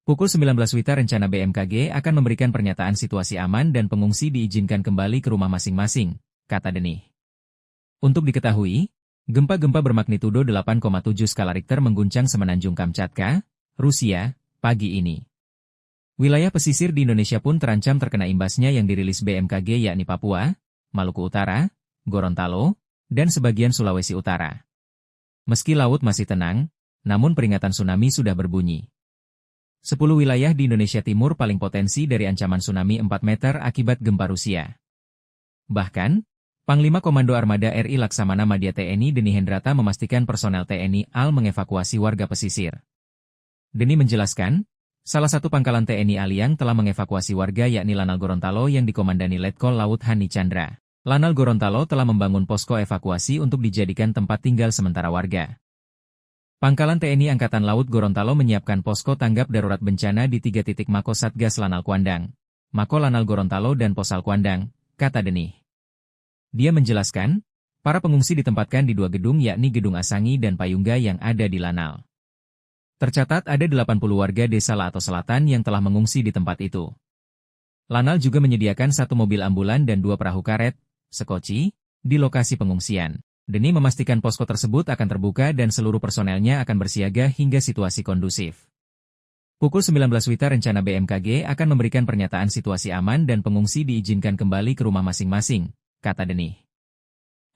Pukul 19 WITA rencana BMKG akan memberikan pernyataan situasi aman dan pengungsi diizinkan kembali ke rumah masing-masing, kata Denih. Untuk diketahui, gempa-gempa bermagnitudo 8,7 skala Richter mengguncang Semenanjung Kamchatka, Rusia, pagi ini. Wilayah pesisir di Indonesia pun terancam terkena imbasnya yang dirilis BMKG yakni Papua, Maluku Utara, Gorontalo, dan sebagian Sulawesi Utara. Meski laut masih tenang, namun peringatan tsunami sudah berbunyi. 10 wilayah di Indonesia Timur paling potensi dari ancaman tsunami 4 meter akibat gempa Rusia. Bahkan, Panglima Komando Armada RI Laksamana Madya TNI Deni Hendrata memastikan personel TNI AL mengevakuasi warga pesisir. Deni menjelaskan, salah satu pangkalan TNI Aliang telah mengevakuasi warga yakni Lanal Gorontalo yang dikomandani Letkol Laut Hani Chandra. Lanal Gorontalo telah membangun posko evakuasi untuk dijadikan tempat tinggal sementara warga. Pangkalan TNI Angkatan Laut Gorontalo menyiapkan posko tanggap darurat bencana di 3 titik Mako Satgas Lanal Kuandang, Mako Lanal Gorontalo dan Posal Kuandang, kata Denih. Dia menjelaskan, para pengungsi ditempatkan di 2 gedung yakni Gedung Asangi dan Payungga yang ada di Lanal. Tercatat ada 80 warga desa Lato Selatan yang telah mengungsi di tempat itu. Lanal juga menyediakan 1 mobil ambulan dan 2 perahu karet, sekoci, di lokasi pengungsian. Demi memastikan posko tersebut akan terbuka dan seluruh personelnya akan bersiaga hingga situasi kondusif. Pukul 19 WITA rencana BMKG akan memberikan pernyataan situasi aman dan pengungsi diizinkan kembali ke rumah masing-masing, kata Denih.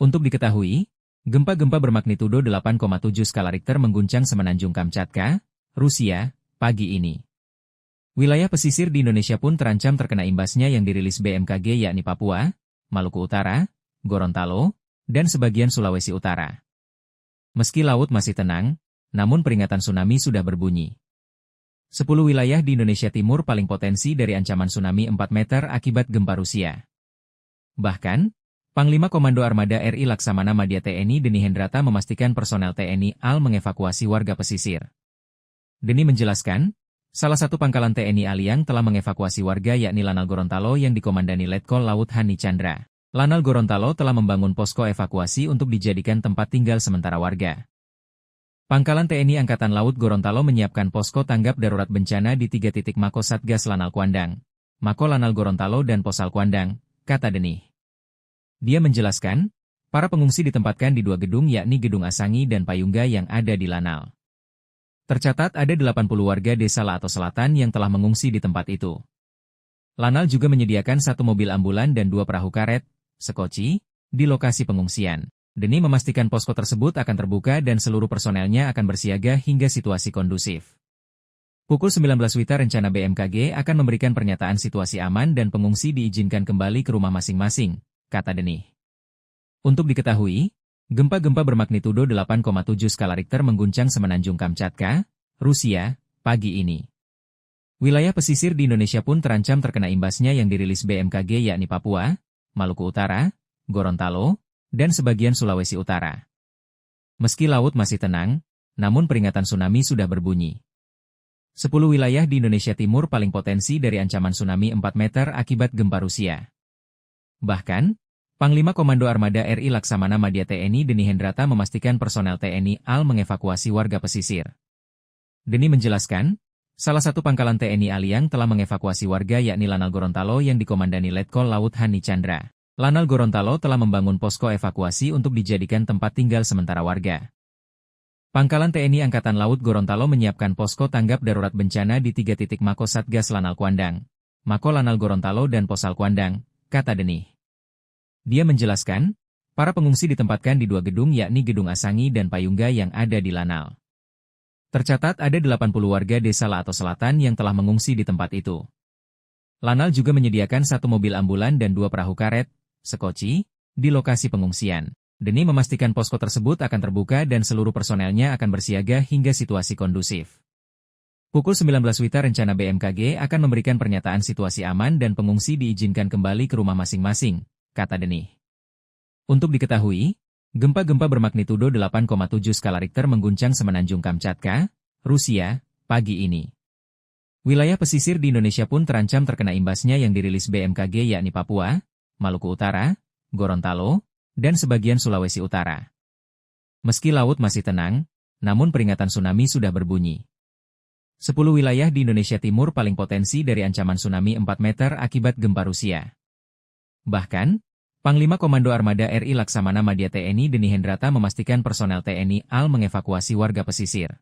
Untuk diketahui, gempa-gempa bermagnitudo 8,7 skala Richter mengguncang Semenanjung Kamchatka, Rusia, pagi ini. Wilayah pesisir di Indonesia pun terancam terkena imbasnya yang dirilis BMKG yakni Papua, Maluku Utara, Gorontalo, dan sebagian Sulawesi Utara. Meski laut masih tenang, namun peringatan tsunami sudah berbunyi. 10 wilayah di Indonesia Timur paling potensi dari ancaman tsunami 4 meter akibat gempa Rusia. Bahkan, Panglima Komando Armada RI Laksamana Madya TNI Deni Hendrata memastikan personel TNI AL mengevakuasi warga pesisir. Deni menjelaskan, salah satu pangkalan TNI AL yang telah mengevakuasi warga yakni Lanal Gorontalo yang dikomandani Letkol Laut Hani Chandra. Lanal Gorontalo telah membangun posko evakuasi untuk dijadikan tempat tinggal sementara warga. Pangkalan TNI Angkatan Laut Gorontalo menyiapkan posko tanggap darurat bencana di 3 titik Mako Satgas Lanal Kuandang, Mako Lanal Gorontalo dan Posal Kuandang, kata Denih. Dia menjelaskan, para pengungsi ditempatkan di 2 gedung yakni Gedung Asangi dan Payungga yang ada di Lanal. Tercatat ada 80 warga desa Lato Selatan yang telah mengungsi di tempat itu. Lanal juga menyediakan 1 mobil ambulan dan 2 perahu karet, sekoci, di lokasi pengungsian. Deni memastikan posko tersebut akan terbuka dan seluruh personelnya akan bersiaga hingga situasi kondusif. Pukul 19 WITA rencana BMKG akan memberikan pernyataan situasi aman dan pengungsi diizinkan kembali ke rumah masing-masing, kata Denih. Untuk diketahui, gempa-gempa bermagnitudo 8,7 skala Richter mengguncang Semenanjung Kamchatka, Rusia, pagi ini. Wilayah pesisir di Indonesia pun terancam terkena imbasnya yang dirilis BMKG yakni Papua, Maluku Utara, Gorontalo, dan sebagian Sulawesi Utara. Meski laut masih tenang, namun peringatan tsunami sudah berbunyi. 10 wilayah di Indonesia Timur paling potensi dari ancaman tsunami 4 meter akibat gempa Rusia. Bahkan, Panglima Komando Armada RI Laksamana Madya TNI Deni Hendrata memastikan personel TNI AL mengevakuasi warga pesisir. Deni menjelaskan, salah satu pangkalan TNI AL yang telah mengevakuasi warga yakni Lanal Gorontalo yang dikomandani Letkol Laut Hani Chandra. Lanal Gorontalo telah membangun posko evakuasi untuk dijadikan tempat tinggal sementara warga. Pangkalan TNI Angkatan Laut Gorontalo menyiapkan posko tanggap darurat bencana di 3 titik Mako Satgas Lanal Kuandang, Mako Lanal Gorontalo dan Posal Kuandang, kata Denih. Dia menjelaskan, para pengungsi ditempatkan di 2 gedung yakni Gedung Asangi dan Payungga yang ada di Lanal. Tercatat ada 80 warga desa Lato Selatan yang telah mengungsi di tempat itu. Lanal juga menyediakan 1 mobil ambulan dan 2 perahu karet, sekoci, di lokasi pengungsian. Deni memastikan posko tersebut akan terbuka dan seluruh personelnya akan bersiaga hingga situasi kondusif. Pukul 19 WITA rencana BMKG akan memberikan pernyataan situasi aman dan pengungsi diizinkan kembali ke rumah masing-masing, kata Denih. Untuk diketahui, gempa-gempa bermagnitudo 8,7 skala Richter mengguncang Semenanjung Kamchatka, Rusia, pagi ini. Wilayah pesisir di Indonesia pun terancam terkena imbasnya yang dirilis BMKG yakni Papua, Maluku Utara, Gorontalo, dan sebagian Sulawesi Utara. Meski laut masih tenang, namun peringatan tsunami sudah berbunyi. 10 wilayah di Indonesia Timur paling potensi dari ancaman tsunami 4 meter akibat gempa Rusia. Bahkan, Panglima Komando Armada RI Laksamana Madya TNI Deni Hendrata memastikan personel TNI AL mengevakuasi warga pesisir.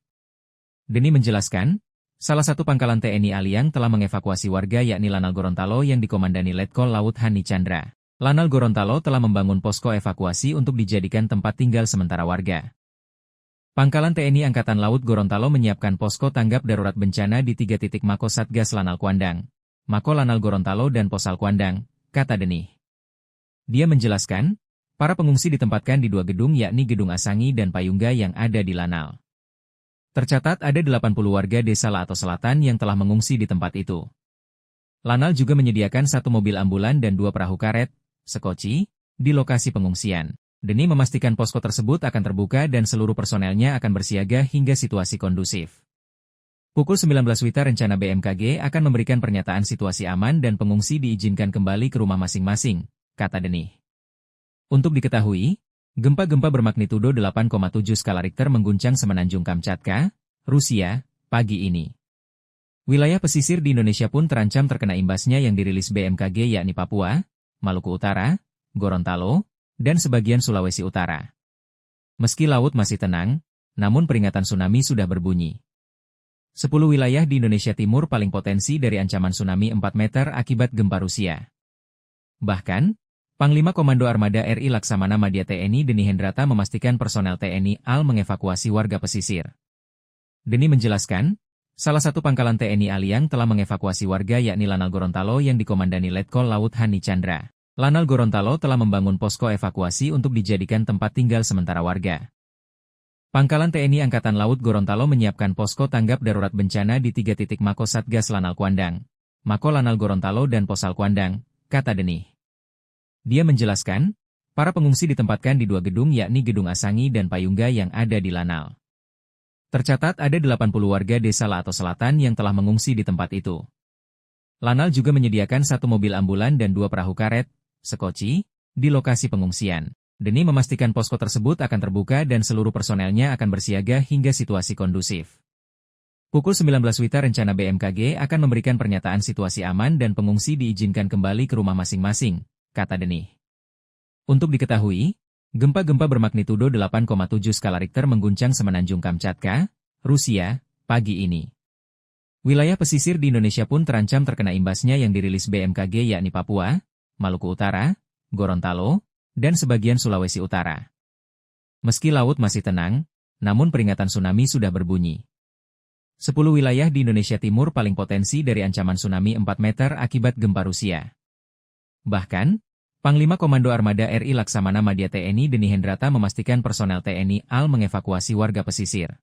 Deni menjelaskan, salah satu pangkalan TNI AL yang telah mengevakuasi warga yakni Lanal Gorontalo yang dikomandani Letkol Laut Hani Chandra. Lanal Gorontalo telah membangun posko evakuasi untuk dijadikan tempat tinggal sementara warga. Pangkalan TNI Angkatan Laut Gorontalo menyiapkan posko tanggap darurat bencana di 3 titik Mako Satgas Lanal Kuandang, Mako Lanal Gorontalo dan Posal Kuandang, kata Denih. Dia menjelaskan, para pengungsi ditempatkan di 2 gedung yakni Gedung Asangi dan Payungga yang ada di Lanal. Tercatat ada 80 warga desa Lato Selatan yang telah mengungsi di tempat itu. Lanal juga menyediakan 1 mobil ambulan dan 2 perahu karet, sekoci, di lokasi pengungsian. Deni memastikan posko tersebut akan terbuka dan seluruh personelnya akan bersiaga hingga situasi kondusif. Pukul 19 WITA rencana BMKG akan memberikan pernyataan situasi aman dan pengungsi diizinkan kembali ke rumah masing-masing, kata Denih. Untuk diketahui, gempa-gempa bermagnitudo 8,7 skala Richter mengguncang Semenanjung Kamchatka, Rusia, pagi ini. Wilayah pesisir di Indonesia pun terancam terkena imbasnya yang dirilis BMKG yakni Papua, Maluku Utara, Gorontalo, dan sebagian Sulawesi Utara. Meski laut masih tenang, namun peringatan tsunami sudah berbunyi. 10 wilayah di Indonesia Timur paling potensi dari ancaman tsunami 4 meter akibat gempa Rusia. Bahkan, Panglima Komando Armada RI Laksamana Madya TNI Deni Hendrata memastikan personel TNI AL mengevakuasi warga pesisir. Deni menjelaskan, salah satu pangkalan TNI AL yang telah mengevakuasi warga yakni Lanal Gorontalo yang dikomandani Letkol Laut Hani Chandra. Lanal Gorontalo telah membangun posko evakuasi untuk dijadikan tempat tinggal sementara warga. Pangkalan TNI Angkatan Laut Gorontalo menyiapkan posko tanggap darurat bencana di 3 titik Mako Satgas Lanal Kuandang, Mako Lanal Gorontalo dan Posal Kuandang, kata Deni. Dia menjelaskan, para pengungsi ditempatkan di 2 gedung yakni Gedung Asangi dan Payungga yang ada di Lanal. Tercatat ada 80 warga desa Lato Selatan yang telah mengungsi di tempat itu. Lanal juga menyediakan 1 mobil ambulan dan 2 perahu karet, sekoci, di lokasi pengungsian. Deni memastikan posko tersebut akan terbuka dan seluruh personelnya akan bersiaga hingga situasi kondusif. Pukul 19 WITA rencana BMKG akan memberikan pernyataan situasi aman dan pengungsi diizinkan kembali ke rumah masing-masing, kata Deni. Untuk diketahui, gempa-gempa bermagnitudo 8,7 skala Richter mengguncang Semenanjung Kamchatka, Rusia, pagi ini. Wilayah pesisir di Indonesia pun terancam terkena imbasnya yang dirilis BMKG yakni Papua, Maluku Utara, Gorontalo, dan sebagian Sulawesi Utara. Meski laut masih tenang, namun peringatan tsunami sudah berbunyi. 10 wilayah di Indonesia Timur paling potensi dari ancaman tsunami 4 meter akibat gempa Rusia. Bahkan, Panglima Komando Armada RI Laksamana Madya TNI Deni Hendrata memastikan personel TNI AL mengevakuasi warga pesisir.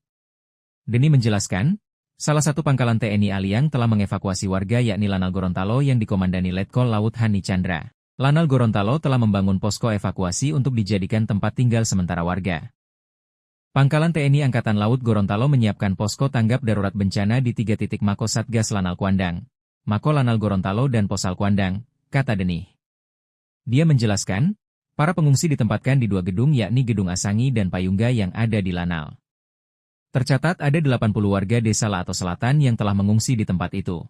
Deni menjelaskan, salah satu pangkalan TNI AL yang telah mengevakuasi warga yakni Lanal Gorontalo yang dikomandani Letkol Laut Hani Chandra. Lanal Gorontalo telah membangun posko evakuasi untuk dijadikan tempat tinggal sementara warga. Pangkalan TNI Angkatan Laut Gorontalo menyiapkan posko tanggap darurat bencana di 3 titik Mako Satgas Lanal Kuandang, Mako Lanal Gorontalo dan Posal Kuandang, kata Deni. Dia menjelaskan, para pengungsi ditempatkan di 2 gedung yakni Gedung Asangi dan Payungga yang ada di Lanal. Tercatat ada 80 warga desa Lato Selatan yang telah mengungsi di tempat itu.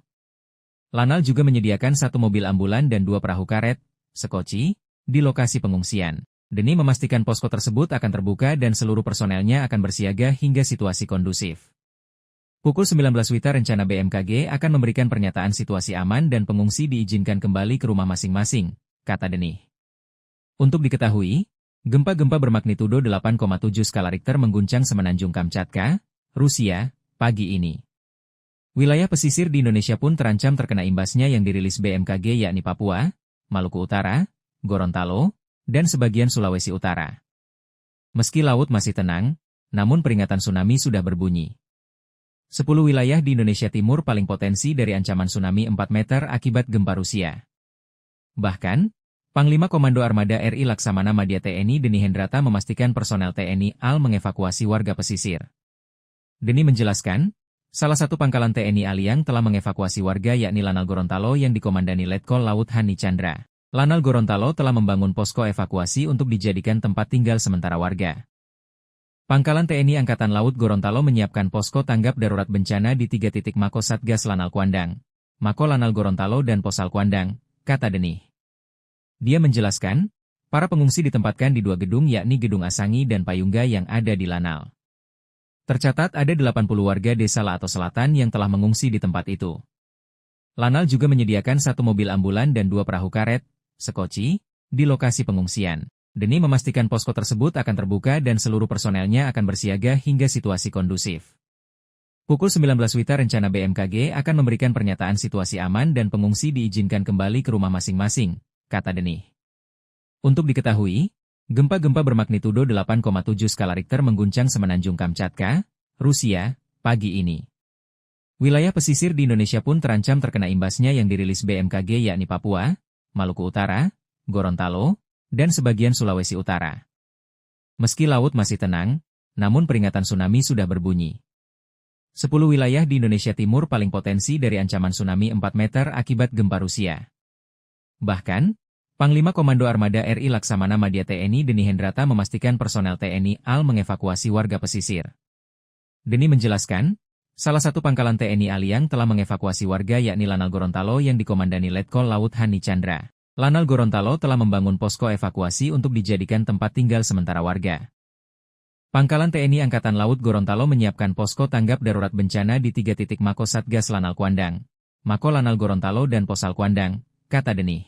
Lanal juga menyediakan 1 mobil ambulan dan 2 perahu karet, sekoci, di lokasi pengungsian. Deni memastikan posko tersebut akan terbuka dan seluruh personelnya akan bersiaga hingga situasi kondusif. Pukul 19 WITA rencana BMKG akan memberikan pernyataan situasi aman dan pengungsi diizinkan kembali ke rumah masing-masing, kata Deni. Untuk diketahui, gempa-gempa bermagnitudo 8,7 skala Richter mengguncang Semenanjung Kamchatka, Rusia, pagi ini. Wilayah pesisir di Indonesia pun terancam terkena imbasnya yang dirilis BMKG yakni Papua, Maluku Utara, Gorontalo, dan sebagian Sulawesi Utara. Meski laut masih tenang, namun peringatan tsunami sudah berbunyi. 10 wilayah di Indonesia Timur paling potensi dari ancaman tsunami 4 meter akibat gempa Rusia. Bahkan, Panglima Komando Armada RI Laksamana Madya TNI Deni Hendrata memastikan personel TNI AL mengevakuasi warga pesisir. Deni menjelaskan, salah satu pangkalan TNI AL yang telah mengevakuasi warga yakni Lanal Gorontalo yang dikomandani Letkol Laut Hani Chandra. Lanal Gorontalo telah membangun posko evakuasi untuk dijadikan tempat tinggal sementara warga. Pangkalan TNI Angkatan Laut Gorontalo menyiapkan posko tanggap darurat bencana di 3 titik Mako Satgas Lanal Kuandang, Mako Lanal Gorontalo dan Posal Kuandang, kata Deni. Dia menjelaskan, para pengungsi ditempatkan di 2 gedung yakni Gedung Asangi dan Payungga yang ada di Lanal. Tercatat ada 80 warga desa Lato Selatan yang telah mengungsi di tempat itu. Lanal juga menyediakan 1 mobil ambulan dan 2 perahu karet, sekoci, di lokasi pengungsian. Deni memastikan posko tersebut akan terbuka dan seluruh personelnya akan bersiaga hingga situasi kondusif. Pukul 19 WITA rencana BMKG akan memberikan pernyataan situasi aman dan pengungsi diizinkan kembali ke rumah masing-masing, kata Deni. Untuk diketahui, gempa-gempa bermagnitudo 8,7 skala Richter mengguncang Semenanjung Kamchatka, Rusia, pagi ini. Wilayah pesisir di Indonesia pun terancam terkena imbasnya yang dirilis BMKG yakni Papua, Maluku Utara, Gorontalo, dan sebagian Sulawesi Utara. Meski laut masih tenang, namun peringatan tsunami sudah berbunyi. 10 wilayah di Indonesia Timur paling potensi dari ancaman tsunami 4 meter akibat gempa Rusia. Bahkan, Panglima Komando Armada RI Laksamana Madya TNI Deni Hendrata memastikan personel TNI AL mengevakuasi warga pesisir. Deni menjelaskan, Salah satu pangkalan TNI AL yang telah mengevakuasi warga yakni Lanal Gorontalo yang dikomandani Letkol Laut Hani Chandra. Lanal Gorontalo telah membangun posko evakuasi untuk dijadikan tempat tinggal sementara warga. Pangkalan TNI Angkatan Laut Gorontalo menyiapkan posko tanggap darurat bencana di 3 titik Mako Satgas Lanal Kuandang, Mako Lanal Gorontalo dan Posal Kuandang, kata Denih.